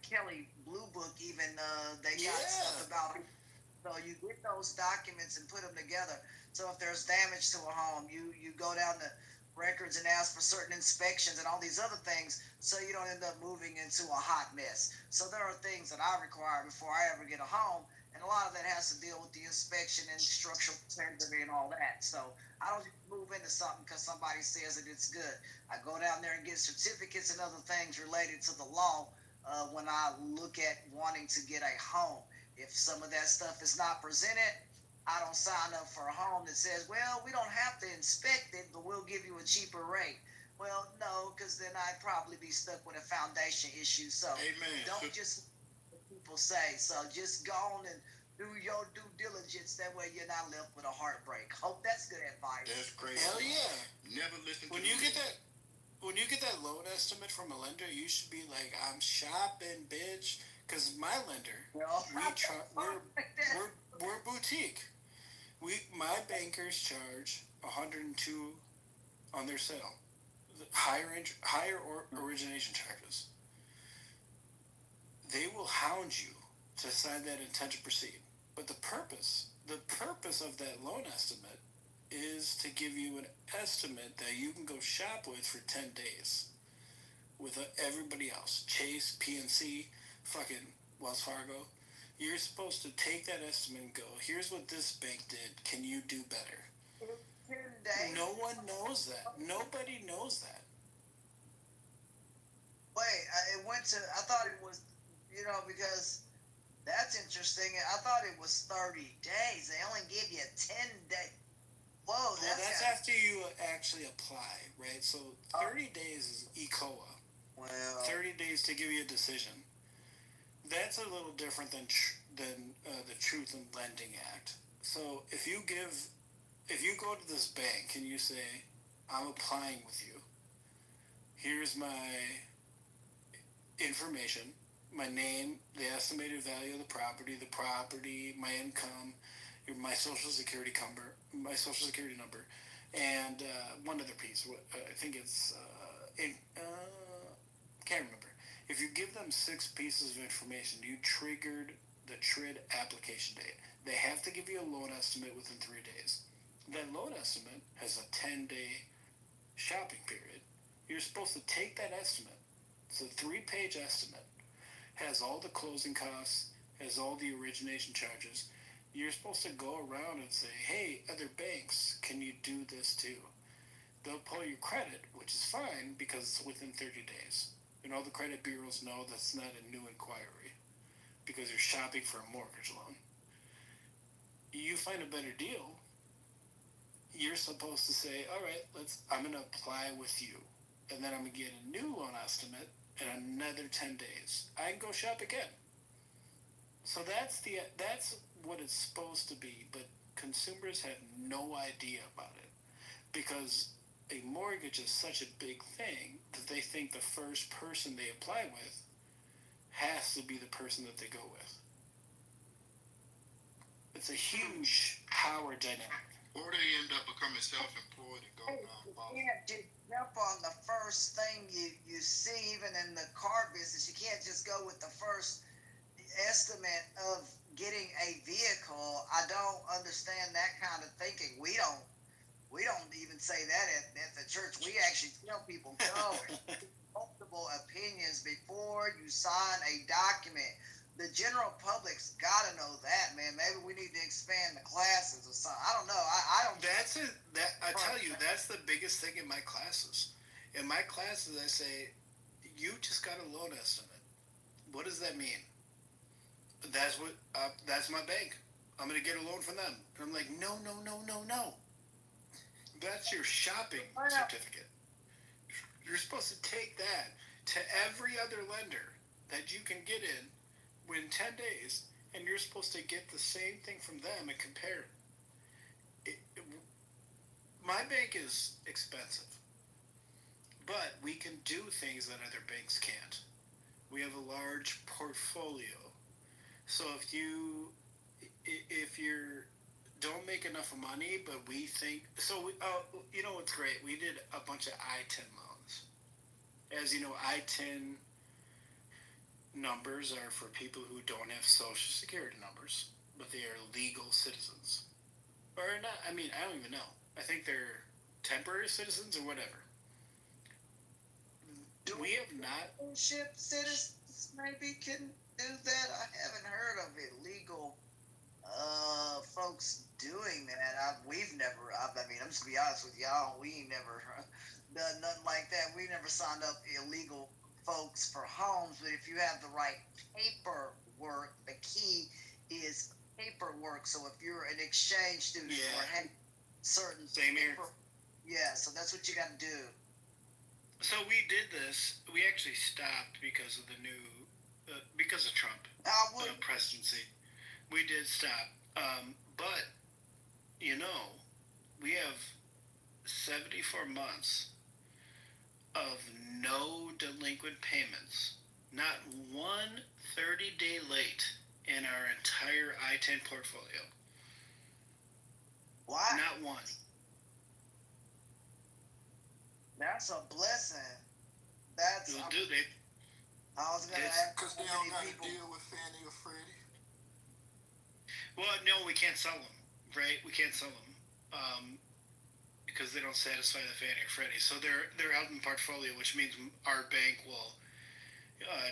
Kelly Blue Book. Even they got stuff about it. So you get those documents and put them together. So if there's damage to a home, you go down to records and ask for certain inspections and all these other things so you don't end up moving into a hot mess. So there are things that I require before I ever get a home, and a lot of that has to deal with the inspection and structural integrity and all that. So I don't just move into something because somebody says that it's good. I go down there and get certificates and other things related to the law when I look at wanting to get a home. If some of that stuff is not presented, I don't sign up for a home that says, well, we don't have to inspect it, but we'll give you a cheaper rate. Well, no, because then I'd probably be stuck with a foundation issue. So don't just what people say. So just go on and do your due diligence. That way you're not left with a heartbreak. Hope that's good advice. That's crazy. Hell yeah. Never listen to When you get that loan estimate from a lender, you should be like, I'm shopping, bitch. Because my lender, we're boutique. My bankers charge 102 on their sale, higher origination charges. They will hound you to sign that intent to proceed. But the purpose of that loan estimate is to give you an estimate that you can go shop with for 10 days with everybody else. Chase, PNC, fucking Wells Fargo. You're supposed to take that estimate and go, here's what this bank did. Can you do better? 10 days. No one knows that. Nobody knows that. Wait, it went to, I thought it was, because that's interesting. I thought it was 30 days. They only give you 10 days. Whoa, well, that's after you actually apply, right? So 30 days is ECOA. Well, 30 days to give you a decision. That's a little different than the Truth in Lending Act. So if you go to this bank and you say, I'm applying with you, here's my information, my name, the estimated value of the property, my income, my social security number, and one other piece. I think it's can't remember. If you give them 6 pieces of information, you triggered the TRID application date. They have to give you a loan estimate within 3 days. That loan estimate has a 10-day shopping period. You're supposed to take that estimate. It's a 3-page estimate. Has all the closing costs, has all the origination charges. You're supposed to go around and say, hey, other banks, can you do this too? They'll pull your credit, which is fine because it's within 30 days. And all the credit bureaus know that's not a new inquiry because you're shopping for a mortgage loan. You find a better deal, you're supposed to say, all right, I'm going to apply with you. And then I'm going to get a new loan estimate in another 10 days. I can go shop again. So that's what it's supposed to be, but consumers have no idea about it because a mortgage is such a big thing that they think the first person they apply with has to be the person that they go with. It's a huge power dynamic. Or they end up becoming self-employed and go non-profit. You can't just jump on the first thing you see, even in the car business. You can't just go with the first estimate of getting a vehicle. I don't understand that kind of thinking. We don't even say that at the church. We actually tell people, go and get multiple opinions before you sign a document. The general public's got to know that, man. Maybe we need to expand the classes or something. I don't know. I don't. I tell you, that's the biggest thing in my classes. In my classes, I say, you just got a loan estimate. What does that mean? That's my bank. I'm going to get a loan from them. And I'm like, no. That's your shopping certificate. You're supposed to take that to every other lender that you can get in within 10 days, and you're supposed to get the same thing from them and compare it. My bank is expensive, but we can do things that other banks can't. We have a large portfolio. So if you don't make enough money, but we think so. You know what's great? We did a bunch of I-10 loans. As you know, I-10 numbers are for people who don't have social security numbers, but they are legal citizens. Or not? I mean, I don't even know. I think they're temporary citizens or whatever. We have not. Ship citizens maybe can do that. I haven't heard of illegal folks doing that. We've never. I mean, I'm just gonna be honest with y'all. We ain't never done nothing like that. We never signed up illegal folks for homes. But if you have the right paperwork, the key is paperwork. So if you're an exchange student or have certain Same here. Yeah, so that's what you got to do. So we did this. We actually stopped because of the new, because of Trump presidency. We did stop, but you know, we have 74 months of no delinquent payments. Not one 30-day late in our entire I-10 portfolio. What? Not one. That's a blessing. That's. Well, do they? I was gonna ask because they don't got to deal with Fannie or Freddie. Well, no, we can't sell them, right? We can't sell them because they don't satisfy the Fannie or Freddie. So they're out in portfolio, which means our bank will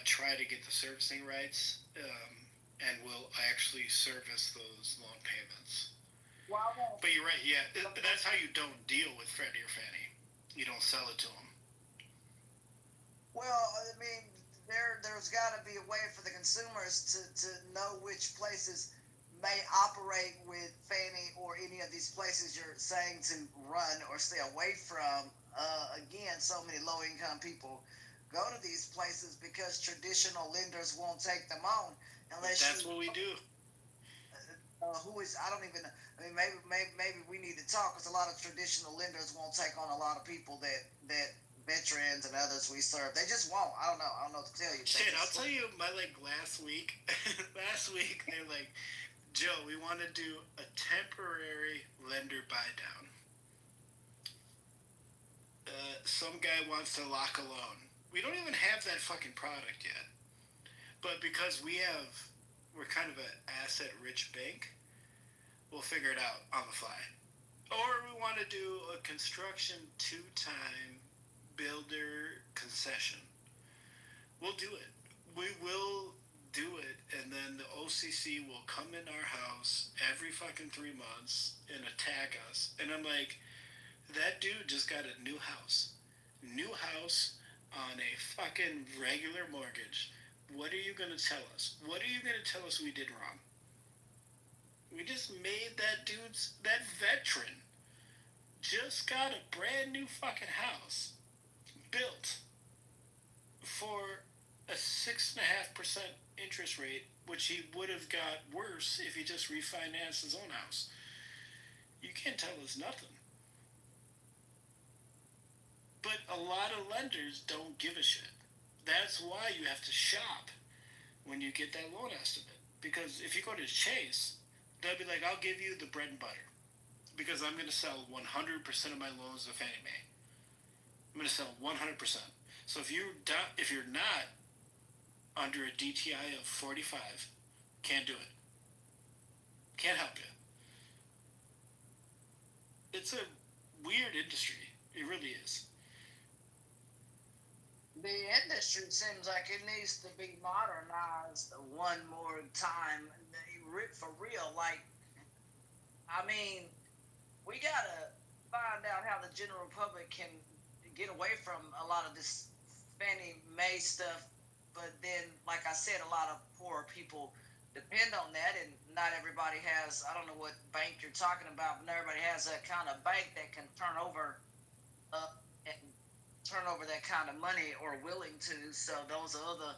try to get the servicing rights and will actually service those loan payments. Wow. But you're right, yeah. That's how you don't deal with Freddie or Fannie. You don't sell it to them. Well, I mean, there's got to be a way for the consumers to know which places may operate with Fannie or any of these places you're saying to run or stay away from. Again, so many low-income people go to these places because traditional lenders won't take them on unless that's what we do. Who is? I don't even. I mean, maybe we need to talk because a lot of traditional lenders won't take on a lot of people that veterans and others we serve. They just won't. I don't know. I don't know what to tell you. Shit, I'll tell you. Last week, they're like, Joe, we want to do a temporary lender buy down. Some guy wants to lock a loan. We don't even have that fucking product yet. But because we're kind of an asset-rich bank, we'll figure it out on the fly. Or we want to do a construction 2-time builder concession. We'll do it. We will do it, and then the OCC will come in our house every fucking 3 months and attack us. And I'm like, that dude just got a new house. New house on a fucking regular mortgage. What are you going to tell us? What are you going to tell us we did wrong? We just made that veteran just got a brand new fucking house built for a 6.5% interest rate, which he would have got worse if he just refinanced his own house. You can't tell us nothing. But a lot of lenders don't give a shit. That's why you have to shop when you get that loan estimate. Because if you go to Chase, they'll be like, I'll give you the bread and butter. Because I'm going to sell 100% of my loans to Fannie Mae. I'm going to sell 100%. So if you're not under a DTI of 45, can't do it. Can't help you. It's a weird industry. It really is. The industry seems like it needs to be modernized one more time for real. Like, I mean, we gotta find out how the general public can get away from a lot of this Fannie Mae stuff. But then, like I said, a lot of poor people depend on that, and not everybody has. I don't know what bank you're talking about, but not everybody has that kind of bank that can turn over that kind of money or willing to. So those are other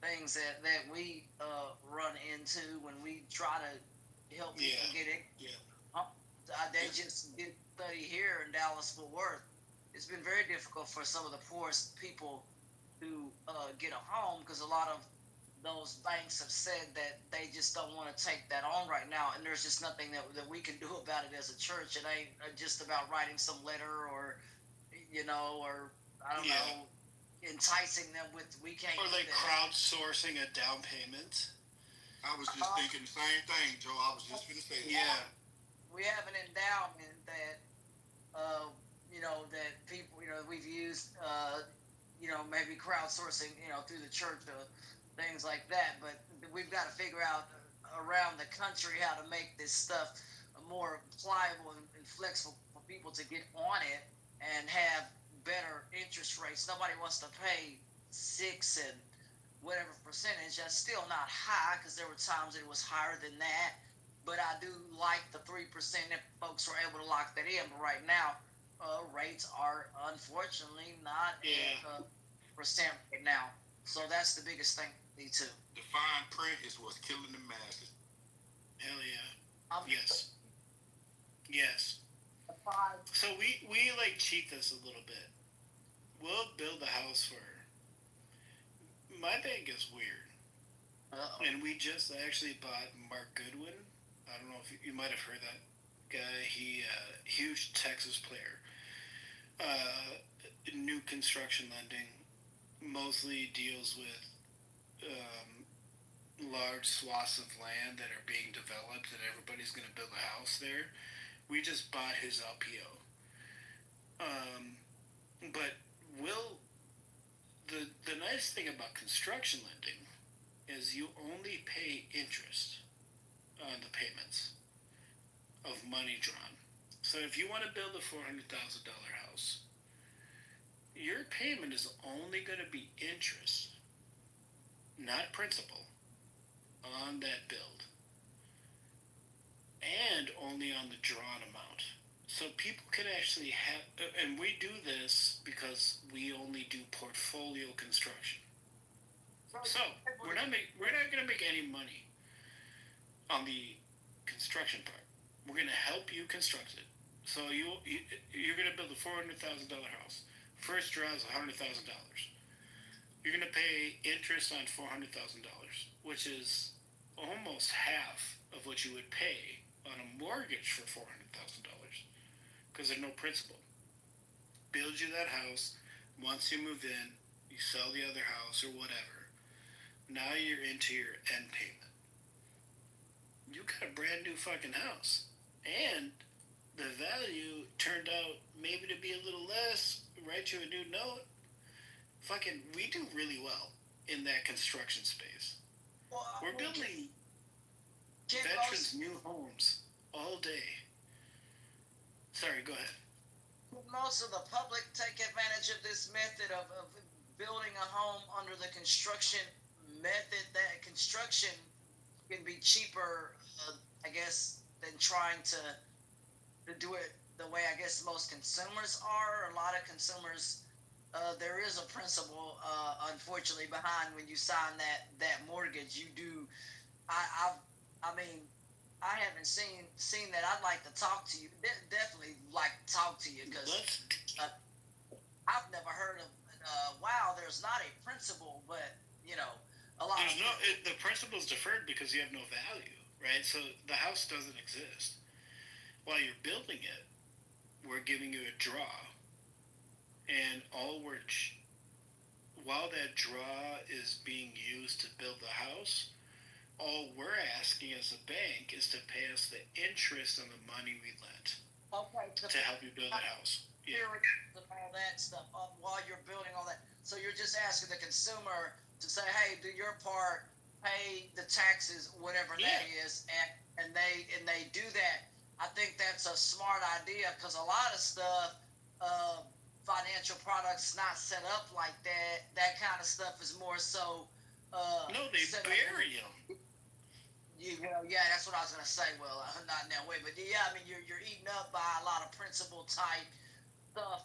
things that we run into when we try to help people get it. Yeah. They just did study here in Dallas-Fort Worth. It's been very difficult for some of the poorest people to get a home because a lot of those banks have said that they just don't want to take that on right now, and there's just nothing that we can do about it as a church. It ain't just about writing some letter or I don't know, enticing them with we can't. Or like crowdsourcing a down payment. I was just thinking the same thing, Joe. I was just going to say that. Yeah. We have an endowment that that people, we've used, maybe crowdsourcing, through the church, things like that. But we've got to figure out around the country how to make this stuff more pliable and flexible for people to get on it and have better interest rates. Nobody wants to pay 6 and whatever percentage. That's still not high because there were times it was higher than that. But I do like the 3% if folks were able to lock that in. But right now, rates are unfortunately not at percent right now. So that's the biggest thing for me too. The fine print is what's killing the masses. Hell yeah. Yes. Yes. So we like cheat this a little bit. We'll build a house for her. My bank is weird. Uh-oh. And we just actually bought Mark Goodwin. I don't know if you might have heard that guy. He huge Texas player. New construction lending mostly deals with large swaths of land that are being developed and everybody's going to build a house there. We just bought his LPO. But the nice thing about construction lending is you only pay interest on the payments of money drawn. So if you want to build a $400,000 house, your payment is only going to be interest, not principal, on that build, and only on the drawn amount. So people can actually have, and we do this because we only do portfolio construction. So we're not going to make any money on the construction part. We're going to help you construct it. So you're going to build a $400,000 house. First draw is $100,000. You're going to pay interest on $400,000, which is almost half of what you would pay on a mortgage for $400,000 because there's no principal. Build you that house. Once you move in, you sell the other house or whatever. Now you're into your end payment. You got a brand new fucking house. And the value turned out maybe to be a little less. Write you a new note. Fucking, we do really well in that construction space. We're building veterans' new homes all day. Sorry, go ahead. Most of the public take advantage of this method of building a home under the construction method. That construction can be cheaper, I guess, than trying to do it the way I guess most consumers are. A lot of consumers, there is a principle, unfortunately, behind when you sign that mortgage. You do. I mean, I haven't seen that. I'd like to talk to you. Definitely like to talk to you because I've never heard of. Wow, there's not a principle, but a lot. The principle is deferred because you have no value, right? So the house doesn't exist. While you're building it, we're giving you a draw, and while that draw is being used to build the house, all we're asking as a bank is to pay us the interest on the money we lent. Okay. To help you build a house. Yeah. All that stuff while you're building all that. So you're just asking the consumer to say, hey, do your part, pay the taxes, whatever that is, and they do that. I think that's a smart idea because a lot of stuff, financial products not set up like that. That kind of stuff is more so. No, they bury them. Well, yeah, that's what I was gonna say. Well, not in that way, but yeah, I mean, you're eaten up by a lot of principal type stuff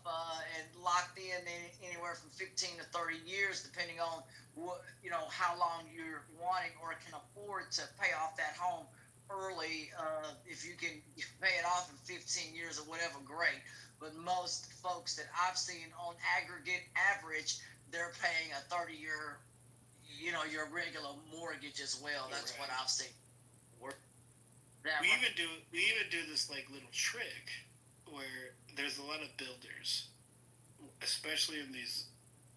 and locked in anywhere from 15 to 30 years, depending on what how long you're wanting or can afford to pay off that home early. If you can pay it off in 15 years or whatever, great. But most folks that I've seen on aggregate average, they're paying a 30-year, your regular mortgage as well. That's what I've seen. We even do this like little trick where there's a lot of builders, especially in these,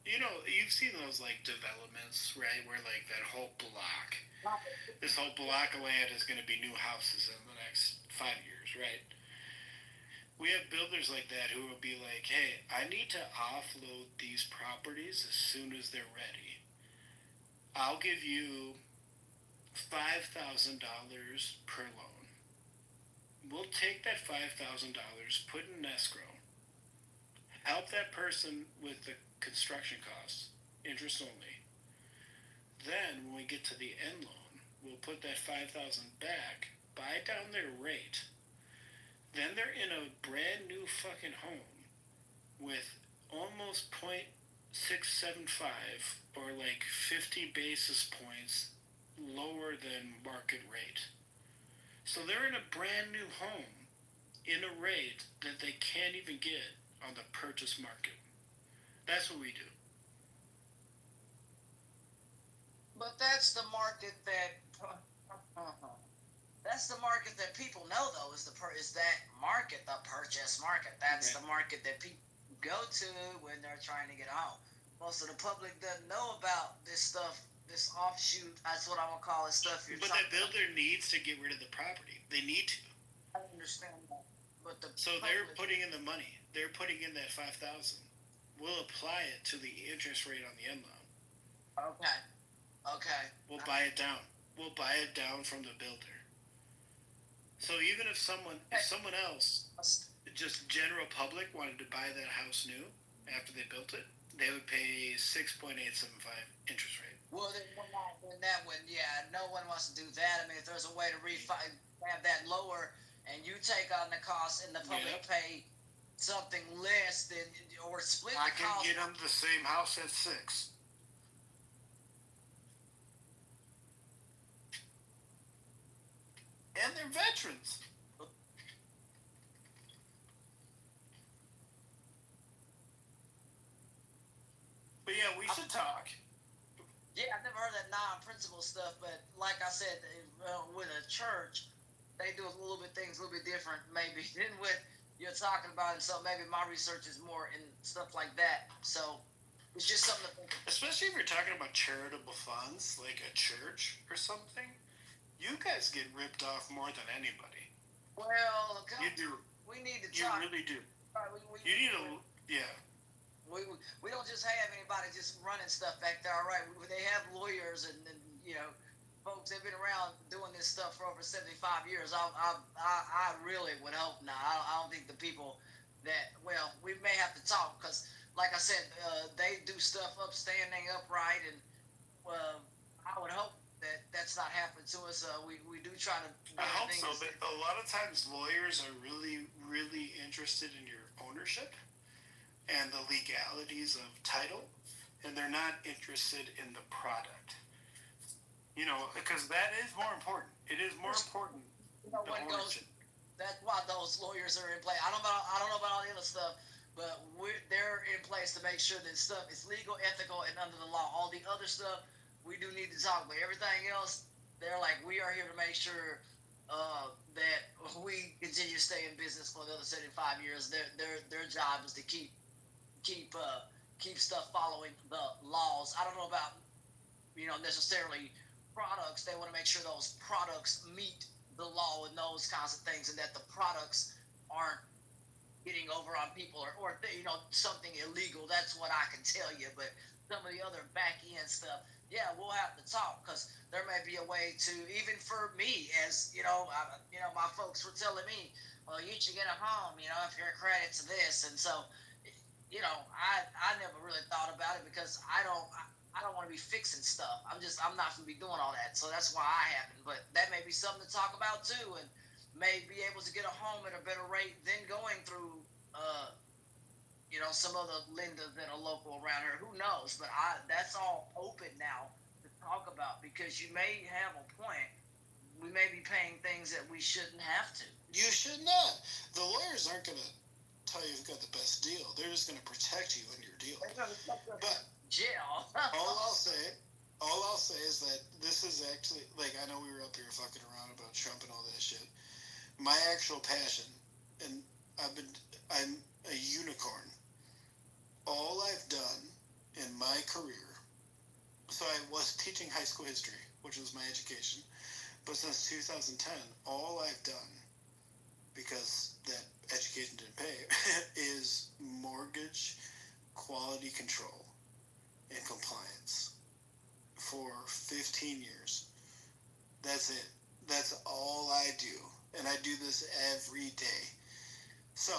you've seen those like developments, right? Where like that whole block, this whole block of land is going to be new houses in the next 5 years, right? We have builders like that who will be like, hey, I need to offload these properties as soon as they're ready. I'll give you $5,000 per loan. We'll take that $5,000, put it in escrow, help that person with the construction costs, interest only. Then when we get to the end loan, we'll put that $5,000 back, buy down their rate. Then they're in a brand new fucking home with almost 0.675 or like 50 basis points lower than market rate. So they're in a brand new home in a rate that they can't even get on the purchase market. That's what we do. But that's the market that that's the market that people know, though, is that market, the purchase market. That's the market that people go to when they're trying to get a home. Most of the public doesn't know about this stuff, this offshoot. That's what I'm gonna call it, stuff. But that builder needs to get rid of the property. They need to. I understand that, but they're putting in the money. They're putting in that 5,000. We'll apply it to the interest rate on the end loan. Okay. We'll buy it down. We'll buy it down from the builder. So even if someone else, just general public, wanted to buy that house new after they built it, they would pay 6.875 interest rate. Well, then no one wants to do that. I mean, if there's a way to have that lower, and you take on the cost, and the public pay something less than, or split the cost. I can get them the same house at 6. And they're veterans. But yeah, we should talk. Yeah, I've never heard that non-principle stuff, but like I said, with a church, they do things a little bit different, maybe than what you're talking about, and so maybe my research is more in stuff like that. So it's just something to think about. Especially if you're talking about charitable funds, like a church or something. You guys get ripped off more than anybody. Well, you do. We need to talk. You really do. You need to, yeah. We don't just have anybody just running stuff back there. All right, they have lawyers and folks. They've been around doing this stuff for over 75 years. I really would hope not. I don't think the people that we may have to talk because, like I said, they do stuff upstanding, upright, and I would hope that's not happening to us. We do try to. I hope so, but a lot of times lawyers are really, really interested in your ownership and the legalities of title, and they're not interested in the product. Because that is more important. It is more important. That's why those lawyers are in place. I don't know about all the other stuff, but they're in place to make sure that stuff is legal, ethical, and under the law. All the other stuff, we do need to talk, but everything else, they're like, we are here to make sure that we continue to stay in business for another 75 years. Their job is to keep stuff following the laws. I don't know about necessarily products. They want to make sure those products meet the law and those kinds of things, and that the products aren't getting over on people or something illegal. That's what I can tell you. But some of the other back end stuff, yeah, we'll have to talk because there may be a way to, even for me, as my folks were telling me, well, you should get a home, if you're accredited to this, and so, I never really thought about it because I don't want to be fixing stuff. I'm not going to be doing all that, so that's why I haven't. But that may be something to talk about too, and may be able to get a home at a better rate than going through, some other lenders that are local around here. Who knows? But that's all open now to talk about because you may have a point. We may be paying things that we shouldn't have to. You should not. The lawyers aren't going to tell you you've got the best deal. They're just going to protect you in your deal. But jail. all I'll say is that this is actually, I know we were up here fucking around about Trump and all that shit. My actual passion, and I'm a unicorn. All I've done in my career, so I was teaching high school history, which was my education, but since 2010, all I've done, because that education didn't pay, is mortgage quality control and compliance for 15 years. That's it. That's all I do. And I do this every day. So,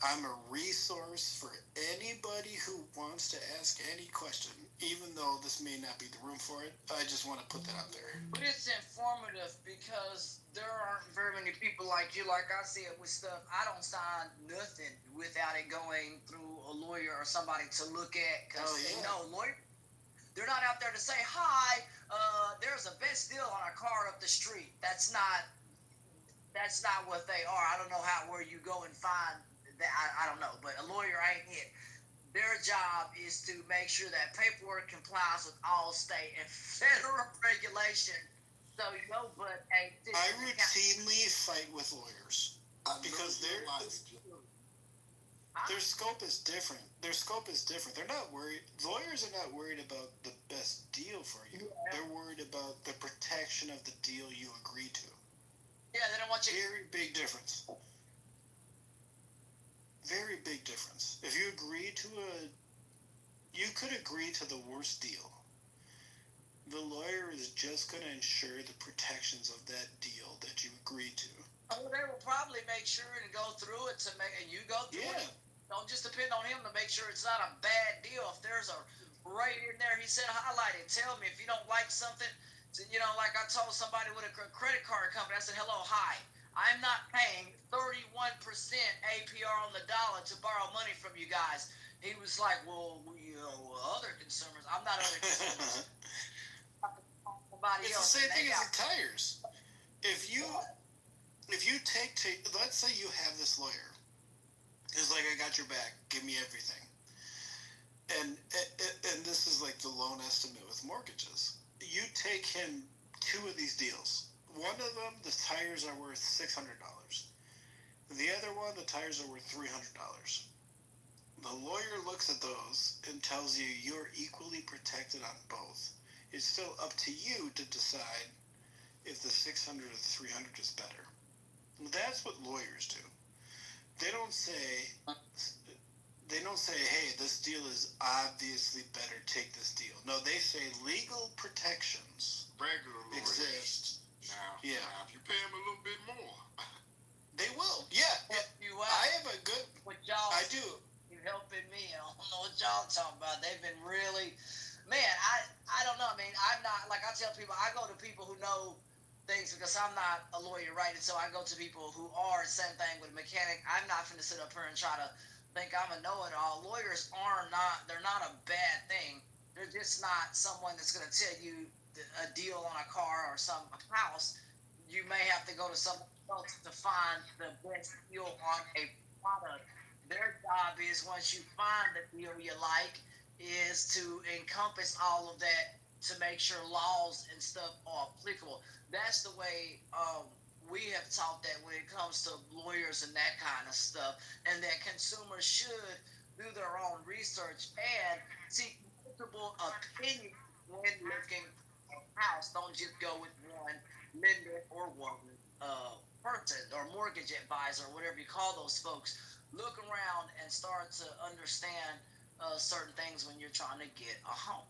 I'm a resource for anybody who wants to ask any question, even though this may not be the room for it. I just want to put that out there. But it's informative because there aren't very many people like you. Like I see it with stuff, I don't sign nothing without it going through a lawyer or somebody to look at. Because they know lawyer, they're not out there to say, hi, there's a best deal on a car up the street. That's not what they are. I don't know where you go and find that. I don't know, but a lawyer ain't it. Their job is to make sure that paperwork complies with all state and federal regulation. So but I routinely fight with lawyers because their scope is different. Their scope is different. They're not worried. Lawyers are not worried about the best deal for you. Yeah. They're worried about the protection of the deal you agree to. Yeah, they don't want you. Very big difference. Very big difference. If you agree to you could agree to the worst deal. The lawyer is just going to ensure the protections of that deal that you agreed to. Oh, they will probably make sure and go through it and you go through it. Don't just depend on him to make sure it's not a bad deal. If there's a right in there, he said, highlight it. Tell me if you don't like something. Like I told somebody with a credit card company, I said, hello, hi. I'm not paying 31% APR on the dollar to borrow money from you guys. He was like, well, other consumers. I'm not other consumers. It's the same thing as the tires. If you take let's say you have this lawyer. It's like, I got your back. Give me everything. And this is like the loan estimate with mortgages. You take him 2 of these deals. One of them, the tires are worth $600. The other one, the tires are worth $300. The lawyer looks at those and tells you you're equally protected on both. It's still up to you to decide if the 600 or the 300 is better. That's what lawyers do. They don't say, hey, this deal is obviously better, take this deal. No, they say legal protections regular lawyers exist. Now, if you pay them a little bit more, they will. Yeah. I have a good. What y'all? I do. You helping me? I don't know what y'all talking about. They've been really, man. I don't know. I mean, I'm not like I tell people. I go to people who know things because I'm not a lawyer, right? And so I go to people who are the same thing with a mechanic. I'm not going to sit up here and try to think I'm a know-it-all. Lawyers are not. They're not a bad thing. They're just not someone that's going to tell you a deal on a car or some house. You may have to go to someone else to find the best deal on a product. Their job is, once you find the deal you like, is to encompass all of that to make sure laws and stuff are applicable. That's the way we have taught that when it comes to lawyers and that kind of stuff, and that consumers should do their own research and seek multiple opinions when looking at a house. Don't just go with one lender or one person or mortgage advisor, whatever you call those folks. Look around and start to understand certain things when you're trying to get a home.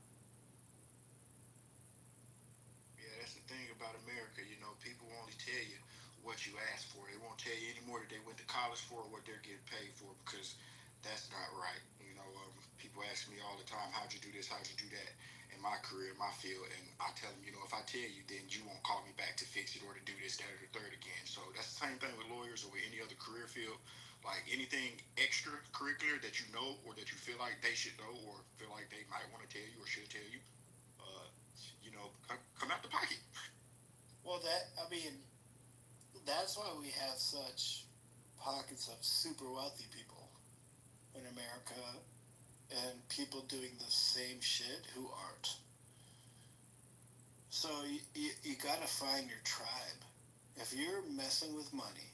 Yeah, that's the thing about America. People will only tell you what you asked for. They won't tell you anymore that they went to college for or what they're getting paid for, because that's not right. People ask me all the time, how'd you do this, how'd you do that in my career, in my field, and I tell them, if I tell you, then you won't call me back to fix it or to do this, that, or the third again. So that's the same thing with lawyers or with any other career field. Like anything extracurricular that you know or that you feel like they should know or feel like they might want to tell you or should tell you, come out the pocket. Well, that's why we have such pockets of super wealthy people in America and people doing the same shit who aren't. So you gotta find your tribe. If you're messing with money,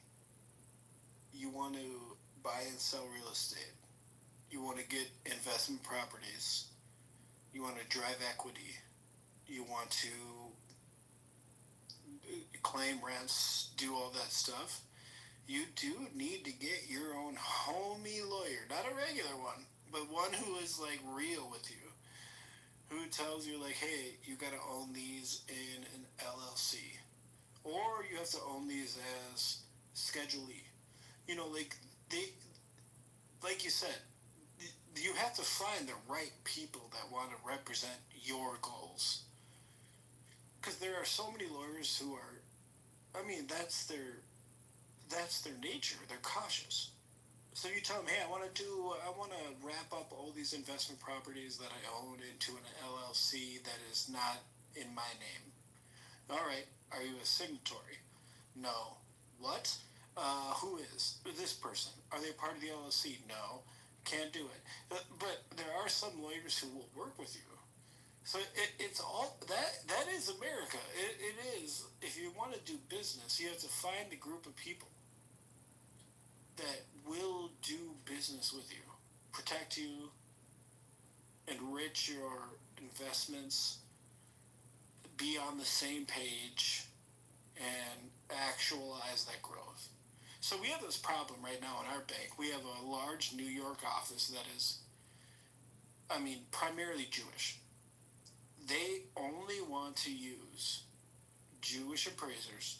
you want to buy and sell real estate, you want to get investment properties, you want to drive equity, you want to claim rents, do all that stuff, you do need to get your own homie lawyer, not a regular one, but one who is like real with you, who tells you like, hey, you got to own these in an LLC, or you have to own these as Schedule E. You know, like they, like you said, you have to find the right people that want to represent your goals. Because there are so many lawyers who are, I mean, that's their nature. They're cautious. So you tell them, hey, I want to wrap up all these investment properties that I own into an LLC that is not in my name. All right, are you a signatory? No. What? Who is this person? Are they part of the LLC? No. Can't do it. But there are some lawyers who will work with you. So it's all that is America. It is. If you want to do business, you have to find a group of people that will do business with you, protect you, enrich your investments, be on the same page, and actualize that growth. So we have this problem right now in our bank. We have a large New York office that is, I mean, primarily Jewish. They only want to use Jewish appraisers,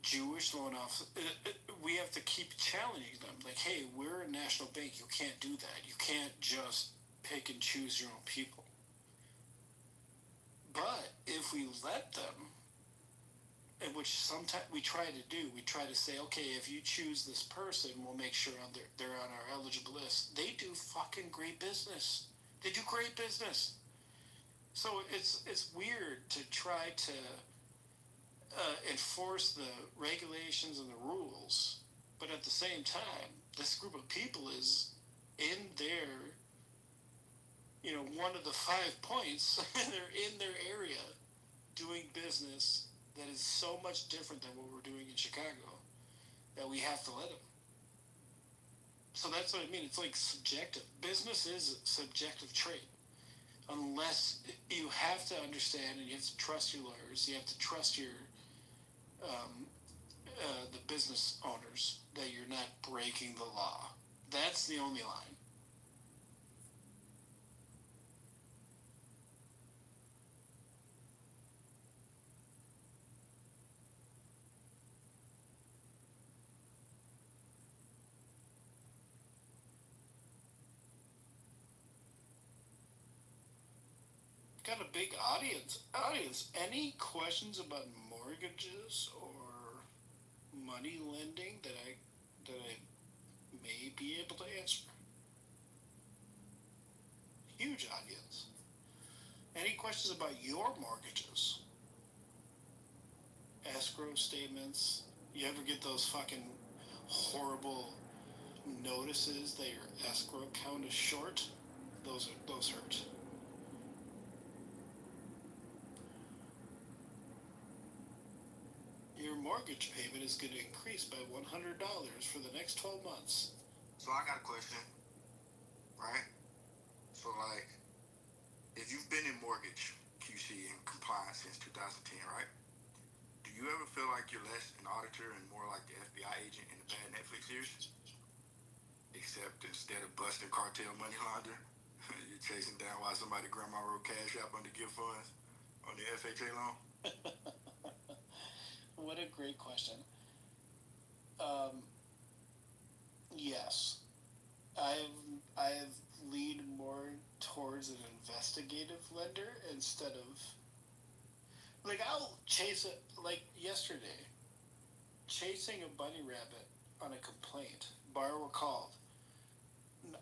Jewish loan officers. We have to keep challenging them. Like, hey, we're a national bank. You can't do that. You can't just pick and choose your own people. But if we let them, and which sometimes we try to do, we try to say, okay, if you choose this person, we'll make sure they're on our eligible list. They do fucking great business. They do great business. So it's weird to try to enforce the regulations and the rules, but at the same time, this group of people is in their, one of the 5 points, they're in their area doing business that is so much different than what we're doing in Chicago that we have to let them. So that's what I mean. It's like subjective. Business is a subjective trait. Unless you have to understand and you have to trust your lawyers, you have to trust your the business owners that you're not breaking the law. That's the only line. Got a big audience. Any questions about mortgages or money lending that I may be able to answer? Huge audience. Any questions about your mortgages? Escrow statements? You ever get those fucking horrible notices that your escrow account is short? Those hurt. Your mortgage payment is going to increase by $100 for the next 12 months. So I got a question, right? So like, if you've been in mortgage QC and compliance since 2010, right? Do you ever feel like you're less an auditor and more like the FBI agent in the bad Netflix series? Except instead of busting cartel money laundering, you're chasing down why somebody grandma wrote cash app under gift funds on the FHA loan? What a great question. Yes. I've leaned more towards an investigative lender instead of, like, I'll chase it, like yesterday, chasing a bunny rabbit on a complaint. Borrower called.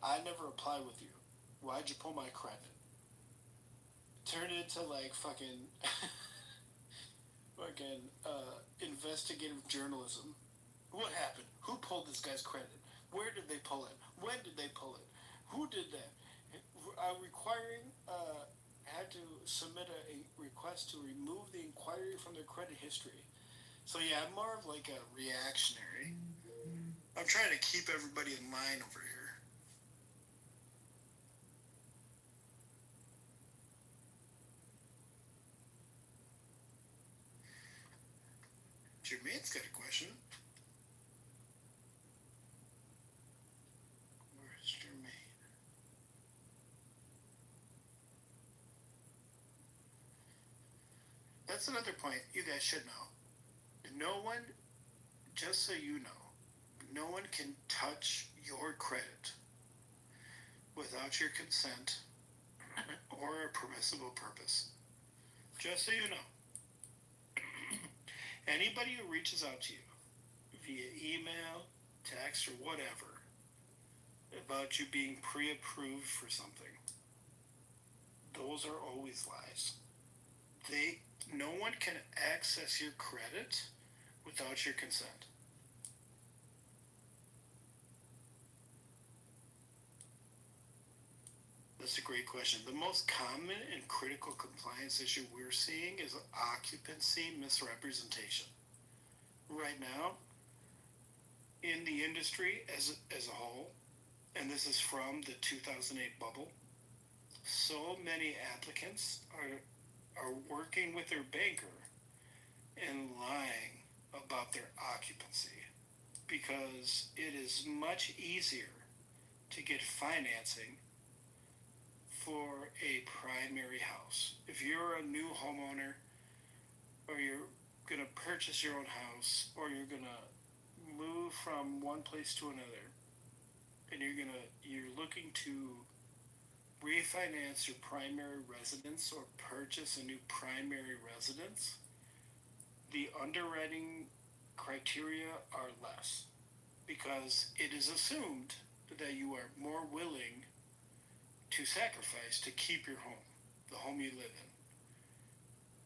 I never applied with you. Why'd you pull my credit? Turned into like fucking investigative journalism. What happened? Who pulled this guy's credit? Where did they pull it? When did they pull it? Who did that? Had to submit a request to remove the inquiry from their credit history. So yeah, I'm more of like a reactionary. I'm trying to keep everybody in line over here. Jermaine's got a question. that's another point you guys should know. No one, just so you know, no one can touch your credit without your consent or a permissible purpose. Just so you know. Anybody who reaches out to you via email, text, or whatever about you being pre-approved for something, those are always lies. No one can access your credit without your consent. That's a great question. The most common and critical compliance issue we're seeing is occupancy misrepresentation. Right now, in the industry as a whole, and this is from the 2008 bubble, so many applicants are working with their banker and lying about their occupancy because it is much easier to get financing for a primary house. If you're a new homeowner, or you're gonna purchase your own house, or you're gonna move from one place to another, and you're looking to refinance your primary residence or purchase a new primary residence, the underwriting criteria are less because it is assumed that you are more willing to sacrifice to keep your home, the home you live in.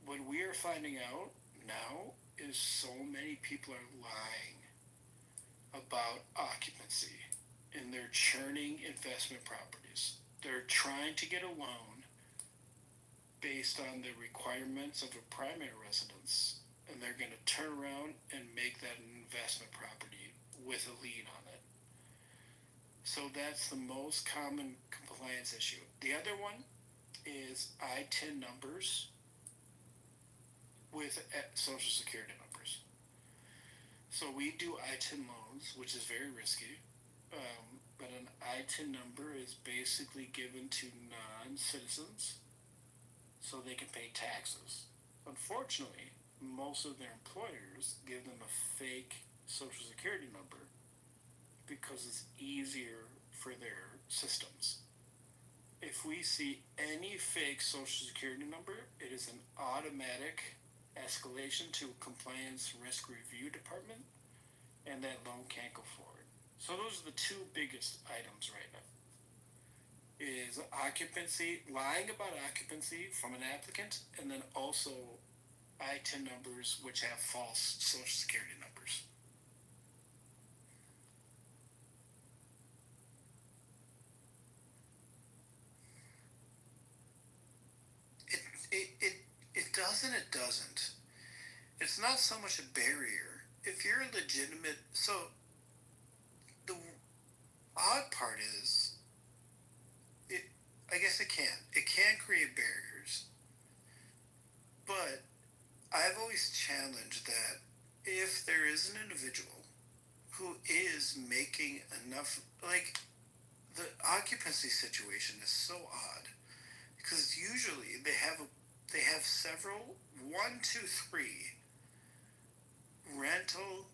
What we are finding out now is so many people are lying about occupancy, and they're churning investment properties. They're trying to get a loan based on the requirements of a primary residence, and they're going to turn around and make that an investment property with a lien on it. So that's the most common compliance issue. The other one is ITIN numbers with Social Security numbers. So we do ITIN loans, which is very risky. But an ITIN number is basically given to non-citizens so they can pay taxes. Unfortunately, most of their employers give them a fake Social Security number because it's easier for their systems. If we see any fake Social Security number, it is an automatic escalation to a compliance risk review department, and that loan can't go forward. So those are the two biggest items right now. Is occupancy, lying about occupancy from an applicant, and then also ITIN numbers which have false Social Security numbers. It does and it doesn't. It's not so much a barrier. If you're a legitimate, so the odd part is, I guess it can create barriers, but I've always challenged that if there is an individual who is making enough, like the occupancy situation is so odd because usually they have several, 1, 2, 3 rental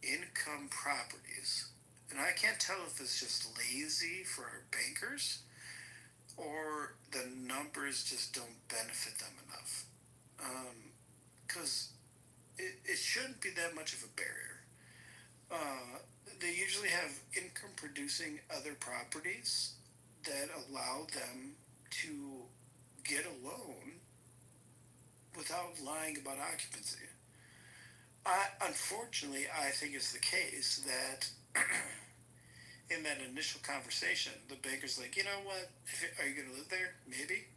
income properties, and I can't tell if it's just lazy for our bankers or the numbers just don't benefit them enough. Because it shouldn't be that much of a barrier. They usually have income producing other properties that allow them to get a loan without lying about occupancy. Unfortunately, I think it's the case that in that initial conversation, the banker's like, you know what? Are you going to live there? Maybe.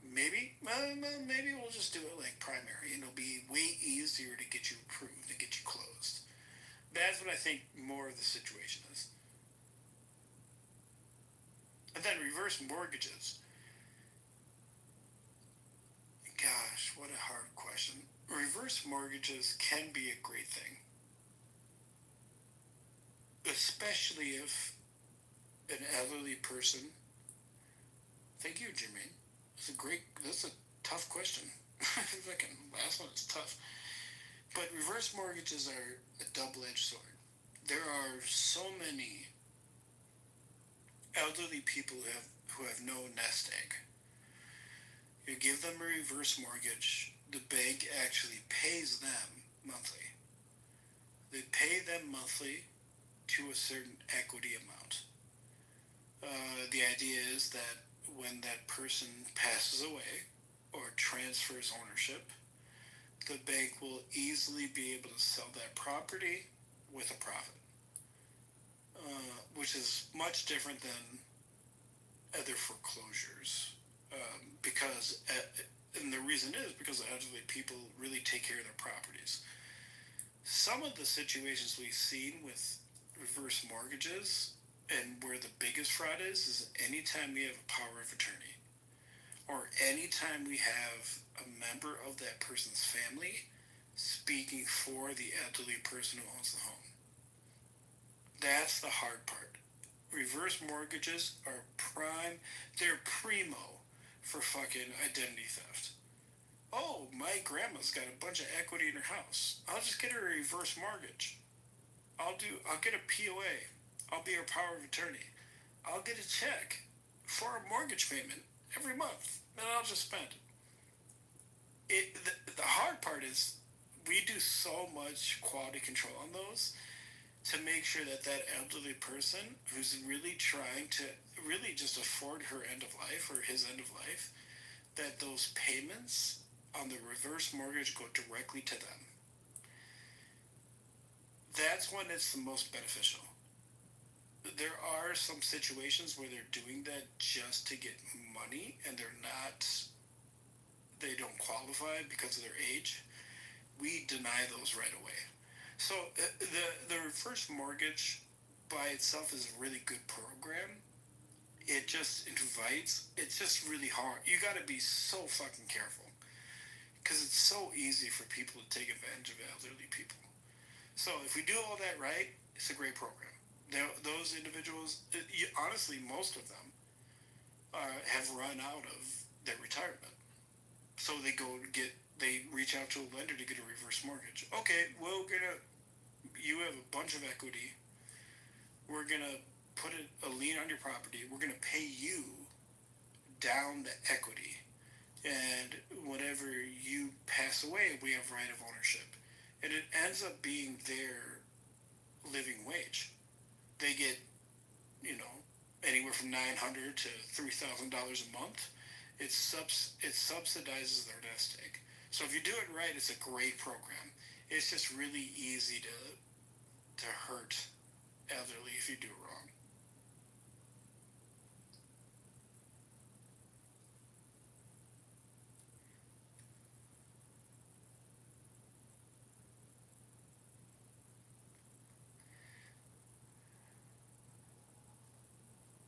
Well, maybe we'll just do it like primary, and it'll be way easier to get you approved, to get you closed. That's what I think more of the situation is. And then reverse mortgages. Gosh, what a hard question. Reverse mortgages can be a great thing, especially if an elderly person. Thank you, Jermaine. That's a tough question. Fucking last one is tough. But reverse mortgages are a double-edged sword. There are so many elderly people who have no nest egg. You give them a reverse mortgage, the bank actually pays them monthly. They pay them monthly to a certain equity amount. The idea is that when that person passes away or transfers ownership, the bank will easily be able to sell that property with a profit, which is much different than other foreclosures. And the reason is because elderly people really take care of their properties. Some of the situations we've seen with reverse mortgages and where the biggest fraud is anytime we have a power of attorney or anytime we have a member of that person's family speaking for the elderly person who owns the home. That's the hard part. Reverse mortgages are they're primo for fucking identity theft. Oh, my grandma's got a bunch of equity in her house. I'll just get her a reverse mortgage. I'll get a POA. I'll be her power of attorney. I'll get a check for a mortgage payment every month, and I'll just spend it. The hard part is we do so much quality control on those to make sure that elderly person who's really trying to really just afford her end of life or his end of life, that those payments on the reverse mortgage go directly to them. That's when it's the most beneficial. There are some situations where they're doing that just to get money and they don't qualify because of their age. We deny those right away. So the reverse mortgage by itself is a really good program. It just it's just really hard. You got to be so fucking careful because it's so easy for people to take advantage of elderly people. So if we do all that right, it's a great program. Those individuals, honestly, most of them have run out of their retirement. So they reach out to a lender to get a reverse mortgage. Okay, you have a bunch of equity. We're gonna put a lien on your property. We're gonna pay you down the equity, and whenever you pass away, we have right of ownership, and it ends up being their living wage. They get, anywhere from $900 to $3,000 a month. It subsidizes their nest egg. So if you do it right, it's a great program. It's just really easy to hurt elderly if you do it wrong.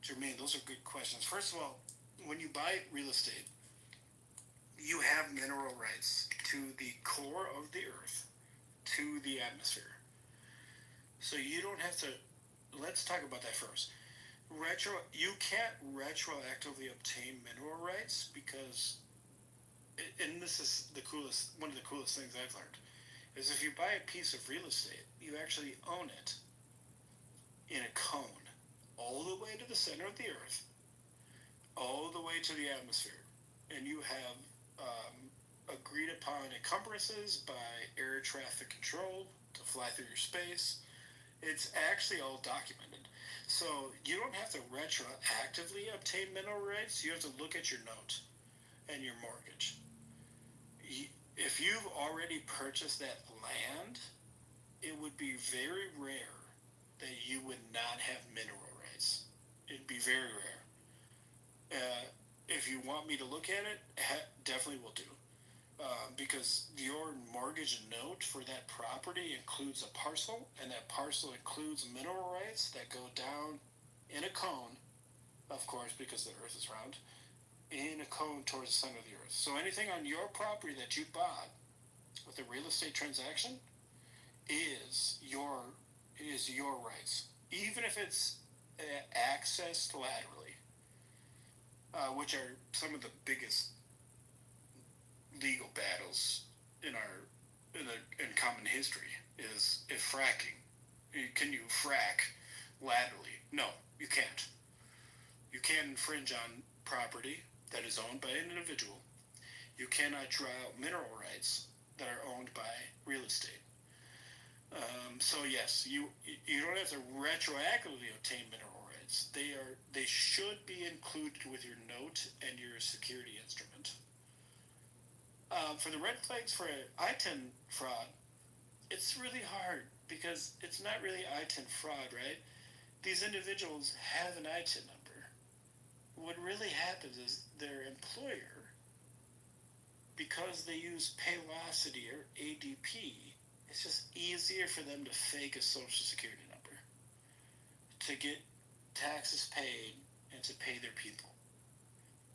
Jermaine, those are good questions. First of all, when you buy real estate, you have mineral rights to the core of the earth, to the atmosphere. So you don't have to. Let's talk about that first. You can't retroactively obtain mineral rights because, and this is one of the coolest things I've learned, is if you buy a piece of real estate, you actually own it in a cone, all the way to the center of the earth, all the way to the atmosphere, and you have agreed upon encumbrances by air traffic control to fly through your space. It's actually all documented. So you don't have to retroactively obtain mineral rights. You have to look at your note and your mortgage. If you've already purchased that land, it would be very rare that you would not have mineral rights. It'd be very rare. If you want me to look at it, definitely will do. Because your mortgage note for that property includes a parcel, and that parcel includes mineral rights that go down in a cone, of course, because the earth is round, in a cone towards the center of the earth. So anything on your property that you bought with a real estate transaction is your rights, even if it's accessed laterally, which are some of the biggest legal battles common history is if fracking. Can you frack laterally? No, you can't. You can't infringe on property that is owned by an individual. You cannot draw out mineral rights that are owned by real estate. So yes, you don't have to retroactively obtain mineral rights. They should be included with your note and your security instrument. For the red flags for ITIN fraud, it's really hard because it's not really ITIN fraud, right? These individuals have an ITIN number. What really happens is their employer, because they use Paylocity or ADP, it's just easier for them to fake a social security number to get taxes paid and to pay their people.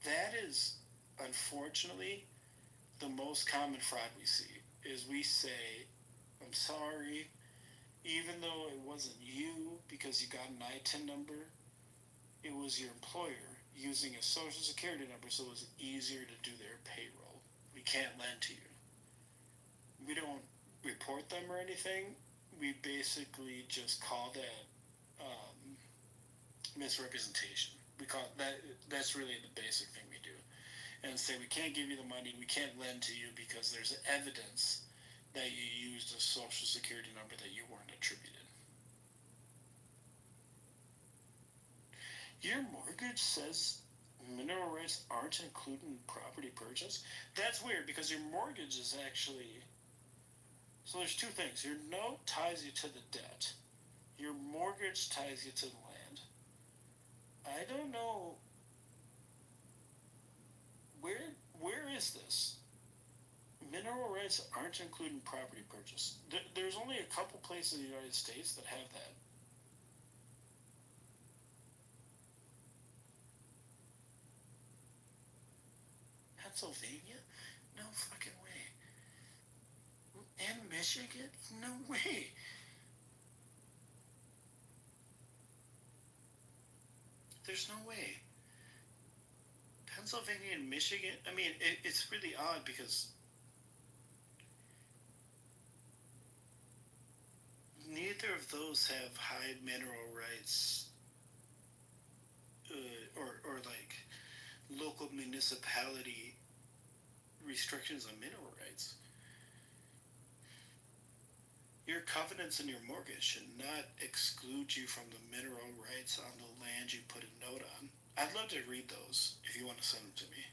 That is, unfortunately, the most common fraud we see is we say, I'm sorry, even though it wasn't you because you got an ITIN number, it was your employer using a social security number so it was easier to do their payroll. We can't lend to you. We don't report them or anything. We basically just call that misrepresentation. We call that's really the basic thing we do. And say we can't give you the money, we can't lend to you because there's evidence that you used a social security number that you weren't attributed. Your mortgage says mineral rights aren't included in property purchase? That's weird because your mortgage is actually... So there's two things. Your note ties you to the debt. Your mortgage ties you to the land. I don't know... Where is this? Mineral rights aren't included in property purchase. There's only a couple places in the United States that have that. Pennsylvania? No fucking way. And Michigan? No way. There's no way. Pennsylvania and Michigan? I mean, it's really odd because neither of those have high mineral rights or like local municipality restrictions on mineral rights. Your covenants in your mortgage should not exclude you from the mineral rights on the land you put a note on. I'd love to read those if you want to send them to me.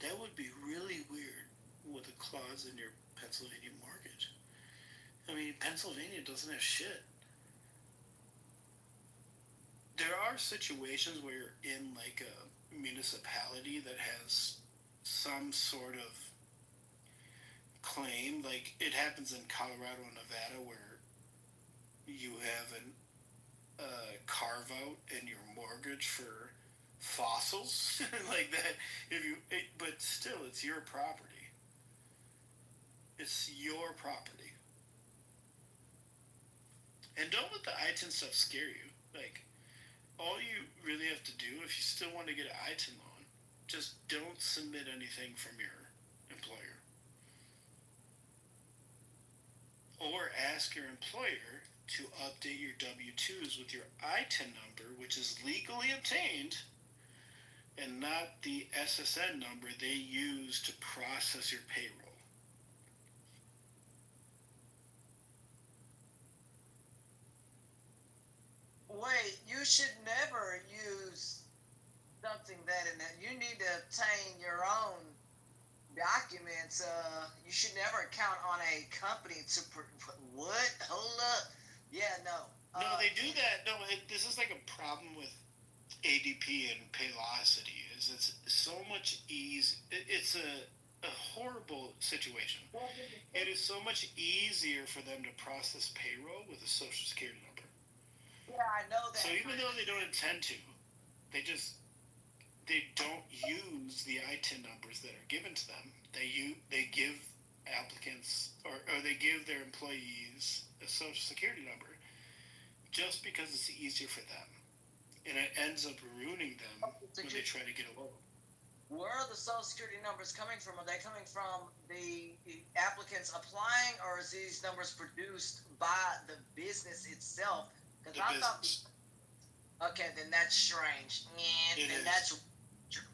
That would be really weird with a clause in your Pennsylvania mortgage. I mean, Pennsylvania doesn't have shit. There are situations where you're in like a municipality that has some sort of claim, like it happens in Colorado and Nevada where you have an carve out in your mortgage for fossils like that. But still, it's your property. It's your property. And don't let the ITIN stuff scare you. Like, all you really have to do if you still want to get an ITIN loan, just don't submit anything from your employer. Or ask your employer to update your W-2s with your ITIN number, which is legally obtained, and not the SSN number they use to process your payroll. Wait, you should never use something that in that. You need to obtain your own documents. You should never count on a company to what? Hold up. Yeah, no. No, they do that. No, this is like a problem with ADP and Paylocity. Is it's so much easy. It's a horrible situation. It is so much easier for them to process payroll with a social security number. Yeah, I know that. So even though they don't intend to, they don't use the ITIN numbers that are given to them. They give applicants or they give their employees a social security number just because it's easier for them. and it ends up ruining them when they try to get a loan. Where are the Social Security numbers coming from? Are they coming from the applicants applying, or is these numbers produced by the business itself? Because I thought, okay, then that's strange. And then that's,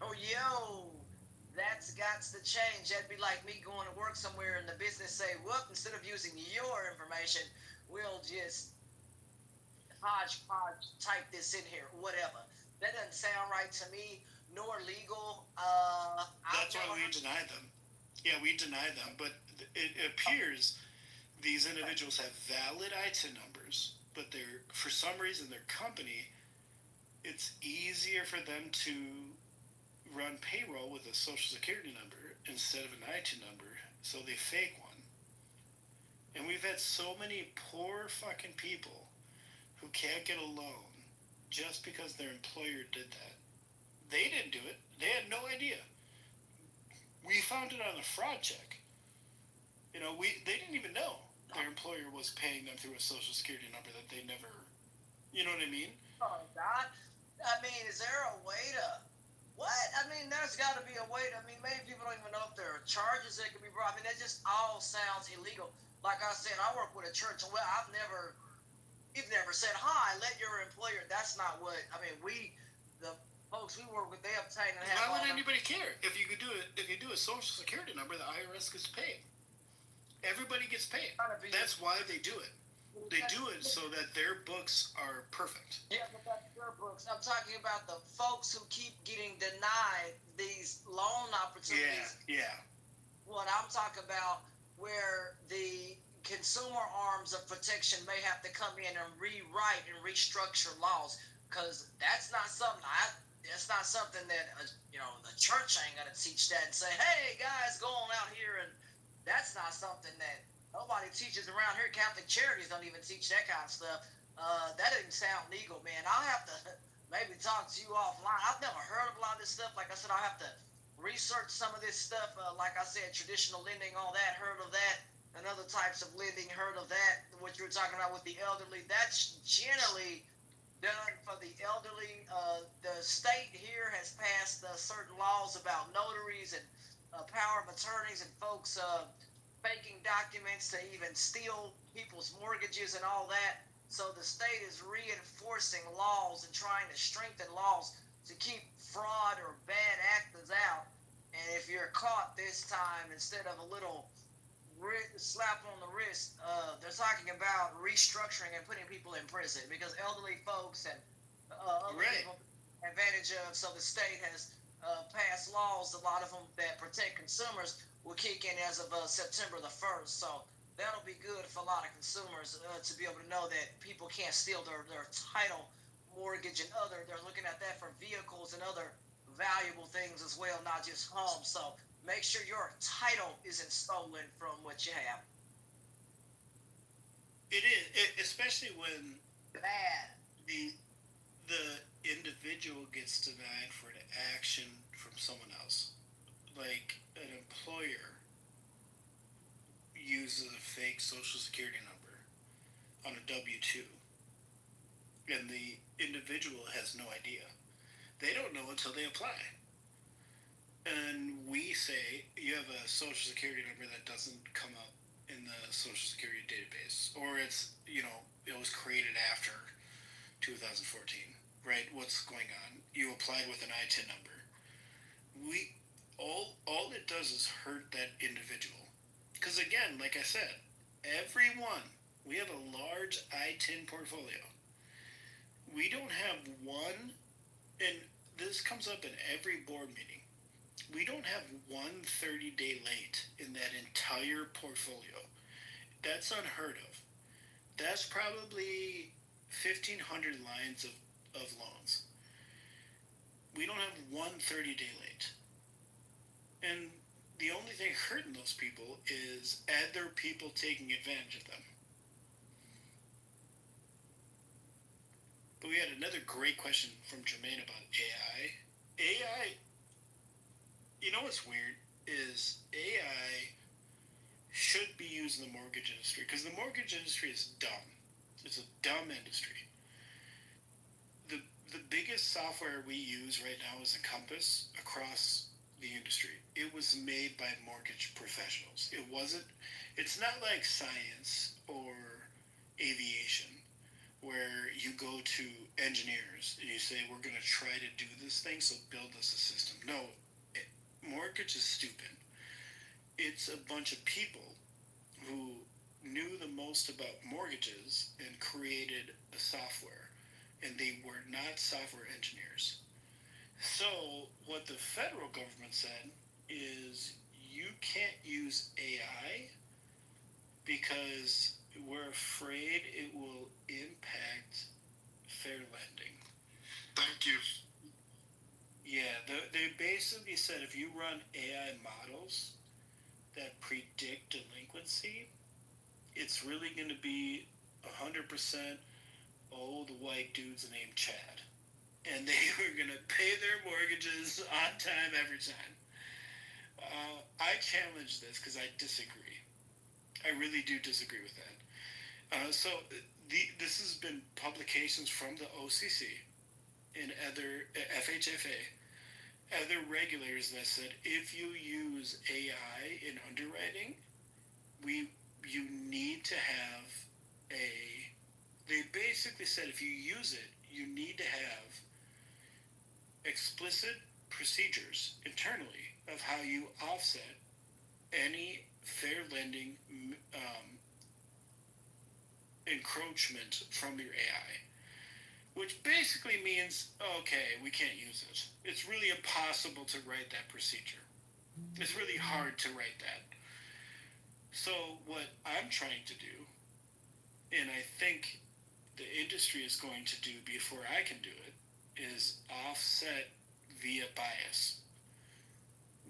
oh, yo, that's got to change. That'd be like me going to work somewhere and the business say, whoop, instead of using your information, we'll just hodgepodge type this in here, whatever. That doesn't sound right to me, nor legal. That's why we deny them. Yeah, we deny them, but it appears these individuals have valid ITIN numbers, but they're, for some reason, their company, it's easier for them to run payroll with a social security number instead of an ITIN number, so they fake one. And we've had so many poor fucking people who can't get a loan just because their employer did that. They didn't do it. They had no idea. We found it on a fraud check. You know, they didn't even know their employer was paying them through a social security number that they never, you know what I mean? Oh, God. I mean, is there a way to, what? I mean, there's got to be a way to, I mean, maybe people don't even know if there are charges that can be brought. I mean, that just all sounds illegal. Like I said, I work with a church. Well, you've never said, hi, let your employer, that's not what, I mean, the folks we work with, they obtain and have. Why would anybody care? If you do a social security number, the IRS gets paid. Everybody gets paid. That's why they do it. They do it so that their books are perfect. Yeah, but that's their books. I'm talking about the folks who keep getting denied these loan opportunities. Yeah. What I'm talking about, where the consumer arms of protection may have to come in and rewrite and restructure laws, because that's not something that the church ain't gonna teach that and say, hey guys, go on out here, and that's not something that nobody teaches around here. Catholic charities don't even teach that kind of stuff. That doesn't sound legal, man. I'll have to maybe talk to you offline. I've never heard of a lot of this stuff. Like I said, I'll have to research some of this stuff. Like I said, traditional lending, all that, heard of that. And other types of lending, heard of that. What you were talking about with the elderly, that's generally done for the elderly. The state here has passed certain laws about notaries and power of attorneys and folks faking documents to even steal people's mortgages and all that. So the state is reinforcing laws and trying to strengthen laws to keep fraud or bad actors out. And if you're caught this time, instead of a little slap on the wrist, they're talking about restructuring and putting people in prison because elderly folks and other people advantage of. So the state has passed laws, a lot of them that protect consumers, will kick in as of September the 1st. So that'll be good for a lot of consumers to be able to know that people can't steal their title, mortgage, and other. They're looking at that for vehicles and other valuable things as well, not just homes. So make sure your title isn't stolen from what you have. It is, especially when the individual gets denied for an action from someone else. Like an employer uses a fake social security number on a W-2, and the individual has no idea. They don't know until they apply. And we say you have a social security number that doesn't come up in the social security database, or it's, it was created after 2014, right? What's going on? You applied with an ITIN number. All it does is hurt that individual. Because again, like I said, we have a large ITIN portfolio. We don't have one, and this comes up in every board meeting. We don't have one 30-day late in that entire portfolio. That's unheard of. That's probably 1,500 lines of loans. We don't have one 30-day late. And the only thing hurting those people is other people taking advantage of them. But we had another great question from Jermaine about AI. AI, you know what's weird is AI should be used in the mortgage industry because the mortgage industry is dumb. It's a dumb industry. The software we use right now is Encompass across the industry. It was made by mortgage professionals. It's not like science or aviation where you go to engineers and you say, we're going to try to do this thing, so build us a system. No, mortgage is stupid. It's a bunch of people who knew the most about mortgages and created a software, and they were not software engineers. So what the federal government said is you can't use AI because we're afraid it will impact fair lending. Thank you. Yeah, they basically said if you run AI models that predict delinquency, it's really going to be 100% old white dudes named Chad. And they were going to pay their mortgages on time every time. I challenge this because I disagree. I really do disagree with that. This has been publications from the OCC and other FHFA, other regulators that said if you use AI in underwriting, you need to have they basically said if you use it, you need to have explicit procedures internally of how you offset any fair lending encroachment from your AI, which basically means, okay, we can't use it. It's really impossible to write that procedure. It's really hard to write that. So what I'm trying to do, and I think the industry is going to do before I can do it, is offset via bias.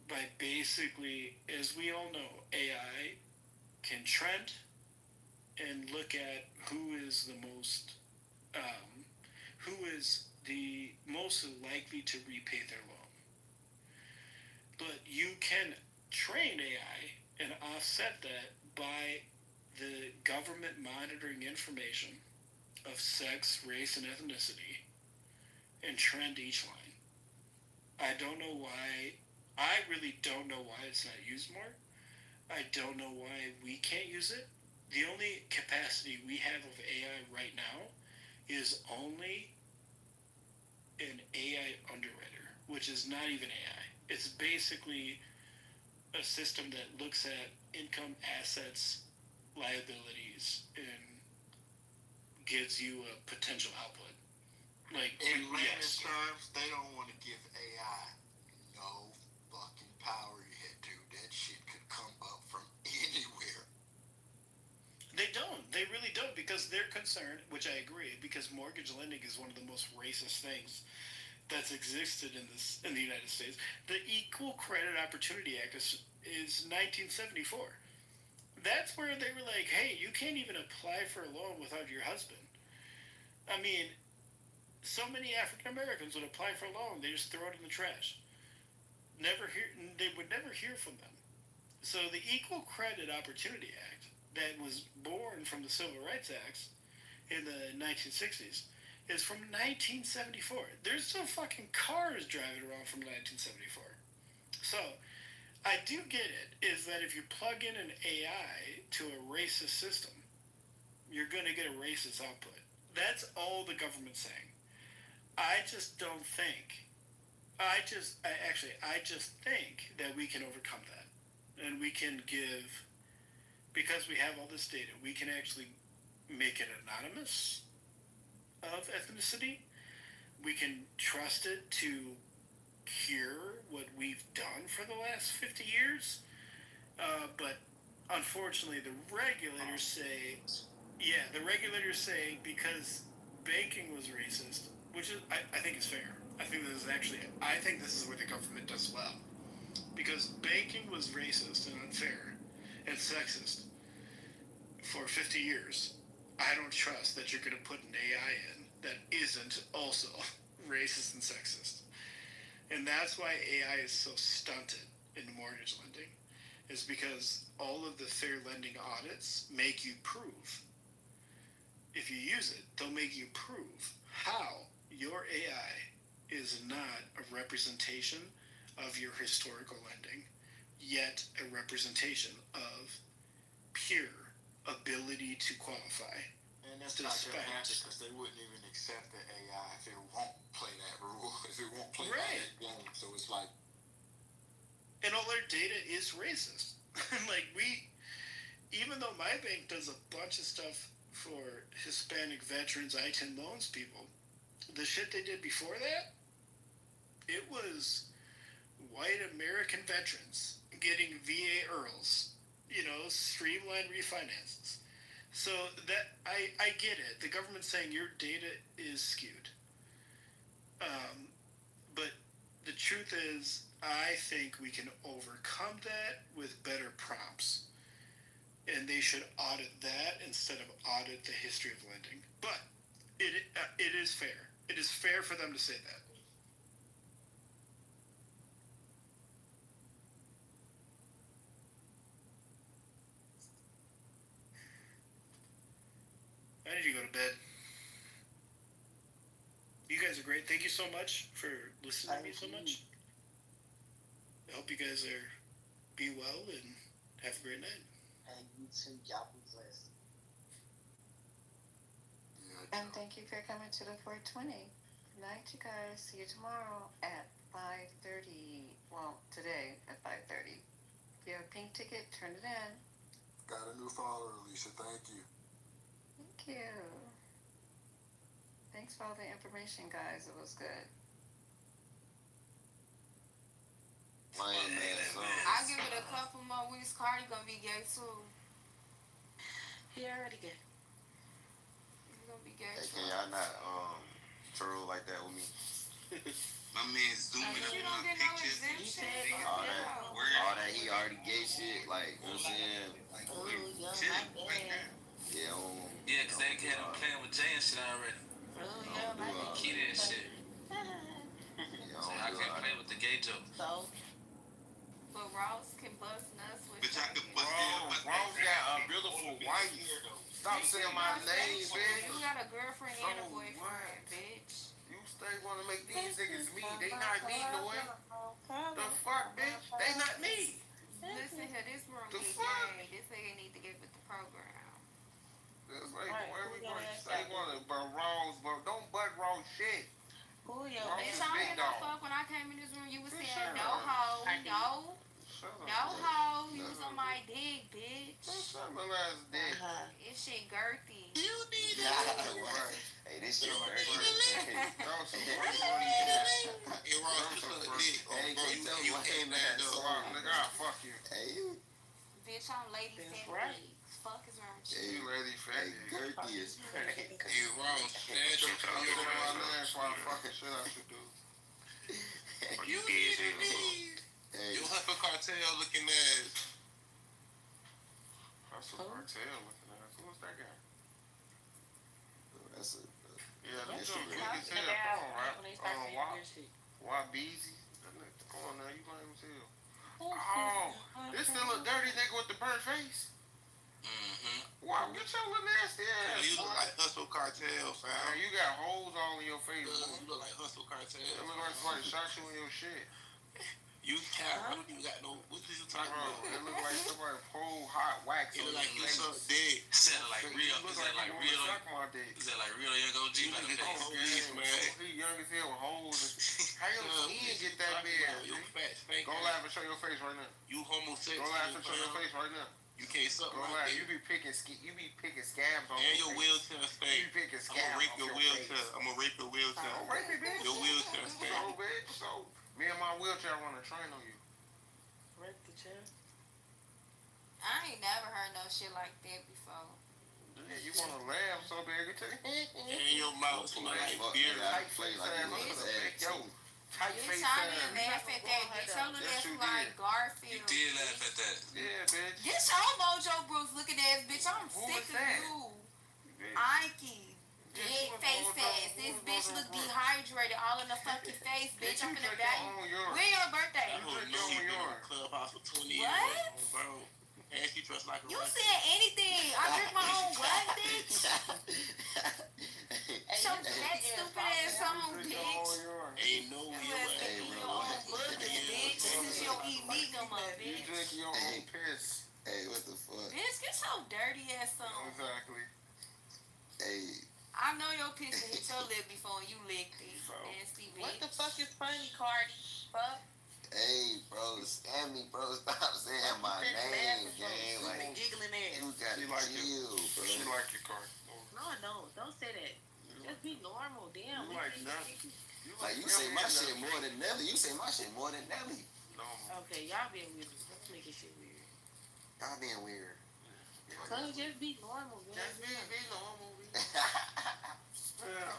By basically, as we all know, AI can trend and look at who is the most likely to repay their loan. But you can train AI and offset that by the government monitoring information of sex, race, and ethnicity and trend each line. I really don't know why it's not used more. I don't know why we can't use it. The only capacity we have of AI right now is only an AI underwriter, which is not even AI. It's basically a system that looks at income, assets, liabilities, and gives you a potential output. Like in layman's terms, they don't want to give AI no fucking power yet, dude. That shit could come up from anywhere. They don't. They really don't, because they're concerned, which I agree, because mortgage lending is one of the most racist things that's existed in the United States. The Equal Credit Opportunity Act is 1974. That's where they were like, hey, you can't even apply for a loan without your husband. I mean, so many African Americans would apply for a loan, they just throw it in the trash. They would never hear from them. So the Equal Credit Opportunity Act that was born from the Civil Rights Acts in the 1960s is from 1974. There's still fucking cars driving around from 1974. So I do get it, is that if you plug in an AI to a racist system, you're going to get a racist output. That's all the government's saying. I just think that we can overcome that. And we can because we have all this data, we can actually make it anonymous of ethnicity. We can trust it to cure what we've done for the last 50 years. But unfortunately, the regulators say because banking was racist, which is, I think is fair. I think this is where the government does well. Because banking was racist and unfair and sexist for 50 years. I don't trust that you're going to put an AI in that isn't also racist and sexist. And that's why AI is so stunted in mortgage lending, is because all of the fair lending audits make you prove. If you use it, they'll make you prove how your AI not a representation of your historical ending, yet a representation of pure ability to qualify. And that's not gonna happen because they wouldn't even accept the AI if it won't play that rule, if it won't play that game. So it's like, and all their data is racist. Like even though my bank does a bunch of stuff for Hispanic veterans, I-10 loans people, the shit they did before that, it was white American veterans getting VA IRLs, streamlined refinances. So that I get it. The government's saying your data is skewed. But the truth is, I think we can overcome that with better prompts. And they should audit that instead of audit the history of lending. But it is fair. It is fair for them to say that. I need to go to bed. You guys are great. Thank you so much for listening to me so much. I hope you guys be well and have a great night. And you too, y'all be blessed. And thank you for coming to the 420. Good night, you guys. See you tomorrow at 5:30. Well, today at 5:30. If you have a pink ticket, turn it in. got a new follower, Alicia. Thank you. Thank you. Thanks for all the information, guys. It was good. I'll give it a couple more weeks. Cardi gonna be gay too. He already gay. He's gonna be gay Hey, too. can y'all not troll like that with me? My man zooming You up don't my get no pictures. exemption. All that he already gay shit, like, you know what I'm saying? Yeah, Yeah, cause they had him playing with Jay and shit already. Key that shit. So I can't play with the gay joke. But Ross can bust nuts with. Bitch, I can bust Ross got a beautiful wife. Stop saying my name, bitch. You got a girlfriend and a boyfriend, bitch. You stay wanna make these niggas me. They not me, no way. The fuck, bitch? They not me. Listen here, this room The is fuck? gay. This nigga need to get with the program. It's like, where we going to say wanna but Ross, but don't butt Ross shit. Who yo? Bitch, I don't give no fuck. When I came in this room, you was saying Shut no up. hoe, no. Shut up, No bitch. hoe, you was Shut on up, my dick, bitch. Shut my ass dick. This shit girthy. You need it. Hey, this shit hurt. Hey, Ross, you suck a dick. Hey, Bro, you lame ain't ass that though. song. Nigga, I'll fuck you. Hey, you. Bitch, I'm lady friendly. Fuck is wrong with you? You lady fatty. Girthy is crazy. Hey, Ross, man, don't tell me what my name for the fucking shit I should do. You need it. Hey. You Hustle Cartel looking ass. Hustle Cartel looking ass. Who's that guy? That's a. Yeah, That's that's a quick as hell. Come on, right? Why Beezy? Come on now, you lame as hell. Oh, this still a dirty nigga with the burnt face. Wow, get your little nasty ass. You look like Hustle Cartel, fam. Man, you got holes all in your face. You look like Hustle Cartel. It look like somebody shot you in your shit. You cap. I don't even got no. What is you talking about? It look like somebody pulled hot wax. It look like you suck dick. Sound like real. Look Is like that like you real? wanna suck my dick. Is that like real young OG? Like He young as hell with holes. How your skin get that big? You fat, stank. Go laugh and show your face right now. You homosexual. Go laugh and show your face right now. You can't suck Go my laugh. dick. You be picking scabs on And your face. wheelchair stink. You picking I'm scabs gonna rape off your face. wheelchair. I'm gonna rape your wheelchair. Don't rape it, bitch. Your wheelchair stink. So, bitch. So, me and my wheelchair want to train on you. Rape the chair. I ain't never heard no shit like that before. Yeah, you want to laugh so bad, you take And your mouth smell like beer. Tight face ass. Yo, tight Bitch, face I didn't ass. laugh at that. Bitch, your little Yes, ass you like did. Garfield. You did laugh at that. Yeah, bitch. Get your Mojo Brooks looking ass, bitch. I'm Who sick is of that? you. Bitch. Ike. Yeah, Dead who is face Mojo? ass. Who This is bitch Mojo look Brooks? dehydrated all in the fucking face, bitch. I'm finna drink die. your own urine. When your birthday? I don't know you been on Clubhouse for 20 years. What? Bro. And she dressed like a You Russian. said anything. I drink my own what, bitch? Show that stupid ass on, bitch. Ain't no way ain't pissed. Hey, what the fuck? Bitch, get your dirty ass on. Exactly. Hey. I know your pistol hit your lip before you licked it. Nasty bitch. What the fuck is funny, Cardi? Fuck. Hey, bro, Sammy, bro, stop saying my name, gang. Like, giggling ass. you gotta chill, bro. She like your car. No, I don't. Don't say that. Just be normal. Damn. You like nothing. Like, you say my shit more than Nelly. You say my shit more than Nelly. No. Okay, y'all being weird. Let's make it shit weird. Y'all being weird. Cause just be normal, man. Just be normal. Yeah.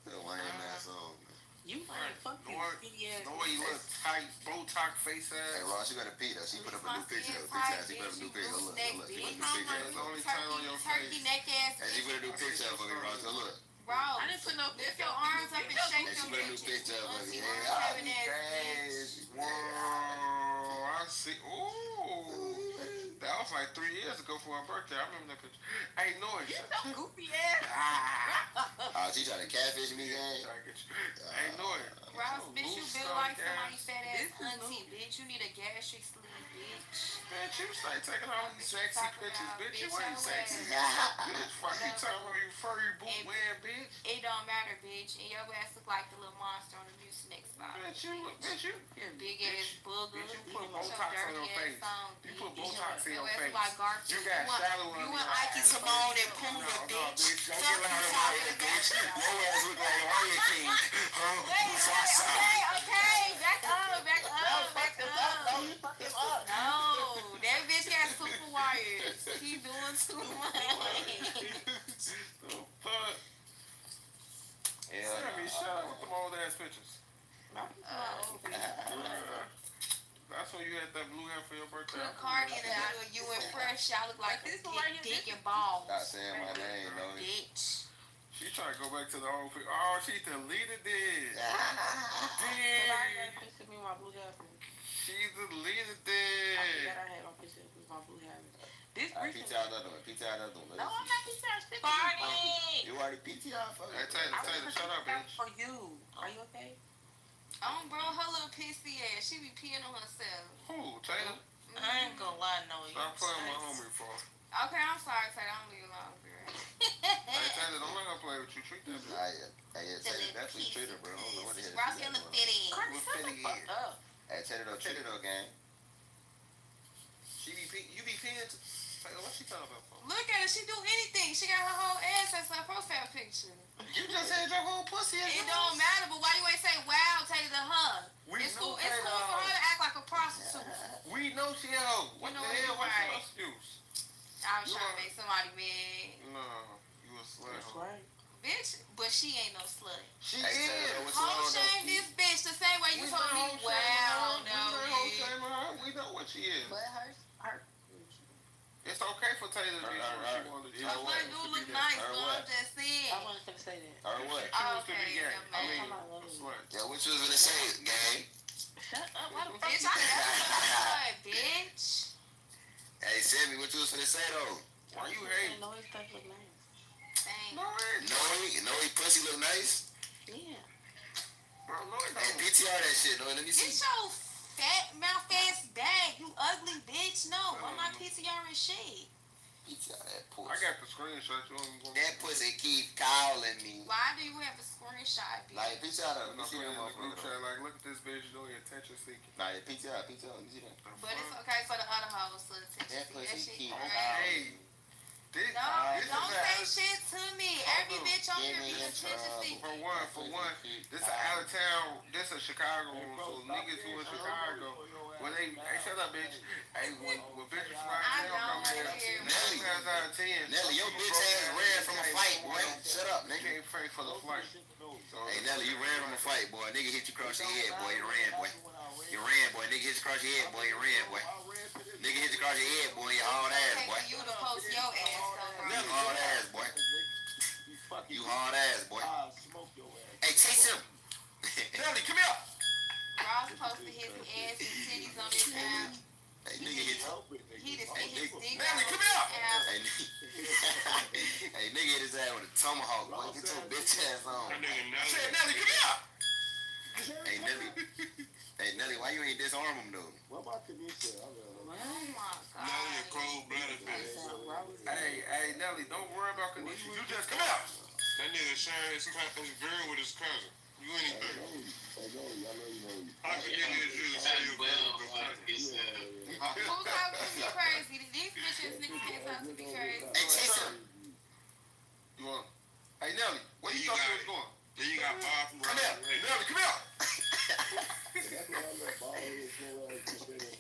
The lame ass song, man. You ain't fucking skinny ass. No way you look tight, Botox face ass. Hey, Ross, you gotta pee, though. She put up a new picture. She put up a new picture. Look. She put a new picture. That's the only time on your Turkey face. neck ass. Hey, she put a new picture up for me, Ross. Go look. Bro, I didn't put no lift your arms up and shake Hey, she them put a new bitches. picture up for me. Auntie Hey, Ron I'll having be ass crazy. Whoa, I see. Ooh. That was like 3 years ago for her birthday. I remember that picture. Hey, Noise. You so goofy ass. Oh, she trying to catfish me, gang? Hey, Noise. Ross, bitch, you built like somebody fat ass This is auntie, bitch. You need a gastric sleeve, bitch. Bitch, you stay taking all these sexy Talk pictures, about bitch. You bitch, ain't your sexy. ass. Bitch, fuck you talking about you furry boot It- wearing, bitch. It don't matter, bitch. And your ass look like the little monster on the Mucinex bottle. Bitch, you look, bitch, you. Big ass booger. Bitch, you put Your Botox on your dirty face. ass on, You put bitch. Botox in your ass face. look like Garfield. You got shadow You under and your Ike eyes. Timon and Puma, No, bitch. bitch, don't Fuck get you out of talking here, about. bitch. Your ass look like Lion King. Okay. Back up. You fuck him up. No, that bitch got super wires. He doing too much. The fuck? Sammy, shut up with them old ass pictures. That's when you had that blue hair for your birthday. Put Cardi in the middle, you and Fresh, y'all look like this dick and balls. Stop saying my name, though. Bitch. She trying to go back to the old picture. Oh, she deleted it. Somebody got a picture of me with my blue hair. She deleted I it. forgot I had my picture with my blue hair. This All right, recent. PTR another one. PTR another one. No, I'm not PTR. Barney. You already PTR for me. Hey, Taylor, shut up, bitch. For you. Are you okay? Bro, her little pissy ass. She be peeing on herself. Who, Taylor? I ain't gonna lie, no. Stop playing with my homie for. Okay, I'm sorry, Taylor. I'm leave you alone, girl. Hey, Taylor, don't let her play with you. Treat that bitch. Hey, Taylor, definitely treat her, bro. I don't know what the hell Ross she in the got going on. fitting. What's fitting in? Hey, Taylor, though, treat her, though, gang. You be peeing? Taylor, what she talking about for? Look at her. She do anything. She got her whole ass as her profile picture. You just had your whole pussy in It don't matter, but why you ain't say wow, Taylor, to her? It's cool for her to act like a prostitute. We know she a hoe. What You know the what, hell? you What's right. your excuse? I was You trying to are- make somebody mad. No, you a slut. That's hoe. right. Bitch, but she ain't no slut. She Hey, is. Taylor, what's Whole wrong with shame those this bitch the same way you We told not me whole wow, shaming her. no, We not whole bitch. shaming her. We know what she is. But her. It's okay for Taylor to be what she wanted to do. Her butt do look nice, but I'm just saying. I wasn't gonna say that. Or what? She wants to be Okay, gay. never I mean, mind. a slut. Yeah, what you was gonna say, gang? Shut up. Why the fuck Bitch, you I say that? never bitch. Hey, Sammy, what you was gonna say, though? Why you hate? No, his stuff look nice. Dang. No, it No, he pussy look nice? Yeah. Bro, no, it Hey, don't. PTR that shit, no, let me see. Get your fat mouth ass back, you ugly bitch. No, I'm not PCR and shit. PTR that I pussy. got the screenshot. You want me That pussy keep calling me. Why do you have a screenshot, bitch? Like, PTR that. Let me to see put it that in the group motherfucker, chat? though. Like, look at this bitch doing attention seeking. Nah, yeah, PTR, let me see that. But it's okay for the other hoes to attention. That That pussy shit keep crazy. calling me. This No, is don't a- say shit to me. Every Hold on. bitch on Get here me be in attention trouble. seeking. For one, this is out of town. This is Chicago room. So niggas who in Chicago, when they shut up, bitch. Hey, when bitches from out I of town come don't here, hear 9 times out of 10. Nelly, your bitch ass ran from a fight, boy. Shut up, They nigga. can't pay for the flight. So, Hey, Nelly, you ran from a fight, boy. Nigga hit you across your head, boy. You ran, boy. You ran, boy. Nigga hit you across your head, boy. You ran, boy. Nigga hit you across your head, boy. You hard ass, Okay, boy. for you to post your ass though, You bro. hard ass, boy. You hard ass, boy. Hey, chase him. Nelly, come here. Ross posted his ass and titties on his app. Hey, nigga hit you. He just hit his dick Nelly, out come on here. his app. Hey, hey, nigga hit his ass with a tomahawk, boy. Get your bitch ass on. I said, Nelly, come here. Hey, Nelly. Hey, Nelly, why you ain't disarm him, though? about Kanisha? I love her. Oh my God. Nelly a cold blooded bitch. Hey, Nelly, don't worry about Kanisha. You just come out. That nigga sharing his girl with his cousin. You anything? I know you. How can you you say your girl go crazy? Who talking to me crazy? These bitches niggas can't talk to me crazy. Hey, Chaser. You want? Hey, Nelly, where you thought you was going? Then you got Bob from Come here, Nelly, come here. That's why I love ball heads so well. She said that.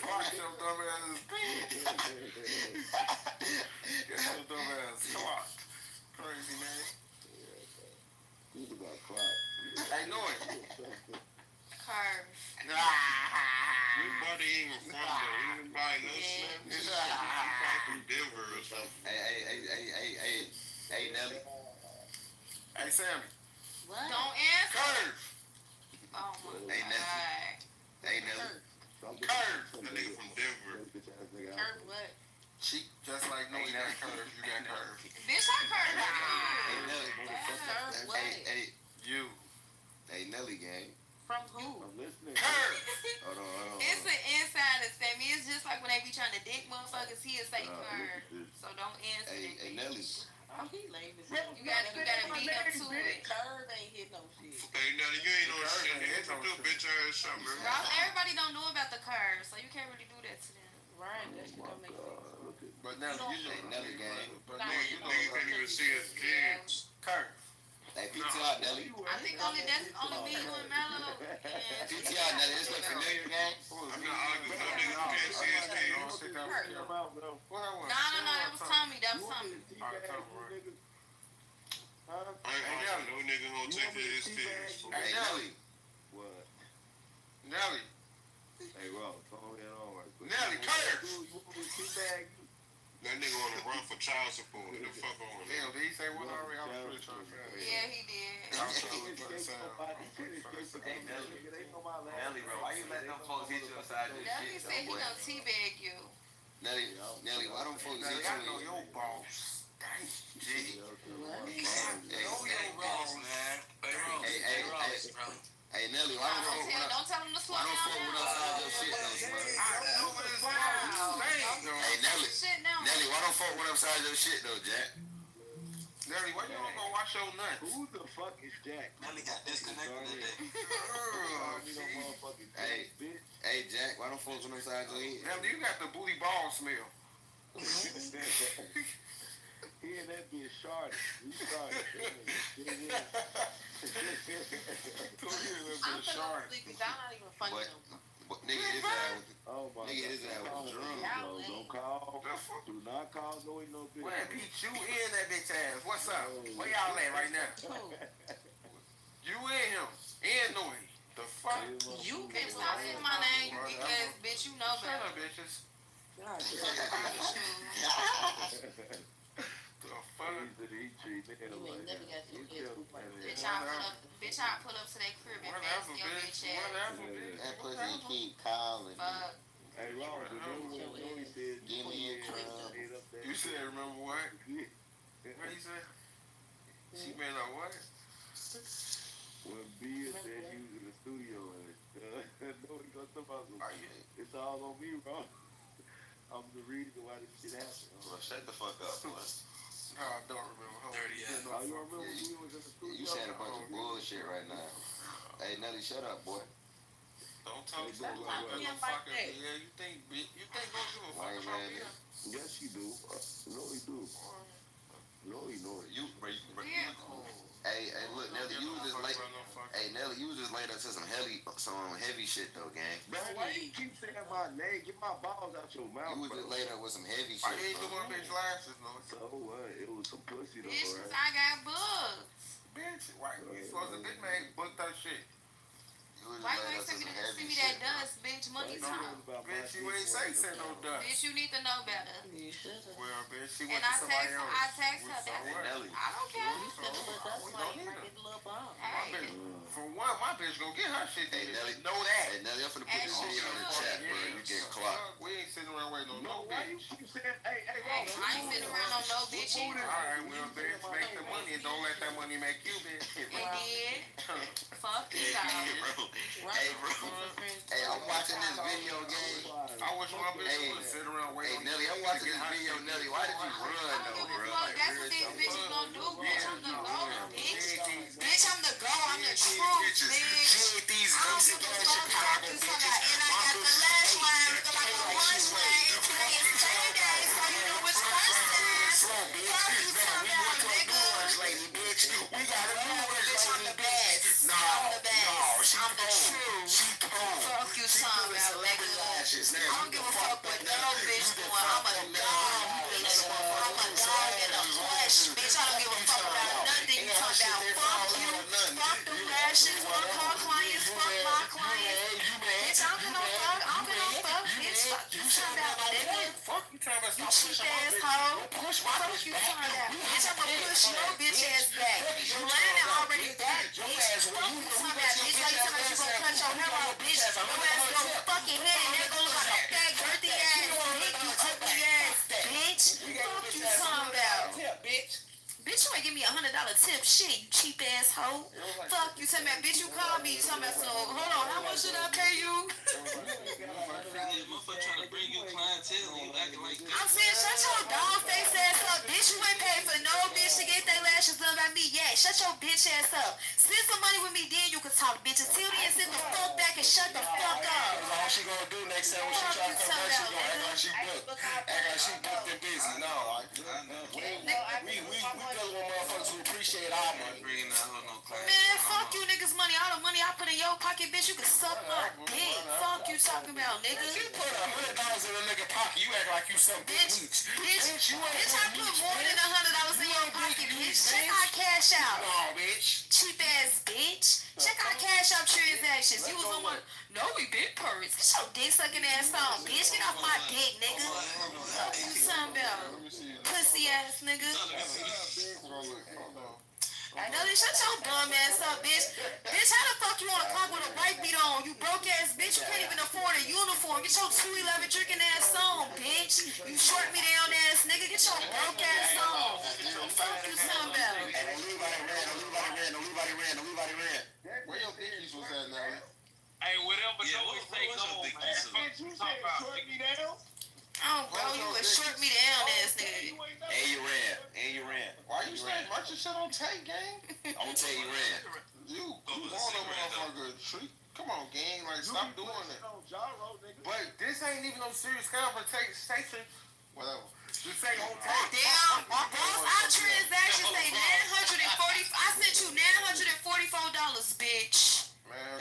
Fuck your dumb asses. Get your dumb ass. Come on. Crazy, man. He's about clock. Hey, know it. Curve. Your buddy even from there. He didn't buy no slim. He's probably from Denver or something. Hey, Nelly. Hey, Sammy. What? Don't answer. Curve. Oh my Hey, Nelly. God. Hey, Nelly. Curve. That nigga from Denver. Curve what? She just like no, you got curve. You got curve. Bitch, I curve. Hey, Nelly. Curve what? Hey, you. Hey, Nelly gang. From who? I'm listening. Curve. Hold on. It's an insider, Sammy. It's just like when they be trying to dick motherfuckers, he'll say curve. So don't answer it. Hey, Nelly. Oh, he lame as You gotta beat up to it. Curve ain't hit no shit. Hey, Nelly, you ain't no shit. You ain't do bitch ass something, man. Ross, everybody don't know about the curve, so you can't really do that to them. Right, that shit don't make sense. But Nelly, you know. Hey, Nelly gang. But Nelly, you know. Nigga can't even see his kids. Curve. Hey, PTR, Nelly. I think that's only me, you and Mello. And PTR, Nelly. This look familiar, gang. I'm not arguing. No nigga can't see his kids. What no, that was Tommy. That was Tommy. I ain't arguing. No nigga gonna take care of his kids. Hey, Nelly. What? Nelly. Hey, Rob, calm down all right. Nelly, curve. That nigga on the run for child support. What the fuck on him? Damn, did he say what already? I was really trying to figure it Yeah, he did. out. I was trying to look for the sound. Hey, Nelly, bro, why you letting them folks hit you upside your Nelly shit, said he though, boy? gonna teabag you. Nelly, why them folks Nelly, hit I know you? your boss. Dang, G. Hey, Nelly, why them folks? Don't tell him to slow Why them folks down went now. upside your shit, though, bro? I know what it's about. Hey, Nelly. Shit now. Nelly, why them folks went upside your shit, though, Jack? Nelly, why you don't go wash your nuts? Who the fuck is Jack? Nelly got disconnected that day. Hey, Jack, why them folks went upside your head? Nelly, you got the booty ball smell. He and that bitch sharded. We sharded. I'm finna sleep because I'm not even funny no more. But nigga, his ass Oh my nigga, his ass was drunk. Don't call. Do not call. No, no bitch. Where beat you in that bitch ass? What's up? Where y'all at right now? You and him. And Noe. The fuck? You can stop saying my name because, bitch, you know Shut better. up, bitches. The fuck? Bitch, I pull up to that crib and ask your bitch ass. That pussy keep calling. Fuck. Hey, Robert, he said, give me a crumb. You said, remember what? What he said? She made a what? When Bia said he was in the studio and no, he gonna talk about it's all on me, bro. I'm the reason why this shit happened. Bro, shut the fuck up, boy. No, I don't remember. Dirty ass. Oh, you remember when Bia was in the studio? You saying a bunch of bullshit right now. Hey, Nelly, shut up, boy. Don't talk to me like like that. motherfucker. Yeah, you think don't give a fuck Why, about man? me? Yes, he do. No, he do. No, he know it. Hey, look, Nelly, you was just late. Hey, Nelly, you was just laid up to some heavy shit though, gang. Man, why you keep saying my name? Get my balls out your mouth. You was just laid up with some heavy Why shit. you ain't bro. doing bitch glasses, no? So what? It was some pussy though, Bitch, right? I got bugs. Bitch, why you supposed to big man book that shit? You was Why just you laid ain't up to send some me heavy me shit. that dust, bitch? Money talk. Bitch, you ain't say no dust. Bitch, you need to know better. Well, bitch, she And went to somebody else. I text her So that. what? Nelly. I don't care. We don't need her. My Hey. bitch, for one, my bitch gonna get her shit. Hey, Nelly. Know that. Hey, Nelly, I'm finna put Hey, this shit on the chat, bro. You get clocked. We ain't sitting around waiting on no Why you bitch. keep saying, hey, Hey, I ain't sitting around on no bitch either. Alright, well, bitch, make the money and don't let that money make you, bitch. It did. Fuck. Fuck you, bro. Hey, bro. Hey, I'm watching this video game. I wish my bitch would sit around waiting. Hey, Nelly, I'm watching this video. Nelly, why did you run though, bro? Fuck, that's what these bitches gonna do, bitch. I'm the go, bitch. Bitch, I'm the go. I'm the truth, bitch. She ain't these I don't basic give a ass fuck about Chicago this. bitches. And I got the lash line looking like a wash line. Today is Sunday, so you know which person. Slow, bitch. Fuck you, Man, we talking went to a about, new nigga. lunch lady, bitch. We got a new lunch Bitch, I'm lady, the best. No, I'm the best. no, she I'm the cold. truth. She cold. Fuck you, She talking put about, celebrity nigga. lashes. Now, I don't give a fuck what no bitch doing. I'm a dog, bitch. I'm a dog in the flesh, bitch. I don't give a fuck about nothing you talking about. Fuck you. Fuck the lashes. Fuck her clients. Fuck my clients. Bitch, I don't give no fuck. I don't give no fuck, bitch. Fuck you talking about, nigga. Fuck you talking about. You cheap ass hoe. Fuck you talking about. Bitch, I'ma push your bitch ass back. Yolanda already back, bitch. Fuck you talking about, bitch. Like you talking about you gonna cut your hair off, bitch. Your ass go fucking head and that gonna look like a fat, girthy ass dick, you ugly ass bitch. Fuck you talking about. Bitch, you ain't give me $100 tip. Shit, you cheap ass hoe. Fuck you talking about, bitch. You called me. You talking about, so hold on, how much should I pay you? Motherfucker trying to bring you clientele and you acting like this. I'm saying, shut your dog face ass up, bitch. You ain't paid for no bitch to get their lashes done by me. Yeah, shut your bitch ass up. Spend some money with me, then you can talk, bitch. Until then, sit the fuck back and shut the fuck up. All she gonna do next time when she try to come back, she gonna act like she booked. Act like she booked and busy. No, like, we dealing with motherfuckers who appreciate our money. Bringing that hoe no client. Man, fuck you niggas money. All the money I put in your pocket, bitch, you can suck my dick. Fuck you talking about, nigga. You put $100 in a nigga pocket, you act like you some big bitch. Bitch, I put more than $100 in your pocket, bitch. Check our cash out. No, bitch. Cheap ass bitch. Check our cash out transactions. You was on one. No, we big purse. Get your dick sucking ass on, bitch. Get off my dick, nigga. Fuck you talking about? Pussy ass nigga. I know this. Shut your dumb ass up, bitch. Bitch, how the fuck you on a clock with a white beat on? You broke ass bitch. You can't even afford a uniform. Get your 211 drinking ass on, bitch. You short me down ass nigga. Get your broke ass on. Fuck you talking about? Nobody ran. Where your dickies was at now? Hey, whatever. Yeah, what was your big You talking about? Short me down? Oh, bro, you would short me down ass nigga. And you ran. Why you saying bunch of shit on tape, gang? I'm gonna tell you ran. You on a motherfucker treat. Come on, gang. Like, stop doing it. But this ain't even no serious conversation. Whatever. Just say on tape. Damn, boss, our transactions say 940. I sent you $944, bitch. Man,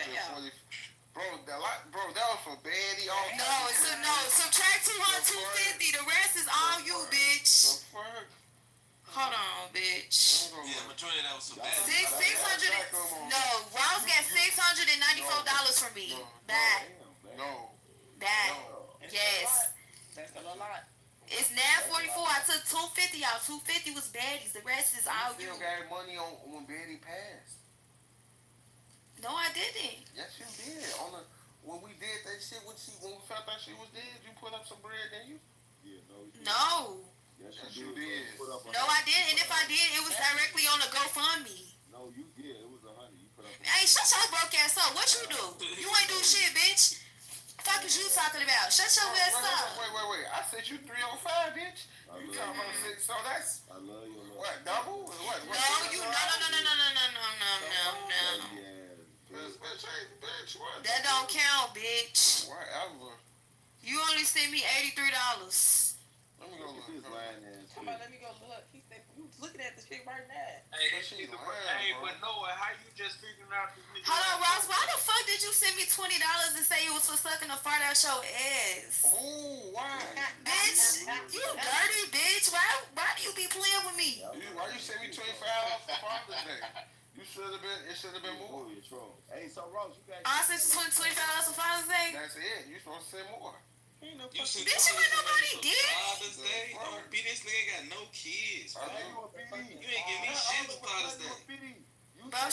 bro, that was for baddie. No, subtract 250. The rest is all you, bitch. Hold on, bitch. Yeah, majority of that was some bad. 600. No, Ross got $694 from me. Back. No. Yes. That's a lot. It's 944. I took 250 out. 250 was baddies. The rest is all you. You still got money on when baddie passed. No, I didn't. Yes, you did. When we did that shit, when we found out she was dead, you put up some bread, didn't you? Yeah, no. Yes, you did. No, I didn't. And if I did, it was directly on the GoFundMe. No, you did. It was 100. You put up. Hey, shut your broke ass up. What you do? You ain't do shit, bitch. Fuck is you talking about? Shut your ass up. Wait. I said you 305, bitch. You talking about 6, so that's... I love you. What, double? What? No. Bitch, what? That don't count, bitch. Whatever. You only sent me $83. Let me go look. Come on, let me go look. He said, you looking at the shit right now. Hey, but Noah, how you just figuring out this nigga? Hold on, Ross. Why the fuck did you send me $20 and say it was for sucking a fart out your ass? Ooh, why? Bitch, you dirty bitch. Why do you be playing with me? Why you send me $25 for Father's Day? It should have been more. Hey, so Ross, you got... I sent you $25 for Father's Day? That's it. You supposed to send more. Bitch, you ain't nobody did. Father's Day? This nigga ain't got no kids, bro. You ain't give me shit for Father's Day. Bro,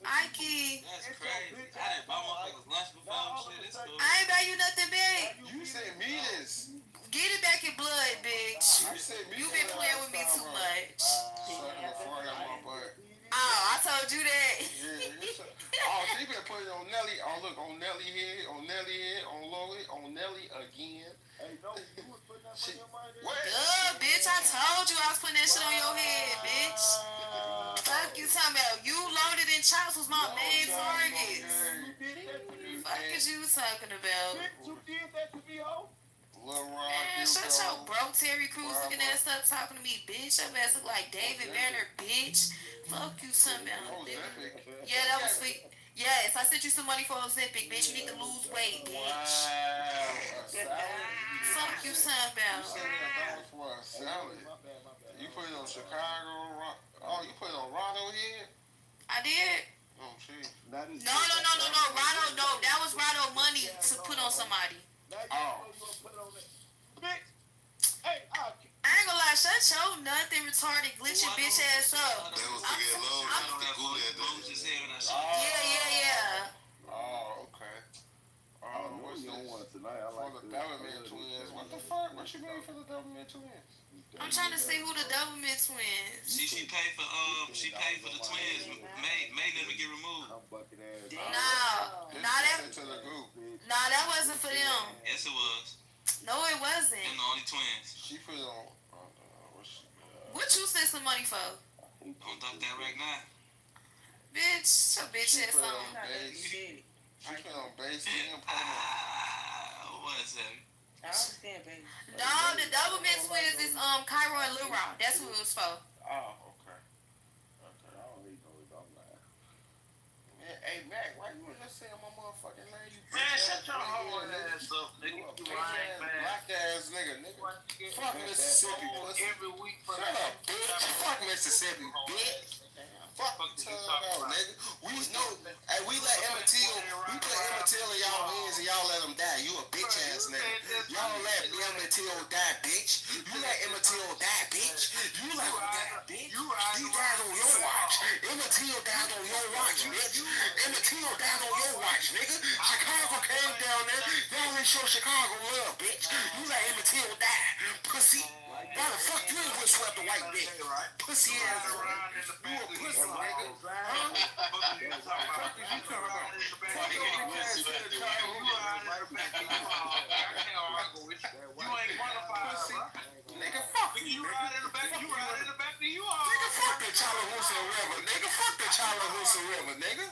Ike. That's crazy. I didn't buy motherfuckers lunch before and shit. It's cool. I ain't buy you nothing big. You said me this. Get it back in blood, bitch. You been playing with me too much. Oh, I told you that. Oh, Nelly. Look, on Nelly head, on Lori, on Nelly again. Hey, no, you was putting that money on my head? Duh, bitch, I told you I was putting that shit on your head, bitch. Fuck you talking about. You loaded in chops was my main target. Fuck is you talking about? Bitch, you did that to me, ho? Man, shut your broke Terry Crews looking ass up talking to me, bitch. Your ass look like David Banner, bitch. Fuck you talking about. Yeah, that was sweet. Yes, I sent you some money for Ozempic, bitch. You need to lose weight, bitch. Fuck you talking about. You put it on Chicago. Oh, you put it on Rondo here? I did. Oh, shit. No. Rondo, no. That was Rondo money to put on somebody. Oh. Bitch. Hey, I ain't gonna lie, shut your nothing retarded glitching bitch ass up. Yeah. Oh, okay. What's this? Tonight, for the Doublemint twins. What the fuck? What you made for the Doublemint twins? I'm trying to see who the Doublemint twins. She paid for the twins. May never get removed. Nah, that wasn't for them. Yes, it was. No, it wasn't. Them the only twins. She put it on. What you sent some money for? Don't dump that right now. Bitch, your bitch ass on. She put on base and What is that? I understand, baby. No, the Doublemint twins is Cairo and Lil Ron. That's who it was for. Oh, okay. I don't need no Hey, Mac, why you just saying my motherfucking name? Man, shut your whole ass up, nigga. You lying, man. Black ass nigga. Fuck Mississippi, pussy. Every week for Shut up, bitch. Fuck Mississippi, bitch. Fuck nigga. We let Emmett Till, we put Emmett Till in y'all hands and y'all let him die. You a bitch ass nigga. Y'all let Emmett Till die, bitch. You let Emmett Till die, bitch. You let him die, bitch. He died on your watch. Emmett Till died on your watch, bitch. Emmett Till died on your watch, nigga. Chicago came down there. Y'all ain't show Chicago love, bitch. You let Emmett Till die, pussy. Why the fuck you ain't swept the white bitch? Pussy ass. You a pussy, nigga. Huh? Fuck is you talking about? Fuck you ain't qualified, nigga. Fuck you. Ride in the back. You ride in the back of you. Nigga, fuck the Chattahoochee River, nigga. Fuck the Chattahoochee River, nigga.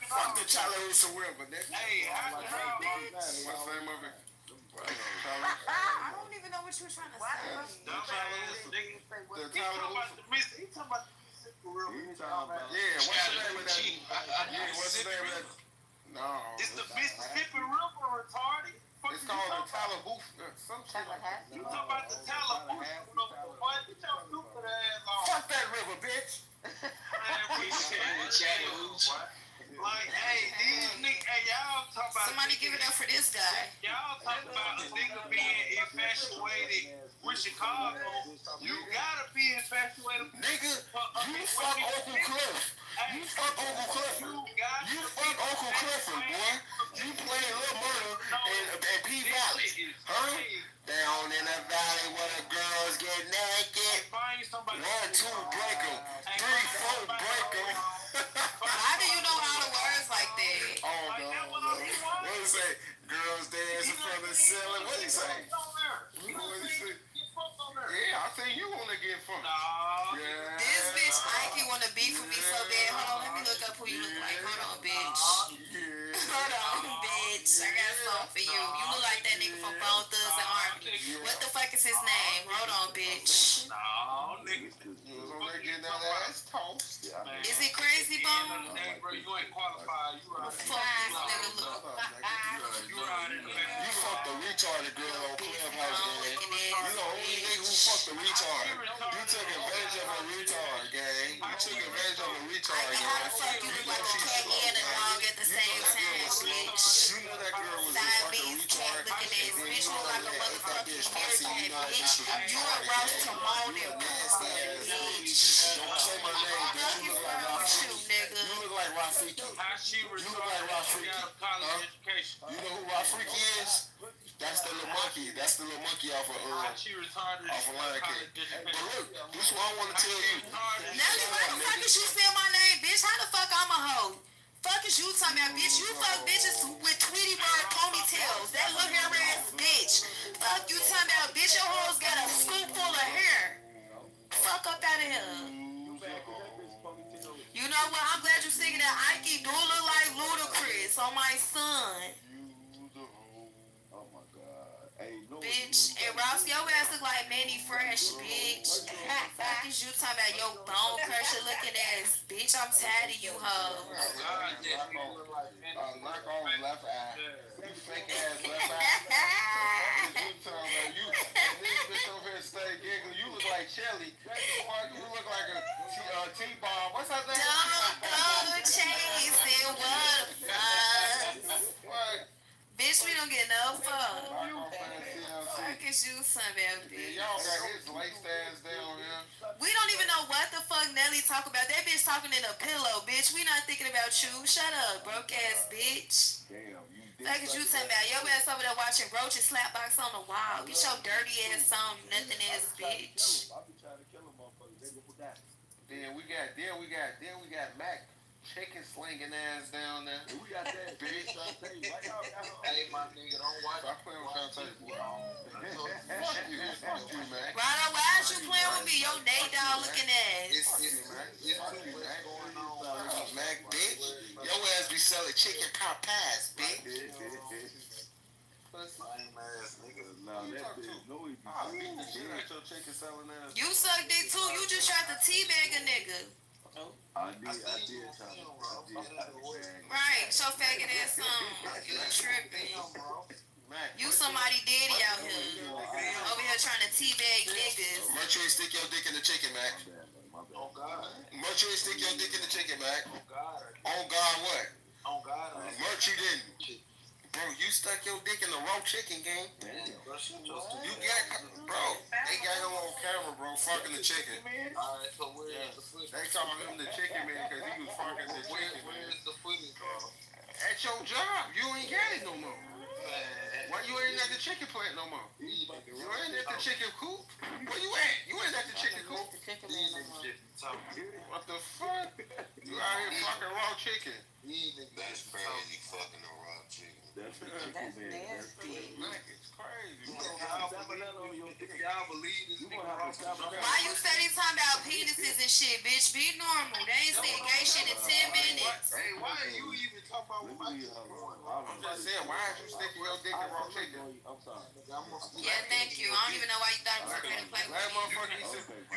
Fuck the Chattahoochee River, nigga. Hey, what's the name of it? I don't even know what you were trying to say. He talking about the Mississippi River. Yeah, what's the name of that? What's the name of that? No. It's the Mississippi River, retarded. It's called the Tallahassee. You talking about the Tallahassee? Boy, get your stupid ass on. Fuck that river, bitch. Like, hey, these niggas, hey, y'all talking about. Somebody give it up for this guy. Y'all talking about a nigga being infatuated with Chicago. You gotta be infatuated. Nigga, you fuck Uncle Cliff. You fuck Uncle Cliff. You fuck Uncle Clifford, boy. You play Lil Murder and P Valley. Huh? Down in the valley where the girls get naked. 1, 2, break 'em. 3, 4, break 'em. How do you know all the words like that? Oh, no. What do you say? Girls dancing from the ceiling. What do you say? Yeah, I think you want to get from. Yeah. This bitch Mikey want to beef with me so bad. Hold on, let me look up who you look like. Hold on, bitch. Hold on, bitch. I got something for you. You look like that nigga from Bone Thugs and Harmony. What the fuck is his name? Hold on, bitch. No, nigga. You was on there getting that ass toast. Is it Crazy Bone? Bro, you ain't qualified. You right. Nigga, look. You fucked the retarded girl on Clubhouse, gang. You the only nigga who fucked the retard. You took advantage of a retard, gang. You took advantage of a retard, gang. How the fuck you look like a cat and a dog at the same time, bitch? You know that girl was a fucking retard. Looking at this bitch look like a motherfucking American bitch. You a Ross Timonian, nasty ass bitch. Don't say my name, bitch. You look like Rafiki. You look like Rafiki. You look like Rafiki. You know who Rafiki is? That's the little monkey. That's the little monkey off of Lion King. But look, this is what I want to tell you. Nelly, why the fuck is you saying my name, bitch? How the fuck I'm a hoe? Fuck is you talking about, bitch. You fuck bitches with Tweety Bird ponytails. That little hair ass bitch. Fuck you talking about, bitch. Your hoes got a scoop full of hair. Fuck up out of here. You know what? I'm glad you singing that. Ike do look like Ludacris on my son. Oh my God. Hey, no. Bitch, and Ross, your ass look like Manny Fresh, bitch. Fuck is you talking about your bone crusher looking ass, bitch? I'm tired of you hoes. Knock on left eye. You fake ass left eye. You and this bitch over here stay giggling. You look like Shelly. You look like a T-bomb. What's her name? Don't go chasing waterfalls. What? Bitch, we don't get no fuck. Fuck is you talking about, bitch? Y'all got his laced ass down here. We don't even know what the fuck Nelly talk about. That bitch talking in a pillow, bitch. We not thinking about you. Shut up, broke ass bitch. Damn, you did. Fuck is you talking about? Your ass over there watching Roach's slapbox on the wall. Get your dirty ass on, nothing ass bitch. I be trying to kill a motherfucker. They go for that. Then we got Mac chicken slinging ass down there. We got that bitch. Hey, my nigga, don't watch. Stop playing with Shantae, boy. Fuck you, Mac. Rado, why is you playing with me? Your Nate dog looking ass. It's Mac, bitch. Your ass be selling chicken pot pies, bitch. Lame ass nigga. Nah, that bitch. No, he be your chicken selling ass. You suck dick too. You just tried to teabag a nigga. I did try to. Right, so faggot ass on. You tripping. You somebody daddy out here. Over here trying to teabag niggas. Merch, you ain't stick your dick in the chicken, Mac. Oh God. Merch, you ain't stick your dick in the chicken, Mac. Oh God. On God, what? Oh God. Merch, you didn't. Bro, you stuck your dick in the raw chicken game. You got, bro, they got him on camera, bro, fucking the chicken. Alright, so where's the footage? They call him the chicken man because he was fucking the chicken, man. Where's the footage, bro? At your job, you ain't got it no more. Why you ain't at the chicken plant no more? You ain't at the chicken coop? Where you at? You ain't at the chicken coop? What the fuck? You out here fucking raw chicken. That's crazy, fucking the raw chicken. That's nasty. Like, it's crazy. Y'all believe this nigga raw chicken? Why you steady talking about penises and shit, bitch? Be normal. They ain't saying gay shit in 10 minutes. Hey, why are you even talking about what my chicken? I'm just saying, why is you sticking your dick in raw chicken? I'm sorry. Yeah, thank you. I don't even know why you thought it was okay to play with Let me. motherfucker eat some. Let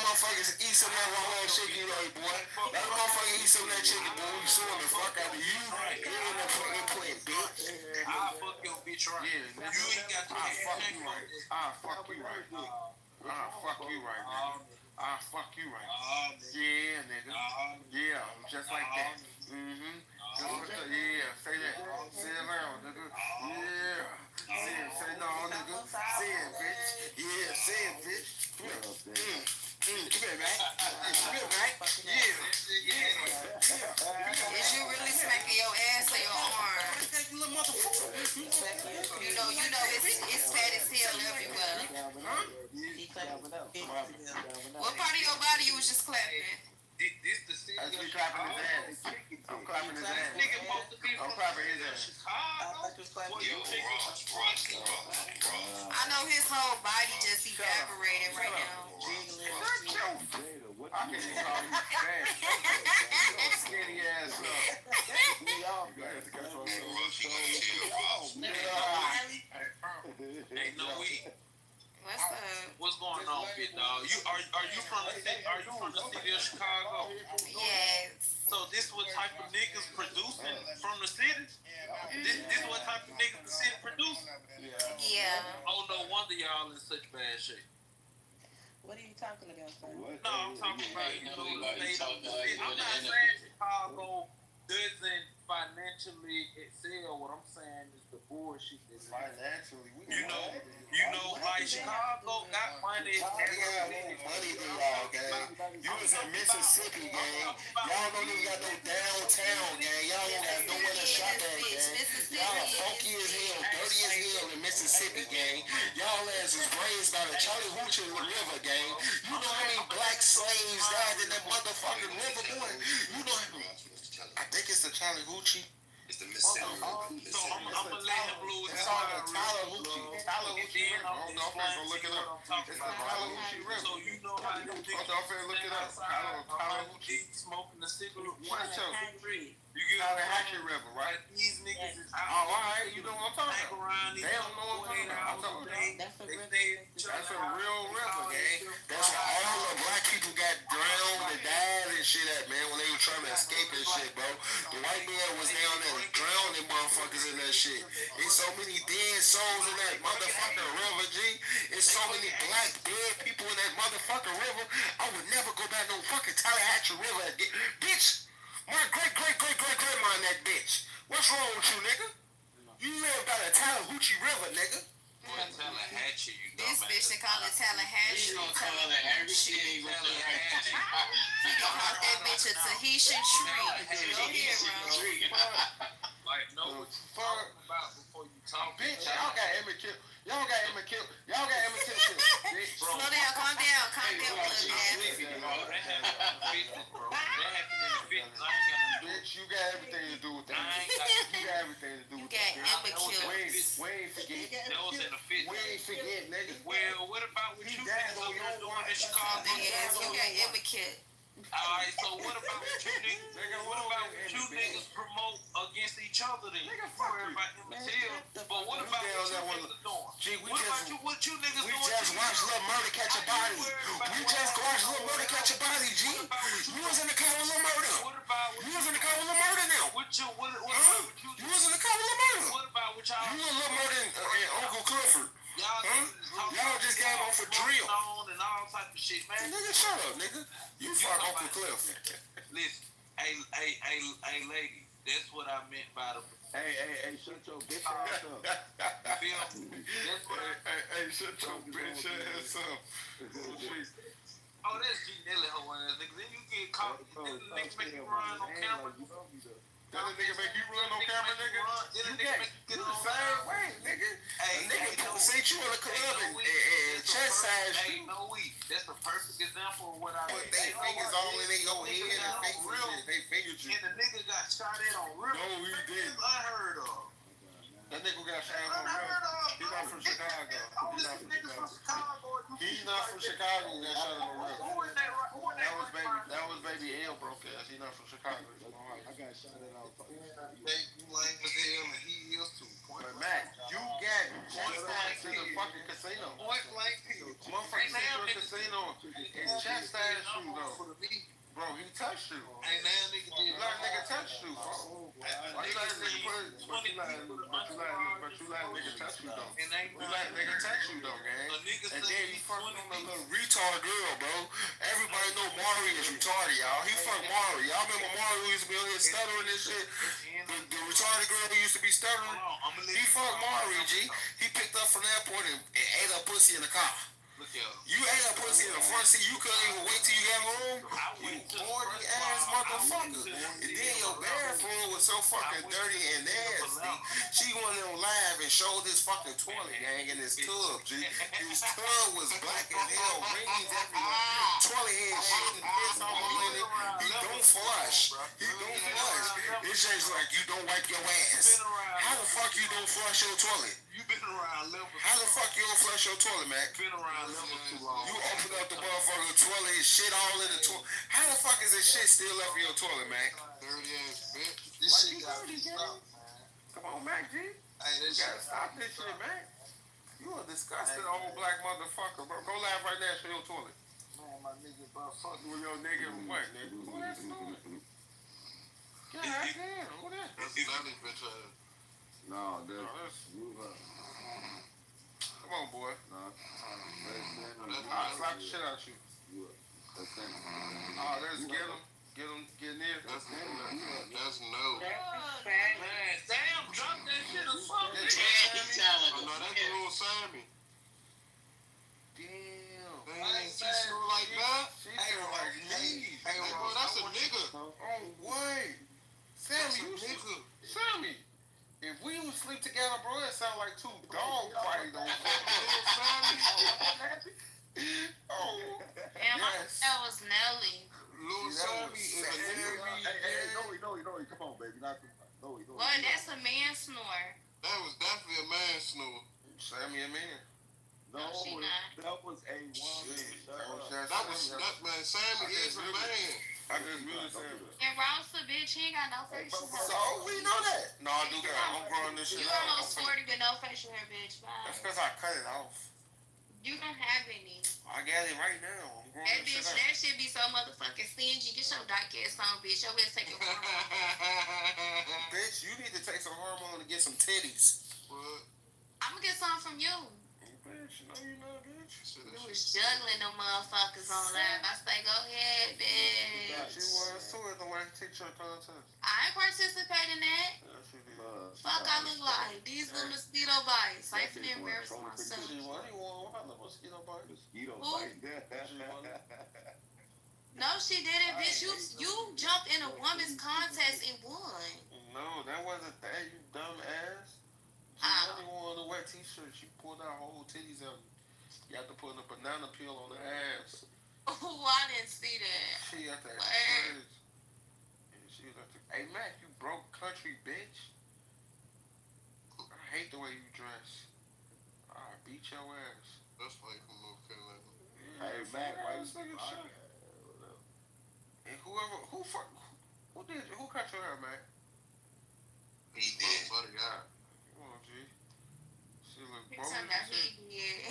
motherfuckers eat some of that raw chicken, boy. Let motherfuckers eat some of that chicken, boy. You suing the fuck out of you. You ain't no fucking plant, bitch. I'll fuck your bitch right. Yeah, You ain't got to I'll fuck you right. I'll fuck you right. I'll fuck you right, nigga. I'll fuck you right. Yeah, nigga. Yeah, just like that. Mm-hmm. Yeah, say that. Say it loud, nigga. Yeah. Say no, nigga. Say it, bitch. Yeah, say it, bitch. Come here, man. Come here, man. Yeah. Is you really smacking your ass or your arm? You little motherfucker. You know it's fat as hell everywhere. Huh? What part of your body you was just clapping? This the city I of be clapping his ass. I'm clapping his ass. Nigga supposed to be I'm clapping his ass. Chicago. I know his whole body just evaporated right now. I can't even call you fat. Skinny ass up. Ain't no weed. What's up? What's going on, big dog? Are you from the city? Are you from the city of Chicago? Yes. So this what type of niggas producing from the city? This what type of niggas the city producing? Yeah. Oh, no wonder y'all in such bad shape. What are you talking about, sir? No, I'm talking about the state of the city. I'm not saying Chicago doesn't financially excel. What I'm saying is the bullshit that's financially. You know, like Chicago got money. Money they all, gang. You was in Mississippi, gang. Y'all don't even got no downtown, gang. Y'all don't have nowhere to shop at, gang. Y'all funky as hell, dirty as hell in Mississippi, gang. Y'all ass is raised by the Charlie Hoochie River, gang. You know how many black slaves down died in that motherfucking river, boy. You know, I think it's the Chattahoochee. It's the Mississippi River. So I'm gonna let him lose It's his on mind the real Chattahoochee quick, River. and I'm then finna go explain look to it you up. what I'm talking It's the about. Chattahoochee River. So you know how them I'm niggas finna look it up. outside, Chattahoochee. smoking the cigarette, Shut one your cigarette. You get Chattahoochee River, right? these niggas is out. Oh, all right, you know what I'm talking hang about. around these They don't know what I'm talking about. I told you. That's a river. That's a real river, gang. That's where all the black people got drowned and died and shit at, man, when they were trying to escape and shit, bro. The white man was down there drowning motherfuckers in that shit. There's so many dead souls in that motherfucking river, G. There's so many black dead people in that motherfucking river. I would never go back no fucking Tallahatchie River again. Bitch, my great-great-great-great-grandma in that bitch. What's wrong with you, nigga? You live by the Tallahatchie River, nigga. Tallahatchie, you know, This bitch, they call it Tallahatchie. Tallahatchie. He gonna call that bitch a Tahitian tree. Go here, bro. like, know what you talking about before you talk. Bitch, y'all got Emmett Till. Y'all got Emmett Till. Y'all got Emmett Till. Slow down, calm down, little man. That happened in the 50s. I ain't got nothing to do with it. Bitch, you got everything to do with that. You got everything to do with got that. Emmett Till. We ain't forget. That was in the 50s. We ain't forget, nigga. Well, what about what you niggas over there doing in Chicago? Yes, you got Emmett Till. Alright, so what about what you niggas? What about what you niggas promote against each other then? You worry about Emmett Till, but what about what you niggas doing? Gee, What about what you niggas we doing? just watched Lil Murder Catch a Body. We just watched Lil Murder Catch a Body, G. You was in the car with Lil Murder. What about You was in the car with Lil Murder now. what about what you? You was in the car with Lil Murder. What about what y'all? You and Lil Murder and Uncle Clifford. Y'all just came off a drill. And all type of shit, man. Nigga, shut up, nigga. You fuck Uncle Cliff. Listen, hey, lady, that's what I meant by the. Hey, shut your bitch ass up. Feel me? That's what Hey, shut your bitch ass up. Oh, that's G Nelly hoe ass nigga. Then you get caught. Then the nigga make you run on camera. That nigga make you run on camera, nigga? You the same way, nigga. Hey, nigga sent you in the club and chastised you. Ain't no weed. That's the perfect example of what I Put they fingers all in your head and face and they fingered you. And the nigga got shot at on real. No, he didn't. Unheard of. That nigga got shot on real. He's not from Chicago. He's not from Chicago. He got shot on real. That was baby L broke ass. He's not from Chicago. I got shot at all. You lame as hell and he is too. But Mac, you got chastised to the fucking casino. Point blank period. Motherfucker sent to the casino and chastised you though. Bro, he touched you. Hey, now nigga did. You let a nigga touch you, bro. Why you let a nigga put it? But you let a nigga touch you though. You let a nigga touch you though, gang. And then you fucked on a little retard girl, bro. Everybody know Mari is retarded, y'all. He fucked Mari. Y'all remember Mari who used to be on here stuttering and shit? The retarded girl who used to be stuttering? He fucked Mari, G. He picked up from the airport and ate her pussy in the car. You ate a pussy in the front seat. You couldn't even wait till you got home. You horny ass motherfucker. And then your bathroom was so fucking dirty and nasty. She went on live and showed his fucking toilet, gang, in his tub, G. His tub was black as hell, rings everywhere. Toilet head shit and piss all in it. He don't flush. He don't flush. It's just like you don't wipe your ass. How the fuck you don't flush your toilet? You been around level. How the fuck you don't flush your toilet, Mac? Been around level too long. You open up the motherfucking toilet and shit all in the toilet. How the fuck is this shit still left in your toilet, Mac? Dirty ass bitch. This shit gotta be stopped, man. Come on, Mac, G. Hey, this You gotta stop this shit, Mac. You a disgusting old black motherfucker, bro. Go laugh right now and show your toilet. Man, my nigga about fucking with your nigga what, nigga? Who that's doing? God damn, who that? That's Nelly, bitch ass. No, that's move up. Come on, boy. No, I'll slap the shit out you. Oh, let's get him. Get near. That's no. Man, damn, drop that shit or something. Oh, no, that's a little Sammy. Damn. Damn, she smell like that? She smell like me. Hey, bro, that's a nigga. Oh, wait. Sammy, you nigga. Sammy. If we would sleep together, bro, it sound like two dog fighting on Sammy. Oh, Damn, yes. that was Nelly. Really? Lil Sammy is a nigga. Hey, no, come on, baby, not no. Well, that's a man snore. That was definitely a man snore. Sammy a man. No, she not. that was a woman. That man, Sammy is a man. I just really said that. And Ross a bitch, he ain't got no facial hair. So we know that. No, I do got. I'm growing this shit You out. got no sporty with no facial hair, bitch. Bye. That's because I cut it off. You don't have any. I got it right now. I'm growing That this bitch, shit out. that shit be so motherfucking stingy. Get your dark ass on, bitch. Your ass taking hormones. Bitch, you need to take some hormone to get some titties. What? I'm gonna get some from you. Bitch, no, you not, bitch. You was juggling them motherfuckers on live. I say, go ahead, bitch. She was too at the white teacher contest. I ain't participate in that. Yeah, she did. Fuck I look like. These little mosquito bites. I ain't finna embarrass myself. She won. He won. What the mosquito bite? Mosquito Who? bite. No, she didn't, bitch. You jumped in a women's contest and won. No, that wasn't that, you dumb ass. She really won the wet t-shirt. She pulled out her whole titties out. You have to put a banana peel on her ass. Oh, I didn't see that. She got that church. She was at the, hey, Mac, you broke country bitch. I hate the way you dress. I beat your ass. That's like from North Carolina. Hey, Mac, why you nigga shit? shit? And who cut your hair, Mac? He did. Buddy, God. Come on, G. She look He broke talking as about shit. he did.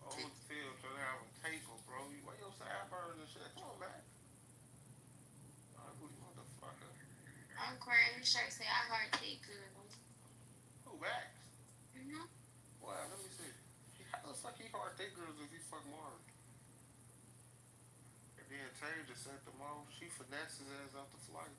Old field trying to have a taper, bro. Why your sideburns and shit? Come on, Mac. Ugly motherfucker. I'm crying. His shirt say I heart thick girls. Who, Max? Mm-hmm. Well, let me see. How the fuck he hard thick girls if he fuck Marvin? And then Tay just sent them off. She finessed his ass out the flight.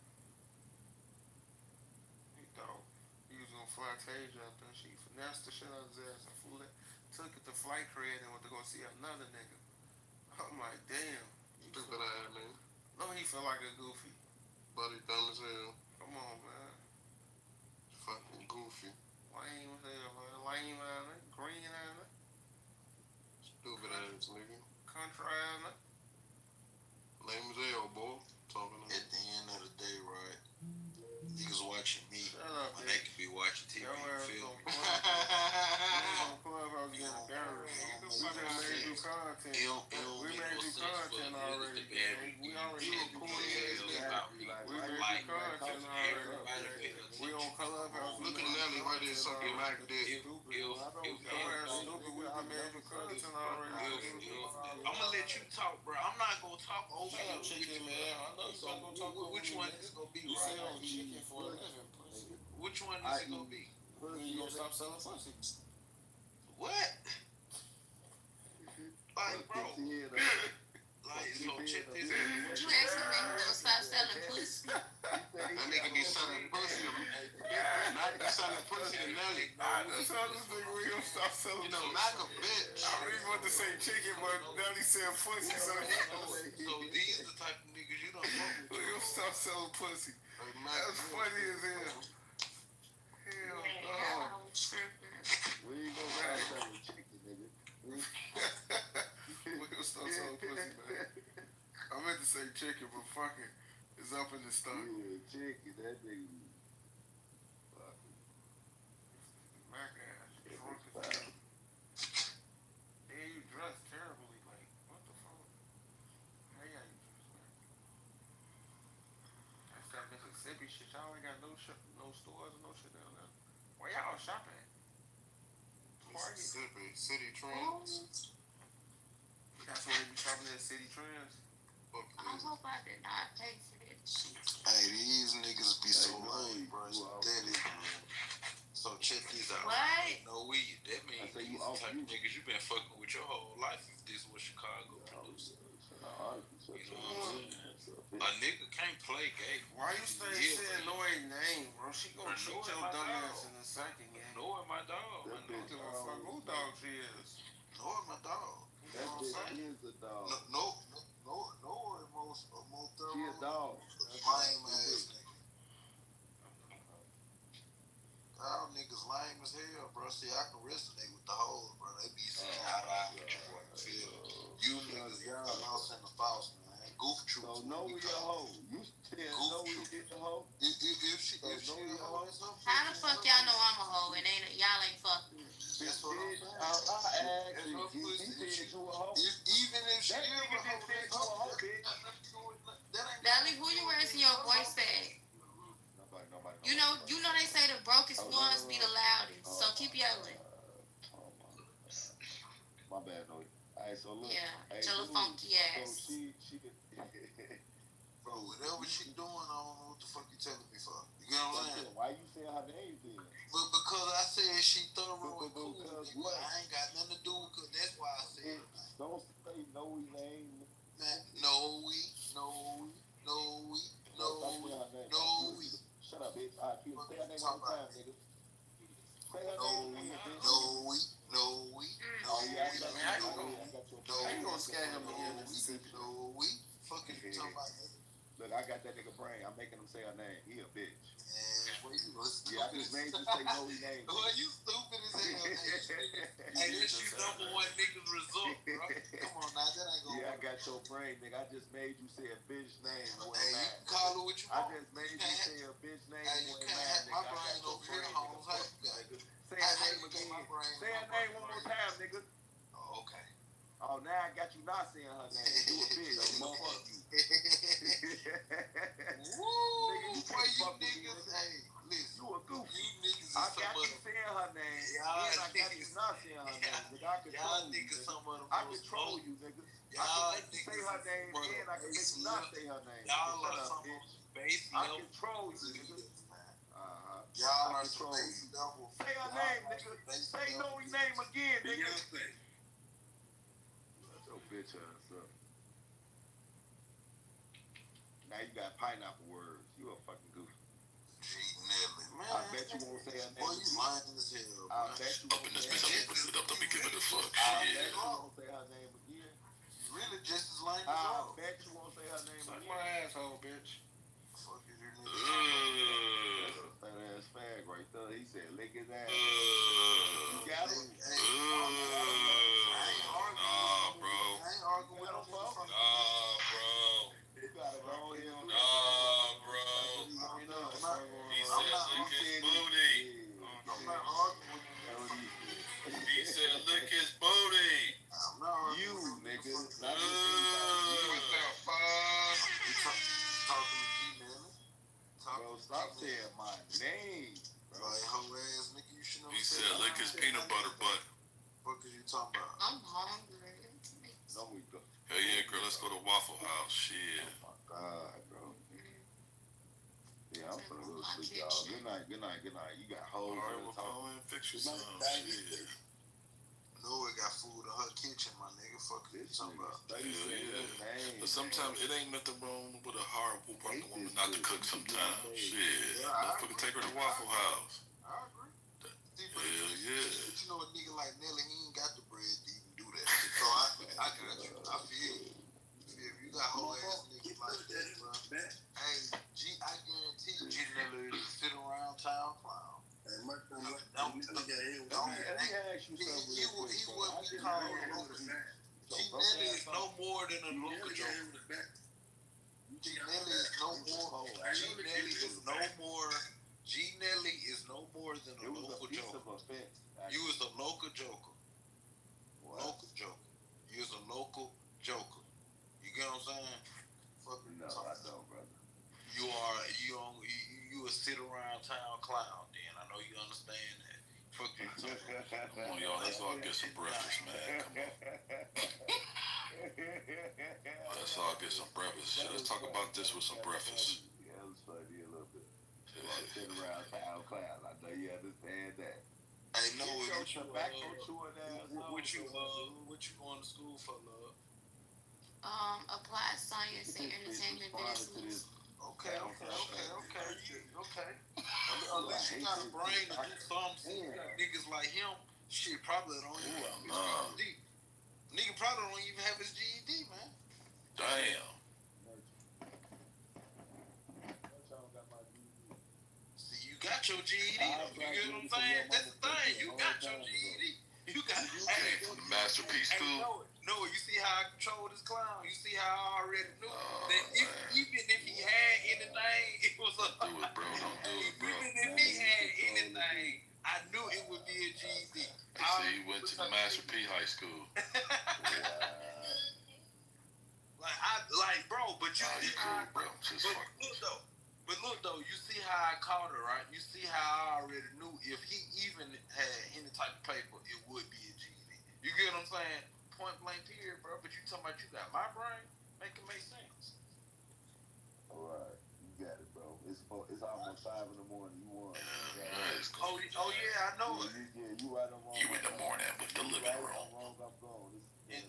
He thought he was gonna fly Tage out there. She finessed the shit out of his ass. I flew that, took it to flight create and went to go see another nigga. I'm like, damn. Stupid ass man. No, he feel like a goofy. Buddy dumb as hell. Come on, man. Fucking goofy. Lame as hell, man. Lame ass, green ass, Stupid ass nigga. country ass. Lame as hell, boy. Talking At the end of the day, right? Niggas watching me Shut up, when they could be watching TV. Your You ass feel on me? Clubhouse getting embarrassed. We just made you content. We made you content already. We already recorded. We made you content already. We on Clubhouse. Look at Nelly right there sucking Mac dick. Your ass stupid. We just made you content already. I'm gonna let you talk, bro. I'm not gonna talk over Shut up, you. chicken, man. I know you're not gonna talk over Which me, one man. is it gonna be? You Right? sell chicken for a living, pussy. Which one is it gonna be? When you gonna stop selling pussy? What? Like, bro. Like, so check this out. You asking me to stop selling pussy? That nigga be selling pussy. Mac be selling pussy to Nelly. That's how this nigga, we gonna stop selling You know, pussy. Mac a bitch. I really want to say chicken, but now he said pussy, so So these the type of niggas you don't fuck with. we gonna stop selling pussy. That's funny as hell. Hell no. I'm tripping. We ain't gonna ride selling chicken, nigga. We gonna stop selling pussy, man. I meant to say chicken, but fuck it. It's up in the stomach. Yeah, chicken, that nigga. Mac ass, drunk as hell. Yeah, you dress terribly, like, what the fuck? How you dress, man? That's that Mississippi shit. Y'all ain't got no stores or no shit down there. Where y'all shopping at? Mississippi, City Trends. That's where they be shopping at City Trends. I hope I did not pay for that shit. Hey, these niggas be so lame, bro. It's pathetic, man. So check these out. What? No weed. That means I say you these the off type you. of niggas you been fucking with your whole life if this was Chicago producing. A nigga can't play gay. Why you stay saying Noe name, bro? She gonna shoot your dumb ass in a second, gang. Noah my dog. I don't give a fuck who dog she is. Noah my dog. You That know what I'm bitch saying? is a dog. No, most thorough. She a dog. Lame ass nigga. Y'all niggas lame as hell, bro. See, I can resonate with the hoes, bro. They be saying eye to eye with you, boy. You feel me? You niggas, y'all lost in the false Snow we a hoe. You said Snow we a hoe. If she a hoe, How the fuck y'all know I'm a hoe and y'all ain't fucked me? that's what I'm saying. I asked you. He said you a hoe. Even if she That nigga just said you a hoe, bitch. Dally, who you raising your voice at? Nobody. You know they say the brokest ones be the loudest, so keep yelling. My bad, no. Alright, so look. Yeah, hey, tell a dude, funky ass. So she bro, whatever she doing, I don't know what the fuck you telling me for. You know what I'm saying? Why you saying her name then? But because I said she thorough and cool, what? I ain't got nothing to do with it. That's why I said it. Don't say no name. Man, no we. Shut up, bitch. Alright, Peter, say her name one more time, nigga. Say her name again, bitch. No we. Oh, yeah, I got your How you gonna scare him again? No we. Fuck is you talking about, nigga? Look, I got that nigga brain. I'm making him say her name. He a bitch. Man, boy, you was stupid. Yeah, I just made you say no we name. Boy, you stupid as hell, man. Hey, that's you number one nigga's result, bro. Come on now, that ain't gonna Yeah, I work. got your brain, nigga. I just made you say a bitch name. Hey, you can call her what you I want. just made you say a bitch name. Hey, you can't have my brain over here, Holmes. How you got it? Say her name again. Say her name one more time, nigga. Oh, okay. Oh, now I got you not saying her name. You a bitch. So fuck you. Woo! Nigga, you Boy, you fuck with me, niggas, nigga. hey, listen. You a goofy. You niggas is I some got of you them. saying her name, Y'all and I got you niggas. not saying her name. Nigga, I control Y'all you, niggas nigga. some of them. I control you, nigga. I Y'all can make you say niggas her is name, some of and I can make you not say her name. Y'all Shut are up, some bitch. base I level control you, nigga. niggas, man. Uh-huh. Y'all I are some control base you. level. Say her name, nigga. Say no name again, nigga. That's your bitch ass up. Now you got pineapple words. You a fucking goofy. Nelly, man. I bet you won't say her name. Boy, you lying as hell, I bro. bet you won't say her name. Don't be giving a fuck. I bet you won't say her name again. You really just as lame as I all. bet you won't say her name Suck again. my asshole, bitch. Fuck is your nigga? That's a fat ass fag right there. He said lick his ass. You got him? I ain't arguing. Nah, bro. I ain't arguing with no motherfucker. Nah, bro. You gotta go ahead and do that. Nah, bro. He said lick his booty. I'm not arguing with you. He said lick his booty. I'm not arguing You, with nigga. motherfucker. Not just What the fuck? You talking to G Nelly? bro, stop saying my name, bro. Like, hoe ass nigga, you should never He say said that. lick his peanut butter butt. Fuck is you talking about? I'm hungry. No, we go. Hell yeah, girl, let's go to Waffle House. Shit. Oh my God, bro. Yeah, I'm gonna go to sleep, y'all. Good night. You got hoes Alright, in the well, talk. go and fix you some shit. Noah got food in her kitchen, my nigga. Fuck is you talking about? Hell yeah. But sometimes it ain't nothing wrong with a hard working woman not to cook sometimes. Shit. Motherfucker take her to Waffle House. I agree. Hell yeah. But you know a nigga like Nelly, he ain't got the bread to even do that. So I got you. I feel you. You got whole ass niggas like that, bro. Hey, I guarantee you, G Nelly is sit around town clown. Let me ask you something real quick, He bro. what we call a local. G Nelly is no more than a local joker. G Nelly is no more. G Nelly is no more than a local joker. You was a local joker. Local joker. You was a local joker. You get what I'm saying? No, I don't, brother. You a sit around town clown. Then I know you understand that. Fuck you. Come on, y'all. Let's all get some breakfast, man. Come on. Let's all get some breakfast. Shit, let's talk about this with some breakfast. Yeah, it was funny a little bit. Sit around town clown. I know you understand that. Hey, no, what you going to school for, love? Applied science and entertainment business. Okay. Unless you got a brain to do something, niggas like him, shit probably don't even have his GED. Nigga probably don't even have his GED, man. Damn. See, you got your GED, though. You get what I'm saying? That's the thing. You got your GED. You got it. From the Masterpiece School. No, you see how I control this clown? You see how I already knew that it was a. Don't do it, bro. Don't do it, bro. Even if he had anything, I knew it would be a GED. I see you went to the Master P High School. Bro, but you see how, cool, bro. but look though, you see how I caught her, right? You see how I already knew if he even had any type of paper, it would be a GED. You get what I'm saying? Point blank period, bro. But you talking about you got my brain? Make it make sense. All right, you got it, bro. It's almost 5 in the morning. You won. Oh yeah, I know it. Yeah, you right or wrong. You in the morning with the living room. Wrong, I'm gone. In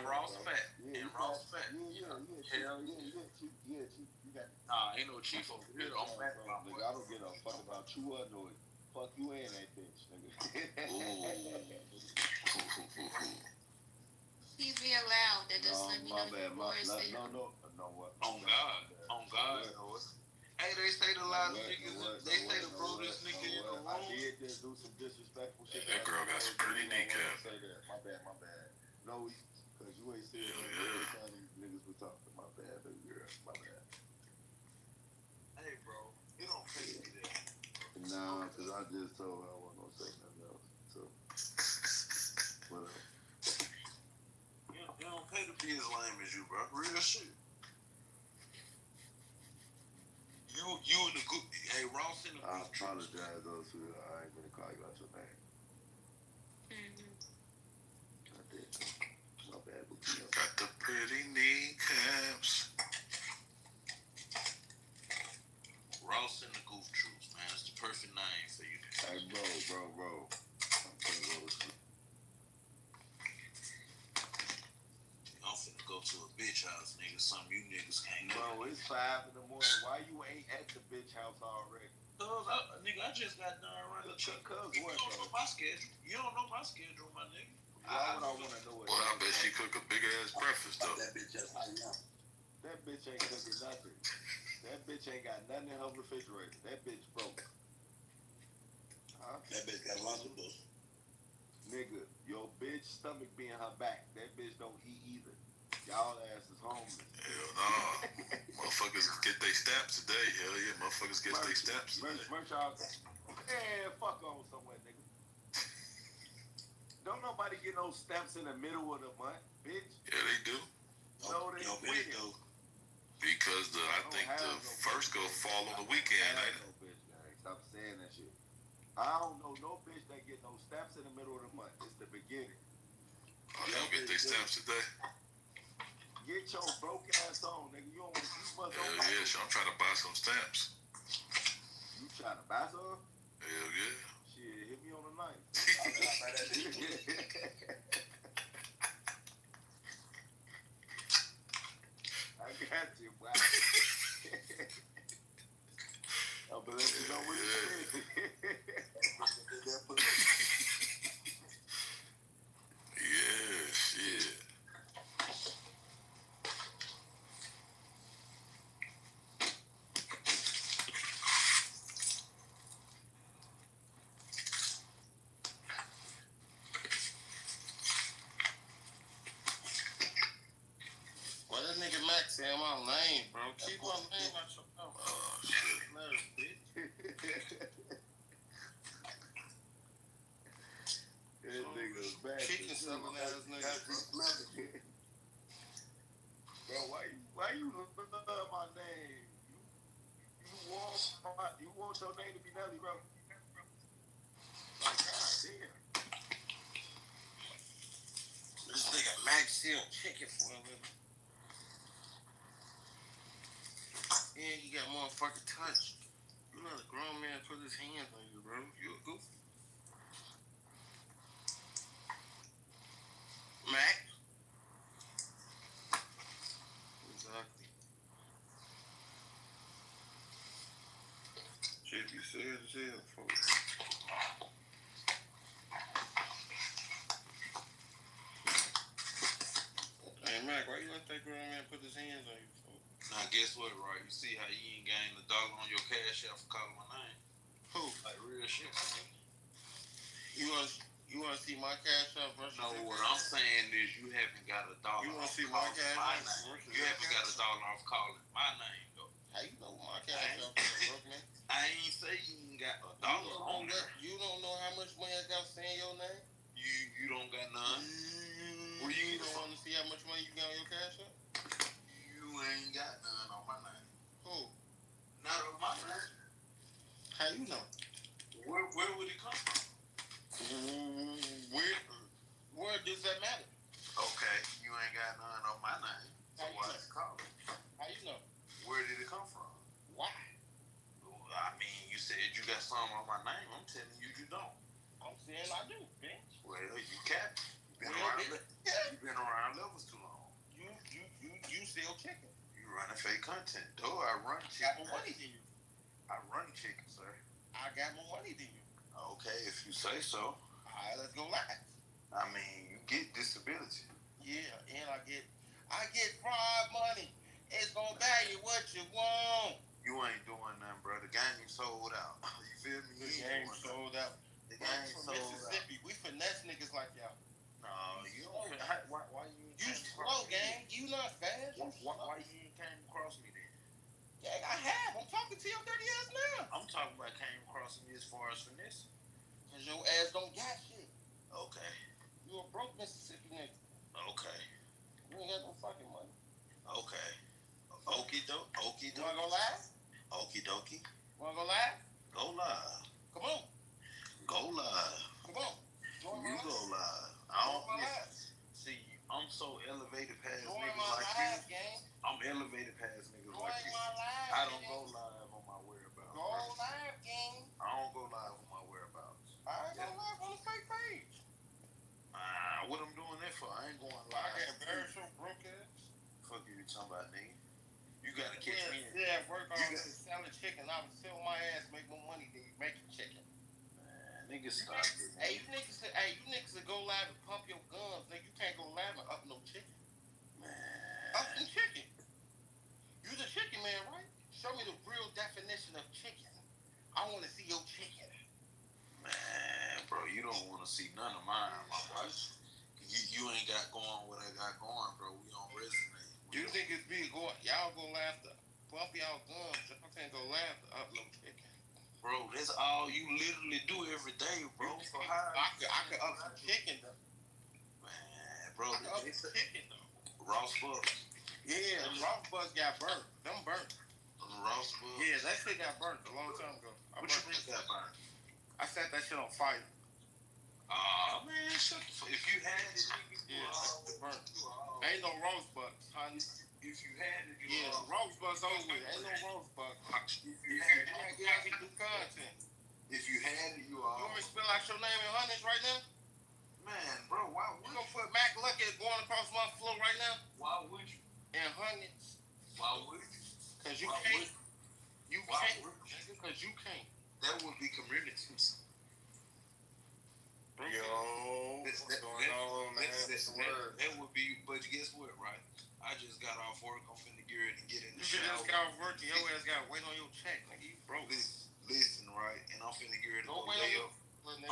Ross Fat. In Ross Fat. Yeah. Hell Yeah, Chief, you got it. Nah, ain't no chief over here. I'm back, nigga. I don't give a fuck about you or noise. Fuck you and that bitch, nigga. He's being loud. That does let me know the boys there. No, what? On God, Noah. Hey, they say the loudest niggas. They say the brutest nigga in the room. I did just do some disrespectful shit. That girl got some pretty kneecaps. My bad. No, because you ain't serious. Every time these niggas was talking. My bad, baby girl. My bad. Hey, bro. You don't pay me that. Nah, because I just told her I wasn't going to say nothing else. So, whatever. You don't pay to be as lame as you, bro. Real shit. You in the group. Hey, Ross in the group. I apologize, though, sweetheart. I ain't going to call you out your name. I did. My bad, but got the pretty kneecaps. Ross in the Goof Troops, man. It's the perfect name for you. Hey, bro. I'm gonna go to sleep. I'm finna go to a bitch house, nigga. Some you niggas can't go. Bro, it's 5 in the morning. Why you ain't at the bitch house already? Nigga, I just got done running. Cuz what? You don't know my schedule. You don't know my schedule, my nigga. Why would I want to know it? Well, I bet she cook a big ass breakfast though. That bitch ain't cooking nothing. That bitch ain't got nothing in her refrigerator. That bitch broke. Huh? That bitch got lunchables. Nigga, your bitch stomach be in her back. That bitch don't eat either. Y'all ass is homeless. Hell nah. Motherfuckers get their stamps today. Hell yeah, motherfuckers get their stamps today. Merch out. Man, fuck on somewhere, nigga. Don't nobody get no stamps in the middle of the month, bitch. Yeah, they do. No, they do. Because I think the first go fall on the weekend, ain't it? No bitch, gang. Stop saying that shit. I don't know no bitch that get no stamps in the middle of the month. It's the beginning. Oh, they don't get their stamps today? Get your broke ass on, nigga. You must Hell yeah, I'm trying to buy some stamps. You trying to buy some? Hell yeah. Shit, hit me on the knife. I got you, boy. I'm gonna let you know what it is. Yeah, shit. Well, that nigga Max saying my name, bro. Keep my name out your mouth. Oh, shit. No, bitch. That nigga's bad. Chicken selling ass nigga, bro. Bro, why you love my name? You want your name to be Nelly, bro? Like, God damn. This nigga Max sell chicken for a living. And you got motherfucking touch. You let a grown man put his hands on you, bro. You a goof. Max? Exactly. Shit, you said as hell, folks. Hey, Mac, why you let that grown man put his hands on you, folks? Now, guess what, right? You see how you ain't gained $1 on your cash out for calling my name? Who? Like real shit, man. You want to see my cash out versus No, what I'm saying is you haven't got $1. You want to see my cash out versus You haven't got $1 off calling my name, though. How you know my cash You don't know how much money I got saying your name? You don't got none. Where you don't want to see how much money you got on your cash app? You ain't got none on my name. Who? Not on my name. How you know? Where would it come from? Where does that matter? Okay, you ain't got none on my name. So why is it called? How you know? Where did it come from? Why? I mean, you said you got something on my name. I'm telling you, you don't. I'm saying I do, bitch. Well, you cap. You've been around levels too long. You sell chicken. You running fake content. Though I run chicken. I got more money than you. I run chicken, sir. I got more money than you. Okay, if you say so. Alright, let's go live. I mean, you get disability. Yeah, and I get fraud money. It's gonna buy you what you want. You ain't doing nothing, bro. The game sold out. You feel me? The game sold out. The game sold Mississippi, we finesse niggas like y'all. No, you don't. Why you? You slow, gang. You not fast. Why you ain't came across me then? Yeah, I have. I'm talking to your dirty ass now. I'm talking about came across me as far as finesse. Cause your ass don't got shit. Okay. You a broke Mississippi nigga. Okay. You ain't got no fucking money. Okay. Okie doke. Okie doke. You wanna go live? Okie dokie. Wanna go live? Go live. Come on. Go live. Come on. You go live. I don't see. I'm so elevated past niggas like you. I'm elevated past niggas like you. I don't go live on my whereabouts. Go live, gang. I don't go live on my whereabouts. I ain't go live on the fake page. What I'm doing that for? I ain't going live. I got embarrassed your broke ass. Fuck you talking about, nigga. You gotta catch me. Yeah, work on selling chicken. I would sell my ass, make more money than you making chicken. Niggas stop it. Hey, you niggas that go live and pump your guns, nigga. You can't go live and up no chicken. Man. Up some chicken. You the chicken man, right? Show me the real definition of chicken. I want to see your chicken. Man, bro, you don't want to see none of mine, my boy. You ain't got going what I got going, bro. We on resonate. You think it's big? Y'all go live to pump y'all guns. I can't go live to up no chicken. Bro, that's all you literally do every day, bro. So how I could up some chicken though. Man, bro, I could up some chicken though. Ross Bucks. Yeah, Ross Bucks got burnt. Them burnt. Ross Bucks. Yeah, that shit got burnt a long time ago. What you mean got burnt? I set that shit on fire. Man, shut the fuck. If you had it, burnt. Ain't no Ross Bucks, honey. If you had it, Ross Bucks over with. Ain't no Ross Bucks. If you had it, I got to do content. If you had it, you You want me to spell out your name in hundreds right now? Man, bro, why would you? You gonna put Mac Lucky going across my floor right now? Why would you? In hundreds. Why would you? Cause you can't. You can't. Cause you can't. That would be communities. Yo, what's going on, man? That would be, but guess what, right? I just got off work. I'm finna get ready to get in the shower. You just got off work and your ass got to wait on your check. Nigga, you broke. Listen, right? And I'm finna get ready to go lay up.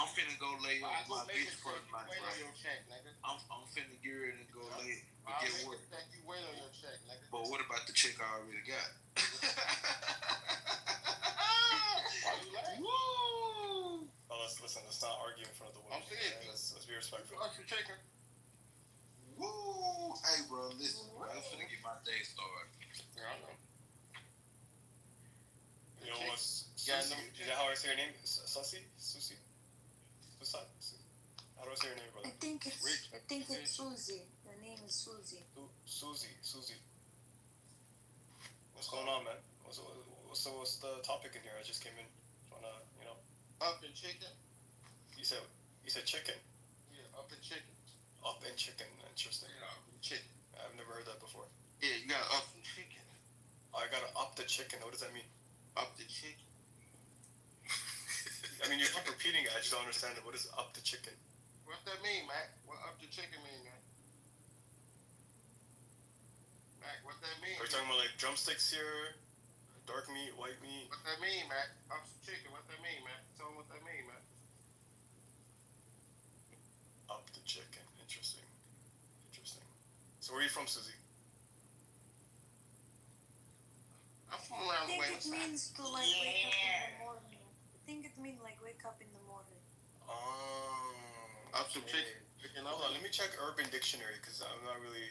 I'm finna go lay up with my bitch for the night, right? On your check, nigga. I'm finna get ready to go lay. But guess what? You wait on your check, nigga. But what about the check I already got? Woo! Oh, listen, let's not argue in front of the women. I'm saying, let's be respectful. Woo! Hey, bro, listen, bro. I'm finna get my day started. Yeah, I know. You know what's Susie? Is that how I say your name? Susie? Susie? How do I say your name, brother? I think it's Susie. The name is Susie. Susie. What's going on, man? What's the topic in here? I just came in. Up in chicken. You said chicken. Yeah, up in chicken. Up in chicken. Interesting. Yeah, up in chicken. I've never heard that before. Yeah, you gotta up some chicken. I gotta up the chicken. What does that mean? Up the chicken. I mean, you keep repeating it. I just don't understand it. What is up the chicken? What that mean, Mac? What up the chicken mean, man? Mac, what that mean? Are you talking about like drumsticks here? Dark meat, white meat? What that mean, Mac? Up some chicken. What that mean, Mac? Tell me what that mean, Mac. Up the chicken. Interesting. So where are you from, Susie? I'm from around the way. I think it means to like wake up in the morning. I think it you mean like wake up in the morning? Up some chicken. Hold on, let me check Urban Dictionary because I'm not really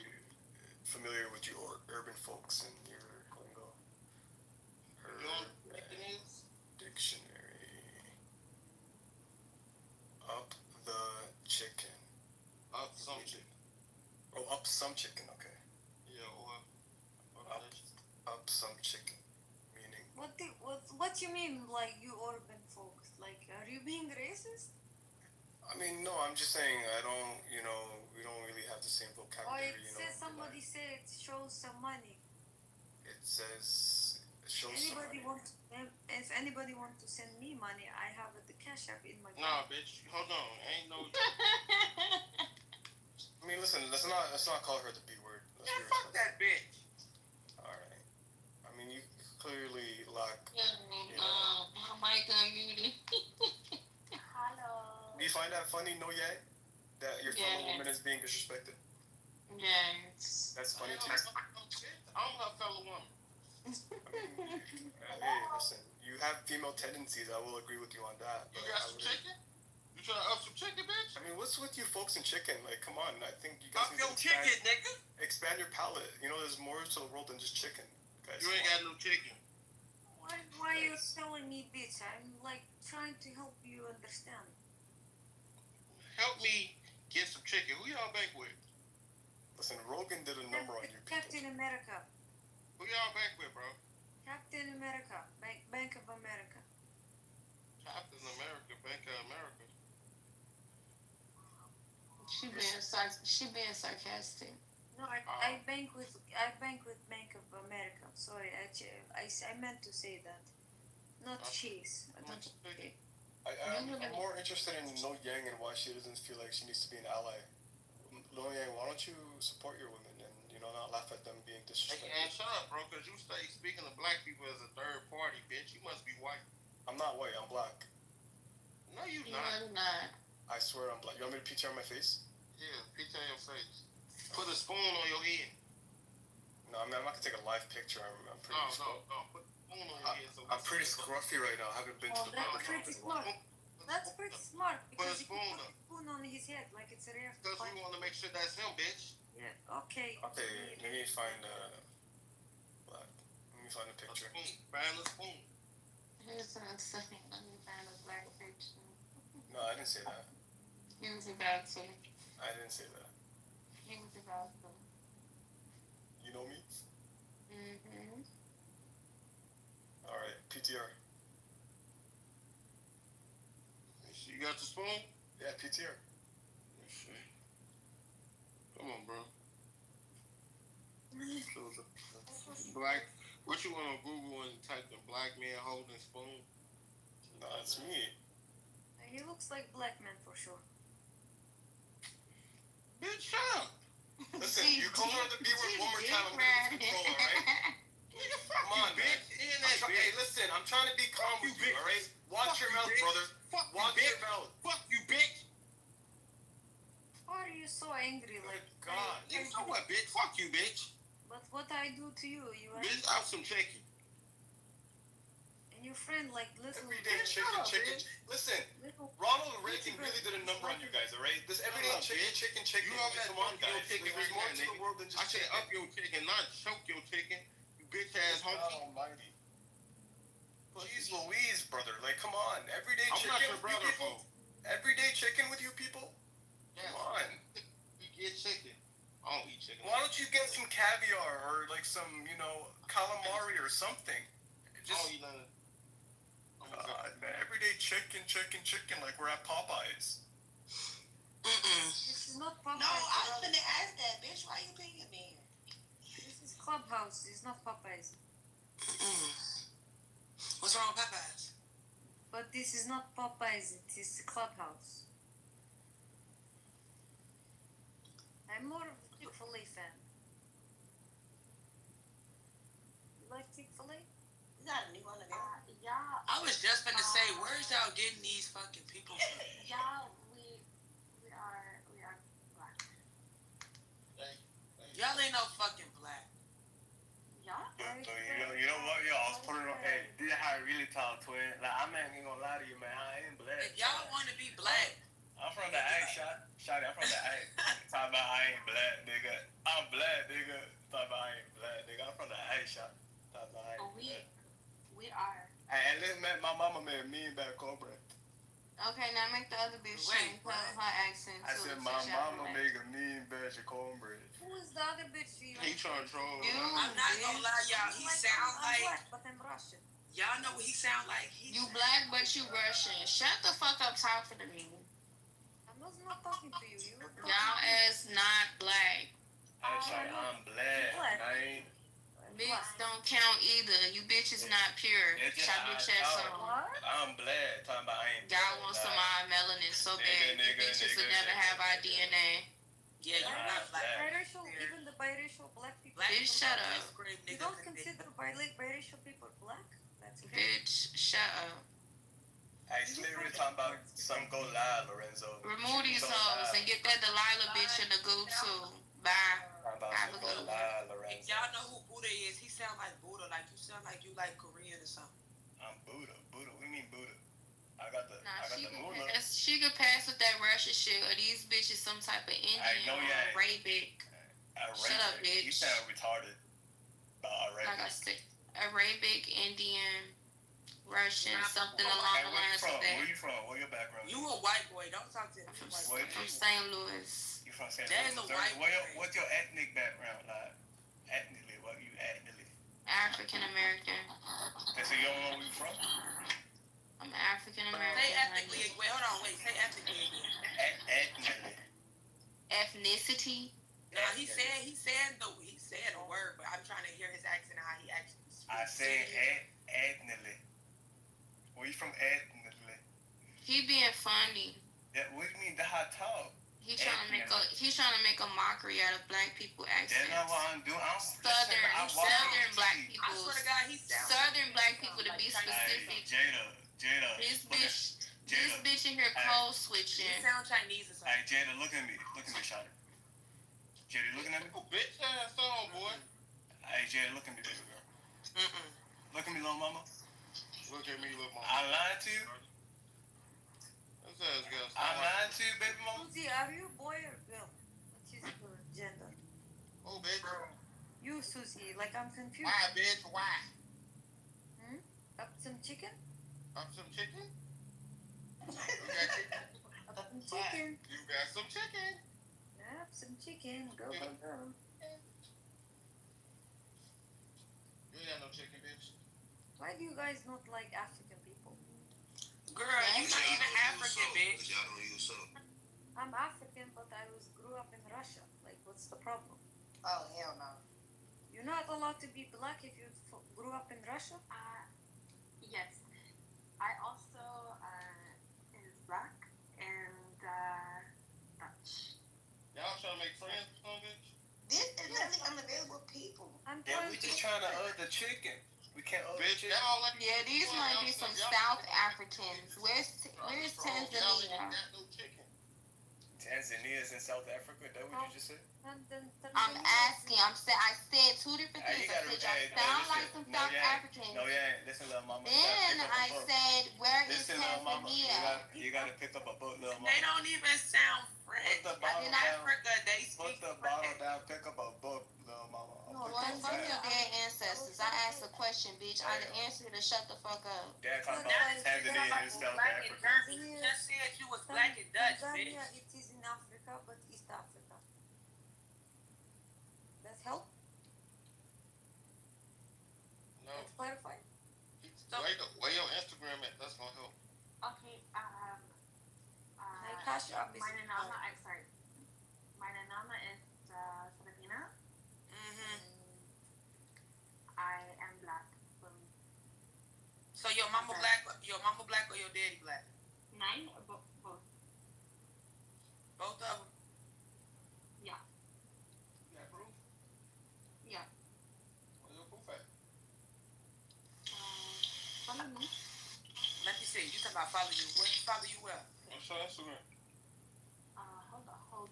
familiar with your urban folks and your lingo. Urban Dictionary. Up the chicken. Up some chicken. Oh, up some chicken. Okay. Yeah, or up some chicken. Meaning. What you mean like you urban folks? Like are you being racist? I mean, no, I'm just saying we don't really have the same vocabulary, It says somebody said it shows some money. It says it shows some money. If anybody want to send me money, I have the cash app in my bank. Nah, bitch, hold on. Ain't no I mean, listen, let's not call her the B word. Fuck that bitch. Alright. I mean, you clearly lack my mic unmuted. Hello. Do you find that funny, no yay? That your fellow woman is being disrespected? Yes. That's funny too. I'm her fellow woman. Hey, listen, you have female tendencies, I will agree with you on that. You got some chicken? You trying to up some chicken, bitch? I mean, what's with you folks in chicken? Like, come on, I think you guys up your chicken, nigga. Expand your palate. You know, there's more to the world than just chicken. Guys, you ain't got no chicken. Why are you telling me, bitch? I'm like trying to help you understand. Help me get some chicken. Who y'all bank with? Listen, Rogan did a number on you. Captain America. Who y'all bank with, bro? Captain America. Bank of America. Captain America. Bank of America. She being sarcastic. No, I bank with Bank of America. Sorry, I meant to say that. Not cheese. I'm more interested in No Yang and why she doesn't feel like she needs to be an ally. No Yang, why don't you support your women and not laugh at them being disrespectful? Hey, shut up, bro, because you stay speaking of black people as a third party, bitch. You must be white. I'm not white. I'm black. No, you not. I swear I'm black. You want me to picture on my face? Yeah, picture on your face. Put a spoon on your head. No, I mean, I'm not gonna take a live picture. I'm pretty. No. Put a spoon on your head. I'm pretty scruffy right now. I haven't been to the barber shop. That's pretty smart. Put a Because spoon he put a spoon on his head like it's a real. Because we want to make sure that's him, bitch. Yeah. Okay. Okay. Let me find black. Let me find a picture. Find a spoon. Here's what I'm saying. Let me find a black picture. No, I didn't say that. He was about to. I didn't say that. He was about to. You know me? Mm-hmm. Alright, PTR. You got the spoon? Yeah, PTR. Let's see. Come on, bro. Black. What you want on Google and type in black man holding spoon? No, that's me. He looks like black man for sure. Bitch, shut up. Listen, you call her the B word one more time, I'm gonna control, alright? Come on, man. Hey, listen, I'm trying to be calm with you, alright? Watch your mouth, brother. Watch your mouth. Fuck you, bitch. Why are you so angry? Like, God. You know what, bitch? Fuck you, bitch. But what I do to you, you are. Bitch, have some chicken. And your friend, like, little. Everyday chicken. Listen, Ronald Reagan really did a number on you guys, alright? This everyday chicken. You know that? Come on, guys. There's more to the world than just chicken. I said up your chicken, not choke your chicken. You bitch ass homie. Almighty. Jeez Louise, brother. Like, come on. Everyday chicken. I'm not your brother, folks. Everyday chicken with you people? Yeah. Come on. You get chicken. I don't eat chicken. Why don't you get some caviar or like some, calamari or something? I don't eat none of God, man. Everyday chicken, like we're at Popeyes. This is not Popeyes. No, I was gonna ask that, bitch. Why you paying me? This is Clubhouse. It's not Popeyes. What's wrong with Popeyes? But this is not Popeyes. It is Clubhouse. I'm more of a Chick-fil-A fan. You like Chick-fil-A? You got a new one again? Yeah. I was just gonna say, where's y'all getting these fucking people from? Yeah, we are black. Y'all ain't no fucking black. Yeah. You know what? Yeah, I'll put it on. Hey, really talk, twin. Like, I ain't gonna lie to you, man. I ain't black. If y'all want to be black, I'm from the A, shot. I'm from the A. Talk about I ain't black, nigga. I'm black, nigga. Talk about I ain't black, nigga. I'm from the A, shot. Talk about I ain't black. We are. Hey, and listen, man, my mama made me back cornbread. Okay, now make the other bitch change her accent. I said my mama make a mean batch of cornbread. Who is the other bitch for you? He trying to troll. I'm not gonna lie, y'all. He sound like. Black, but I'm Russian. Y'all know what he sound like. You black, but you Russian. Shut the fuck up talking to me. I was not talking to you. Y'all ass not black. I'm black. I ain't. Bitch don't count either. You bitches not pure. Shut your chest on. I'm black. Talking about I ain't. Y'all want some of our melanin so bad. You bitches will never have our DNA. Yeah, you're not black. Biracial, even the biracial black people. Bitch, shut up. You don't consider biracial people black? That's okay. Bitch, shut up. Hey, Slippery talking about some go live, Lorenzo. Remove these hoes and get that Delilah bitch in the goo too. Bye. Have a good one. If y'all know who Buddha is, he sound like Buddha. Like you sound like you like Korean or something. I'm Buddha. What do you mean Buddha? I got the moolah. She could pass with that Russian shit, or these bitches some type of Indian or Arabic. Shut up, bitch. You sound retarded. Like I said, Arabic, Indian, Russian, something along the lines of that. Where you from? Where your background? You a white boy. Don't talk to me. I'm from St. Louis. You from St. Louis? What's your ethnic background like? Ethnically, what you ethnically? African American. Okay, so you don't know where you from? I'm African American. Say ethnically. Wait, hold on. Wait. Say ethnically again. Ethnically. Ethnicity. No, he said a word, but I'm trying to hear his accent, how he actually speaks. I said ethnically. Where you from ethnically? He being funny. What do you mean? That's how I talk. He's trying to make a mockery out of black people accents. That's not what I'm doing. Southern black people. I swear to God, he sounds Southern black people to be specific. Hey, Jada. This bitch in here code switching. He sound Chinese or something. Hey, Jada, look at me, Shawty. Jada, you looking at me? Oh, bitch ass on, boy. Hey, Jada, look at me, baby girl. Look at me, little mama. Look at me, little mama. I lied to you. I lied to you, baby mama. Susie, are you a boy or girl? What is your gender? Oh, bitch. You, Susie, like I'm confused. Why, bitch? Why? Up some chicken? Up some chicken? Up some chicken. You got some chicken. Up some chicken. Go. You ain't got no chicken, bitch. Why do you guys not like African people? Girl, you not even African, bitch. Y'all don't use soap. I'm African, but I grew up in Russia. Like, what's the problem? Oh, hell no. You're not allowed to be black if you grew up in Russia? Yes. I also is black and Dutch. Y'all trying to make friends with some bitch? This is really unavailable people. We just trying to the chicken. We can't bitch, chicken. Yeah, these might be some South Africans. Where's Tanzania? Tanzania's in South Africa. That what you just said? I'm asking. I said two different things. I said y'all sound like some South Africans. No, yeah. Listen, little mama. Then I said, where is Tanzania? You gotta pick up a book, little mama. They don't even sound French. In Africa, they speak Put the bottle down. Pick up a book, little mama. One from your dead ancestors. I asked a question, bitch. I didn't answer to shut the fuck up. Dad talking about Tanzania and South Africa. You just said you was black and Dutch, bitch. Tanzania, it is in Africa, but East Africa. That help? No. Let's clarify. Where your Instagram at? That's gonna help. Okay, Cash up is Meine Name is Filipina. I am black. So your mama black or your daddy black? Nine or both? Both of them? Yeah. You got proof? Yeah. Where's your proof at? Follow me. Let me see. You talking about follow you. Where follow you where? What's your Instagram? Hold.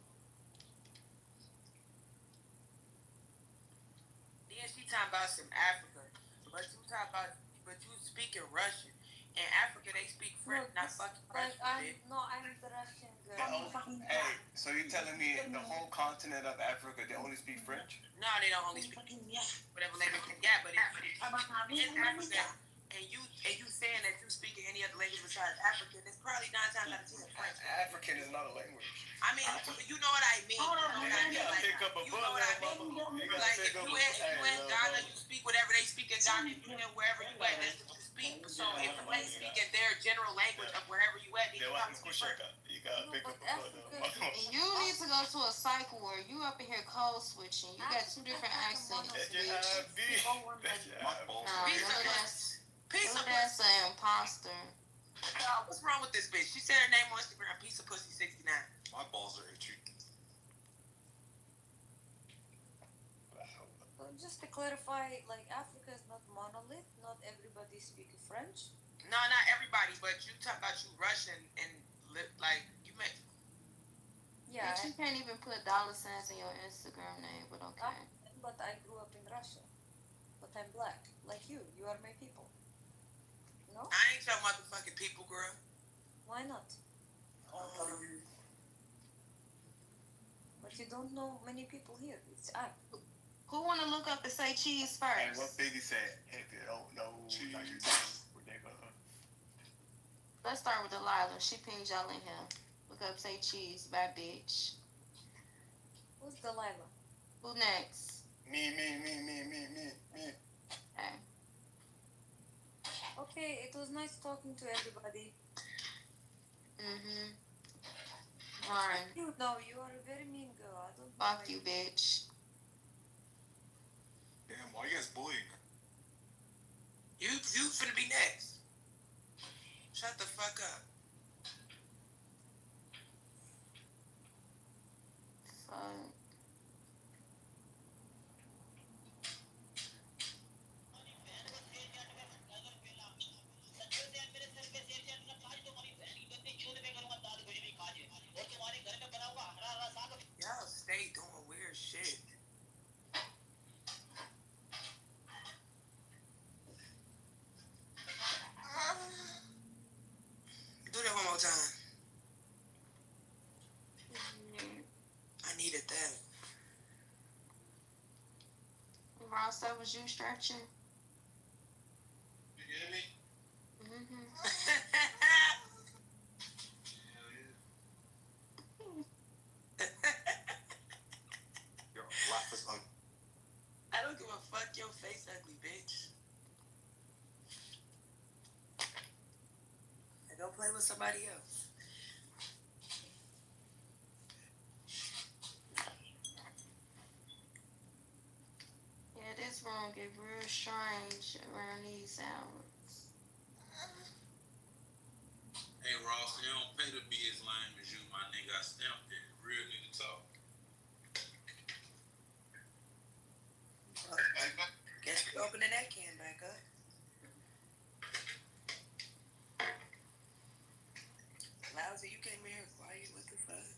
Then she talking about some Africa. But you talking about but you speaking Russian. In Africa, they speak French, not fucking Russian. I'm the Russian girl. Hey, so you're telling me the whole continent of Africa, they only speak French? No, they don't only speak whatever language they got, but if in Africa, and you saying that you speak any other language besides African, it's probably 9 times out of 10 French. African is not a language. I mean, you know what I mean. You gotta pick up a book, Like, if you in Ghana, you speak whatever they speak in Ghana, and wherever you at, that's what you speak. So if they speak in their general language of wherever you at, then you probably speak French. You gotta pick up a book. You need to go to a cycle where you up in here code switching. You got 2 different accents. That's an imposter. What's wrong with this bitch? She said her name on Instagram, Piece of Pussy 69. My balls are itchy. Just to clarify, like Africa is not monolith. Not everybody speaks French. No, not everybody, but you talk about you Russian and like you met. Yeah, but you can't even put $signs in your Instagram name, but okay. But I grew up in Russia. But I'm black, like you. You are my people. No? I ain't your motherfucking people, girl. Why not? But you don't know many people here. It's I. Who want to look up and say cheese first? Hey, what Biggie said, if you don't know, cheese. Like you know, they gonna... Let's start with Delilah. She pinged y'all in here. Look up, say cheese, bad bitch. Who's Delilah? Who next? Me. Okay, it was nice talking to everybody. Ryan. No, you are a very mean girl. I don't Fuck you, bitch. Damn, why you guys bullying her? You finna be next. Shut the fuck up. Fuck. Y'all stay doing weird shit. Do that one more time. I needed that. Ross, that was you stretching? You get me? Your laugh is ugly. I don't give a fuck your face ugly, bitch. And go play with somebody else. Yeah, this room get real strange around these hours. Hey Ross, they don't pay to be as lame as you, my nigga. I stamped it. Real nigga talk. Guess we're opening that can back up. Lousy, you came here quiet. What the fuck?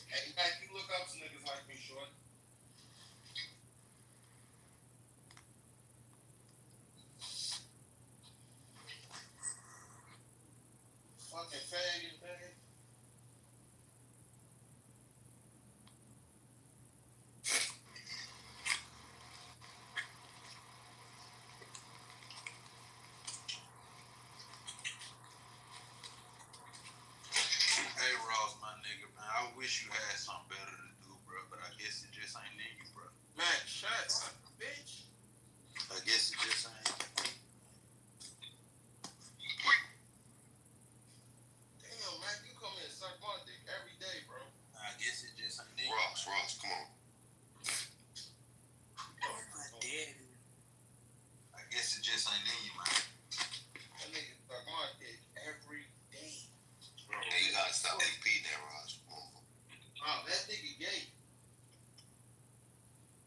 Hey, Mike, you look up to niggas like me, short. Fucking faggot, nigga. Hey Ross, my nigga, man. I wish you had something better to do, bro, but I guess it just ain't in you, bro. Man, shut up, bitch. I guess it just ain't. Damn, man, you come in and suck my dick every day, bro. I guess it just ain't in you. Ross, come on. Oh my dear. I guess it just ain't in you, man. That nigga suck my dick every day. Hey, you gotta stop repeating that, Ross. Oh, that nigga gay.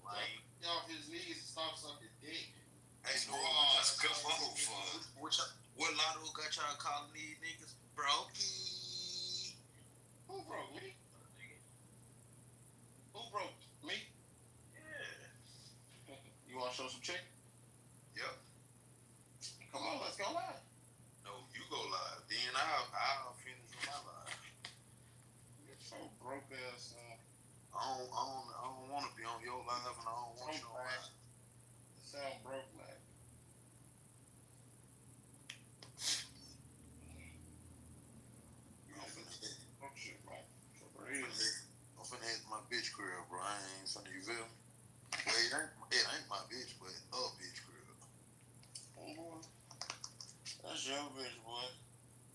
Like, get off his knees and stop sucking dick. Hey, Ross, come on, what lotto got y'all calling these niggas brokey? Who broke me? Who broke me? Yeah. You wanna show some chick? your bitch, boy.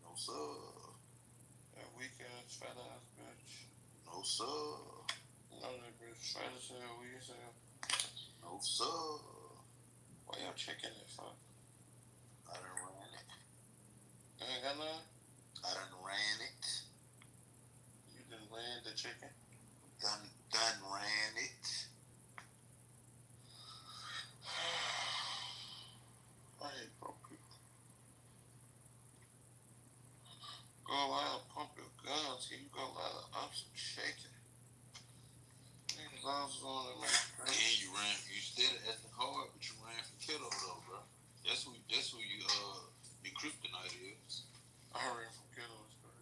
No sir. That weekend fat ass bitch. No sir. No, that bitch fat as hell, weak as hell. No sir. Why y'all checking it, fuck? I done ran it. You ain't got none? I done ran it. You done ran the chicken? Done ran it. I hate broke people. Go out and pump your guns. Here you go, lather up some shaking. Niggas gloves on it, man. And you still acting hard, but you ran for Kitover though, bro. That's who you the kryptonite is. I ran from Kitover, bro.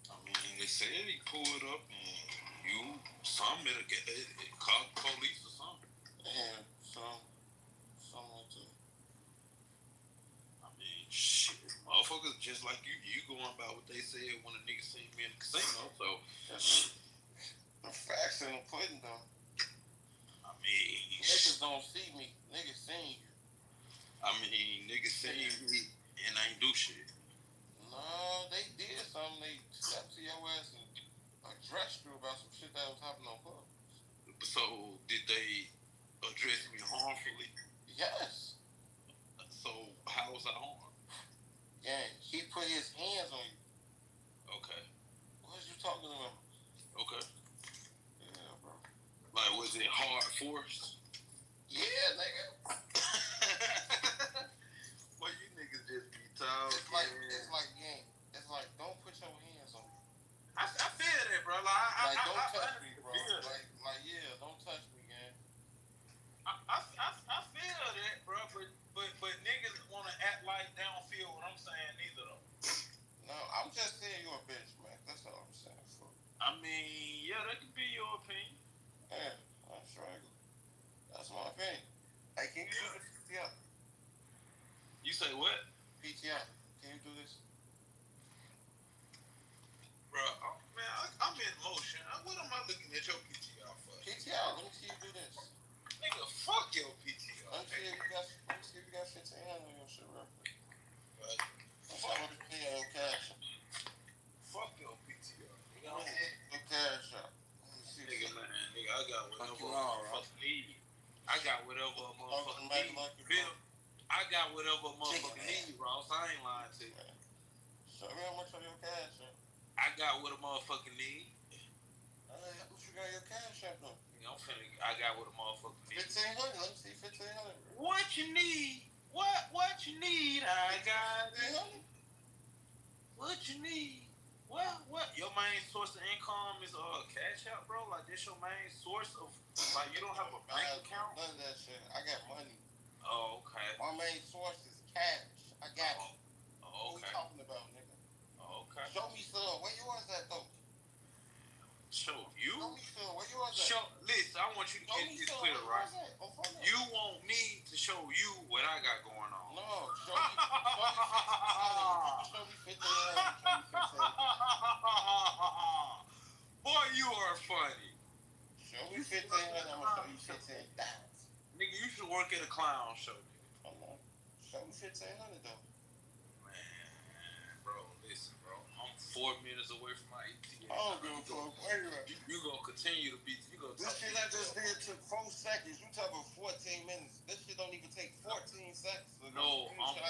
I mean, they said he pulled up and you some it called the police or something. Yeah, something like that. I mean, shit, motherfuckers just like you going about what they said when a nigga seen me in the casino. So shit. The facts in the pudding though. I mean, niggas don't see me. Niggas seen you. I mean, niggas seen me and I ain't do shit. No, they did something. They stepped to your ass and addressed you about some shit that was happening on club. So did they address me harmfully? Yes. So how was I harmed? Yeah, he put his hands on you. Okay. What was you talking about? Okay. Yeah, bro. Like, was it hard force? Yeah, nigga. Well, you niggas just be talking. It's like, gang. It's like, don't put your hands on me. I feel that, bro. Like, don't touch me, bro. Like, yeah, don't touch me, gang. I feel that, bro. But niggas wanna act like they don't feel what I'm saying either, though. No, I'm just saying you're a bitch, man. That's all I'm saying. I mean, yeah, that could be your opinion. Yeah, I'm struggling. That's my opinion. Hey, can you do this PTR? You say what? PTR. Can you do this? Bro, man, I'm in motion. What am I looking at your PTR for? PTR, let me see you do this. Nigga, fuck your PTR. Let me see if you got 1500 on your shit real quick. Right. Let's see what it is on cash. Fuck your PTR. Nigga, your cash up. Let me see. Nigga, man, nigga, I got whatever a motherfucker need. I got whatever a motherfucker need. Bill, I got whatever a motherfucker need, Ross. I ain't lying to you. Show me how much on your cash up. I got what a motherfucker need. What you got your cash up though? I got what a motherfucker need. 1500. Let me see 1500. What you need? What you need? I got 1500. What you need? What? Your main source of income is cash out, bro. Like this your main source of like you don't have a bank account. None of that shit. I got money. Oh, okay. My main source is cash. I got it. Oh, okay. What you talking about, nigga? Oh, okay. Show me some. Where you was at though? Show you? Show me some. Where you was at? Listen, I want you to get this clear, right? You want me to show you what I got going on? No, show me 1500. Boy, you are funny. Show me 1500. I'm gonna show you 15,000. Nigga, you should work at a clown show, nigga. Come on. Show me 1500 though. Man, bro, listen, bro. I'm 4 minutes away from my ETA. I don't give a fuck where you at. You gonna continue to be. This shit I just did took 4 seconds. You talking 14 minutes. This shit don't even take 14 seconds. No, I'm 4.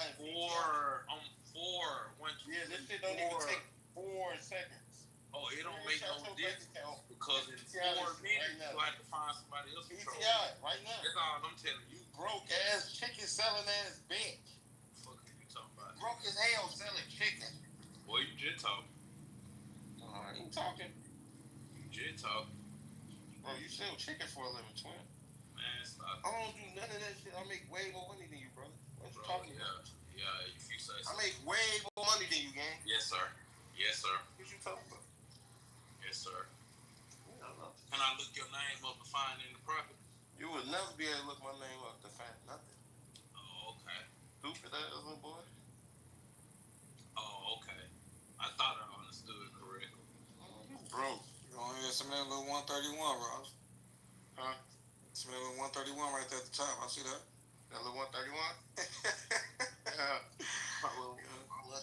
Yeah, this shit don't even take 4 seconds. Oh, it don't make no difference because in 4 minutes you have to find somebody else to control. Right now. That's all I'm telling you. Broke ass chicken selling ass bitch. Fuck are you talking about? Broke as hell selling chicken. Boy, you just talking. I ain't talking. You just talking. Bro, you sell chicken for a living, twin. Man, stop. I don't do none of that shit. I make way more money than you, brother. What you talking about? Yeah, if you say so. I make way more money than you, gang. Yes, sir. Yes, sir. What you talking about? Yes, sir. Can I look your name up and find any profit? You would never be able to look my name up to find nothing. Oh, okay. Stupid ass little boy. Oh, okay. I thought I understood correctly. Bro. You gonna hear some of that little 131, Ross? Huh? Some of that little 131 right there at the top. I see that. That little 131? Yeah. My little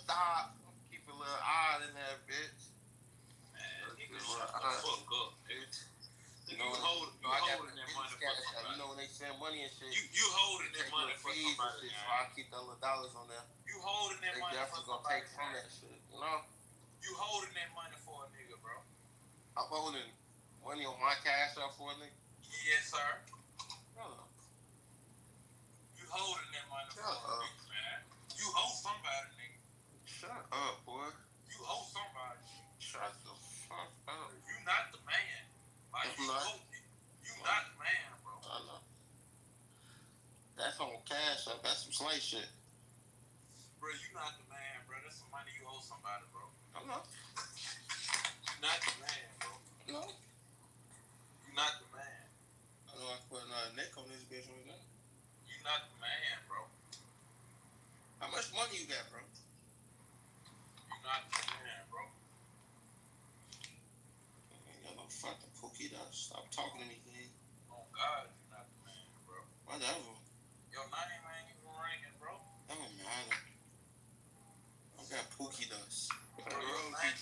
dog. Keep a little eye in that bitch. Man, nigga, shut the fuck up, nigga. You holding that money for somebody. You know when they send money and shit. You holding that money for somebody. So I keep the little dollars on there. You holding that money for somebody. They definitely gonna take from that shit, you know? You holding that money for a nigga, bro. I'm holding money on my cash out for a nigga? Yes, sir. Shut up. You holding that money for a nigga, man. You owe somebody, nigga. Shut up, boy. You owe somebody. Shut the fuck up. You not the man. Like, you not the man, bro. I know. That's on cash up. That's some slight shit. Bro, you not the man, bro. That's some money you owe somebody, bro. I know. You not the man, bro. No. You not the man. I know I put another neck on this bitch right now. You not the man, bro. How much money you got, bro? You not the man, bro. I ain't got no fucking pookie dust. Stop talking to me, gang. Oh, God, you not the man, bro. Whatever. Your name ain't even ringing, bro. That don't matter. I got pookie dust. Bro, your name,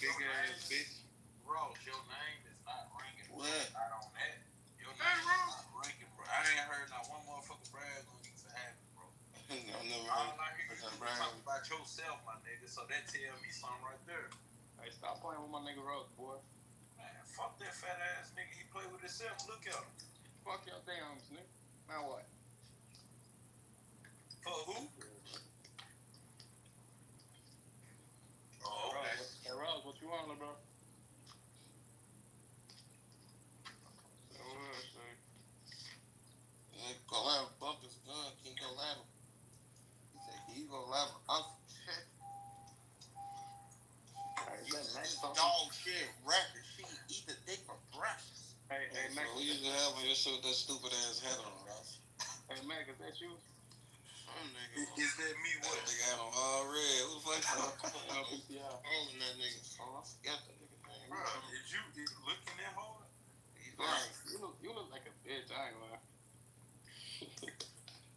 bitch. Ross, your name is not ringing. Bro. What? Not on that. Your name is not ringing, bro. I ain't heard not one motherfucker brag on you for having, bro. I never All I hear you brag. talk about yourself, my nigga. So that tell me something right there. Hey, stop playing with my nigga Rose, boy. Man, fuck that fat ass nigga. He play with himself. Look at him. Fuck your dams, nigga. Now what? For who? Oh, okay. Hey, Rose, what you want, little bro? Go laugh, bump his gun. Can't go laugh. He said, he go laugh. Dog shit, rapper. She eat the dick for breakfast. Hey, Mac. So we used to have on your shit with that stupid ass hat on, Ralph. Hey, Mac, is that you? Some nigga. Is that me? What? That nigga had on all red. Who the fuck? PCI. Holding that nigga. Oh, I forgot that nigga name. Bro, is you looking that hard? You look like a bitch. I ain't lying.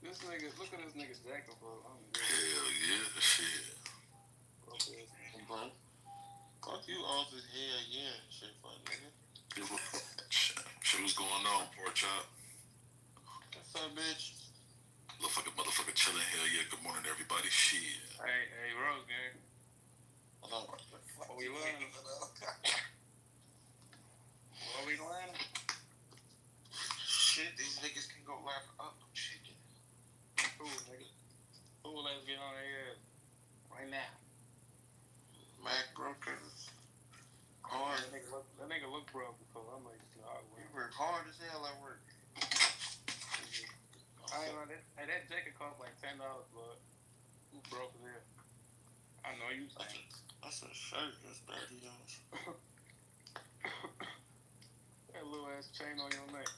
This nigga, look at this nigga jacket, bro. Hell yeah, shit. Bro, fuck you off his head again, shit, fuck nigga. Shit, what's going on, poor chop? What's up, bitch? Motherfucker chilling. Hell yeah, good morning, everybody. Shit. Hey, Rose, gang. What we learning? What we learning? Shit, these niggas can go laugh up chicken. Cool, nigga. Cool, let's get on their ass right now. Mac brokers. Hard. That nigga look broke because I'm like, we work hard as hell at work. I ain't like that. Hey, that jacket cost like $10, but who broke it there? I know you saying. That's a shirt that's $30. That little ass chain on your neck.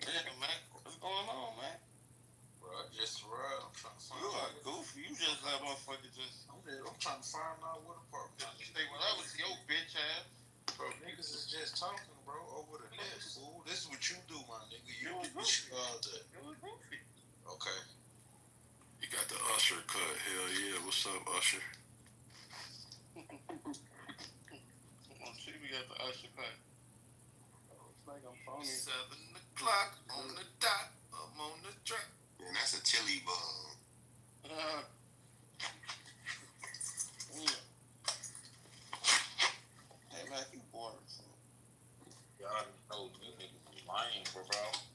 Yeah, Mac, what's going on, man? Bro, just I'm trying to find You are goofy. You just that motherfucker just. I'm trying to find out what apartment. Hey, well, that was your bitch ass. Bro, niggas is just talking, bro, over the net, fool. This is what you do, my nigga. You do what you that. Okay. You got the Usher cut. Hell yeah. What's up, Usher? See, we got the Usher cut. Looks like I'm phony. 7 o'clock on the dot. I'm on the track. Man, that's a chili bug. Yeah. Hey, Mac, you boring, fool. Y'all know you niggas be lying, bro.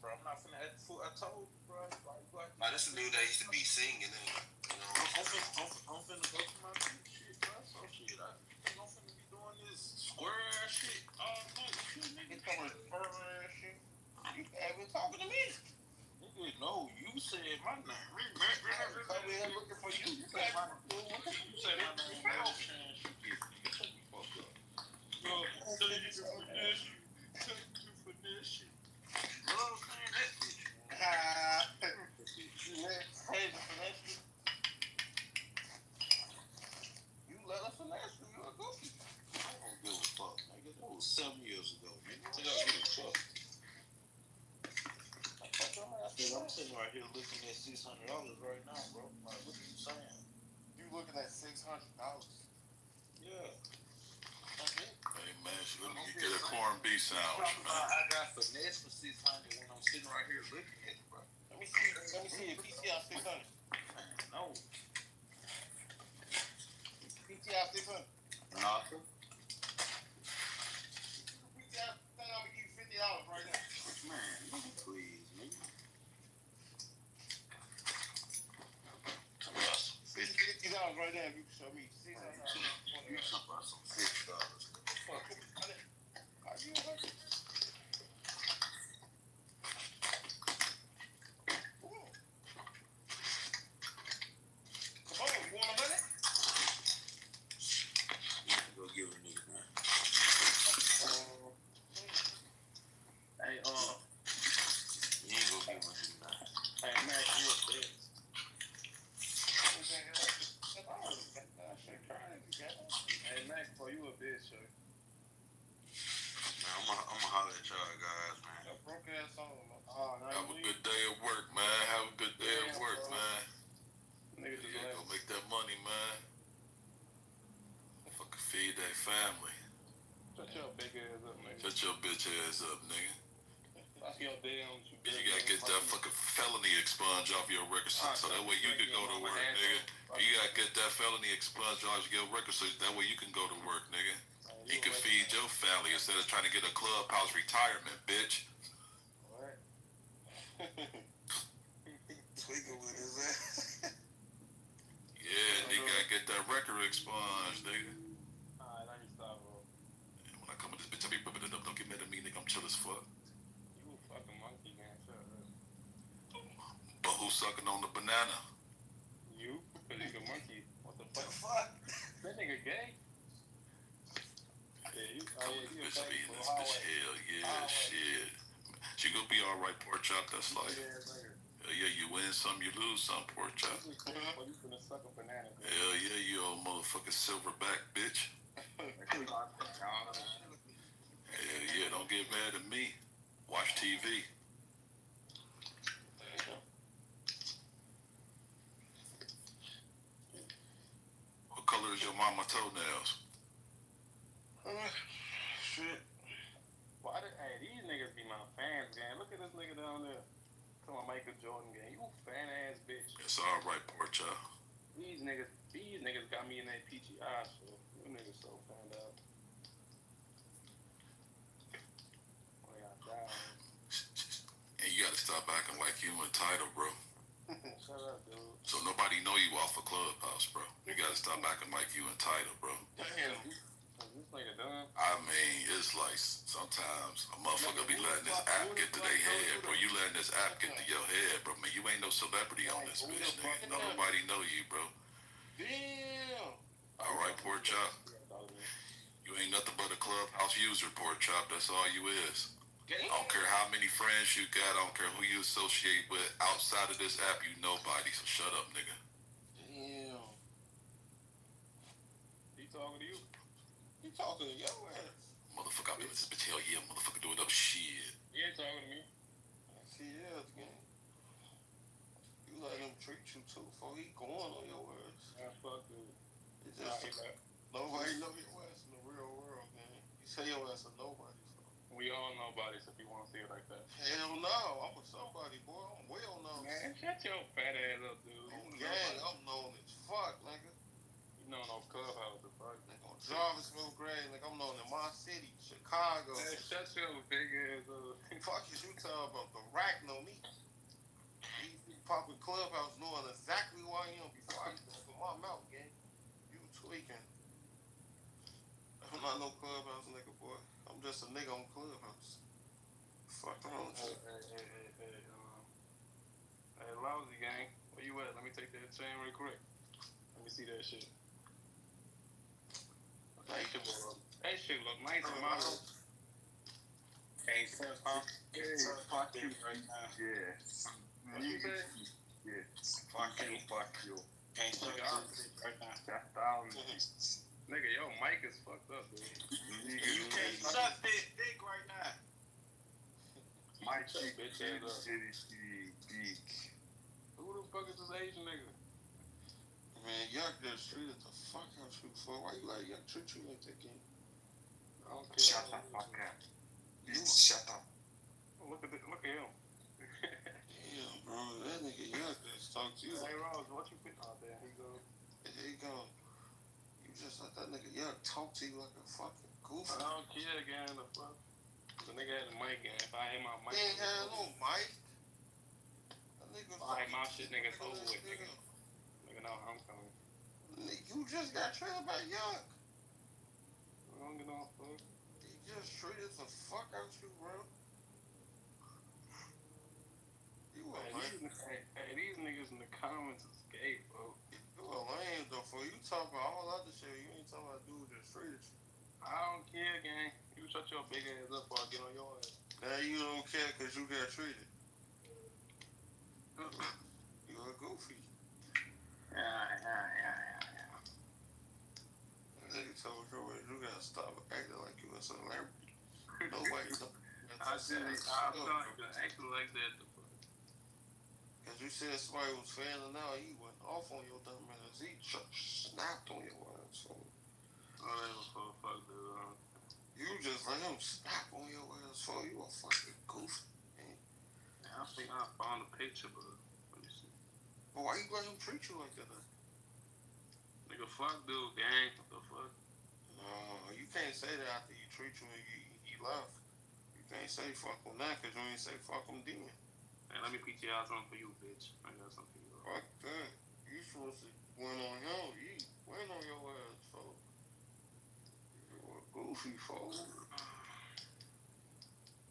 Bro, I'm not finna act the fool. I told you, bro. Like, Nah, this a dude that used to be singing, and you know. I'm finna go to my shit, bro. So shit, I think I'm finna be doing this square ass shit all night. Shit, nigga. You talking about ass shit? You ain't been talking to me. Nigga, no, you said my name. I'm here looking for you. You said my name. Shut the fuck up. Yo, tell you for this shit. Love saying that bitch. You let us finesse you. You a goofy. I don't give a fuck, nigga. That was 7 years ago, nigga. Tell you what the fuck. Fuck your ass. I'm sitting right here looking at $600 right now, bro. Like, what are you saying? You looking at $600? Yeah. That's it. Hey man, let me get a corned beef sandwich, man. I got finesse for 600 when I'm sitting right here looking at it, bro. Let me see if PTI 600. No. PTI 600. Nothing. PTI, think I'm gonna give you $50 right now. Man, nigga, please, nigga. $50 right now if you can show me $600. You talking about some $6. Are you hungry? Come on, you want a minute? Go give a nigga, man. Hey, you ain't gonna give a nigga, man. Hey, Max, you a bitch. Hey, Max, boy, you a bitch, sir. Man, I'm gonna holler at y'all guys, man. That broke ass song, man. Oh, Have a good day at work, man. Have a good day at work, man. Nigga just Go make that money, man. Fucking feed that family. Shut your big ass up, nigga. Shut your bitch ass up, nigga. Fuck your damn. You gotta get that fucking felony expunge off your record so that way you can go to work, nigga. You gotta get that felony expunge off your record so that way you can go to work, nigga. You can feed your family instead of trying to get a clubhouse retirement, bitch. What? Tweaking with his ass. Yeah, nigga gotta get that record expunged, nigga. Alright, let me stop, bro. And when I come with this bitch, I be ripping it up. Don't get mad at me, nigga. I'm chill as fuck. You a fucking monkey, man. Shut up. But who's sucking on the banana? You? Because you a monkey. What the fuck? That nigga gay? Yeah, you Come a this bitch gay be in for this a bitch. Hell yeah, shit. She gonna be alright, pork chop. That's like, hell yeah, you win some, you lose some, pork chop. You finna suck a banana, bro. Hell yeah, you old motherfucking silverback bitch. Hell yeah, don't get mad at me. Watch TV. What color is your mama toenails? Shit. Why did these niggas be my fans, gang? Look at this nigga down there. Come on, Michael Jordan, gang. You fan ass bitch. It's alright, pork chop. These niggas got me in that PGI shit. You niggas so fanned out. Oh, yeah, down. And you gotta stop acting like you entitled, bro. Shut up, dude. So nobody know you off a clubhouse, bro. You gotta stop acting like you entitled, bro. Damn. This nigga done. I mean, it's like sometimes a motherfucker be letting this app get to their head, bro. You letting this app get to your head, bro. Man, you ain't no celebrity on this bitch, nigga. No, nobody know you, bro. Damn. Alright, pork chop. You ain't nothing but a clubhouse user, pork chop. That's all you is. I don't care how many friends you got. I don't care who you associate with. Outside of this app, you nobody. So shut up, nigga. Damn. He talking to you? He talking to your ass. Motherfucker, I been this bitch. Hell yeah, motherfucker doing up shit. He ain't talking to me. Yes, he is, gang. You let him treat you too before he going on your ass. Yeah, fuck dude. It's just nobody know your ass in the real world, man. You say your ass a nobody. We all nobodies if you want to see it like that. Hell no, I'm a somebody, boy. I'm well known. Man, shut your fat ass up, dude. Gang, I'm known as fuck, nigga. You know no clubhouse, the fuck. Nigga, on Jarvisville grade, like I'm known in my city, Chicago. Man, shut your big ass up. Fuck is you talking about? The rack know me. These poppin' clubhouse knowing exactly who I am before I open my mouth, gang. You tweaking. I'm not no clubhouse nigga, boy. I'm just a nigga on Clubhouse. Fuck wrong with you? Hey, lousy gang. Where you at? Let me take that chain real quick. Let me see that shit. That shit look nice in my house. Can't fuck you right now. Yeah. What you say? Yeah. Fuck you. Can't fuck you right now. That's $1,000. Nigga, your mic is fucked up, dude. You can't suck this dick right now. Mike, bitch ass up. City geek. Who the fuck is this Asian nigga? Man, Yuck just treated the fuck out you for. Why you let Yuck treat you like that, game? I don't care. Shut the fuck up. Shut up. Look at him. Damn, bro, that nigga Yuck just talked to you. Hey, Rose, what you put? Oh, there he goes. There you go. You just let that nigga Yuck talk to you like a fucking goofy. I don't care, gang. The fuck. The nigga had a mic, gang. If I hit my mic, he ain't had no mic. That nigga. Alright, my shit, nigga's over with, nigga. Nigga, know how I'm coming. You just got trained by Yuck. I don't get no fuck. He just treated the fuck out you, bro. Hey, these niggas in the comments is gay, bro. You a lame though, for you talk about all other shit. You ain't talking about dude just treated you. I don't care, gang. You shut your big ass up or I'll get on your ass. Now you don't care because you got treated. You a goofy. Yeah. Nigga told you you gotta stop acting like you a celebrity. Nobody don't. I'm not gonna act like that. Cause you said somebody was fanning out, he went off on your dumb ass. He snapped on your ass. So. Oh, that was so fuck, dude. You just let him snap on your ass. So you a fucking goofy. Man. I think I found a picture, but let me see. But why you let him treat you like that? Nigga, fuck, dude, gang. What the fuck? No, you can't say that after you treat you and he left. You can't say fuck him now because you ain't say fuck him then. Hey, let me PTR something for you, bitch. I got something for you. Fuck that. You supposed to win on him. You win on your ass, folks. You a goofy, folks.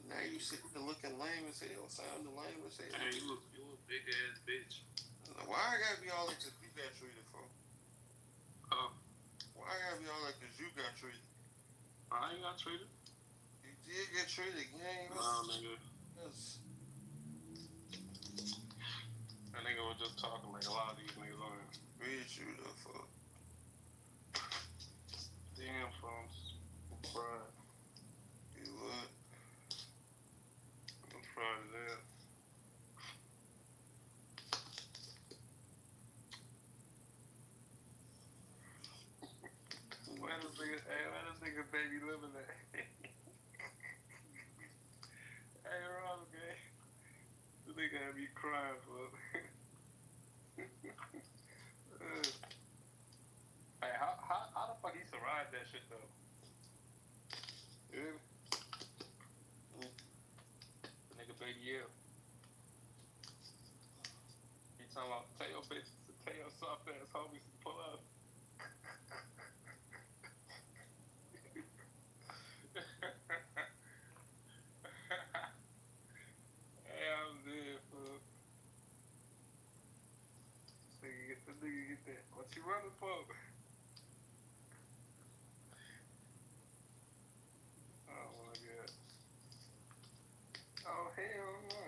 Now you sitting there looking lame as hell, sounding lame as hell. Hey, you a big ass bitch. Why I gotta be all that because you got treated, folks? Why I gotta be all that because you got treated? I ain't got treated. You did get treated, gang. Nah, nigga. Yes. That nigga was just talking like a lot of these niggas on here. Read you the fuck. Damn, folks. I'm fried. You what? I'm fried as hell. Where this nigga baby living at? Hey, Rob, okay? This nigga had me crying, fuck. Hey, how the fuck he survived that shit, though? Yeah. The nigga baby, yeah. He talking about, tell your bitch, tell your soft ass homies to pull up. Hey, I'm dead, fool. This nigga get that. What you running for? Oh my god. Oh hell no.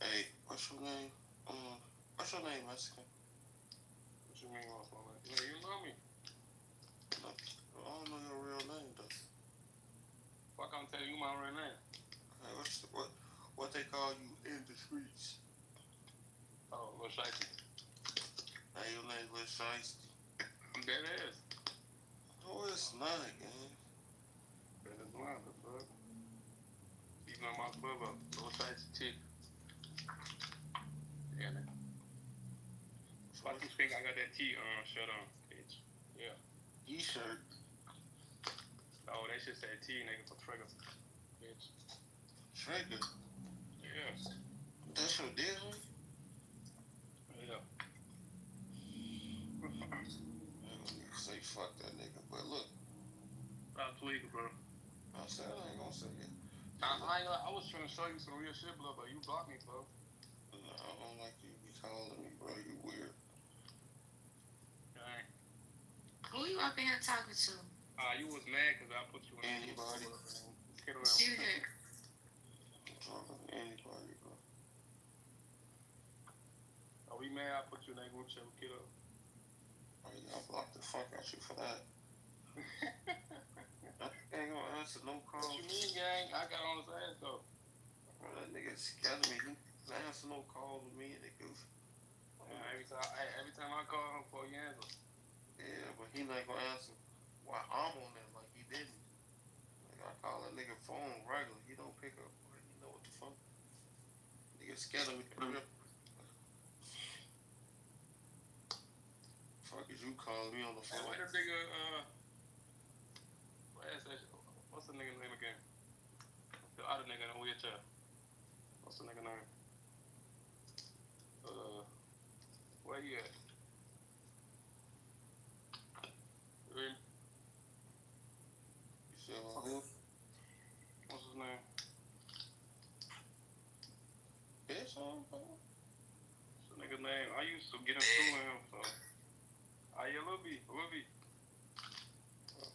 Hey, what's your name? What's your name, Mexican? What you mean, what's my name? Yeah, you know me. No, I don't know your real name, though. Fuck, I'm telling you my real name. Hey, what they call you in the streets? Oh, Lil Shiesty. Hey, your name Lil Shiesty. I'm dead ass. No, it's not, man. That is not, the fuck. Even on my club up, Lil Shiesty chick. Yeah, man. So I just think I got that shirt on, bitch. Yeah. T-shirt. Oh, they should say T, nigga, for trigger. Bitch. Trigger? Yeah. That's your deal, huh? Yeah. Say fuck that nigga, but look. Stop tweaking, bro. I said I ain't gonna say it. I was trying to show you some real shit, bro, but you blocked me, bro. No, I don't like you be calling me, bro. You weird. Dang. Who you up in here talking to? You was mad because I put you in anybody. Student. I'm talking to anybody, bro. Are we mad I put you in that group chat with Kiddo? I blocked the fuck out you for that. I ain't gonna answer no calls. What you mean, gang? I got on his ass though. Bro, that nigga scared me. He don't answer no calls to me and they goofy. Every time I call him for you answer. Yeah, but he not gonna answer while I'm on that like he didn't. Like I call that nigga phone regular. He don't pick up. Boy. You know what the fuck? Nigga scared of me. Fuck is you calling me on the phone? Wait a nigga, what's the nigga name again? The other nigga in the wheelchair. What's the nigga name? Where you at? You said who? What's his name? Bitch on, bro? What's the nigga's name? I used to get him through him, so. Yeah, Lil B.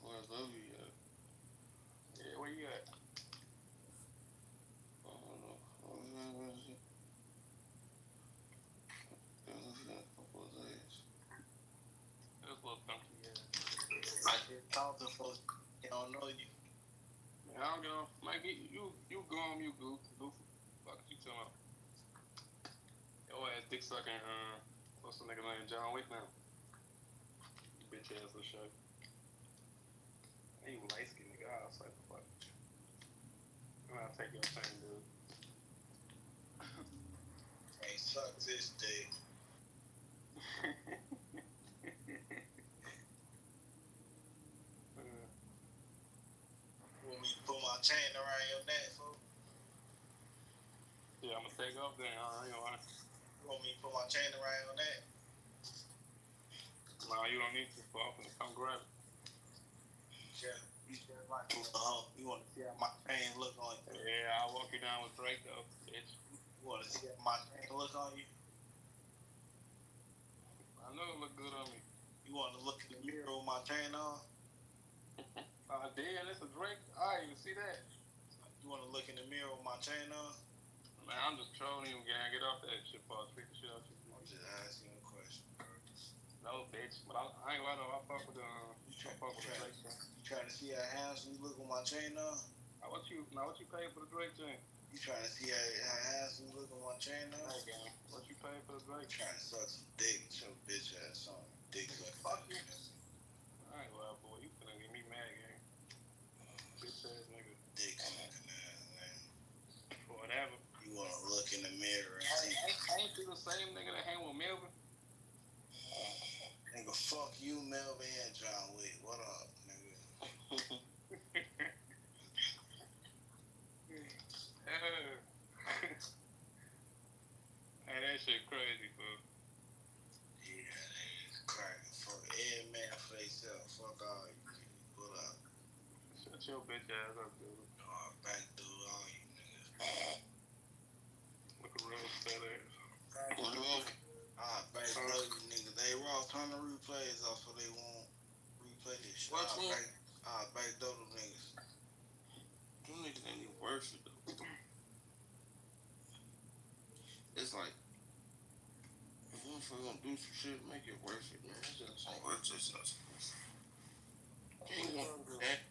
Where's Lil B at? Yeah, where you at? I don't know. Where is he? This little donkey, yeah. I just talked to folks. They don't know you. Man, I don't know. Mike, you go on mute, goof. Fuck you talking about? Your ass dick sucking, what's the nigga name? John Wick now. You bitch ass little show. Ain't even light skinned nigga. I'll say the fuck. I'll take your time, dude. Hey, suck this dick. Want me to put my chain around your neck, fool? Yeah, I'm gonna take off then. I ain't gonna lie. You want me to put my chain around your neck? No, you don't need to. Fool. I'm gonna come grab it. You just like you want to see how my chain look on you? Yeah, I'll walk you down with Drake though, bitch. You want to see how my chain look on you? I know it look good on me. You want to look in the mirror with my chain on? Damn, that's a Drake. I didn't even see that. You want to look in the mirror with my chain on? Man, I'm just trolling you, gang. Get off that shit, Paul. Speak the shit out you. I'm just asking a question, bro. No, bitch. But I ain't gonna lie though. I fuck with the Drake chain. You trying to see how handsome you look with my chain on? What you paid for the Drake chain? You trying to see how handsome you look with my chain on? Hey, gang. What you paid for the Drake? Trying to suck some dick, your bitch ass on. Dick suck. Fuck you. I ain't gonna lie, boy. You finna get me mad, gang. Bitch ass nigga. Dick sucking ass, man. Whatever. You wanna look in the mirror and see? Ain't you the same nigga that hang with Melvin? Nigga, fuck you, Melvin and John Wick. What up, nigga? Hey, that shit crazy, bro. Yeah, nigga, cracking. Fuck every man for themselves. Fuck all you niggas. What up? Shut your bitch ass up, dude. Back through all you niggas. Look a real fat ass. Back through you niggas. They raw, turn the replays off so they won't replay this shit. Back through them niggas. Them niggas ain't even worth it, though. It's like, if one for gonna do some shit, make it worth it, man. It's just ain't worth it. Ain't gonna do that.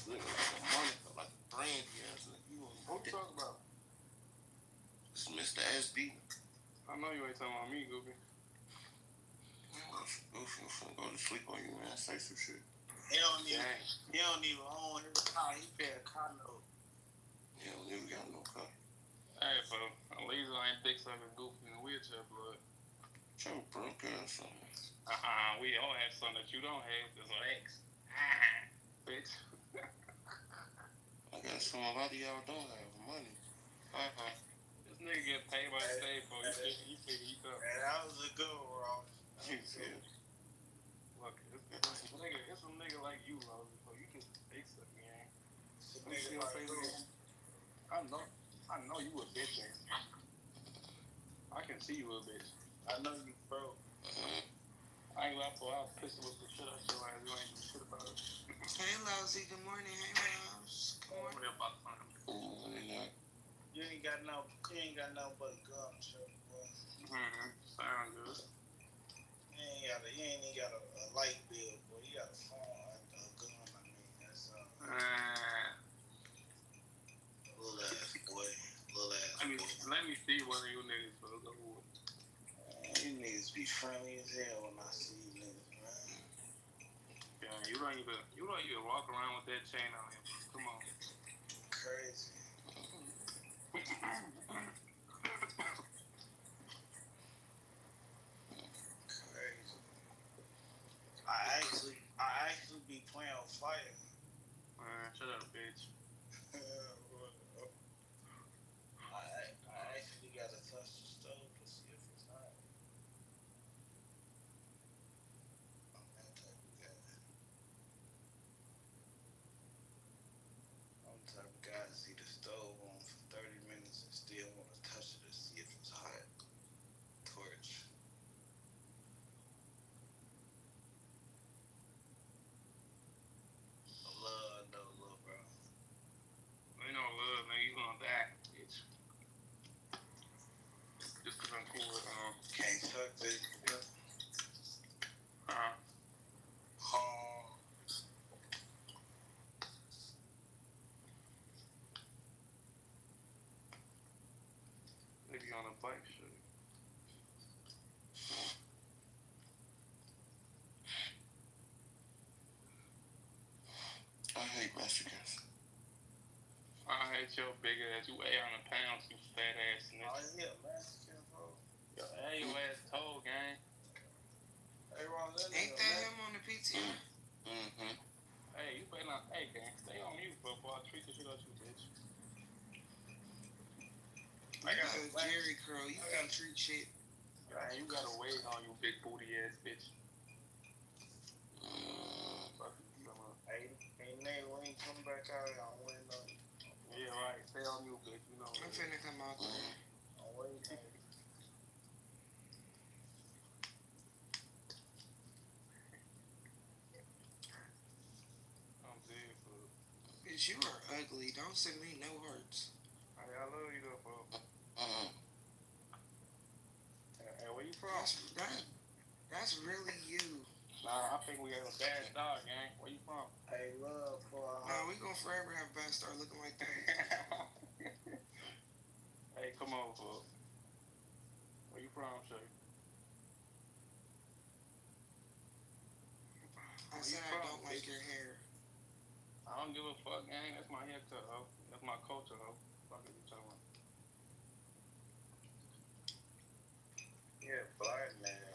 Look at some money for like a brand, you know. What you talking about? It's Mr. SB. I know you ain't talking about me, Goofy. Goofy, I'm finna go to sleep on you, man. Say some shit. He don't even own his car. He pay a car note. He don't even got no car. Hey, bro. At least I ain't dick sucking Goofy in the wheelchair, blood. Show broke ass something. We all have something that you don't have. There's an X. Bitch. I guess a lot of y'all don't have money. This nigga get paid by the state, bro. You figure he up. That was a good one, Ross. Look, it's a nigga like you, Rosie, so you just dick suck me, man. I know you a bitch, man. I can see you a bitch. I know you broke. I ain't laugh for I'll piss with the shit out your ass. You ain't do shit about it. Hey, Lousy. Good morning. Hey, Rouse. Good morning. You ain't got nothing but a gun, shorty boy. Sound good. You ain't even got a light bill, boy. You got a phone, a gun. I mean, that's little ass boy. Let me see one of you niggas for the wood. You niggas be friendly as hell when I see you niggas, man. Yeah, you don't even walk around with that chain on him. Come on. Crazy. Crazy. I actually be playing on fire. Man, shut up, bitch. I actually gotta touch the stove to see if it's hot. I'm that type of guy. I'm the type of guy to see the stove on for 30 minutes and still want to touch it to see if it's hot. Torch. Love, no love, bro. Ain't no love, man. You gonna die, bitch. Just 'cause I'm cool with, Can't suck this. Maybe on a bike, shit. I hate Mexicans. I hate your big ass. You 800 pounds, you fat ass nigga. Oh, yeah, Mexican, bro. Yo, hey, your ass told, gang. Hey, Ron, Ain't that him on the PTR? Mm-hmm. Hey, you better not. Hey, gang, stay on mute before I treat the shit out you, bitch. I got a Jerry curl. You can't treat shit. Man, you got a wig on, you big booty ass bitch. Hey, Nate, when you come back out here, I'm waiting on you. Yeah, right. Stay on mute, bitch. You know. I'm finna come out there. I'm waiting on you. I'm dead, fool. Bitch, you are ugly. Don't send me no hearts. Hey, I love you, though, fool. Hey, where you from? That's really you. Nah, I think we have a bad dog, gang. Where you from? Hey, love, boy. No, we gonna forever have bad start looking like that. Hey, come on, fool. Where you from, Shay? I said I don't like your hair. I don't give a fuck, gang. That's my haircut, ho. That's my culture, ho. Fuck is you talking about? Yeah, black man.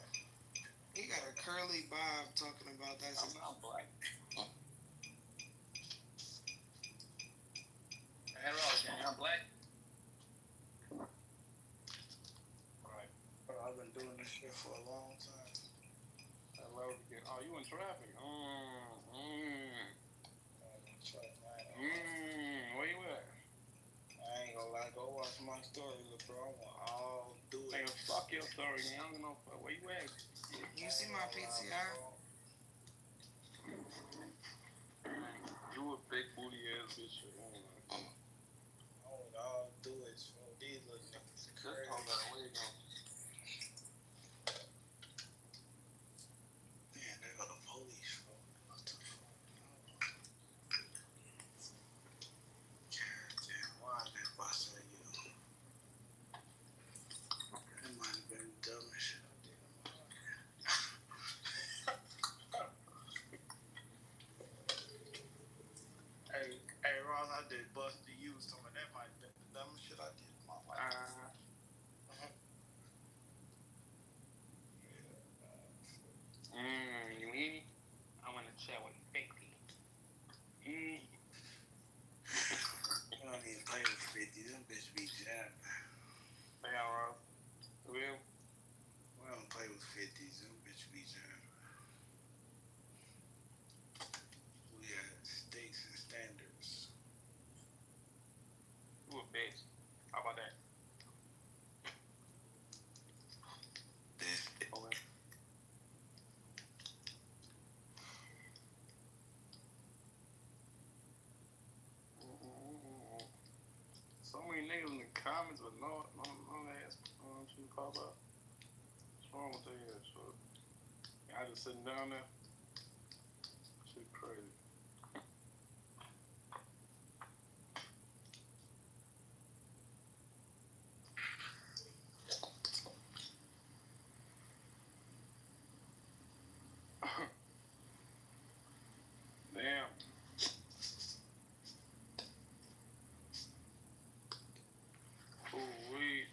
He got a curly bob talking about that. I'm not black. Hello, gang. I'm black. Right. Bro, I've been doing this shit for a long time. Hello, again. Oh, you in traffic? Where you at? I ain't gonna lie, go watch my story, look, bro. I want all do it. Nigga, fuck your story, man. I don't know where you at. You see my PTR? You a big booty ass bitch. I want all do it for these little niggas. Crazy. Man, they got the police, bro. What the fuck? God damn, why did they bust at you? That might have been the dumbest shit I did in my life. Hey, Ross, I did bust to you. Some of that might have been the dumbest shit I did in my life. You mean? I want to chat with 50. You don't even play with 50. Them bitch be jamming. Hey, Ross. Real? We don't play with 50s. Them bitch be jamming. We got stakes and standards. You a bitch. How about that? Okay. So many niggas in the comments with no ass. What you call that? What's wrong with their ass, bro? I just sitting down there. Shit crazy. Damn. Ooh-wee.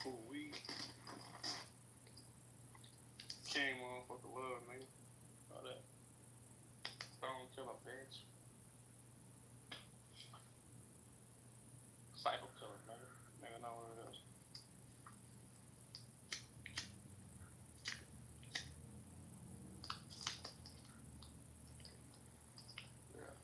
Ooh-wee. Came on for the love, nigga. All that. Stone killer, bitch. Cycle killer, nigga. Nigga know what it is. Yeah.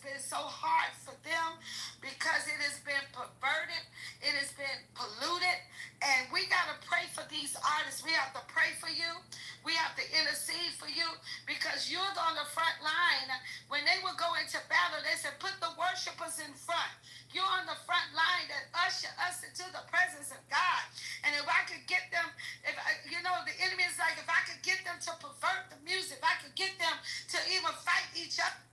been so hard for them because it has been perverted, it has been polluted, and we got to pray for these artists. We have to pray for you. We have to intercede for you because you're on the front line. When they would go into battle, they said, put the worshipers in front. You're on the front line that usher us into the presence of God. And if I could get them, the enemy is like, if I could get them to pervert the music, if I could get them to even fight each other,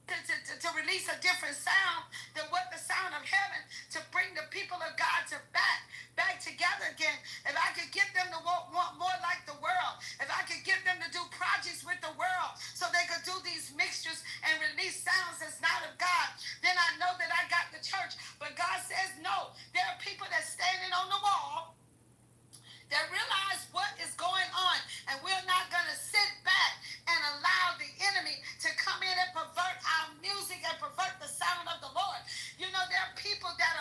to release a different sound than what the sound of heaven, to bring the people of God back together again. If I could get them to want more like the world, if I could get them to do projects with the world so they could do these mixtures and release sounds that's not of God, then I know that I got the church. But God says no. There are people that's standing on the wall that realize what is going on, and we're not going to sit back and allow the enemy to come in and pervert our music and pervert the sound of the Lord. There are people that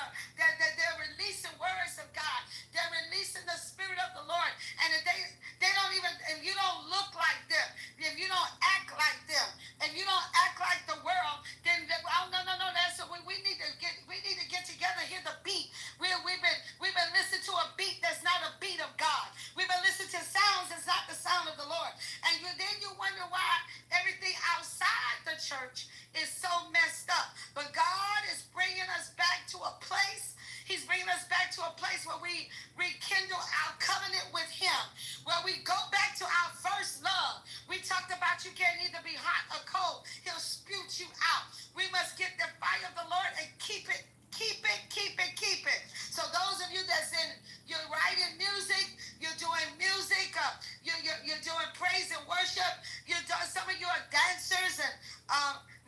they're releasing words of God. They're releasing the Spirit of the Lord, and if they don't even, if you don't look like them, if you don't act like them, if you don't act like the world, then no. That's what we need to get. We need to get together. Hear the beat. We've been listening to a beat that's not a beat of God. We've been listening to sounds that's not the sound of the Lord. And then you wonder why everything outside the church is so messed up. But God is bringing us back to a place. He's bringing us back to a place where we rekindle our covenant with Him, where we go back to our first love. We talked about you can't either be hot or cold. He'll spute you out. We must get the fire of the Lord and keep it. So those of you you're writing music, you're doing music, you're doing praise and worship, some of you are dancers and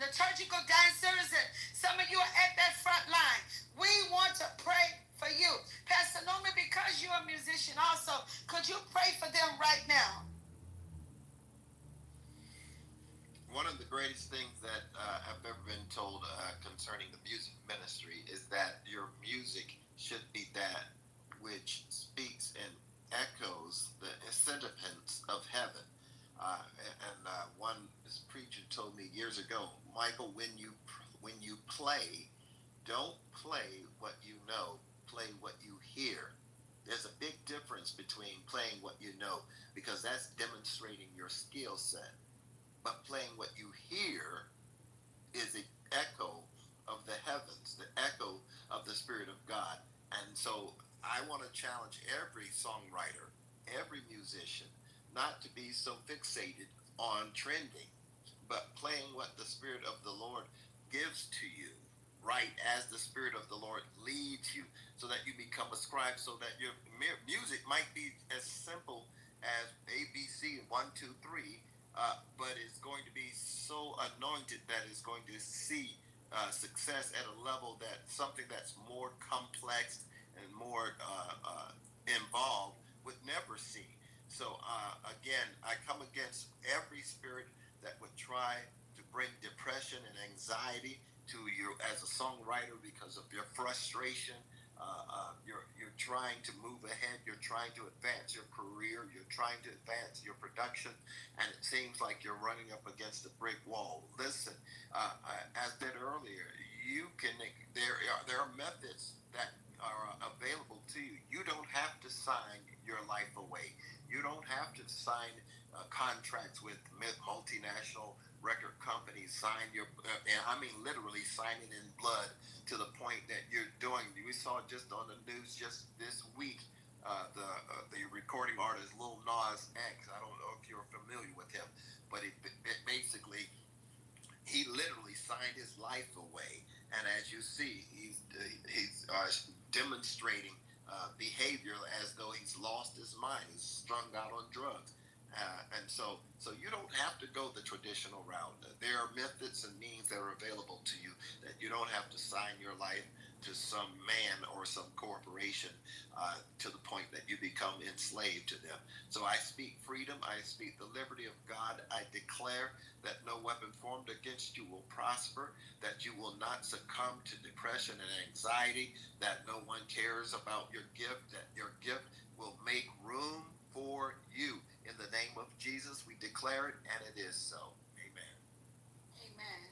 liturgical dancers, and some of you are at that front line. We want to pray for you. Pastor Norman, because you're a musician also, could you pray for them right now? One of the greatest things that I've ever been told concerning the music ministry is that your music should be that which speaks and echoes the sentiments of heaven. One preacher told me years ago, Michael, when you play, don't play what you know, play what you hear. There's a big difference between playing what you know, because that's demonstrating your skill set. But playing what you hear is the echo of the heavens, the echo of the Spirit of God. And so I want to challenge every songwriter, every musician, not to be so fixated on trending, but playing what the Spirit of the Lord gives to you, right as the Spirit of the Lord leads you, so that you become a scribe, so that your music might be as simple as ABC 1, 2, 3. But it's going to be so anointed that it's going to see success at a level that something that's more complex and more involved would never see. So again, I come against every spirit that would try to bring depression and anxiety to you as a songwriter because of your frustration. You're trying to move ahead. You're trying to advance your career. You're trying to advance your production, and it seems like you're running up against a brick wall. Listen, as said earlier, there are methods that are available to you. You don't have to sign your life away. You don't have to sign contracts with multinational record companies, sign your, and I mean literally sign it in blood to the point that you're doing. We saw just on the news just this week, the recording artist Lil Nas X. I don't know if you're familiar with him, but it basically, he literally signed his life away. And as you see, he's demonstrating behavior as though he's lost his mind. He's strung out on drugs. And so you don't have to go the traditional route. There are methods and means that are available to you that you don't have to sign your life to some man or some corporation to the point that you become enslaved to them. So I speak freedom. I speak the liberty of God. I declare that no weapon formed against you will prosper, that you will not succumb to depression and anxiety, that no one cares about your gift, that your gift will make room for you. In the name of Jesus, we declare it, and it is so. Amen. Amen.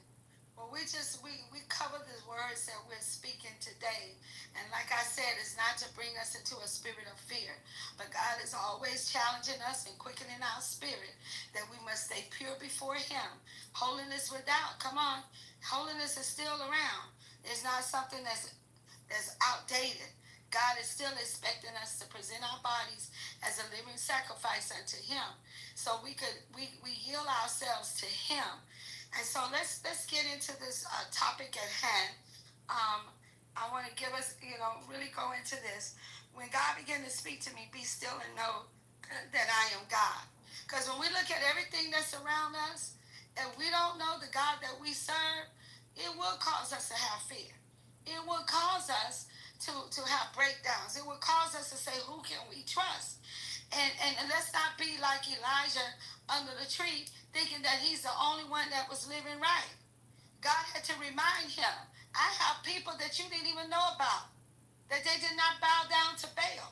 Well, we we cover the words that we're speaking today. And like I said, it's not to bring us into a spirit of fear, but God is always challenging us and quickening our spirit that we must stay pure before Him. Holiness without, come on, holiness is still around. It's not something that's outdated. God is still expecting us to present our bodies as a living sacrifice unto Him, so we yield ourselves to Him. And so let's get into this topic at hand. I want to give us, really go into this. When God began to speak to me, be still and know that I am God. Because when we look at everything that's around us, and we don't know the God that we serve, it will cause us to have fear. It will cause us to have breakdowns. It will cause us to say, who can we trust? And let's not be like Elijah under the tree, thinking that he's the only one that was living right. God had to remind him, I have people that you didn't even know about, that they did not bow down to Baal.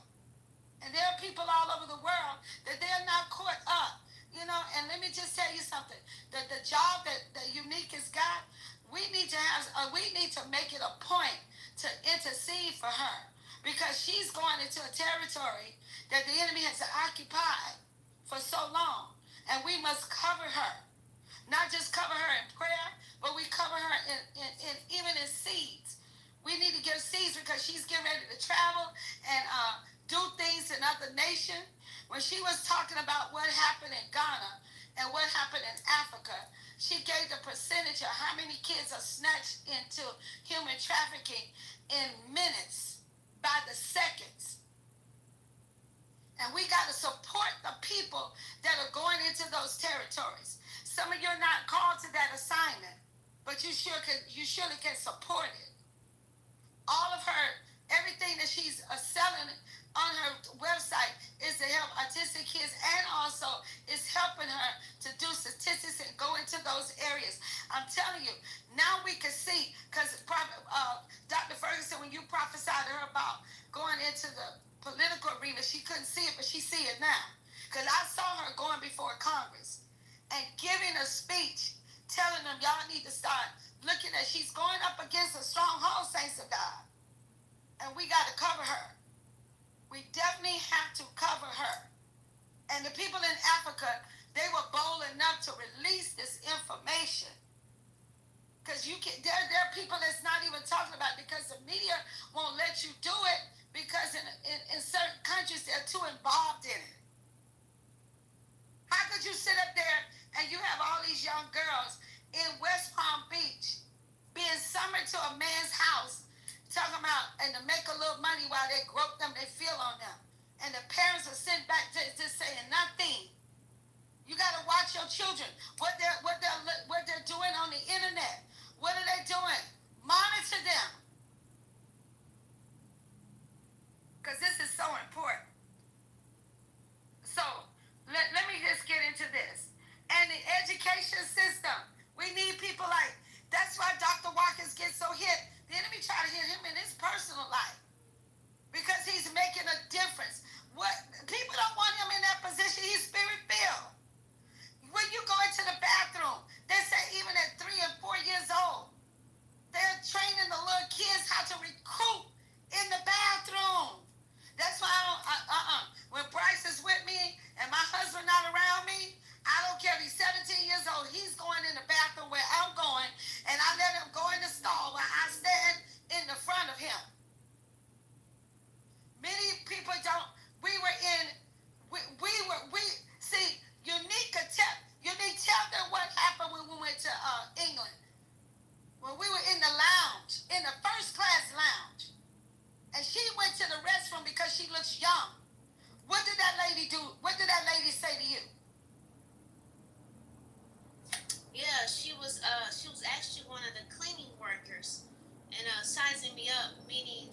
And there are people all over the world that they're not caught up. And let me just tell you something. The job that Unique has got, we need to make it a point to intercede for her, because she's going into a territory that the enemy has occupied for so long. And we must cover her. Not just cover her in prayer, but we cover her in even in seeds. We need to give seeds because she's getting ready to travel and do things in other nations. When she was talking about what happened in Ghana and what happened in Africa, she gave the percentage of how many kids are snatched into human trafficking in minutes, by the seconds. And we got to support the people that are going into those territories. Some of you are not called to that assignment, but you surely can support it. All of her, everything that she's selling on her website is to help autistic kids, and also is helping her to do statistics and go into those areas. I'm telling you, now we can see, because Dr. Ferguson, when you prophesied to her about going into the political arena, she couldn't see it, but she see it now. Because I saw her going before Congress and giving a speech, telling them, y'all need to start looking at, she's going up against a stronghold, saints of God. And we got to cover her. We definitely have to cover her. And the people in Africa, they were bold enough to release this information. Because there are people that's not even talking about it, because the media won't let you do it, because in certain countries they're too involved in it. How could you sit up there and you have all these young girls in West Palm Beach being summoned to a man's house, talking about, and to make a little money while they grope them, they feel on them. And the parents are sitting back just saying nothing. You got to watch your children, what they're doing on the internet. What are they doing? Monitor them. Because this is so important. So let me just get into this. And the education system, we need people like, that's why Dr. Watkins gets so hit. The enemy try to hit him in his personal life, because he's making a difference. People don't want him in that position. He's spirit-filled. When you go into the bathroom, they say even at 3 and 4 years old, they're training the little kids how to recruit in the bathroom. That's why when Bryce is with me and my husband not around me, I don't care if he's 17 years old, he's going in the bathroom where I'm going, and I let him go in the stall where I stand in the front of him. Many people don't, see, Unique, tell them what happened when we went to England. When we were in the lounge, in the first class lounge, and she went to the restroom because she looks young. What did that lady do? What did that lady say to you? Yeah, she was actually one of the cleaning workers, and sizing me up, meaning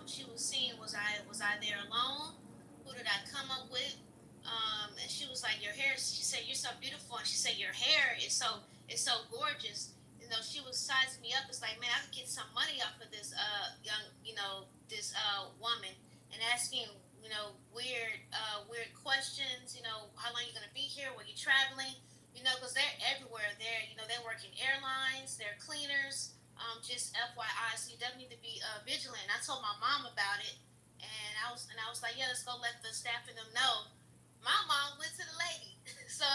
she was seeing was I there alone? Who did I come up with? And she was like, your hair. She said, you're so beautiful, and she said, your hair is so gorgeous. She was sizing me up. It's like, man, I could get some money off of this this woman, and asking weird questions. How long you gonna be here? Were you traveling? Because they're everywhere. They work in airlines. They're cleaners. just FYI, so you definitely need to be vigilant. And I told my mom about it, and I was like, yeah, let's go let the staff and them know. My mom went to the lady, so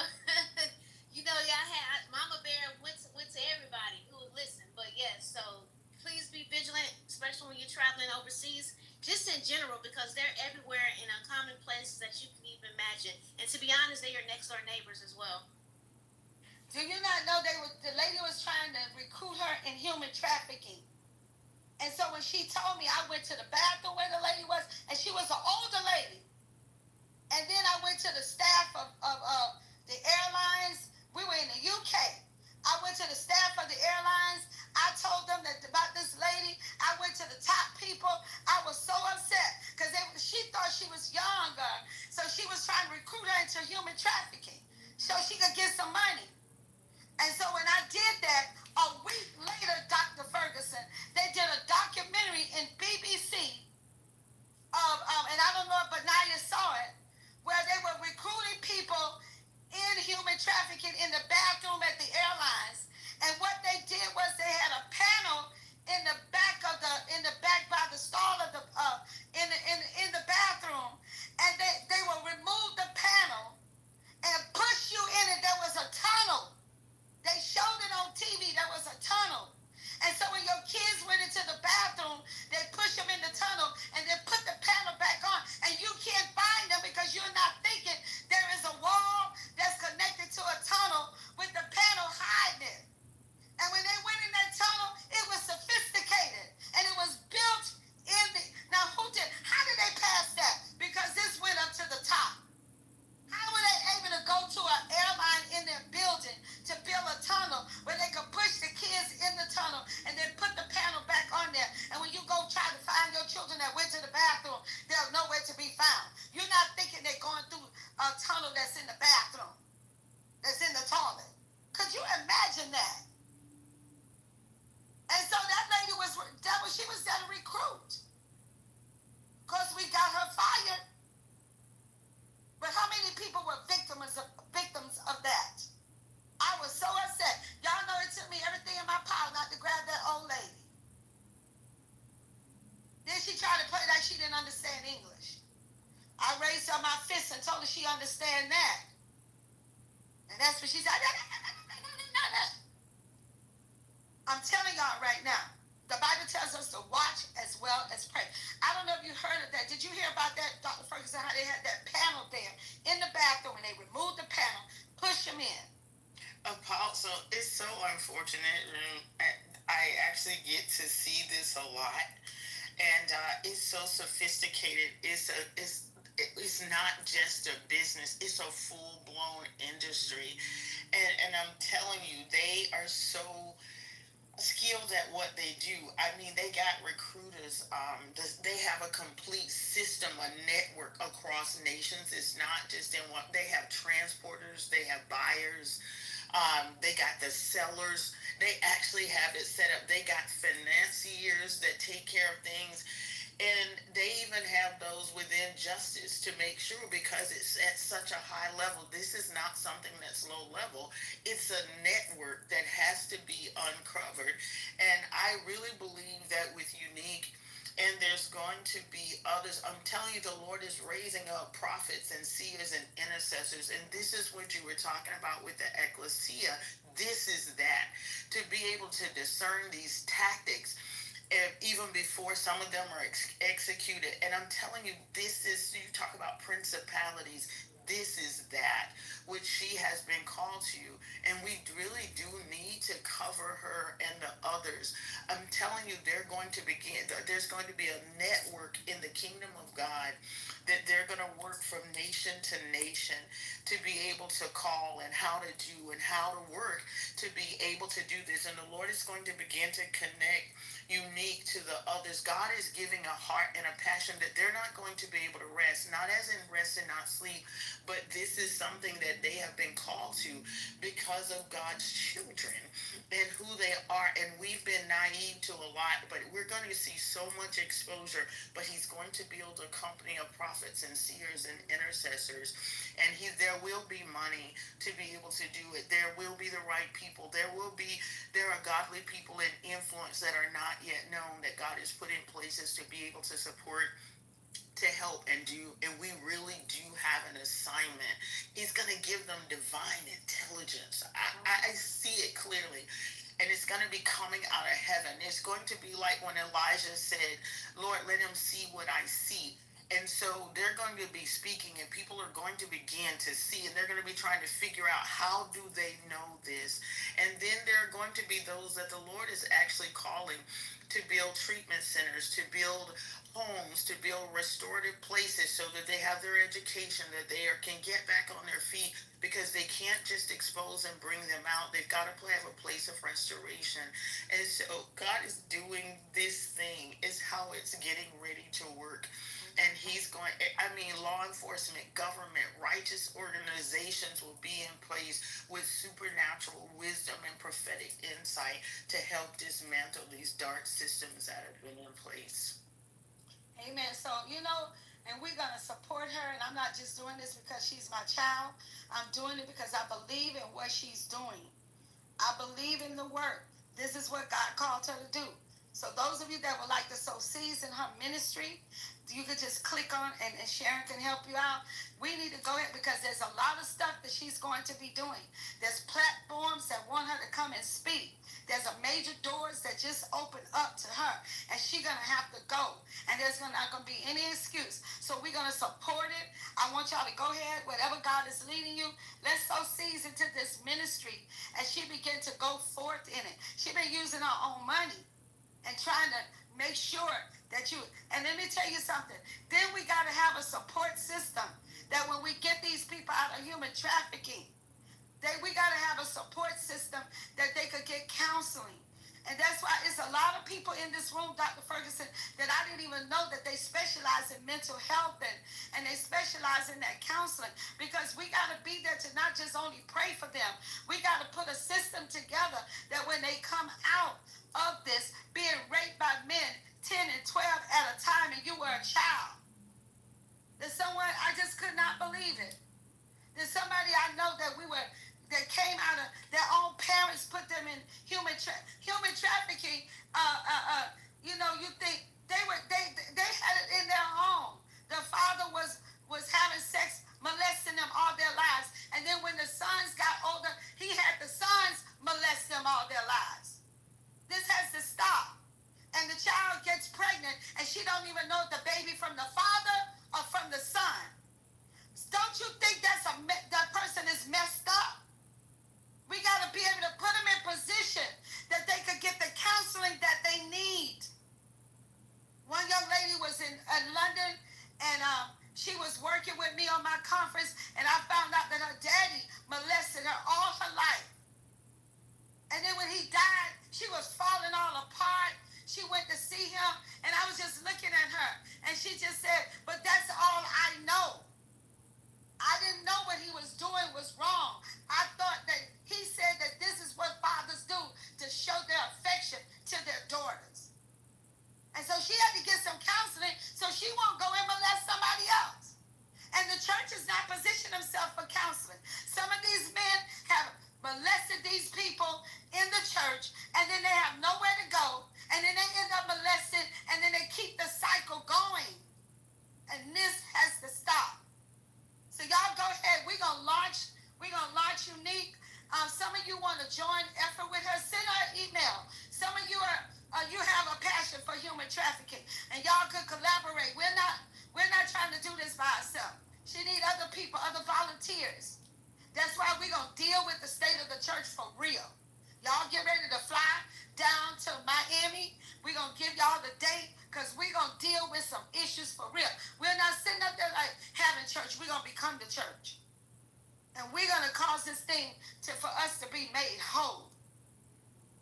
y'all had Mama Bear went to everybody who would listen. But yes, so please be vigilant, especially when you're traveling overseas. Just in general, because they're everywhere in uncommon places that you can even imagine. And to be honest, they're your next door neighbors as well. Do you not know the lady was trying to recruit her in human trafficking? And so when she told me, I went to the bathroom where the lady was, and she was an older lady. And then I went to the staff of the airlines. We were in the UK. I went to the staff of the airlines. I told them about this lady. I went to the top people. I was so upset because she thought she was younger. So she was trying to recruit her into human trafficking so she could get some money. And so when I did that, a week later, Dr. Ferguson, they did a documentary in BBC and I don't know if Benaya saw it, where they were recruiting people in human trafficking in the bathroom at the airlines. And what they did was they had a panel in the back by the stall of the in the bathroom, and they will remove the panel and push you in it. There was a tunnel. They showed it on TV. There was a tunnel. And so when your kids went into the bathroom, they push them in the tunnel and then put the panel back on. And you can't find them because you're not thinking there is a wall that's connected to a tunnel with the panel hiding it. And when they went in that tunnel, it was sophisticated. And it was built in the... Now, how did they pass that? Because this went up to the top. How were they able to go to an airline in their building to build a tunnel where they could push the kids in the tunnel and then put the panel back on there? And when you go try to find your children that went to the bathroom, they're nowhere to be found. You're not thinking they're going through a tunnel that's in the bathroom, that's in the toilet. Could you imagine that? And so that lady she was there to recruit. Because we got her fired. But how many people were victims of that? I was so upset. Y'all know it took me everything in my power not to grab that old lady. Then she tried to play like she didn't understand English. I raised up my fist and told her she understand that. And that's what she said. I'm telling y'all right now, the Bible tells us to watch as well as pray. I don't know if you heard of that. Did you hear about that, Dr. Ferguson, how they had that panel there in the bathroom and they removed the panel, pushed them in? Apostle, it's so unfortunate. I actually get to see this a lot. And it's so sophisticated. It's not just a business. It's a full-blown industry. And I'm telling you, they are so skilled at what they do. I mean, they got recruiters. They have a complete system, a network across nations. It's not just in one. They have transporters. They have buyers. They got the sellers. They actually have it set up. They got financiers that take care of things. And they even have those within justice to make sure, because it's at such a high level. This is not something that's low level. It's a network that has to be uncovered. And I really believe that with Unique, and there's going to be others. I'm telling you, the Lord is raising up prophets and seers and intercessors. And this is what you were talking about with the ecclesia. This is that. To be able to discern these tactics even before some of them are executed. And I'm telling you, you talk about principalities. This is that which she has been called to. And we really do need to cover her and the others. I'm telling you, there's going to be a network in the kingdom of God that they're going to work from nation to nation to be able to call and how to do and how to work to be able to do this. And the Lord is going to begin to connect Unique to the others. God is giving a heart and a passion that they're not going to be able to rest, not as in rest and not sleep, but this is something that they have been called to because of God's children and who they are. And we've been naive to a lot, but we're going to see so much exposure. But he's going to build a company of prophets and seers and intercessors, and there will be money to be able to do it. There will be the right people. There are godly people in influence that are not yet known that God has put in places to be able to support, to help and do, and we really do have an assignment. He's going to give them divine intelligence. I see it clearly, and it's going to be coming out of heaven. It's going to be like when Elijah said, Lord, let him see what I see. And so they're going to be speaking, and people are going to begin to see, and they're going to be trying to figure out, how do they know this? And then there are going to be those that the Lord is actually calling to build treatment centers, to build homes, to build restorative places so that they have their education, that they can get back on their feet, because they can't just expose and bring them out. They've got to have a place of restoration. And so God is doing this thing, is how it's getting ready to work. And he's going, law enforcement, government, righteous organizations will be in place with supernatural wisdom and prophetic insight to help dismantle these dark systems that have been in place. Amen. So, and we're going to support her. And I'm not just doing this because she's my child. I'm doing it because I believe in what she's doing. I believe in the work. This is what God called her to do. So those of you that would like to sow seeds in her ministry, you could just click on, and Sharon can help you out. We need to go ahead, because there's a lot of stuff that she's going to be doing. There's platforms that want her to come and speak. There's a major doors that just open up to her, and she's going to have to go. And there's not going to be any excuse. So we're going to support it. I want y'all to go ahead, whatever God is leading you, let's sow seeds into this ministry as she begin to go forth in it. She's been using her own money and trying to make sure that and let me tell you something, then we got to have a support system that when we get these people out of human trafficking, we got to have a support system that they could get counseling. And that's why it's a lot of people in this room, Dr. Ferguson, that I didn't even know that they specialize in mental health and they specialize in that counseling, because we got to be there to not just only pray for them. We got to put a system together that when they come out of this, being raped by men 10 and 12 at a time, and you were a child. There's someone, I just could not believe it. There's somebody I know that that came out of their own parents, put them in human trafficking. You think they had it in their home. The father was having sex, molesting them all their lives, and then when the sons got older, he had the sons molest them all their lives. This has to stop. And the child gets pregnant, and she don't even know the baby from the father or from the son. Don't you think that person is messed up? We got to be able to put them in position that they could get the counseling that they need. One young lady was in London, and she was working with me on my conference, and I found out that her daddy molested her all her life. And then when he died, she was falling all apart. She went to see him, and I was just looking at her, and she just said, but that's all I know. I didn't know what he was doing was wrong. I thought that he said that this is what fathers do to show their affection to their daughters. And so she had to get some counseling so she won't go and molest somebody else. And the church has not positioned themselves for counseling. Some of these men have molested these people in the church, and then they have nowhere to go, and then they end up molested, and then they keep the cycle going. And this has to stop. So y'all go ahead. We're gonna launch Unique. Some of you want to join effort with her. Send her an email. Some of you you have a passion for human trafficking, and y'all could collaborate. We're not trying to do this by ourselves. She need other people, other volunteers. That's why we're gonna deal with the state of the church for real. Y'all get ready to fly down to Miami. We're gonna give y'all the date, because we're going to deal with some issues for real. We're not sitting up there like having church. We're going to become the church. And we're going to cause this thing for us to be made whole.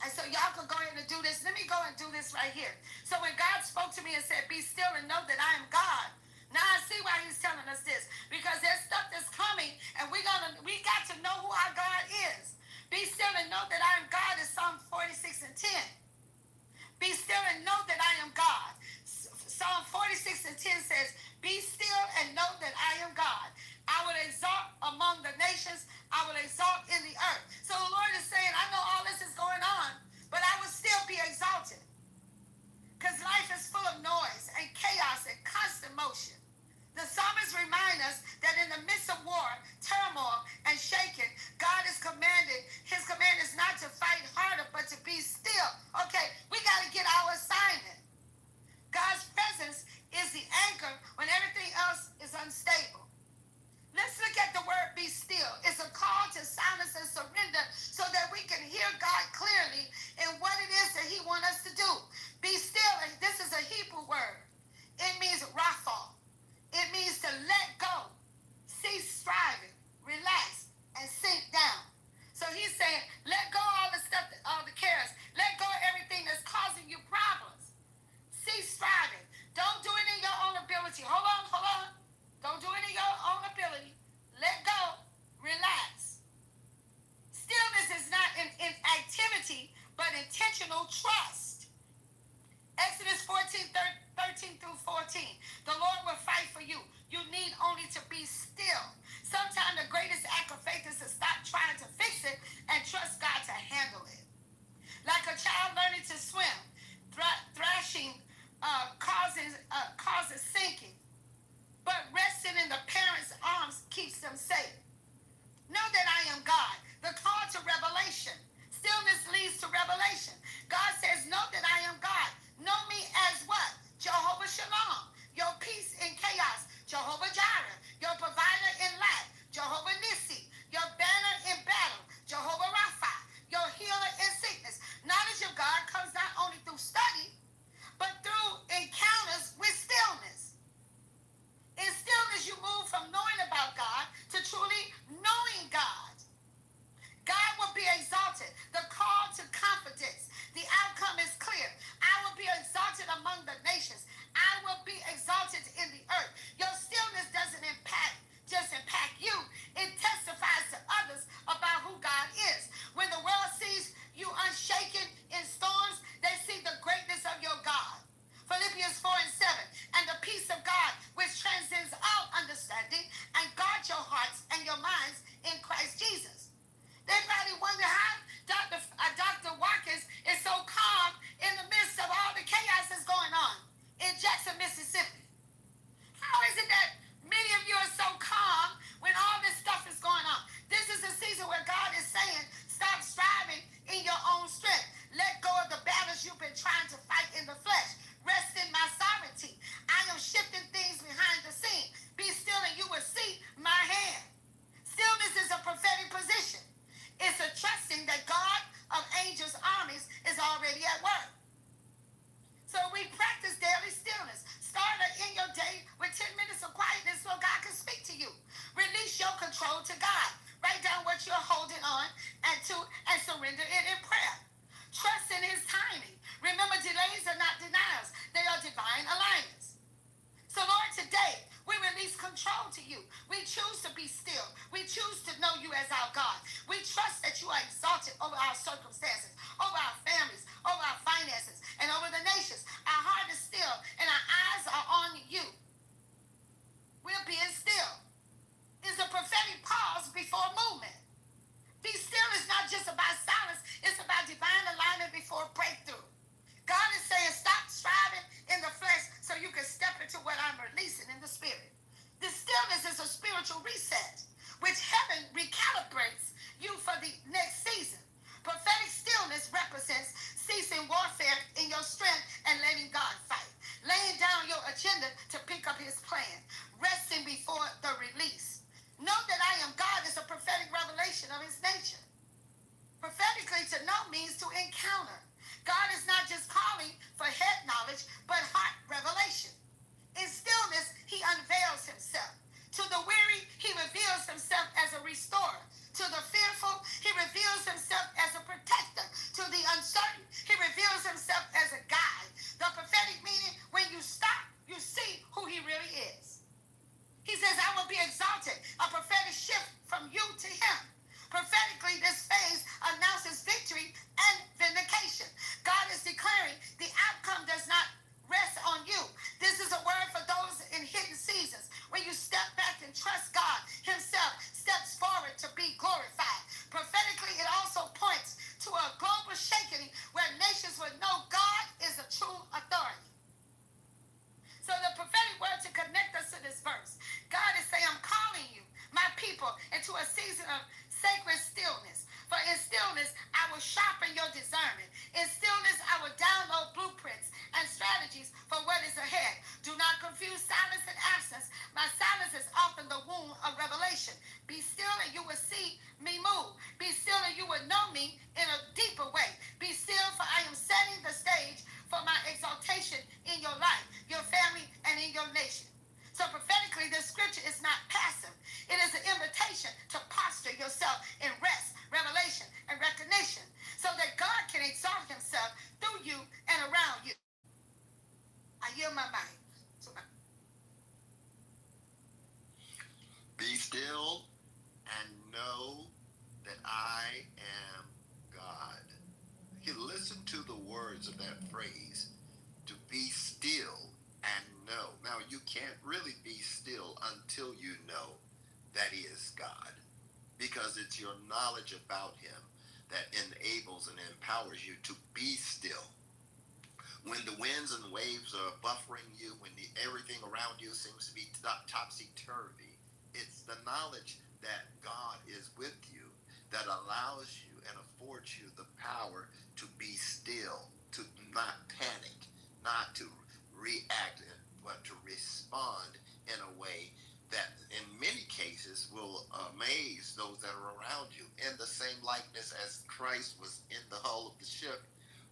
And so y'all can go ahead and do this. Let me go and do this right here. So when God spoke to me and said, be still and know that I am God, Now I see why he's telling us this. Because there's stuff that's coming, and we got to know who our God is. Be still and know that I am God is Psalm 46 and 10. Be still and know that I am God. Psalm 46 and 10 says, be still and know that I am God. I will exalt among the nations. I will exalt in the earth. So the Lord is saying, I know all this is going on, but I will still be exalted. Because life is full of noise and chaos and constant motion. The psalmists remind us that in the midst of war, turmoil, and shaking, God is commanded. His command is not to fight harder, but to be still. Okay, we got to get our assignment. God's presence is the anchor when everything else is unstable. Let's look at the word be still. It's a call to silence and surrender so that we can hear God clearly in what it is that he wants us to do. Be still, and this is a Hebrew word. It means rapha. It means to let go, cease striving, relax, and sink down. So he's saying, let go all the stuff, all the cares. Let go of everything that's causing you problems. Cease striving. Don't do it in your own ability. Hold on. Don't do it in your own ability. Let go. Relax. Stillness is not in activity, but intentional trust. Exodus 13 through 14. The Lord will fight for you. You need only to be still. Sometimes the greatest act of faith is to stop trying to fix it and trust God to handle it. Like a child learning to swim, thrashing causes sinking, but resting in the parent's arms keeps them safe. Know that I am God. The call to revelation. Stillness leads to revelation. God says, know that I am God. Know me as what? Jehovah Shalom. Your peace in chaos. Jehovah Jireh. Your provider in lack. Jehovah Nissi. Your banner in battle. Jehovah Rapha. Your healer in sickness. Knowledge of God comes not only through study, but through encounters with stillness. In stillness, you move from knowing about God to truly knowing God. God will be exalted. The call to confidence. The outcome is clear. I will be exalted among the nations. I will be exalted in the earth. Your stillness doesn't just impact you. It testifies to others about who God is. When the world sees you unshaken in storms, they see the greatness of your God. Philippians 4 and 7. And the peace of God, which transcends all understanding, and guard your hearts and your minds in Christ Jesus. They probably wonder how Dr. Watkins is so calm in the midst of all the chaos that's going on in Jackson, Mississippi. How is it that many of you are so calm when all this stuff is going on? This is a season where God is saying, stop striving in your own strength. Let go of the battles you've been trying to fight in the flesh. Rest in my sovereignty. I am shifting things behind the scene. Be still and you will see my hand. Stillness is a prophetic position. It's a trusting that God of angels' armies is already at work. So we practice daily stillness. Start in your day with 10 minutes of quietness so God can speak to you. Release your control to God. Write down what you're holding on and surrender it in prayer. Trust in his timing. Remember, delays are not denials. They are divine alignments. So Lord, today, we release control to you. We choose to be still. We choose to know you as our God. We trust that you are exalted over our circumstances, over our families, over our finances, and over the nations. Our heart is still, and our eyes are on you. We're being still. It's a prophetic pause before movement. Be still is not just about silence. It's about divine alignment before breakthrough. God is saying, stop striving in the flesh so you can step into what I'm releasing in the spirit. This stillness is a spiritual reset, which heaven recalibrates you for the next season. Prophetic stillness represents ceasing warfare in your strength and letting God fight. Laying down your agenda to pick up his plan. Resting before the release. Know that I am God is a prophetic revelation of his nature. Prophetically, to know means to encounter. God is not just calling for head knowledge, but heart revelation. In stillness, he unveils himself. To the weary, he reveals himself as a restorer. To the fearful, he reveals himself as a protector. To the uncertain, he reveals himself as a guide. The prophetic meaning, when you stop, you see who he really is. words of that phrase, to be still and know. Now, you can't really be still until you know that He is God, because it's your knowledge about Him that enables and empowers you to be still. When the winds and waves are buffering you, when everything around you seems to be topsy-turvy, it's the knowledge that God is with you that allows you and affords you the power to be still, to not panic, not to react, but to respond in a way that in many cases will amaze those that are around you, in the same likeness as Christ was in the hull of the ship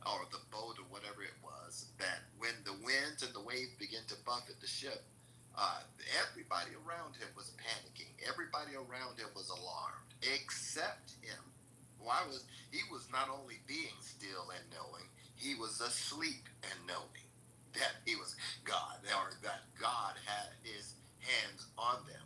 or the boat or whatever it was, that when the winds and the waves begin to buffet the ship, everybody around him was panicking. Everybody around him was alarmed, except him. He was not only being still and knowing, he was asleep and knowing that he was God, or that God had his hands on them.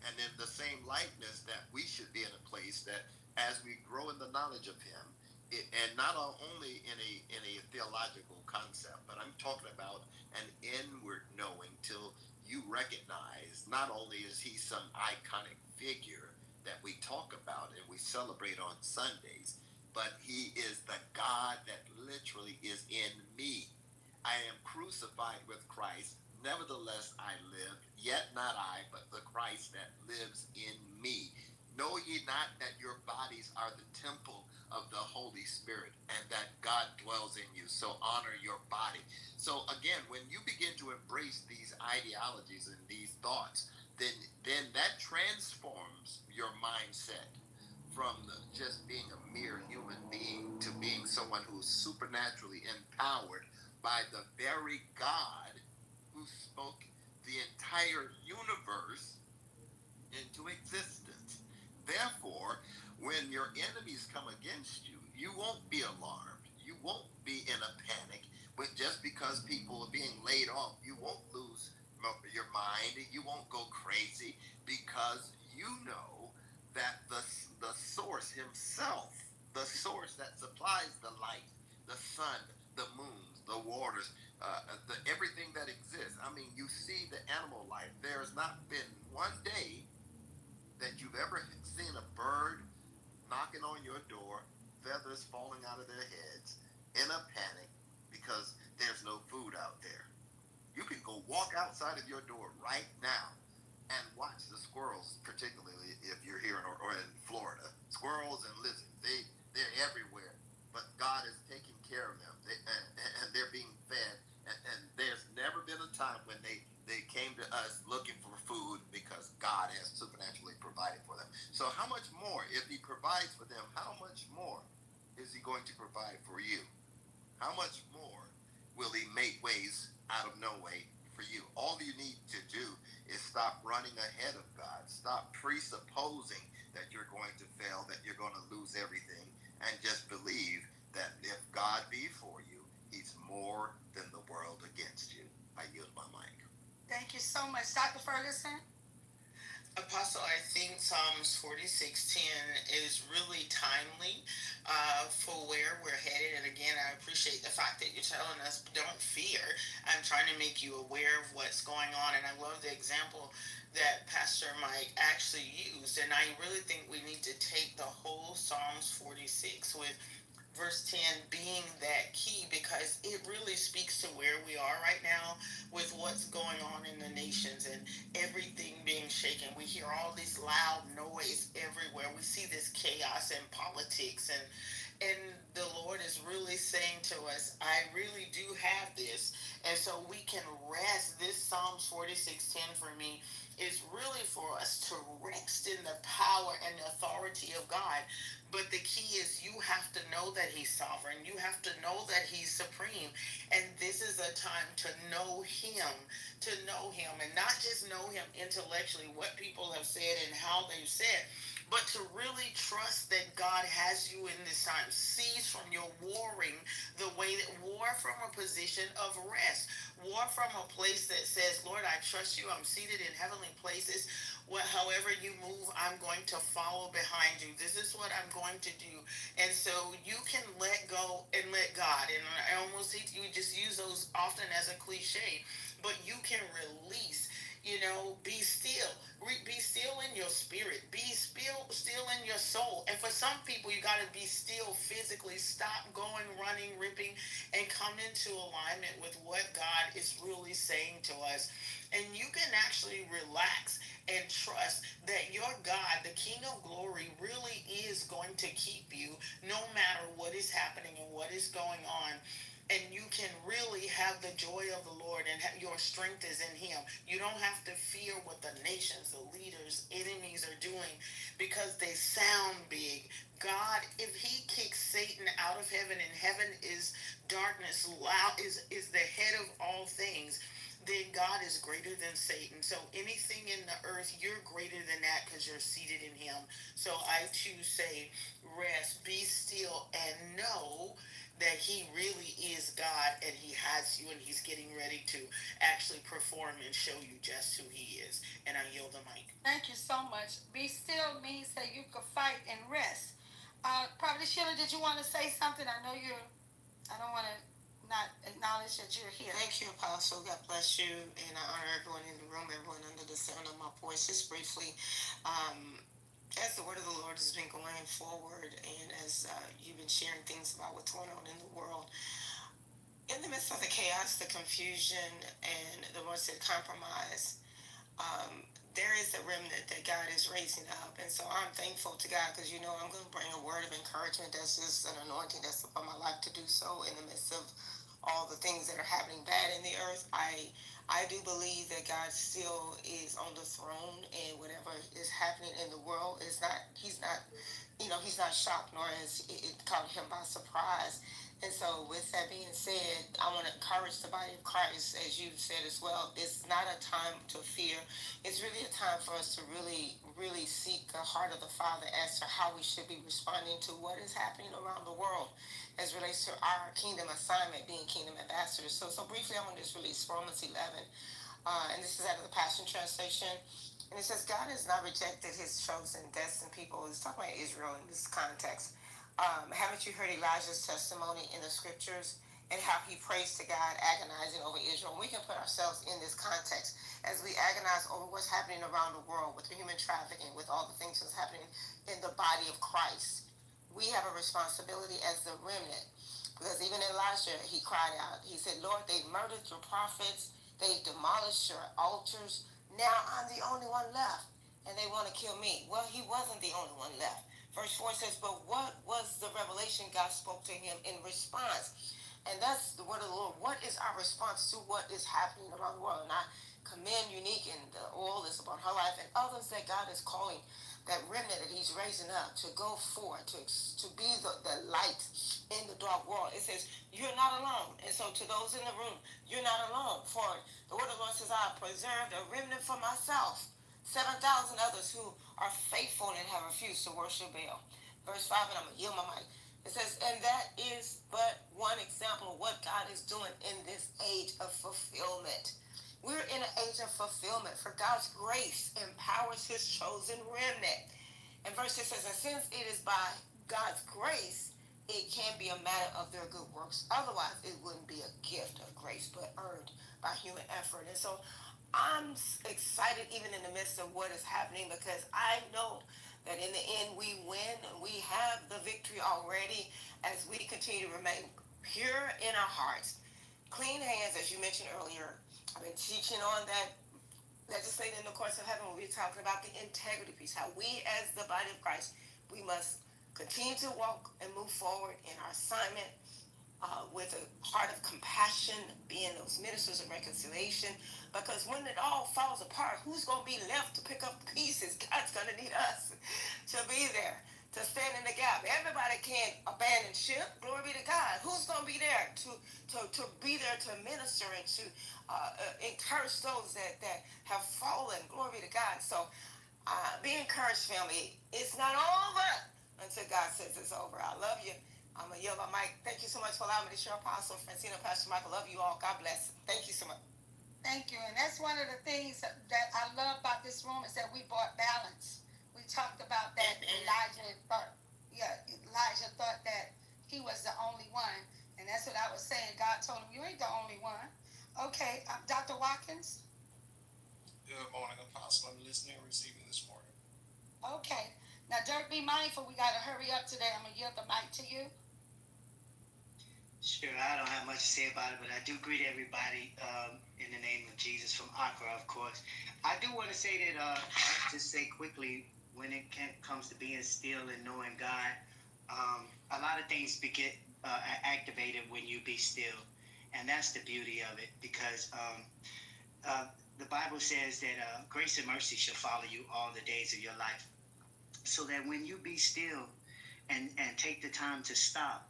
And in the same likeness, that we should be in a place that as we grow in the knowledge of him, and not only in a theological concept, but I'm talking about an inward knowing, till you recognize not only is he some iconic figure that we talk about and we celebrate on Sundays, but he is the God that literally is in me. I am crucified with Christ. Nevertheless, I live, yet not I, but the Christ that lives in me. Know ye not that your bodies are the temple of the Holy Spirit, and that God dwells in you? So honor your body. So again, when you begin to embrace these ideologies and these thoughts, then that transforms your mindset from just being a mere human being to being someone who's supernaturally empowered by the very God who spoke the entire universe into existence. Therefore, when your enemies come against you, you won't be alarmed. You won't be in a panic. But just because people are being laid off, you won't lose your mind. You won't go crazy, because you know that the source himself, the source that supplies the light, the sun, the moons, the waters, everything that exists. I mean, you see the animal life. There's not been one day that you've ever seen a bird knocking on your door, feathers falling out of their heads, in a panic because there's no food out there. You can go walk outside of your door right now and watch the squirrels, particularly if you're here or in Florida. Squirrels and lizards, they're everywhere, but God is taking care of them, and they're being fed. And there's never been a time when they came to us looking for food, because God has supernaturally provided for them. So how much more, if he provides for them, how much more is he going to provide for you? How much more will he make ways out of no way for you? All you need to do is stop running ahead of God. Stop presupposing that you're going to fail, that you're going to lose everything, and just believe that if God be for you, he's more than the world against you. I yield my mic. Thank you so much. Dr. Ferguson? Apostle, I think Psalms 46:10 is really timely for where we're headed. And again, I appreciate the fact that you're telling us, don't fear. I'm trying to make you aware of what's going on. And I love the example that Pastor Mike actually used. And I really think we need to take the whole Psalms 46 with verse 10 being that key, because it really speaks to where we are right now with what's going on in the nations and everything being shaken. We hear all this loud noise everywhere. We see this chaos in politics, and the Lord is really saying to us, I really do have this. And so we can rest. This Psalms 46:10 for me is really for us to rest in the power and the authority of God. But the key is you have to know that he's sovereign. You have to know that he's supreme. And this is a time to know him, and not just know him intellectually, what people have said and how they've said, but to really trust that God has you in this time. Cease from your warring, the way that war from a position of rest, war from a place that says, Lord, I trust you. I'm seated in heavenly places. However you move, I'm going to follow behind you. This is what I'm going to do. And so you can let go and let God. And just use those often as a cliche, but you can release. Be still. Be still in your spirit. Be still in your soul. And for some people, you got to be still physically. Stop going, running, ripping, and come into alignment with what God is really saying to us. And you can actually relax and trust that your God, the King of Glory, really is going to keep you no matter what is happening and what is going on. And you can really have the joy of the Lord, and your strength is in Him. You don't have to fear what the nations, the leaders, enemies are doing because they sound big. God, if He kicks Satan out of heaven, and heaven is darkness, loud is the head of all things, then God is greater than Satan. So anything in the earth, you're greater than that because you're seated in Him. So I too say, rest, be still, and know that He really is God, and He has you, and He's getting ready to actually perform and show you just who He is. And I yield the mic. Thank you so much. Be still means that you could fight and rest. Probably Sheila, did you want to say something? I know I don't want to not acknowledge that you're here. Thank you, Apostle. God bless you. And I honor everyone in the room, everyone under the sound of my voice. Just briefly, as the word of the Lord has been going forward, and as you've been sharing things about what's going on in the world, in the midst of the chaos, the confusion, and the Lord said compromise, there is a remnant that God is raising up. And so I'm thankful to God because, I'm going to bring a word of encouragement. That's just an anointing that's upon my life to do so in the midst of all the things that are happening bad in the earth. I do believe that God still is on the throne, and whatever is happening in the world is not, he's not shocked, nor has it caught him by surprise. And so with that being said, I want to encourage the body of Christ, as you said as well. It's not a time to fear. It's really a time for us to really, really seek the heart of the Father as to how we should be responding to what is happening around the world as relates to our kingdom assignment, being kingdom ambassadors. So briefly, I want to just release Romans 11. And this is out of the Passion Translation. And it says, God has not rejected His chosen, destined people. It's talking about Israel in this context. Haven't you heard Elijah's testimony in the scriptures and how he prays to God, agonizing over Israel? We can put ourselves in this context as we agonize over what's happening around the world with the human trafficking, with all the things that's happening in the body of Christ. We have a responsibility as the remnant, because even Elijah, he cried out. He said, Lord, they've murdered your prophets. They've demolished your altars. Now I'm the only one left, and they want to kill me. Well, he wasn't the only one left. Verse 4 says, but what was the revelation God spoke to him in response? And that's the word of the Lord. What is our response to what is happening around the world? And I commend Unique, and the oil is upon her life, and others that God is calling, that remnant that He's raising up to go forth, to be the light in the dark world. It says, you're not alone. And so to those in the room, you're not alone. For the word of the Lord says, I have preserved a remnant for myself, 7,000 others who are faithful and have refused to worship Baal. Verse 5, and I'm going to yield my mic. It says, and that is but one example of what God is doing in this age of fulfillment. We're in an age of fulfillment, for God's grace empowers His chosen remnant. And verse 6 says, and since it is by God's grace, it can be a matter of their good works. Otherwise, it wouldn't be a gift of grace, but earned by human effort. And so I'm excited even in the midst of what is happening, because I know that in the end we win. We have the victory already as we continue to remain pure in our hearts. Clean hands, as you mentioned earlier. I've been teaching on that, legislating in the courts of heaven. We're talking about the integrity piece, how we as the body of Christ, we must continue to walk and move forward in our assignment, with a heart of compassion, being those ministers of reconciliation. Because when it all falls apart, who's going to be left to pick up the pieces? God's going to need us to be there, to stand in the gap. Everybody can't abandon ship. Glory be to God. Who's going to be there to be there to minister and to encourage those that have fallen? Glory be to God. So be encouraged, family. It's not over until God says it's over. I love you. I'm going to yield my mic. Thank you so much for allowing me to share. Apostle Francina, Pastor Michael, love you all. God bless. Thank you so much. Thank you. And that's one of the things that I love about this room, is that we brought balance. We talked about that. Elijah thought that he was the only one. And that's what I was saying, God told him, you ain't the only one. Okay, Dr. Watkins? Good morning, Apostle. I'm listening and receiving this morning. Okay. Now, Dirk, be mindful. We got to hurry up today. I'm going to yield the mic to you. Sure, I don't have much to say about it, but I do greet everybody in the name of Jesus from Accra, of course. I do want to say that, just say quickly, when it comes to being still and knowing God, a lot of things get activated when you be still. And that's the beauty of it, because the Bible says that grace and mercy shall follow you all the days of your life. So that when you be still and take the time to stop,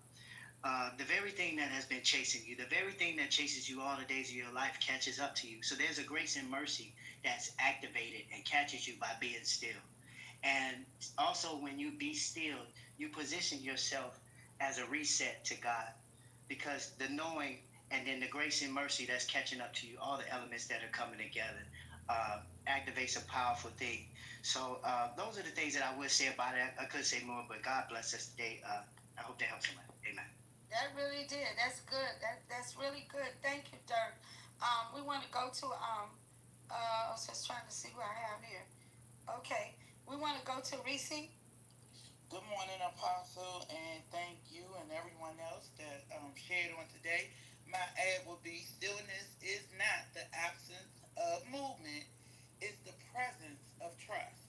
the very thing that has been chasing you, the very thing that chases you all the days of your life catches up to you. So there's a grace and mercy that's activated and catches you by being still. And also when you be still, you position yourself as a reset to God, because the knowing and then the grace and mercy that's catching up to you, all the elements that are coming together, activates a powerful thing. So those are the things that I would say about it. I could say more, but God bless us today. I hope that helps somebody. Amen. That really did. That's good. That's really good. Thank you, Dirk. We want to go to I was just trying to see who I have here. Okay. We want to go to Reese. Good morning, Apostle, and thank you and everyone else that shared on today. My ad will be, stillness is not the absence of movement, it's the presence of trust.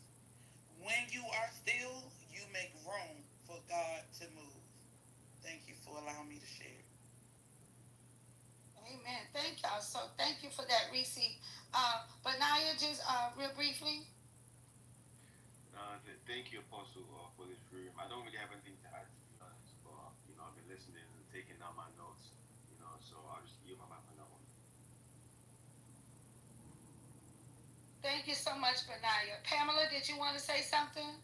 When you are still, you make room for God to move. Thank you for allowing me to share. Amen. Thank y'all. So thank you for that, Reese. But Naya, just real briefly. Thank you, Apostle, for this room. I don't really have anything to add, to be honest, but I've been listening and taking down my notes, so I'll just yield my mic on that one. Thank you so much, Benaya. Pamela, did you want to say something?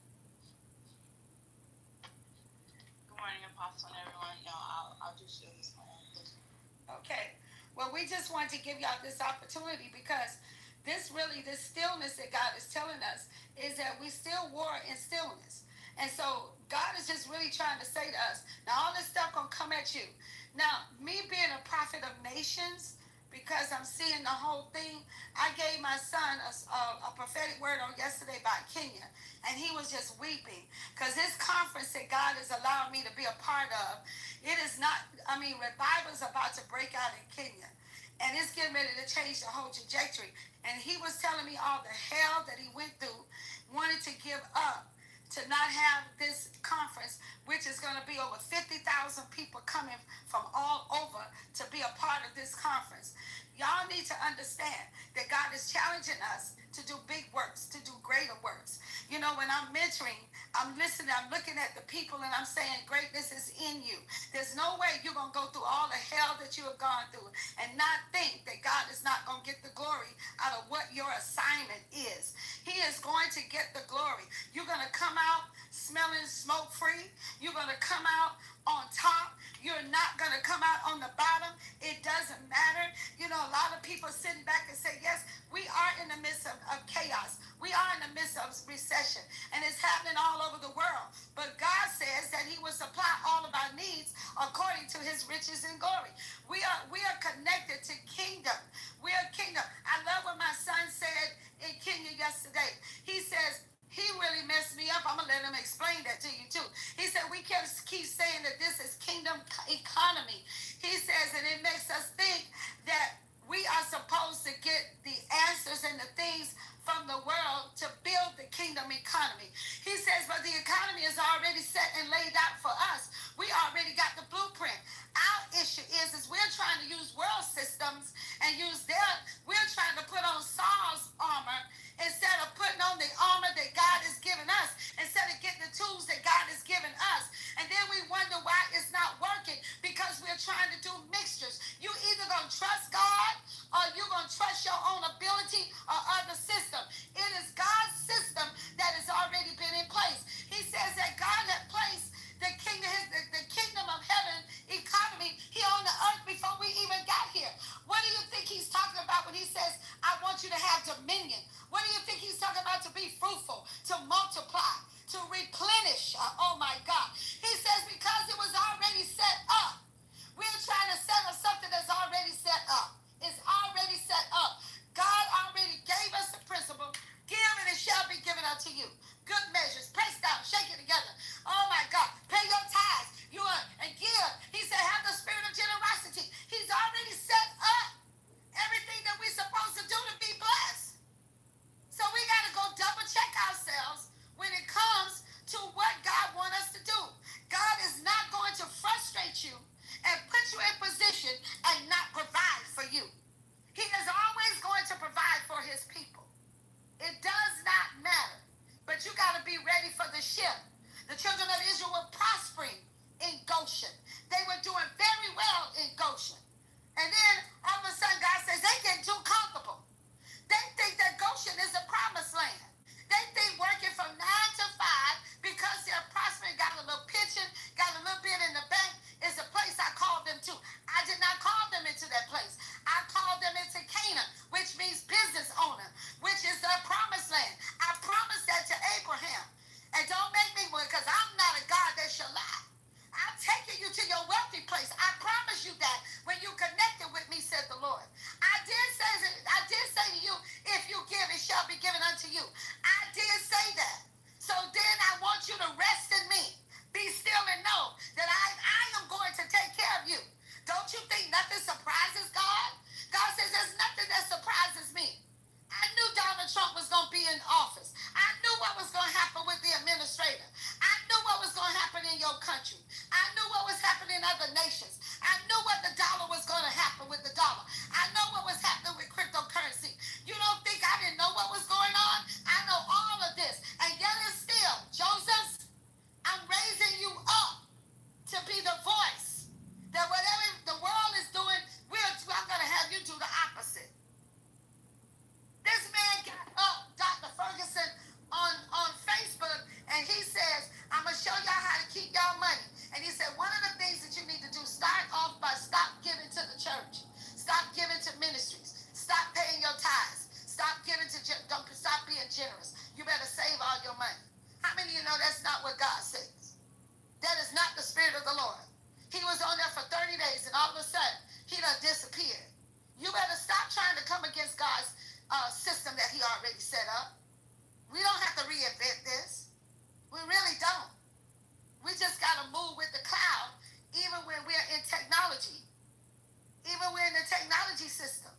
Good morning, Apostle, and everyone. I'll just share this one. Okay. Well, we just want to give y'all this opportunity, because this stillness that God is telling us is that we still war in stillness. And so God is just really trying to say to us, now all this stuff gonna come at you. Now, me being a prophet of nations, because I'm seeing the whole thing, I gave my son a prophetic word on yesterday about Kenya, and he was just weeping, because this conference that God has allowed me to be a part of, it is not, revival's about to break out in Kenya. And it's getting ready to change the whole trajectory. And he was telling me all the hell that he went through, wanted to give up, to not have this conference, which is going to be over 50,000 people coming from all over to be a part of this conference. Y'all need to understand that God is challenging us to do big works, to do greater works. When I'm mentoring, I'm listening, I'm looking at the people, and I'm saying greatness is in you. There's no way you're going to go through all the hell that you have gone through and not think that God is not going to get the glory out of what your assignment is. He is going to get the glory. You're going to come out smelling smoke free. You're going to come out on top. You're not going to come out on the bottom. It doesn't matter. A lot of people sitting back and say, yes, we are in the midst of chaos. We are in the midst of recession, and it's happening all over the world. But God says that he will supply all of our needs according to his riches and glory. We are connected to kingdom. We are kingdom. I love what my son said in Kenya yesterday. He says, he really messed me up. I'm going to let him explain that to you too. He said, we keep saying that this is kingdom economy. He says, and it makes us think that we are supposed to get the answers and the things from the world to build the kingdom economy. He says, but the economy is already set and laid out for us. We already got the blueprint. Our issue is we're trying to use world systems and we're trying to put on Saul's armor instead of putting on the armor that God has given us, instead of getting the tools that God has given us. And then we wonder why it's not working, because we're trying to do mixtures. You either going to trust God or you're going to trust your own ability or other system. It is God's system that has already been in place. He says that God had placed the kingdom of heaven economy here on the earth before we even got here. What do you think he's talking about when he says, I want you to have dominion? What do you think he's talking about? To be fruitful, to multiply, to replenish. Oh my God. He says because it was already set up. We're trying to set a nothing surprises God. God says there's nothing that surprises me. I knew Donald Trump was going to be in office. I knew what was going to happen with the administrator. I knew what was going to happen in your country. I knew what was happening in other nations. I knew what the dollar was going to happen with the dollar. I know what was happening with cryptocurrency. You don't think I didn't know what was going on? I know all of this. And yet and still, Joseph, I'm raising you up to be the voice that whatever the world is doing, I'm going to have you do the opposite. This man got up, Dr. Ferguson, on Facebook, and he says, I'm going to show y'all how to keep y'all money. And he said, one of the things that you need to do, start off by stop giving to the church. Stop giving to ministries. Stop paying your tithes. Stop giving to, stop being generous. You better save all your money. How many of you know that's not what God says? That is not the Spirit of the Lord. He was on there for 30 days, and all of a sudden, he done disappeared. You better stop trying to come against God's system that he already set up. We don't have to reinvent this. We really don't. We just got to move with the cloud, even when we're in technology. Even we're in the technology system.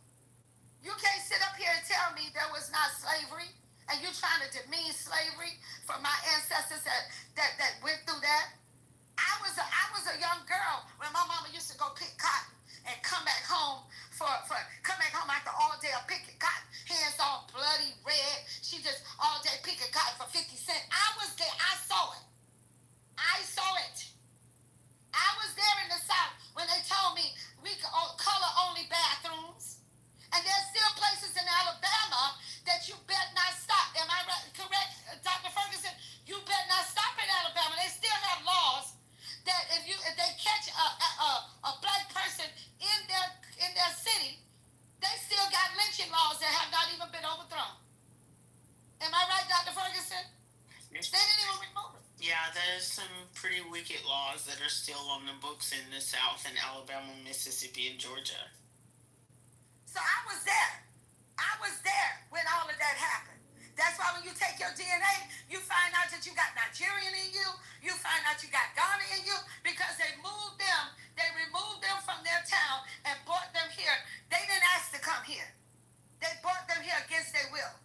You can't sit up here and tell me there was not slavery, and you're trying to demean slavery from my ancestors that went through that. I was a young girl when my mama used to go pick cotton and come back home after all day of picking cotton, hands all bloody red. She just all day picking cotton for 50 cents. I was there. I saw it. I was there in the South when they told me we could color only bathrooms. And there's still places in Alabama that you bet not stop. Am I right? Correct, Dr. Ferguson? You bet not stop in Alabama. They still have laws that if they catch a black person in their city, they still got lynching laws that have not even been overthrown. Am I right, Dr. Ferguson? They didn't even remove it. Yeah, there's some pretty wicked laws that are still on the books in the South, in Alabama, Mississippi, and Georgia. So I was there. When all of that happened. That's why when you take your DNA, you find out that you got Nigerian in you. You find out you got Ghana in you because they removed them from their town and brought them here. They didn't ask to come here. They brought them here against their will.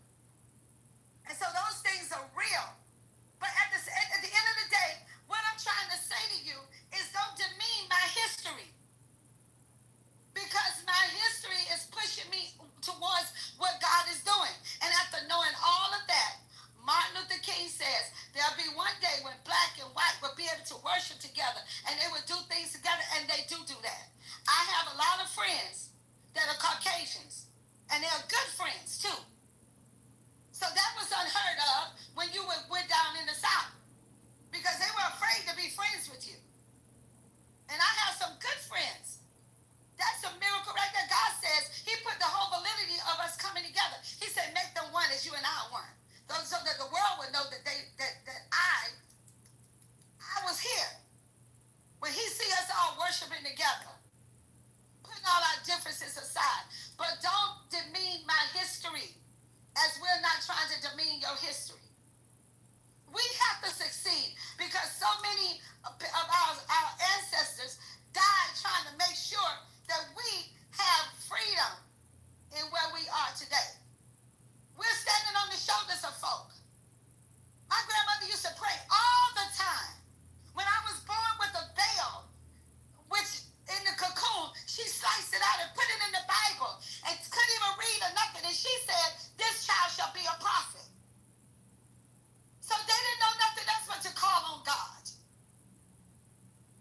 And so those things are real. But at the end of the day, what I'm trying to say to you is don't demean my history. Because my history is pushing me towards what God is doing. And after knowing all of that, Martin Luther King says there'll be one day when black and white will be able to worship together and they will do things together, and they do that. I have a lot of friends that are Caucasians, and they're good friends too. So that was unheard of when you went down in the South, because they were afraid to be friends with you. And I have some good friends. That's a miracle right there. God says he put the whole validity of us coming together. He said, make them one as you and I are one. So that the world would know that I was here. When he see us all worshiping together, putting all our differences aside. But don't demean my history, as we're not trying to demean your history. We have to succeed because so many of our ancestors died trying to make sure that we have freedom in where we are today. We're standing on the shoulders of folk. My grandmother used to pray all the time. When I was born with a veil, which in the cocoon, she sliced it out and put it in the Bible and couldn't even read or nothing. And she said, this child shall be a prophet. So they didn't know nothing else but to call on God.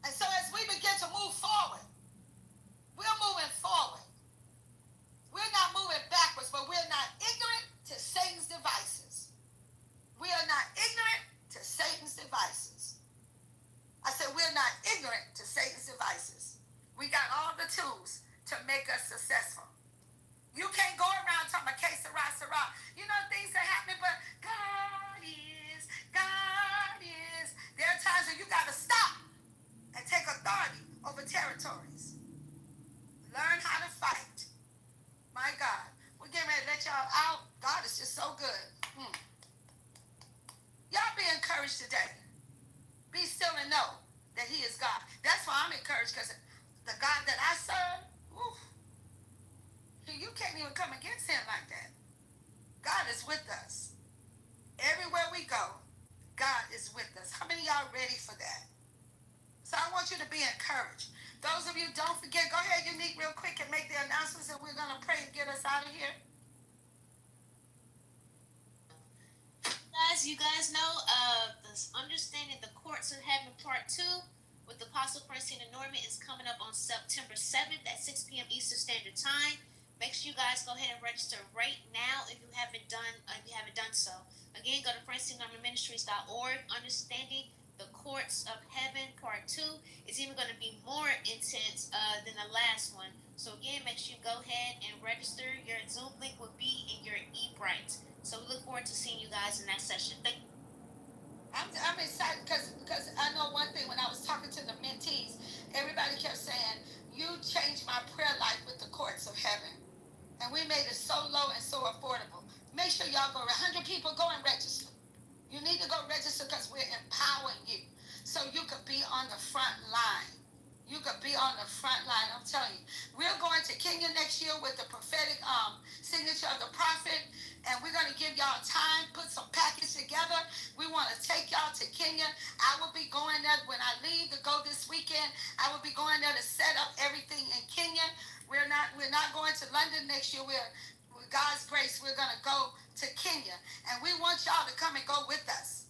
And so as we begin to move forward, we're moving forward. We're not moving backwards, but we're not ignorant to Satan's devices. We are not ignorant to Satan's devices. I said we're not ignorant to Satan's devices. We got all the tools to make us successful. You can't go around talking about que sera, sera. You know, things are happening, but God is. There are times when you got to stop and take authority over territories. Learn how to fight. My God. We're getting ready to let y'all out. God is just so good. Y'all be encouraged today. Be still and know that he is God. That's why I'm encouraged, because the God that I serve, Whew. You can't even come against him like that. God is with us. Everywhere we go, God is with us. How many of y'all ready for that? So I want you to be encouraged. Those of you, don't forget, go ahead, Unique, real quick and make the announcements, and we're going to pray and get us out of here. Guys, you guys know this Understanding the Courts of Heaven Part 2 with Apostle Francina Norman is coming up on September 7th at 6 p.m. Eastern Standard Time. Make sure you guys go ahead and register right now if you haven't done so. Again, go to FrancineNormanMinistries.org. Understanding the Courts of Heaven Part 2 is even going to be more intense than the last one. So again, make sure you go ahead and register. Your Zoom link will be in your eBright. So we look forward to seeing you guys in that session. Thank you. I'm excited because I know one thing. When I was talking to the mentees, everybody kept saying, you changed my prayer life with the courts of heaven. And we made it so low and so affordable. Make sure y'all go. 100 people, go and register. You need to go register because we're empowering you so you could be on the front line. You could be on the front line. I'm telling you. We're going to Kenya next year with the prophetic signature of the prophet. And we're going to give y'all time, put some package together. We want to take y'all to Kenya. I will be going there when I leave to go this weekend. I will be going there to set up everything in Kenya. We're not going to London next year. With God's grace, we're going to go to Kenya. And we want y'all to come and go with us.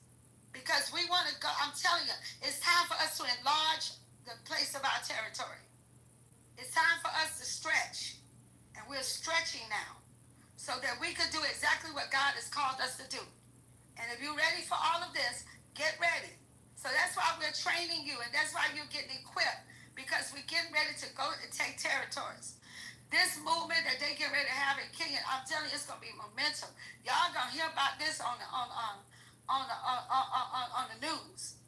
Because we want to go. I'm telling you, it's time for us to enlarge the place of our territory. It's time for us to stretch. And we're stretching now so that we could do exactly what God has called us to do. And if you're ready for all of this, get ready. So that's why we're training you, and that's why you're getting equipped, because we're getting ready to go and take territories. This movement that they get ready to have in Kenya, I'm telling you, it's gonna be momentum. Y'all gonna hear about this on the news.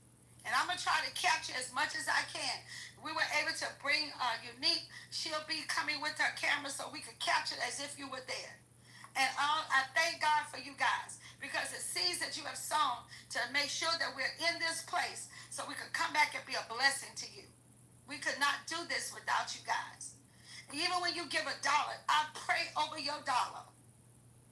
And I'm going to try to capture as much as I can. We were able to bring Unique. She'll be coming with her camera so we could capture it as if you were there. And I thank God for you guys, because the seeds that you have sown to make sure that we're in this place so we could come back and be a blessing to you. We could not do this without you guys. Even when you give $1, I pray over your dollar,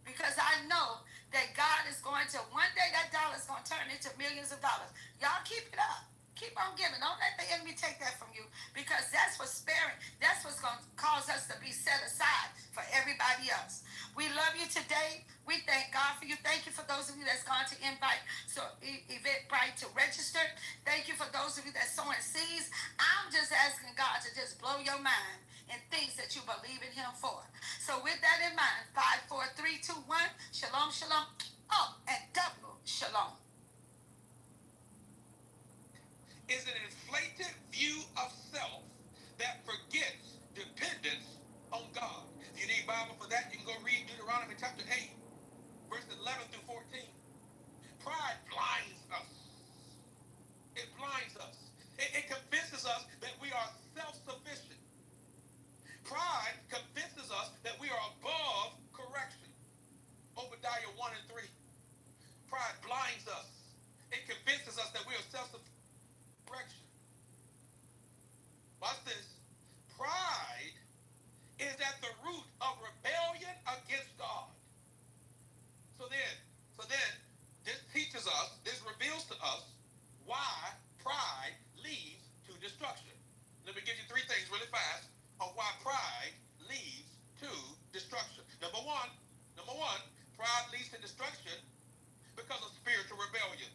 because I know that God is going to, one day that dollar is going to turn into millions of dollars. Y'all keep it up. Keep on giving. Don't let the enemy take that from you, because that's what's sparing. That's what's going to cause us to be set aside for everybody else. We love you today. We thank God for you. Thank you for those of you that's gone to invite, so Eventbrite to register. Thank you for those of you that's sowing seeds. I'm just asking God to just blow your mind and things that you believe in him for. So with that in mind, 5, 4, 3, 2, 1, shalom, shalom. Oh, and double shalom. Is an inflated view of self that forgets dependence on God. If you need Bible for that, you can go read Deuteronomy chapter 8, verses 11 through 14. Pride blinds us. It blinds us. It convinces us that we are self-sufficient. Pride convinces us that we are above correction. Obadiah 1 and 3. Pride blinds us. It convinces us that we are self-sufficient. Correction. Watch this. Pride is at the root of rebellion against God. So then, this teaches us, this reveals to us why pride leads to destruction. Let me give you 3 things really fast on why pride leads to destruction. Number one, pride leads to destruction because of spiritual rebellion.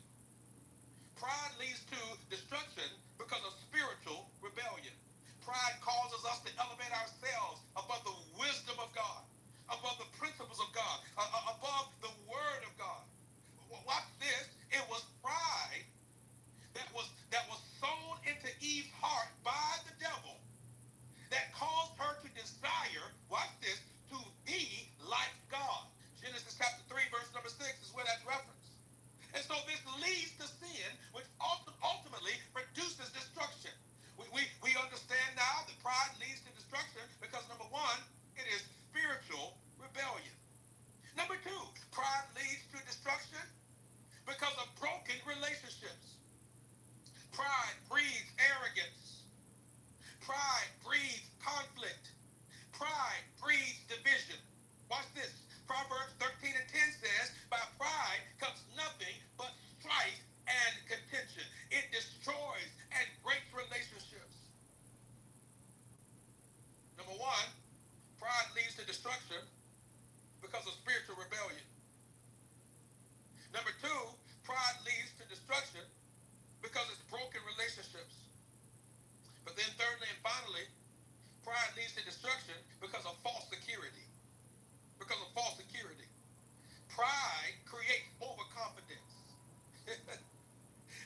Pride leads to destruction because of spiritual rebellion. Pride causes us to elevate ourselves above the wisdom of God, above the principles of God, above the word of God. Watch this. It was pride that was sown into Eve's heart by the devil that caused her to desire, watch this, to be like God. Genesis chapter 3, verse number 6 is where that's referenced. And so this leads to sin, which ultimately produces destruction. We understand now that pride leads to destruction because, number one, pride leads to destruction because of false security. Because of false security. Pride creates overconfidence.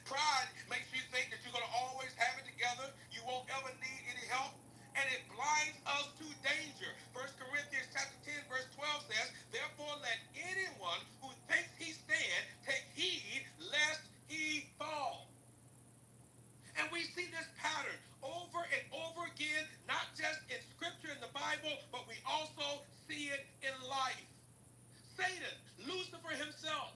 Pride makes you think that you're going to always have it together. You won't ever need any help. And it blinds us to danger. 1 Corinthians chapter 10, verse 12 says, therefore let anyone who thinks he stand take heed lest he fall. And we see this pattern over and over again, not just in scripture in the Bible, but we also see it in life. Satan, Lucifer himself,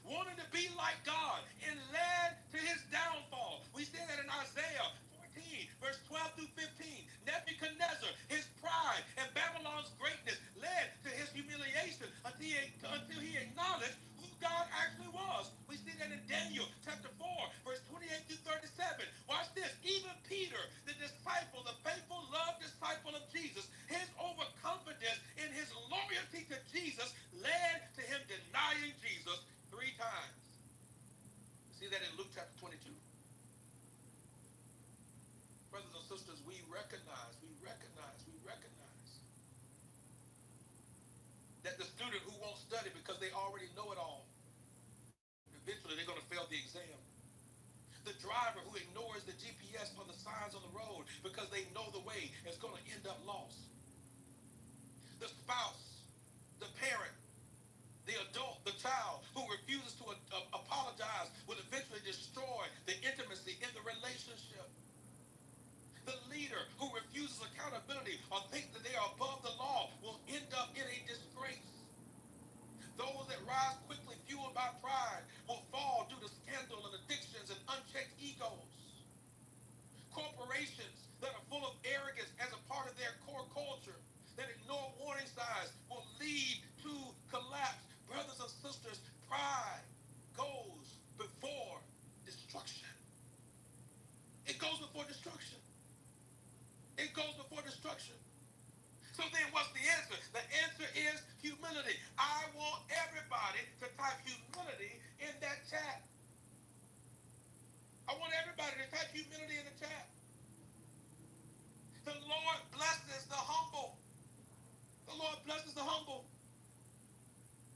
wanted to be like God and led to his downfall. We see that in Isaiah 14, verse 12 through 15. Nebuchadnezzar, his pride and Babylon's greatness led to his humiliation until he acknowledged who God actually was. We see that in Daniel chapter 4, verse 28 through 37. Watch this. Even Peter, the disciple, the faithful, loved disciple of Jesus, his overconfidence in his loyalty to Jesus led to him denying Jesus 3 times. See that in Luke chapter 22. Brothers and sisters, we recognize that the student who won't study because they already know it all, eventually they're going to fail the exam. The driver who ignores the GPS on the signs on the road because they know the way is going to end up lost. The spouse, the parent, the adult, the child who refuses to apologize will eventually destroy the intimacy in the relationship. The leader who refuses accountability or thinks that they are above the law will end up in a disgrace. Those that rise quickly, fueled by pride, will fall due to scandal and addictions and unchecked egos. Corporations that are full of arrogance as a part of their core culture, that ignore warning signs, will lead to collapse. Brothers and sisters, pride goes before destruction. It goes before destruction. It goes before destruction. So then what's the answer? The answer is humility. I want everybody to type humility in that chat. I want everybody to type humility in the chat. The Lord blesses the humble. The Lord blesses the humble.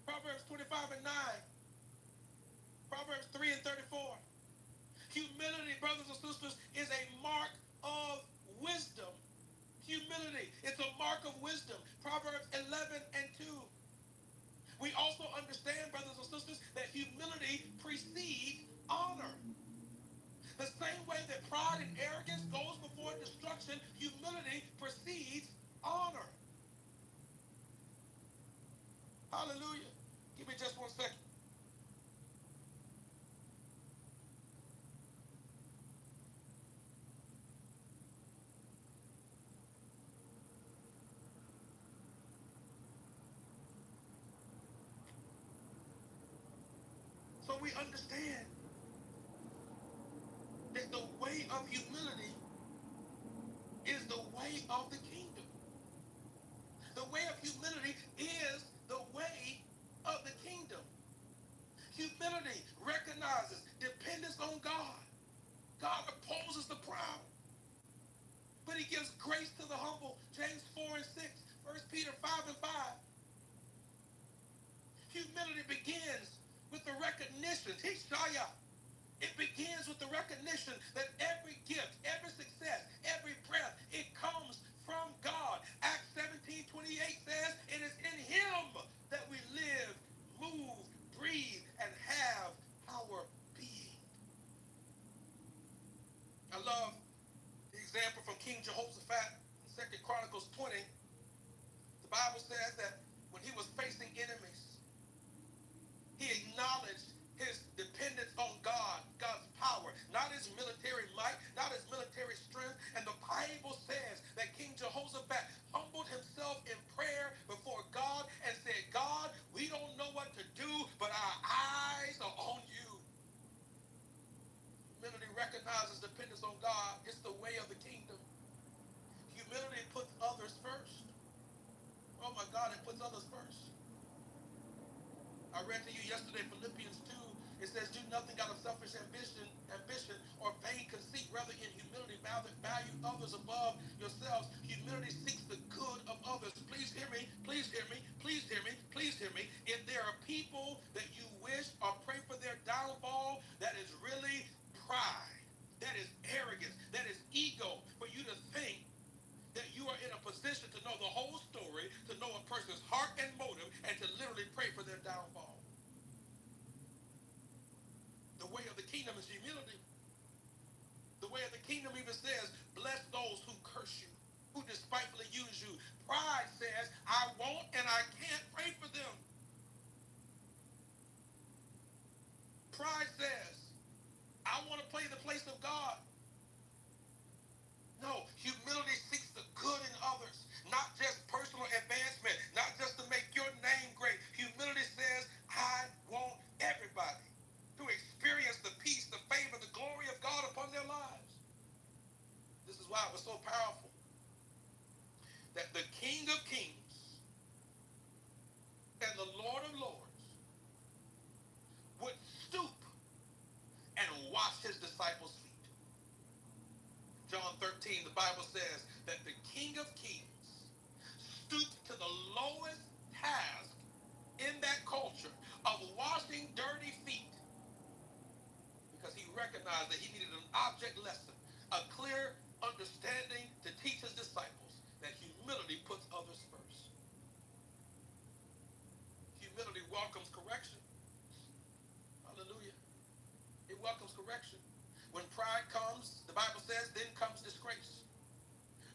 Proverbs 25 and 9. Proverbs 3 and 34. Humility, brothers and sisters, is a mark of wisdom. Humility, it's a mark of wisdom. Proverbs 11 and 2. We also understand, brothers and sisters, that humility precedes honor. The same way that pride and arrogance goes before destruction, humility precedes honor. Hallelujah. Give me just 1 second. So we understand that the way of humility is the way of the kingdom. The way of humility is the way of the kingdom. Humility recognizes dependence on God. God opposes the proud, but he gives grace to the humble. James 4 and 6, 1 Peter 5 and 5. Humility begins with the recognition. It begins with the recognition that every gift, every success, every breath, it comes from God. Acts 17:28 says, it is in him that we live, move, breathe, and have our being. I love the example from King Jehoshaphat in 2 Chronicles 20. The Bible says that when he was facing enemies, he acknowledged his dependence on God, God's power, not his military might, not his military strength. And the Bible says that King Jehoshaphat humbled himself in prayer before God and said, God, we don't know what to do, but our eyes are on you. Humility recognizes dependence on God. It's the way of the kingdom. Humility puts others first. Oh my God, it puts others first. I read to you yesterday, Philippians 2. It says, do nothing out of selfish ambition or vain conceit. Rather, in humility, value others above yourselves. Humility 19, the Bible says that the King of Kings stooped to the lowest task in that culture of washing dirty feet because he recognized that he needed an object lesson, a clear understanding to teach his disciples that humility puts others first. Humility welcomes correction. Hallelujah. It welcomes correction. When pride comes, the Bible says, then comes disgrace.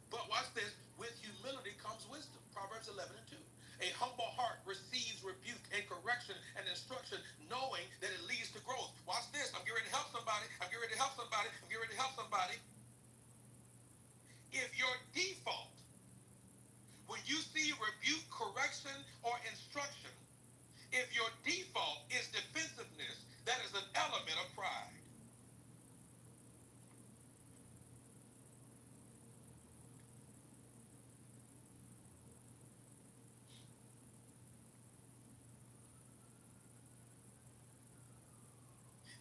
But watch this, with humility comes wisdom. Proverbs 11:2. A humble heart receives rebuke and correction and instruction, knowing that it leads to growth. Watch this. I'm getting ready to help somebody. I'm getting ready to help somebody. I'm getting ready to help somebody. If your default, when you see rebuke, correction, or instruction, if your default is defensiveness, that is an element of pride.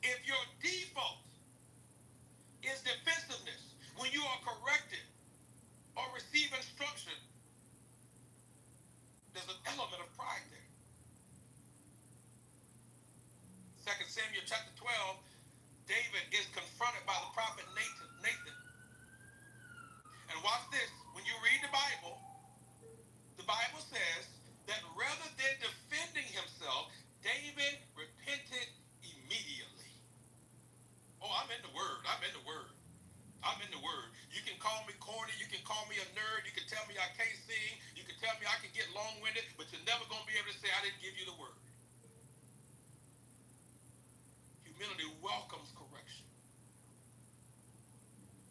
If your default is defensiveness, when you are corrected or receive instruction, there's an element of pride there. 2 Samuel chapter 12, David is confronted by the prophet Nathan. And watch this. When you read the Bible says that rather than defending himself, David repented immediately. Oh, I'm in the word. I'm in the word. I'm in the word. You can call me corny. You can call me a nerd. You can tell me I can't sing. You can tell me I can get long-winded, but you're never going to be able to say I didn't give you the word. Humility welcomes correction.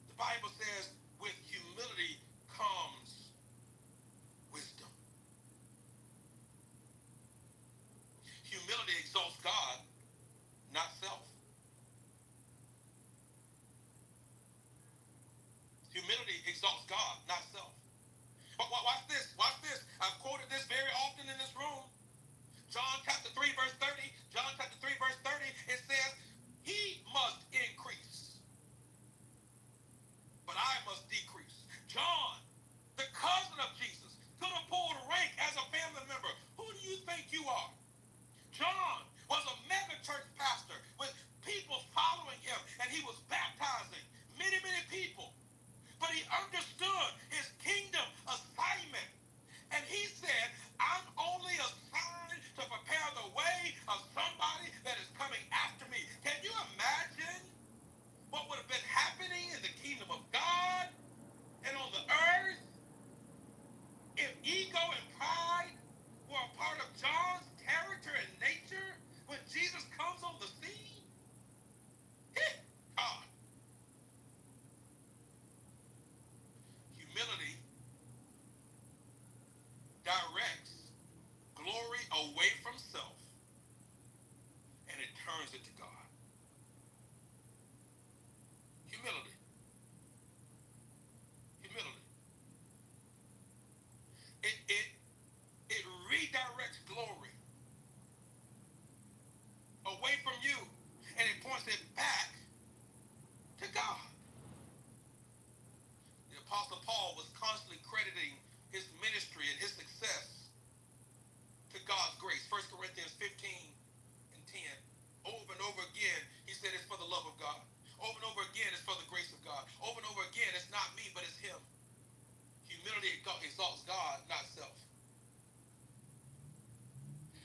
The Bible says with humility comes wisdom. Humility exalts God, not self. Humility exalts God, not self. But watch this. Watch this. I've quoted this very often in this room. John chapter 3, verse 30. John chapter 3, verse 30. It says, he must increase, but I must decrease. John, the cousin of Jesus, could have pulled rank as a family member. Who do you think you are? John was a mega church pastor with people following him, and he was baptizing many, many people. But he understood his kingdom assignment. And he said, I'm only assigned to prepare the way of somebody that is coming after me. Can you imagine what would have been happening in the kingdom of God and on the earth if ego and pride were a part of John's character and nature when Jesus comes on the scene? God. Humility directs glory away from self and it turns it to God. Humility. Humility. It redirects glory away from you and it points it back to God. The Apostle Paul was constantly crediting his ministry and his success to God's grace. 1 Corinthians 15:10. Over and over again, he said it's for the love of God. Over and over again, it's for the grace of God. Over and over again, it's not me, but it's him. Humility exalts God, not self.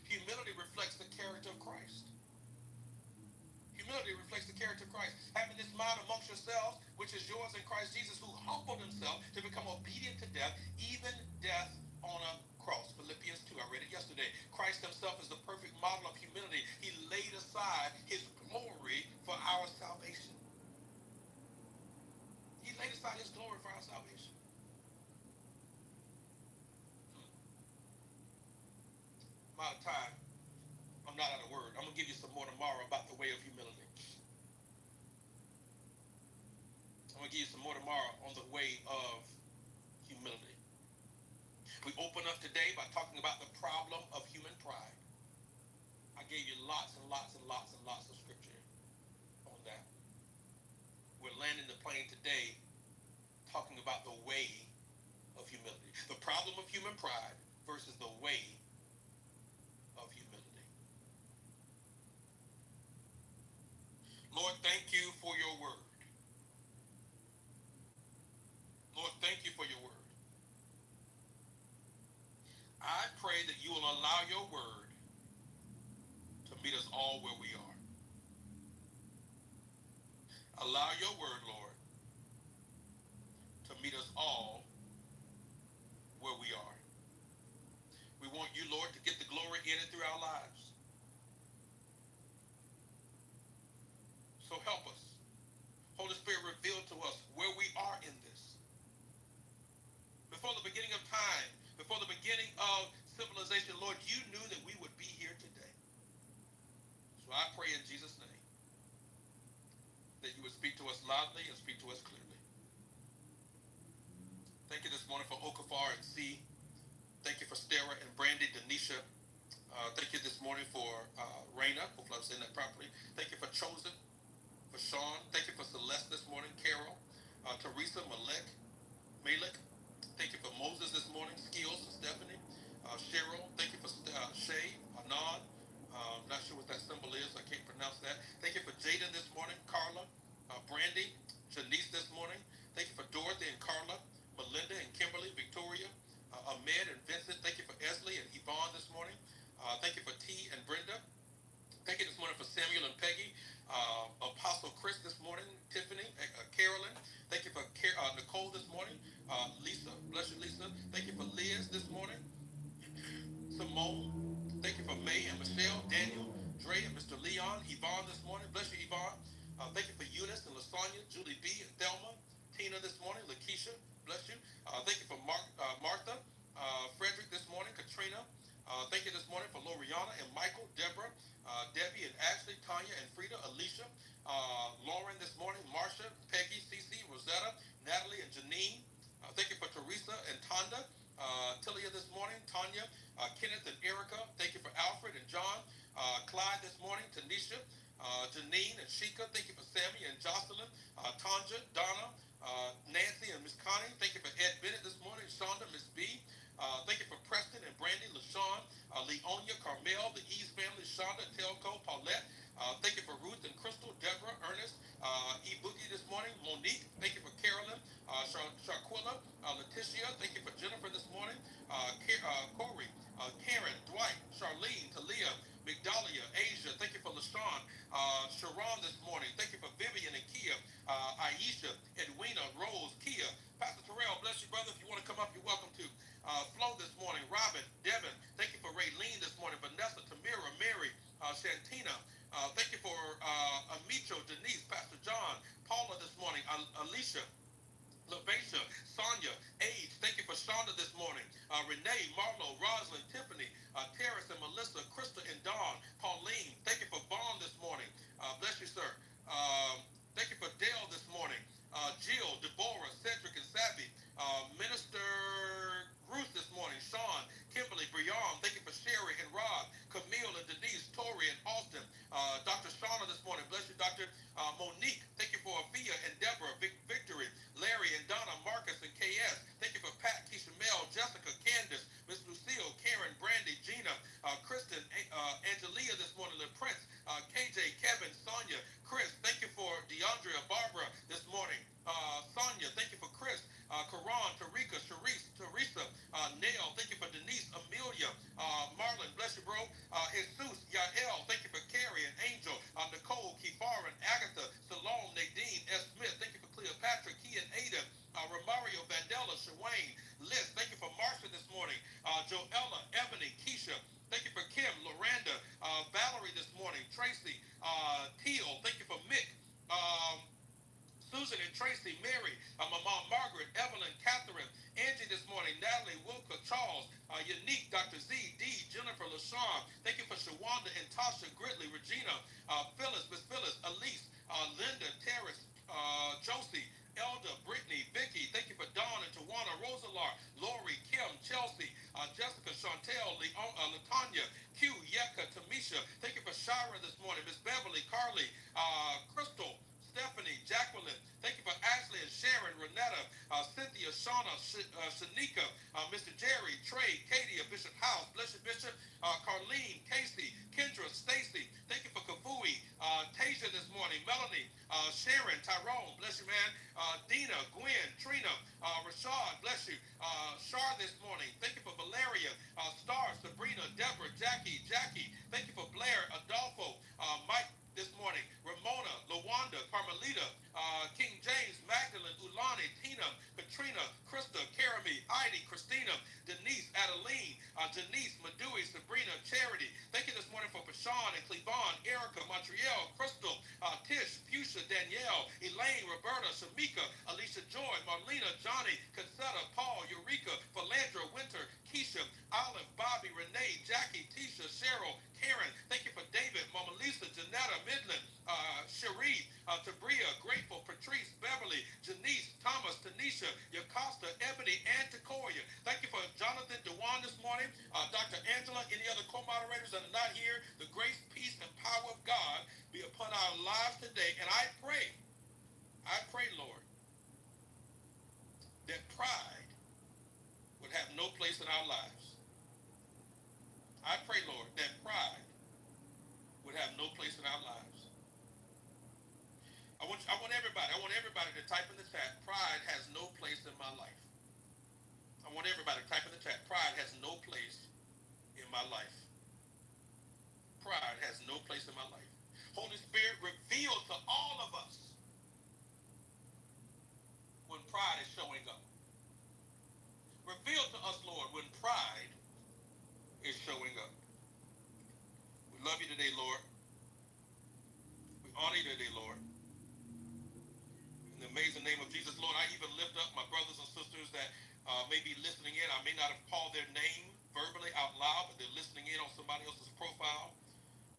Humility reflects the character of Christ. Humility reflects the character of Christ. Having this mind amongst yourselves, which is yours in Christ Jesus, who humbled himself to become obedient to death, even death on a cross. Philippians 2, I read it yesterday. Christ himself is the perfect model of humility. He laid aside his glory for our salvation. He laid aside his glory for our salvation. I'm out of time. I'm not out of word. I'm going to give you some more tomorrow about the way of humility. I'm going to give you some more tomorrow on the way of humility. We open up today by talking about the problem of human pride. I gave you lots and lots and lots and lots of scripture on that. We're landing the plane today talking about the way of humility. The problem of human pride versus the way of humility. Lord, thank you for your word. Lord, thank you for your word. I pray that you will allow your word to meet us all where we are. Allow your word, Lord, to meet us all where we are. We want you, Lord, to get the glory in and through our lives. So help us. Holy Spirit, reveal to us where we are in this. Before the beginning of time, before the beginning of civilization, Lord, you knew that we would be here today. So I pray in Jesus' name that you would speak to us loudly and speak to us clearly. Thank you this morning for Okafar and C. Thank you for Stara and Brandy, Denisha. Thank you this morning for Raina. Hopefully I'm saying that properly. Thank you for Chosen, for Sean. Thank you for Celeste this morning, Carol, Teresa, Malik. Thank you for Moses this morning, Skills, Stephanie, Cheryl. Thank you for Shay, Anand. Not sure what that symbol is. I can't pronounce that. Thank you for Jaden this morning, Carla, Brandy, Janice this morning. Thank you for Dorothy and Carla, Melinda and Kimberly, Victoria, Ahmed and Vincent. Thank you for Esley and Yvonne this morning. Thank you for T and Brenda. Thank you this morning for Samuel and Peggy, Apostle Chris this morning, Tiffany, Carolyn. Thank you for Nicole this morning, Lisa. Bless you, Lisa. Thank you for Liz this morning, Simone. Thank you for May and Michelle, Daniel, Dre and Mr. Leon, Yvonne this morning. Bless you, Yvonne. Thank you for Eunice and LaSonia, Julie B. and Thelma, Tina this morning, Lakeisha. Bless you. Thank you for Martha, Frederick this morning, Katrina. Thank you this morning for Loriana and Michael, Deborah, Debbie and Ashley, Tanya and Frida, Alicia, Lauren this morning, Marcia, Peggy, Cece, Rosetta, Natalie and Janine. Thank you for Teresa and Tonda, Tilia this morning, Tanya, Kenneth and Erica. Thank you for Alfred and John, Clyde this morning, Tanisha, Janine and Sheikah. Thank you for Sammy and Jocelyn, Tanja, Donna, Nancy and Miss Connie. Thank you for Ed Bennett this morning, Shonda, Miss B. Thank you for Preston and Brandy, LaShawn, Leonia, Carmel, the East family, Shonda, Telco, Paulette. Thank you for Ruth and Crystal, Deborah, Ernest, E-Boogie this morning, Monique. Thank you for Carolyn, Sharquilla, Letitia. Thank you for Jennifer this morning, Corey, Karen, Dwight, Charlene, Talia, Migdalia, Asia. Thank you for LaShawn, Sharon this morning. Thank you for Vivian and Kia, Aisha, Edwina, Rose, Kia. Pastor Terrell, bless you, brother. If you want to come up, you're welcome to. Flo this morning, Robin, Devin. Thank you for Raylene this morning, Vanessa, Tamira, Mary, Shantina. Thank you for Amicho, Denise, Pastor John, Paula this morning, Alicia, LaVacia, Sonia, Age. Thank you for Shonda this morning. Renee, Marlo, Rosalind, Tiffany, Terrace and Melissa, Krista and Dawn, Pauline. Thank you for Vaughn this morning. Bless you, sir. Thank you for Dale this morning. Jill, Deborah, Cedric and Savvy. Minister Ruth this morning. Sean, Kimberly, Brian. Thank you for Sherry and Rob, Camille and Denise, Tori and Austin. Dr. Shauna this morning. Bless you, Dr. Monique. Thank you for Afia and Deborah, Victory, Larry and Donna, Marcus and KS. Thank you for Pat, Keisha Mel, Jessica, Candace, Miss Lucille, Karen, Brandy, Gina, Kristen, Angelia this morning, the Prince, KJ, Kevin, Sonia, Chris. Thank you for DeAndrea, Barbara this morning. Sonia, thank you for Chris, Karan, Tarika, Sharice, Teresa, Nail. Thank you for Denise, Amelia, Marlon. Bless you, bro. Jesus, Yael. Thank you for Carrie and Angel, Nicole, Kifar and Agatha, Salome, Nadine, S. Smith. Thank you for Cleopatra, Key and Ada, Romario, Vandella, Shawayne, Liz. Thank you for Marsha this morning, Joella, Ebony, Keisha. Thank you for Kim, Loranda, Valerie this morning, Tracy, Teal. Thank you for Mick. Susan and Tracy, Mary, my mom Margaret, Evelyn, Catherine, Angie this morning, Natalie, Wilka, Charles, Unique, Dr. Z, D, Jennifer, LaShawn. Thank you for Shawanda and Tasha, Gridley, Regina, Phyllis, Miss Phyllis, Elise, Linda, Terrace, Josie, Elda, Brittany, Vicky. Thank you for Dawn and Tawana, Rosalar, Lori, Kim, Chelsea, Jessica, Chantel, Latanya, Q, Yeka, Tamisha. Thank you for Shira this morning, Miss Beverly, Carly, Crystal, Stephanie, Jacqueline. Thank you for Ashley and Sharon, Renetta, Cynthia, Shauna, Shanika, Mr. Jerry, Trey, Katie, Bishop House, bless you, Bishop, Carlene, Casey, Kendra, Stacy, thank you for Kavui, Tasia this morning, Melanie, Sharon, Tyrone, bless you, man, Dina, Gwen, Trina, Rashad, bless you, Shar this morning, thank you for Valeria, Star, Sabrina, Deborah, Jackie, thank you for Blair, Adolfo, Mike this morning, Ramona, Lawanda, Carmelita, King James, Magdalene, Ulani, Tina, Katrina, Krista, Karami, Heidi, Christina, Denise, Adeline, Janice, Madui, Sabrina, Charity. Thank you this morning for Pashawn and Clevon, Erica, Montreal, Crystal, Tish, Fuchsia, Danielle, Elaine, Roberta, Shamika, Alicia Joy, Marlena, Johnny, Concetta, Paul, Eureka, Philandra, Winter, Keisha, Olive, Bobby, Renee, Jackie, Tisha, Cheryl, Karen. Thank you for David, Mama Lisa, Janetta, Midland, Cherie, Tabria, Grateful, Patrice, Beverly, Janice, Thomas, Tanisha, Yocosta, Ebony, and Takoya. Thank you for Jonathan Dewan this morning, Dr. Angela, any other co-moderators that are not here. The grace, peace, and power of God be upon our lives today. And I pray, Lord, that pride would have no place in our lives. I pray, Lord, that pride would have no place in our lives. I want everybody to type in the chat, pride has no place in my life. I want everybody to type in the chat, pride has no place in my life. Pride has no place in my life. Holy Spirit, reveal to all of us when pride is showing up. Reveal to us, Lord, when pride is showing up. We love you today, Lord. We honor you today, Lord. In the amazing name of Jesus, Lord, I even lift up my brothers and sisters that may be listening in. I may not have called their name verbally out loud, but they're listening in on somebody else's profile.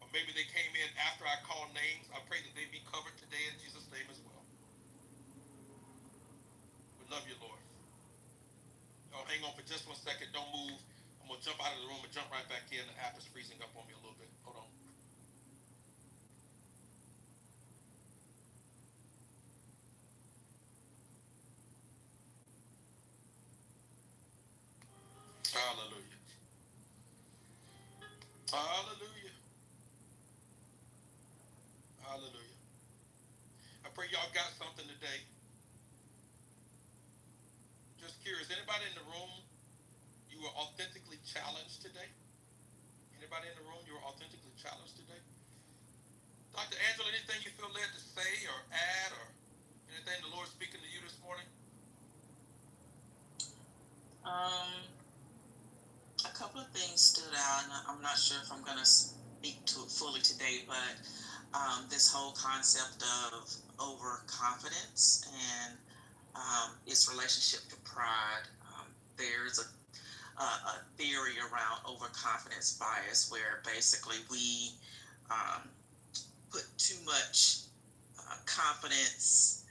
Or maybe they came in after I called names. I pray that they be covered today in Jesus' name as well. We love you, Lord. Y'all hang on for just 1 second. Don't move. I'm going to jump out of the room and jump right back in. The app is freezing up on me a little bit. Hold on. Hallelujah. Hallelujah. Hallelujah. I pray y'all got something today. Just curious, anybody in the room, you were authentically challenged today? Anybody in the room, you were authentically challenged today? Dr. Angela, anything you feel led to say or add, or anything the Lord speaking to you this morning? A couple of things stood out, and I'm not sure if I'm going to speak to it fully today, but this whole concept of overconfidence and its relationship to pride. There's a theory around overconfidence bias where basically we put too much confidence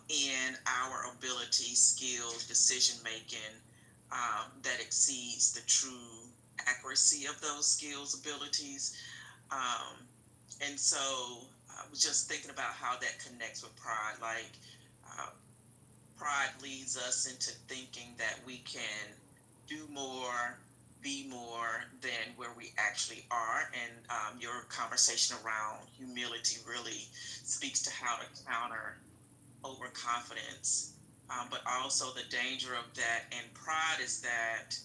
in our ability, skills, decision making that exceeds the true accuracy of those skills, abilities. And so I was just thinking about how that connects with pride. Like pride leads us into thinking that we can do more, be more than where we actually are. And your conversation around humility really speaks to how to counter overconfidence, but also the danger of that. And pride is that,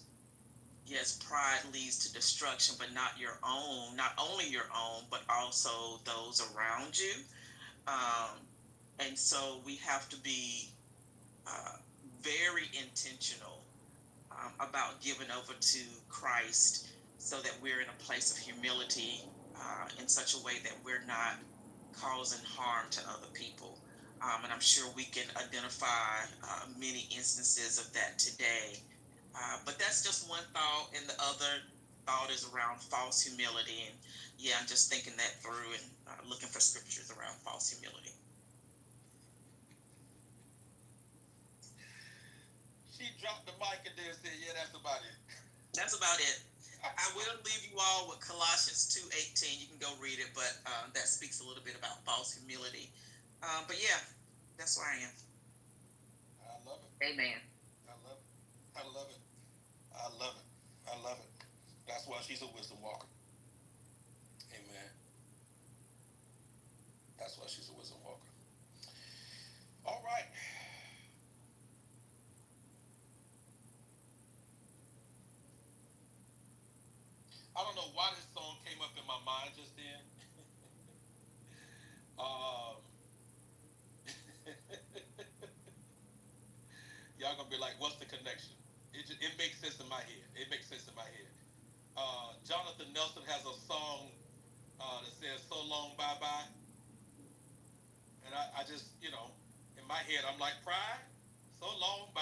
yes, pride leads to destruction, but not your own, not only your own, but also those around you. And so we have to be very intentional about giving over to Christ so that we're in a place of humility in such a way that we're not causing harm to other people. And I'm sure we can identify many instances of that today. But that's just one thought, and the other thought is around false humility. And yeah, I'm just thinking that through and looking for scriptures around false humility. She dropped the mic and then said, yeah, that's about it. That's about it. I will leave you all with Colossians 2:18. You can go read it, but that speaks a little bit about false humility. But yeah, that's where I am. I love it. Amen. I love it. I love it. I love it. That's why she's a wisdom walker. Amen. That's why she's a wisdom walker. All right. I don't know why this song came up in my mind just then. um, y'all gonna be like, "What's the connection?" It makes sense in my head. It makes sense in my head. Jonathan Nelson has a song that says "So long, bye bye," and I just, in my head, I'm like, "Pride, so long, bye."